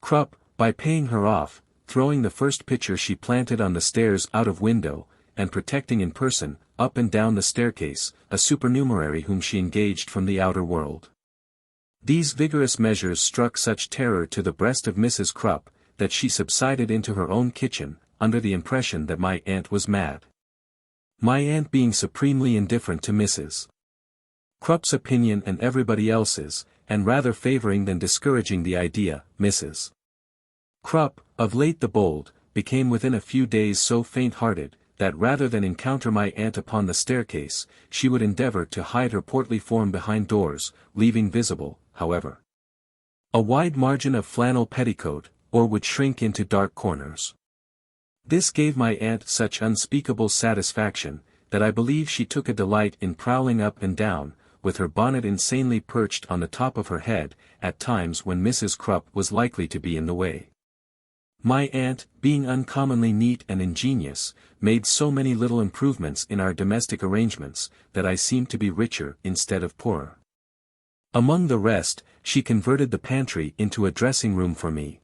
Krupp, by paying her off, throwing the first picture she planted on the stairs out of window, and protecting in person, up and down the staircase, a supernumerary whom she engaged from the outer world. These vigorous measures struck such terror to the breast of Mrs. Krupp, that she subsided into her own kitchen, under the impression that my aunt was mad. My aunt being supremely indifferent to Mrs. Krupp's opinion and everybody else's, and rather favoring than discouraging the idea, Mrs. Krupp, of late the bold, became within a few days so faint-hearted, that rather than encounter my aunt upon the staircase, she would endeavor to hide her portly form behind doors, leaving visible, however, a wide margin of flannel petticoat, or would shrink into dark corners. This gave my aunt such unspeakable satisfaction, that I believe she took a delight in prowling up and down, with her bonnet insanely perched on the top of her head, at times when Mrs. Crupp was likely to be in the way. My aunt, being uncommonly neat and ingenious, made so many little improvements in our domestic arrangements, that I seemed to be richer instead of poorer. Among the rest, she converted the pantry into a dressing-room for me,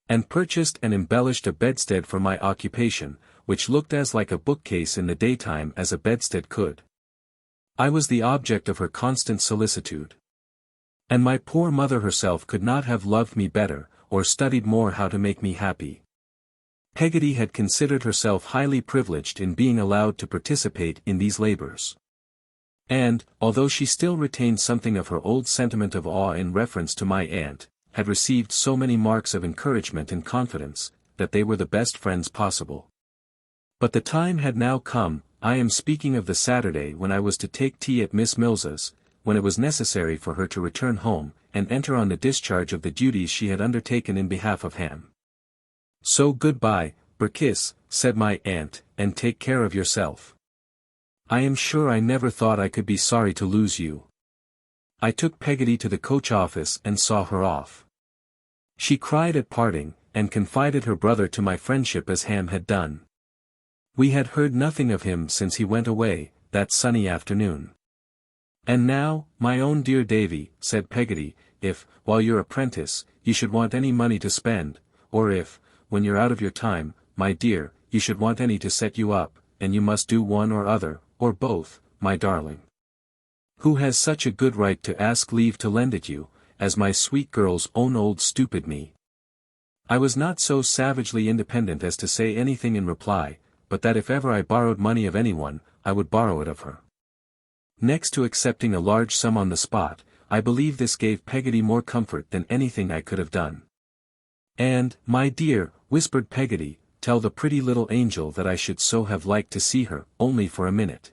and purchased and embellished a bedstead for my occupation, which looked as like a bookcase in the daytime as a bedstead could. I was the object of her constant solicitude. And my poor mother herself could not have loved me better, or studied more how to make me happy. Peggotty had considered herself highly privileged in being allowed to participate in these labors. And, although she still retained something of her old sentiment of awe in reference to my aunt, had received so many marks of encouragement and confidence, that they were the best friends possible. But the time had now come, I am speaking of the Saturday when I was to take tea at Miss Mills's, when it was necessary for her to return home, and enter on the discharge of the duties she had undertaken in behalf of Ham. So good-bye, Berkiss, said my aunt, and take care of yourself. I am sure I never thought I could be sorry to lose you. I took Peggotty to the coach office and saw her off. She cried at parting, and confided her brother to my friendship as Ham had done. We had heard nothing of him since he went away, that sunny afternoon. And now, my own dear Davy, said Peggotty, if, while you're apprentice, you should want any money to spend, or if, when you're out of your time, my dear, you should want any to set you up, and you must do one or other, or both, my darling. Who has such a good right to ask leave to lend it you, as my sweet girl's own old stupid me? I was not so savagely independent as to say anything in reply, but that if ever I borrowed money of anyone, I would borrow it of her. Next to accepting a large sum on the spot, I believe this gave Peggotty more comfort than anything I could have done. And, my dear, whispered Peggotty, tell the pretty little angel that I should so have liked to see her, only for a minute.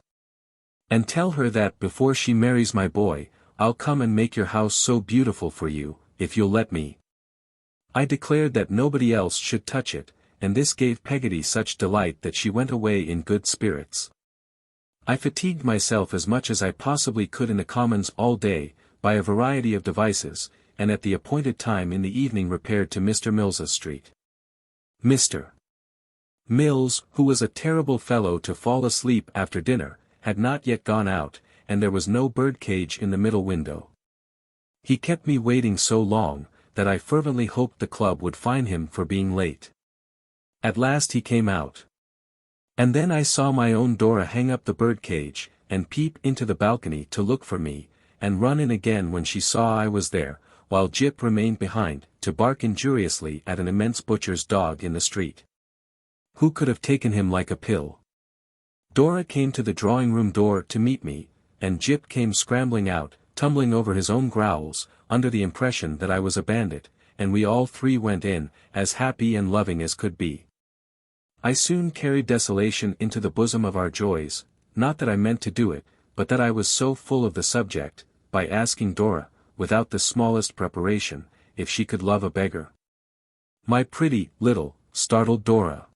And tell her that before she marries my boy, I'll come and make your house so beautiful for you, if you'll let me. I declared that nobody else should touch it, and this gave Peggotty such delight that she went away in good spirits. I fatigued myself as much as I possibly could in the Commons all day, by a variety of devices, and at the appointed time in the evening repaired to Mr. Mills's street. Mr. Mills, who was a terrible fellow to fall asleep after dinner, had not yet gone out, and there was no bird-cage in the middle window. He kept me waiting so long, that I fervently hoped the club would fine him for being late. At last he came out. And then I saw my own Dora hang up the bird-cage, and peep into the balcony to look for me, and run in again when she saw I was there, while Jip remained behind, to bark injuriously at an immense butcher's dog in the street. Who could have taken him like a pill? Dora came to the drawing-room door to meet me, and Jip came scrambling out, tumbling over his own growls, under the impression that I was a bandit, and we all three went in, as happy and loving as could be. I soon carried desolation into the bosom of our joys, not that I meant to do it, but that I was so full of the subject, by asking Dora, without the smallest preparation, if she could love a beggar. My pretty, little, startled Dora.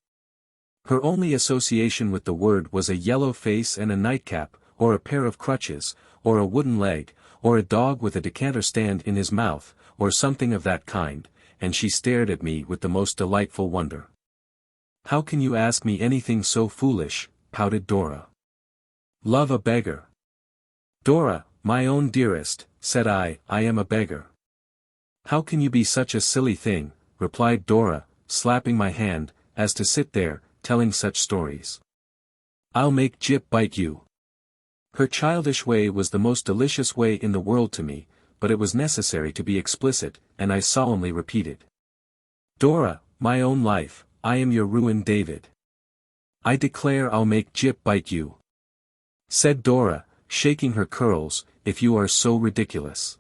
Her only association with the word was a yellow face and a nightcap, or a pair of crutches, or a wooden leg, or a dog with a decanter stand in his mouth, or something of that kind, and she stared at me with the most delightful wonder. How can you ask me anything so foolish, pouted Dora. Love a beggar. Dora, my own dearest, said I am a beggar. How can you be such a silly thing, replied Dora, slapping my hand, as to sit there, telling such stories. I'll make Jip bite you. Her childish way was the most delicious way in the world to me, but it was necessary to be explicit, and I solemnly repeated. Dora, my own life, I am your ruined David. I declare I'll make Jip bite you. Said Dora, shaking her curls, if you are so ridiculous.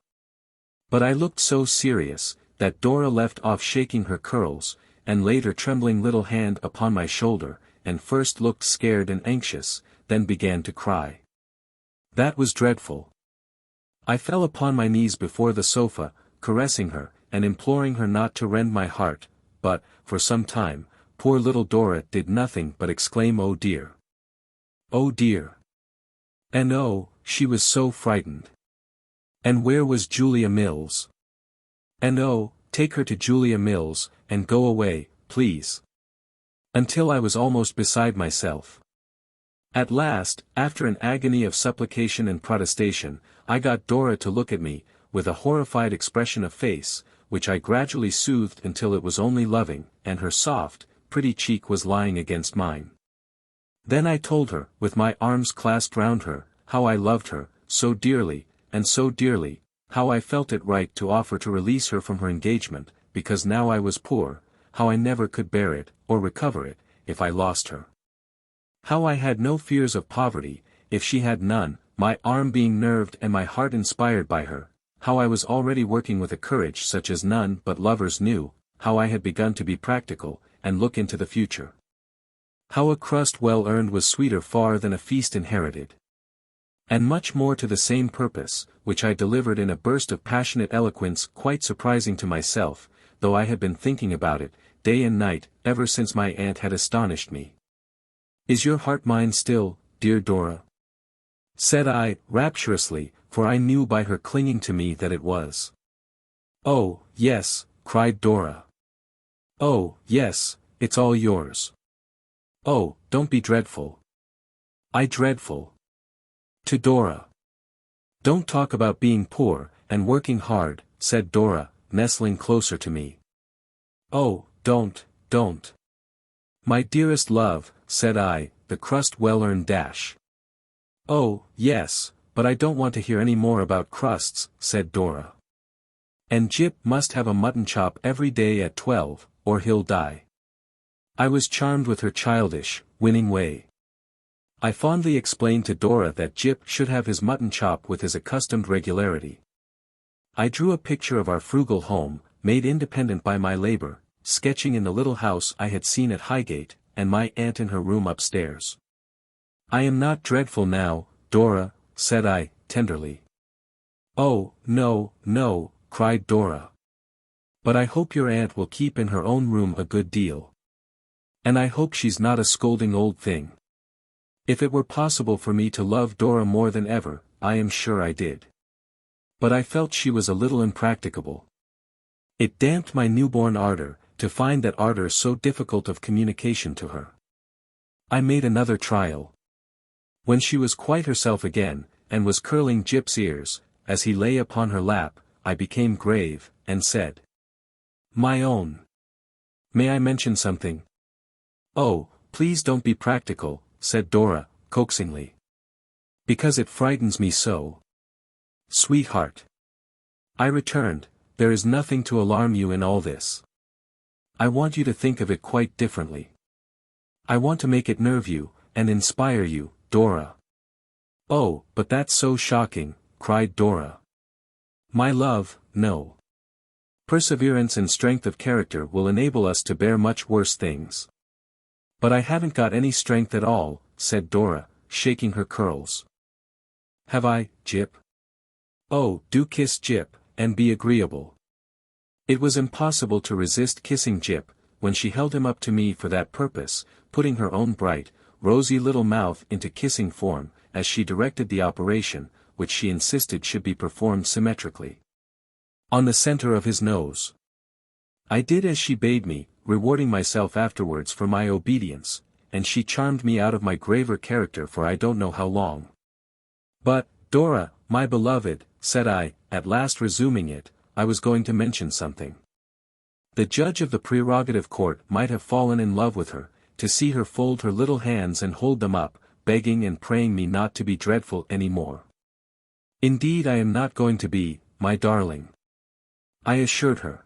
But I looked so serious, that Dora left off shaking her curls, and laid her trembling little hand upon my shoulder, and first looked scared and anxious, then began to cry. That was dreadful. I fell upon my knees before the sofa, caressing her, and imploring her not to rend my heart, but, for some time, poor little Dora did nothing but exclaim, "Oh dear! Oh dear!" And oh, she was so frightened. And where was Julia Mills? And oh, take her to Julia Mills, and go away, please. Until I was almost beside myself. At last, after an agony of supplication and protestation, I got Dora to look at me, with a horrified expression of face, which I gradually soothed until it was only loving, and her soft, pretty cheek was lying against mine. Then I told her, with my arms clasped round her, how I loved her, so dearly, how I felt it right to offer to release her from her engagement, because now I was poor, how I never could bear it, or recover it, if I lost her. How I had no fears of poverty, if she had none, my arm being nerved and my heart inspired by her, how I was already working with a courage such as none but lovers knew, how I had begun to be practical, and look into the future. How a crust well earned was sweeter far than a feast inherited. And much more to the same purpose, which I delivered in a burst of passionate eloquence quite surprising to myself, though I had been thinking about it, day and night, ever since my aunt had astonished me. "Is your heart mine still, dear Dora?" said I, rapturously, for I knew by her clinging to me that it was. "Oh, yes," cried Dora. "Oh, yes, it's all yours. Oh, don't be dreadful." I dreadful. To Dora. "Don't talk about being poor, and working hard," said Dora, nestling closer to me. "Oh, don't. My dearest love," said I, the crust well-earned dash. "Oh, yes, but I don't want to hear any more about crusts," said Dora. "And Jip must have a mutton chop every day at 12, or he'll die." I was charmed with her childish, winning way. I fondly explained to Dora that Jip should have his mutton chop with his accustomed regularity. I drew a picture of our frugal home, made independent by my labor, sketching in the little house I had seen at Highgate, and my aunt in her room upstairs. "I am not dreadful now, Dora," said I, tenderly. "Oh, no," cried Dora. "But I hope your aunt will keep in her own room a good deal. And I hope she's not a scolding old thing." If it were possible for me to love Dora more than ever, I am sure I did. But I felt she was a little impracticable. It damped my newborn ardor, to find that ardor so difficult of communication to her. I made another trial. When she was quite herself again, and was curling Jip's ears, as he lay upon her lap, I became grave, and said, "My own. May I mention something?" "Oh, please don't be practical," said Dora, coaxingly. "Because it frightens me so." "Sweetheart," I returned, "there is nothing to alarm you in all this. I want you to think of it quite differently. I want to make it nerve you, and inspire you, Dora." "Oh, but that's so shocking," cried Dora. "My love, no. Perseverance and strength of character will enable us to bear much worse things." "But I haven't got any strength at all," said Dora, shaking her curls. "Have I, Jip?" "Oh, do kiss Jip, and be agreeable." It was impossible to resist kissing Jip, when she held him up to me for that purpose, putting her own bright, rosy little mouth into kissing form, as she directed the operation, which she insisted should be performed symmetrically. On the center of his nose. I did as she bade me, rewarding myself afterwards for my obedience, and she charmed me out of my graver character for I don't know how long. "But, Dora, my beloved," said I, at last resuming it, "I was going to mention something. The judge of the prerogative court might have fallen in love with her, to see her fold her little hands and hold them up, begging and praying me not to be dreadful any more. Indeed I am not going to be, my darling," I assured her.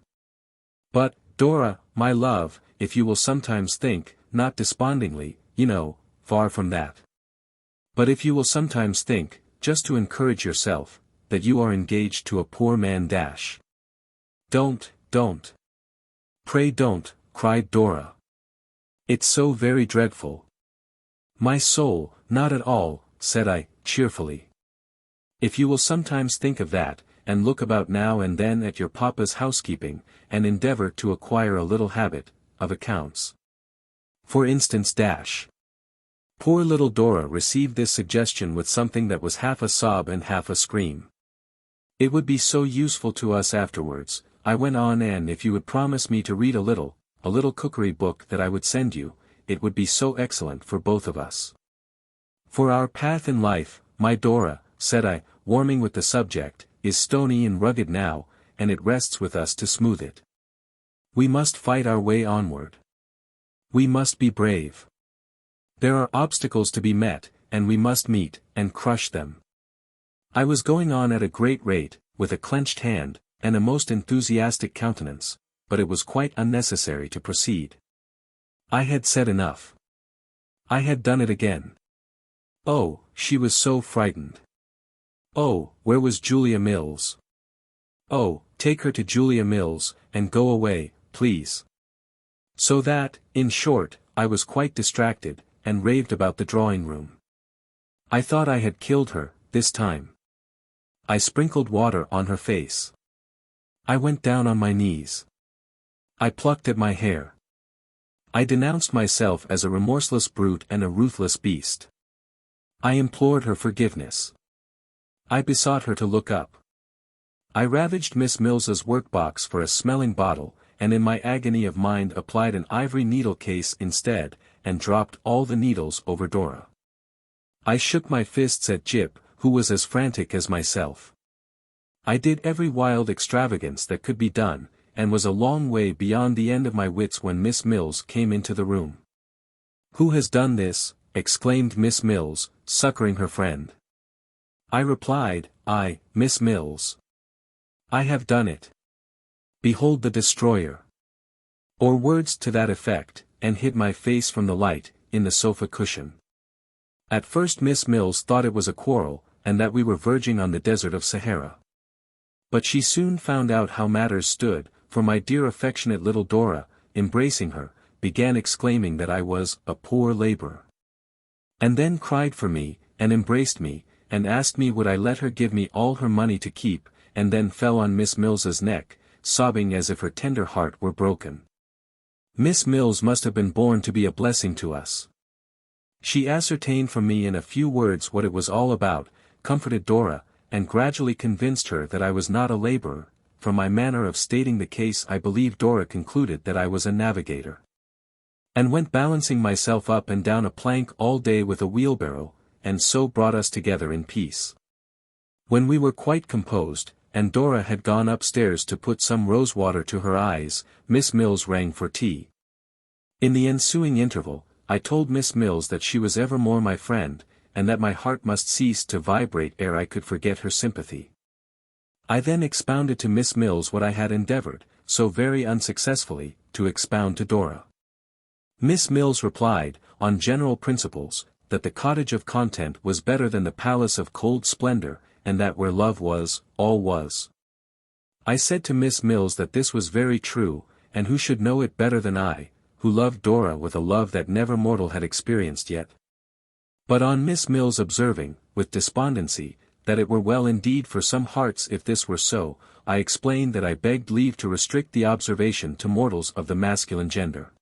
"But, Dora, my love, if you will sometimes think, not despondingly, you know, far from that. But if you will sometimes think, just to encourage yourself, that you are engaged to a poor man dash. Don't. Pray don't, cried Dora. "It's so very dreadful." "My soul, not at all," said I, cheerfully. "If you will sometimes think of that, and look about now and then at your papa's housekeeping, and endeavor to acquire a little habit of accounts. For instance, Poor little Dora received this suggestion with something that was half a sob and half a scream. "It would be so useful to us afterwards," I went on, "and if you would promise me to read a little cookery book that I would send you, it would be so excellent for both of us." "For our path in life, my Dora," said I, warming with the subject, "is stony and rugged now, and it rests with us to smooth it. We must fight our way onward. We must be brave. There are obstacles to be met, and we must meet, and crush them." I was going on at a great rate, with a clenched hand, and a most enthusiastic countenance, but it was quite unnecessary to proceed. I had said enough. I had done it again. Oh, she was so frightened. Oh, where was Julia Mills? Oh, take her to Julia Mills, and go away, please. So that, in short, I was quite distracted, and raved about the drawing-room. I thought I had killed her, this time. I sprinkled water on her face. I went down on my knees. I plucked at my hair. I denounced myself as a remorseless brute and a ruthless beast. I implored her forgiveness. I besought her to look up. I ravaged Miss Mills's workbox for a smelling bottle, and in my agony of mind applied an ivory needle case instead, and dropped all the needles over Dora. I shook my fists at Jip, who was as frantic as myself. I did every wild extravagance that could be done, and was a long way beyond the end of my wits when Miss Mills came into the room. "Who has done this?" exclaimed Miss Mills, succoring her friend. I replied, "I, Miss Mills. I have done it. Behold the destroyer." Or words to that effect, and hid my face from the light, in the sofa cushion. At first Miss Mills thought it was a quarrel, and that we were verging on the desert of Sahara. But she soon found out how matters stood, for my dear affectionate little Dora, embracing her, began exclaiming that I was a poor laborer. And then cried for me, and embraced me, and asked me would I let her give me all her money to keep, and then fell on Miss Mills's neck, sobbing as if her tender heart were broken. Miss Mills must have been born to be a blessing to us. She ascertained from me in a few words what it was all about, comforted Dora, and gradually convinced her that I was not a laborer. From my manner of stating the case I believe Dora concluded that I was a navigator. And went balancing myself up and down a plank all day with a wheelbarrow, and so brought us together in peace. When we were quite composed, and Dora had gone upstairs to put some rose-water to her eyes, Miss Mills rang for tea. In the ensuing interval, I told Miss Mills that she was evermore my friend, and that my heart must cease to vibrate ere I could forget her sympathy. I then expounded to Miss Mills what I had endeavored, so very unsuccessfully, to expound to Dora. Miss Mills replied, on general principles, that the cottage of content was better than the palace of cold splendor, and that where love was, all was. I said to Miss Mills that this was very true, and who should know it better than I, who loved Dora with a love that never mortal had experienced yet. But on Miss Mills observing, with despondency, that it were well indeed for some hearts if this were so, I explained that I begged leave to restrict the observation to mortals of the masculine gender.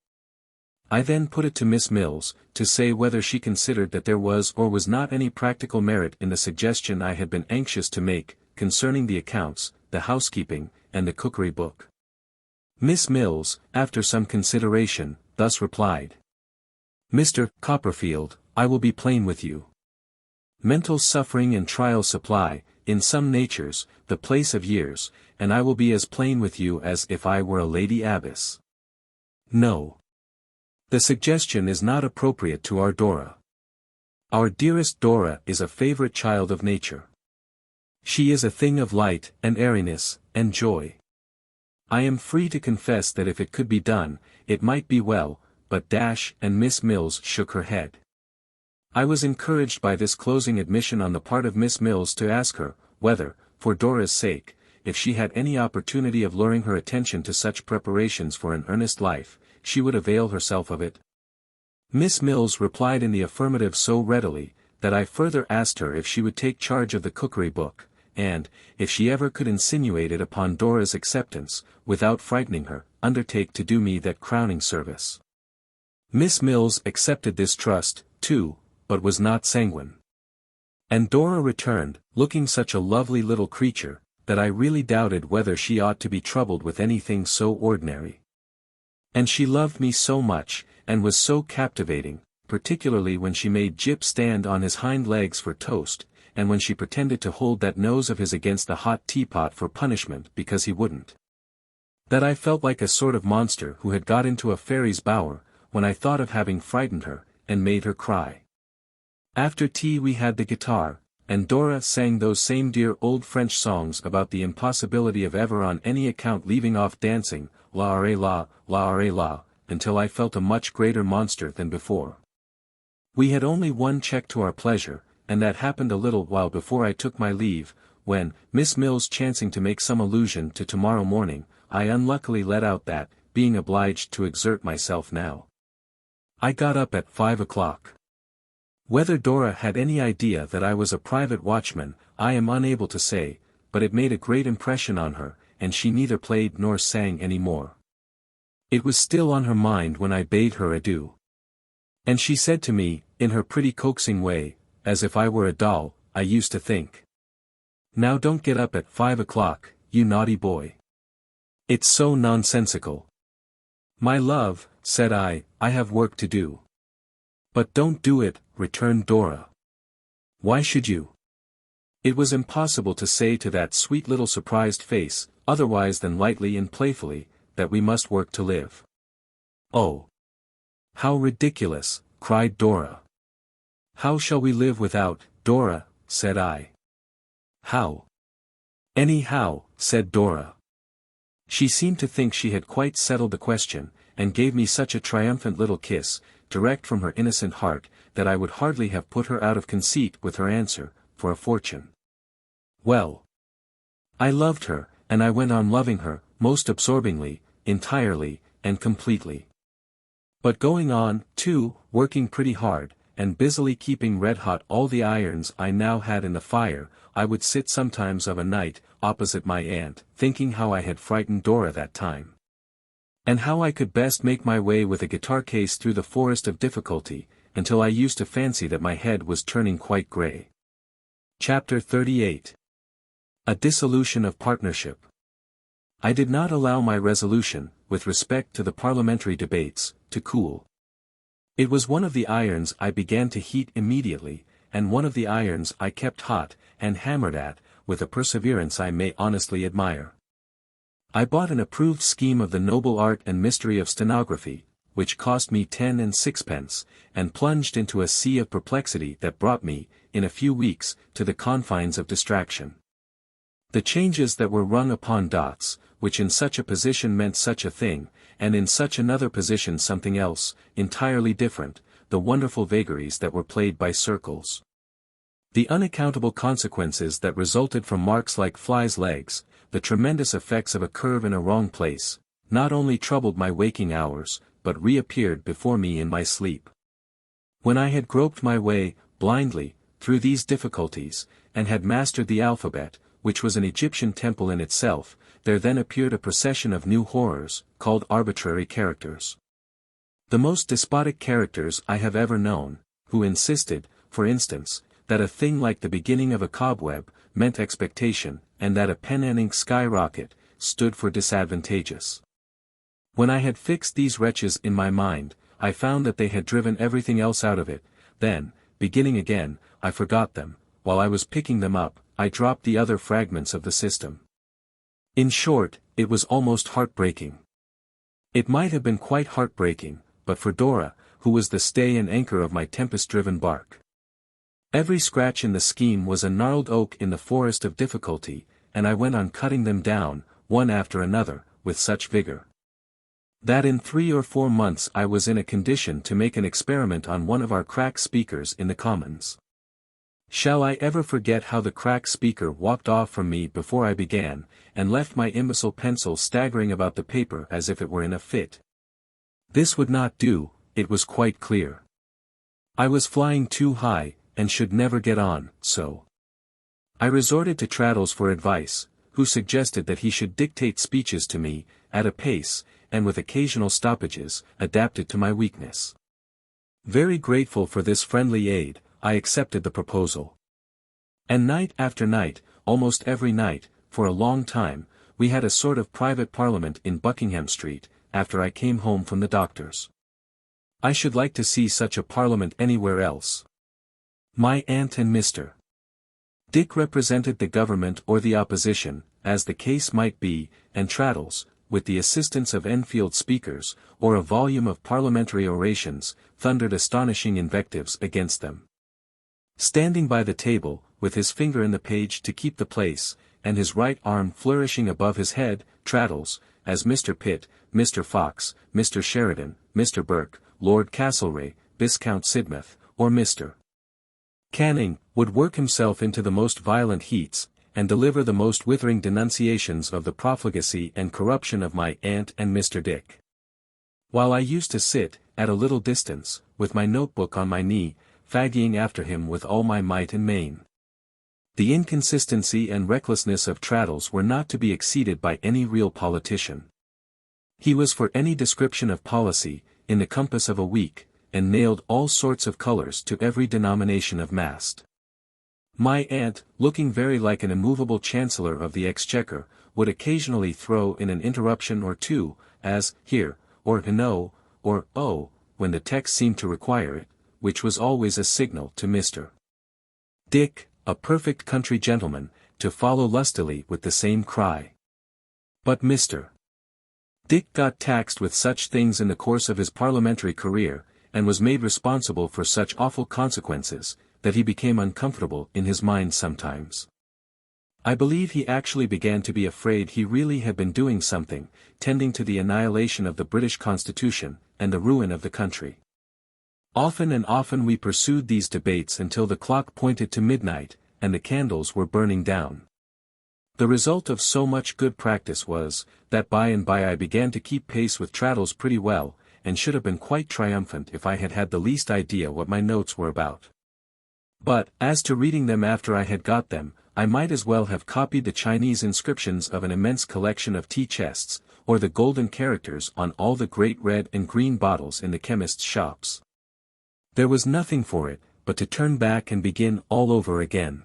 I then put it to Miss Mills, to say whether she considered that there was or was not any practical merit in the suggestion I had been anxious to make, concerning the accounts, the housekeeping, and the cookery book. Miss Mills, after some consideration, thus replied. "Mr. Copperfield, I will be plain with you. Mental suffering and trial supply, in some natures, the place of years, and I will be as plain with you as if I were a lady abbess. No. The suggestion is not appropriate to our Dora. Our dearest Dora is a favorite child of nature. She is a thing of light, and airiness, and joy. I am free to confess that if it could be done, it might be well, but and Miss Mills shook her head. I was encouraged by this closing admission on the part of Miss Mills to ask her, whether, for Dora's sake, if she had any opportunity of luring her attention to such preparations for an earnest life, she would avail herself of it? Miss Mills replied in the affirmative so readily, that I further asked her if she would take charge of the cookery book, and, if she ever could insinuate it upon Dora's acceptance, without frightening her, undertake to do me that crowning service. Miss Mills accepted this trust, too, but was not sanguine. And Dora returned, looking such a lovely little creature, that I really doubted whether she ought to be troubled with anything so ordinary. And she loved me so much, and was so captivating, particularly when she made Jip stand on his hind legs for toast, and when she pretended to hold that nose of his against the hot teapot for punishment because he wouldn't. That I felt like a sort of monster who had got into a fairy's bower, when I thought of having frightened her, and made her cry. After tea we had the guitar, and Dora sang those same dear old French songs about the impossibility of ever on any account leaving off dancing, la are la, la are la, until I felt a much greater monster than before. We had only one check to our pleasure, and that happened a little while before I took my leave, when, Miss Mills chancing to make some allusion to tomorrow morning, I unluckily let out that, being obliged to exert myself now. I got up at 5 o'clock. Whether Dora had any idea that I was a private watchman, I am unable to say, but it made a great impression on her, and she neither played nor sang any more. It was still on her mind when I bade her adieu. And she said to me, in her pretty coaxing way, as if I were a doll, I used to think. Now don't get up at 5 o'clock, you naughty boy. It's so nonsensical. My love, said I have work to do. But don't do it, returned Dora. Why should you? It was impossible to say to that sweet little surprised face, otherwise than lightly and playfully, that we must work to live. Oh! How ridiculous, cried Dora. How shall we live without, Dora, said I. How? Anyhow, said Dora. She seemed to think she had quite settled the question, and gave me such a triumphant little kiss, direct from her innocent heart, that I would hardly have put her out of conceit with her answer, for a fortune. Well. I loved her, and I went on loving her, most absorbingly, entirely, and completely. But going on, too, working pretty hard, and busily keeping red-hot all the irons I now had in the fire, I would sit sometimes of a night, opposite my aunt, thinking how I had frightened Dora that time. And how I could best make my way with a guitar case through the forest of difficulty, until I used to fancy that my head was turning quite grey. Chapter 38. A Dissolution of Partnership. I did not allow my resolution, with respect to the parliamentary debates, to cool. It was one of the irons I began to heat immediately, and one of the irons I kept hot, and hammered at, with a perseverance I may honestly admire. I bought an approved scheme of the noble art and mystery of stenography, which cost me 10 and 6 pence, and plunged into a sea of perplexity that brought me, in a few weeks, to the confines of distraction. The changes that were rung upon dots, which in such a position meant such a thing, and in such another position something else, entirely different, the wonderful vagaries that were played by circles. The unaccountable consequences that resulted from marks like flies' legs, the tremendous effects of a curve in a wrong place, not only troubled my waking hours, but reappeared before me in my sleep. When I had groped my way, blindly, through these difficulties, and had mastered the alphabet, which was an Egyptian temple in itself, there then appeared a procession of new horrors, called arbitrary characters. The most despotic characters I have ever known, who insisted, for instance, that a thing like the beginning of a cobweb, meant expectation, and that a pen and ink skyrocket, stood for disadvantageous. When I had fixed these wretches in my mind, I found that they had driven everything else out of it, then, beginning again, I forgot them, while I was picking them up, I dropped the other fragments of the system. In short, it was almost heartbreaking. It might have been quite heartbreaking, but for Dora, who was the stay and anchor of my tempest-driven bark. Every scratch in the scheme was a gnarled oak in the forest of difficulty, and I went on cutting them down, one after another, with such vigor, that in 3 or 4 months I was in a condition to make an experiment on one of our crack speakers in the Commons. Shall I ever forget how the crack speaker walked off from me before I began, and left my imbecile pencil staggering about the paper as if it were in a fit? This would not do, it was quite clear. I was flying too high, and should never get on, so. I resorted to Traddles for advice, who suggested that he should dictate speeches to me, at a pace, and with occasional stoppages, adapted to my weakness. Very grateful for this friendly aid, I accepted the proposal. And night after night, almost every night, for a long time, we had a sort of private parliament in Buckingham Street, after I came home from the doctor's. I should like to see such a parliament anywhere else. My aunt and Mr. Dick represented the government or the opposition, as the case might be, and Traddles, with the assistance of Enfield speakers, or a volume of parliamentary orations, thundered astonishing invectives against them. Standing by the table, with his finger in the page to keep the place, and his right arm flourishing above his head, Traddles, as Mr. Pitt, Mr. Fox, Mr. Sheridan, Mr. Burke, Lord Castlereagh, Viscount Sidmouth, or Mr. Canning, would work himself into the most violent heats, and deliver the most withering denunciations of the profligacy and corruption of my aunt and Mr. Dick. While I used to sit, at a little distance, with my notebook on my knee, fagging after him with all my might and main. The inconsistency and recklessness of Traddles were not to be exceeded by any real politician. He was for any description of policy, in the compass of a week, and nailed all sorts of colours to every denomination of mast. My aunt, looking very like an immovable Chancellor of the Exchequer, would occasionally throw in an interruption or two, as here, or no, or oh, when the text seemed to require it, which was always a signal to Mr. Dick, a perfect country gentleman, to follow lustily with the same cry. But Mr. Dick got taxed with such things in the course of his parliamentary career, and was made responsible for such awful consequences, that he became uncomfortable in his mind sometimes. I believe he actually began to be afraid he really had been doing something, tending to the annihilation of the British Constitution, and the ruin of the country. Often and often we pursued these debates until the clock pointed to midnight, and the candles were burning down. The result of so much good practice was, that by and by I began to keep pace with Traddles pretty well, and should have been quite triumphant if I had had the least idea what my notes were about. But, as to reading them after I had got them, I might as well have copied the Chinese inscriptions of an immense collection of tea chests, or the golden characters on all the great red and green bottles in the chemists' shops. There was nothing for it, but to turn back and begin all over again.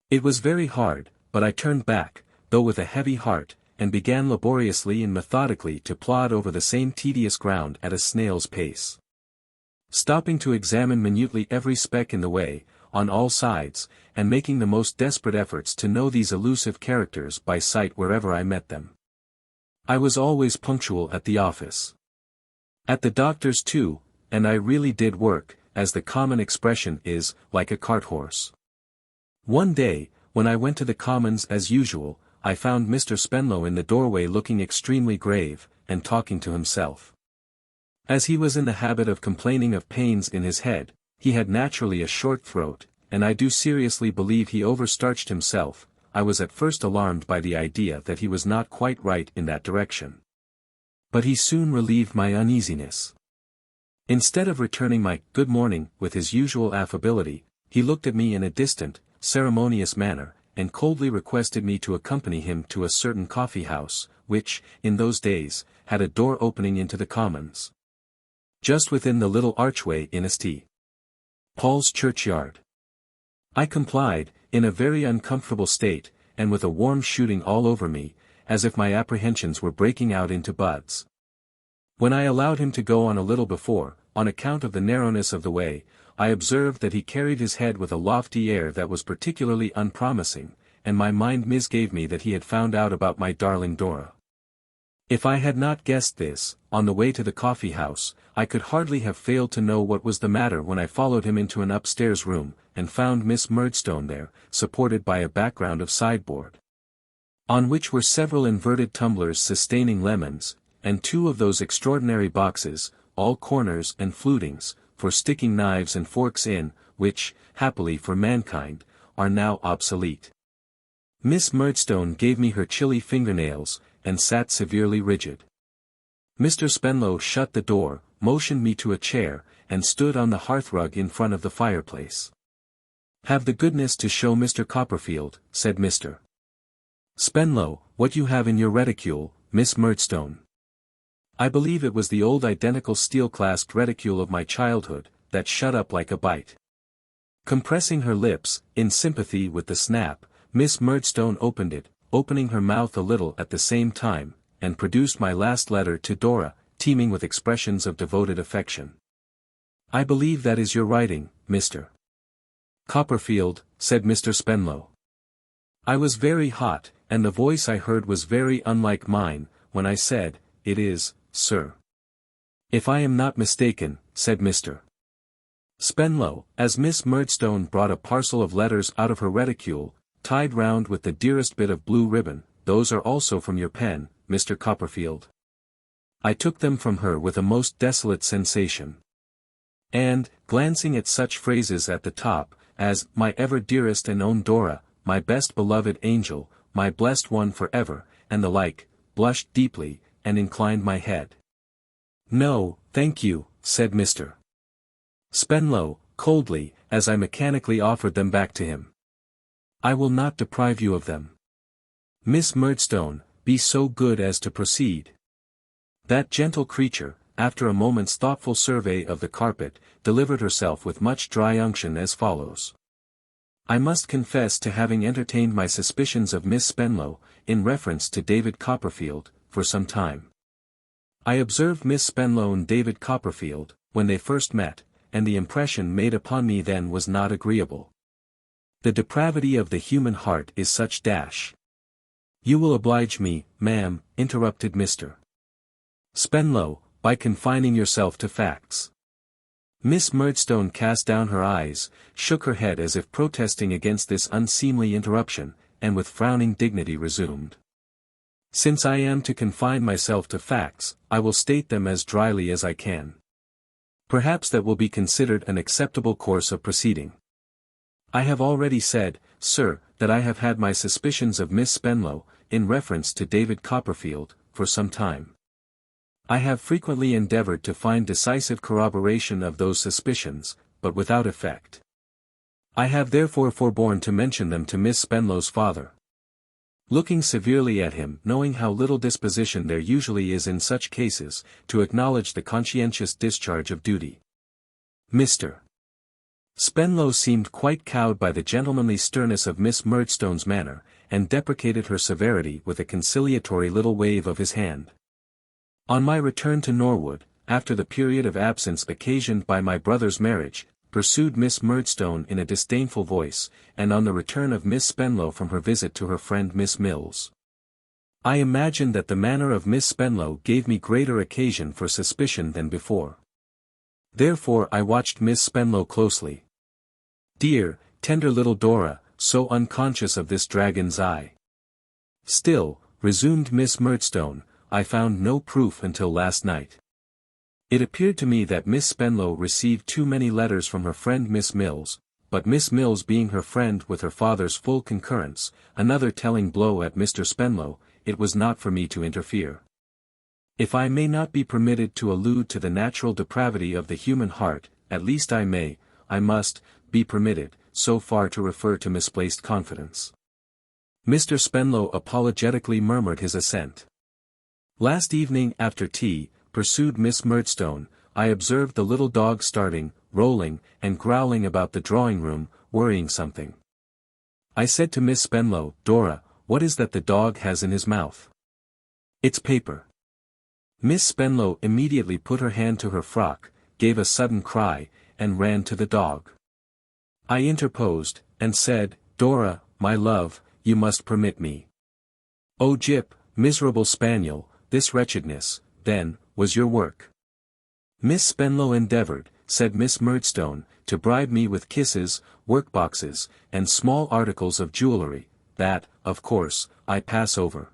It was very hard, but I turned back, though with a heavy heart, and began laboriously and methodically to plod over the same tedious ground at a snail's pace. Stopping to examine minutely every speck in the way, on all sides, and making the most desperate efforts to know these elusive characters by sight wherever I met them. I was always punctual at the office. At the doctor's too, and I really did work, as the common expression is, like a cart horse. One day, when I went to the Commons as usual, I found Mr. Spenlow in the doorway looking extremely grave, and talking to himself. As he was in the habit of complaining of pains in his head, he had naturally a short throat, and I do seriously believe he overstarched himself. I was at first alarmed by the idea that he was not quite right in that direction. But he soon relieved my uneasiness. Instead of returning my good morning with his usual affability, he looked at me in a distant, ceremonious manner, and coldly requested me to accompany him to a certain coffee-house, which, in those days, had a door opening into the Commons. Just within the little archway in St. Paul's churchyard. I complied, in a very uncomfortable state, and with a warm shooting all over me, as if my apprehensions were breaking out into buds. When I allowed him to go on a little before, on account of the narrowness of the way, I observed that he carried his head with a lofty air that was particularly unpromising, and my mind misgave me that he had found out about my darling Dora. If I had not guessed this, on the way to the coffee-house, I could hardly have failed to know what was the matter when I followed him into an upstairs room, and found Miss Murdstone there, supported by a background of sideboard, on which were several inverted tumblers sustaining lemons, and two of those extraordinary boxes, all corners and flutings, for sticking knives and forks in, which, happily for mankind, are now obsolete. Miss Murdstone gave me her chilly fingernails, and sat severely rigid. Mr. Spenlow shut the door, motioned me to a chair, and stood on the hearthrug in front of the fireplace. "Have the goodness to show Mr. Copperfield," said Mr. Spenlow, "what you have in your reticule, Miss Murdstone." I believe it was the old identical steel-clasped reticule of my childhood, that shut up like a bite. Compressing her lips, in sympathy with the snap, Miss Murdstone opened it, opening her mouth a little at the same time, and produced my last letter to Dora, teeming with expressions of devoted affection. "I believe that is your writing, Mr. Copperfield," said Mr. Spenlow. I was very hot, and the voice I heard was very unlike mine, when I said, "It is, sir." "If I am not mistaken," said Mr. Spenlow, as Miss Murdstone brought a parcel of letters out of her reticule, tied round with the dearest bit of blue ribbon, "those are also from your pen, Mr. Copperfield." I took them from her with a most desolate sensation. And, glancing at such phrases at the top, as, "my ever dearest and own Dora, my best beloved angel, my blessed one for ever," and the like, blushed deeply, and inclined my head. "No, thank you," said Mr. Spenlow, coldly, as I mechanically offered them back to him. "I will not deprive you of them. Miss Murdstone, be so good as to proceed." That gentle creature, after a moment's thoughtful survey of the carpet, delivered herself with much dry unction as follows. "I must confess to having entertained my suspicions of Miss Spenlow, in reference to David Copperfield, for some time. I observed Miss Spenlow and David Copperfield, when they first met, and the impression made upon me then was not agreeable. The depravity of the human heart is such dash." "You will oblige me, ma'am," interrupted Mr. Spenlow, "by confining yourself to facts." Miss Murdstone cast down her eyes, shook her head as if protesting against this unseemly interruption, and with frowning dignity resumed. "Since I am to confine myself to facts, I will state them as dryly as I can. Perhaps that will be considered an acceptable course of proceeding. I have already said, sir, that I have had my suspicions of Miss Spenlow, in reference to David Copperfield, for some time. I have frequently endeavored to find decisive corroboration of those suspicions, but without effect. I have therefore forborne to mention them to Miss Spenlow's father. Looking severely at him, knowing how little disposition there usually is in such cases, to acknowledge the conscientious discharge of duty." Mr. Spenlow seemed quite cowed by the gentlemanly sternness of Miss Murdstone's manner, and deprecated her severity with a conciliatory little wave of his hand. "On my return to Norwood, after the period of absence occasioned by my brother's marriage," pursued Miss Murdstone in a disdainful voice, "and on the return of Miss Spenlow from her visit to her friend Miss Mills, I imagined that the manner of Miss Spenlow gave me greater occasion for suspicion than before. Therefore I watched Miss Spenlow closely. Dear, tender little Dora, so unconscious of this dragon's eye. Still," resumed Miss Murdstone, "I found no proof until last night. It appeared to me that Miss Spenlow received too many letters from her friend Miss Mills, but Miss Mills being her friend with her father's full concurrence, another telling blow at Mr. Spenlow, it was not for me to interfere. If I may not be permitted to allude to the natural depravity of the human heart, at least I must, be permitted, so far to refer to misplaced confidence." Mr. Spenlow apologetically murmured his assent. "Last evening after tea," pursued Miss Murdstone, "I observed the little dog starting, rolling, and growling about the drawing-room, worrying something. I said to Miss Spenlow, 'Dora, what is that the dog has in his mouth?' 'It's paper.' Miss Spenlow immediately put her hand to her frock, gave a sudden cry, and ran to the dog. I interposed, and said, 'Dora, my love, you must permit me.' 'Oh Jip, miserable spaniel, this wretchedness, then, was your work.' Miss Spenlow endeavored," said Miss Murdstone, "to bribe me with kisses, workboxes, and small articles of jewellery, that, of course, I pass over.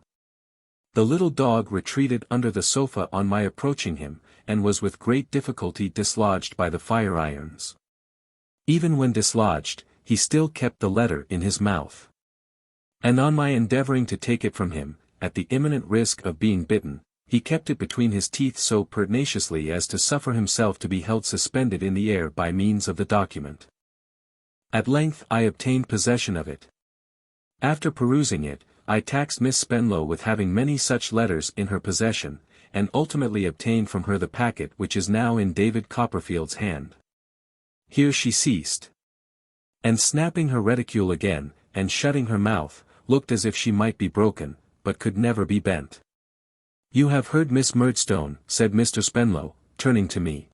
The little dog retreated under the sofa on my approaching him, and was with great difficulty dislodged by the fire irons. Even when dislodged, he still kept the letter in his mouth. And on my endeavouring to take it from him, at the imminent risk of being bitten, he kept it between his teeth so pertinaciously as to suffer himself to be held suspended in the air by means of the document. At length I obtained possession of it. After perusing it, I taxed Miss Spenlow with having many such letters in her possession, and ultimately obtained from her the packet which is now in David Copperfield's hand. Here she ceased. And snapping her reticule again, and shutting her mouth, looked as if she might be broken, but could never be bent. "You have heard Miss Murdstone," said Mr. Spenlow, turning to me.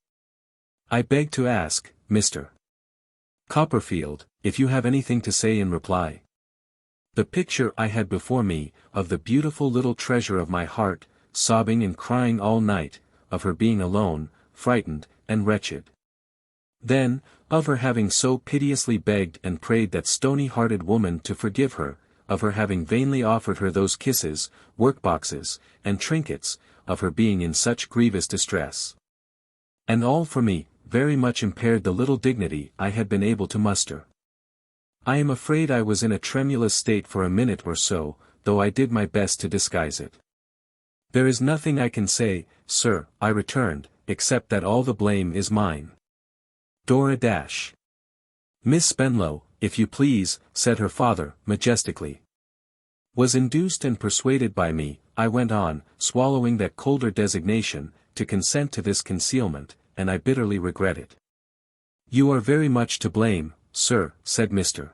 "I beg to ask, Mr. Copperfield, if you have anything to say in reply." The picture I had before me, of the beautiful little treasure of my heart, sobbing and crying all night, of her being alone, frightened, and wretched. Then, of her having so piteously begged and prayed that stony-hearted woman to forgive her, of her having vainly offered her those kisses, workboxes, and trinkets, of her being in such grievous distress. And all for me, very much impaired the little dignity I had been able to muster. I am afraid I was in a tremulous state for a minute or so, though I did my best to disguise it. "There is nothing I can say, sir," I returned, "except that all the blame is mine." Dora dash. "Miss Spenlow, if you please," said her father, majestically. "Was induced and persuaded by me," I went on, swallowing that colder designation, "to consent to this concealment, and I bitterly regret it." "You are very much to blame, sir," said Mr.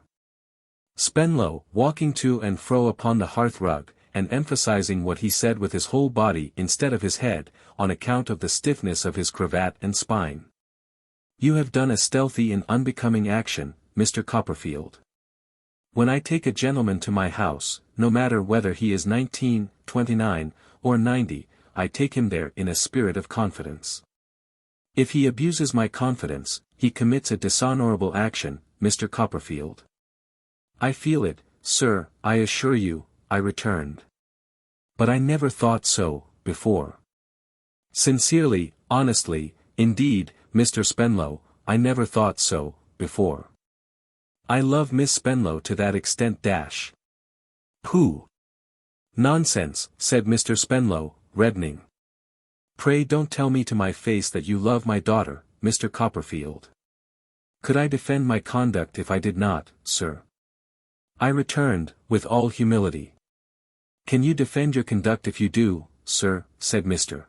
Spenlow, walking to and fro upon the hearth-rug, and emphasizing what he said with his whole body instead of his head, on account of the stiffness of his cravat and spine. "You have done a stealthy and unbecoming action, Mr. Copperfield. When I take a gentleman to my house, no matter whether he is 19, 29, or 90, I take him there in a spirit of confidence. If he abuses my confidence, he commits a dishonorable action, Mr. Copperfield." "I feel it, sir, I assure you," I returned. "But I never thought so, before. Sincerely, honestly, indeed, Mr. Spenlow, I never thought so, before. I love Miss Spenlow to that extent dash." "Pooh! Nonsense," said Mr. Spenlow, reddening. "Pray don't tell me to my face that you love my daughter, Mr. Copperfield." "Could I defend my conduct if I did not, sir?" I returned, with all humility. "Can you defend your conduct if you do, sir?" said Mr.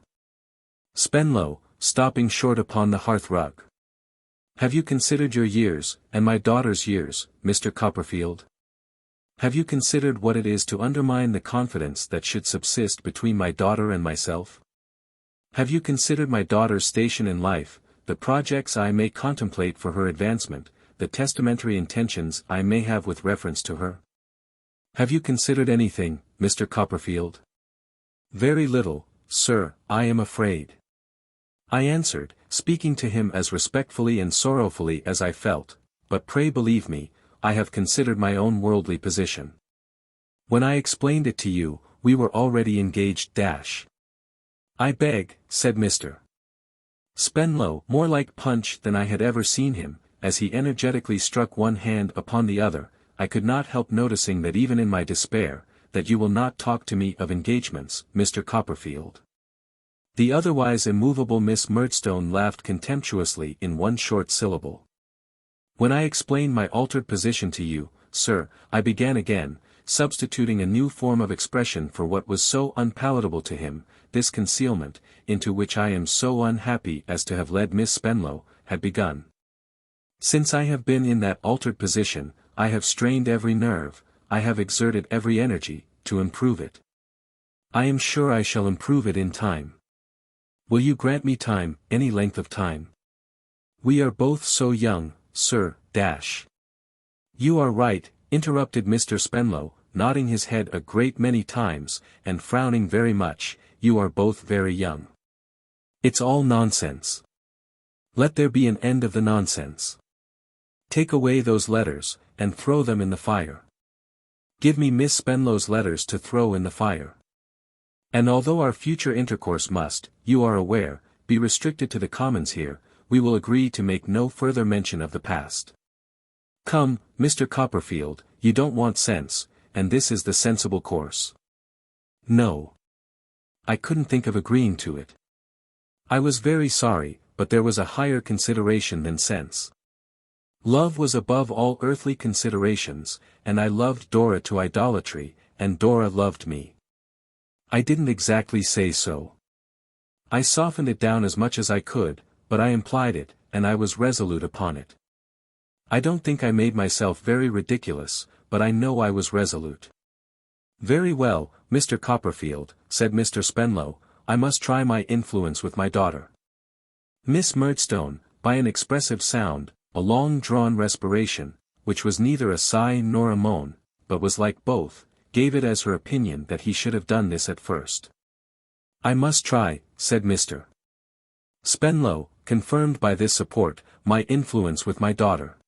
Spenlow, stopping short upon the hearth-rug. "Have you considered your years, and my daughter's years, Mr. Copperfield? Have you considered what it is to undermine the confidence that should subsist between my daughter and myself? Have you considered my daughter's station in life, the projects I may contemplate for her advancement, the testamentary intentions I may have with reference to her? Have you considered anything, Mr. Copperfield?" "Very little, sir, I am afraid," I answered, speaking to him as respectfully and sorrowfully as I felt, "but pray believe me, I have considered my own worldly position. When I explained it to you, we were already engaged dash." "I beg," said Mr. Spenlow, more like Punch than I had ever seen him, as he energetically struck one hand upon the other, "I could not help noticing that even in my despair, that you will not talk to me of engagements, Mr. Copperfield." The otherwise immovable Miss Murdstone laughed contemptuously in one short syllable. "When I explained my altered position to you, sir," I began again, substituting a new form of expression for what was so unpalatable to him, "this concealment, into which I am so unhappy as to have led Miss Spenlow, had begun. Since I have been in that altered position, I have strained every nerve, I have exerted every energy, to improve it. I am sure I shall improve it in time. Will you grant me time, any length of time? We are both so young, sir, dash." "You are right," interrupted Mr. Spenlow, nodding his head a great many times, and frowning very much, "you are both very young. It's all nonsense. Let there be an end of the nonsense. Take away those letters, and throw them in the fire. Give me Miss Spenlow's letters to throw in the fire. And although our future intercourse must, you are aware, be restricted to the commons here, we will agree to make no further mention of the past. Come, Mr. Copperfield, you don't want sense, and this is the sensible course." "No. I couldn't think of agreeing to it. I was very sorry, but there was a higher consideration than sense. Love was above all earthly considerations, and I loved Dora to idolatry, and Dora loved me. I didn't exactly say so. I softened it down as much as I could, but I implied it, and I was resolute upon it. I don't think I made myself very ridiculous, but I know I was resolute. "Very well, Mr. Copperfield," said Mr. Spenlow, "I must try my influence with my daughter." Miss Murdstone, by an expressive sound, a long-drawn respiration, which was neither a sigh nor a moan, but was like both, gave it as her opinion that he should have done this at first. "I must try," said Mr. Spenlow, confirmed by this support, "my influence with my daughter.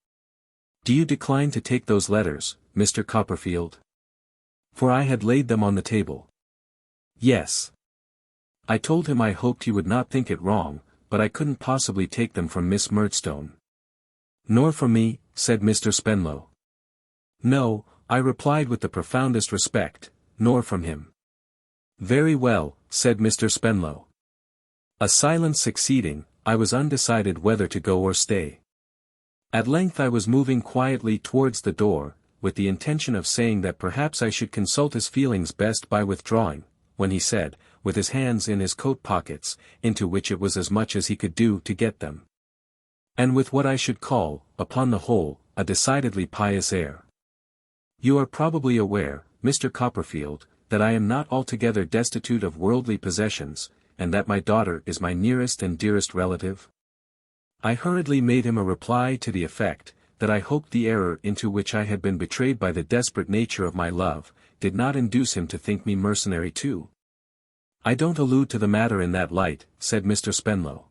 Do you decline to take those letters, Mr. Copperfield?" For I had laid them on the table. "Yes." I told him I hoped he would not think it wrong, but I couldn't possibly take them from Miss Murdstone. "Nor from me," said Mr. Spenlow. "No," I replied with the profoundest respect, "nor from him." "Very well," said Mr. Spenlow. A silence succeeding, I was undecided whether to go or stay. At length I was moving quietly towards the door, with the intention of saying that perhaps I should consult his feelings best by withdrawing, when he said, with his hands in his coat pockets, into which it was as much as he could do to get them, and with what I should call, upon the whole, a decidedly pious air, "You are probably aware, Mr. Copperfield, that I am not altogether destitute of worldly possessions, and that my daughter is my nearest and dearest relative?" I hurriedly made him a reply to the effect, that I hoped the error into which I had been betrayed by the desperate nature of my love, did not induce him to think me mercenary too. "I don't allude to the matter in that light," said Mr. Spenlow.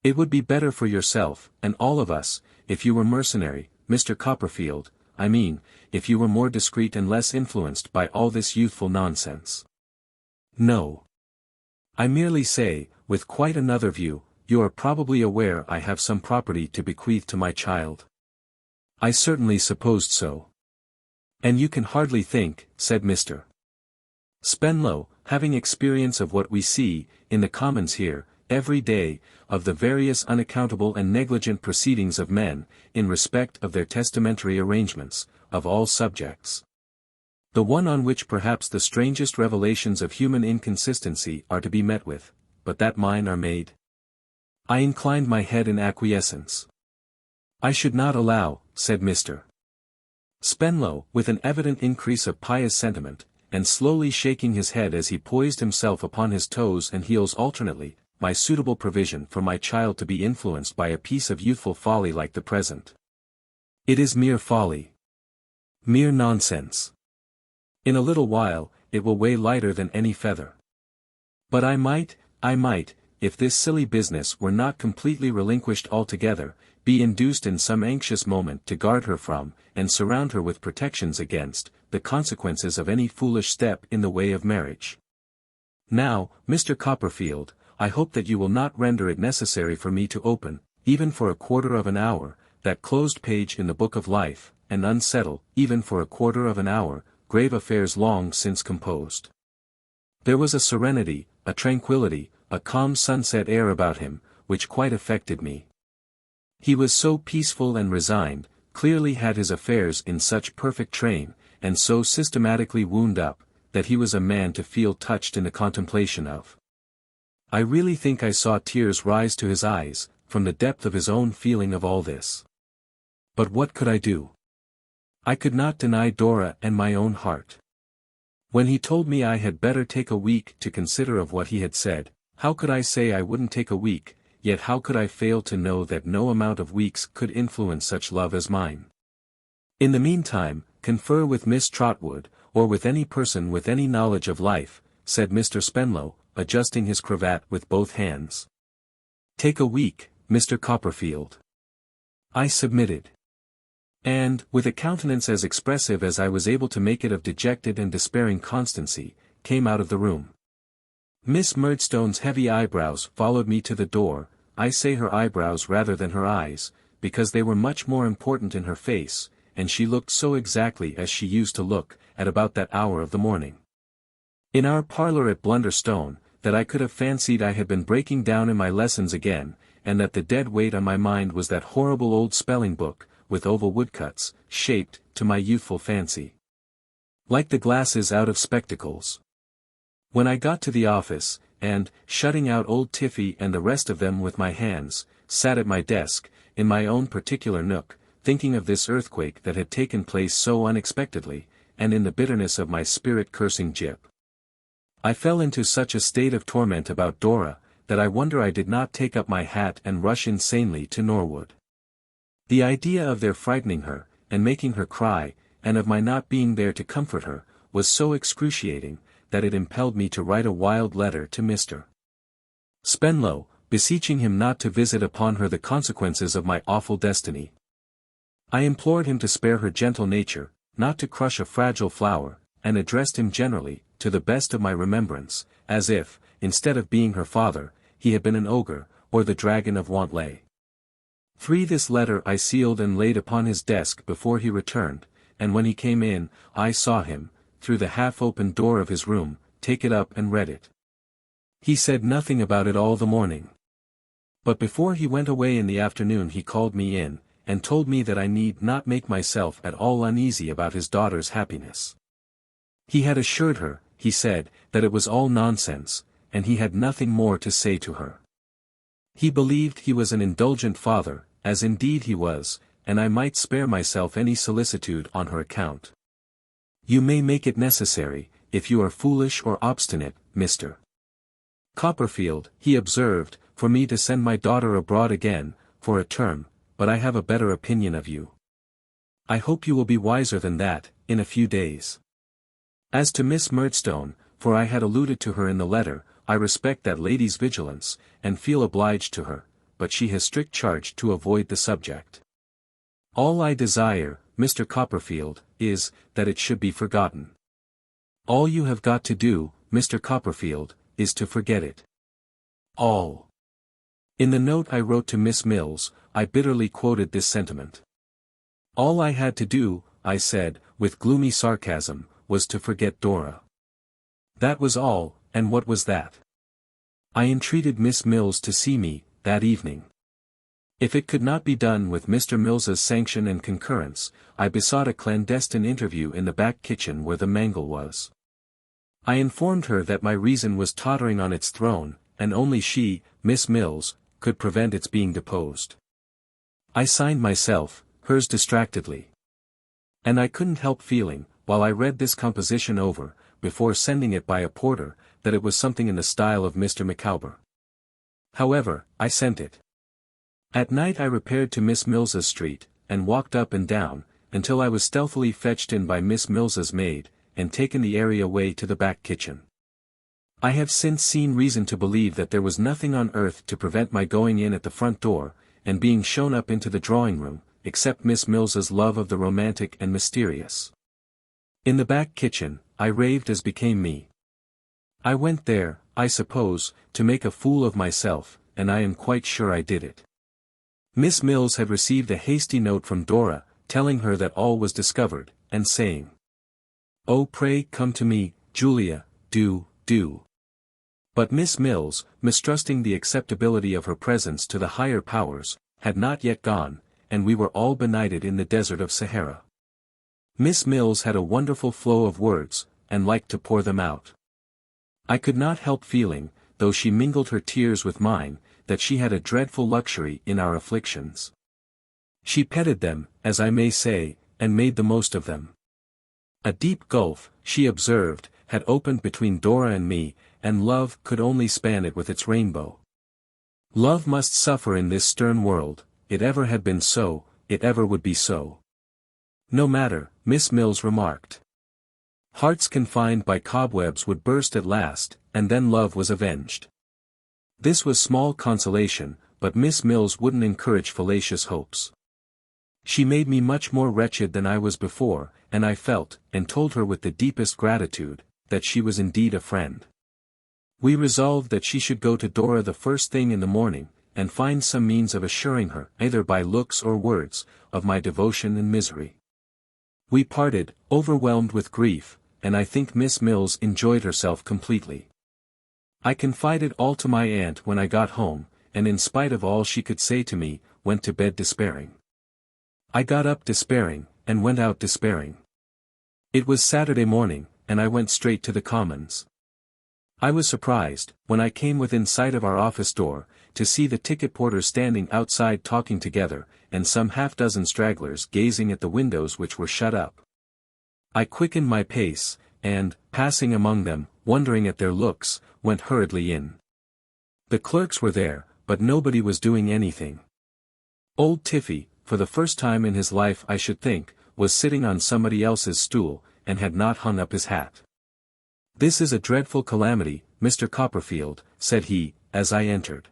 "It would be better for yourself, and all of us, if you were mercenary, Mr. Copperfield, I mean, if you were more discreet and less influenced by all this youthful nonsense." "No. I merely say, with quite another view, you are probably aware I have some property to bequeath to my child." "I certainly supposed so." "And you can hardly think," said Mr. Spenlow, "having experience of what we see, in the Commons here, every day, of the various unaccountable and negligent proceedings of men, in respect of their testamentary arrangements, of all subjects. The one on which perhaps the strangest revelations of human inconsistency are to be met with, but that mine are made." I inclined my head in acquiescence. "I should not allow," said Mr. Spenlow, with an evident increase of pious sentiment, and slowly shaking his head as he poised himself upon his toes and heels alternately, "my suitable provision for my child to be influenced by a piece of youthful folly like the present. It is mere folly. Mere nonsense. In a little while, it will weigh lighter than any feather. But I might, if this silly business were not completely relinquished altogether, be induced in some anxious moment to guard her from, and surround her with protections against, the consequences of any foolish step in the way of marriage. Now, Mr. Copperfield, I hope that you will not render it necessary for me to open, even for a quarter of an hour, that closed page in the book of life, and unsettle, even for a quarter of an hour, grave affairs long since composed." There was a serenity, a tranquillity, a calm sunset air about him, which quite affected me. He was so peaceful and resigned, clearly had his affairs in such perfect train, and so systematically wound up, that he was a man to feel touched in the contemplation of. I really think I saw tears rise to his eyes, from the depth of his own feeling of all this. But what could I do? I could not deny Dora and my own heart. When he told me I had better take a week to consider of what he had said, how could I say I wouldn't take a week, yet how could I fail to know that no amount of weeks could influence such love as mine? In the meantime, confer with Miss Trotwood, or with any person with any knowledge of life, said Mr. Spenlow, adjusting his cravat with both hands. "Take a week, Mr. Copperfield." I submitted. And, with a countenance as expressive as I was able to make it of dejected and despairing constancy, came out of the room. Miss Murdstone's heavy eyebrows followed me to the door. I say her eyebrows rather than her eyes, because they were much more important in her face, and she looked so exactly as she used to look, at about that hour of the morning. In our parlour at Blunderstone, that I could have fancied I had been breaking down in my lessons again, and that the dead weight on my mind was that horrible old spelling book, with oval woodcuts, shaped, to my youthful fancy, like the glasses out of spectacles. When I got to the office, and, shutting out old Tiffy and the rest of them with my hands, sat at my desk, in my own particular nook, thinking of this earthquake that had taken place so unexpectedly, and in the bitterness of my spirit cursing Jip, I fell into such a state of torment about Dora, that I wonder I did not take up my hat and rush insanely to Norwood. The idea of their frightening her, and making her cry, and of my not being there to comfort her, was so excruciating, that it impelled me to write a wild letter to Mr. Spenlow, beseeching him not to visit upon her the consequences of my awful destiny. I implored him to spare her gentle nature, not to crush a fragile flower, and addressed him generally, to the best of my remembrance, as if, instead of being her father, he had been an ogre, or the dragon of Wantley. This letter I sealed and laid upon his desk before he returned, and when he came in, I saw him, through the half-open door of his room, take it up and read it. He said nothing about it all the morning. But before he went away in the afternoon he called me in, and told me that I need not make myself at all uneasy about his daughter's happiness. He had assured her, he said, that it was all nonsense, and he had nothing more to say to her. He believed he was an indulgent father, as indeed he was, and I might spare myself any solicitude on her account. You may make it necessary, if you are foolish or obstinate, Mr. Copperfield, he observed, for me to send my daughter abroad again, for a term, but I have a better opinion of you. I hope you will be wiser than that, in a few days. As to Miss Murdstone, for I had alluded to her in the letter, I respect that lady's vigilance, and feel obliged to her, but she has strict charge to avoid the subject. All I desire, Mr. Copperfield, is, that it should be forgotten. All you have got to do, Mr. Copperfield, is to forget it. All. In the note I wrote to Miss Mills, I bitterly quoted this sentiment. All I had to do, I said, with gloomy sarcasm, was to forget Dora. That was all, and what was that? I entreated Miss Mills to see me, that evening. If it could not be done with Mr. Mills's sanction and concurrence, I besought a clandestine interview in the back kitchen where the mangle was. I informed her that my reason was tottering on its throne, and only she, Miss Mills, could prevent its being deposed. I signed myself, hers distractedly. And I couldn't help feeling, while I read this composition over, before sending it by a porter, that it was something in the style of Mr. Micawber. However, I sent it. At night I repaired to Miss Mills's street, and walked up and down, until I was stealthily fetched in by Miss Mills's maid, and taken the area way to the back kitchen. I have since seen reason to believe that there was nothing on earth to prevent my going in at the front door, and being shown up into the drawing-room, except Miss Mills's love of the romantic and mysterious. In the back kitchen, I raved as became me. I went there, I suppose, to make a fool of myself, and I am quite sure I did it. Miss Mills had received a hasty note from Dora, telling her that all was discovered, and saying, "Oh, pray come to me, Julia, do. But Miss Mills, mistrusting the acceptability of her presence to the higher powers, had not yet gone, and we were all benighted in the desert of Sahara. Miss Mills had a wonderful flow of words, and liked to pour them out. I could not help feeling, though she mingled her tears with mine, that she had a dreadful luxury in our afflictions. She petted them, as I may say, and made the most of them. A deep gulf, she observed, had opened between Dora and me, and love could only span it with its rainbow. Love must suffer in this stern world, it ever had been so, it ever would be so. No matter, Miss Mills remarked. Hearts confined by cobwebs would burst at last, and then love was avenged. This was small consolation, but Miss Mills wouldn't encourage fallacious hopes. She made me much more wretched than I was before, and I felt, and told her with the deepest gratitude, that she was indeed a friend. We resolved that she should go to Dora the first thing in the morning, and find some means of assuring her, either by looks or words, of my devotion and misery. We parted, overwhelmed with grief, and I think Miss Mills enjoyed herself completely. I confided all to my aunt when I got home, and in spite of all she could say to me, went to bed despairing. I got up despairing, and went out despairing. It was Saturday morning, and I went straight to the Commons. I was surprised, when I came within sight of our office door, to see the ticket porters standing outside talking together, and some half-dozen stragglers gazing at the windows which were shut up. I quickened my pace, and, passing among them, wondering at their looks, went hurriedly in. The clerks were there, but nobody was doing anything. Old Tiffy, for the first time in his life I should think, was sitting on somebody else's stool, and had not hung up his hat. "This is a dreadful calamity, Mr. Copperfield," said he, as I entered.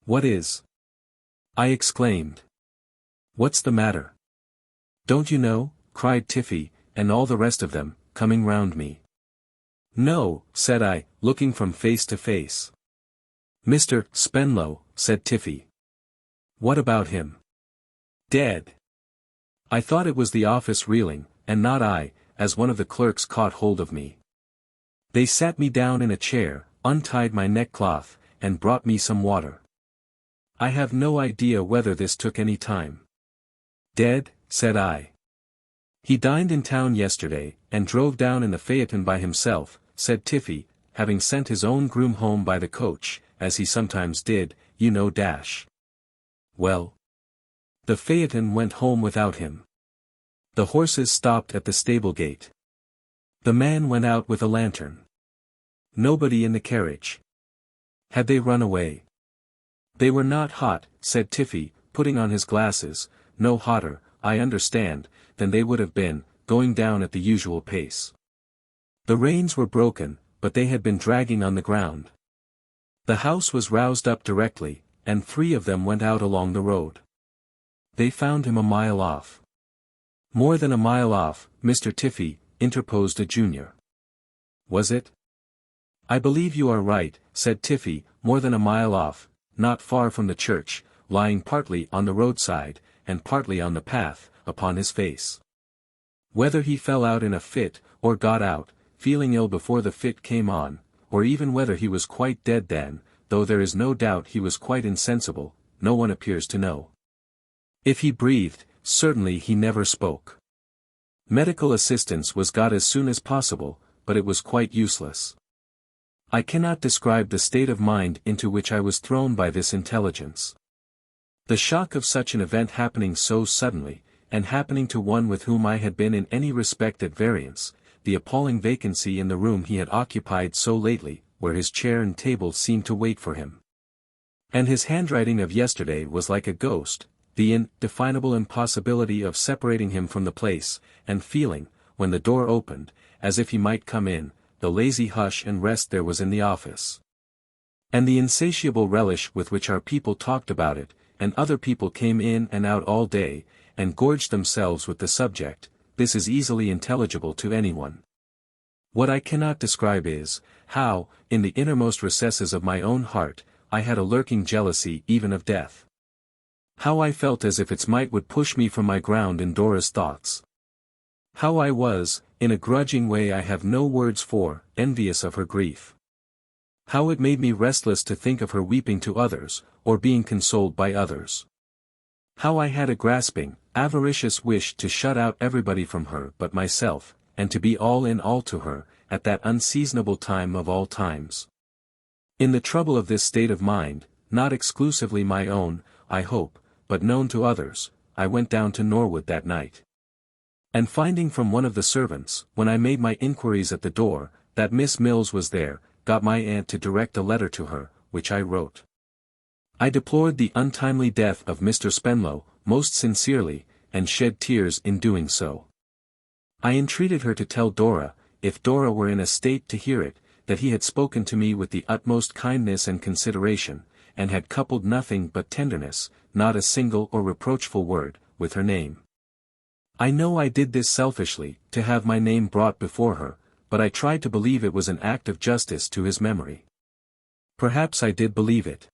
"What is?" I exclaimed. "What's the matter?" "Don't you know?" cried Tiffy, and all the rest of them, coming round me. "No," said I, looking from face to face. "Mr. Spenlow," said Tiffy. "What about him?" "Dead." I thought it was the office reeling, and not I, as one of the clerks caught hold of me. They sat me down in a chair, untied my neckcloth, and brought me some water. I have no idea whether this took any time. "Dead," said I. "He dined in town yesterday, and drove down in the phaeton by himself," said Tiffy, having sent his own groom home by the coach, as he sometimes did, you know. Well, the phaeton went home without him. The horses stopped at the stable gate. The man went out with a lantern. Nobody in the carriage. Had they run away? "They were not hot," said Tiffy, putting on his glasses, "no hotter, I understand, than they would have been, going down at the usual pace. The reins were broken, but they had been dragging on the ground. The house was roused up directly, and 3 of them went out along the road. They found him a mile off." "More than a mile off, Mr. Tiffy," interposed a junior. "Was it?" "I believe you are right," said Tiffy, "more than a mile off, not far from the church, lying partly on the roadside, and partly on the path, upon his face. Whether he fell out in a fit, or got out, feeling ill before the fit came on, or even whether he was quite dead then, though there is no doubt he was quite insensible, no one appears to know. If he breathed, certainly he never spoke. Medical assistance was got as soon as possible, but it was quite useless. I cannot describe the state of mind into which I was thrown by this intelligence. The shock of such an event happening so suddenly, and happening to one with whom I had been in any respect at variance, the appalling vacancy in the room he had occupied so lately, where his chair and table seemed to wait for him. And his handwriting of yesterday was like a ghost, the indefinable impossibility of separating him from the place, and feeling, when the door opened, as if he might come in, the lazy hush and rest there was in the office. And the insatiable relish with which our people talked about it, and other people came in and out all day, and gorged themselves with the subject, this is easily intelligible to anyone. What I cannot describe is, how, in the innermost recesses of my own heart, I had a lurking jealousy even of death. How I felt as if its might would push me from my ground in Dora's thoughts. How I was, in a grudging way I have no words for, envious of her grief. How it made me restless to think of her weeping to others, or being consoled by others. How I had a grasping, avaricious wish to shut out everybody from her but myself, and to be all in all to her, at that unseasonable time of all times. In the trouble of this state of mind, not exclusively my own, I hope, but known to others, I went down to Norwood that night. And finding from one of the servants, when I made my inquiries at the door, that Miss Mills was there, got my aunt to direct a letter to her, which I wrote. I deplored the untimely death of Mr. Spenlow, most sincerely, and shed tears in doing so. I entreated her to tell Dora, if Dora were in a state to hear it, that he had spoken to me with the utmost kindness and consideration, and had coupled nothing but tenderness, not a single or reproachful word, with her name. I know I did this selfishly, to have my name brought before her, but I tried to believe it was an act of justice to his memory. Perhaps I did believe it.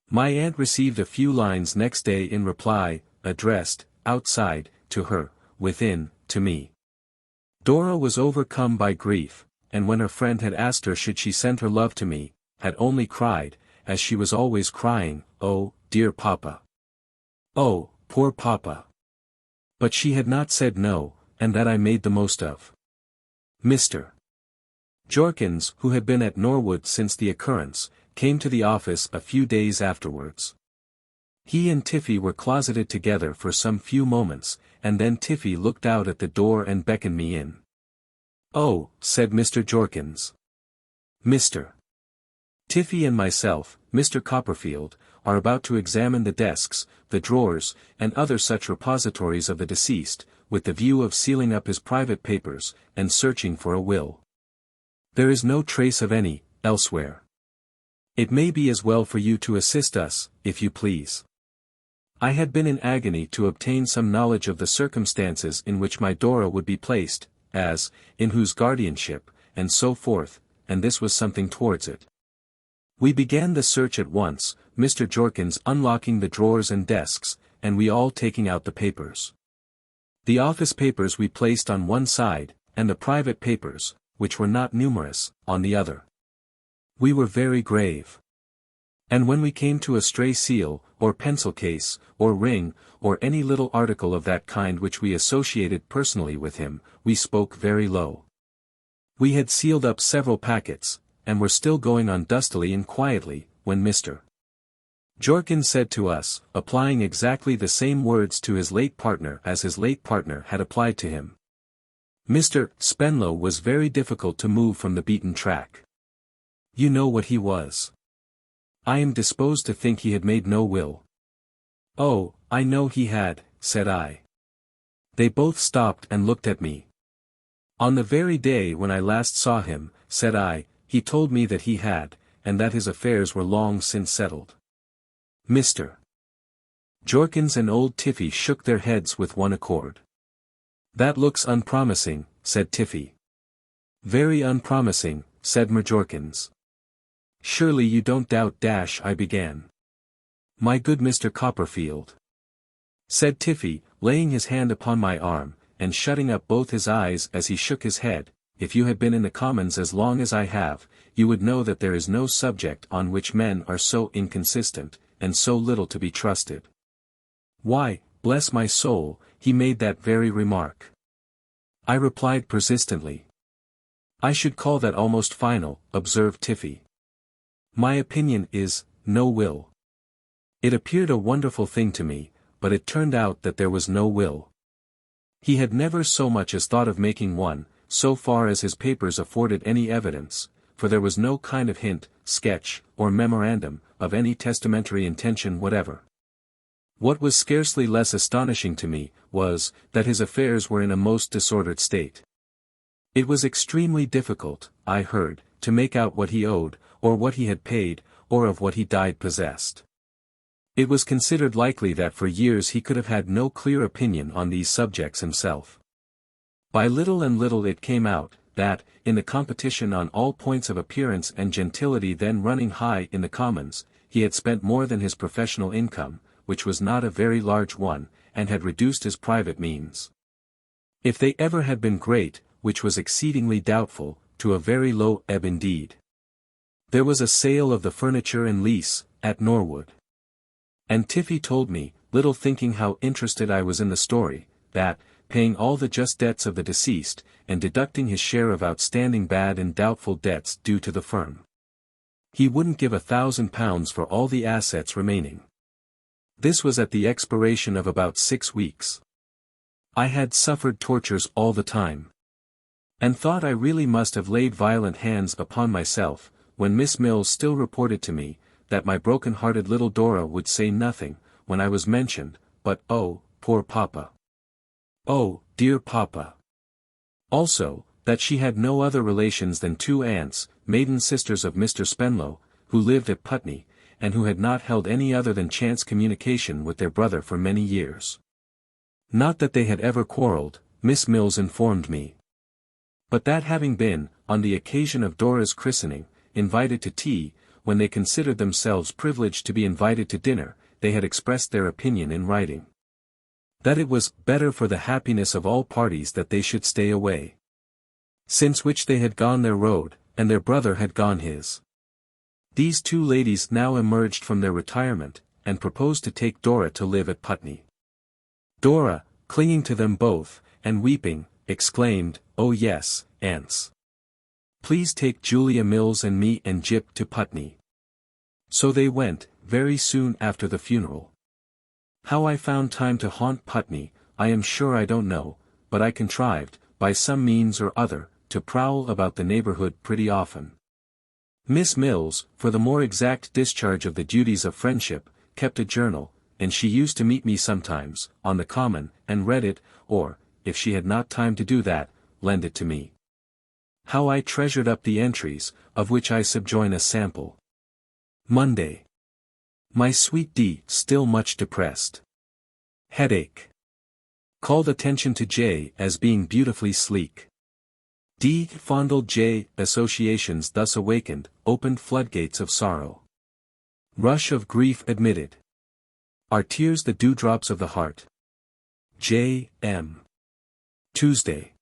My aunt received a few lines next day in reply, addressed, outside, to her, within, to me. Dora was overcome by grief, and when her friend had asked her should she send her love to me, had only cried, as she was always crying, "Oh, dear papa. Oh, poor papa." But she had not said no, and that I made the most of. Mr. Jorkins, who had been at Norwood since the occurrence, came to the office a few days afterwards. He and Tiffy were closeted together for some few moments, and then Tiffy looked out at the door and beckoned me in. "Oh," said Mr. Jorkins. "Mr. Tiffy and myself, Mr. Copperfield, are about to examine the desks, the drawers, and other such repositories of the deceased, with the view of sealing up his private papers, and searching for a will. There is no trace of any, elsewhere. It may be as well for you to assist us, if you please." I had been in agony to obtain some knowledge of the circumstances in which my Dora would be placed, as, in whose guardianship, and so forth, and this was something towards it. We began the search at once, Mr. Jorkins unlocking the drawers and desks, and we all taking out the papers. The office papers we placed on one side, and the private papers, which were not numerous, on the other. We were very grave. And when we came to a stray seal, or pencil case, or ring, or any little article of that kind which we associated personally with him, we spoke very low. We had sealed up several packets, and were still going on dustily and quietly, when Mr. Jorkins said to us, applying exactly the same words to his late partner as his late partner had applied to him. Mr. Spenlow was very difficult to move from the beaten track. You know what he was. I am disposed to think he had made no will. "Oh, I know he had," said I. They both stopped and looked at me. "On the very day when I last saw him," said I, "he told me that he had, and that his affairs were long since settled." Mr. Jorkins and old Tiffy shook their heads with one accord. "That looks unpromising," said Tiffy. "Very unpromising," said Jorkins. "Surely you don't doubt I began. "My good Mr. Copperfield," said Tiffy, laying his hand upon my arm, and shutting up both his eyes as he shook his head, "if you had been in the Commons as long as I have, you would know that there is no subject on which men are so inconsistent, and so little to be trusted." "Why, bless my soul, he made that very remark," I replied persistently. "I should call that almost final," observed Tiffy. "My opinion is, no will." It appeared a wonderful thing to me, but it turned out that there was no will. He had never so much as thought of making one, so far as his papers afforded any evidence, for there was no kind of hint, sketch, or memorandum, of any testamentary intention whatever. What was scarcely less astonishing to me, was, that his affairs were in a most disordered state. It was extremely difficult, I heard, to make out what he owed, or what he had paid, or of what he died possessed. It was considered likely that for years he could have had no clear opinion on these subjects himself. By little and little it came out, that, in the competition on all points of appearance and gentility then running high in the Commons, he had spent more than his professional income, which was not a very large one, and had reduced his private means. If they ever had been great, which was exceedingly doubtful, to a very low ebb indeed. There was a sale of the furniture and lease, at Norwood. And Tiffy told me, little thinking how interested I was in the story, that, paying all the just debts of the deceased, and deducting his share of outstanding bad and doubtful debts due to the firm, he wouldn't give £1,000 for all the assets remaining. This was at the expiration of about 6 weeks. I had suffered tortures all the time, and thought I really must have laid violent hands upon myself, when Miss Mills still reported to me, that my broken-hearted little Dora would say nothing, when I was mentioned, but "Oh, poor papa. Oh, dear papa." Also, that she had no other relations than 2 aunts, maiden sisters of Mr. Spenlow, who lived at Putney, and who had not held any other than chance communication with their brother for many years. Not that they had ever quarrelled, Miss Mills informed me. But that having been, on the occasion of Dora's christening, invited to tea, when they considered themselves privileged to be invited to dinner, they had expressed their opinion in writing. That it was better for the happiness of all parties that they should stay away. Since which they had gone their road, and their brother had gone his. These two ladies now emerged from their retirement, and proposed to take Dora to live at Putney. Dora, clinging to them both, and weeping, exclaimed, "Oh yes, aunts. Please take Julia Mills and me and Jip to Putney." So they went, very soon after the funeral. How I found time to haunt Putney, I am sure I don't know, but I contrived, by some means or other, to prowl about the neighborhood pretty often. Miss Mills, for the more exact discharge of the duties of friendship, kept a journal, and she used to meet me sometimes, on the common, and read it, or, if she had not time to do that, lend it to me. How I treasured up the entries, of which I subjoin a sample. Monday. My sweet D still much depressed. Headache. Called attention to J as being beautifully sleek. D fondled J. Associations thus awakened, opened floodgates of sorrow. Rush of grief admitted. Are tears the dewdrops of the heart? J. M. Tuesday.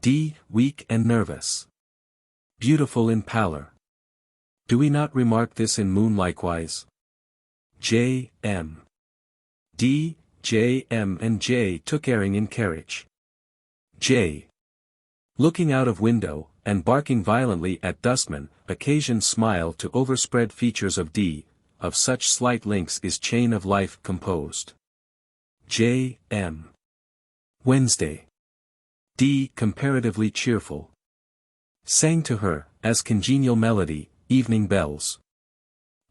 D. Weak and nervous. Beautiful in pallor. Do we not remark this in moon likewise? J. M. D. J. M. and J. took airing in carriage. J. Looking out of window, and barking violently at dustman, occasioned smile to overspread features of D. Of such slight links is chain of life composed. J. M. Wednesday. D. Comparatively cheerful. Sang to her, as congenial melody, evening bells.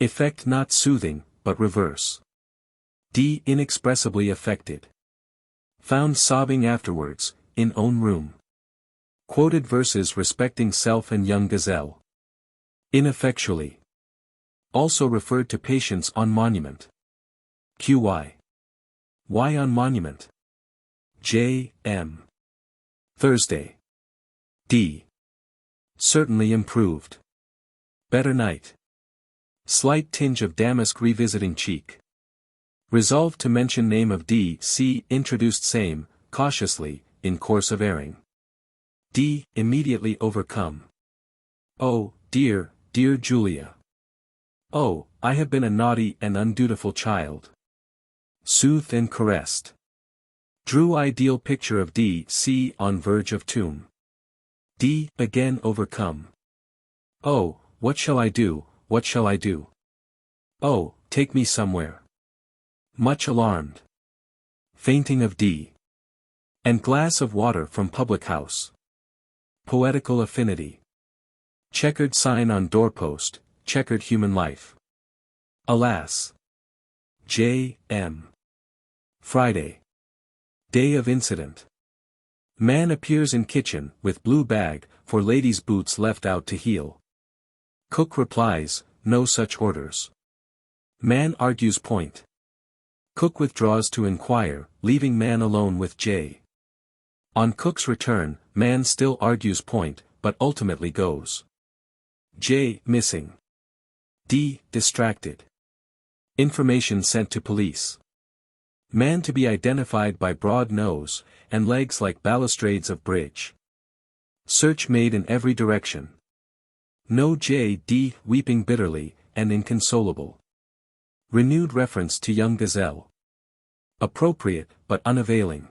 Effect not soothing, but reverse. D. Inexpressibly affected. Found sobbing afterwards, in own room. Quoted verses respecting self and young gazelle. Ineffectually. Also referred to patience on monument. Qy. Why on monument? J. M. Thursday. D. Certainly improved. Better night. Slight tinge of damask revisiting cheek. Resolved to mention name of D. C. Introduced same, cautiously, in course of airing. D. Immediately overcome. Oh, dear, dear Julia. Oh, I have been a naughty and undutiful child. Soothed and caressed. Drew ideal picture of D. C. on verge of tomb. D. Again overcome. Oh, what shall I do, what shall I do? Oh, take me somewhere. Much alarmed. Fainting of D. And glass of water from public house. Poetical affinity. Checkered sign on doorpost, checkered human life. Alas. J. M. Friday. Day of incident. Man appears in kitchen, with blue bag, for lady's boots left out to heel. Cook replies, no such orders. Man argues point. Cook withdraws to inquire, leaving man alone with J. On cook's return, man still argues point, but ultimately goes. J. Missing. D. Distracted. Information sent to police. Man to be identified by broad nose, and legs like balustrades of bridge. Search made in every direction. No J. D. Weeping bitterly, and inconsolable. Renewed reference to young gazelle. Appropriate, but unavailing.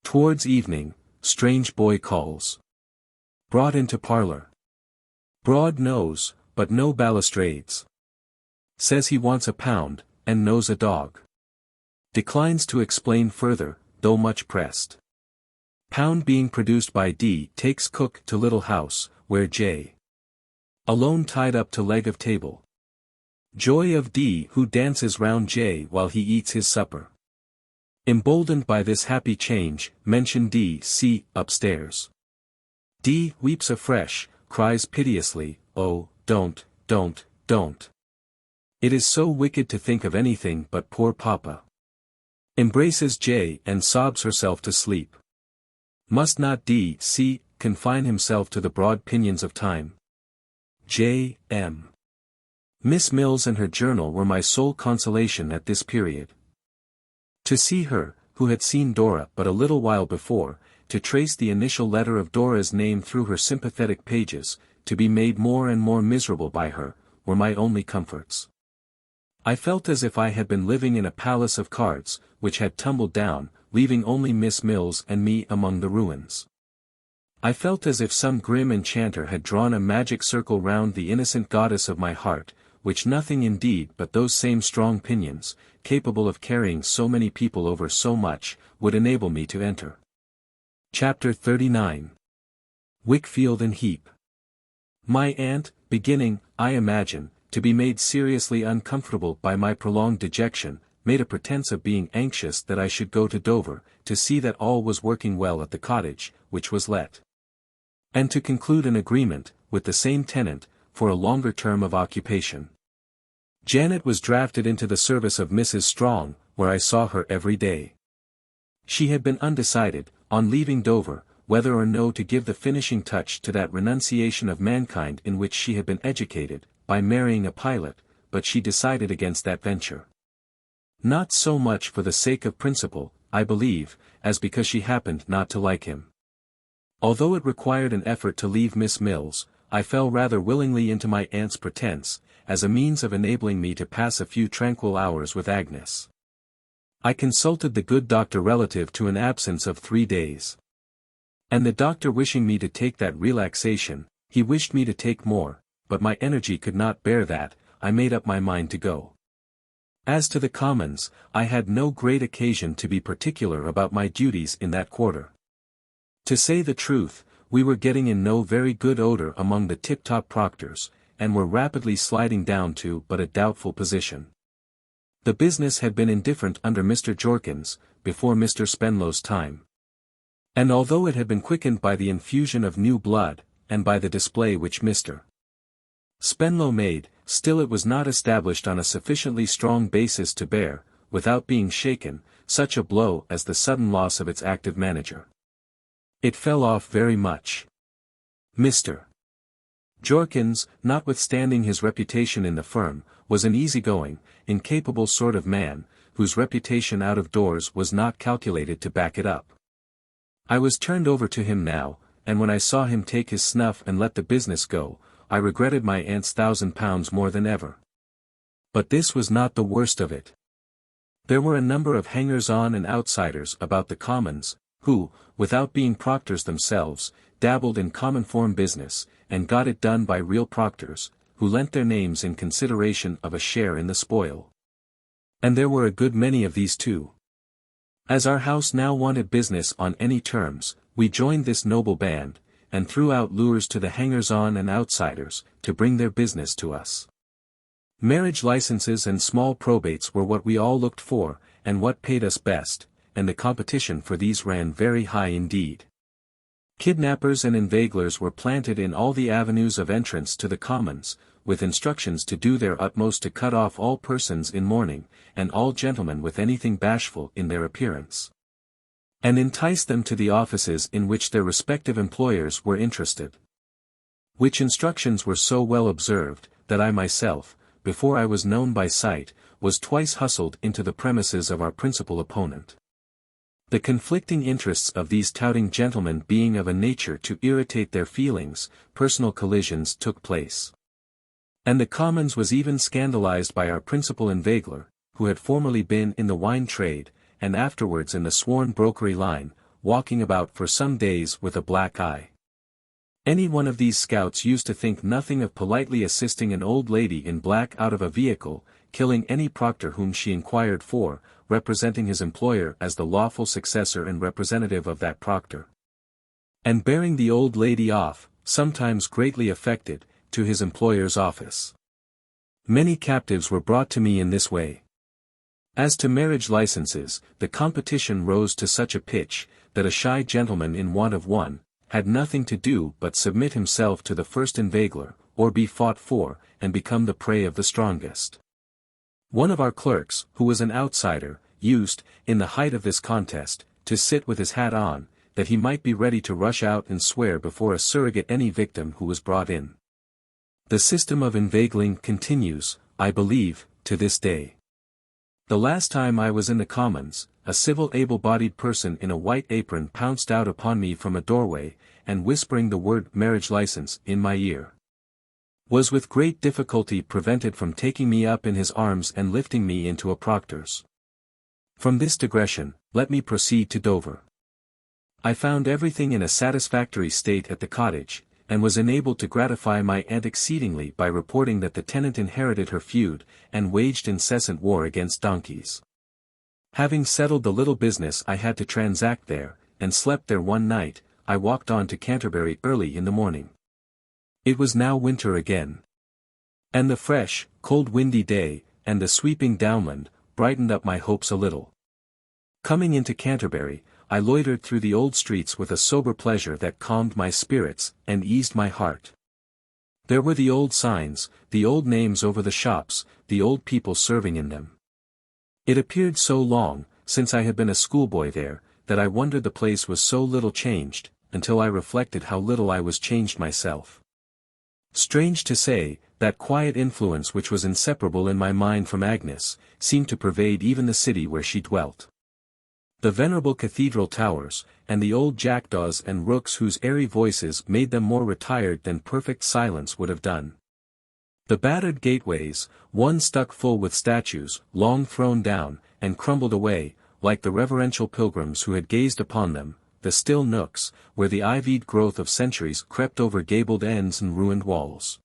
Towards evening, strange boy calls. Brought into parlor. Broad nose, but no balustrades. Says he wants £1, and knows a dog. Declines to explain further, though much pressed. Pound being produced by D. Takes cook to little house, where J. Alone tied up to leg of table. Joy of D. Who dances round J. while he eats his supper. Emboldened by this happy change, mention D. C. upstairs. D. Weeps afresh, cries piteously, oh, don't. It is so wicked to think of anything but poor papa. Embraces J. and sobs herself to sleep. Must not D. C. confine himself to the broad pinions of time? J. M. Miss Mills and her journal were my sole consolation at this period. To see her, who had seen Dora but a little while before, to trace the initial letter of Dora's name through her sympathetic pages, to be made more and more miserable by her, were my only comforts. I felt as if I had been living in a palace of cards, which had tumbled down, leaving only Miss Mills and me among the ruins. I felt as if some grim enchanter had drawn a magic circle round the innocent goddess of my heart, which nothing indeed but those same strong pinions, capable of carrying so many people over so much, would enable me to enter. Chapter 39. Wickfield and Heap. My aunt, beginning, I imagine, to be made seriously uncomfortable by my prolonged dejection, made a pretence of being anxious that I should go to Dover, to see that all was working well at the cottage, which was let, and to conclude an agreement, with the same tenant, for a longer term of occupation. Janet was drafted into the service of Mrs. Strong, where I saw her every day. She had been undecided, on leaving Dover, whether or no to give the finishing touch to that renunciation of mankind in which she had been educated, by marrying a pilot, but she decided against that venture. Not so much for the sake of principle, I believe, as because she happened not to like him. Although it required an effort to leave Miss Mills, I fell rather willingly into my aunt's pretence, as a means of enabling me to pass a few tranquil hours with Agnes. I consulted the good doctor relative to an absence of 3 days. And the doctor wishing me to take that relaxation, he wished me to take more, but my energy could not bear that, I made up my mind to go. As to the Commons, I had no great occasion to be particular about my duties in that quarter. To say the truth, we were getting in no very good odor among the tip-top proctors, and were rapidly sliding down to but a doubtful position. The business had been indifferent under Mr. Jorkins, before Mr. Spenlow's time. And although it had been quickened by the infusion of new blood, and by the display which Mr. Spenlow made, still it was not established on a sufficiently strong basis to bear, without being shaken, such a blow as the sudden loss of its active manager. It fell off very much. Mr. Jorkins, notwithstanding his reputation in the firm, was an easy-going, incapable sort of man, whose reputation out of doors was not calculated to back it up. I was turned over to him now, and when I saw him take his snuff and let the business go, I regretted my aunt's £1,000 more than ever. But this was not the worst of it. There were a number of hangers-on and outsiders about the Commons, who, without being proctors themselves, dabbled in common form business, and got it done by real proctors, who lent their names in consideration of a share in the spoil. And there were a good many of these too. As our house now wanted business on any terms, we joined this noble band, and threw out lures to the hangers-on and outsiders, to bring their business to us. Marriage licenses and small probates were what we all looked for, and what paid us best, and the competition for these ran very high indeed. Kidnappers and inveiglers were planted in all the avenues of entrance to the Commons, with instructions to do their utmost to cut off all persons in mourning, and all gentlemen with anything bashful in their appearance, and entice them to the offices in which their respective employers were interested. Which instructions were so well observed, that I myself, before I was known by sight, was twice hustled into the premises of our principal opponent. The conflicting interests of these touting gentlemen being of a nature to irritate their feelings, personal collisions took place. And the Commons was even scandalized by our principal inveigler, who had formerly been in the wine trade, and afterwards in the sworn brokery line, walking about for some days with a black eye. Any one of these scouts used to think nothing of politely assisting an old lady in black out of a vehicle, killing any proctor whom she inquired for, representing his employer as the lawful successor and representative of that proctor, and bearing the old lady off, sometimes greatly affected, to his employer's office. Many captives were brought to me in this way. As to marriage licenses, the competition rose to such a pitch, that a shy gentleman in want of one, had nothing to do but submit himself to the first inveigler, or be fought for, and become the prey of the strongest. One of our clerks, who was an outsider, used, in the height of this contest, to sit with his hat on, that he might be ready to rush out and swear before a surrogate any victim who was brought in. The system of inveigling continues, I believe, to this day. The last time I was in the Commons, a civil able-bodied person in a white apron pounced out upon me from a doorway, and whispering the word marriage license in my ear, was with great difficulty prevented from taking me up in his arms and lifting me into a proctor's. From this digression, let me proceed to Dover. I found everything in a satisfactory state at the cottage, and was enabled to gratify my aunt exceedingly by reporting that the tenant inherited her feud, and waged incessant war against donkeys. Having settled the little business I had to transact there, and slept there one night, I walked on to Canterbury early in the morning. It was now winter again. And the fresh, cold windy day, and the sweeping downland, brightened up my hopes a little. Coming into Canterbury, I loitered through the old streets with a sober pleasure that calmed my spirits, and eased my heart. There were the old signs, the old names over the shops, the old people serving in them. It appeared so long, since I had been a schoolboy there, that I wondered the place was so little changed, until I reflected how little I was changed myself. Strange to say, that quiet influence which was inseparable in my mind from Agnes, seemed to pervade even the city where she dwelt. The venerable cathedral towers, and the old jackdaws and rooks whose airy voices made them more retired than perfect silence would have done. The battered gateways, one stuck full with statues, long thrown down, and crumbled away, like the reverential pilgrims who had gazed upon them, the still nooks, where the ivied growth of centuries crept over gabled ends and ruined walls.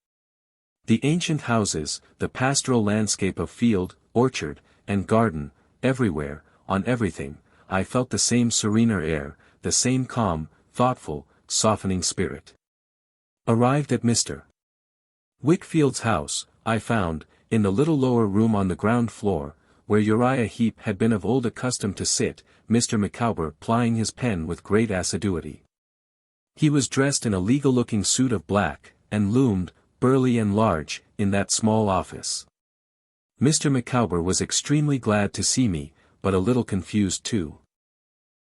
The ancient houses, the pastoral landscape of field, orchard, and garden, everywhere, on everything, I felt the same serener air, the same calm, thoughtful, softening spirit. Arrived at Mr. Wickfield's house, I found, in the little lower room on the ground floor, where Uriah Heep had been of old accustomed to sit, Mr. Micawber plying his pen with great assiduity. He was dressed in a legal-looking suit of black, and loomed, burly and large, in that small office. Mr. Micawber was extremely glad to see me, but a little confused too.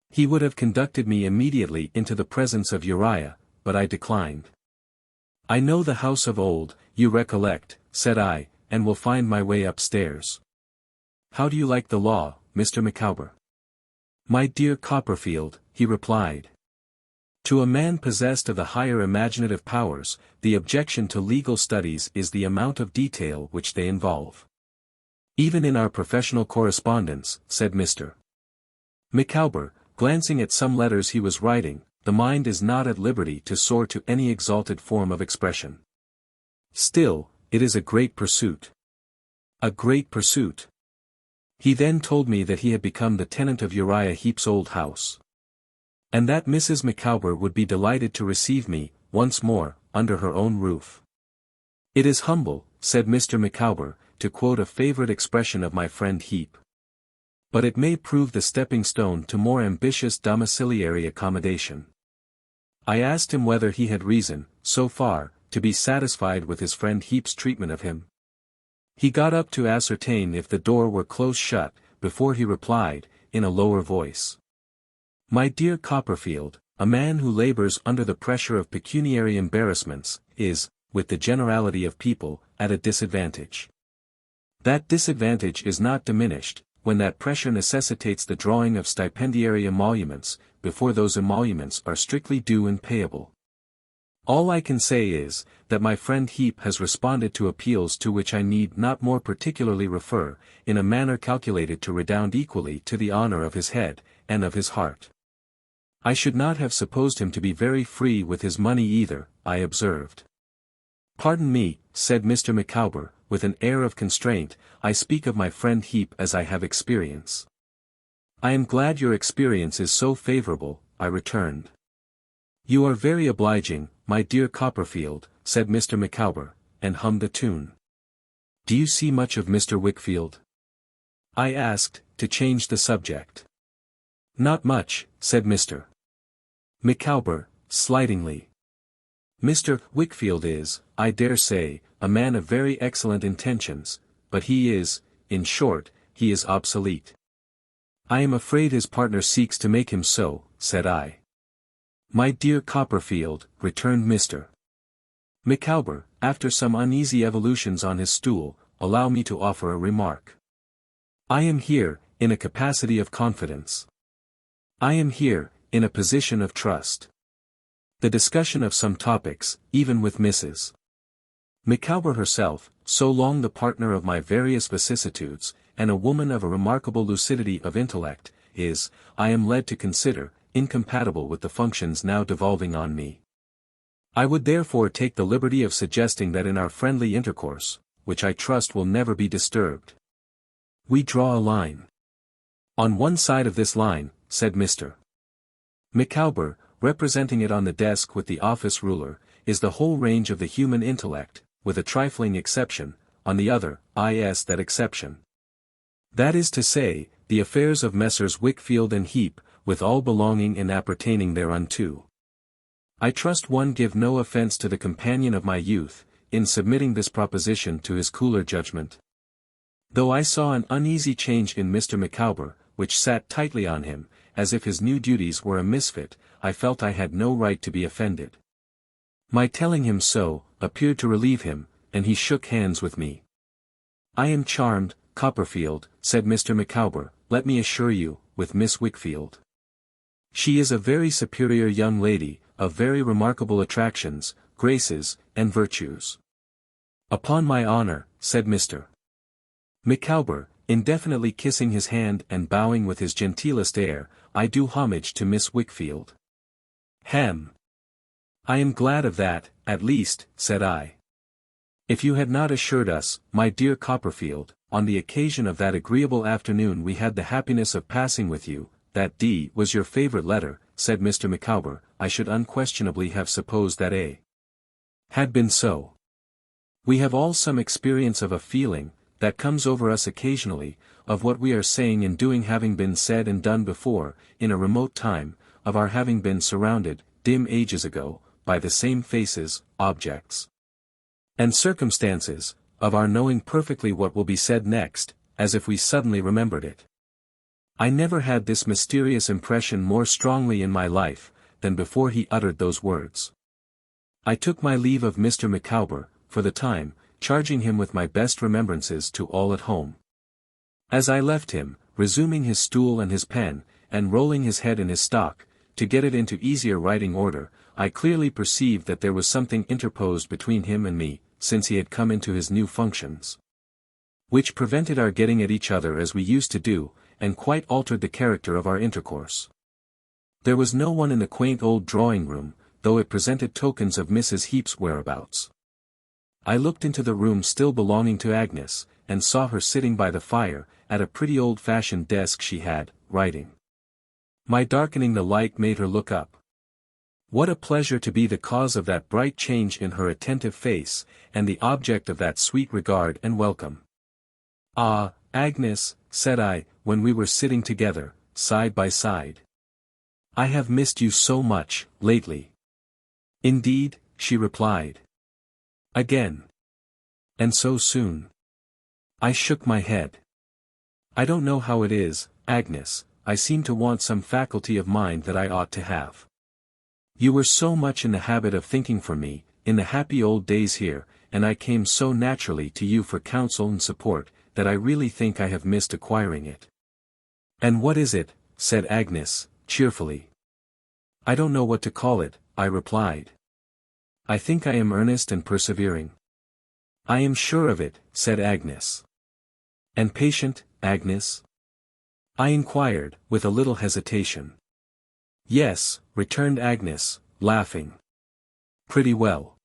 He would have conducted me immediately into the presence of Uriah, but I declined. "I know the house of old, you recollect," said I, "and will find my way upstairs." "How do you like the law, Mr. Micawber?" "My dear Copperfield," he replied. "To a man possessed of the higher imaginative powers, the objection to legal studies is the amount of detail which they involve. Even in our professional correspondence," said Mr. Micawber, glancing at some letters he was writing, "the mind is not at liberty to soar to any exalted form of expression. Still, it is a great pursuit. A great pursuit." He then told me that he had become the tenant of Uriah Heep's old house, and that Mrs. Micawber would be delighted to receive me, once more, under her own roof. "It is humble," said Mr. Micawber, to quote a favorite expression of my friend Heep, "but it may prove the stepping stone to more ambitious domiciliary accommodation." I asked him whether he had reason, so far, to be satisfied with his friend Heep's treatment of him. He got up to ascertain if the door were close shut, before he replied, in a lower voice, "My dear Copperfield, a man who labors under the pressure of pecuniary embarrassments, is, with the generality of people, at a disadvantage. That disadvantage is not diminished, when that pressure necessitates the drawing of stipendiary emoluments, before those emoluments are strictly due and payable. All I can say is, that my friend Heep has responded to appeals to which I need not more particularly refer, in a manner calculated to redound equally to the honor of his head, and of his heart." "I should not have supposed him to be very free with his money either," I observed. "Pardon me," said Mr. Micawber, with an air of constraint, "I speak of my friend Heep as I have experience." "I am glad your experience is so favorable," I returned. "You are very obliging, my dear Copperfield," said Mr. Micawber, and hummed a tune. "Do you see much of Mr. Wickfield?" I asked, to change the subject. "Not much," said Mr. Micawber, slightingly. "Mr. Wickfield is, I dare say, a man of very excellent intentions, but he is, in short, he is obsolete." "I am afraid his partner seeks to make him so," said I. "My dear Copperfield," returned Mr. Micawber, after some uneasy evolutions on his stool, "allow me to offer a remark. I am here, in a capacity of confidence. I am here, in a position of trust. The discussion of some topics, even with Mrs. Micawber herself, so long the partner of my various vicissitudes, and a woman of a remarkable lucidity of intellect, is, I am led to consider, incompatible with the functions now devolving on me. I would therefore take the liberty of suggesting that in our friendly intercourse, which I trust will never be disturbed, we draw a line. On one side of this line, said Mr. Micawber, representing it on the desk with the office ruler, is the whole range of the human intellect, with a trifling exception, on the other, is that exception. That is to say, the affairs of Messrs. Wickfield and Heep, with all belonging and appertaining thereunto. I trust one give no offence to the companion of my youth, in submitting this proposition to his cooler judgment. Though I saw an uneasy change in Mr. Micawber, which sat tightly on him, as if his new duties were a misfit, I felt I had no right to be offended. My telling him so, appeared to relieve him, and he shook hands with me. I am charmed, Copperfield, said Mr. Micawber, let me assure you, with Miss Wickfield. She is a very superior young lady, of very remarkable attractions, graces, and virtues. Upon my honor, said Mr. Micawber, indefinitely kissing his hand and bowing with his genteelest air, I do homage to Miss Wickfield. Hem! I am glad of that, at least, said I. If you had not assured us, my dear Copperfield, on the occasion of that agreeable afternoon we had the happiness of passing with you, that D was your favorite letter, said Mr. Micawber, I should unquestionably have supposed that A had been so. We have all some experience of a feeling, that comes over us occasionally, of what we are saying and doing having been said and done before, in a remote time, of our having been surrounded, dim ages ago, by the same faces, objects, and circumstances, of our knowing perfectly what will be said next, as if we suddenly remembered it. I never had this mysterious impression more strongly in my life, than before he uttered those words. I took my leave of Mr. Micawber, for the time, charging him with my best remembrances to all at home. As I left him, resuming his stool and his pen, and rolling his head in his stock, to get it into easier writing order, I clearly perceived that there was something interposed between him and me, since he had come into his new functions, which prevented our getting at each other as we used to do, and quite altered the character of our intercourse. There was no one in the quaint old drawing-room, though it presented tokens of Mrs. Heep's whereabouts. I looked into the room still belonging to Agnes, and saw her sitting by the fire, at a pretty old-fashioned desk she had, writing. My darkening the light made her look up. What a pleasure to be the cause of that bright change in her attentive face, and the object of that sweet regard and welcome. Ah, Agnes, said I, when we were sitting together, side by side. I have missed you so much, lately. Indeed, she replied. Again. And so soon. I shook my head. I don't know how it is, Agnes, I seem to want some faculty of mind that I ought to have. You were so much in the habit of thinking for me, in the happy old days here, and I came so naturally to you for counsel and support, that I really think I have missed acquiring it. And what is it? Said Agnes, cheerfully. I don't know what to call it, I replied. I think I am earnest and persevering. I am sure of it, said Agnes. And patient, Agnes? I inquired, with a little hesitation. Yes, returned Agnes, laughing. Pretty well.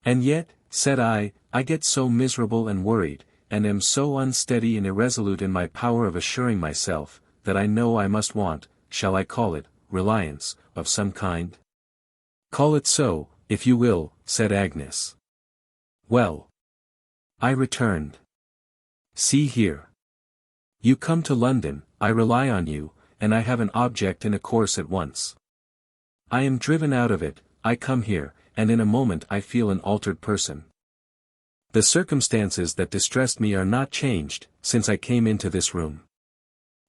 And yet, said I get so miserable and worried, and am so unsteady and irresolute in my power of assuring myself, that I know I must want, shall I call it, reliance, of some kind? Call it so, if you will, said Agnes. Well. I returned. See here. You come to London, I rely on you, and I have an object in a course at once. I am driven out of it, I come here, and in a moment I feel an altered person. The circumstances that distressed me are not changed, since I came into this room.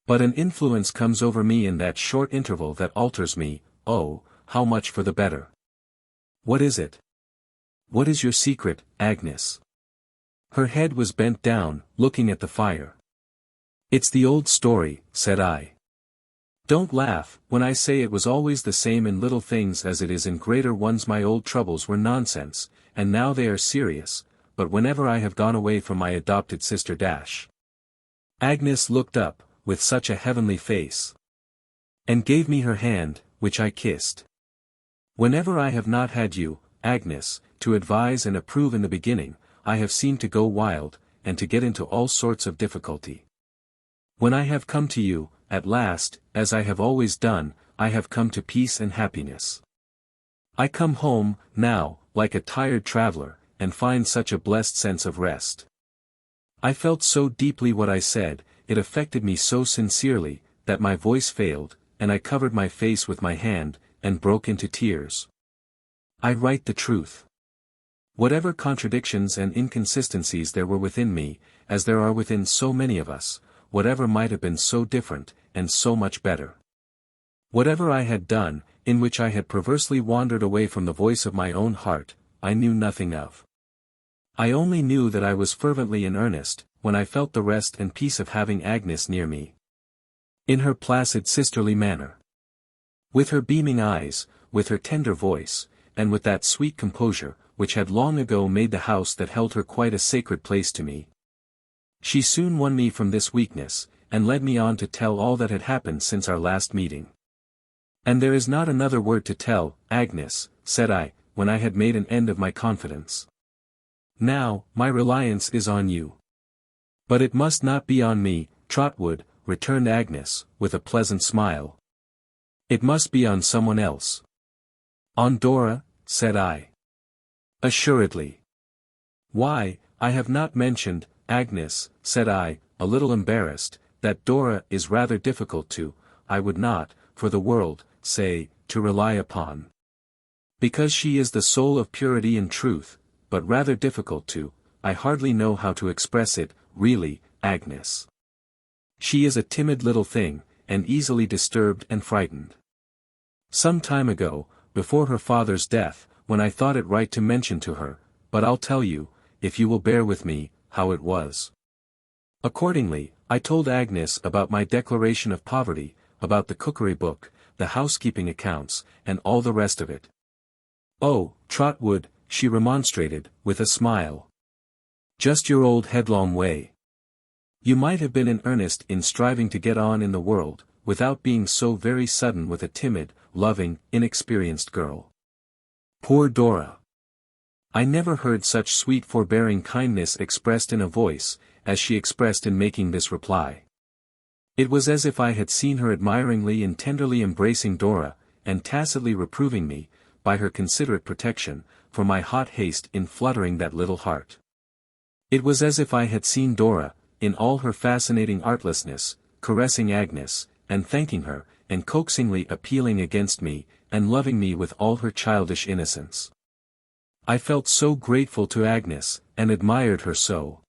But an influence comes over me in that short interval that alters me, oh, how much for the better. What is it? What is your secret, Agnes? Her head was bent down, looking at the fire. It's the old story, said I. Don't laugh, when I say it was always the same in little things as it is in greater ones. My old troubles were nonsense, and now they are serious, but whenever I have gone away from my adopted sister Agnes looked up, with such a heavenly face, and gave me her hand, which I kissed. Whenever I have not had you, Agnes, to advise and approve in the beginning, I have seemed to go wild, and to get into all sorts of difficulty. When I have come to you, at last, as I have always done, I have come to peace and happiness. I come home, now, like a tired traveler, and find such a blessed sense of rest. I felt so deeply what I said, it affected me so sincerely, that my voice failed, and I covered my face with my hand, and broke into tears. I write the truth. Whatever contradictions and inconsistencies there were within me, as there are within so many of us, whatever might have been so different, and so much better. Whatever I had done, in which I had perversely wandered away from the voice of my own heart, I knew nothing of. I only knew that I was fervently in earnest, when I felt the rest and peace of having Agnes near me. In her placid sisterly manner. With her beaming eyes, with her tender voice, and with that sweet composure, which had long ago made the house that held her quite a sacred place to me. She soon won me from this weakness, and led me on to tell all that had happened since our last meeting. And there is not another word to tell, Agnes, said I, when I had made an end of my confidence. Now, my reliance is on you. But it must not be on me, Trotwood, returned Agnes, with a pleasant smile. It must be on someone else. On Dora, said I. Assuredly. Why, I have not mentioned, Agnes, said I, a little embarrassed, that Dora is rather difficult to, I would not, for the world, say, to rely upon. Because she is the soul of purity and truth, but rather difficult to, I hardly know how to express it, really, Agnes. She is a timid little thing, and easily disturbed and frightened. Some time ago, before her father's death, when I thought it right to mention to her, but I'll tell you, if you will bear with me, how it was. Accordingly, I told Agnes about my declaration of poverty, about the cookery book, the housekeeping accounts, and all the rest of it. Oh, Trotwood, she remonstrated, with a smile. Just your old headlong way. You might have been in earnest in striving to get on in the world, without being so very sudden with a timid, loving, inexperienced girl. Poor Dora! I never heard such sweet forbearing kindness expressed in a voice, as she expressed in making this reply. It was as if I had seen her admiringly and tenderly embracing Dora, and tacitly reproving me, by her considerate protection, for my hot haste in fluttering that little heart. It was as if I had seen Dora, in all her fascinating artlessness, caressing Agnes, and thanking her, and coaxingly appealing against me, and loving me with all her childish innocence. I felt so grateful to Agnes, and admired her so.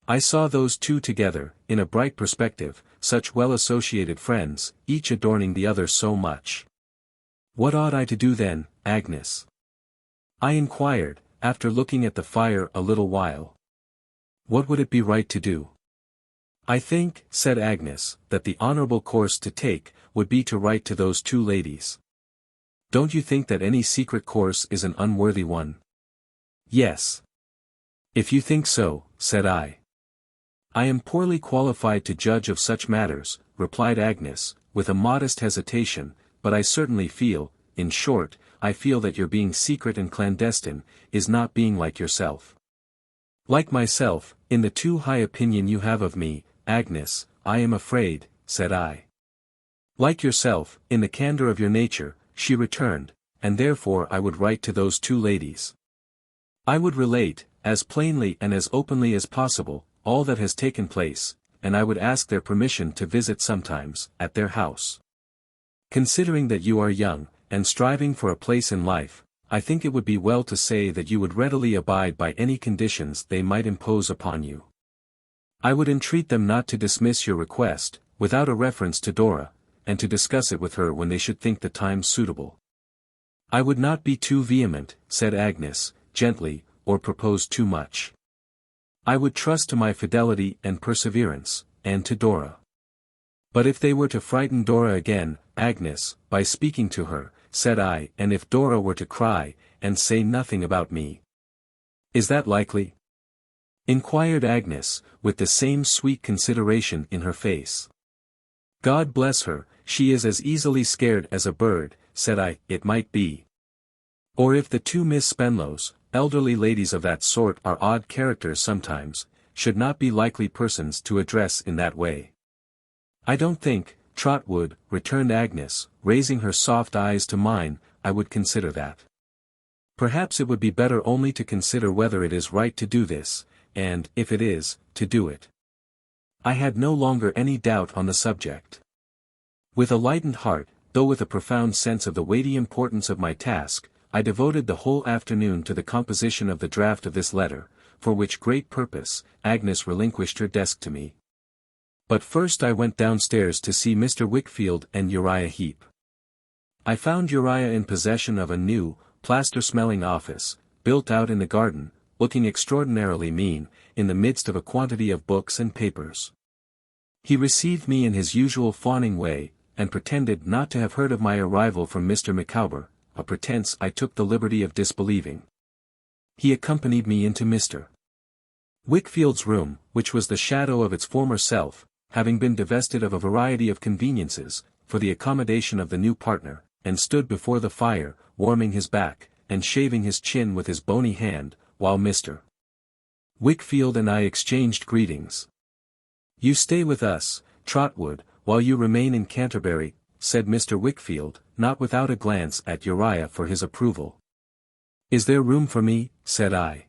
I saw those two together, in a bright perspective, such well-associated friends, each adorning the other so much. What ought I to do then, Agnes? I inquired, after looking at the fire a little while. What would it be right to do? I think, said Agnes, that the honorable course to take, would be to write to those two ladies. Don't you think that any secret course is an unworthy one? Yes. If you think so, said I. I am poorly qualified to judge of such matters, replied Agnes, with a modest hesitation, but I certainly feel, in short, I feel that your being secret and clandestine, is not being like yourself. Like myself, in the too high opinion you have of me, Agnes, I am afraid, said I. Like yourself, in the candor of your nature, she returned, and therefore I would write to those two ladies. I would relate, as plainly and as openly as possible, all that has taken place, and I would ask their permission to visit sometimes, at their house. Considering that you are young, and striving for a place in life, I think it would be well to say that you would readily abide by any conditions they might impose upon you. I would entreat them not to dismiss your request, without a reference to Dora, and to discuss it with her when they should think the time suitable. I would not be too vehement, said Agnes, gently, or propose too much. I would trust to my fidelity and perseverance, and to Dora. But if they were to frighten Dora again, Agnes, by speaking to her, said I, and if Dora were to cry, and say nothing about me. Is that likely? Inquired Agnes, with the same sweet consideration in her face. God bless her, she is as easily scared as a bird, said I. It might be. Or if the two Miss Spenlows, elderly ladies of that sort are odd characters sometimes, should not be likely persons to address in that way. I don't think, Trotwood, returned Agnes, raising her soft eyes to mine, I would consider that. Perhaps it would be better only to consider whether it is right to do this, and, if it is, to do it. I had no longer any doubt on the subject. With a lightened heart, though with a profound sense of the weighty importance of my task, I devoted the whole afternoon to the composition of the draft of this letter, for which great purpose, Agnes relinquished her desk to me. But first I went downstairs to see Mr. Wickfield and Uriah Heep. I found Uriah in possession of a new, plaster-smelling office, built out in the garden, looking extraordinarily mean, in the midst of a quantity of books and papers. He received me in his usual fawning way, and pretended not to have heard of my arrival from Mr. Micawber, a pretense I took the liberty of disbelieving. He accompanied me into Mr. Wickfield's room, which was the shadow of its former self, having been divested of a variety of conveniences, for the accommodation of the new partner, and stood before the fire, warming his back, and shaving his chin with his bony hand, while Mr. Wickfield and I exchanged greetings. "You stay with us, Trotwood, while you remain in Canterbury," said Mr. Wickfield, not without a glance at Uriah for his approval. "Is there room for me?" said I.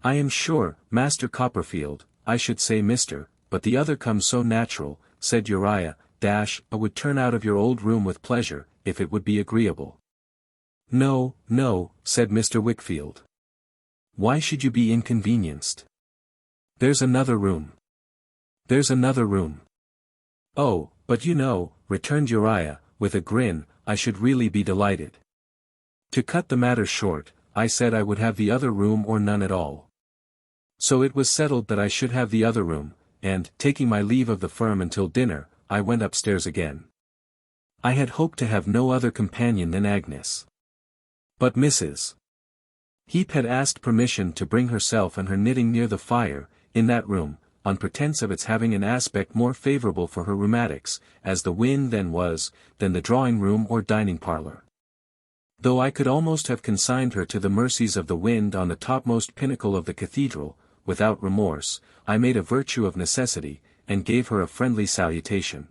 "I am sure, Master Copperfield, I should say Mr., but the other comes so natural," said Uriah, "I would turn out of your old room with pleasure, if it would be agreeable." "No, no," said Mr. Wickfield. "Why should you be inconvenienced? There's another room. There's another room." "Oh, but you know," returned Uriah, with a grin, "I should really be delighted." To cut the matter short, I said I would have the other room or none at all. So it was settled that I should have the other room, and, taking my leave of the firm until dinner, I went upstairs again. I had hoped to have no other companion than Agnes. But Mrs. Heep had asked permission to bring herself and her knitting near the fire, in that room, on pretence of its having an aspect more favourable for her rheumatics, as the wind then was, than the drawing-room or dining-parlour. Though I could almost have consigned her to the mercies of the wind on the topmost pinnacle of the cathedral, without remorse, I made a virtue of necessity, and gave her a friendly salutation.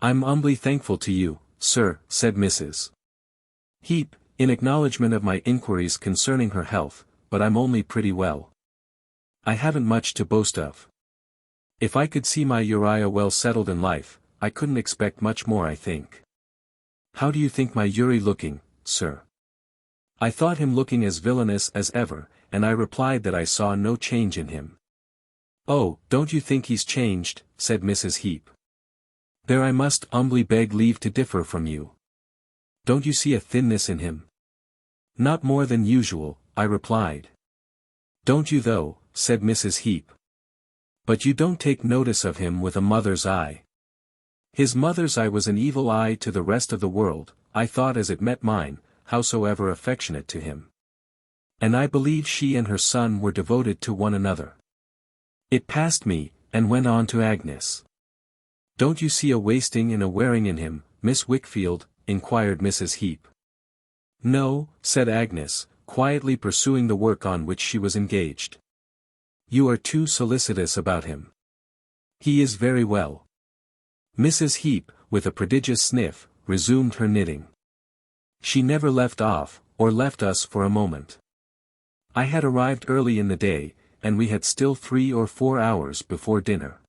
"I'm humbly thankful to you, sir," said Mrs. Heep, in acknowledgment of my inquiries concerning her health, "but I'm only pretty well. I haven't much to boast of. If I could see my Uriah well settled in life, I couldn't expect much more, I think. How do you think my Uri looking, sir?" I thought him looking as villainous as ever, and I replied that I saw no change in him. "Oh, don't you think he's changed?" said Mrs. Heep. "There I must humbly beg leave to differ from you. Don't you see a thinness in him?" "Not more than usual," I replied. "Don't you though?" said Mrs. Heep. "But you don't take notice of him with a mother's eye." His mother's eye was an evil eye to the rest of the world, I thought, as it met mine, howsoever affectionate to him. And I believe she and her son were devoted to one another. It passed me, and went on to Agnes. "Don't you see a wasting and a wearing in him, Miss Wickfield?" inquired Mrs. Heep. "No," said Agnes, quietly pursuing the work on which she was engaged. "You are too solicitous about him. He is very well." Mrs. Heep, with a prodigious sniff, resumed her knitting. She never left off, or left us for a moment. I had arrived early in the day, and we had still 3 or 4 hours before dinner.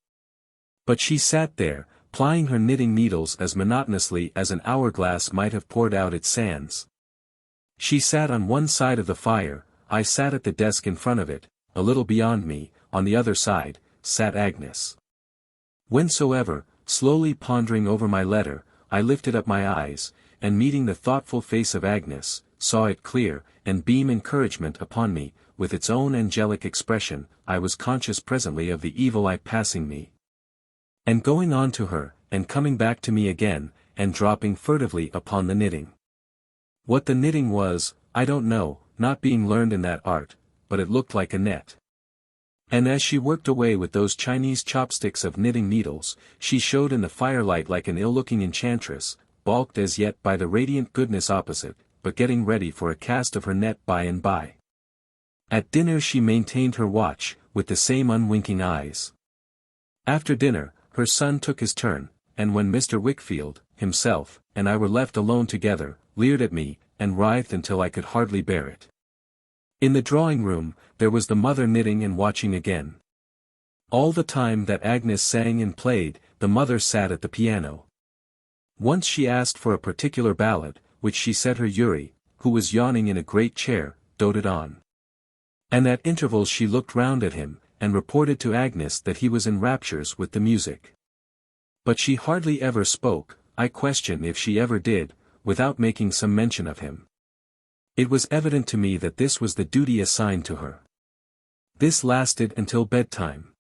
But she sat there, plying her knitting needles as monotonously as an hourglass might have poured out its sands. She sat on one side of the fire, I sat at the desk in front of it, a little beyond me, on the other side, sat Agnes. Whensoever, slowly pondering over my letter, I lifted up my eyes, and meeting the thoughtful face of Agnes, saw it clear, and beam encouragement upon me, with its own angelic expression, I was conscious presently of the evil eye passing me. And going on to her, and coming back to me again, and dropping furtively upon the knitting. What the knitting was, I don't know, not being learned in that art, but it looked like a net. And as she worked away with those Chinese chopsticks of knitting needles, she showed in the firelight like an ill-looking enchantress, balked as yet by the radiant goodness opposite, but getting ready for a cast of her net by and by. At dinner she maintained her watch, with the same unwinking eyes. After dinner, her son took his turn, and when Mr. Wickfield, himself, and I were left alone together, leered at me, and writhed until I could hardly bear it. In the drawing-room, there was the mother knitting and watching again. All the time that Agnes sang and played, the mother sat at the piano. Once she asked for a particular ballad, which she said her Uri, who was yawning in a great chair, doted on. And at intervals she looked round at him, and reported to Agnes that he was in raptures with the music. But she hardly ever spoke, I question if she ever did, without making some mention of him. It was evident to me that this was the duty assigned to her. This lasted until bedtime.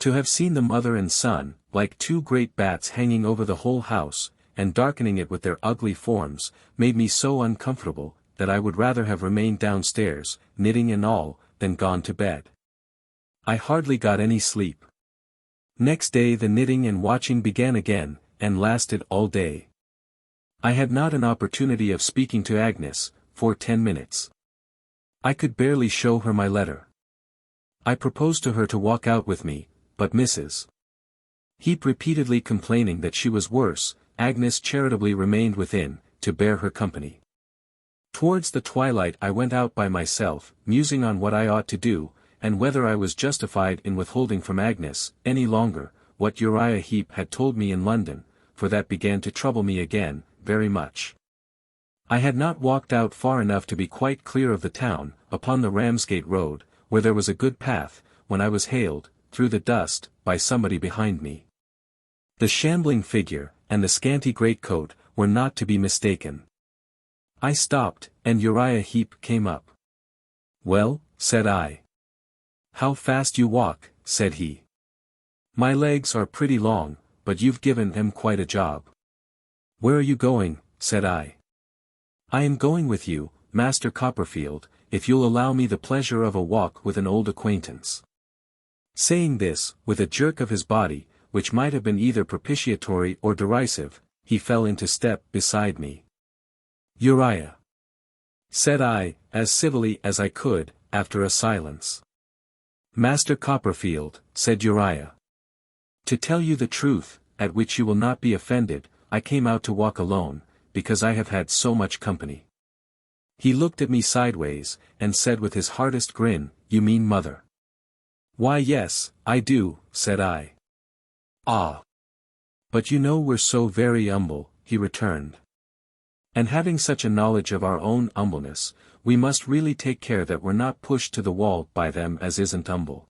To have seen the mother and son, like two great bats hanging over the whole house, and darkening it with their ugly forms, made me so uncomfortable, that I would rather have remained downstairs, knitting and all, than gone to bed. I hardly got any sleep. Next day the knitting and watching began again, and lasted all day. I had not an opportunity of speaking to Agnes, for 10 minutes. I could barely show her my letter. I proposed to her to walk out with me, but Mrs. Heap repeatedly complaining that she was worse, Agnes charitably remained within, to bear her company. Towards the twilight I went out by myself, musing on what I ought to do, and whether I was justified in withholding from Agnes, any longer, what Uriah Heep had told me in London, for that began to trouble me again, very much. I had not walked out far enough to be quite clear of the town, upon the Ramsgate road, where there was a good path, when I was hailed, through the dust, by somebody behind me. The shambling figure, and the scanty greatcoat, were not to be mistaken. I stopped, and Uriah Heep came up. "Well," said I. "How fast you walk," said he. "My legs are pretty long, but you've given them quite a job." "Where are you going?" said I. "I am going with you, Master Copperfield, if you'll allow me the pleasure of a walk with an old acquaintance." Saying this, with a jerk of his body, which might have been either propitiatory or derisive, he fell into step beside me. "Uriah," said I, as civilly as I could, after a silence. "Master Copperfield," said Uriah. "To tell you the truth, at which you will not be offended, I came out to walk alone, because I have had so much company." He looked at me sideways, and said with his hardest grin, "You mean mother?" "Why yes, I do," said I. "Ah! But you know we're so very humble," he returned. "And having such a knowledge of our own humbleness, we must really take care that we're not pushed to the wall by them as isn't humble.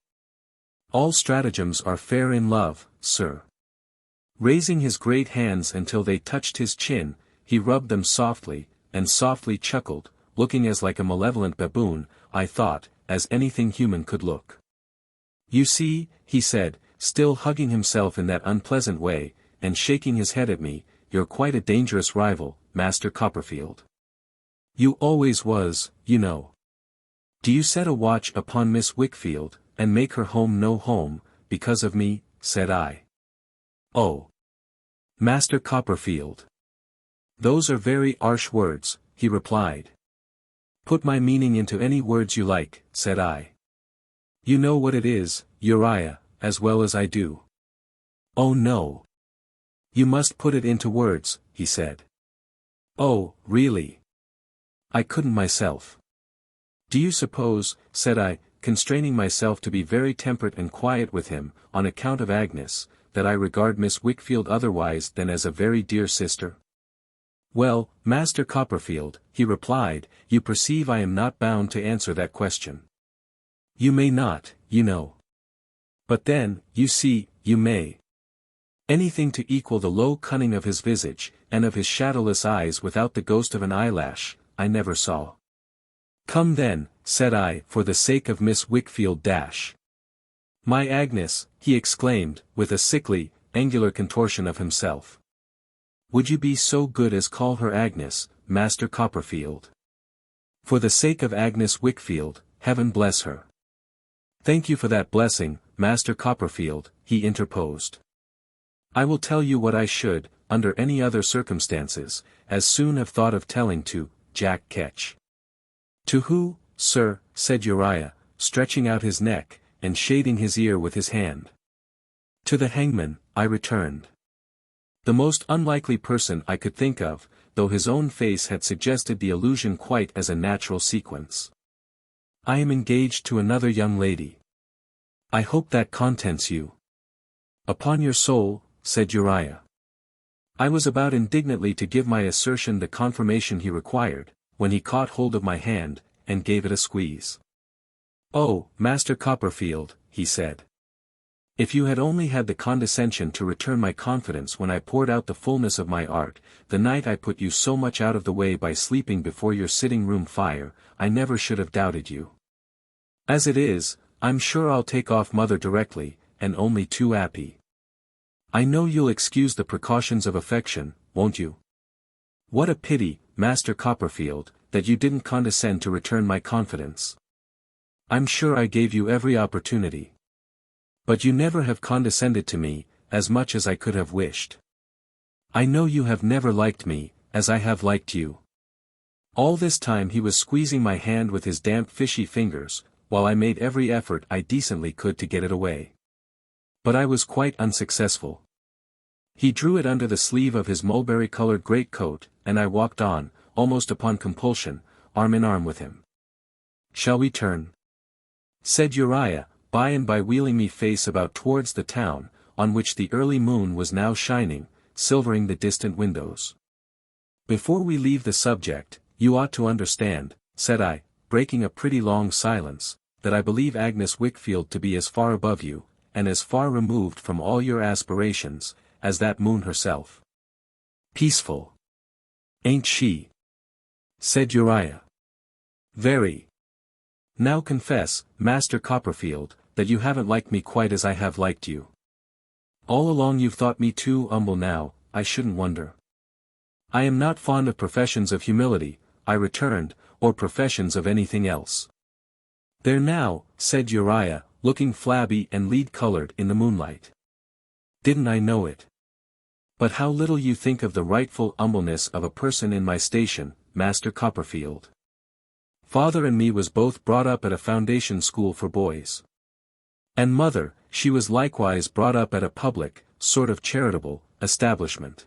All stratagems are fair in love, sir." Raising his great hands until they touched his chin, he rubbed them softly, and softly chuckled, looking as like a malevolent baboon, I thought, as anything human could look. "You see," he said, still hugging himself in that unpleasant way, and shaking his head at me, "you're quite a dangerous rival, Master Copperfield. You always was, you know. Do you set a watch upon Miss Wickfield, and make her home no home, because of me?" said I. "Oh! Master Copperfield! Those are very harsh words," he replied. "Put my meaning into any words you like," said I. "You know what it is, Uriah, as well as I do." "Oh no. You must put it into words," he said. "Oh, really? I couldn't myself." "Do you suppose," said I, constraining myself to be very temperate and quiet with him, on account of Agnes, "that I regard Miss Wickfield otherwise than as a very dear sister?" "Well, Master Copperfield," he replied, "you perceive I am not bound to answer that question. You may not, you know. But then, you see, you may. Anything to equal the low cunning of his visage, and of his shadowless eyes without the ghost of an eyelash, I never saw." "Come then," said I, "for the sake of Miss Wickfield dash." "My Agnes," he exclaimed, with a sickly, angular contortion of himself. Would you be so good as call her Agnes, Master Copperfield? For the sake of Agnes Wickfield, heaven bless her. Thank you for that blessing, Master Copperfield, he interposed. I will tell you what I should, under any other circumstances, as soon have thought of telling to Jack Ketch. To who, sir? Said Uriah, stretching out his neck, and shading his ear with his hand. To the hangman, I returned. The most unlikely person I could think of, though his own face had suggested the allusion quite as a natural sequence. I am engaged to another young lady. I hope that contents you. Upon your soul, said Uriah. I was about indignantly to give my assertion the confirmation he required, when he caught hold of my hand, and gave it a squeeze. Oh, Master Copperfield, he said. If you had only had the condescension to return my confidence when I poured out the fullness of my art, the night I put you so much out of the way by sleeping before your sitting-room fire, I never should have doubted you. As it is, I'm sure I'll take off mother directly, and only too happy. I know you'll excuse the precautions of affection, won't you? What a pity, Master Copperfield, that you didn't condescend to return my confidence. I'm sure I gave you every opportunity. But you never have condescended to me, as much as I could have wished. I know you have never liked me, as I have liked you. All this time he was squeezing my hand with his damp fishy fingers, while I made every effort I decently could to get it away. But I was quite unsuccessful. He drew it under the sleeve of his mulberry-colored greatcoat, and I walked on, almost upon compulsion, arm in arm with him. Shall we turn? Said Uriah, by and by wheeling me face about towards the town, on which the early moon was now shining, silvering the distant windows. Before we leave the subject, you ought to understand, said I, breaking a pretty long silence, that I believe Agnes Wickfield to be as far above you, and as far removed from all your aspirations, as that moon herself. Peaceful. Ain't she? Said Uriah. Very. Now confess, Master Copperfield, that you haven't liked me quite as I have liked you. All along you've thought me too humble now, I shouldn't wonder. I am not fond of professions of humility, I returned, or professions of anything else. There now, said Uriah, looking flabby and lead-colored in the moonlight. Didn't I know it? But how little you think of the rightful humbleness of a person in my station, Master Copperfield. Father and me was both brought up at a foundation school for boys. And mother, she was likewise brought up at a public, sort of charitable, establishment.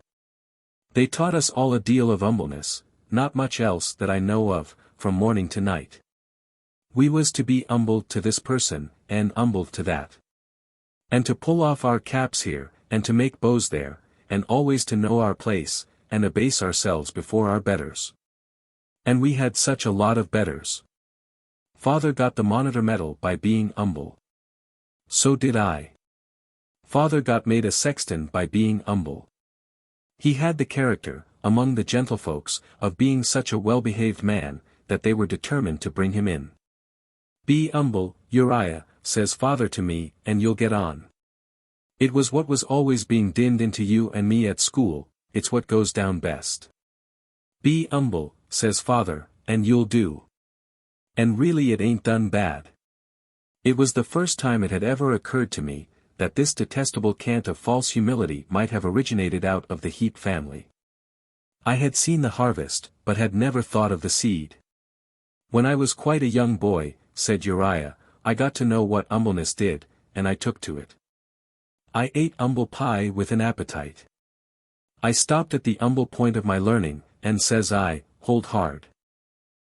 They taught us all a deal of humbleness, not much else that I know of, from morning to night. We was to be humble to this person, and humble to that. And to pull off our caps here, and to make bows there, and always to know our place, and abase ourselves before our betters. And we had such a lot of betters. Father got the Monitor medal by being humble. So did I. Father got made a sexton by being humble. He had the character, among the gentlefolks, of being such a well-behaved man, that they were determined to bring him in. Be humble, Uriah, says father to me, and you'll get on. It was what was always being dinned into you and me at school, it's what goes down best. Be humble, says father, and you'll do. And really it ain't done bad. It was the first time it had ever occurred to me, that this detestable cant of false humility might have originated out of the Heap family. I had seen the harvest, but had never thought of the seed. When I was quite a young boy, said Uriah, I got to know what humbleness did, and I took to it. I ate humble pie with an appetite. I stopped at the humble point of my learning, and says I, hold hard.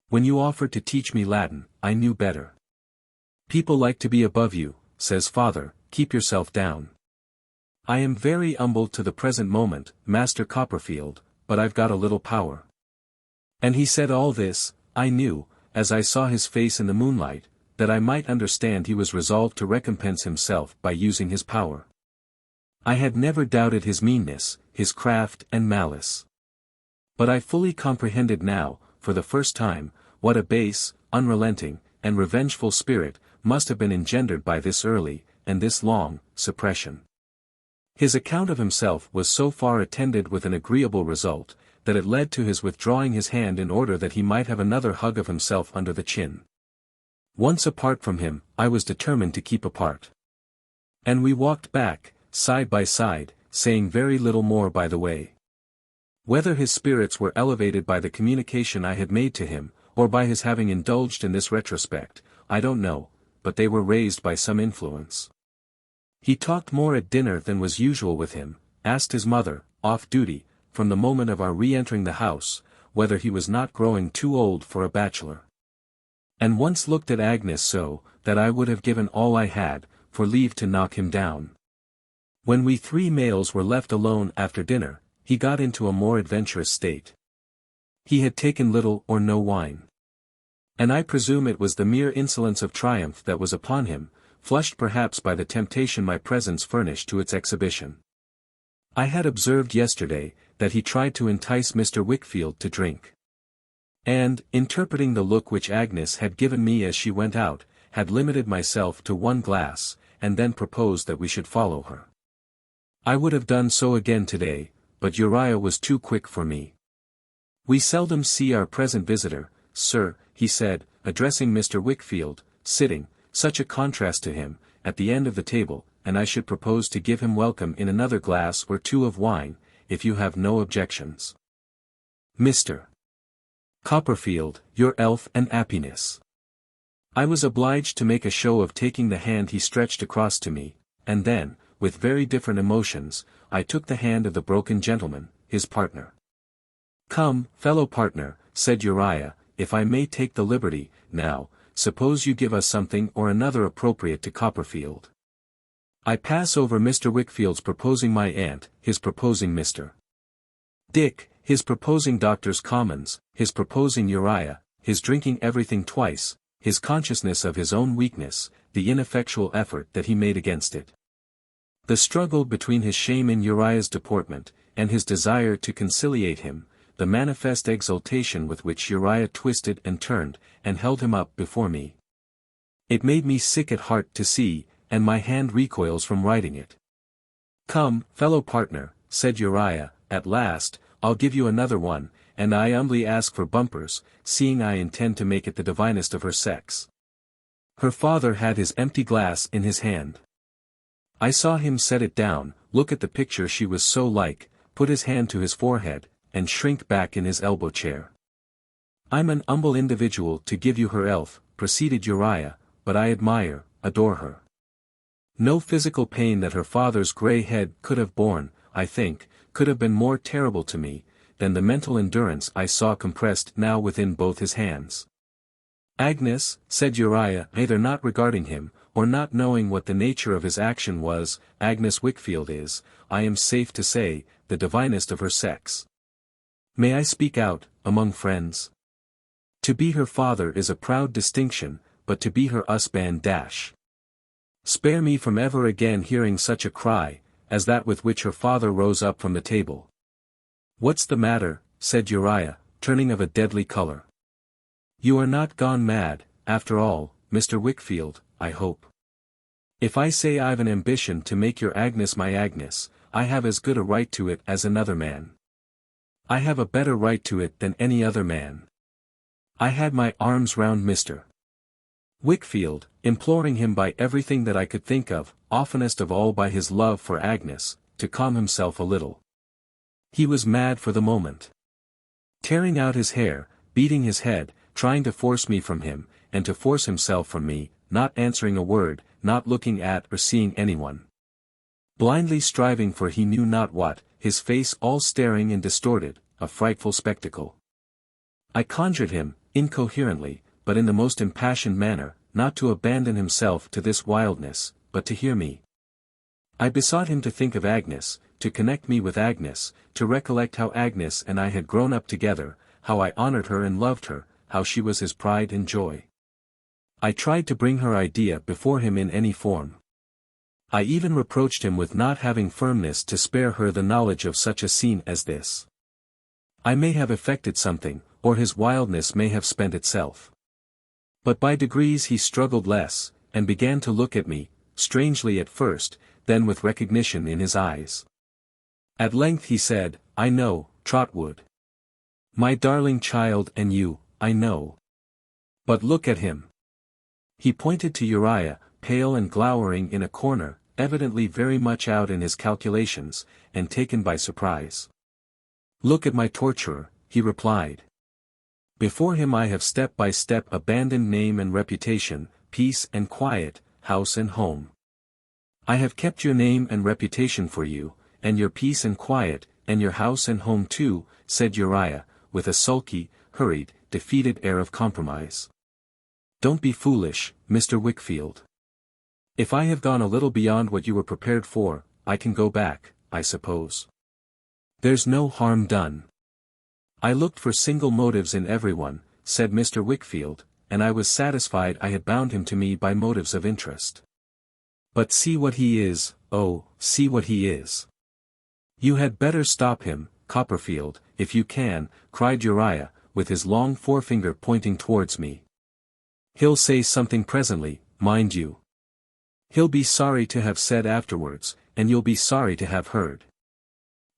When you offered to teach me Latin, I knew better. People like to be above you, says father, keep yourself down. I am very humble to the present moment, Master Copperfield, but I've got a little power. And he said all this, I knew, as I saw his face in the moonlight, that I might understand he was resolved to recompense himself by using his power. I had never doubted his meanness, his craft and malice. But I fully comprehended now, for the first time, what a base, unrelenting, and revengeful spirit must have been engendered by this early, and this long, suppression. His account of himself was so far attended with an agreeable result, that it led to his withdrawing his hand in order that he might have another hug of himself under the chin. Once apart from him, I was determined to keep apart. And we walked back, side by side, saying very little more by the way. Whether his spirits were elevated by the communication I had made to him, or by his having indulged in this retrospect, I don't know, but they were raised by some influence. He talked more at dinner than was usual with him, asked his mother, off duty, from the moment of our re-entering the house, whether he was not growing too old for a bachelor. And once looked at Agnes so, that I would have given all I had, for leave to knock him down. When we three males were left alone after dinner, he got into a more adventurous state. He had taken little or no wine. And I presume it was the mere insolence of triumph that was upon him, flushed perhaps by the temptation my presence furnished to its exhibition. I had observed yesterday, that he tried to entice Mr. Wickfield to drink. And, interpreting the look which Agnes had given me as she went out, had limited myself to 1 glass, and then proposed that we should follow her. I would have done so again today, but Uriah was too quick for me. We seldom see our present visitor, sir, he said, addressing Mr. Wickfield, sitting, such a contrast to him, at the end of the table, and I should propose to give him welcome in another glass or 2 of wine, if you have no objections. Mr. Copperfield, your health and happiness. I was obliged to make a show of taking the hand he stretched across to me, and then, with very different emotions, I took the hand of the broken gentleman, his partner. Come, fellow partner, said Uriah, if I may take the liberty, now, suppose you give us something or another appropriate to Copperfield. I pass over Mr. Wickfield's proposing my aunt, his proposing Mr. Dick, his proposing Doctor's Commons, his proposing Uriah, his drinking everything twice, his consciousness of his own weakness, the ineffectual effort that he made against it. The struggle between his shame in Uriah's deportment, and his desire to conciliate him, the manifest exultation with which Uriah twisted and turned, and held him up before me. It made me sick at heart to see, and my hand recoils from writing it. Come, fellow partner, said Uriah, at last, I'll give you another one, and I humbly ask for bumpers, seeing I intend to make it the divinest of her sex. Her father had his empty glass in his hand. I saw him set it down, look at the picture she was so like, put his hand to his forehead, and shrink back in his elbow chair. I'm an humble individual to give you her health, proceeded Uriah, but I admire, adore her. No physical pain that her father's grey head could have borne, I think, could have been more terrible to me, than the mental endurance I saw compressed now within both his hands. Agnes, said Uriah, either not regarding him, or not knowing what the nature of his action was, Agnes Wickfield is, I am safe to say, the divinest of her sex. May I speak out, among friends? To be her father is a proud distinction, but to be her husband dash. Spare me from ever again hearing such a cry, as that with which her father rose up from the table. What's the matter, said Uriah, turning of a deadly colour. You are not gone mad, after all, Mr. Wickfield, I hope. If I say I've an ambition to make your Agnes my Agnes, I have as good a right to it as another man. I have a better right to it than any other man. I had my arms round Mr. Wickfield, imploring him by everything that I could think of, oftenest of all by his love for Agnes, to calm himself a little. He was mad for the moment. Tearing out his hair, beating his head, trying to force me from him, and to force himself from me, not answering a word, not looking at or seeing anyone. Blindly striving for he knew not what, his face all staring and distorted, a frightful spectacle. I conjured him, incoherently, but in the most impassioned manner, not to abandon himself to this wildness, but to hear me. I besought him to think of Agnes, to connect me with Agnes, to recollect how Agnes and I had grown up together, how I honoured her and loved her, how she was his pride and joy. I tried to bring her idea before him in any form. I even reproached him with not having firmness to spare her the knowledge of such a scene as this. I may have effected something, or his wildness may have spent itself. But by degrees he struggled less, and began to look at me, strangely at first, then with recognition in his eyes. At length he said, "I know, Trotwood. My darling child, and you, I know. But look at him." He pointed to Uriah, pale and glowering in a corner, evidently very much out in his calculations, and taken by surprise. "Look at my torturer," he replied. "Before him I have step by step abandoned name and reputation, peace and quiet, house and home. I have kept your name and reputation for you, and your peace and quiet, and your house and home too," said Uriah, with a sulky, hurried, defeated air of compromise. "Don't be foolish, Mr. Wickfield. If I have gone a little beyond what you were prepared for, I can go back, I suppose. There's no harm done." "I looked for single motives in everyone," said Mr. Wickfield, "and I was satisfied I had bound him to me by motives of interest. But see what he is, oh, see what he is." "You had better stop him, Copperfield, if you can," cried Uriah, with his long forefinger pointing towards me. "He'll say something presently, mind you. He'll be sorry to have said afterwards, and you'll be sorry to have heard."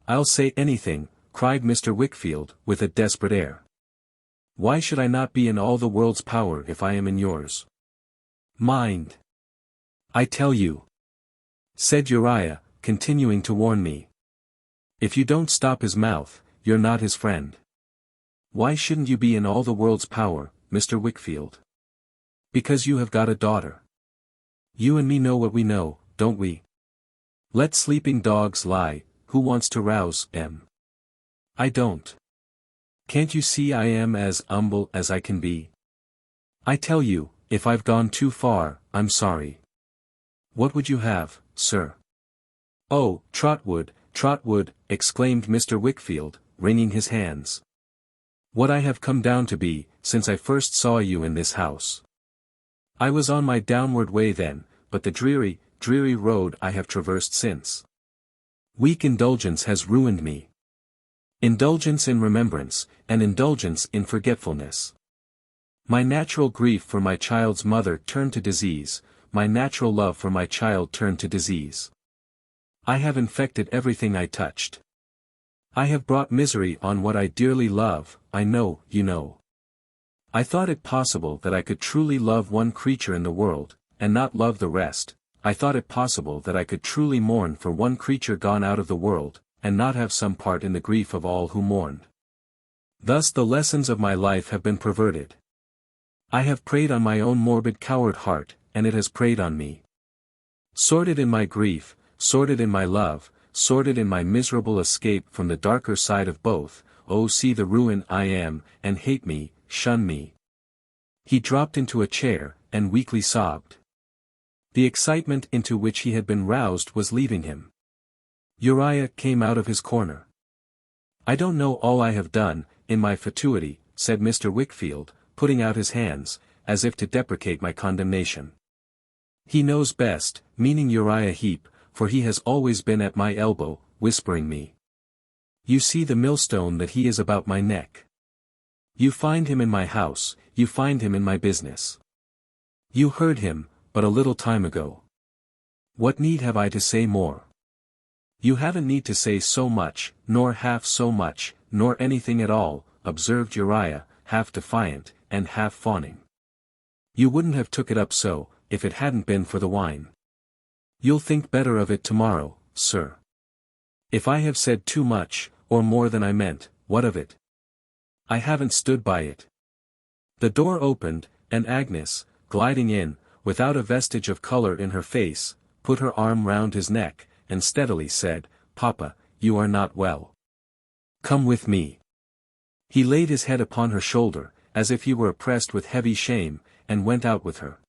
"I'll say anything," cried Mr. Wickfield, with a desperate air. "Why should I not be in all the world's power if I am in yours? Mind. I tell you," said Uriah, continuing to warn me. "If you don't stop his mouth, you're not his friend." "Why shouldn't you be in all the world's power, Mr. Wickfield?" "Because you have got a daughter. You and me know what we know, don't we? Let sleeping dogs lie, who wants to rouse 'em? I don't. Can't you see I am as humble as I can be? I tell you, if I've gone too far, I'm sorry." "What would you have, sir?" "Oh, Trotwood, Trotwood," exclaimed Mr. Wickfield, wringing his hands. "What I have come down to be, since I first saw you in this house. I was on my downward way then, but the dreary, dreary road I have traversed since. Weak indulgence has ruined me. Indulgence in remembrance, and indulgence in forgetfulness. My natural grief for my child's mother turned to disease, my natural love for my child turned to disease. I have infected everything I touched. I have brought misery on what I dearly love, I know, you know. I thought it possible that I could truly love one creature in the world, and not love the rest. I thought it possible that I could truly mourn for one creature gone out of the world, and not have some part in the grief of all who mourned. Thus the lessons of my life have been perverted. I have preyed on my own morbid coward heart, and it has preyed on me. Sordid in my grief, sordid in my love, sordid in my miserable escape from the darker side of both, oh see the ruin I am, and hate me, shun me." He dropped into a chair, and weakly sobbed. The excitement into which he had been roused was leaving him. Uriah came out of his corner. "I don't know all I have done, in my fatuity," said Mr. Wickfield, putting out his hands, as if to deprecate my condemnation. "He knows best," meaning Uriah Heep, for he has always been at my elbow, whispering me. "You see the millstone that he is about my neck. You find him in my house, you find him in my business. You heard him, but a little time ago. What need have I to say more?" "You haven't need to say so much, nor half so much, nor anything at all," observed Uriah, half defiant, and half fawning. "You wouldn't have took it up so, if it hadn't been for the wine. You'll think better of it tomorrow, sir. If I have said too much, or more than I meant, what of it? I haven't stood by it." The door opened, and Agnes, gliding in, without a vestige of color in her face, put her arm round his neck, and steadily said, "Papa, you are not well. Come with me." He laid his head upon her shoulder, as if he were oppressed with heavy shame, and went out with her.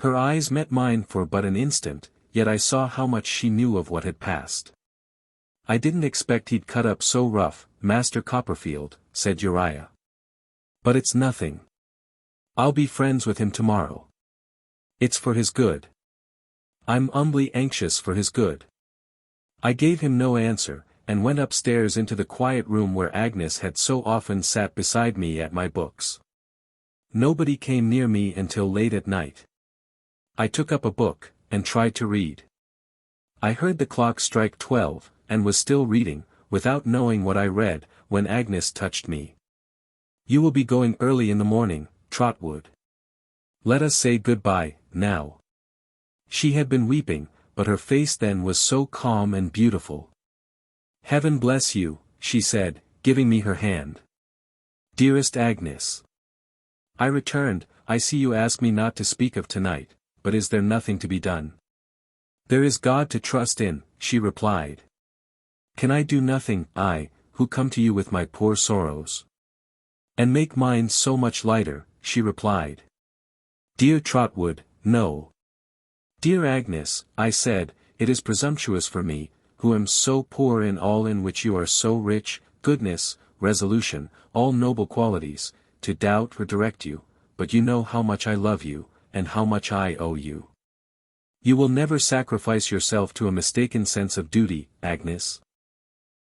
Her eyes met mine for but an instant, yet I saw how much she knew of what had passed. "I didn't expect he'd cut up so rough, Master Copperfield," said Uriah. "But it's nothing. I'll be friends with him tomorrow. It's for his good. I'm humbly anxious for his good." I gave him no answer, and went upstairs into the quiet room where Agnes had so often sat beside me at my books. Nobody came near me until late at night. I took up a book, and tried to read. I heard the clock strike 12, and was still reading, without knowing what I read, when Agnes touched me. "You will be going early in the morning, Trotwood. Let us say good-bye, now." She had been weeping, but her face then was so calm and beautiful. "Heaven bless you," she said, giving me her hand. "Dearest Agnes." I returned, "I see you ask me not to speak of tonight, but is there nothing to be done?" "There is God to trust in," she replied. "Can I do nothing, I, who come to you with my poor sorrows?" "And make mine so much lighter," she replied. "Dear Trotwood, no." "Dear Agnes," I said, "it is presumptuous for me, who am so poor in all in which you are so rich, goodness, resolution, all noble qualities, to doubt or direct you, but you know how much I love you, and how much I owe you. You will never sacrifice yourself to a mistaken sense of duty, Agnes."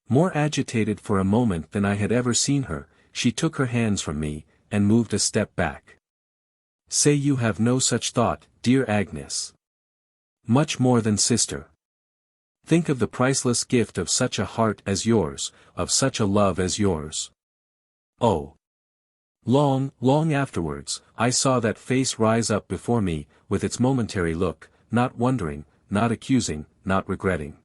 More agitated for a moment than I had ever seen her, she took her hands from me, and moved a step back. "Say you have no such thought, dear Agnes. Much more than sister. Think of the priceless gift of such a heart as yours, of such a love as yours. Oh! Long, long afterwards, I saw that face rise up before me, with its momentary look, not wondering, not accusing, not regretting.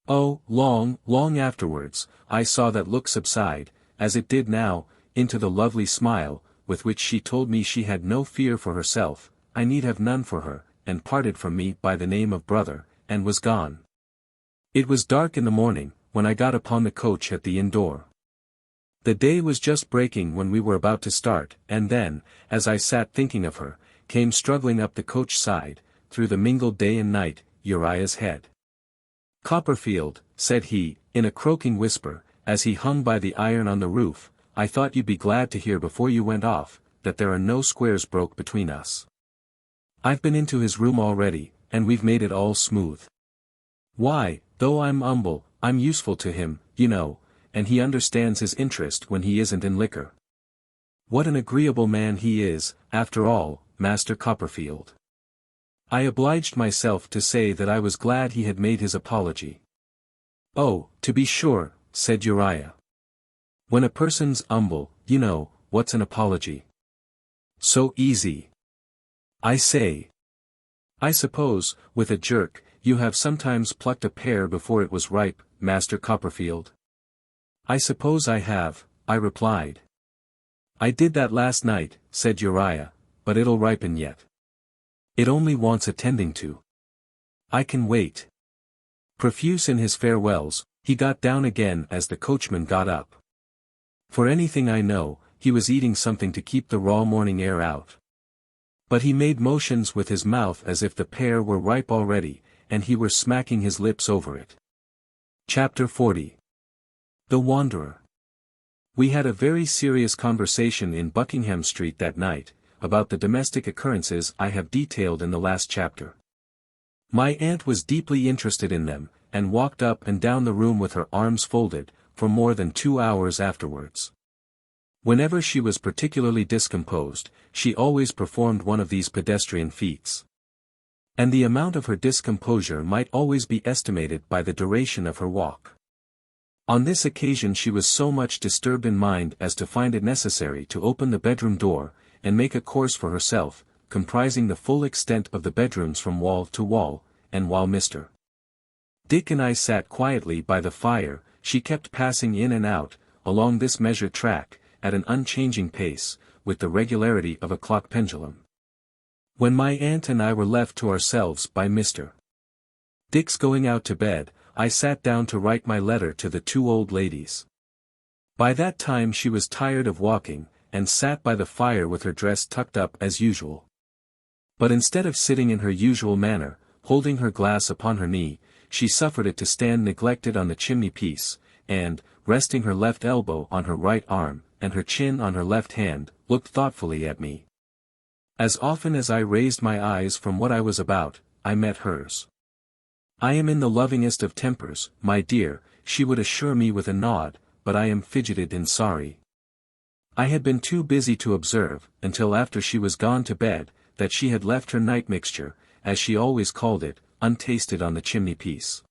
Oh, long, long afterwards, I saw that look subside, as it did now, into the lovely smile, with which she told me she had no fear for herself, I need have none for her, and parted from me by the name of brother, and was gone. It was dark in the morning, when I got upon the coach at the inn door. The day was just breaking when we were about to start, and then, as I sat thinking of her, came struggling up the coach side, through the mingled day and night, Uriah's head. "Copperfield," said he, in a croaking whisper, as he hung by the iron on the roof, "I thought you'd be glad to hear before you went off, that there are no squares broke between us. I've been into his room already, and we've made it all smooth. Why, though I'm humble, I'm useful to him, you know, and he understands his interest when he isn't in liquor. What an agreeable man he is, after all, Master Copperfield." I obliged myself to say that I was glad he had made his apology. "Oh, to be sure," said Uriah. "When a person's humble, you know, what's an apology? So easy. I say. I suppose, with a jerk, you have sometimes plucked a pear before it was ripe, Master Copperfield?" "I suppose I have," I replied. "I did that last night," said Uriah, "but it'll ripen yet. It only wants attending to. I can wait." Profuse in his farewells, he got down again as the coachman got up. For anything I know, he was eating something to keep the raw morning air out. But he made motions with his mouth as if the pear were ripe already, and he were smacking his lips over it. Chapter 40. The Wanderer. We had a very serious conversation in Buckingham Street that night, about the domestic occurrences I have detailed in the last chapter. My aunt was deeply interested in them, and walked up and down the room with her arms folded, for more than 2 hours afterwards. Whenever she was particularly discomposed, she always performed one of these pedestrian feats. And the amount of her discomposure might always be estimated by the duration of her walk. On this occasion she was so much disturbed in mind as to find it necessary to open the bedroom door, and make a course for herself, comprising the full extent of the bedrooms from wall to wall, and while Mr. Dick and I sat quietly by the fire, she kept passing in and out, along this measured track, at an unchanging pace, with the regularity of a clock pendulum. When my aunt and I were left to ourselves by Mr. Dick's going out to bed, I sat down to write my letter to the 2 old ladies. By that time she was tired of walking, and sat by the fire with her dress tucked up as usual. But instead of sitting in her usual manner, holding her glass upon her knee, she suffered it to stand neglected on the chimney-piece, and, resting her left elbow on her right arm, and her chin on her left hand, looked thoughtfully at me. As often as I raised my eyes from what I was about, I met hers. "I am in the lovingest of tempers, my dear," she would assure me with a nod, "but I am fidgeted and sorry." I had been too busy to observe, until after she was gone to bed, that she had left her night mixture, as she always called it, untasted on the chimney-piece.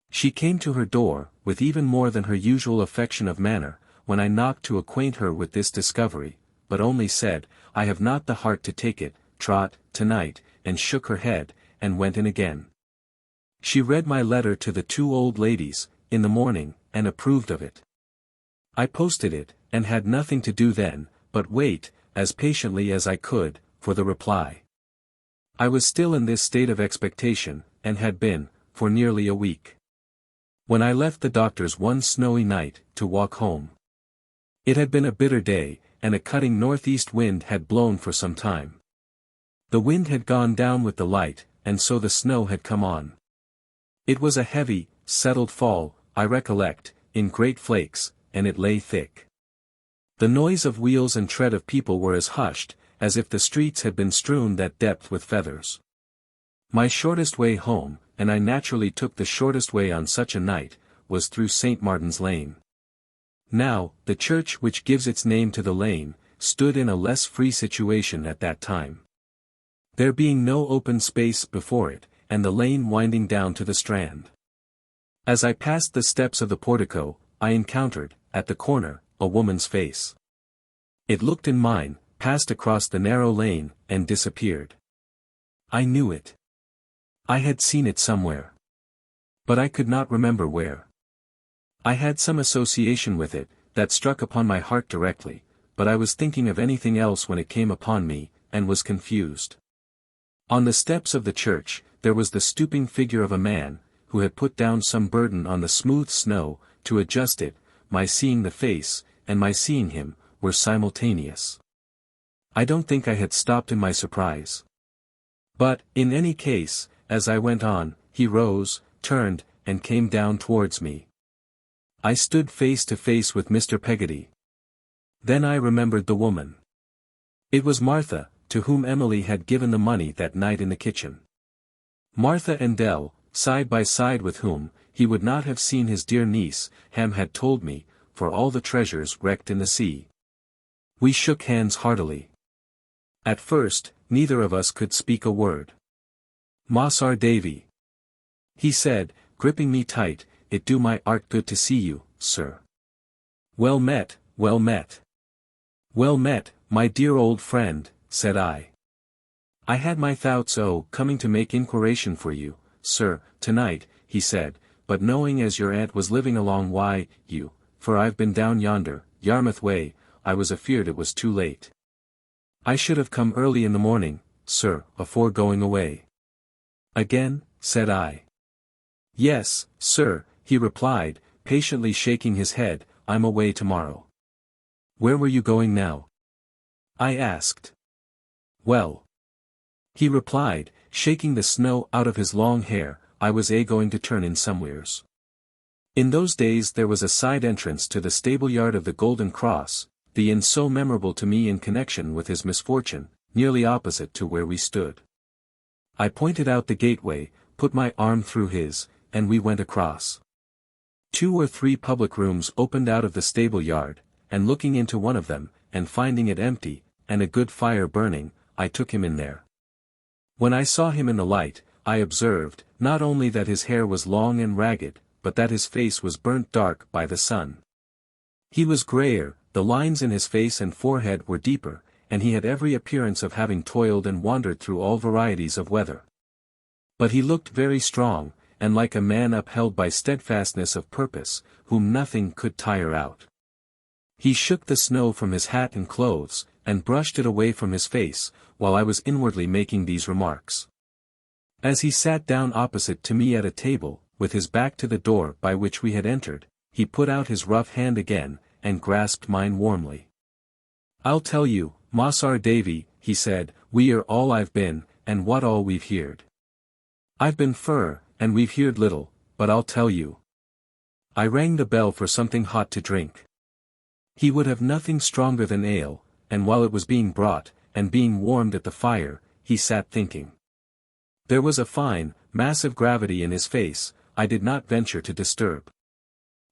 She came to her door, with even more than her usual affection of manner, when I knocked to acquaint her with this discovery, but only said, "I have not the heart to take it, Trot, tonight," and shook her head, and went in again. She read my letter to the two old ladies, in the morning, and approved of it. I posted it, and had nothing to do then, but wait, as patiently as I could, for the reply. I was still in this state of expectation, and had been, for nearly a week. When I left the doctor's one snowy night, to walk home. It had been a bitter day, and a cutting northeast wind had blown for some time. The wind had gone down with the light, and so the snow had come on. It was a heavy, settled fall, I recollect, in great flakes, and it lay thick. The noise of wheels and tread of people were as hushed, as if the streets had been strewn that depth with feathers. My shortest way home, and I naturally took the shortest way on such a night, was through St. Martin's Lane. Now, the church which gives its name to the lane, stood in a less free situation at that time. There being no open space before it, and the lane winding down to the Strand. As I passed the steps of the portico, I encountered, at the corner, a woman's face. It looked in mine, passed across the narrow lane, and disappeared. I knew it. I had seen it somewhere. But I could not remember where. I had some association with it, that struck upon my heart directly, but I was thinking of anything else when it came upon me, and was confused. On the steps of the church, there was the stooping figure of a man, who had put down some burden on the smooth snow, to adjust it. My seeing the face, and my seeing him, were simultaneous. I don't think I had stopped in my surprise. But, in any case, as I went on, he rose, turned, and came down towards me. I stood face to face with Mr. Peggotty. Then I remembered the woman. It was Martha, to whom Emily had given the money that night in the kitchen. Martha and Dell, side by side, with whom he would not have seen his dear niece, Ham had told me, for all the treasures wrecked in the sea. We shook hands heartily. At first, neither of us could speak a word. "Mas'r Davy," he said, gripping me tight, "it do my 'art good to see you, sir." "Well met, well met." "Well met, my dear old friend," said I. "I had my thoughts coming to make inquiration for you, sir, tonight," he said, "but knowing as your aunt was living along you, for I've been down yonder, Yarmouth way, I was afeard it was too late. I should have come early in the morning, sir, afore going away." "Again?" said I. "Yes, sir," he replied, patiently shaking his head, "I'm away tomorrow." "Where were you going now?" I asked. "Well," he replied, shaking the snow out of his long hair, "I was going to turn in somewheres." In those days there was a side entrance to the stable-yard of the Golden Cross, the inn so memorable to me in connection with his misfortune, nearly opposite to where we stood. I pointed out the gateway, put my arm through his, and we went across. 2 or 3 public rooms opened out of the stable-yard, and looking into one of them, and finding it empty, and a good fire burning, I took him in there. When I saw him in the light, I observed, not only that his hair was long and ragged, but that his face was burnt dark by the sun. He was grayer, the lines in his face and forehead were deeper, and he had every appearance of having toiled and wandered through all varieties of weather. But he looked very strong, and like a man upheld by steadfastness of purpose, whom nothing could tire out. He shook the snow from his hat and clothes, and brushed it away from his face, while I was inwardly making these remarks. As he sat down opposite to me at a table, with his back to the door by which we had entered, he put out his rough hand again, and grasped mine warmly. "I'll tell you, Mas'r Davy," he said, "we are all I've been, and what all we've heerd. I've been fur, and we've heerd little, but I'll tell you." I rang the bell for something hot to drink. He would have nothing stronger than ale, and while it was being brought, and being warmed at the fire, he sat thinking. There was a fine, massive gravity in his face, I did not venture to disturb.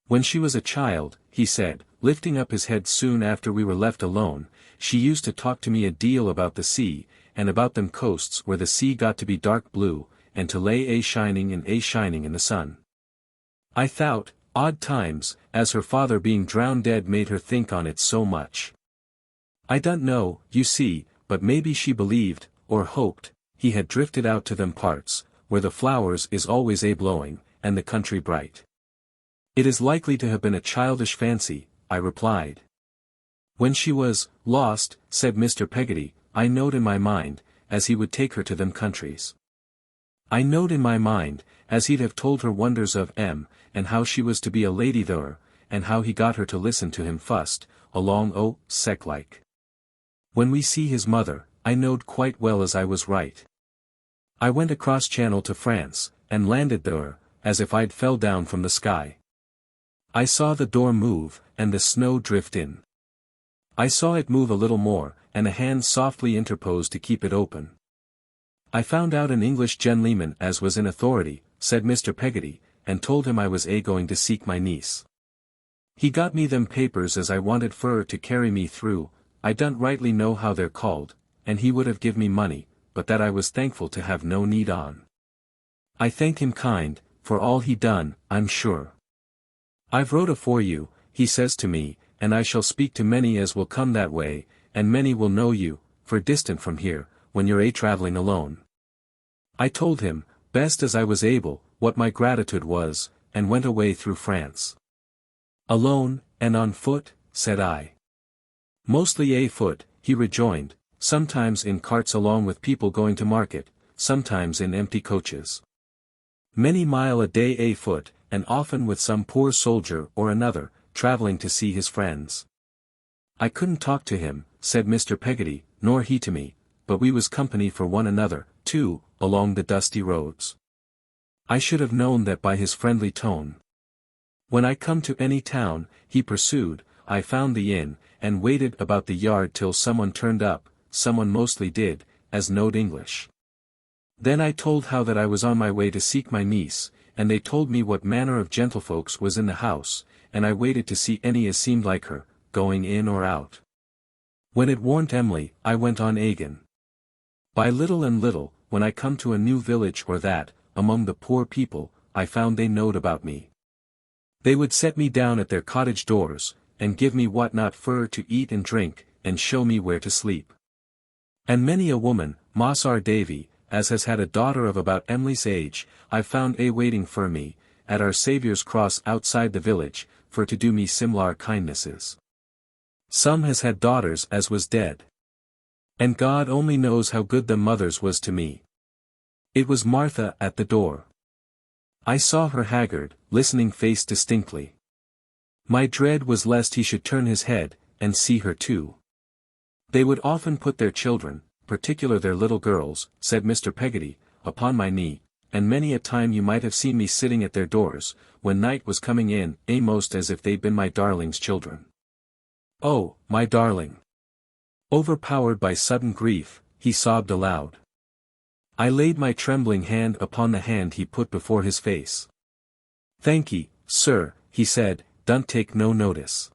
"When she was a child," he said, lifting up his head soon after we were left alone, "she used to talk to me a deal about the sea, and about them coasts where the sea got to be dark blue, and to lay a shining in the sun. I thought, odd times, as her father being drowned dead made her think on it so much. I don't know, you see, but maybe she believed, or hoped, he had drifted out to them parts, where the flowers is always a-blowing, and the country bright. It is likely to have been a childish fancy, I replied. When she was lost, said Mr. Peggotty, I knowed in my mind, as he would take her to them countries. I knowed in my mind, as he'd have told her wonders of and how she was to be a lady there, and how he got her to listen to him fust, along sec-like. When we see his mother, I knowed quite well as I was right. I went across channel to France, and landed there, as if I'd fell down from the sky. I saw the door move, and the snow drift in. I saw it move a little more, and a hand softly interpose to keep it open. I found out an English gentleman as was in authority, said Mr. Peggotty, and told him I was going to seek my niece. He got me them papers as I wanted fur to carry me through, I don't rightly know how they're called, and he would have give me money, but that I was thankful to have no need on. I thanked him kind, for all he done, I'm sure. I've wrote afore you, he says to me, and I shall speak to many as will come that way, and many will know you, for distant from here, when you're travelling alone. I told him, best as I was able, what my gratitude was, and went away through France. Alone, and on foot, said I. Mostly a-foot, he rejoined, sometimes in carts along with people going to market, sometimes in empty coaches. Many mile a day a-foot, and often with some poor soldier or another, travelling to see his friends. I couldn't talk to him, said Mr. Peggotty, nor he to me, but we was company for one another, too, along the dusty roads. I should have known that by his friendly tone. When I come to any town, he pursued, I found the inn, and waited about the yard till someone turned up, someone mostly did, as knowed English. Then I told how that I was on my way to seek my niece, and they told me what manner of gentlefolks was in the house, and I waited to see any as seemed like her, going in or out. When it warn't Em'ly, I went on again. By little and little, when I come to a new village or that, among the poor people, I found they knowed about me. They would set me down at their cottage doors, and give me what not fur to eat and drink, and show me where to sleep. And many a woman, Moss R. Davy, as has had a daughter of about Em'ly's age, I found waiting for me, at our Saviour's cross outside the village, for to do me similar kindnesses. Some has had daughters as was dead. And God only knows how good them mothers was to me. It was Martha at the door. I saw her haggard, listening face distinctly. My dread was lest he should turn his head, and see her too. They would often put their children, particular their little girls, said Mr. Peggotty, upon my knee, and many a time you might have seen me sitting at their doors, when night was coming in, most as if they'd been my darling's children. Oh, my darling! Overpowered by sudden grief, he sobbed aloud. I laid my trembling hand upon the hand he put before his face. Thank'ee, sir, he said, don't take no notice.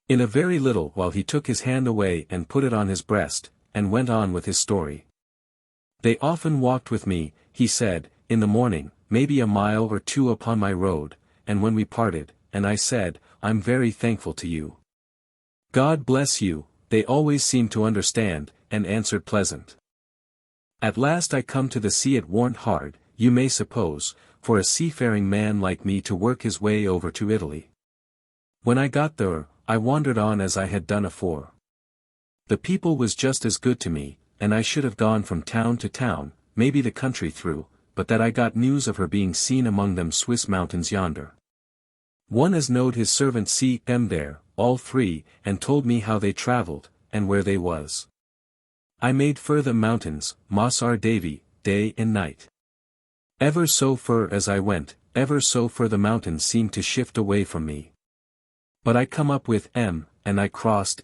In a very little while he took his hand away and put it on his breast, and went on with his story. They often walked with me, he said, in the morning, maybe a mile or two upon my road, and when we parted, and I said, I'm very thankful to you. God bless you, they always seemed to understand, and answered pleasant. At last I come to the sea. It warn't hard, you may suppose, for a seafaring man like me to work his way over to Italy. When I got there, I wandered on as I had done afore. The people was just as good to me, and I should have gone from town to town, maybe the country through, but that I got news of her being seen among them Swiss mountains yonder. One as knowed his servant see them there, all three, and told me how they travelled, and where they was. I made fur the mountains, Moss R. Davy, day and night. Ever so fur as I went, ever so fur the mountains seemed to shift away from me. But I come up with and I crossed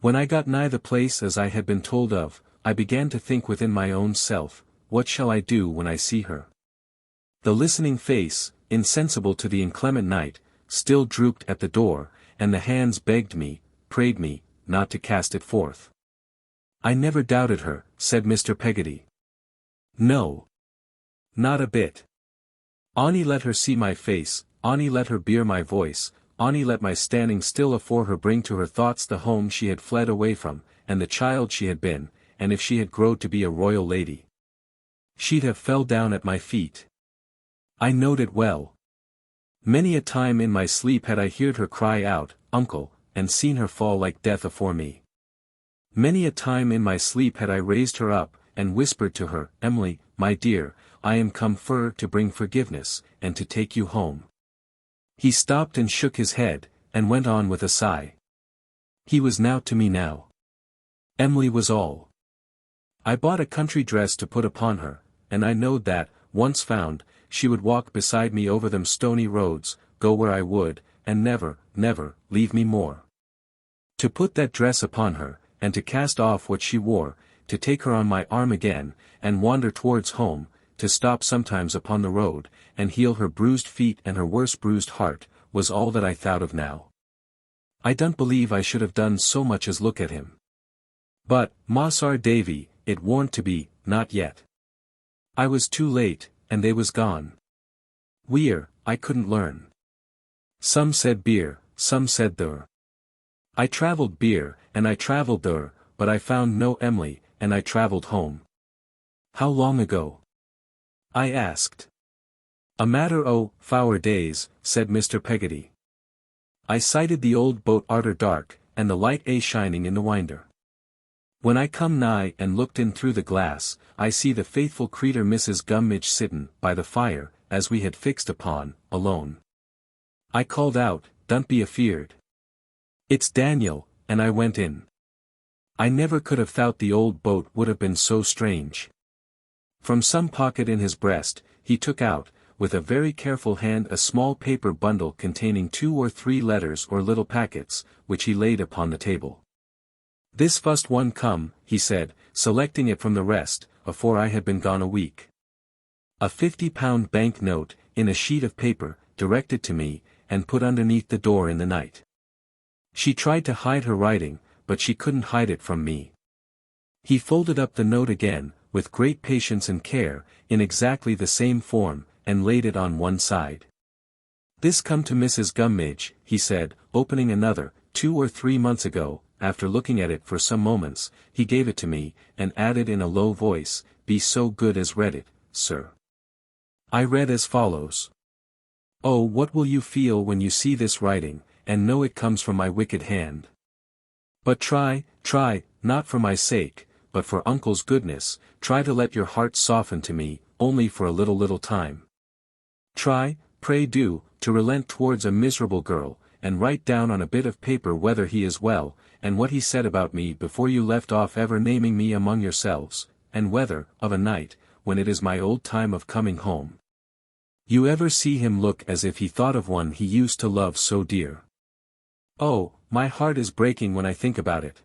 When I got nigh the place as I had been told of, I began to think within my own self, what shall I do when I see her? The listening face, insensible to the inclement night, still drooped at the door, and the hands begged me, prayed me, not to cast it forth. I never doubted her, said Mr. Peggotty. No, Not a bit. Ani let her see my face, Ani let her bear my voice, Ani let my standing still afore her bring to her thoughts the home she had fled away from, and the child she had been, and if she had growed to be a royal lady, she'd have fell down at my feet. I knowed it well. Many a time in my sleep had I heard her cry out, Uncle, and seen her fall like death afore me. Many a time in my sleep had I raised her up, and whispered to her, Emily, my dear, I am come for to bring forgiveness, and to take you home. He stopped and shook his head, and went on with a sigh. He was now to me now. Emily was all. I bought a country dress to put upon her, and I knowed that, once found, she would walk beside me over them stony roads, go where I would, and never, never, leave me more. To put that dress upon her, and to cast off what she wore, to take her on my arm again, and wander towards home, to stop sometimes upon the road, and heal her bruised feet and her worse bruised heart, was all that I thought of now. I don't believe I should have done so much as look at him. But, Masr Davy, it warn't to be, not yet. I was too late, and they was gone. Where, I couldn't learn. Some said beer, some said there. I travelled beer, and I travelled there, but I found no Emily, and I travelled home. How long ago? I asked. A matter o' 4 days, said Mr. Peggotty. I sighted the old boat arter dark, and the light a shining in the winder. When I come nigh and looked in through the glass, I see the faithful creetur Mrs. Gummidge sittin' by the fire, as we had fixed upon, alone. I called out, Don't be afeard. It's Daniel, and I went in. I never could have thought the old boat would have been so strange. From some pocket in his breast, he took out, with a very careful hand, a small paper bundle containing 2 or 3 letters or little packets, which he laid upon the table. This fust one come, he said, selecting it from the rest, afore I had been gone a week. A £50 bank note, in a sheet of paper, directed to me, and put underneath the door in the night. She tried to hide her writing, but she couldn't hide it from me. He folded up the note again, with great patience and care, in exactly the same form, and laid it on one side. This come to Mrs. Gummidge, he said, opening another, 2 or 3 months ago. After looking at it for some moments, he gave it to me, and added in a low voice, Be so good as read it, sir. I read as follows. Oh, what will you feel when you see this writing, and know it comes from my wicked hand? But try, not for my sake, but for Uncle's goodness, try to let your heart soften to me, only for a little time. Try, pray do, to relent towards a miserable girl, and write down on a bit of paper whether he is well, and what he said about me before you left off ever naming me among yourselves, and whether, of a night, when it is my old time of coming home, you ever see him look as if he thought of one he used to love so dear. Oh, my heart is breaking when I think about it.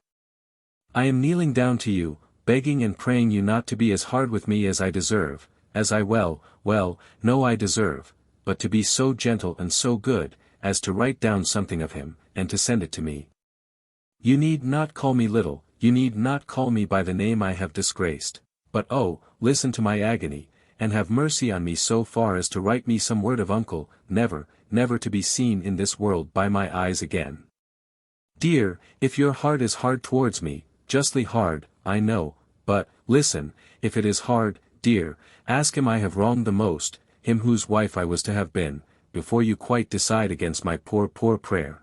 I am kneeling down to you, begging and praying you not to be as hard with me as I deserve, as I well, know I deserve, but to be so gentle and so good, as to write down something of him, and to send it to me. You need not call me little, you need not call me by the name I have disgraced, but oh, listen to my agony, and have mercy on me so far as to write me some word of Uncle, never to be seen in this world by my eyes again. Dear, if your heart is hard towards me, justly hard, I know, but, listen, if it is hard, dear, ask him I have wronged the most, him whose wife I was to have been, before you quite decide against my poor prayer.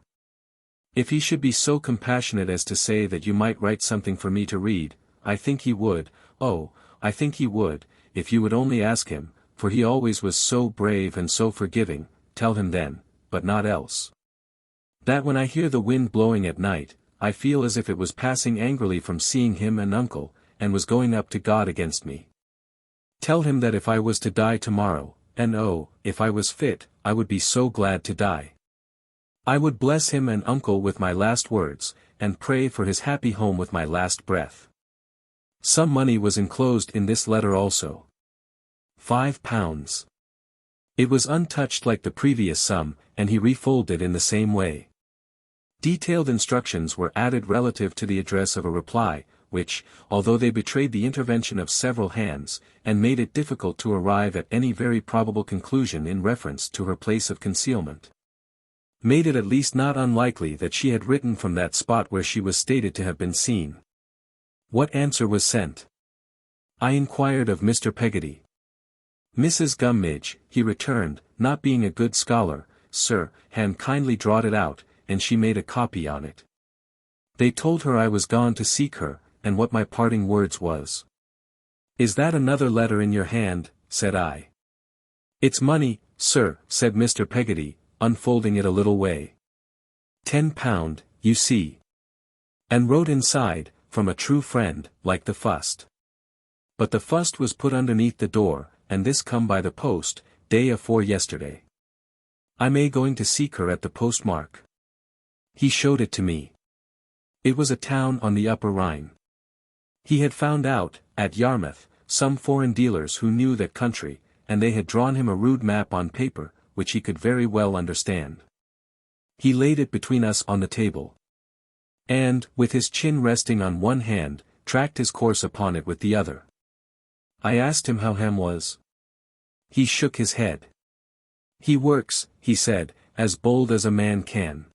If he should be so compassionate as to say that you might write something for me to read, I think he would, oh, I think he would, if you would only ask him, for he always was so brave and so forgiving, tell him then, but not else. That when I hear the wind blowing at night, I feel as if it was passing angrily from seeing him and Uncle, and was going up to God against me. Tell him that if I was to die tomorrow, and oh, if I was fit, I would be so glad to die. I would bless him and Uncle with my last words, and pray for his happy home with my last breath. Some money was enclosed in this letter also. £5. It was untouched like the previous sum, and he refolded in the same way. Detailed instructions were added relative to the address of a reply, which, although they betrayed the intervention of several hands, and made it difficult to arrive at any very probable conclusion in reference to her place of concealment, made it at least not unlikely that she had written from that spot where she was stated to have been seen. What answer was sent? I inquired of Mr. Peggotty. Mrs. Gummidge, he returned, not being a good scholar, sir, han kindly drawed it out, and she made a copy on it. They told her I was gone to seek her, and what my parting words was. Is that another letter in your hand? Said I. It's money, sir, said Mr. Peggotty, unfolding it a little way. £10, you see. And wrote inside, from a true friend, like the fust. But the fust was put underneath the door, and this come by the post, day afore yesterday. I may going to seek her at the postmark. He showed it to me. It was a town on the Upper Rhine. He had found out, at Yarmouth, some foreign dealers who knew that country, and they had drawn him a rude map on paper, which he could very well understand. He laid it between us on the table. And, with his chin resting on one hand, tracked his course upon it with the other. I asked him how Ham was. He shook his head. He works, he said, as bold as a man can.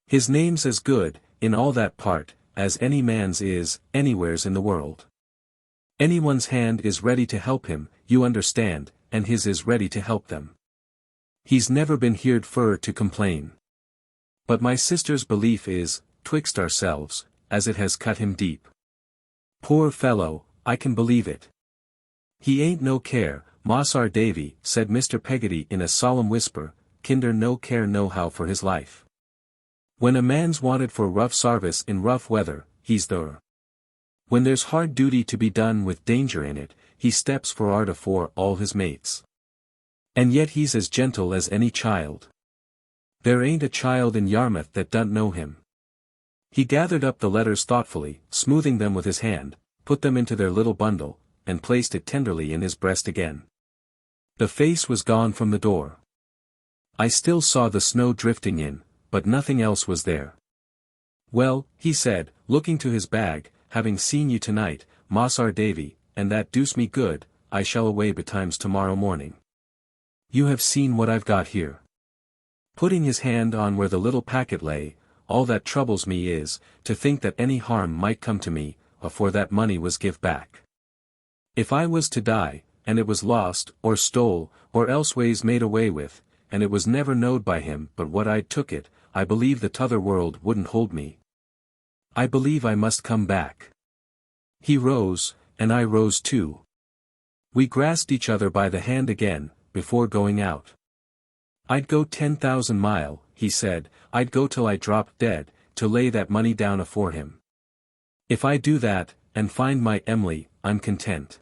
His name's as good, in all that part, as any man's is, anywheres in the world. Anyone's hand is ready to help him, you understand, and his is ready to help them. He's never been heerd fur to complain. But my sister's belief is, twixt ourselves, as it has cut him deep. Poor fellow, I can believe it. He ain't no care, Mossar Davy, said Mr. Peggotty in a solemn whisper, kinder no care nohow for his life. When a man's wanted for rough sarvice in rough weather, he's there. When there's hard duty to be done with danger in it, he steps for'ard afore all his mates. And yet he's as gentle as any child. There ain't a child in Yarmouth that don't know him. He gathered up the letters thoughtfully, smoothing them with his hand, put them into their little bundle, and placed it tenderly in his breast again. The face was gone from the door. I still saw the snow drifting in, but nothing else was there. Well, he said, looking to his bag, having seen you tonight, Mossar Davy, and that deuce me good, I shall away betimes tomorrow morning. You have seen what I've got here. Putting his hand on where the little packet lay, all that troubles me is, to think that any harm might come to me, afore that money was give back. If I was to die, and it was lost, or stole, or elseways made away with, and it was never knowed by him but what I'd took it, I believe the t'other world wouldn't hold me. I believe I must come back. He rose, and I rose too. We grasped each other by the hand again, before going out. I'd go 10,000 mile, he said, I'd go till I dropped dead, to lay that money down afore him. If I do that, and find my Em'ly, I'm content.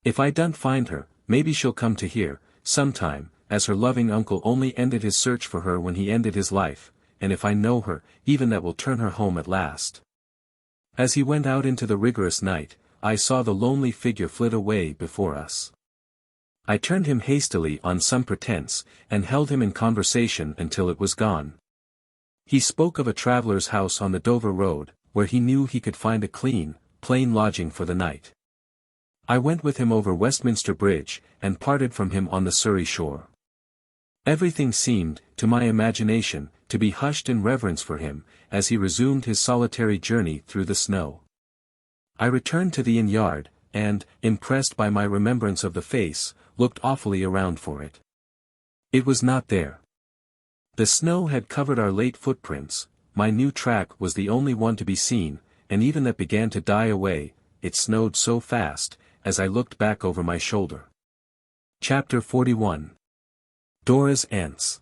If I don't find her, maybe she'll come to here, sometime, as her loving uncle only ended his search for her when he ended his life, and if I know her, even that will turn her home at last. As he went out into the rigorous night, I saw the lonely figure flit away before us. I turned him hastily on some pretense, and held him in conversation until it was gone. He spoke of a traveller's house on the Dover road, where he knew he could find a clean, plain lodging for the night. I went with him over Westminster Bridge, and parted from him on the Surrey shore. Everything seemed, to my imagination, to be hushed in reverence for him, as he resumed his solitary journey through the snow. I returned to the inn yard, and, impressed by my remembrance of the face, looked awfully around for it. It was not there. The snow had covered our late footprints, my new track was the only one to be seen, and even that began to die away, it snowed so fast, as I looked back over my shoulder. Chapter 41. Dora's Aunts.